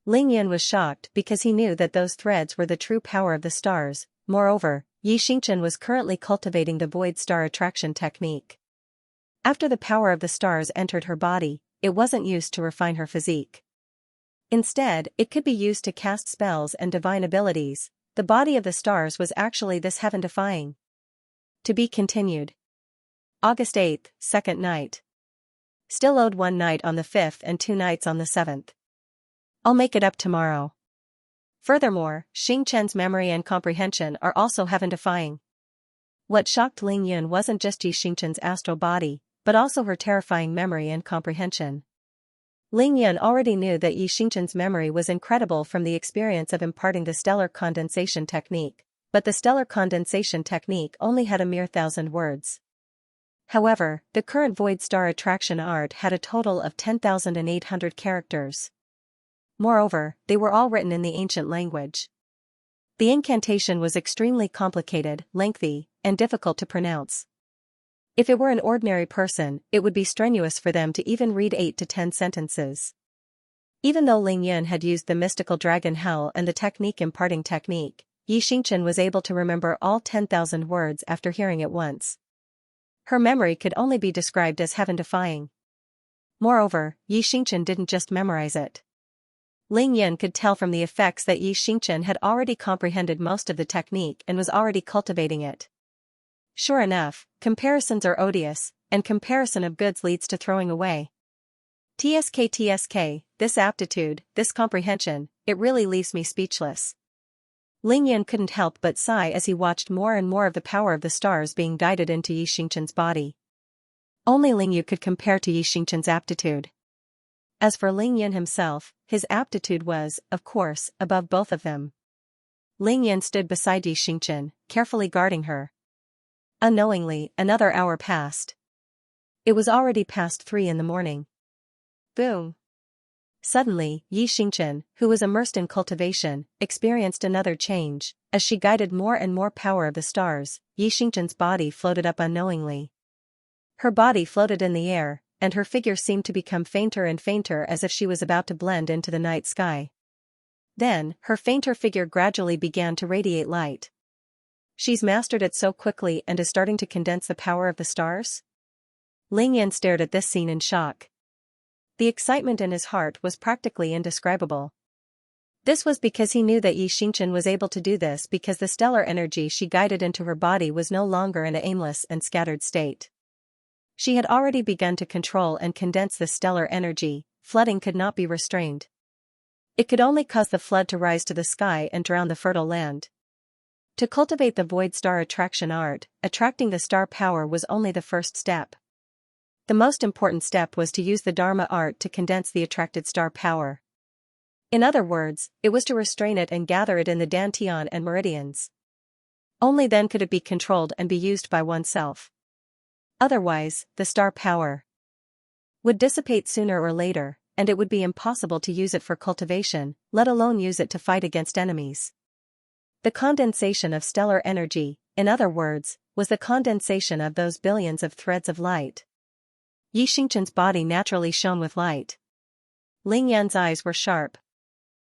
Lingyun was shocked because he knew that those threads were the true power of the stars. Moreover, Xianxia was currently cultivating the void star attraction technique. After the power of the stars entered her body, it wasn't used to refine her physique. Instead, it could be used to cast spells and divine abilities. The body of the stars was actually this heaven-defying. To be continued. August 8th, second night. Still owed 1 night on the 5th and 2 nights on the 7th. I'll make it up tomorrow. Furthermore, Xianxia's memory and comprehension are also heaven-defying. What shocked Ling Yun wasn't just Xianxia's astral body, but also her terrifying memory and comprehension. Ling Yun already knew that Xianxia's memory was incredible from the experience of imparting the stellar condensation technique, but the stellar condensation technique only had a mere 1,000 words. However, the current void star attraction art had a total of 10,800 characters. Moreover, they were all written in the ancient language. The incantation was extremely complicated, lengthy, and difficult to pronounce. If it were an ordinary person, it would be strenuous for them to even read 8 to 10 sentences. Even though Ling Yun had used the mystical dragon howl and the technique imparting technique, Xianxia was able to remember all 10,000 words after hearing it once. Her memory could only be described as heaven-defying. Moreover, Xianxia didn't just memorize it. Ling Yun could tell from the effects that Xianxia had already comprehended most of the technique and was already cultivating it. Sure enough, comparisons are odious, and comparison of goods leads to throwing away. TSK, this aptitude, this comprehension, it really leaves me speechless. Ling Yun couldn't help but sigh as he watched more and more of the power of the stars being guided into Xianxia's body. Only Ling Yun could compare to Xianxia's aptitude. As for Ling Yun himself, his aptitude was, of course, above both of them. Ling Yun stood beside Xianxia, carefully guarding her. Unknowingly, another hour passed. It was already past 3 in the morning. Boom! Suddenly, Xianxia, who was immersed in cultivation, experienced another change. As she guided more and more power of the stars, Xianxia's body floated up unknowingly. Her body floated in the air, and her figure seemed to become fainter and fainter as if she was about to blend into the night sky. Then, her fainter figure gradually began to radiate light. She's mastered it so quickly and is starting to condense the power of the stars? Ling Yun stared at this scene in shock. The excitement in his heart was practically indescribable. This was because he knew that Xianxia was able to do this because the stellar energy she guided into her body was no longer in an aimless and scattered state. She had already begun to control and condense the stellar energy. Flooding could not be restrained. It could only cause the flood to rise to the sky and drown the fertile land. To cultivate the void star attraction art, attracting the star power was only the first step. The most important step was to use the Dharma art to condense the attracted star power. In other words, it was to restrain it and gather it in the dantian and meridians. Only then could it be controlled and be used by oneself. Otherwise, the star power would dissipate sooner or later, and it would be impossible to use it for cultivation, let alone use it to fight against enemies. The condensation of stellar energy, in other words, was the condensation of those billions of threads of light. Xianxia's body naturally shone with light. Ling Yun's eyes were sharp.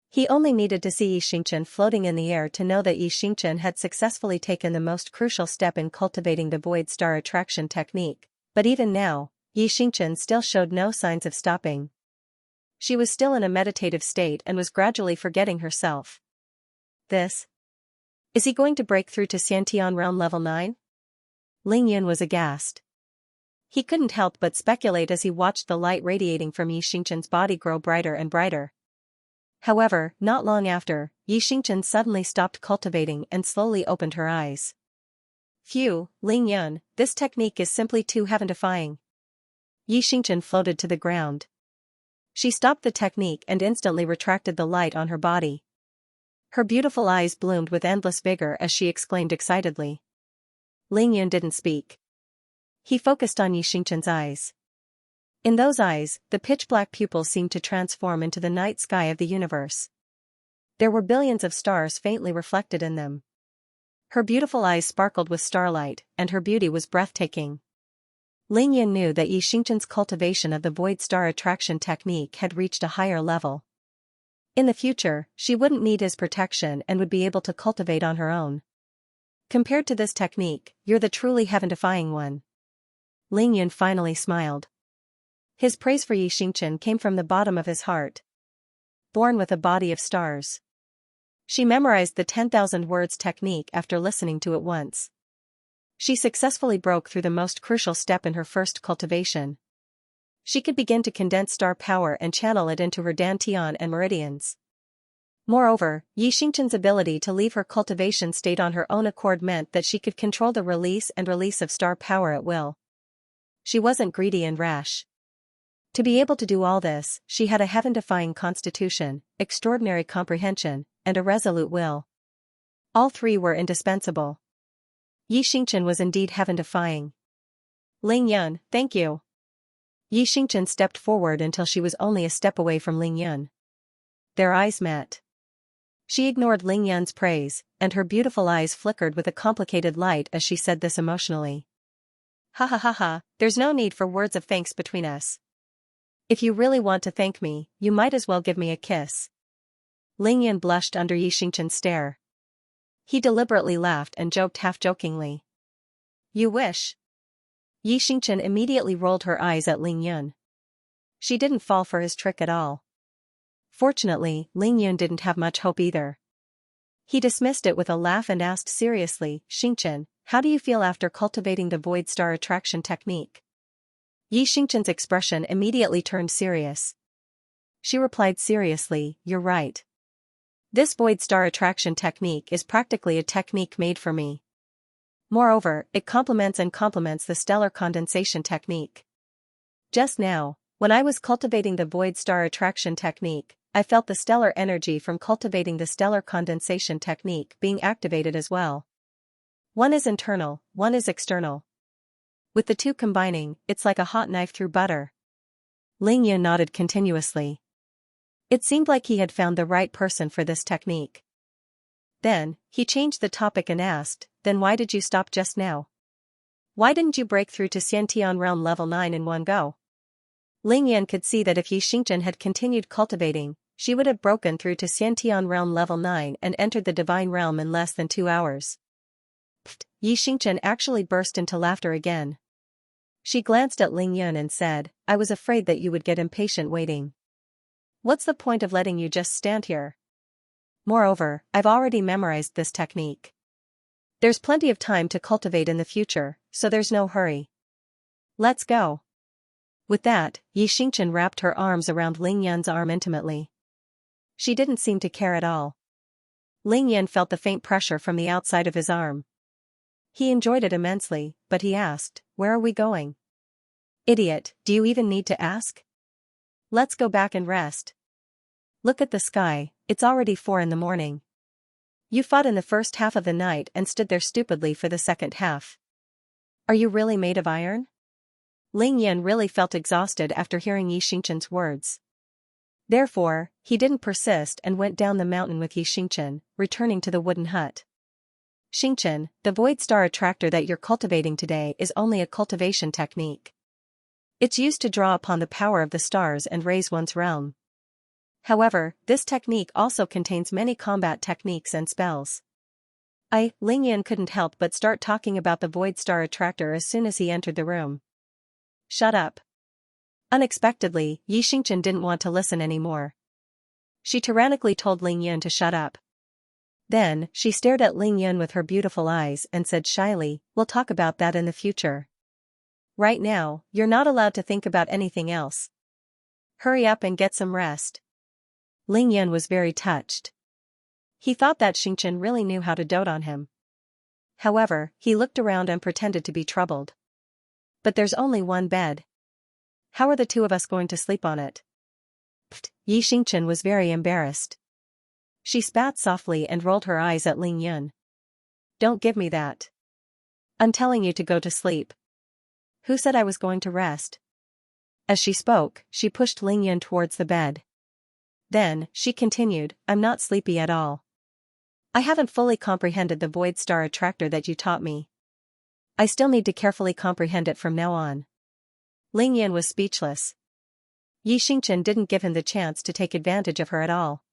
He only needed to see Xianxia floating in the air to know that Xianxia had successfully taken the most crucial step in cultivating the void star attraction technique, but even now, Xianxia still showed no signs of stopping. She was still in a meditative state and was gradually forgetting herself. Is he going to break through to Xiantian realm level 9? Ling Yun was aghast. He couldn't help but speculate as he watched the light radiating from Xianxia's body grow brighter and brighter. However, not long after, Xianxia suddenly stopped cultivating and slowly opened her eyes. Phew, Ling Yun, this technique is simply too heaven-defying. Xianxia floated to the ground. She stopped the technique and instantly retracted the light on her body. Her beautiful eyes bloomed with endless vigor as she exclaimed excitedly. Ling Yun didn't speak. He focused on Xianxia's eyes. In those eyes, the pitch-black pupils seemed to transform into the night sky of the universe. There were billions of stars faintly reflected in them. Her beautiful eyes sparkled with starlight, and her beauty was breathtaking. Ling Yun knew that Xianxia's cultivation of the void star attraction technique had reached a higher level. In the future, she wouldn't need his protection and would be able to cultivate on her own. Compared to this technique, you're the truly heaven-defying one. Ling Yun finally smiled. His praise for Xianxia came from the bottom of his heart. born with a body of stars. She memorized the 10,000 words technique after listening to it once. She successfully broke through the most crucial step in her first cultivation. She could begin to condense star power and channel it into her dantian and meridians. Moreover, Xianxia's ability to leave her cultivation state on her own accord meant that she could control the release and release of star power at will. She wasn't greedy and rash. To be able to do all this, she had a heaven-defying constitution, extraordinary comprehension, and a resolute will. All three were indispensable. Xianxia was indeed heaven-defying. Lingyun, thank you. Xianxia stepped forward until she was only a step away from Lingyun. Their eyes met. She ignored Lingyun's praise, and her beautiful eyes flickered with a complicated light as she said this emotionally. Ha ha ha ha, there's no need for words of thanks between us. If you really want to thank me, you might as well give me a kiss. Lingyun blushed under Xianxia's stare. He deliberately laughed and joked half-jokingly. You wish. Xianxia immediately rolled her eyes at Lingyun. She didn't fall for his trick at all. Fortunately, Lingyun didn't have much hope either. He dismissed it with a laugh and asked seriously, Xianxia, how do you feel after cultivating the void star attraction technique? Xianxia's expression immediately turned serious. She replied seriously, you're right. This void star attraction technique is practically a technique made for me. Moreover, it complements the stellar condensation technique. Just now, when I was cultivating the void star attraction technique, I felt the stellar energy from cultivating the stellar condensation technique being activated as well. One is internal, one is external. With the two combining, it's like a hot knife through butter. Lingyun nodded continuously. It seemed like he had found the right person for this technique. Then, he changed the topic and asked, then why did you stop just now? Why didn't you break through to Xiantian realm level 9 in one go? Lingyun could see that if Xianxia had continued cultivating, she would have broken through to Xiantian realm level 9 and entered the divine realm in less than 2 hours. Pfft, Xianxia actually burst into laughter again. She glanced at Lingyun and said, I was afraid that you would get impatient waiting. What's the point of letting you just stand here? Moreover, I've already memorized this technique. There's plenty of time to cultivate in the future, so there's no hurry. Let's go. With that, Xianxia wrapped her arms around Lingyun's arm intimately. She didn't seem to care at all. Lingyun felt the faint pressure from the outside of his arm. He enjoyed it immensely, but he asked, where are we going? Idiot, do you even need to ask? Let's go back and rest. Look at the sky, it's already 4 in the morning. You fought in the first half of the night and stood there stupidly for the second half. Are you really made of iron? Lingyun really felt exhausted after hearing Xianxia's words. Therefore, he didn't persist and went down the mountain with Xianxia, returning to the wooden hut. Xianxia, the void star attractor that you're cultivating today is only a cultivation technique. It's used to draw upon the power of the stars and raise one's realm. However, this technique also contains many combat techniques and spells. Lingyun couldn't help but start talking about the void star attractor as soon as he entered the room. Shut up. Unexpectedly, Xianxia didn't want to listen anymore. She tyrannically told Lingyun to shut up. Then, she stared at Lingyun with her beautiful eyes and said shyly, we'll talk about that in the future. Right now, you're not allowed to think about anything else. Hurry up and get some rest. Lingyun was very touched. He thought that Xianxia really knew how to dote on him. However, he looked around and pretended to be troubled. But there's only one bed. How are the two of us going to sleep on it? Pfft, Xianxia was very embarrassed. She spat softly and rolled her eyes at Lingyun. Don't give me that. I'm telling you to go to sleep. Who said I was going to rest? As she spoke, she pushed Lingyun towards the bed. Then, she continued, I'm not sleepy at all. I haven't fully comprehended the void star attractor that you taught me. I still need to carefully comprehend it from now on. Lingyun was speechless. Xianxia didn't give him the chance to take advantage of her at all.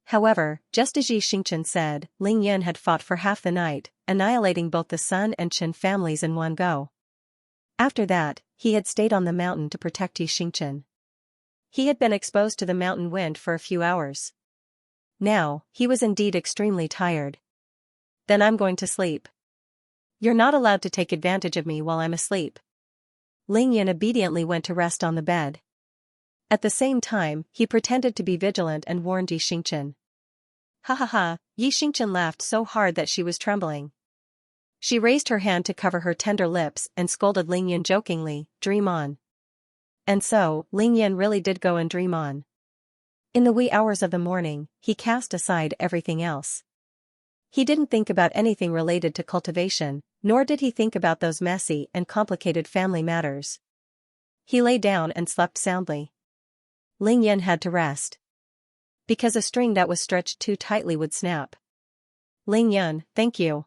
However, just as Xianxia said, Lingyun had fought for half the night, annihilating both the Sun and Qin families in one go. After that, he had stayed on the mountain to protect Xianxia. He had been exposed to the mountain wind for a few hours. Now, he was indeed extremely tired. Then I'm going to sleep. You're not allowed to take advantage of me while I'm asleep. Ling Yan obediently went to rest on the bed. At the same time, he pretended to be vigilant and warned Yi Xingchen. Ha ha ha, Yi Xingchen laughed so hard that she was trembling. She raised her hand to cover her tender lips and scolded Ling Yan jokingly, "Dream on." And so, Ling Yan really did go and dream on. In the wee hours of the morning, he cast aside everything else. He didn't think about anything related to cultivation, nor did he think about those messy and complicated family matters. He lay down and slept soundly. Ling Yan had to rest. Because a string that was stretched too tightly would snap. Ling Yan, thank you.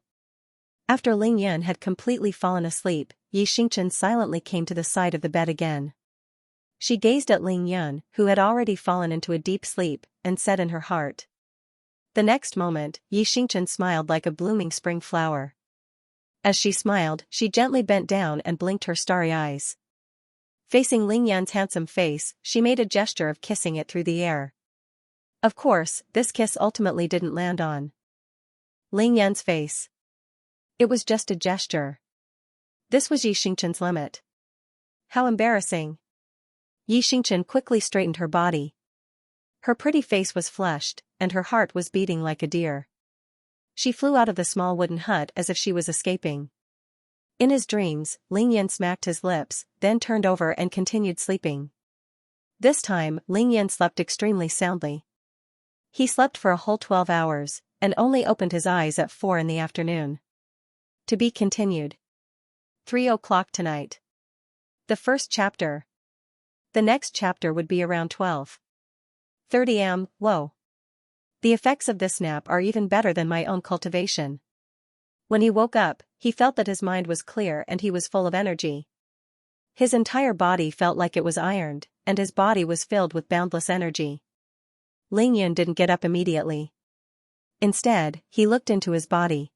After Ling Yan had completely fallen asleep, Yi Xingchen silently came to the side of the bed again. She gazed at Ling Yan, who had already fallen into a deep sleep, and said in her heart. The next moment, Yi Xingchen smiled like a blooming spring flower. As she smiled, she gently bent down and blinked her starry eyes. Facing Ling Yan's handsome face, she made a gesture of kissing it through the air. Of course, this kiss ultimately didn't land on Ling Yan's face. It was just a gesture. This was Yi Xingchen's limit. How embarrassing. Yi Xingchen quickly straightened her body. Her pretty face was flushed, and her heart was beating like a deer. She flew out of the small wooden hut as if she was escaping. In his dreams, Ling Yan smacked his lips, then turned over and continued sleeping. This time, Ling Yan slept extremely soundly. He slept for a whole 12 hours, and only opened his eyes at 4 in the afternoon. To be continued. 3 o'clock tonight. The first chapter. The next chapter would be around 12:30 am. Whoa. The effects of this nap are even better than my own cultivation. When he woke up, he felt that his mind was clear and he was full of energy. His entire body felt like it was ironed, and his body was filled with boundless energy. Ling Yan didn't get up immediately. Instead, he looked into his body.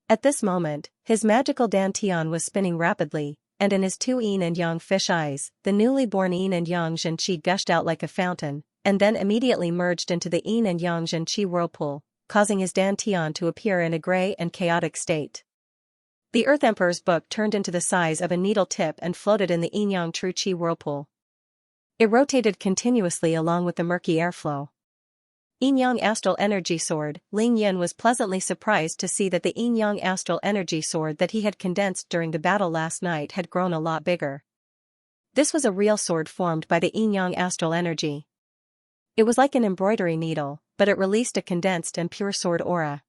At this moment, his magical dantian was spinning rapidly, and in his two yin and yang fish eyes, the newly born yin and yang Xianxia gushed out like a fountain, and then immediately merged into the yin and yang Xianxia whirlpool, causing his dantian to appear in a gray and chaotic state. The Earth Emperor's book turned into the size of a needle tip and floated in the yin-yang true qi whirlpool. It rotated continuously along with the murky airflow. Yin-yang astral energy sword. Ling Yan was pleasantly surprised to see that the yin-yang astral energy sword that he had condensed during the battle last night had grown a lot bigger. This was a real sword formed by the yin-yang astral energy. It was like an embroidery needle, but it released a condensed and pure sword aura.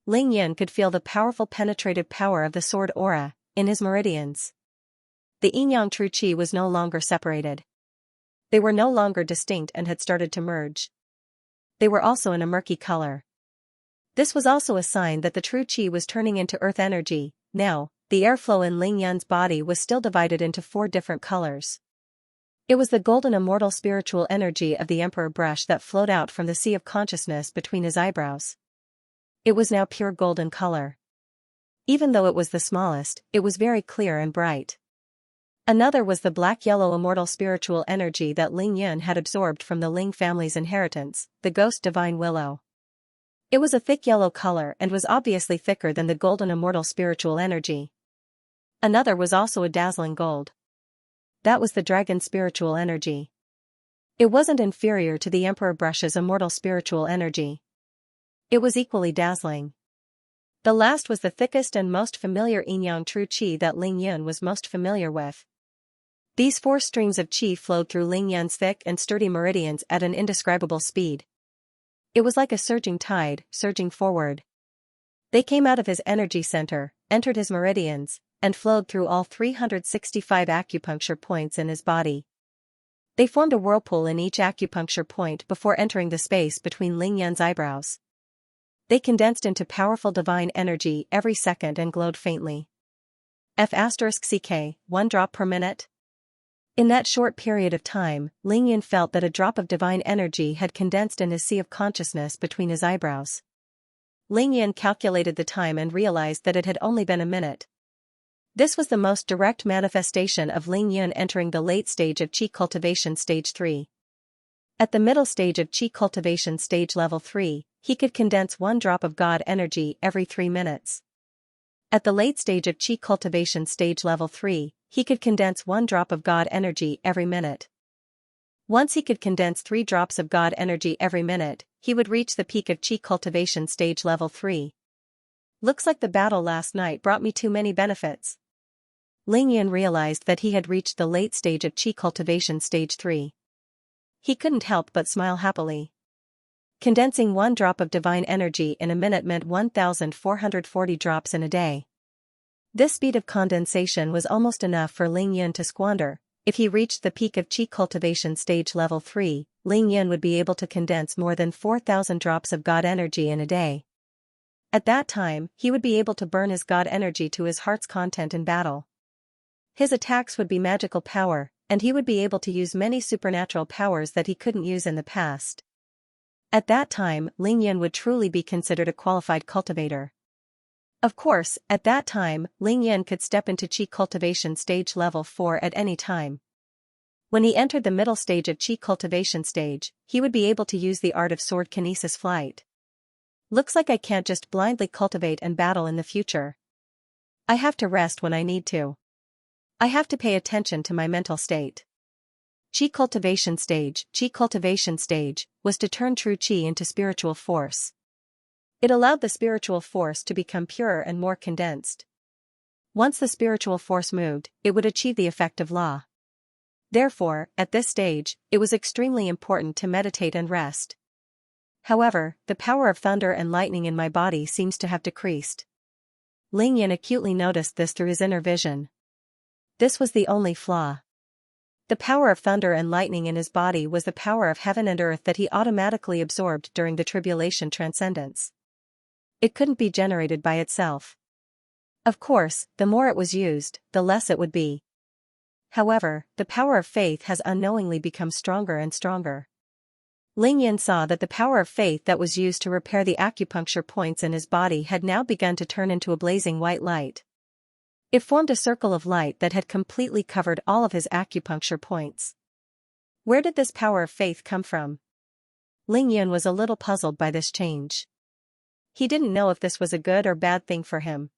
Ling Yan could feel the powerful penetrative power of the sword aura in his meridians. The yin-yang true qi was no longer separated. They were no longer distinct and had started to merge. They were also in a murky color. This was also a sign that the true qi was turning into earth energy. Now, the airflow in Ling Yan's body was still divided into 4 different colors. It was the golden immortal spiritual energy of the Emperor brush that flowed out from the sea of consciousness between his eyebrows. It was now pure golden color. Even though it was the smallest, it was very clear and bright. Another was the black-yellow immortal spiritual energy that Ling Yan had absorbed from the Ling family's inheritance, the ghost divine willow. It was a thick yellow color and was obviously thicker than the golden immortal spiritual energy. Another was also a dazzling gold. That was the dragon spiritual energy. It wasn't inferior to the Emperor brush's immortal spiritual energy. It was equally dazzling. The last was the thickest and most familiar yin-yang true qi that Ling Yan was most familiar with. These 4 streams of qi flowed through Ling Yan's thick and sturdy meridians at an indescribable speed. It was like a surging tide, surging forward. They came out of his energy center, entered his meridians, and flowed through all 365 acupuncture points in his body. They formed a whirlpool in each acupuncture point before entering the space between Ling Yan's eyebrows. They condensed into powerful divine energy every second and glowed faintly. F***ck, 1 drop per minute? In that short period of time, Ling Yan felt that a drop of divine energy had condensed in his sea of consciousness between his eyebrows. Ling Yan calculated the time and realized that it had only been a minute. This was the most direct manifestation of Ling Yun entering the late stage of Qi Cultivation Stage 3. At the middle stage of Qi Cultivation Stage Level 3, he could condense 1 drop of God energy every 3 minutes. At the late stage of Qi Cultivation Stage Level 3, he could condense 1 drop of God energy every minute. Once he could condense 3 drops of God energy every minute, he would reach the peak of Qi Cultivation Stage Level 3. Looks like the battle last night brought me too many benefits. Ling Yun realized that he had reached the late stage of Qi Cultivation Stage 3. He couldn't help but smile happily. Condensing 1 drop of divine energy in a minute meant 1,440 drops in a day. This speed of condensation was almost enough for Ling Yun to squander. If he reached the peak of Qi Cultivation Stage Level 3, Ling Yun would be able to condense more than 4,000 drops of God energy in a day. At that time, he would be able to burn his God energy to his heart's content in battle. His attacks would be magical power, and he would be able to use many supernatural powers that he couldn't use in the past. At that time, Ling Yun would truly be considered a qualified cultivator. Of course, at that time, Ling Yun could step into Qi Cultivation Stage Level 4 at any time. When he entered the middle stage of Qi Cultivation Stage, he would be able to use the art of sword kinesis flight. Looks like I can't just blindly cultivate and battle in the future. I have to rest when I need to. I have to pay attention to my mental state. Qi Cultivation Stage was to turn true Qi into spiritual force. It allowed the spiritual force to become purer and more condensed. Once the spiritual force moved, it would achieve the effect of law. Therefore, at this stage, it was extremely important to meditate and rest. However, the power of thunder and lightning in my body seems to have decreased. Ling Yun acutely noticed this through his inner vision. This was the only flaw. The power of thunder and lightning in his body was the power of heaven and earth that he automatically absorbed during the tribulation transcendence. It couldn't be generated by itself. Of course, the more it was used, the less it would be. However, the power of faith has unknowingly become stronger and stronger. Ling Yun saw that the power of faith that was used to repair the acupuncture points in his body had now begun to turn into a blazing white light. It formed a circle of light that had completely covered all of his acupuncture points. Where did this power of faith come from? Ling Yun was a little puzzled by this change. He didn't know if this was a good or bad thing for him.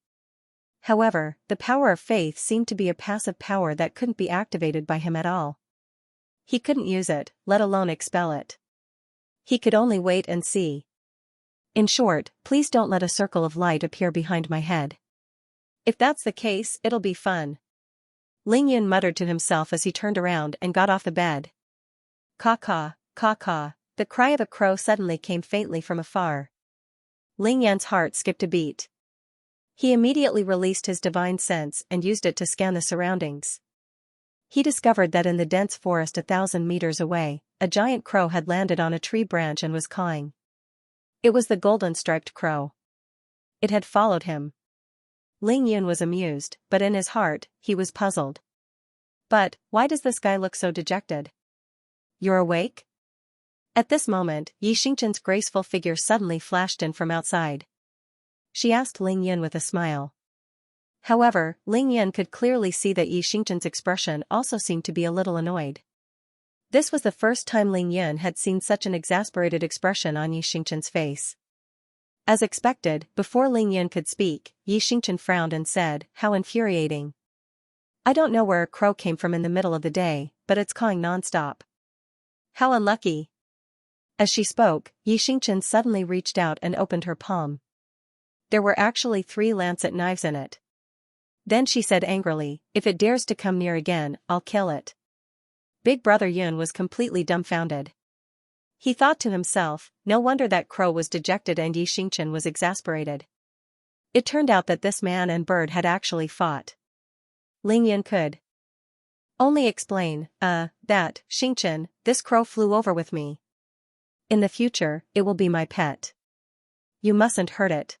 However, the power of faith seemed to be a passive power that couldn't be activated by him at all. He couldn't use it, let alone expel it. He could only wait and see. In short, please don't let a circle of light appear behind my head. If that's the case, it'll be fun. Ling Yun muttered to himself as he turned around and got off the bed. Caw-caw, caw-caw, the cry of a crow suddenly came faintly from afar. Ling Yun's heart skipped a beat. He immediately released his divine sense and used it to scan the surroundings. He discovered that in the dense forest 1,000 meters away, a giant crow had landed on a tree branch and was cawing. It was the golden-striped crow. It had followed him. Ling Yun was amused, but in his heart, he was puzzled. But, why does this guy look so dejected? You're awake? At this moment, Xianxia's graceful figure suddenly flashed in from outside. She asked Ling Yun with a smile. However, Ling Yun could clearly see that Xianxia's expression also seemed to be a little annoyed. This was the first time Ling Yun had seen such an exasperated expression on Xianxia's face. As expected, before Ling Yun could speak, Xianxia frowned and said, "How infuriating. I don't know where a crow came from in the middle of the day, but it's cawing non-stop. How unlucky." As she spoke, Xianxia suddenly reached out and opened her palm. There were actually 3 lancet knives in it. Then she said angrily, "If it dares to come near again, I'll kill it." Big Brother Yun was completely dumbfounded. He thought to himself, no wonder that crow was dejected and Xianxia was exasperated. It turned out that this man and bird had actually fought. Ling Yun could only explain, that, Xianxia, this crow flew over with me. In the future, it will be my pet. You mustn't hurt it.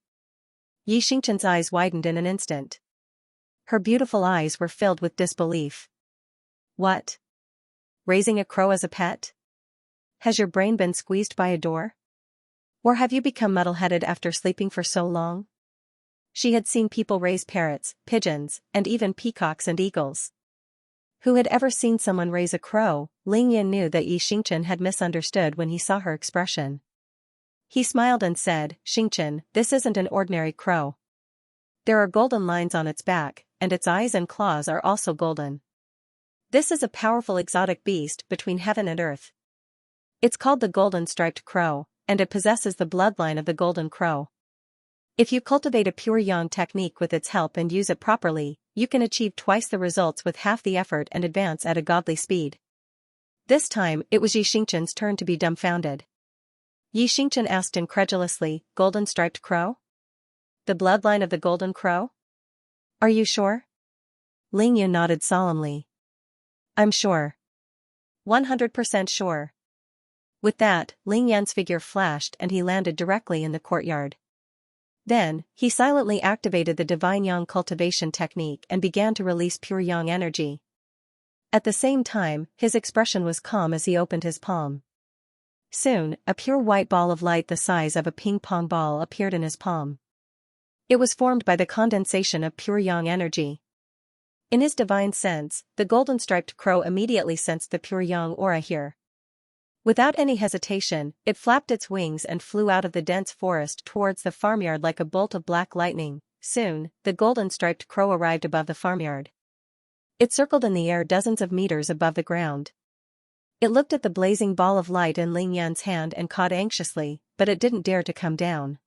Xianxia's eyes widened in an instant. Her beautiful eyes were filled with disbelief. What? Raising a crow as a pet? Has your brain been squeezed by a door? Or have you become muddle-headed after sleeping for so long? She had seen people raise parrots, pigeons, and even peacocks and eagles. Who had ever seen someone raise a crow? Lingyan knew that Xianxia had misunderstood when he saw her expression. He smiled and said, Xianxia, this isn't an ordinary crow. There are golden lines on its back, and its eyes and claws are also golden. This is a powerful exotic beast between heaven and earth. It's called the golden striped crow, and it possesses the bloodline of the golden crow. If you cultivate a pure yang technique with its help and use it properly, you can achieve twice the results with half the effort and advance at a godly speed. This time, it was Xianxia's turn to be dumbfounded. Xianxia asked incredulously, Golden striped crow? The bloodline of the golden crow? Are you sure? Lingyan nodded solemnly. I'm sure. 100% sure. With that, Lingyan's figure flashed and he landed directly in the courtyard. Then, he silently activated the divine yang cultivation technique and began to release pure yang energy. At the same time, his expression was calm as he opened his palm. Soon, a pure white ball of light the size of a ping-pong ball appeared in his palm. It was formed by the condensation of pure yang energy. In his divine sense, the golden striped crow immediately sensed the pure yang aura here. Without any hesitation, it flapped its wings and flew out of the dense forest towards the farmyard like a bolt of black lightning. Soon, the golden striped crow arrived above the farmyard. It circled in the air dozens of meters above the ground. It looked at the blazing ball of light in Lingyan's hand and cawed anxiously, but it didn't dare to come down.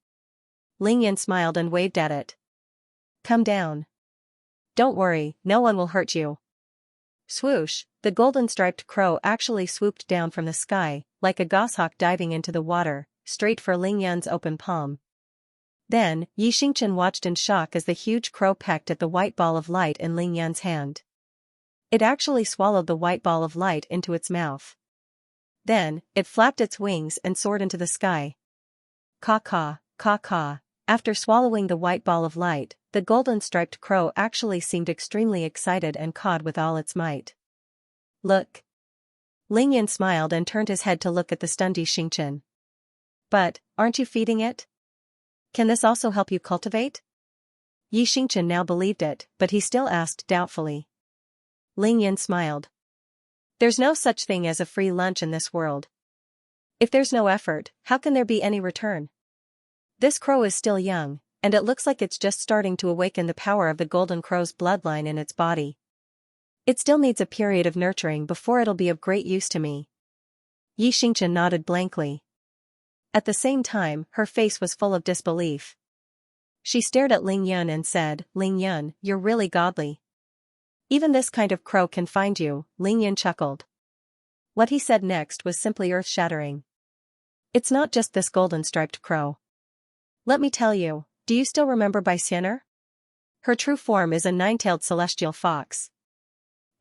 Lingyan smiled and waved at it. Come down. Don't worry, no one will hurt you. Swoosh, the golden striped crow actually swooped down from the sky, like a goshawk diving into the water, straight for Lingyan's open palm. Then, Xianxia watched in shock as the huge crow pecked at the white ball of light in Lingyan's hand. It actually swallowed the white ball of light into its mouth. Then, it flapped its wings and soared into the sky. Caw-caw, caw-caw. After swallowing the white ball of light, the golden striped crow actually seemed extremely excited and cawed with all its might. Look. Lingyan smiled and turned his head to look at the stunned Xianxia. But, aren't you feeding it? Can this also help you cultivate? Xianxia now believed it, but he still asked doubtfully. Lingyan smiled. There's no such thing as a free lunch in this world. If there's no effort, how can there be any return? This crow is still young, and it looks like it's just starting to awaken the power of the golden crow's bloodline in its body. It still needs a period of nurturing before it'll be of great use to me. Xianxia nodded blankly. At the same time, her face was full of disbelief. She stared at Lingyan and said, Lingyan, you're really godly. Even this kind of crow can find you, Lingyan chuckled. What he said next was simply earth-shattering. It's not just this golden striped crow. Let me tell you, do you still remember Xianxia? Her true form is a nine-tailed celestial fox.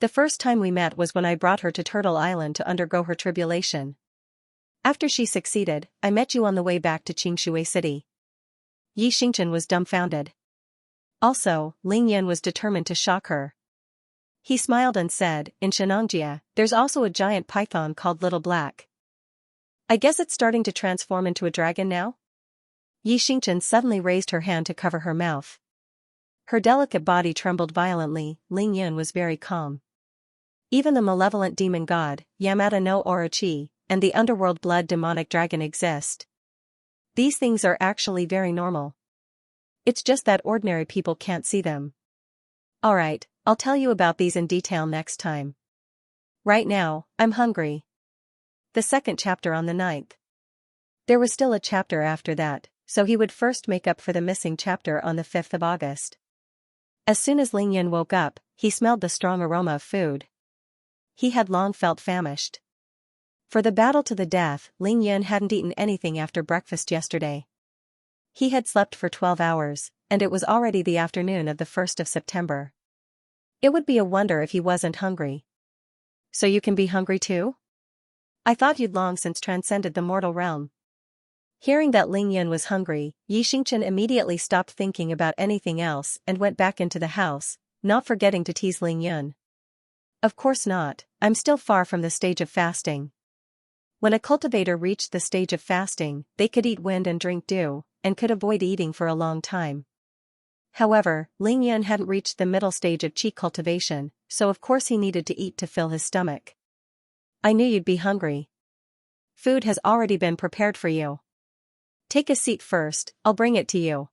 The first time we met was when I brought her to Turtle Island to undergo her tribulation. After she succeeded, I met you on the way back to Xingshui City. Xianxia was dumbfounded. Also, Lingyan was determined to shock her. He smiled and said, in Xianxia, there's also a giant python called Little Black. I guess it's starting to transform into a dragon now? Xianxia suddenly raised her hand to cover her mouth. Her delicate body trembled violently. Lingyan was very calm. Even the malevolent demon god, Yamada no Orochi, and the underworld blood demonic dragon exist. These things are actually very normal. It's just that ordinary people can't see them. Alright, I'll tell you about these in detail next time. Right now, I'm hungry. The second chapter on the 9th. There was still a chapter after that, so he would first make up for the missing chapter on the 5th of August. As soon as Lingyan woke up, he smelled the strong aroma of food. He had long felt famished. For the battle to the death, Lingyan hadn't eaten anything after breakfast yesterday. He had slept for 12 hours, and it was already the afternoon of the 1st of September. It would be a wonder if he wasn't hungry. So you can be hungry too? I thought you'd long since transcended the mortal realm. Hearing that Lingyan was hungry, Xianxia immediately stopped thinking about anything else and went back into the house, not forgetting to tease Lingyan. Of course not, I'm still far from the stage of fasting. When a cultivator reached the stage of fasting, they could eat wind and drink dew, and could avoid eating for a long time. However, Ling Yun hadn't reached the middle stage of qi cultivation, so of course he needed to eat to fill his stomach. I knew you'd be hungry. Food has already been prepared for you. Take a seat first, I'll bring it to you.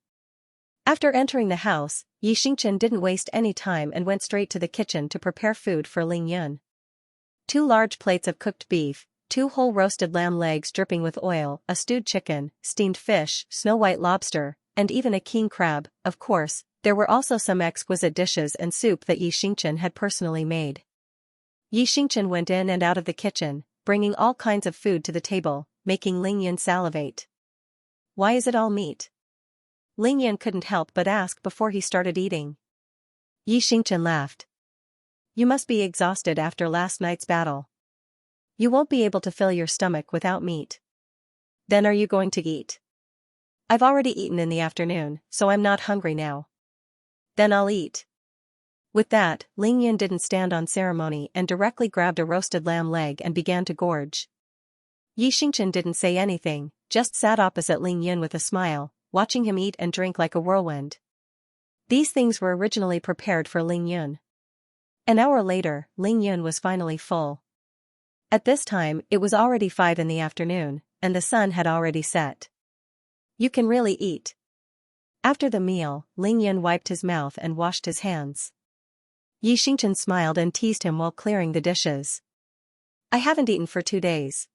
After entering the house, Xianxia didn't waste any time and went straight to the kitchen to prepare food for Ling Yun. 2 large plates of cooked beef, 2 whole roasted lamb legs dripping with oil, a stewed chicken, steamed fish, snow-white lobster, and even a king crab. Of course, there were also some exquisite dishes and soup that Xianxia had personally made. Xianxia went in and out of the kitchen, bringing all kinds of food to the table, making Ling Yun salivate. Why is it all meat? Ling Yun couldn't help but ask before he started eating. Xianxia laughed. You must be exhausted after last night's battle. You won't be able to fill your stomach without meat. Then are you going to eat? I've already eaten in the afternoon, so I'm not hungry now. Then I'll eat. With that, Ling Yun didn't stand on ceremony and directly grabbed a roasted lamb leg and began to gorge. Xianxia didn't say anything, just sat opposite Ling Yun with a smile, watching him eat and drink like a whirlwind. These things were originally prepared for Ling Yun. An hour later, Ling Yun was finally full. At this time, it was already 5 in the afternoon, and the sun had already set. You can really eat. After the meal, Ling Yun wiped his mouth and washed his hands. Xianxia smiled and teased him while clearing the dishes. I haven't eaten for 2 days.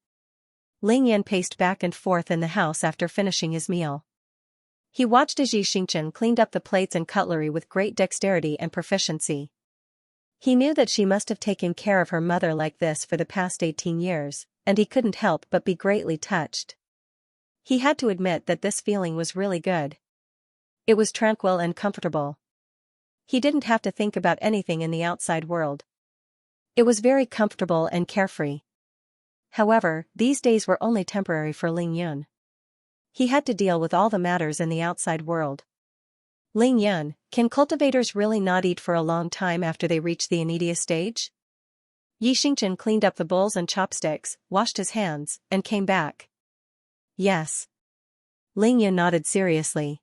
Ling Yun paced back and forth in the house after finishing his meal. He watched as Xianxia cleaned up the plates and cutlery with great dexterity and proficiency. He knew that she must have taken care of her mother like this for the past 18 years, and he couldn't help but be greatly touched. He had to admit that this feeling was really good. It was tranquil and comfortable. He didn't have to think about anything in the outside world. It was very comfortable and carefree. However, these days were only temporary for Ling Yun. He had to deal with all the matters in the outside world. Ling Yun, can cultivators really not eat for a long time after they reach the immediate stage? Xianxia cleaned up the bowls and chopsticks, washed his hands, and came back. Yes. Ling Yun nodded seriously.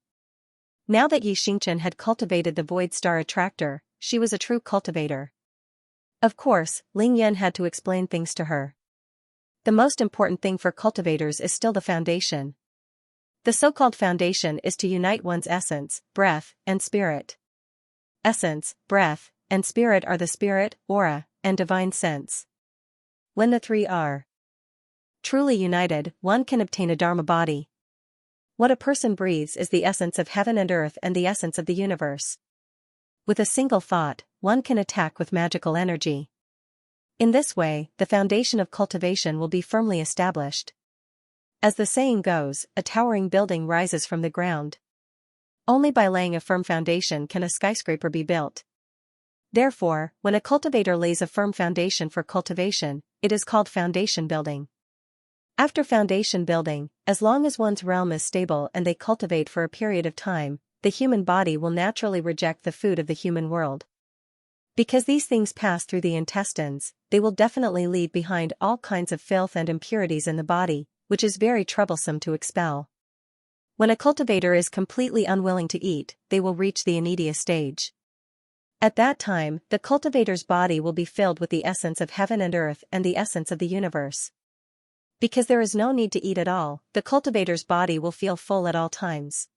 Now that Xianxia had cultivated the Void Star Attractor, she was a true cultivator. Of course, Ling Yun had to explain things to her. The most important thing for cultivators is still the foundation. The so-called foundation is to unite one's essence, breath, and spirit. Essence, breath, and spirit are the spirit, aura, and divine sense. When the 3 are truly united, one can obtain a Dharma body. What a person breathes is the essence of heaven and earth and the essence of the universe. With a single thought, one can attack with magical energy. In this way, the foundation of cultivation will be firmly established. As the saying goes, a towering building rises from the ground. Only by laying a firm foundation can a skyscraper be built. Therefore, when a cultivator lays a firm foundation for cultivation, it is called foundation building. After foundation building, as long as one's realm is stable and they cultivate for a period of time, the human body will naturally reject the food of the human world. Because these things pass through the intestines, they will definitely leave behind all kinds of filth and impurities in the body, which is very troublesome to expel. When a cultivator is completely unwilling to eat, they will reach the anedia stage. At that time, the cultivator's body will be filled with the essence of heaven and earth and the essence of the universe. Because there is no need to eat at all, the cultivator's body will feel full at all times.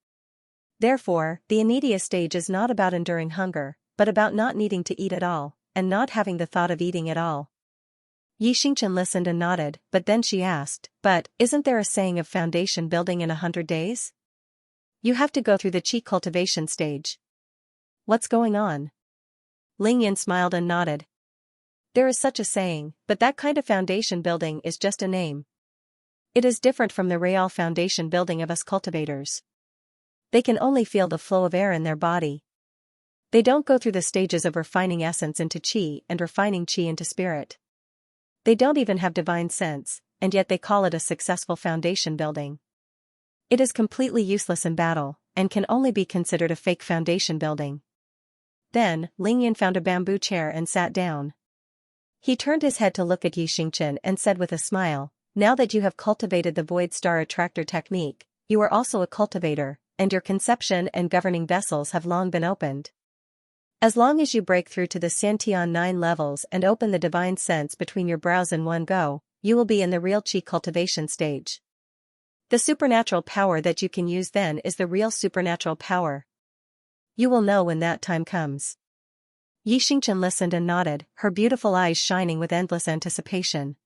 Therefore, the anedia stage is not about enduring hunger, but about not needing to eat at all, and not having the thought of eating at all. Xianxia listened and nodded, but then she asked, but, isn't there a saying of foundation building in 100 days? You have to go through the qi cultivation stage. What's going on? Ling Yun smiled and nodded. There is such a saying, but that kind of foundation building is just a name. It is different from the real foundation building of us cultivators. They can only feel the flow of air in their body. They don't go through the stages of refining essence into qi and refining qi into spirit. They don't even have divine sense, and yet they call it a successful foundation building. It is completely useless in battle, and can only be considered a fake foundation building. Then, Ling Yun found a bamboo chair and sat down. He turned his head to look at Xianxia and said with a smile, now that you have cultivated the Void Star Attractor technique, you are also a cultivator, and your conception and governing vessels have long been opened. As long as you break through to the Xianxia 9 levels and open the divine sense between your brows in one go, you will be in the real Qi cultivation stage. The supernatural power that you can use then is the real supernatural power. You will know when that time comes. Xianxia listened and nodded, her beautiful eyes shining with endless anticipation.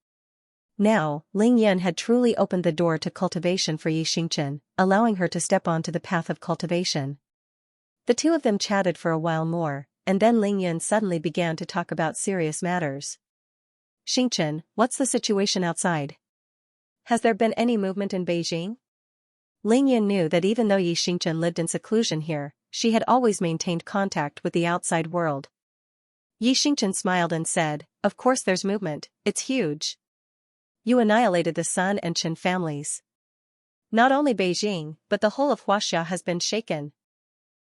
Now, Lingyun had truly opened the door to cultivation for Xianxia, allowing her to step onto the path of cultivation. The two of them chatted for a while more, and then Lingyun suddenly began to talk about serious matters. Xianxia, what's the situation outside? Has there been any movement in Beijing? Lingyun knew that even though Xianxia lived in seclusion here, she had always maintained contact with the outside world. Xianxia smiled and said, "Of course there's movement, it's huge. You annihilated the Sun and Qin families. Not only Beijing, but the whole of Huaxia has been shaken."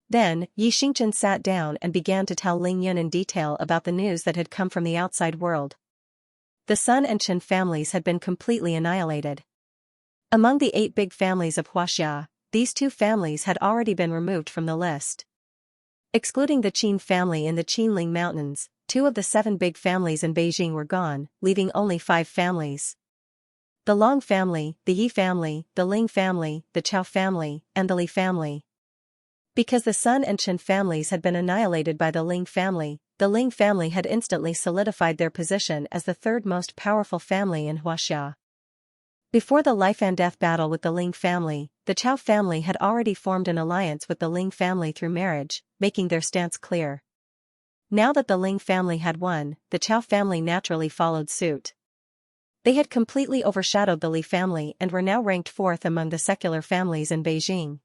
Then, Xianxia sat down and began to tell Lingyun in detail about the news that had come from the outside world. The Sun and Qin families had been completely annihilated. Among the 8 big families of Huaxia, these 2 families had already been removed from the list. Excluding the Qin family in the Qinling Mountains, 2 of the 7 big families in Beijing were gone, leaving only 5 families. The Long family, the Yi family, the Ling family, the Chao family, and the Li family. Because the Sun and Qin families had been annihilated by the Ling family had instantly solidified their position as the 3rd most powerful family in Huaxia. Before the life and death battle with the Ling family, the Chao family had already formed an alliance with the Ling family through marriage, making their stance clear. Now that the Ling family had won, the Chao family naturally followed suit. They had completely overshadowed the Li family and were now ranked 4th among the secular families in Beijing.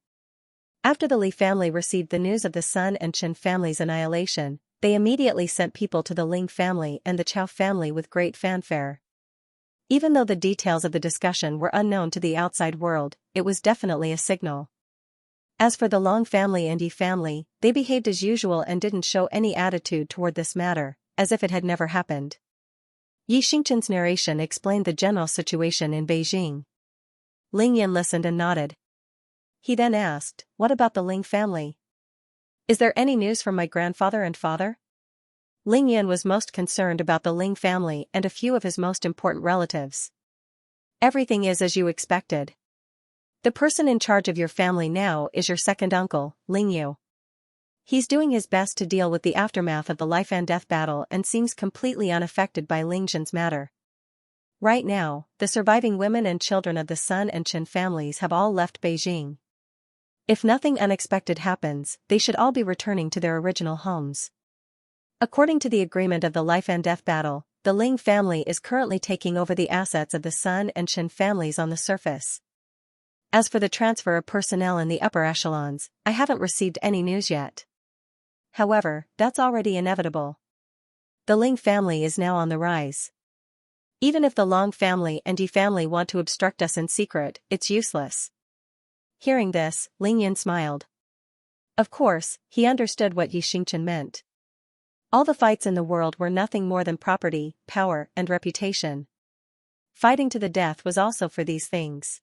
After the Li family received the news of the Sun and Qin family's annihilation, they immediately sent people to the Ling family and the Chao family with great fanfare. Even though the details of the discussion were unknown to the outside world, it was definitely a signal. As for the Long family and Yi family, they behaved as usual and didn't show any attitude toward this matter, as if it had never happened. Xianxia's narration explained the general situation in Beijing. Lingyun listened and nodded. He then asked, "What about the Ling family? Is there any news from my grandfather and father?" Lingyun was most concerned about the Ling family and a few of his most important relatives. "Everything is as you expected. The person in charge of your family now is your second uncle, Lingyu. He's doing his best to deal with the aftermath of the life and death battle and seems completely unaffected by Lingzhen's matter. Right now, the surviving women and children of the Sun and Qin families have all left Beijing. If nothing unexpected happens, they should all be returning to their original homes. According to the agreement of the life and death battle, the Ling family is currently taking over the assets of the Sun and Qin families on the surface. As for the transfer of personnel in the upper echelons, I haven't received any news yet. However, that's already inevitable. The Ling family is now on the rise. Even if the Long family and Yi family want to obstruct us in secret, it's useless." Hearing this, Lingyun smiled. Of course, he understood what Xianxia meant. All the fights in the world were nothing more than property, power, and reputation. Fighting to the death was also for these things.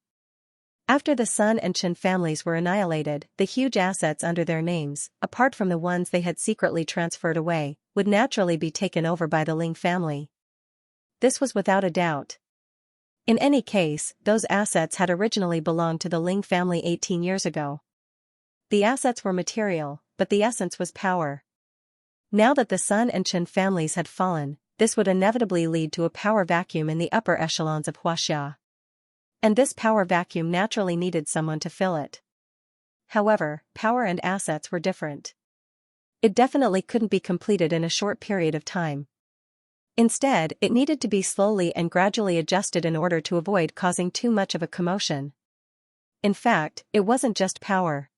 After the Sun and Qin families were annihilated, the huge assets under their names, apart from the ones they had secretly transferred away, would naturally be taken over by the Ling family. This was without a doubt. In any case, those assets had originally belonged to the Ling family 18 years ago. The assets were material, but the essence was power. Now that the Sun and Qin families had fallen, this would inevitably lead to a power vacuum in the upper echelons of Huaxia. And this power vacuum naturally needed someone to fill it. However, power and assets were different. It definitely couldn't be completed in a short period of time. Instead, it needed to be slowly and gradually adjusted in order to avoid causing too much of a commotion. In fact, it wasn't just power.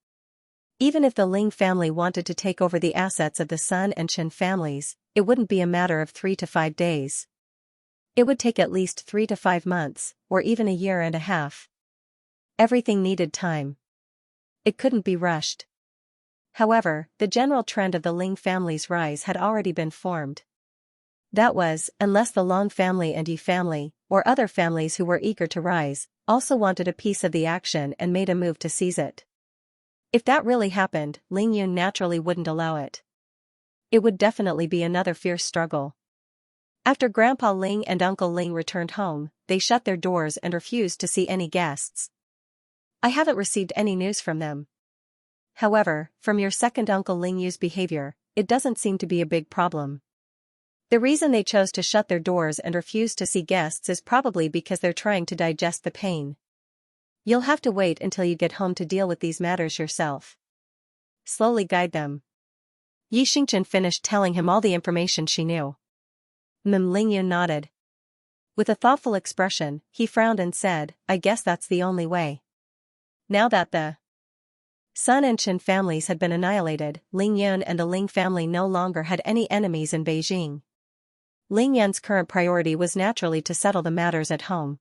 Even if the Ling family wanted to take over the assets of the Sun and Qin families, it wouldn't be a matter of 3 to 5 days. It would take at least 3 to 5 months, or even a year and a half. Everything needed time. It couldn't be rushed. However, the general trend of the Ling family's rise had already been formed. That was, unless the Long family and Yi family, or other families who were eager to rise, also wanted a piece of the action and made a move to seize it. If that really happened, Ling Yun naturally wouldn't allow it. It would definitely be another fierce struggle. After Grandpa Ling and Uncle Ling returned home, they shut their doors and refused to see any guests. I haven't received any news from them. However, from your second Uncle Ling Yu's behavior, it doesn't seem to be a big problem. The reason they chose to shut their doors and refuse to see guests is probably because they're trying to digest the pain. You'll have to wait until you get home to deal with these matters yourself. Slowly guide them. Xianxia finished telling him all the information she knew. Ling Yun nodded. With a thoughtful expression, he frowned and said, I guess that's the only way. Now that the Sun and Qin families had been annihilated, Ling Yun and the Ling family no longer had any enemies in Beijing. Ling Yun's current priority was naturally to settle the matters at home.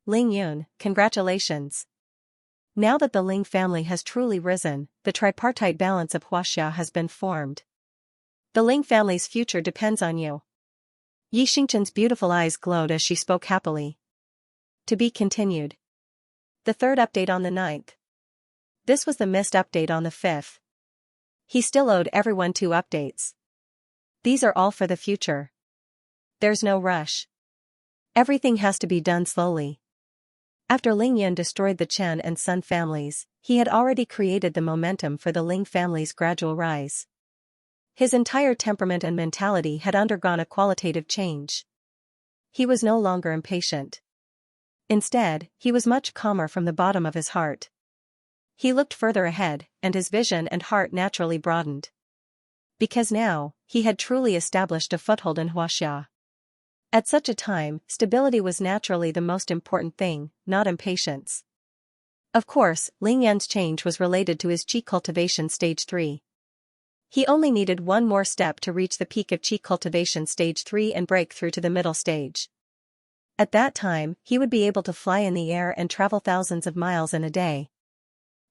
Ling Yun, congratulations. Now that the Ling family has truly risen, the tripartite balance of Huaxia has been formed. The Ling family's future depends on you. Xianxia's beautiful eyes glowed as she spoke happily. To be continued. The third update on the 9th. This was the missed update on the 5th. He still owed everyone 2 updates. These are all for the future. There's no rush. Everything has to be done slowly. After Ling Yun destroyed the Chen and Sun families, he had already created the momentum for the Ling family's gradual rise. His entire temperament and mentality had undergone a qualitative change. He was no longer impatient. Instead, he was much calmer from the bottom of his heart. He looked further ahead, and his vision and heart naturally broadened. Because now, he had truly established a foothold in Huaxia. At such a time, stability was naturally the most important thing, not impatience. Of course, Ling Yun's change was related to his qi cultivation stage 3. He only needed one more step to reach the peak of qi cultivation stage 3 and break through to the middle stage. At that time, he would be able to fly in the air and travel thousands of miles in a day.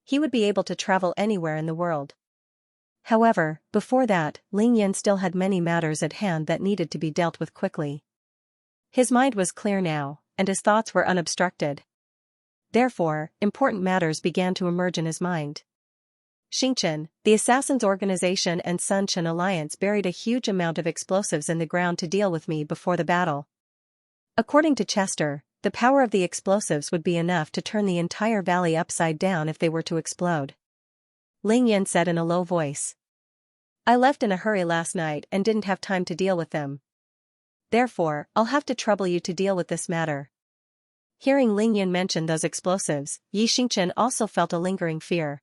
He would be able to travel anywhere in the world. However, before that, Ling Yun still had many matters at hand that needed to be dealt with quickly. His mind was clear now, and his thoughts were unobstructed. Therefore, important matters began to emerge in his mind. Xianxia, the Assassins Organization and Sun Chen Alliance buried a huge amount of explosives in the ground to deal with me before the battle. According to Chester, the power of the explosives would be enough to turn the entire valley upside down if they were to explode. Ling Yun said in a low voice. I left in a hurry last night and didn't have time to deal with them. Therefore, I'll have to trouble you to deal with this matter. Hearing Ling Yun mention those explosives, Xianxia also felt a lingering fear.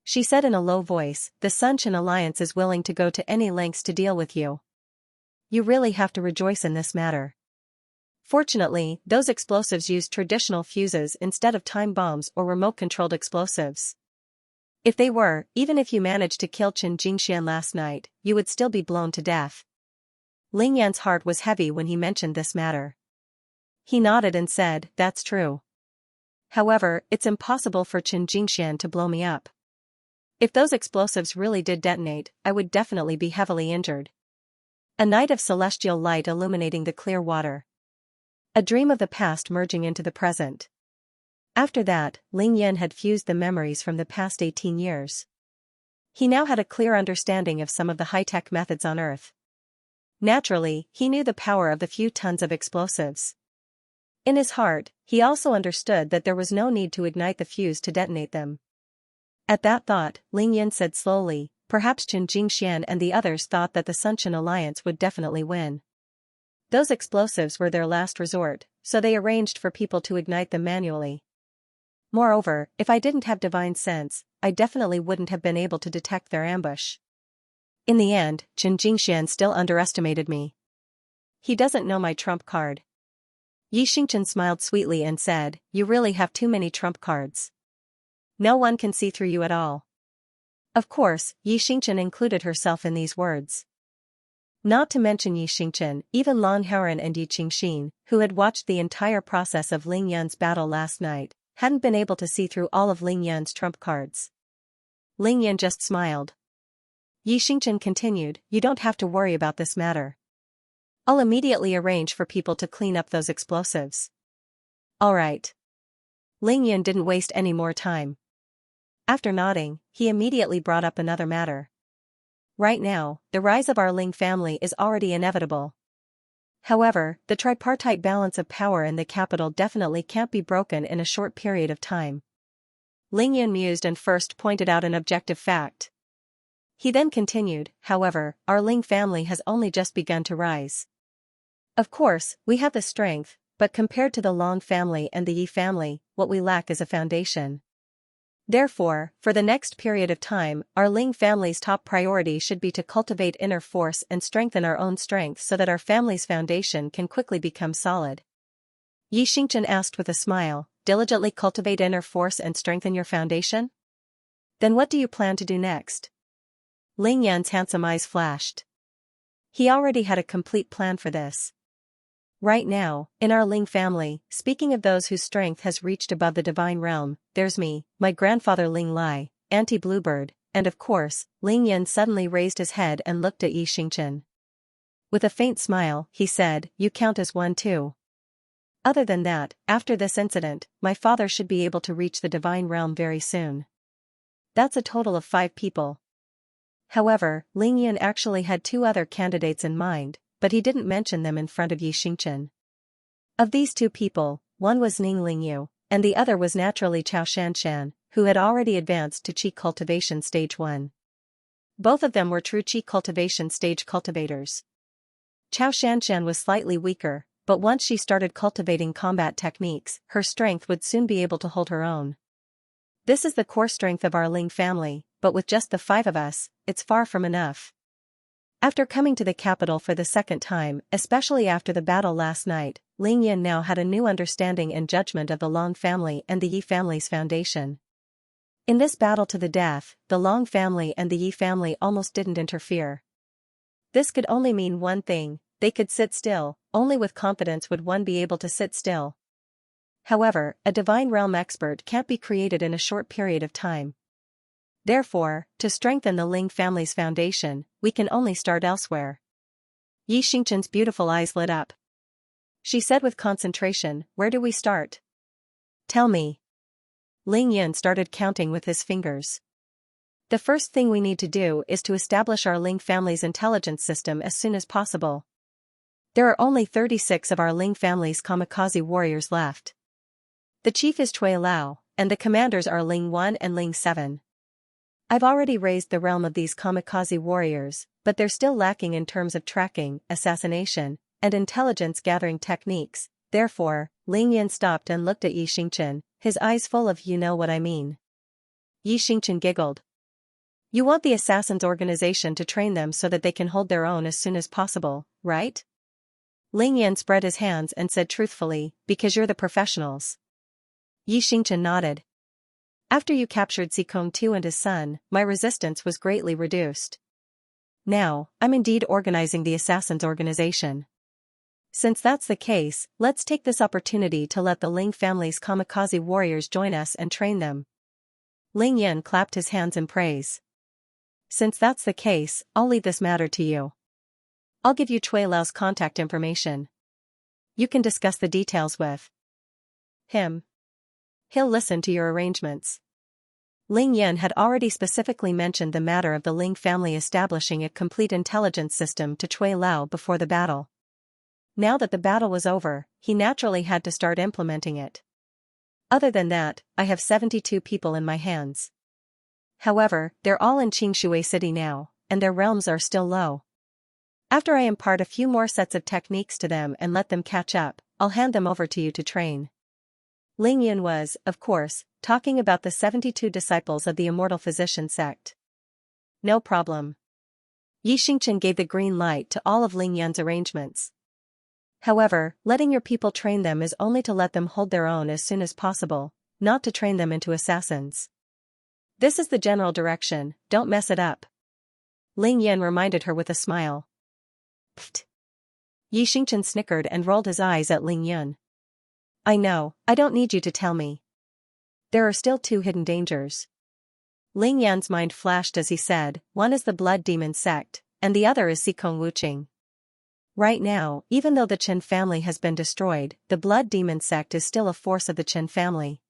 She said in a low voice, the Sun Chen Alliance is willing to go to any lengths to deal with you. You really have to rejoice in this matter. Fortunately, those explosives used traditional fuses instead of time bombs or remote-controlled explosives. If they were, even if you managed to kill Qin Jingxian last night, you would still be blown to death. Ling Yan's heart was heavy when he mentioned this matter. He nodded and said, that's true. However, it's impossible for Qin Jingxian to blow me up. If those explosives really did detonate, I would definitely be heavily injured. A night of celestial light illuminating the clear water. A dream of the past merging into the present. After that, Ling Yan had fused the memories from the past 18 years. He now had a clear understanding of some of the high-tech methods on Earth. Naturally, he knew the power of the few tons of explosives. In his heart, he also understood that there was no need to ignite the fuse to detonate them. At that thought, Ling Yan said slowly, perhaps Qin Jingxian and the others thought that the Sun Chen Alliance would definitely win. Those explosives were their last resort, so they arranged for people to ignite them manually. Moreover, if I didn't have divine sense, I definitely wouldn't have been able to detect their ambush. In the end, Qin Jingxian still underestimated me. He doesn't know my trump card. Xianxia smiled sweetly and said, you really have too many trump cards. No one can see through you at all. Of course, Xianxia included herself in these words. Not to mention Xianxia, even Long Haoran and Yi Qingxin, who had watched the entire process of Ling Yan's battle last night, hadn't been able to see through all of Ling Yan's trump cards. Ling Yan just smiled. Xianxia continued, you don't have to worry about this matter. I'll immediately arrange for people to clean up those explosives. Alright. Ling Yan didn't waste any more time. After nodding, he immediately brought up another matter. Right now, the rise of our Ling family is already inevitable. However, the tripartite balance of power in the capital definitely can't be broken in a short period of time. Ling Yun mused and first pointed out an objective fact. He then continued, however, our Ling family has only just begun to rise. Of course, we have the strength, but compared to the Long family and the Yi family, what we lack is a foundation. Therefore, for the next period of time, our Ling family's top priority should be to cultivate inner force and strengthen our own strength so that our family's foundation can quickly become solid. Yi Xingchen asked with a smile, diligently cultivate inner force and strengthen your foundation? Then what do you plan to do next? Ling Yan's handsome eyes flashed. He already had a complete plan for this. Right now, in our Ling family, speaking of those whose strength has reached above the divine realm, there's me, my grandfather Ling Lai, Auntie Bluebird, and of course, Ling Yan suddenly raised his head and looked at Yi Xingchen. With a faint smile, he said, you count as one too. Other than that, after this incident, my father should be able to reach the divine realm very soon. That's a total of 5 people. However, Ling Yan actually had 2 other candidates in mind, but he didn't mention them in front of Yi Xingchen. Of these 2 people, one was Ning Lingyu, and the other was naturally Xianxia, who had already advanced to Qi Cultivation Stage 1. Both of them were true Qi Cultivation Stage cultivators. Xianxia was slightly weaker, but once she started cultivating combat techniques, her strength would soon be able to hold her own. This is the core strength of our Ling family, but with just the 5 of us, it's far from enough. After coming to the capital for the second time, especially after the battle last night, Ling Yan now had a new understanding and judgment of the Long family and the Yi family's foundation. In this battle to the death, the Long family and the Yi family almost didn't interfere. This could only mean one thing, they could sit still, only with confidence would one be able to sit still. However, a divine realm expert can't be created in a short period of time. Therefore, to strengthen the Ling family's foundation, we can only start elsewhere. Yi Xingchen's beautiful eyes lit up. She said with concentration, where do we start? Tell me. Ling Yun started counting with his fingers. The first thing we need to do is to establish our Ling family's intelligence system as soon as possible. There are only 36 of our Ling family's kamikaze warriors left. The chief is Cui Lao, and the commanders are Ling 1 and Ling 7. I've already raised the realm of these kamikaze warriors, but they're still lacking in terms of tracking, assassination, and intelligence-gathering techniques. Therefore, Ling Yan stopped and looked at Yi Xingchen, his eyes full of you know what I mean. Yi Xingchen giggled. You want the assassins' organization to train them so that they can hold their own as soon as possible, right? Ling Yan spread his hands and said truthfully, because you're the professionals. Yi Xingchen nodded. After you captured Zikong Tu and his son, my resistance was greatly reduced. Now, I'm indeed organizing the assassins' organization. Since that's the case, let's take this opportunity to let the Ling family's kamikaze warriors join us and train them. Ling Yan clapped his hands in praise. Since that's the case, I'll leave this matter to you. I'll give you Cui Lao's contact information. You can discuss the details with him. He'll listen to your arrangements. Ling Yan had already specifically mentioned the matter of the Ling family establishing a complete intelligence system to Cui Lao before the battle. Now that the battle was over, he naturally had to start implementing it. Other than that, I have 72 people in my hands. However, they're all in Qingshui City now, and their realms are still low. After I impart a few more sets of techniques to them and let them catch up, I'll hand them over to you to train. Ling Yun was, of course, talking about the 72 disciples of the Immortal Physician sect. No problem. Yi Xingchen gave the green light to all of Ling Yun's arrangements. However, letting your people train them is only to let them hold their own as soon as possible, not to train them into assassins. This is the general direction, don't mess it up. Ling Yan reminded her with a smile. Pfft. Yi Xingchen snickered and rolled his eyes at Ling Yun. I know, I don't need you to tell me. There are still 2 hidden dangers. Ling Yan's mind flashed as he said, one is the Blood Demon sect, and the other is Zikong Wuqing. Right now, even though the Chen family has been destroyed, the Blood Demon sect is still a force of the Chen family.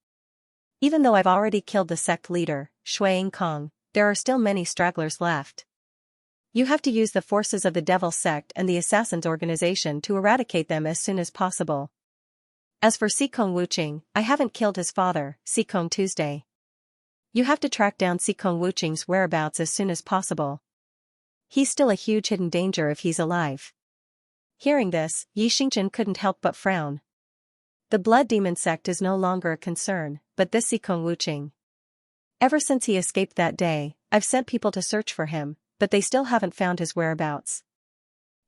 Even though I've already killed the sect leader, Shui Kong, there are still many stragglers left. You have to use the forces of the Devil sect and the Assassins organization to eradicate them as soon as possible. As for Sikong Wuqing, I haven't killed his father, Sikong Tuesday. You have to track down Sikong Wuqing's whereabouts as soon as possible. He's still a huge hidden danger if he's alive. Hearing this, Xianxia couldn't help but frown. The Blood Demon sect is no longer a concern, but this Sikong Wuqing. Ever since he escaped that day, I've sent people to search for him, but they still haven't found his whereabouts.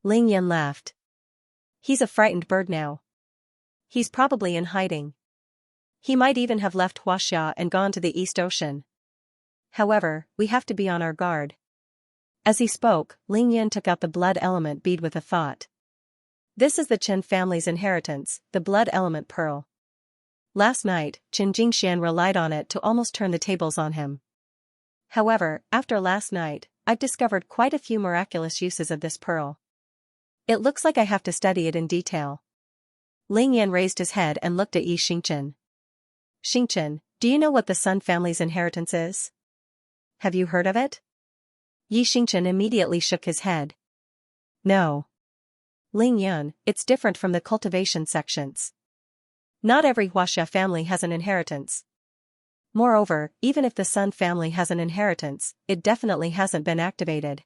Ling Yan laughed. He's a frightened bird now. He's probably in hiding. He might even have left Huaxia and gone to the East Ocean. However, we have to be on our guard. As he spoke, Ling Yan took out the blood element bead with a thought. This is the Chen family's inheritance, the blood element pearl. Last night, Qin Jingxian relied on it to almost turn the tables on him. However, after last night, I've discovered quite a few miraculous uses of this pearl. It looks like I have to study it in detail. Ling Yan raised his head and looked at Xianxia. Xianxia, do you know what the Sun family's inheritance is? Have you heard of it? Xianxia immediately shook his head. No. Ling Yan, it's different from the cultivation sections. Not every Huaxia family has an inheritance. Moreover, even if the Sun family has an inheritance, it definitely hasn't been activated.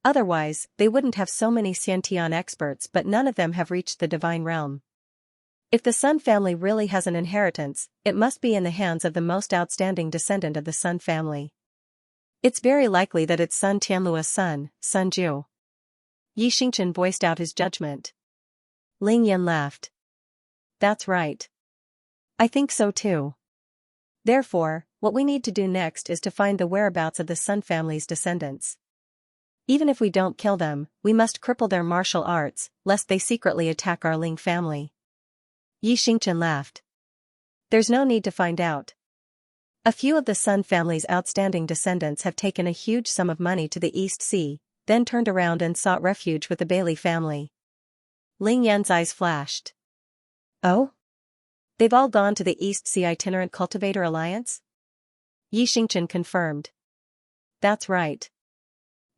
Otherwise, they wouldn't have so many Xiantian experts, but none of them have reached the divine realm. If the Sun family really has an inheritance, it must be in the hands of the most outstanding descendant of the Sun family. It's very likely that it's Sun Tianlua's son, Sun Ju. Xianxia voiced out his judgment. Ling Yan laughed. That's right. I think so too. Therefore, what we need to do next is to find the whereabouts of the Sun family's descendants. Even if we don't kill them, we must cripple their martial arts, lest they secretly attack our Ling family. Xianxia laughed. There's no need to find out. A few of the Sun family's outstanding descendants have taken a huge sum of money to the East Sea, then turned around and sought refuge with the Bailey family. Ling Yan's eyes flashed. Oh? They've all gone to the East Sea Itinerant Cultivator Alliance? Xianxia confirmed. That's right.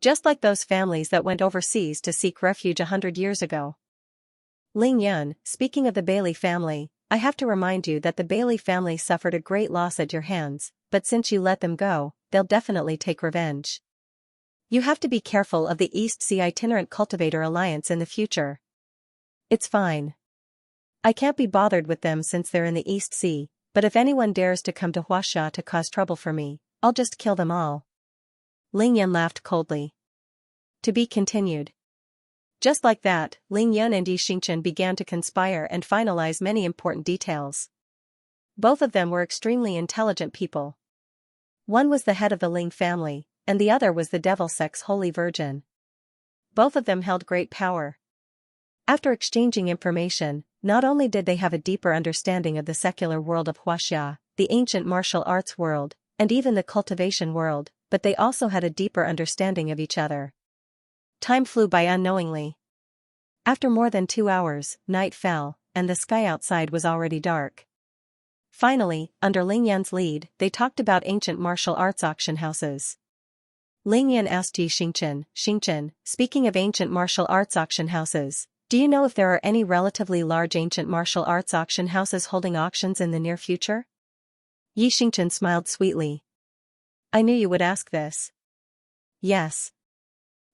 Just like those families that went overseas to seek refuge 100 years ago. Ling Yan, speaking of the Bailey family, I have to remind you that the Bailey family suffered a great loss at your hands, but since you let them go, they'll definitely take revenge. You have to be careful of the East Sea Itinerant Cultivator Alliance in the future. It's fine. I can't be bothered with them since they're in the East Sea, but if anyone dares to come to Huaxia to cause trouble for me, I'll just kill them all. Ling Yan laughed coldly. To be continued. Just like that, Ling Yan and Xianxia began to conspire and finalize many important details. Both of them were extremely intelligent people. One was the head of the Ling family, and the other was the Devil sect's Holy Virgin. Both of them held great power. After exchanging information, not only did they have a deeper understanding of the secular world of Huaxia, the ancient martial arts world, and even the cultivation world, but they also had a deeper understanding of each other. Time flew by unknowingly. After more than 2 hours, night fell, and the sky outside was already dark. Finally, under Ling Yan's lead, they talked about ancient martial arts auction houses. Ling Yan asked Xianxia, speaking of ancient martial arts auction houses, do you know if there are any relatively large ancient martial arts auction houses holding auctions in the near future? Xianxia smiled sweetly. I knew you would ask this. Yes.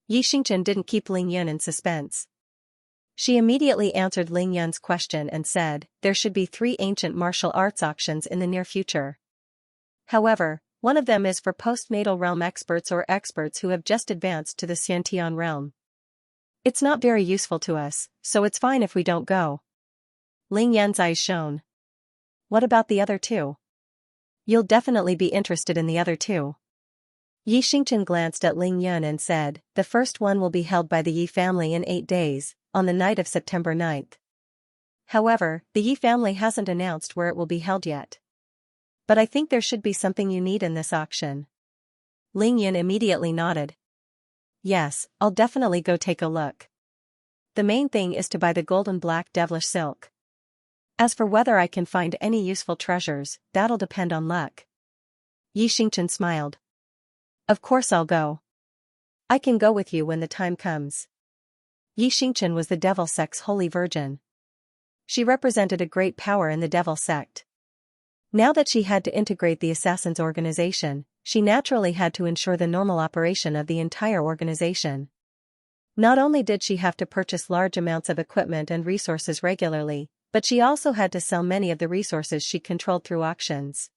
Xianxia didn't keep Ling Yan in suspense. She immediately answered Ling Yan's question and said, there should be 3 ancient martial arts auctions in the near future. However, one of them is for postnatal realm experts or experts who have just advanced to the Xiantian realm. It's not very useful to us, so it's fine if we don't go. Ling Yan's eyes shone. What about the other 2? You'll definitely be interested in the other 2. Xianxia glanced at Ling Yan and said, the first one will be held by the Yi family in 8 days, on the night of September 9th. However, the Yi family hasn't announced where it will be held yet. But I think there should be something you need in this auction. Ling Yan immediately nodded. Yes, I'll definitely go take a look. The main thing is to buy the golden black devilish silk. As for whether I can find any useful treasures, that'll depend on luck. Xianxia smiled. Of course I'll go. I can go with you when the time comes. Xianxia was the devil sect's holy virgin. She represented a great power in the devil sect. Now that she had to integrate the assassins' organization, she naturally had to ensure the normal operation of the entire organization. Not only did she have to purchase large amounts of equipment and resources regularly, but she also had to sell many of the resources she controlled through auctions.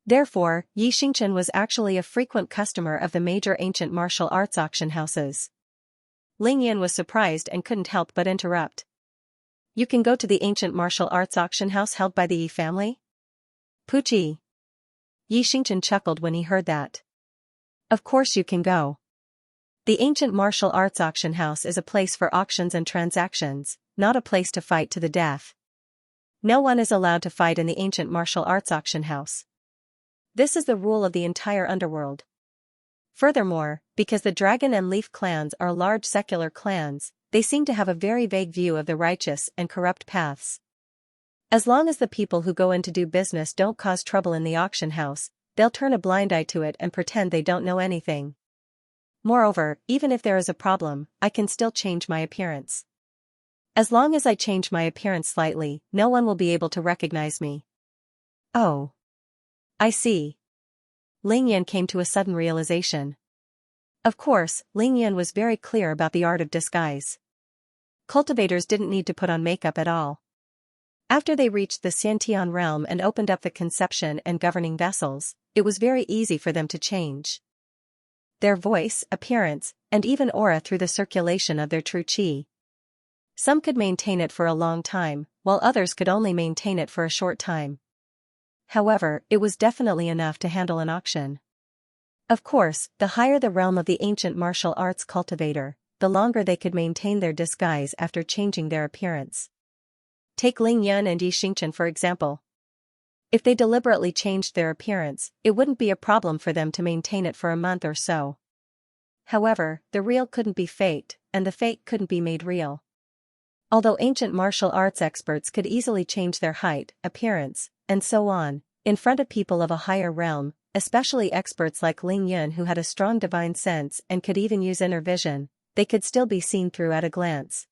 Therefore, Xianxia was actually a frequent customer of the major ancient martial arts auction houses. Lingyan was surprised and couldn't help but interrupt. You can go to the ancient martial arts auction house held by the Yi family? Puchi. Xianxia chuckled when he heard that. Of course you can go. The ancient martial arts auction house is a place for auctions and transactions, not a place to fight to the death. No one is allowed to fight in the ancient martial arts auction house. This is the rule of the entire underworld. Furthermore, because the Dragon and Leaf clans are large secular clans, they seem to have a very vague view of the righteous and corrupt paths. As long as the people who go in to do business don't cause trouble in the auction house, they'll turn a blind eye to it and pretend they don't know anything. Moreover, even if there is a problem, I can still change my appearance. As long as I change my appearance slightly, no one will be able to recognize me. Oh. I see. Lingyan came to a sudden realization. Of course, Lingyan was very clear about the art of disguise. Cultivators didn't need to put on makeup at all. After they reached the Xiantian realm and opened up the conception and governing vessels, it was very easy for them to change their voice, appearance, and even aura through the circulation of their true qi. Some could maintain it for a long time, while others could only maintain it for a short time. However, it was definitely enough to handle an auction. Of course, the higher the realm of the ancient martial arts cultivator, the longer they could maintain their disguise after changing their appearance. Take Lingyan and Xianxia for example. If they deliberately changed their appearance, it wouldn't be a problem for them to maintain it for a month or so. However, the real couldn't be faked, and the fake couldn't be made real. Although ancient martial arts experts could easily change their height, appearance, and so on, in front of people of a higher realm, especially experts like Lingyan who had a strong divine sense and could even use inner vision, they could still be seen through at a glance.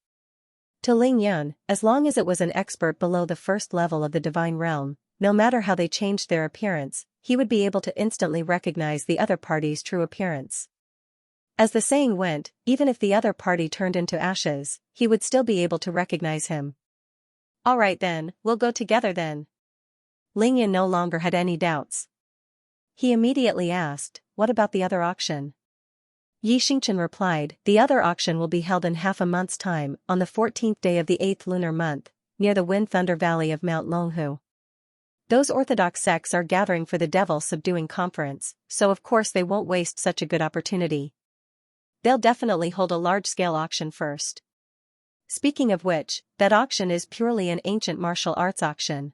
To Lingyan, as long as it was an expert below the first level of the divine realm, no matter how they changed their appearance, he would be able to instantly recognize the other party's true appearance. As the saying went, even if the other party turned into ashes, he would still be able to recognize him. All right then, we'll go together then. Lingyan no longer had any doubts. He immediately asked, what about the other auction? Xianxia replied, the other auction will be held in half a month's time, on the 14th day of the 8th lunar month, near the Wind Thunder Valley of Mount Longhu. Those orthodox sects are gathering for the Devil Subduing Conference, so of course they won't waste such a good opportunity. They'll definitely hold a large-scale auction first. Speaking of which, that auction is purely an ancient martial arts auction.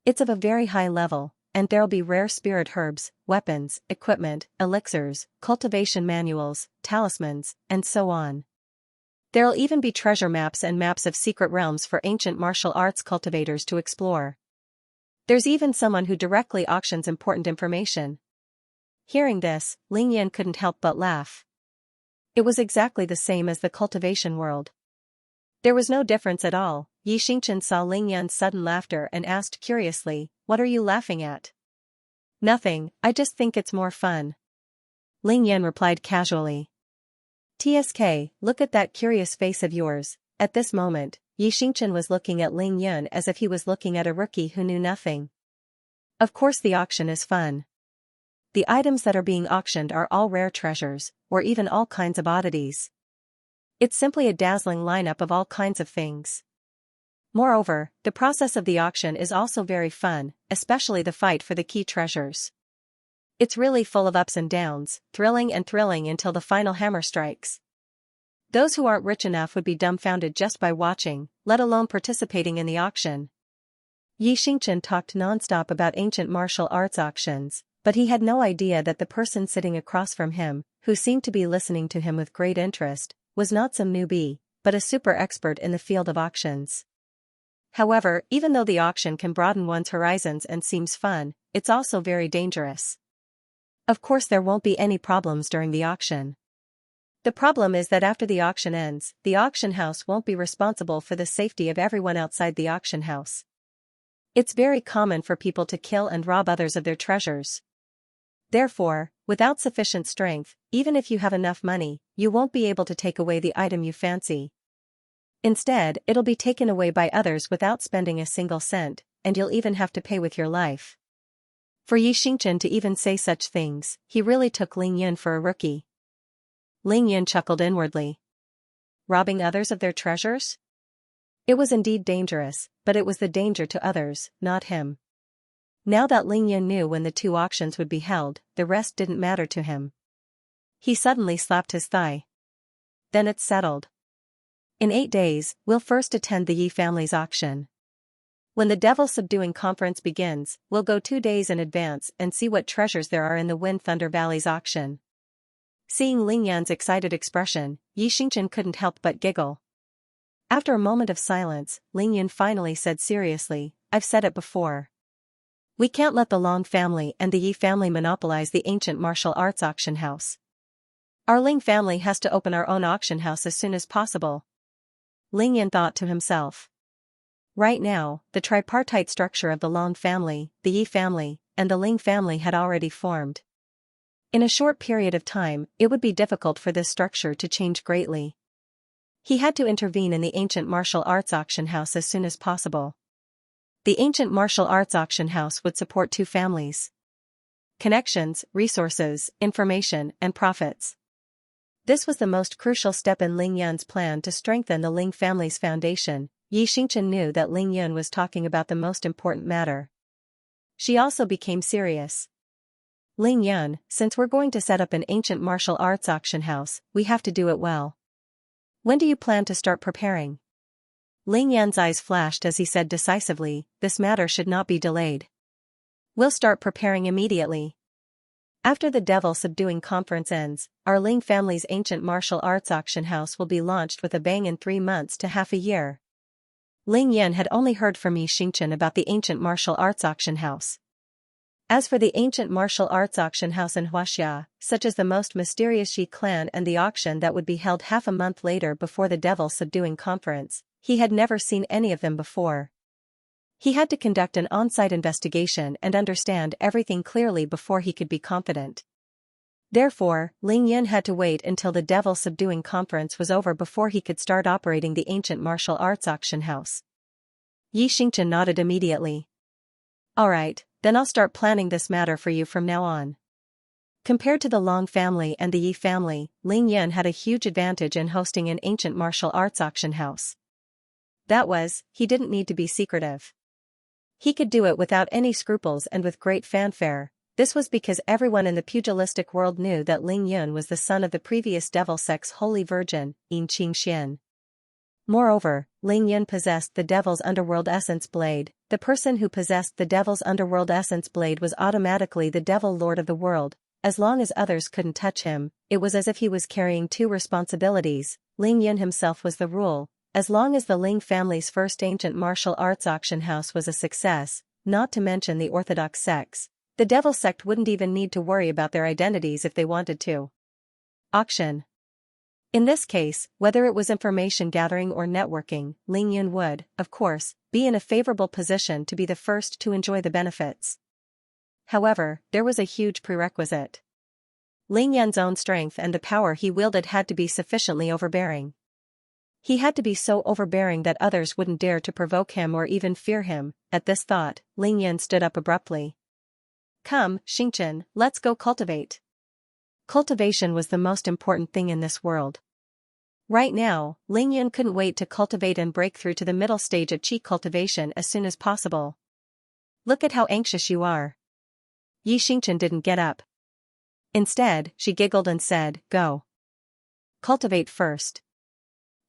It's of a very high level, and there'll be rare spirit herbs, weapons, equipment, elixirs, cultivation manuals, talismans, and so on. There'll even be treasure maps and maps of secret realms for ancient martial arts cultivators to explore. There's even someone who directly auctions important information. Hearing this, Lingyan couldn't help but laugh. It was exactly the same as the cultivation world. There was no difference at all. Xianxia saw Lingyan's sudden laughter and asked curiously, what are you laughing at? Nothing, I just think it's more fun. Lingyan replied casually. TSK, look at that curious face of yours. At this moment, Xianxia was looking at Lingyan as if he was looking at a rookie who knew nothing. Of course the auction is fun. The items that are being auctioned are all rare treasures, or even all kinds of oddities. It's simply a dazzling lineup of all kinds of things. Moreover, the process of the auction is also very fun, especially the fight for the key treasures. It's really full of ups and downs, thrilling until the final hammer strikes. Those who aren't rich enough would be dumbfounded just by watching, let alone participating in the auction. Xianxia talked non-stop about ancient martial arts auctions, but he had no idea that the person sitting across from him, who seemed to be listening to him with great interest, was not some newbie, but a super expert in the field of auctions. However, even though the auction can broaden one's horizons and seems fun, it's also very dangerous. Of course, there won't be any problems during the auction. The problem is that after the auction ends, the auction house won't be responsible for the safety of everyone outside the auction house. It's very common for people to kill and rob others of their treasures. Therefore, without sufficient strength, even if you have enough money, you won't be able to take away the item you fancy. Instead, it'll be taken away by others without spending a single cent, and you'll even have to pay with your life. For Xianxia to even say such things, he really took Ling Yan for a rookie. Ling Yan chuckled inwardly. Robbing others of their treasures? It was indeed dangerous, but it was the danger to others, not him. Now that Ling Yan knew when the 2 auctions would be held, the rest didn't matter to him. He suddenly slapped his thigh. Then it's settled. In 8 days, we'll first attend the Yi family's auction. When the Devil Subduing Conference begins, we'll go 2 days in advance and see what treasures there are in the Wind Thunder Valley's auction. Seeing Ling Yan's excited expression, Xianxia couldn't help but giggle. After a moment of silence, Ling Yan finally said seriously, I've said it before. We can't let the Long family and the Yi family monopolize the ancient martial arts auction house. Our Ling family has to open our own auction house as soon as possible. Ling Yan thought to himself. Right now, the tripartite structure of the Long family, the Yi family, and the Ling family had already formed. In a short period of time, it would be difficult for this structure to change greatly. He had to intervene in the ancient martial arts auction house as soon as possible. The ancient martial arts auction house would support 2 families. Connections, resources, information, and profits. This was the most crucial step in Ling Yan's plan to strengthen the Ling family's foundation. Xianxia knew that Ling Yan was talking about the most important matter. She also became serious. Ling Yan, since we're going to set up an ancient martial arts auction house, we have to do it well. When do you plan to start preparing? Ling Yan's eyes flashed as he said decisively, this matter should not be delayed. We'll start preparing immediately. After the Devil Subduing Conference ends, our Ling family's ancient martial arts auction house will be launched with a bang in 3 months to half a year. Ling Yan had only heard from Xianxia about the ancient martial arts auction house. As for the ancient martial arts auction house in Xianxia, such as the most mysterious Yi clan and the auction that would be held half a month later before the Devil Subduing Conference, he had never seen any of them before. He had to conduct an on-site investigation and understand everything clearly before he could be confident. Therefore, Ling Yan had to wait until the Devil Subduing Conference was over before he could start operating the ancient martial arts auction house. Xianxia nodded immediately. Alright, then I'll start planning this matter for you from now on. Compared to the Long family and the Yi family, Ling Yan had a huge advantage in hosting an ancient martial arts auction house. That was, he didn't need to be secretive. He could do it without any scruples and with great fanfare. This was because everyone in the pugilistic world knew that Ling Yan was the son of the previous Devil Sect's Holy Virgin, Xianxia. Moreover, Ling Yan possessed the Devil's Underworld Essence Blade. The person who possessed the Devil's Underworld Essence Blade was automatically the Devil Lord of the world. As long as others couldn't touch him, it was as if he was carrying 2 responsibilities. Ling Yan himself was the rule. As long as the Ling family's first ancient martial arts auction house was a success, not to mention the orthodox sects, the Devil Sect wouldn't even need to worry about their identities if they wanted to. Auction. In this case, whether it was information gathering or networking, Ling Yan would, of course, be in a favorable position to be the first to enjoy the benefits. However, there was a huge prerequisite. Ling Yan's own strength and the power he wielded had to be sufficiently overbearing. He had to be so overbearing that others wouldn't dare to provoke him or even fear him. At this thought, Ling Yan stood up abruptly. Come, Xianxia, let's go cultivate. Cultivation was the most important thing in this world. Right now, Ling Yan couldn't wait to cultivate and break through to the middle stage of Qi cultivation as soon as possible. Look at how anxious you are. Xianxia didn't get up. Instead, she giggled and said, Go. Cultivate first.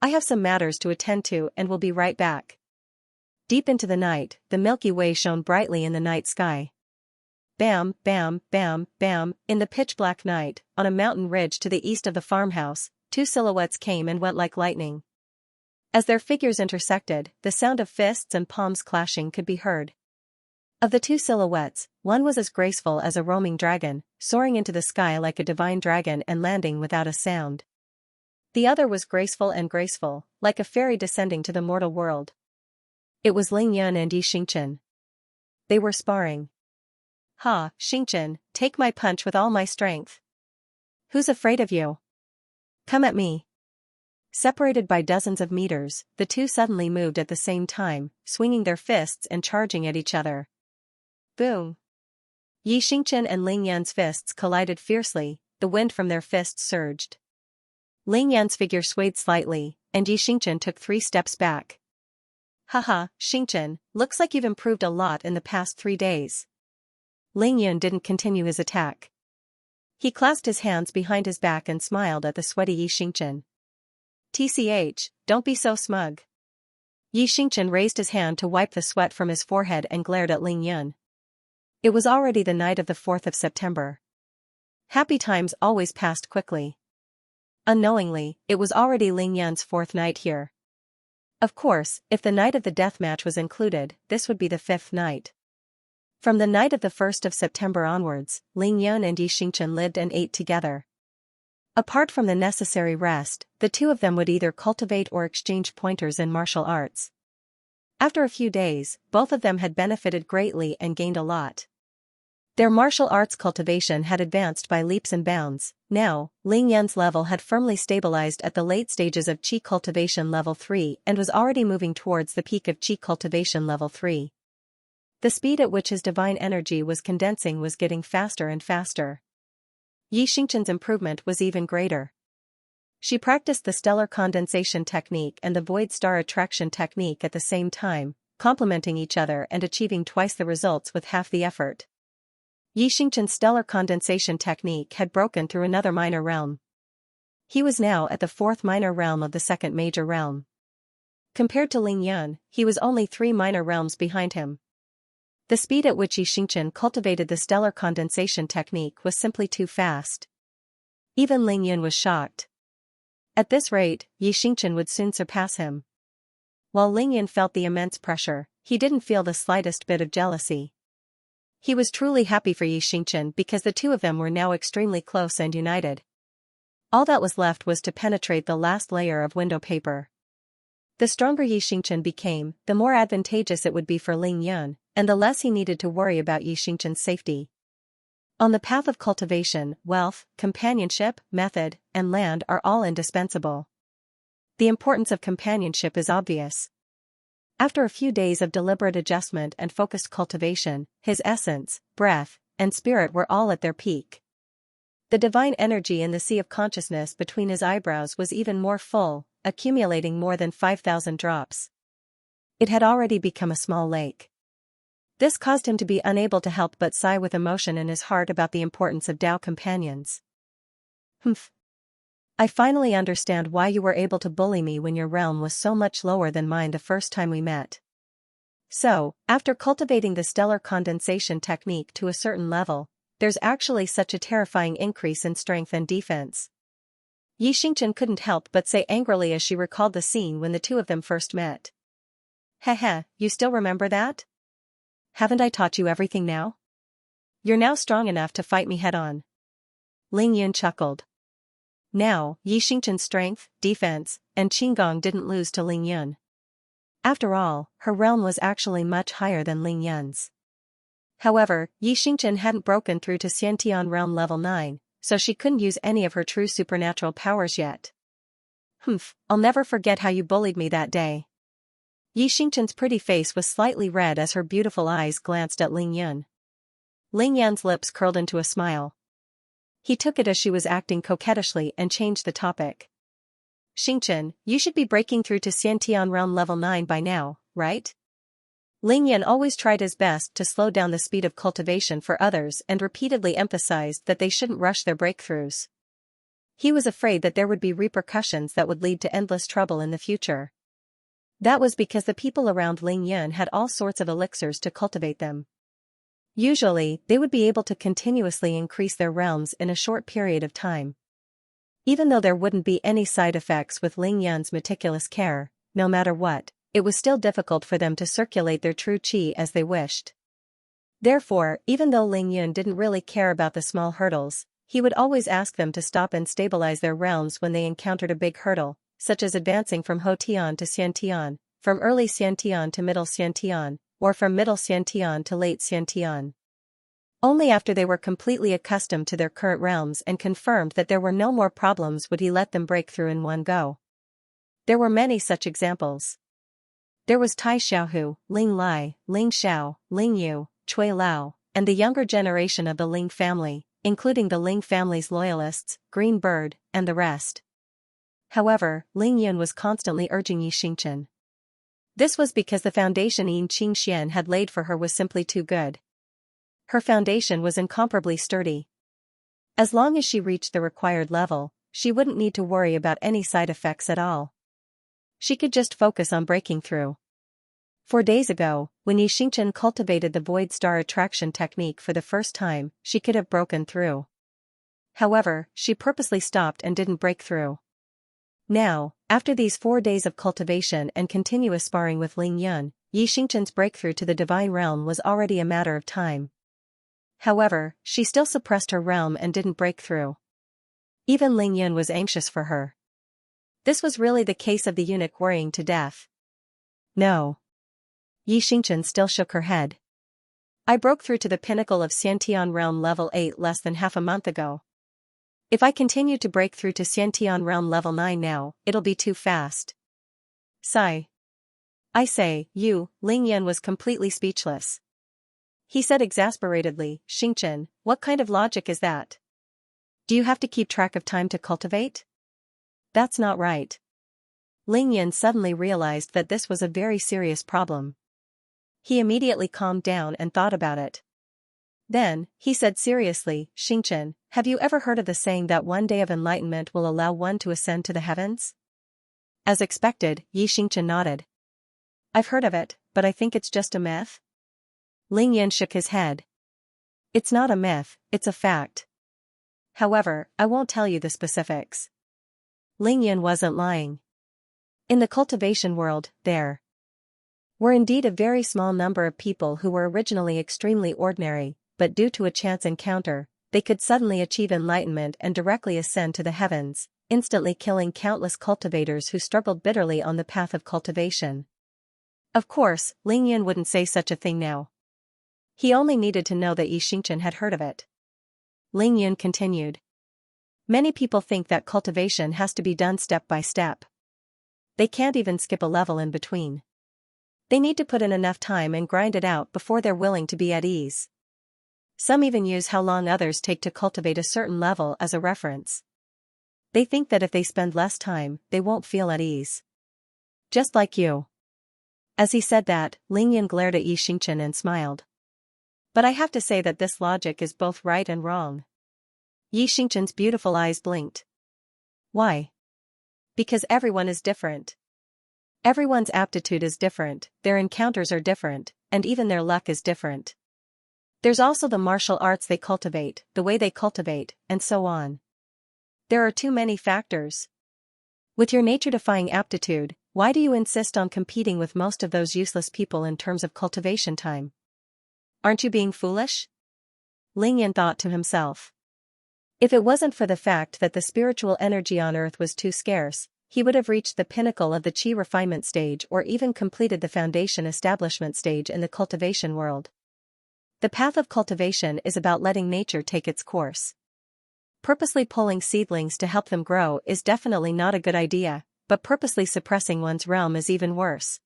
I have some matters to attend to and will be right back. Deep into the night, the Milky Way shone brightly in the night sky. Bam, bam, bam, bam, in the pitch-black night, on a mountain ridge to the east of the farmhouse, 2 silhouettes came and went like lightning. As their figures intersected, the sound of fists and palms clashing could be heard. Of the two silhouettes, one was as graceful as a roaming dragon, soaring into the sky like a divine dragon and landing without a sound. The other was graceful, like a fairy descending to the mortal world. It was Ling Yun and Xianxia. They were sparring. Ha, Xianxia, take my punch with all my strength. Who's afraid of you? Come at me. Separated by dozens of meters, the two suddenly moved at the same time, swinging their fists and charging at each other. Boom! Xianxia and Ling Yan's fists collided fiercely, the wind from their fists surged. Ling Yan's figure swayed slightly, and Xianxia took 3 steps back. Haha, Xianxia, looks like you've improved a lot in the past 3 days. Ling Yun didn't continue his attack. He clasped his hands behind his back and smiled at the sweaty Xianxia. TCH, don't be so smug. Xianxia raised his hand to wipe the sweat from his forehead and glared at Ling Yun. It was already the night of the 4th of September. Happy times always passed quickly. Unknowingly, it was already Ling Yun's 4th night here. Of course, if the night of the deathmatch was included, this would be the 5th night. From the night of the 1st of September onwards, Ling Yun and Xianxia lived and ate together. Apart from the necessary rest, the two of them would either cultivate or exchange pointers in martial arts. After a few days, both of them had benefited greatly and gained a lot. Their martial arts cultivation had advanced by leaps and bounds. Now, Ling Yun's level had firmly stabilized at the late stages of Qi cultivation level 3 and was already moving towards the peak of Qi cultivation level 3. The speed at which his divine energy was condensing was getting faster and faster. Xianxia's improvement was even greater. She practiced the stellar condensation technique and the void star attraction technique at the same time, complementing each other and achieving twice the results with half the effort. Xianxia's stellar condensation technique had broken through another minor realm. He was now at the 4th minor realm of the 2nd major realm. Compared to Ling Yun, he was only 3 minor realms behind him. The speed at which Xianxia cultivated the stellar condensation technique was simply too fast. Even Ling Yun was shocked. At this rate, Xianxia would soon surpass him. While Ling Yun felt the immense pressure, he didn't feel the slightest bit of jealousy. He was truly happy for Xianxia because the two of them were now extremely close and united. All that was left was to penetrate the last layer of window paper. The stronger Xianxia became, the more advantageous it would be for Ling Yun, and the less he needed to worry about Xianxia's safety. On the path of cultivation, wealth, companionship, method, and land are all indispensable. The importance of companionship is obvious. After a few days of deliberate adjustment and focused cultivation, his essence, breath, and spirit were all at their peak. The divine energy in the sea of consciousness between his eyebrows was even more full, accumulating more than 5,000 drops. It had already become a small lake. This caused him to be unable to help but sigh with emotion in his heart about the importance of Tao companions. Humph. I finally understand why you were able to bully me when your realm was so much lower than mine the first time we met. So, after cultivating the stellar condensation technique to a certain level, there's actually such a terrifying increase in strength and defense. Xianxia couldn't help but say angrily as she recalled the scene when the two of them first met. Heh, you still remember that? Haven't I taught you everything now? You're now strong enough to fight me head-on. Ling Yun chuckled. Now, Xianxia's strength, defense, and qigong didn't lose to Ling Yun. After all, her realm was actually much higher than Ling Yun's. However, Xianxia hadn't broken through to Xiantian realm level 9, so she couldn't use any of her true supernatural powers yet. Humph, I'll never forget how you bullied me that day. Xianxia's pretty face was slightly red as her beautiful eyes glanced at Ling Yun. Ling Yun's lips curled into a smile. He took it as she was acting coquettishly and changed the topic. Xianxia, you should be breaking through to Xiantian realm level 9 by now, right? Ling Yun always tried his best to slow down the speed of cultivation for others and repeatedly emphasized that they shouldn't rush their breakthroughs. He was afraid that there would be repercussions that would lead to endless trouble in the future. That was because the people around Ling Yun had all sorts of elixirs to cultivate them. Usually, they would be able to continuously increase their realms in a short period of time. Even though there wouldn't be any side effects with Ling Yun's meticulous care, no matter what, it was still difficult for them to circulate their true qi as they wished. Therefore, even though Ling Yun didn't really care about the small hurdles, he would always ask them to stop and stabilize their realms when they encountered a big hurdle, such as advancing from Hotian to Xiantian, from early Xiantian to middle Xiantian, or from middle Xiantian to late Xiantian. Only after they were completely accustomed to their current realms and confirmed that there were no more problems would he let them break through in one go. There were many such examples. There was Tai Xiaohu, Ling Lai, Ling Xiao, Ling Yu, Cui Lao, and the younger generation of the Ling family, including the Ling family's loyalists, Green Bird, and the rest. However, Ling Yun was constantly urging Yi Xingchen. This was because the foundation Yin Qingxian had laid for her was simply too good. Her foundation was incomparably sturdy. As long as she reached the required level, she wouldn't need to worry about any side effects at all. She could just focus on breaking through. 4 days ago, when Yi Xingchen cultivated the Void Star Attraction technique for the first time, she could have broken through. However, she purposely stopped and didn't break through. Now, after these 4 days of cultivation and continuous sparring with Ling Yun, Yi Xingchen's breakthrough to the divine realm was already a matter of time. However, she still suppressed her realm and didn't break through. Even Ling Yun was anxious for her. This was really the case of the eunuch worrying to death. No. Yi Xingchen still shook her head. I broke through to the pinnacle of Xiantian realm level 8 less than half a month ago. If I continue to break through to Xiantian realm level 9 now, it'll be too fast. Sigh. I say, you, Ling Yun was completely speechless. He said exasperatedly, Xingchen, what kind of logic is that? Do you have to keep track of time to cultivate? That's not right. Ling Yun suddenly realized that this was a very serious problem. He immediately calmed down and thought about it. Then, he said seriously, Xingchen, have you ever heard of the saying that one day of enlightenment will allow one to ascend to the heavens? As expected, Yi Xingchen nodded. I've heard of it, but I think it's just a myth. Ling Yun shook his head. It's not a myth, it's a fact. However, I won't tell you the specifics. Ling Yun wasn't lying. In the cultivation world, there were indeed a very small number of people who were originally extremely ordinary, but due to a chance encounter, they could suddenly achieve enlightenment and directly ascend to the heavens, instantly killing countless cultivators who struggled bitterly on the path of cultivation. Of course, Ling Yun wouldn't say such a thing now. He only needed to know that Yi Xingchen had heard of it. Ling Yun continued. Many people think that cultivation has to be done step by step. They can't even skip a level in between. They need to put in enough time and grind it out before they're willing to be at ease. Some even use how long others take to cultivate a certain level as a reference. They think that if they spend less time, they won't feel at ease. Just like you. As he said that, Ling Yun glared at Yi Xingchen and smiled. But I have to say that this logic is both right and wrong. Yi Xingchen's beautiful eyes blinked. Why? Because everyone is different. Everyone's aptitude is different, their encounters are different, and even their luck is different. There's also the martial arts they cultivate, the way they cultivate, and so on. There are too many factors. With your nature-defying aptitude, why do you insist on competing with most of those useless people in terms of cultivation time? Aren't you being foolish? Ling Yun thought to himself. If it wasn't for the fact that the spiritual energy on earth was too scarce, he would have reached the pinnacle of the qi refinement stage or even completed the foundation establishment stage in the cultivation world. The path of cultivation is about letting nature take its course. Purposely pulling seedlings to help them grow is definitely not a good idea, but purposely suppressing one's realm is even worse.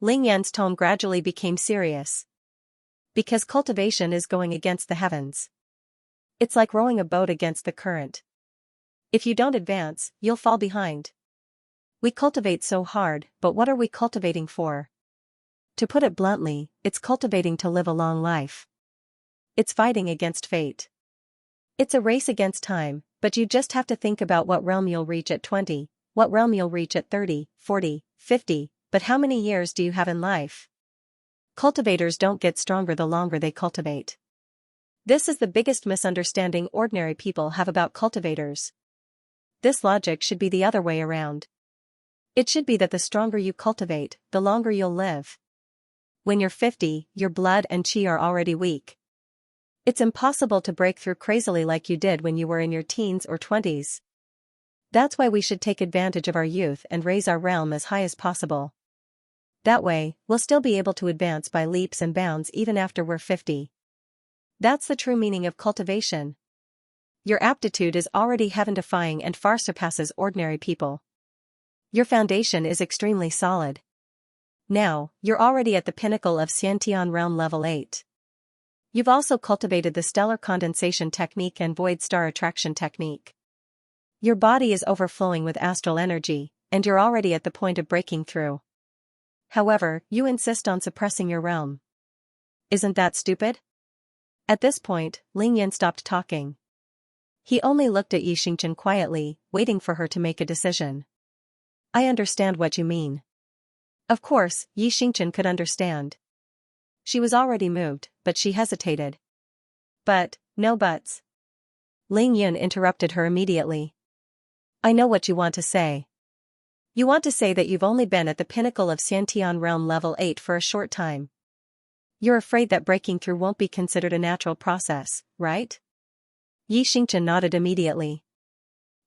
Ling Yun's tone gradually became serious. Because cultivation is going against the heavens. It's like rowing a boat against the current. If you don't advance, you'll fall behind. We cultivate so hard, but what are we cultivating for? To put it bluntly, it's cultivating to live a long life. It's fighting against fate. It's a race against time, but you just have to think about what realm you'll reach at 20, what realm you'll reach at 30, 40, 50, but how many years do you have in life? Cultivators don't get stronger the longer they cultivate. This is the biggest misunderstanding ordinary people have about cultivators. This logic should be the other way around. It should be that the stronger you cultivate, the longer you'll live. When you're 50, your blood and qi are already weak. It's impossible to break through crazily like you did when you were in your teens or 20s. That's why we should take advantage of our youth and raise our realm as high as possible. That way, we'll still be able to advance by leaps and bounds even after we're 50. That's the true meaning of cultivation. Your aptitude is already heaven-defying and far surpasses ordinary people. Your foundation is extremely solid. Now, you're already at the pinnacle of Xianxia realm level 8. You've also cultivated the stellar condensation technique and void star attraction technique. Your body is overflowing with astral energy, and you're already at the point of breaking through. However, you insist on suppressing your realm. Isn't that stupid? At this point, Lingyan stopped talking. He only looked at Xianxia quietly, waiting for her to make a decision. I understand what you mean. Of course, Xianxia could understand. She was already moved, but she hesitated. But, no buts. Lingyan interrupted her immediately. I know what you want to say. You want to say that you've only been at the pinnacle of Xiantian realm level 8 for a short time. You're afraid that breaking through won't be considered a natural process, right? Xianxia nodded immediately.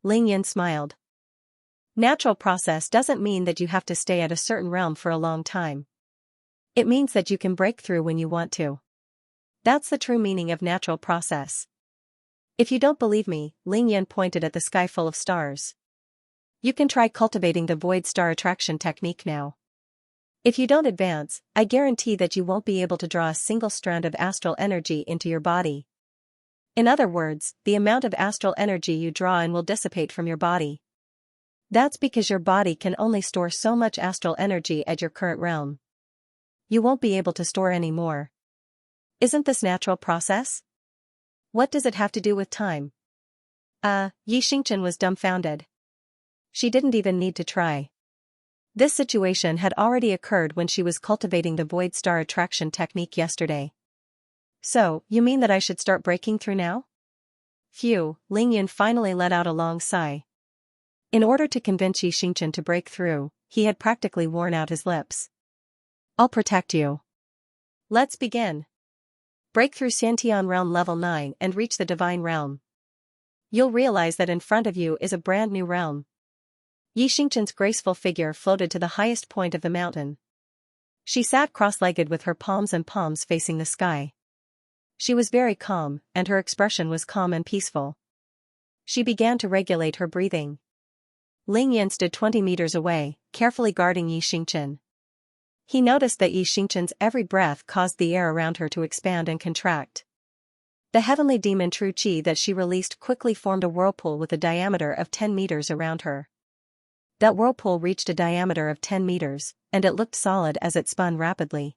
Lingyan smiled. Natural process doesn't mean that you have to stay at a certain realm for a long time. It means that you can break through when you want to. That's the true meaning of natural process. If you don't believe me, Lingyan pointed at the sky full of stars. You can try cultivating the void star attraction technique now. If you don't advance, I guarantee that you won't be able to draw a single strand of astral energy into your body. In other words, the amount of astral energy you draw in will dissipate from your body. That's because your body can only store so much astral energy at your current realm. You won't be able to store any more. Isn't this natural process? What does it have to do with time? Xianxia was dumbfounded. She didn't even need to try. This situation had already occurred when she was cultivating the void star attraction technique yesterday. So, you mean that I should start breaking through now? Phew, Lingyan finally let out a long sigh. In order to convince Xianxia to break through, he had practically worn out his lips. I'll protect you. Let's begin. Break through Xiantian realm level 9 and reach the divine realm. You'll realize that in front of you is a brand new realm. Xianxia's graceful figure floated to the highest point of the mountain. She sat cross-legged with her palms facing the sky. She was very calm, and her expression was calm and peaceful. She began to regulate her breathing. Lingyan stood 20 meters away, carefully guarding Xianxia. He noticed that Xianxia's every breath caused the air around her to expand and contract. The heavenly demon true qi that she released quickly formed a whirlpool with a diameter of 10 meters around her. That whirlpool reached a diameter of 10 meters, and it looked solid as it spun rapidly.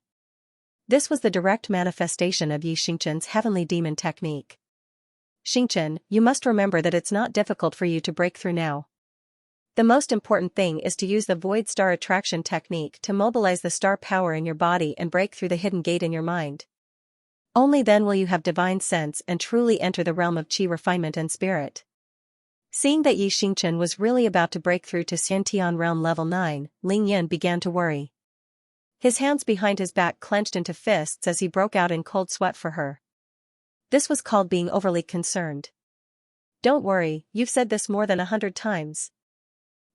This was the direct manifestation of Xianxia's heavenly demon technique. Xianxia, you must remember that it's not difficult for you to break through now. The most important thing is to use the void star attraction technique to mobilize the star power in your body and break through the hidden gate in your mind. Only then will you have divine sense and truly enter the realm of qi refinement and spirit. Seeing that Xianxia was really about to break through to Xiantian realm level 9, Lingyan began to worry. His hands behind his back clenched into fists as he broke out in cold sweat for her. This was called being overly concerned. Don't worry, you've said this more than 100 times.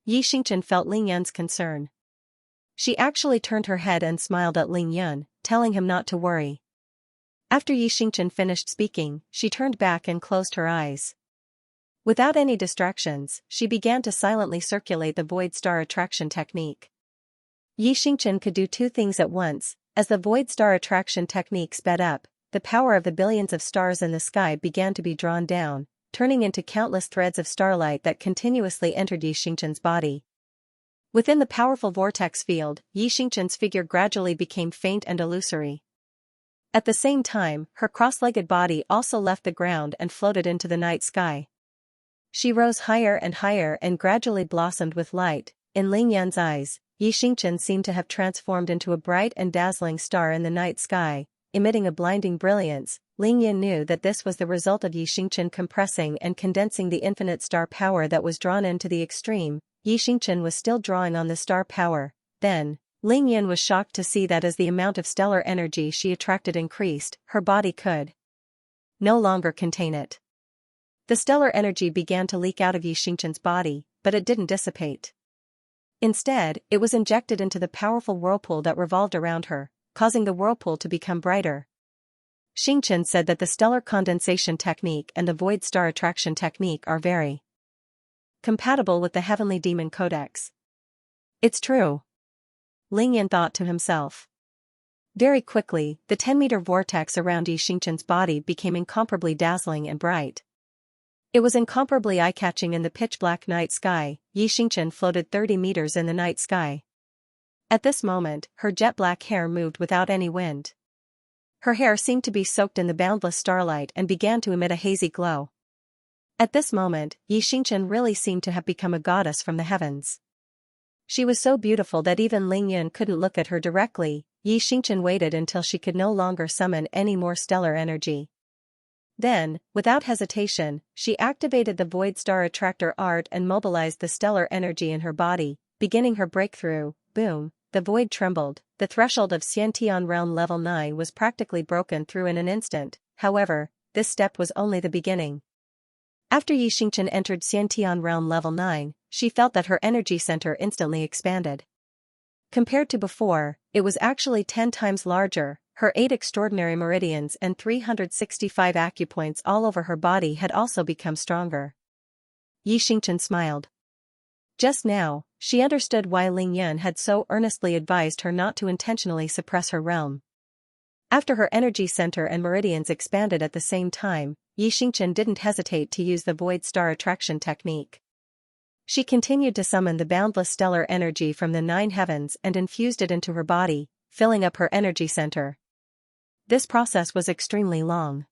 Xianxia felt Lingyan's concern. She actually turned her head and smiled at Lingyan, telling him not to worry. After Xianxia finished speaking, she turned back and closed her eyes. Without any distractions, she began to silently circulate the void star attraction technique. Xianxia could do two things at once. As the void star attraction technique sped up, the power of the billions of stars in the sky began to be drawn down, turning into countless threads of starlight that continuously entered Xianxia's body. Within the powerful vortex field, Xianxia's figure gradually became faint and illusory. At the same time, her cross-legged body also left the ground and floated into the night sky. She rose higher and gradually blossomed with light. In Lingyan's eyes, Xianxia seemed to have transformed into a bright and dazzling star in the night sky, emitting a blinding brilliance. Lingyan knew that this was the result of Xianxia compressing and condensing the infinite star power that was drawn into the extreme. Yi Xingchen was still drawing on the star power. Then, Ling Yan was shocked to see that as the amount of stellar energy she attracted increased, her body could no longer contain it. The stellar energy began to leak out of Yi Xingchen's body, but it didn't dissipate. Instead, it was injected into the powerful whirlpool that revolved around her, causing the whirlpool to become brighter. Xingchen said that the stellar condensation technique and the void star attraction technique are very compatible with the heavenly demon codex. It's true, Ling Yan thought to himself. Very quickly, the 10-meter vortex around Yi Xingchen's body became incomparably dazzling and bright. It was incomparably eye-catching in the pitch-black night sky. Yi Xingchen floated 30 meters in the night sky. At this moment, her jet-black hair moved without any wind. Her hair seemed to be soaked in the boundless starlight and began to emit a hazy glow. At this moment, Yi Xingchen really seemed to have become a goddess from the heavens. She was so beautiful that even Ling Yan couldn't look at her directly. Yi Xingchen waited until she could no longer summon any more stellar energy. Then, without hesitation, she activated the Void Star Attractor art and mobilized the stellar energy in her body, beginning her breakthrough. Boom, the void trembled. The threshold of Xianxia realm level 9 was practically broken through in an instant. However, this step was only the beginning. After Yi Xingchen entered Xianxia realm level 9, she felt that her energy center instantly expanded. Compared to before, it was actually 10 times larger. Her 8 extraordinary meridians and 365 acupoints all over her body had also become stronger. Yi Xingchen smiled. Just now, she understood why Ling Yan had so earnestly advised her not to intentionally suppress her realm. After her energy center and meridians expanded at the same time, Yi Xingchen didn't hesitate to use the void star attraction technique. She continued to summon the boundless stellar energy from the 9 heavens and infused it into her body, filling up her energy center. This process was extremely long.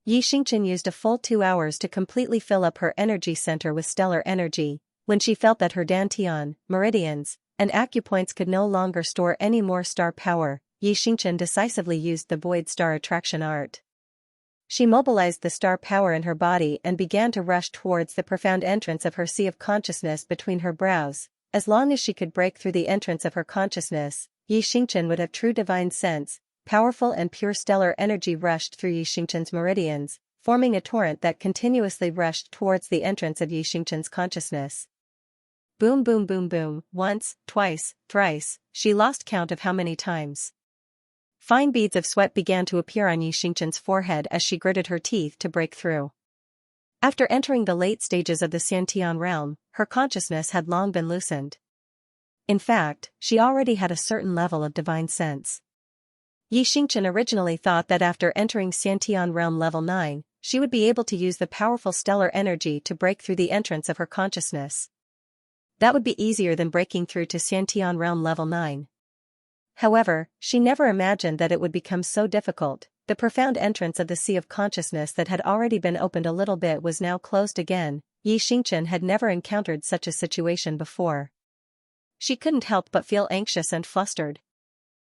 Yi Xingchen used a full 2 hours to completely fill up her energy center with stellar energy. When she felt that her dantian, meridians, and acupoints could no longer store any more star power, Yi Xingchen decisively used the void star attraction art. She mobilized the star power in her body and began to rush towards the profound entrance of her sea of consciousness between her brows. As long as she could break through the entrance of her consciousness, Yi Xingchen would have true divine sense. Powerful and pure stellar energy rushed through Yi Xingchen's meridians, forming a torrent that continuously rushed towards the entrance of Yi Xingchen's consciousness. Boom boom boom boom, once, twice, thrice, she lost count of how many times. Fine beads of sweat began to appear on Yi Xingchen's forehead as she gritted her teeth to break through. After entering the late stages of the Xiantian realm, her consciousness had long been loosened. In fact, she already had a certain level of divine sense. Yi Xingchen originally thought that after entering Xiantian realm level 9, she would be able to use the powerful stellar energy to break through the entrance of her consciousness. That would be easier than breaking through to Xiantian realm level 9. However, she never imagined that it would become so difficult. The profound entrance of the sea of consciousness that had already been opened a little bit was now closed again. Yi Xingchen had never encountered such a situation before. She couldn't help but feel anxious and flustered.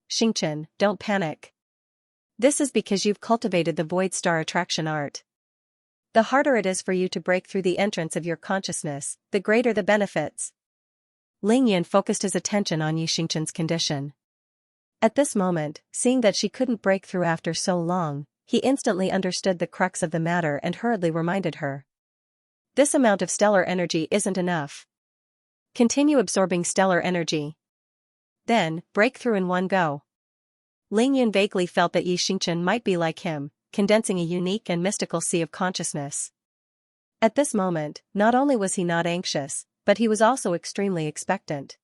Xingchen, don't panic. This is because you've cultivated the void star attraction art. The harder it is for you to break through the entrance of your consciousness, the greater the benefits. Ling Yan focused his attention on Yi Xingchen's condition. At this moment, seeing that she couldn't break through after so long, he instantly understood the crux of the matter and hurriedly reminded her. This amount of stellar energy isn't enough. Continue absorbing stellar energy. Then, break through in one go. Ling Yan vaguely felt that Yi Xingchen might be like him, condensing a unique and mystical sea of consciousness. At this moment, not only was he not anxious, but he was also extremely expectant.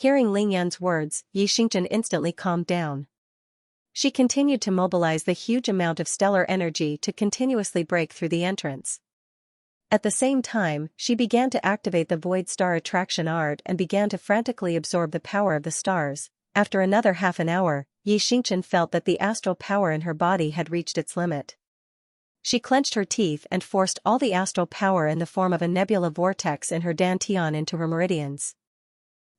Hearing Ling Yan's words, Yi Xingchen instantly calmed down. She continued to mobilize the huge amount of stellar energy to continuously break through the entrance. At the same time, she began to activate the void star attraction art and began to frantically absorb the power of the stars. After another half an hour, Yi Xingchen felt that the astral power in her body had reached its limit. She clenched her teeth and forced all the astral power in the form of a nebula vortex in her dantian into her meridians.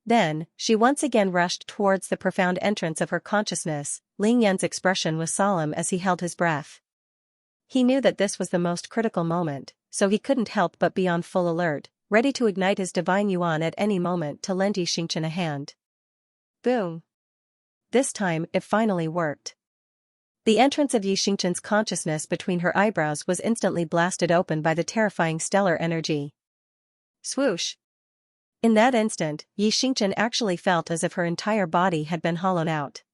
Then, she once again rushed towards the profound entrance of her consciousness. Ling Yan's expression was solemn as he held his breath. He knew that this was the most critical moment, so he couldn't help but be on full alert. ready to ignite his divine yuan at any moment to lend Yi Xingchen a hand. Boom. This time, it finally worked. The entrance of Yi Xingchen's consciousness between her eyebrows was instantly blasted open by the terrifying stellar energy. Swoosh. In that instant, Yi Xingchen actually felt as if her entire body had been hollowed out.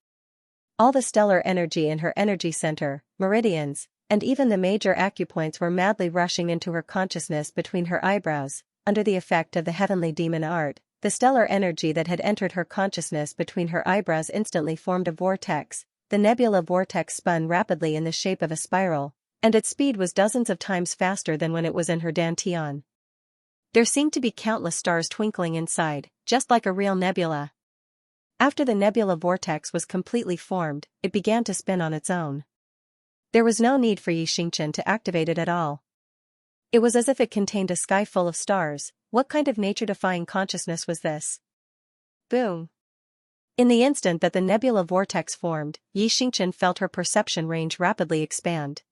All the stellar energy in her energy center, meridians, and even the major acupoints were madly rushing into her consciousness between her eyebrows. Under the effect of the heavenly demon art, the stellar energy that had entered her consciousness between her eyebrows instantly formed a vortex. The nebula vortex spun rapidly in the shape of a spiral, and its speed was dozens of times faster than when it was in her dantian. There seemed to be countless stars twinkling inside, just like a real nebula. After the nebula vortex was completely formed, it began to spin on its own. There was no need for Yi Xingchen to activate it at all. It was as if it contained a sky full of stars. What kind of nature-defying consciousness was this? Boom. In the instant that the nebula vortex formed, Yi Xingchen felt her perception range rapidly expand.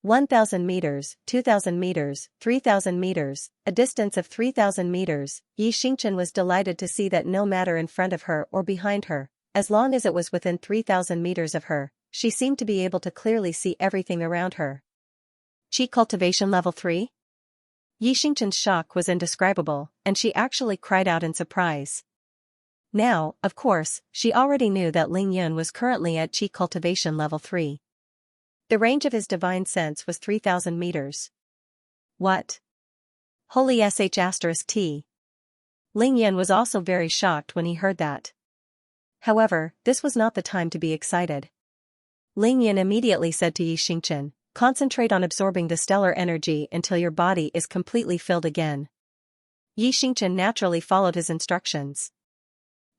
1,000 meters, 2,000 meters, 3,000 meters, a distance of 3,000 meters, Yi Xingchen was delighted to see that no matter in front of her or behind her, as long as it was within 3,000 meters of her, she seemed to be able to clearly see everything around her. Qi cultivation level 3? Yi Xingchen's shock was indescribable, and she actually cried out in surprise. Now, of course, she already knew that Ling Yun was currently at Qi cultivation level 3. The range of his divine sense was 3,000 meters. What? Holy sh*t. Ling Yun was also very shocked when he heard that. However, this was not the time to be excited. Ling Yun immediately said to Yi Xingchen, "Concentrate on absorbing the stellar energy until your body is completely filled again." Yi Xingchen naturally followed his instructions.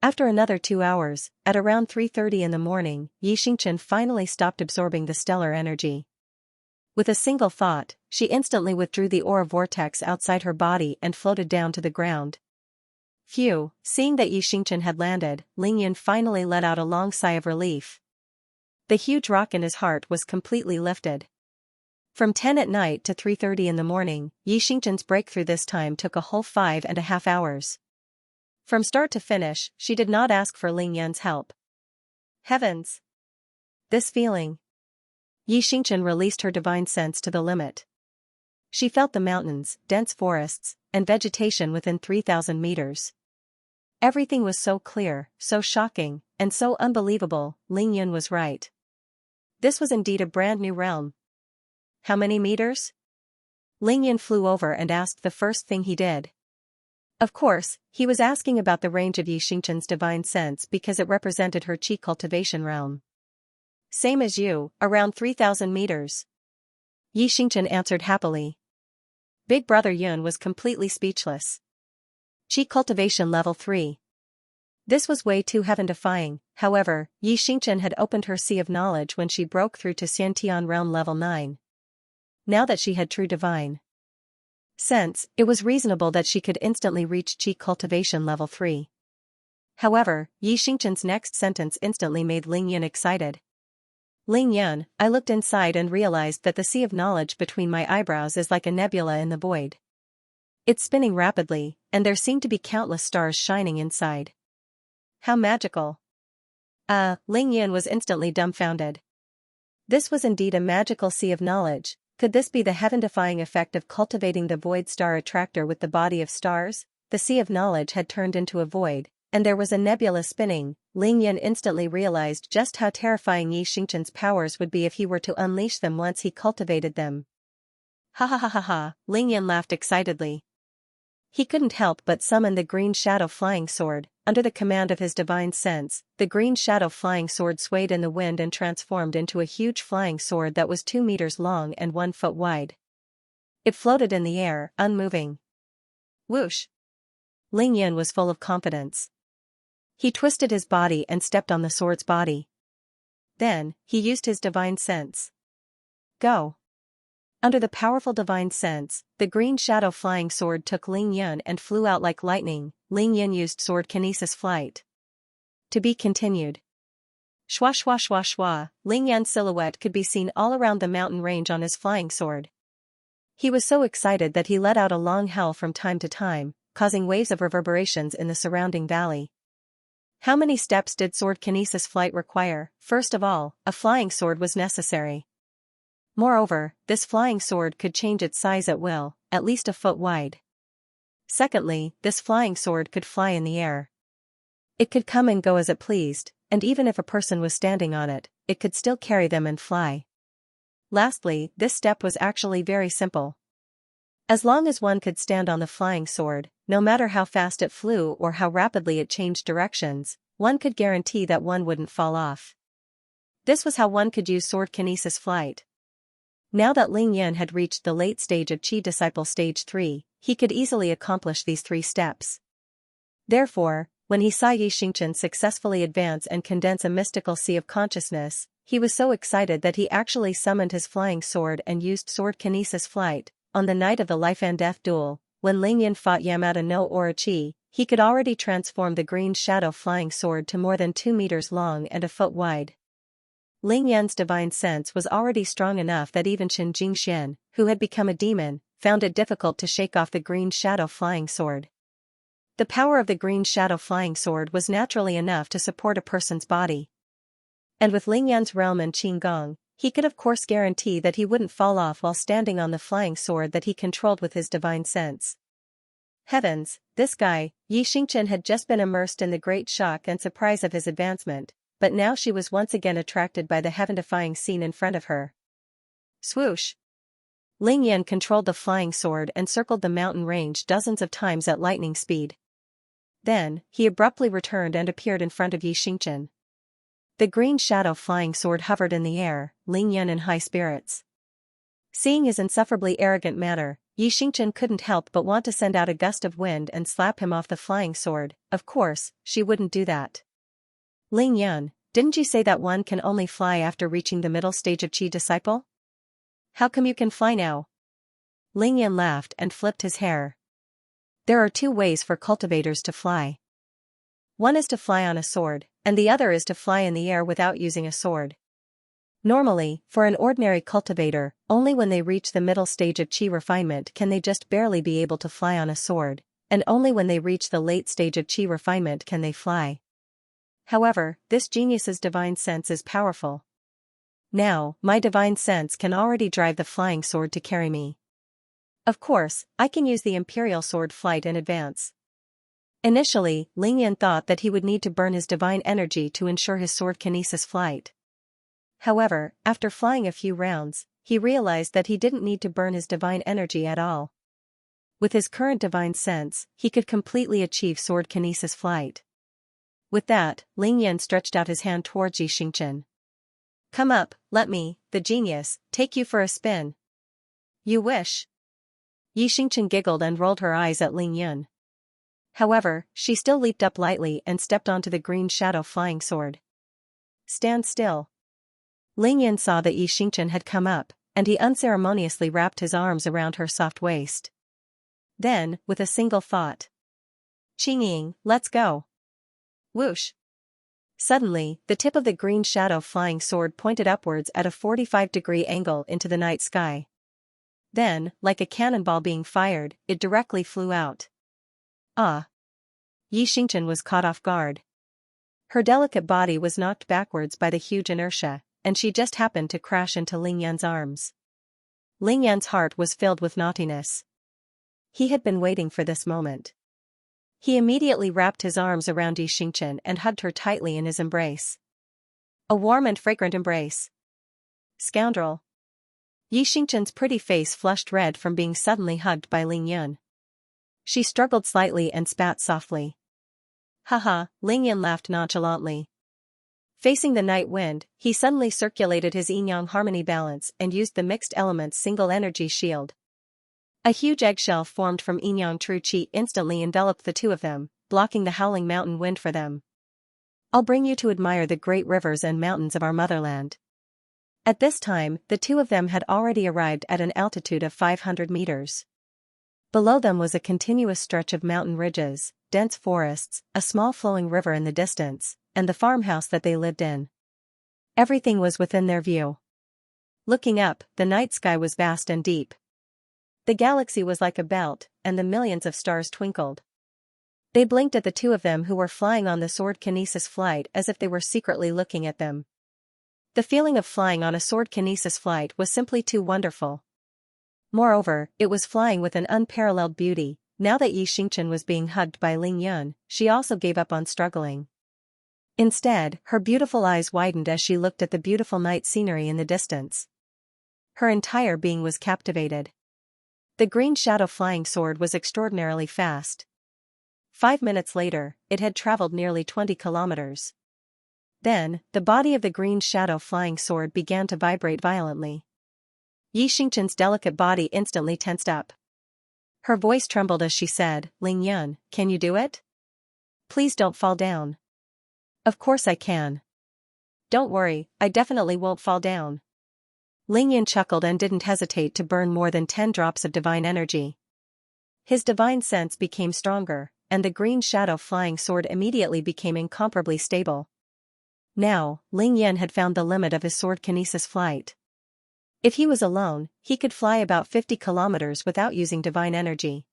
After another 2 hours, at around 3:30 in the morning, Yi Xingchen finally stopped absorbing the stellar energy. With a single thought, she instantly withdrew the aura vortex outside her body and floated down to the ground. Phew, seeing that Yi Xingchen had landed, Ling Yun finally let out a long sigh of relief. The huge rock in his heart was completely lifted. From 10 at night to 3:30 in the morning, Yi Xingchen's breakthrough this time took a whole 5.5 hours. From start to finish, she did not ask for Ling Yun's help. Heavens! This feeling! Yi Xingchen released her divine sense to the limit. She felt the mountains, dense forests, and vegetation within 3,000 meters. Everything was so clear, so shocking, and so unbelievable. Ling Yun was right. This was indeed a brand new realm. How many meters? Ling Yun flew over and asked the first thing he did. Of course, he was asking about the range of Yi Xingchen's divine sense because it represented her Qi cultivation realm. Same as you, around 3,000 meters. Yi Xingchen answered happily. Big Brother Yun was completely speechless. Qi cultivation level 3. This was way too heaven-defying. However, Yi Xingchen had opened her sea of knowledge when she broke through to Xiantian realm level 9. Now that she had true divine sense, it was reasonable that she could instantly reach Qi cultivation level 3. However, Yi Xingchen's next sentence instantly made Ling Yun excited. Ling Yun, I looked inside and realized that the sea of knowledge between my eyebrows is like a nebula in the void. It's spinning rapidly, and there seem to be countless stars shining inside. How magical! Ling Yun was instantly dumbfounded. This was indeed a magical sea of knowledge. Could this be the heaven-defying effect of cultivating the void star attractor with the body of stars? The sea of knowledge had turned into a void, and there was a nebula spinning. Ling Yun instantly realized just how terrifying Yi Xingchen's powers would be if he were to unleash them once he cultivated them. Ha ha ha ha ha, Ling Yun laughed excitedly. He couldn't help but summon the green shadow flying sword. Under the command of his divine sense, the green shadow flying sword swayed in the wind and transformed into a huge flying sword that was 2 meters long and 1 foot wide. It floated in the air, unmoving. Whoosh! Ling Yun was full of confidence. He twisted his body and stepped on the sword's body. Then, he used his divine sense. Go! Under the powerful divine sense, the green shadow flying sword took Ling Yun and flew out like lightning. Ling Yun used sword kinesis flight. To be continued. Shwa shwa shwa shwa, Ling Yun's silhouette could be seen all around the mountain range on his flying sword. He was so excited that he let out a long howl from time to time, causing waves of reverberations in the surrounding valley. How many steps did sword kinesis flight require? First of all, a flying sword was necessary. Moreover, this flying sword could change its size at will, at least a foot wide. Secondly, this flying sword could fly in the air. It could come and go as it pleased, and even if a person was standing on it, it could still carry them and fly. Lastly, this step was actually very simple. As long as one could stand on the flying sword, no matter how fast it flew or how rapidly it changed directions, one could guarantee that one wouldn't fall off. This was how one could use sword kinesis flight. Now that Ling Yan had reached the late stage of Qi Disciple Stage 3, he could easily accomplish these 3 steps. Therefore, when he saw Xianxia successfully advance and condense a mystical sea of consciousness, he was so excited that he actually summoned his flying sword and used sword kinesis flight. On the night of the life and death duel, when Ling Yan fought Yamada no Orochi, he could already transform the green shadow flying sword to more than 2 meters long and a foot wide. Ling Yan's divine sense was already strong enough that even Xianxia, who had become a demon, found it difficult to shake off the green shadow flying sword. The power of the green shadow flying sword was naturally enough to support a person's body. And with Ling Yan's realm and Qinggong, he could of course guarantee that he wouldn't fall off while standing on the flying sword that he controlled with his divine sense. Heavens, this guy, Xianxia had just been immersed in the great shock and surprise of his advancement, but now she was once again attracted by the heaven-defying scene in front of her. Swoosh! Ling Yan controlled the flying sword and circled the mountain range dozens of times at lightning speed. Then, he abruptly returned and appeared in front of Xianxia. The green shadow flying sword hovered in the air, Ling Yan in high spirits. Seeing his insufferably arrogant manner, Xianxia couldn't help but want to send out a gust of wind and slap him off the flying sword. Of course, she wouldn't do that. Ling Yan, didn't you say that one can only fly after reaching the middle stage of Qi Disciple? How come you can fly now? Ling Yan laughed and flipped his hair. There are 2 ways for cultivators to fly. One is to fly on a sword, and the other is to fly in the air without using a sword. Normally, for an ordinary cultivator, only when they reach the middle stage of Qi refinement can they just barely be able to fly on a sword, and only when they reach the late stage of Qi refinement can they fly. However, this genius's divine sense is powerful. Now, my divine sense can already drive the flying sword to carry me. Of course, I can use the imperial sword flight in advance. Initially, Ling Yan thought that he would need to burn his divine energy to ensure his sword kinesis flight. However, after flying a few rounds, he realized that he didn't need to burn his divine energy at all. With his current divine sense, he could completely achieve sword kinesis flight. With that, Ling Yan stretched out his hand towards Xianxia. Come up, let me, the genius, take you for a spin. You wish. Xianxia giggled and rolled her eyes at Ling Yan. However, she still leaped up lightly and stepped onto the green shadow flying sword. Stand still. Ling Yan saw that Xianxia had come up, and he unceremoniously wrapped his arms around her soft waist. Then, with a single thought. Qingying, let's go. Whoosh. Suddenly, the tip of the green shadow flying sword pointed upwards at a 45-degree angle into the night sky. Then, like a cannonball being fired, it directly flew out. Ah! Xianxia was caught off guard. Her delicate body was knocked backwards by the huge inertia, and she just happened to crash into Ling Yan's arms. Ling Yan's heart was filled with naughtiness. He had been waiting for this moment. He immediately wrapped his arms around Xianxia and hugged her tightly in his embrace. A warm and fragrant embrace. Scoundrel. Xianxia's pretty face flushed red from being suddenly hugged by Ling Yan. She struggled slightly and spat softly. Haha, Ling Yan laughed nonchalantly. Facing the night wind, he suddenly circulated his yin-yang harmony balance and used the mixed elements single energy shield. A huge eggshell formed from yin-yang true qi instantly enveloped the 2 of them, blocking the howling mountain wind for them. I'll bring you to admire the great rivers and mountains of our motherland. At this time, the 2 of them had already arrived at an altitude of 500 meters. Below them was a continuous stretch of mountain ridges, dense forests, a small flowing river in the distance, and the farmhouse that they lived in. Everything was within their view. Looking up, the night sky was vast and deep. The galaxy was like a belt, and the millions of stars twinkled. They blinked at the two of them who were flying on the sword kinesis flight as if they were secretly looking at them. The feeling of flying on a sword kinesis flight was simply too wonderful. Moreover, it was flying with an unparalleled beauty. Now that Xianxia was being hugged by Ling Yun, she also gave up on struggling. Instead, her beautiful eyes widened as she looked at the beautiful night scenery in the distance. Her entire being was captivated. The green shadow flying sword was extraordinarily fast. 5 minutes later, it had traveled nearly 20 kilometers. Then, the body of the green shadow flying sword began to vibrate violently. Xianxia's delicate body instantly tensed up. Her voice trembled as she said, "Ling Yun, can you do it? Please don't fall down." "Of course I can. Don't worry, I definitely won't fall down." Ling Yun chuckled and didn't hesitate to burn more than 10 drops of divine energy. His divine sense became stronger, and the green shadow flying sword immediately became incomparably stable. Now, Ling Yun had found the limit of his sword kinesis flight. If he was alone, he could fly about 50 kilometers without using divine energy.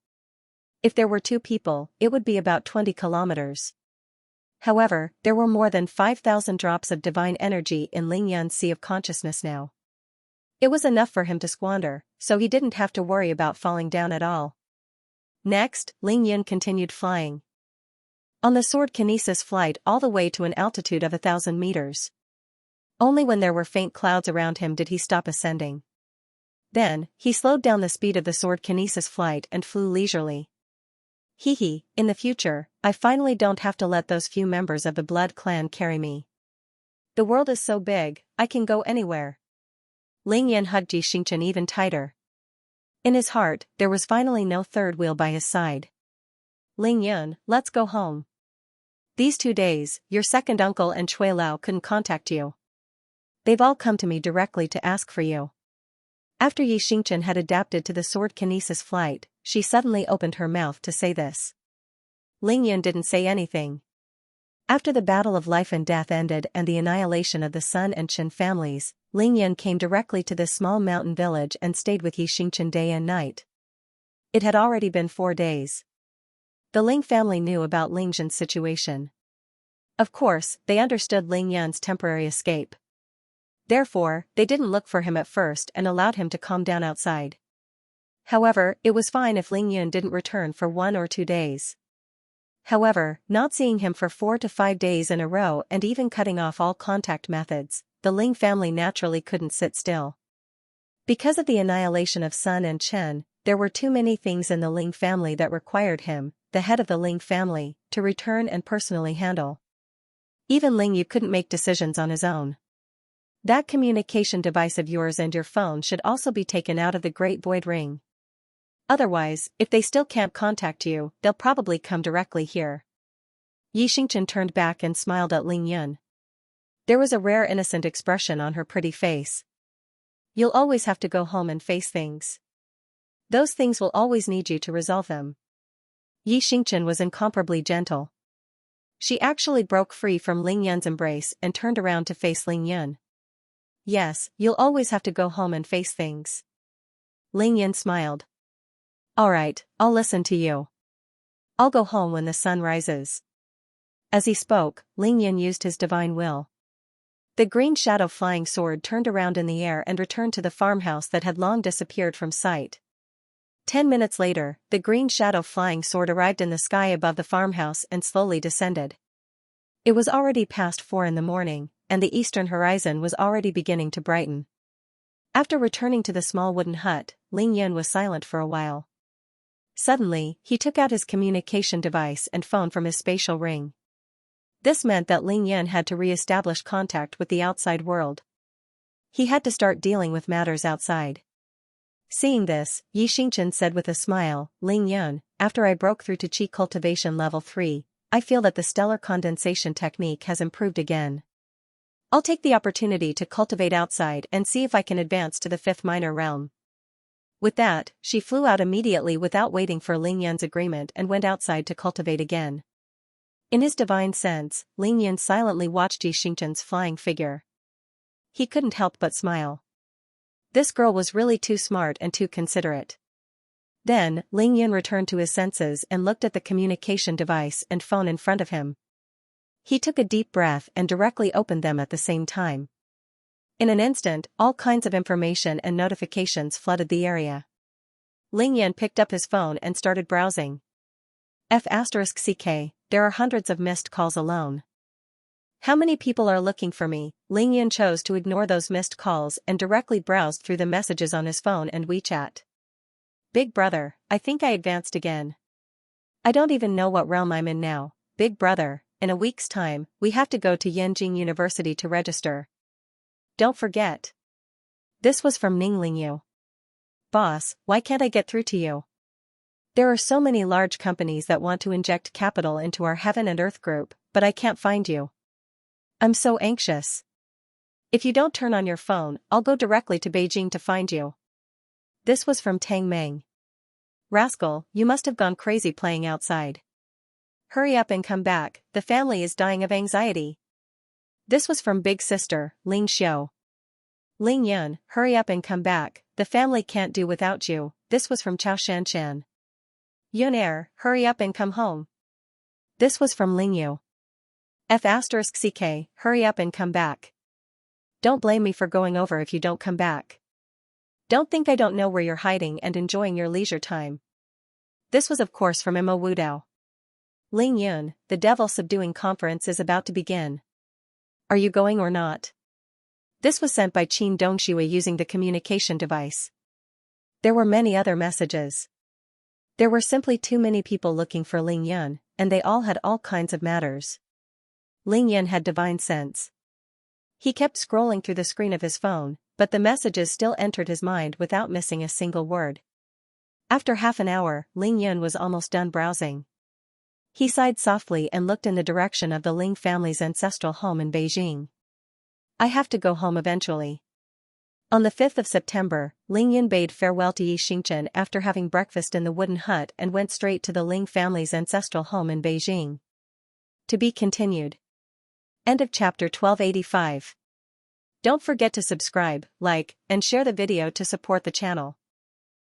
If there were 2 people, it would be about 20 kilometers. However, there were more than 5,000 drops of divine energy in Ling Yun's sea of consciousness now. It was enough for him to squander, so he didn't have to worry about falling down at all. Next, Ling Yun continued flying. On the sword kinesis flight all the way to an altitude of 1,000 meters. Only when there were faint clouds around him did he stop ascending. Then, he slowed down the speed of the sword kinesis flight and flew leisurely. In the future, I finally don't have to let those few members of the blood clan carry me. The world is so big, I can go anywhere. Ling Yun hugged Xianxia even tighter. In his heart, there was finally no third wheel by his side. "Ling Yun, let's go home. These 2 days, your second uncle and Chui Lao couldn't contact you. They've all come to me directly to ask for you." After Xianxia had adapted to the sword kinesis flight, she suddenly opened her mouth to say this. Ling Yun didn't say anything. After the battle of life and death ended and the annihilation of the Sun and Qin families, Ling Yun came directly to this small mountain village and stayed with Xianxia day and night. It had already been 4 days. The Ling family knew about Ling Yun's situation. Of course, they understood Ling Yun's temporary escape. Therefore, they didn't look for him at first and allowed him to calm down outside. However, it was fine if Ling Yun didn't return for 1 or 2 days. However, not seeing him for 4 to 5 days in a row and even cutting off all contact methods, the Ling family naturally couldn't sit still. Because of the annihilation of Sun and Chen, there were too many things in the Ling family that required him, the head of the Ling family, to return and personally handle. Even Ling Yu couldn't make decisions on his own. "That communication device of yours and your phone should also be taken out of the Great Void Ring. Otherwise, if they still can't contact you, they'll probably come directly here." Xianxia turned back and smiled at Ling Yun. There was a rare innocent expression on her pretty face. "You'll always have to go home and face things. Those things will always need you to resolve them." Xianxia was incomparably gentle. She actually broke free from Ling Yun's embrace and turned around to face Ling Yun. "Yes, you'll always have to go home and face things." Ling Yun smiled. "Alright, I'll listen to you. I'll go home when the sun rises." As he spoke, Ling Yun used his divine will. The green shadow flying sword turned around in the air and returned to the farmhouse that had long disappeared from sight. 10 minutes later, the green shadow flying sword arrived in the sky above the farmhouse and slowly descended. It was already past 4 in the morning, and the eastern horizon was already beginning to brighten. After returning to the small wooden hut, Ling Yun was silent for a while. Suddenly, he took out his communication device and phone from his spatial ring. This meant that Ling Yun had to re-establish contact with the outside world. He had to start dealing with matters outside. Seeing this, Xianxia said with a smile, "Ling Yun, after I broke through to Qi Cultivation Level 3, I feel that the stellar condensation technique has improved again. I'll take the opportunity to cultivate outside and see if I can advance to the 5th minor realm." With that, she flew out immediately without waiting for Ling Yun's agreement and went outside to cultivate again. In his divine sense, Ling Yun silently watched Xianxia's flying figure. He couldn't help but smile. This girl was really too smart and too considerate. Then, Ling Yun returned to his senses and looked at the communication device and phone in front of him. He took a deep breath and directly opened them at the same time. In an instant, all kinds of information and notifications flooded the area. Ling Yun picked up his phone and started browsing. F***ck, there are hundreds of missed calls alone. How many people are looking for me? Ling Yun chose to ignore those missed calls and directly browsed through the messages on his phone and WeChat. Big brother, I think I advanced again. I don't even know what realm I'm in now. Big brother, in a week's time, we have to go to Yanjing University to register. Don't forget. This was from Ning Lingyu. Boss, why can't I get through to you? There are so many large companies that want to inject capital into our Heaven and Earth group, but I can't find you. I'm so anxious. If you don't turn on your phone, I'll go directly to Beijing to find you. This was from Tang Meng. Rascal, you must have gone crazy playing outside. Hurry up and come back, the family is dying of anxiety. This was from Big Sister, Ling Xiao. Ling Yun, hurry up and come back, the family can't do without you. This was from Chao Shanshan. Yun Er, hurry up and come home. This was from Ling Yu. F***ck, hurry up and come back. Don't blame me for going over if you don't come back. Don't think I don't know where you're hiding and enjoying your leisure time. This was of course from Mo Wudao. Ling Yun, the devil subduing conference is about to begin. Are you going or not? This was sent by Qin Dongshui using the communication device. There were many other messages. There were simply too many people looking for Ling Yun, and they all had all kinds of matters. Ling Yun had divine sense. He kept scrolling through the screen of his phone, but the messages still entered his mind without missing a single word. After half an hour, Ling Yun was almost done browsing. He sighed softly and looked in the direction of the Ling family's ancestral home in Beijing. I have to go home eventually. On the 5th of September, Ling Yun bade farewell to Xianxia after having breakfast in the wooden hut and went straight to the Ling family's ancestral home in Beijing. To be continued. End of chapter 1285. Don't forget to subscribe, like, and share the video to support the channel.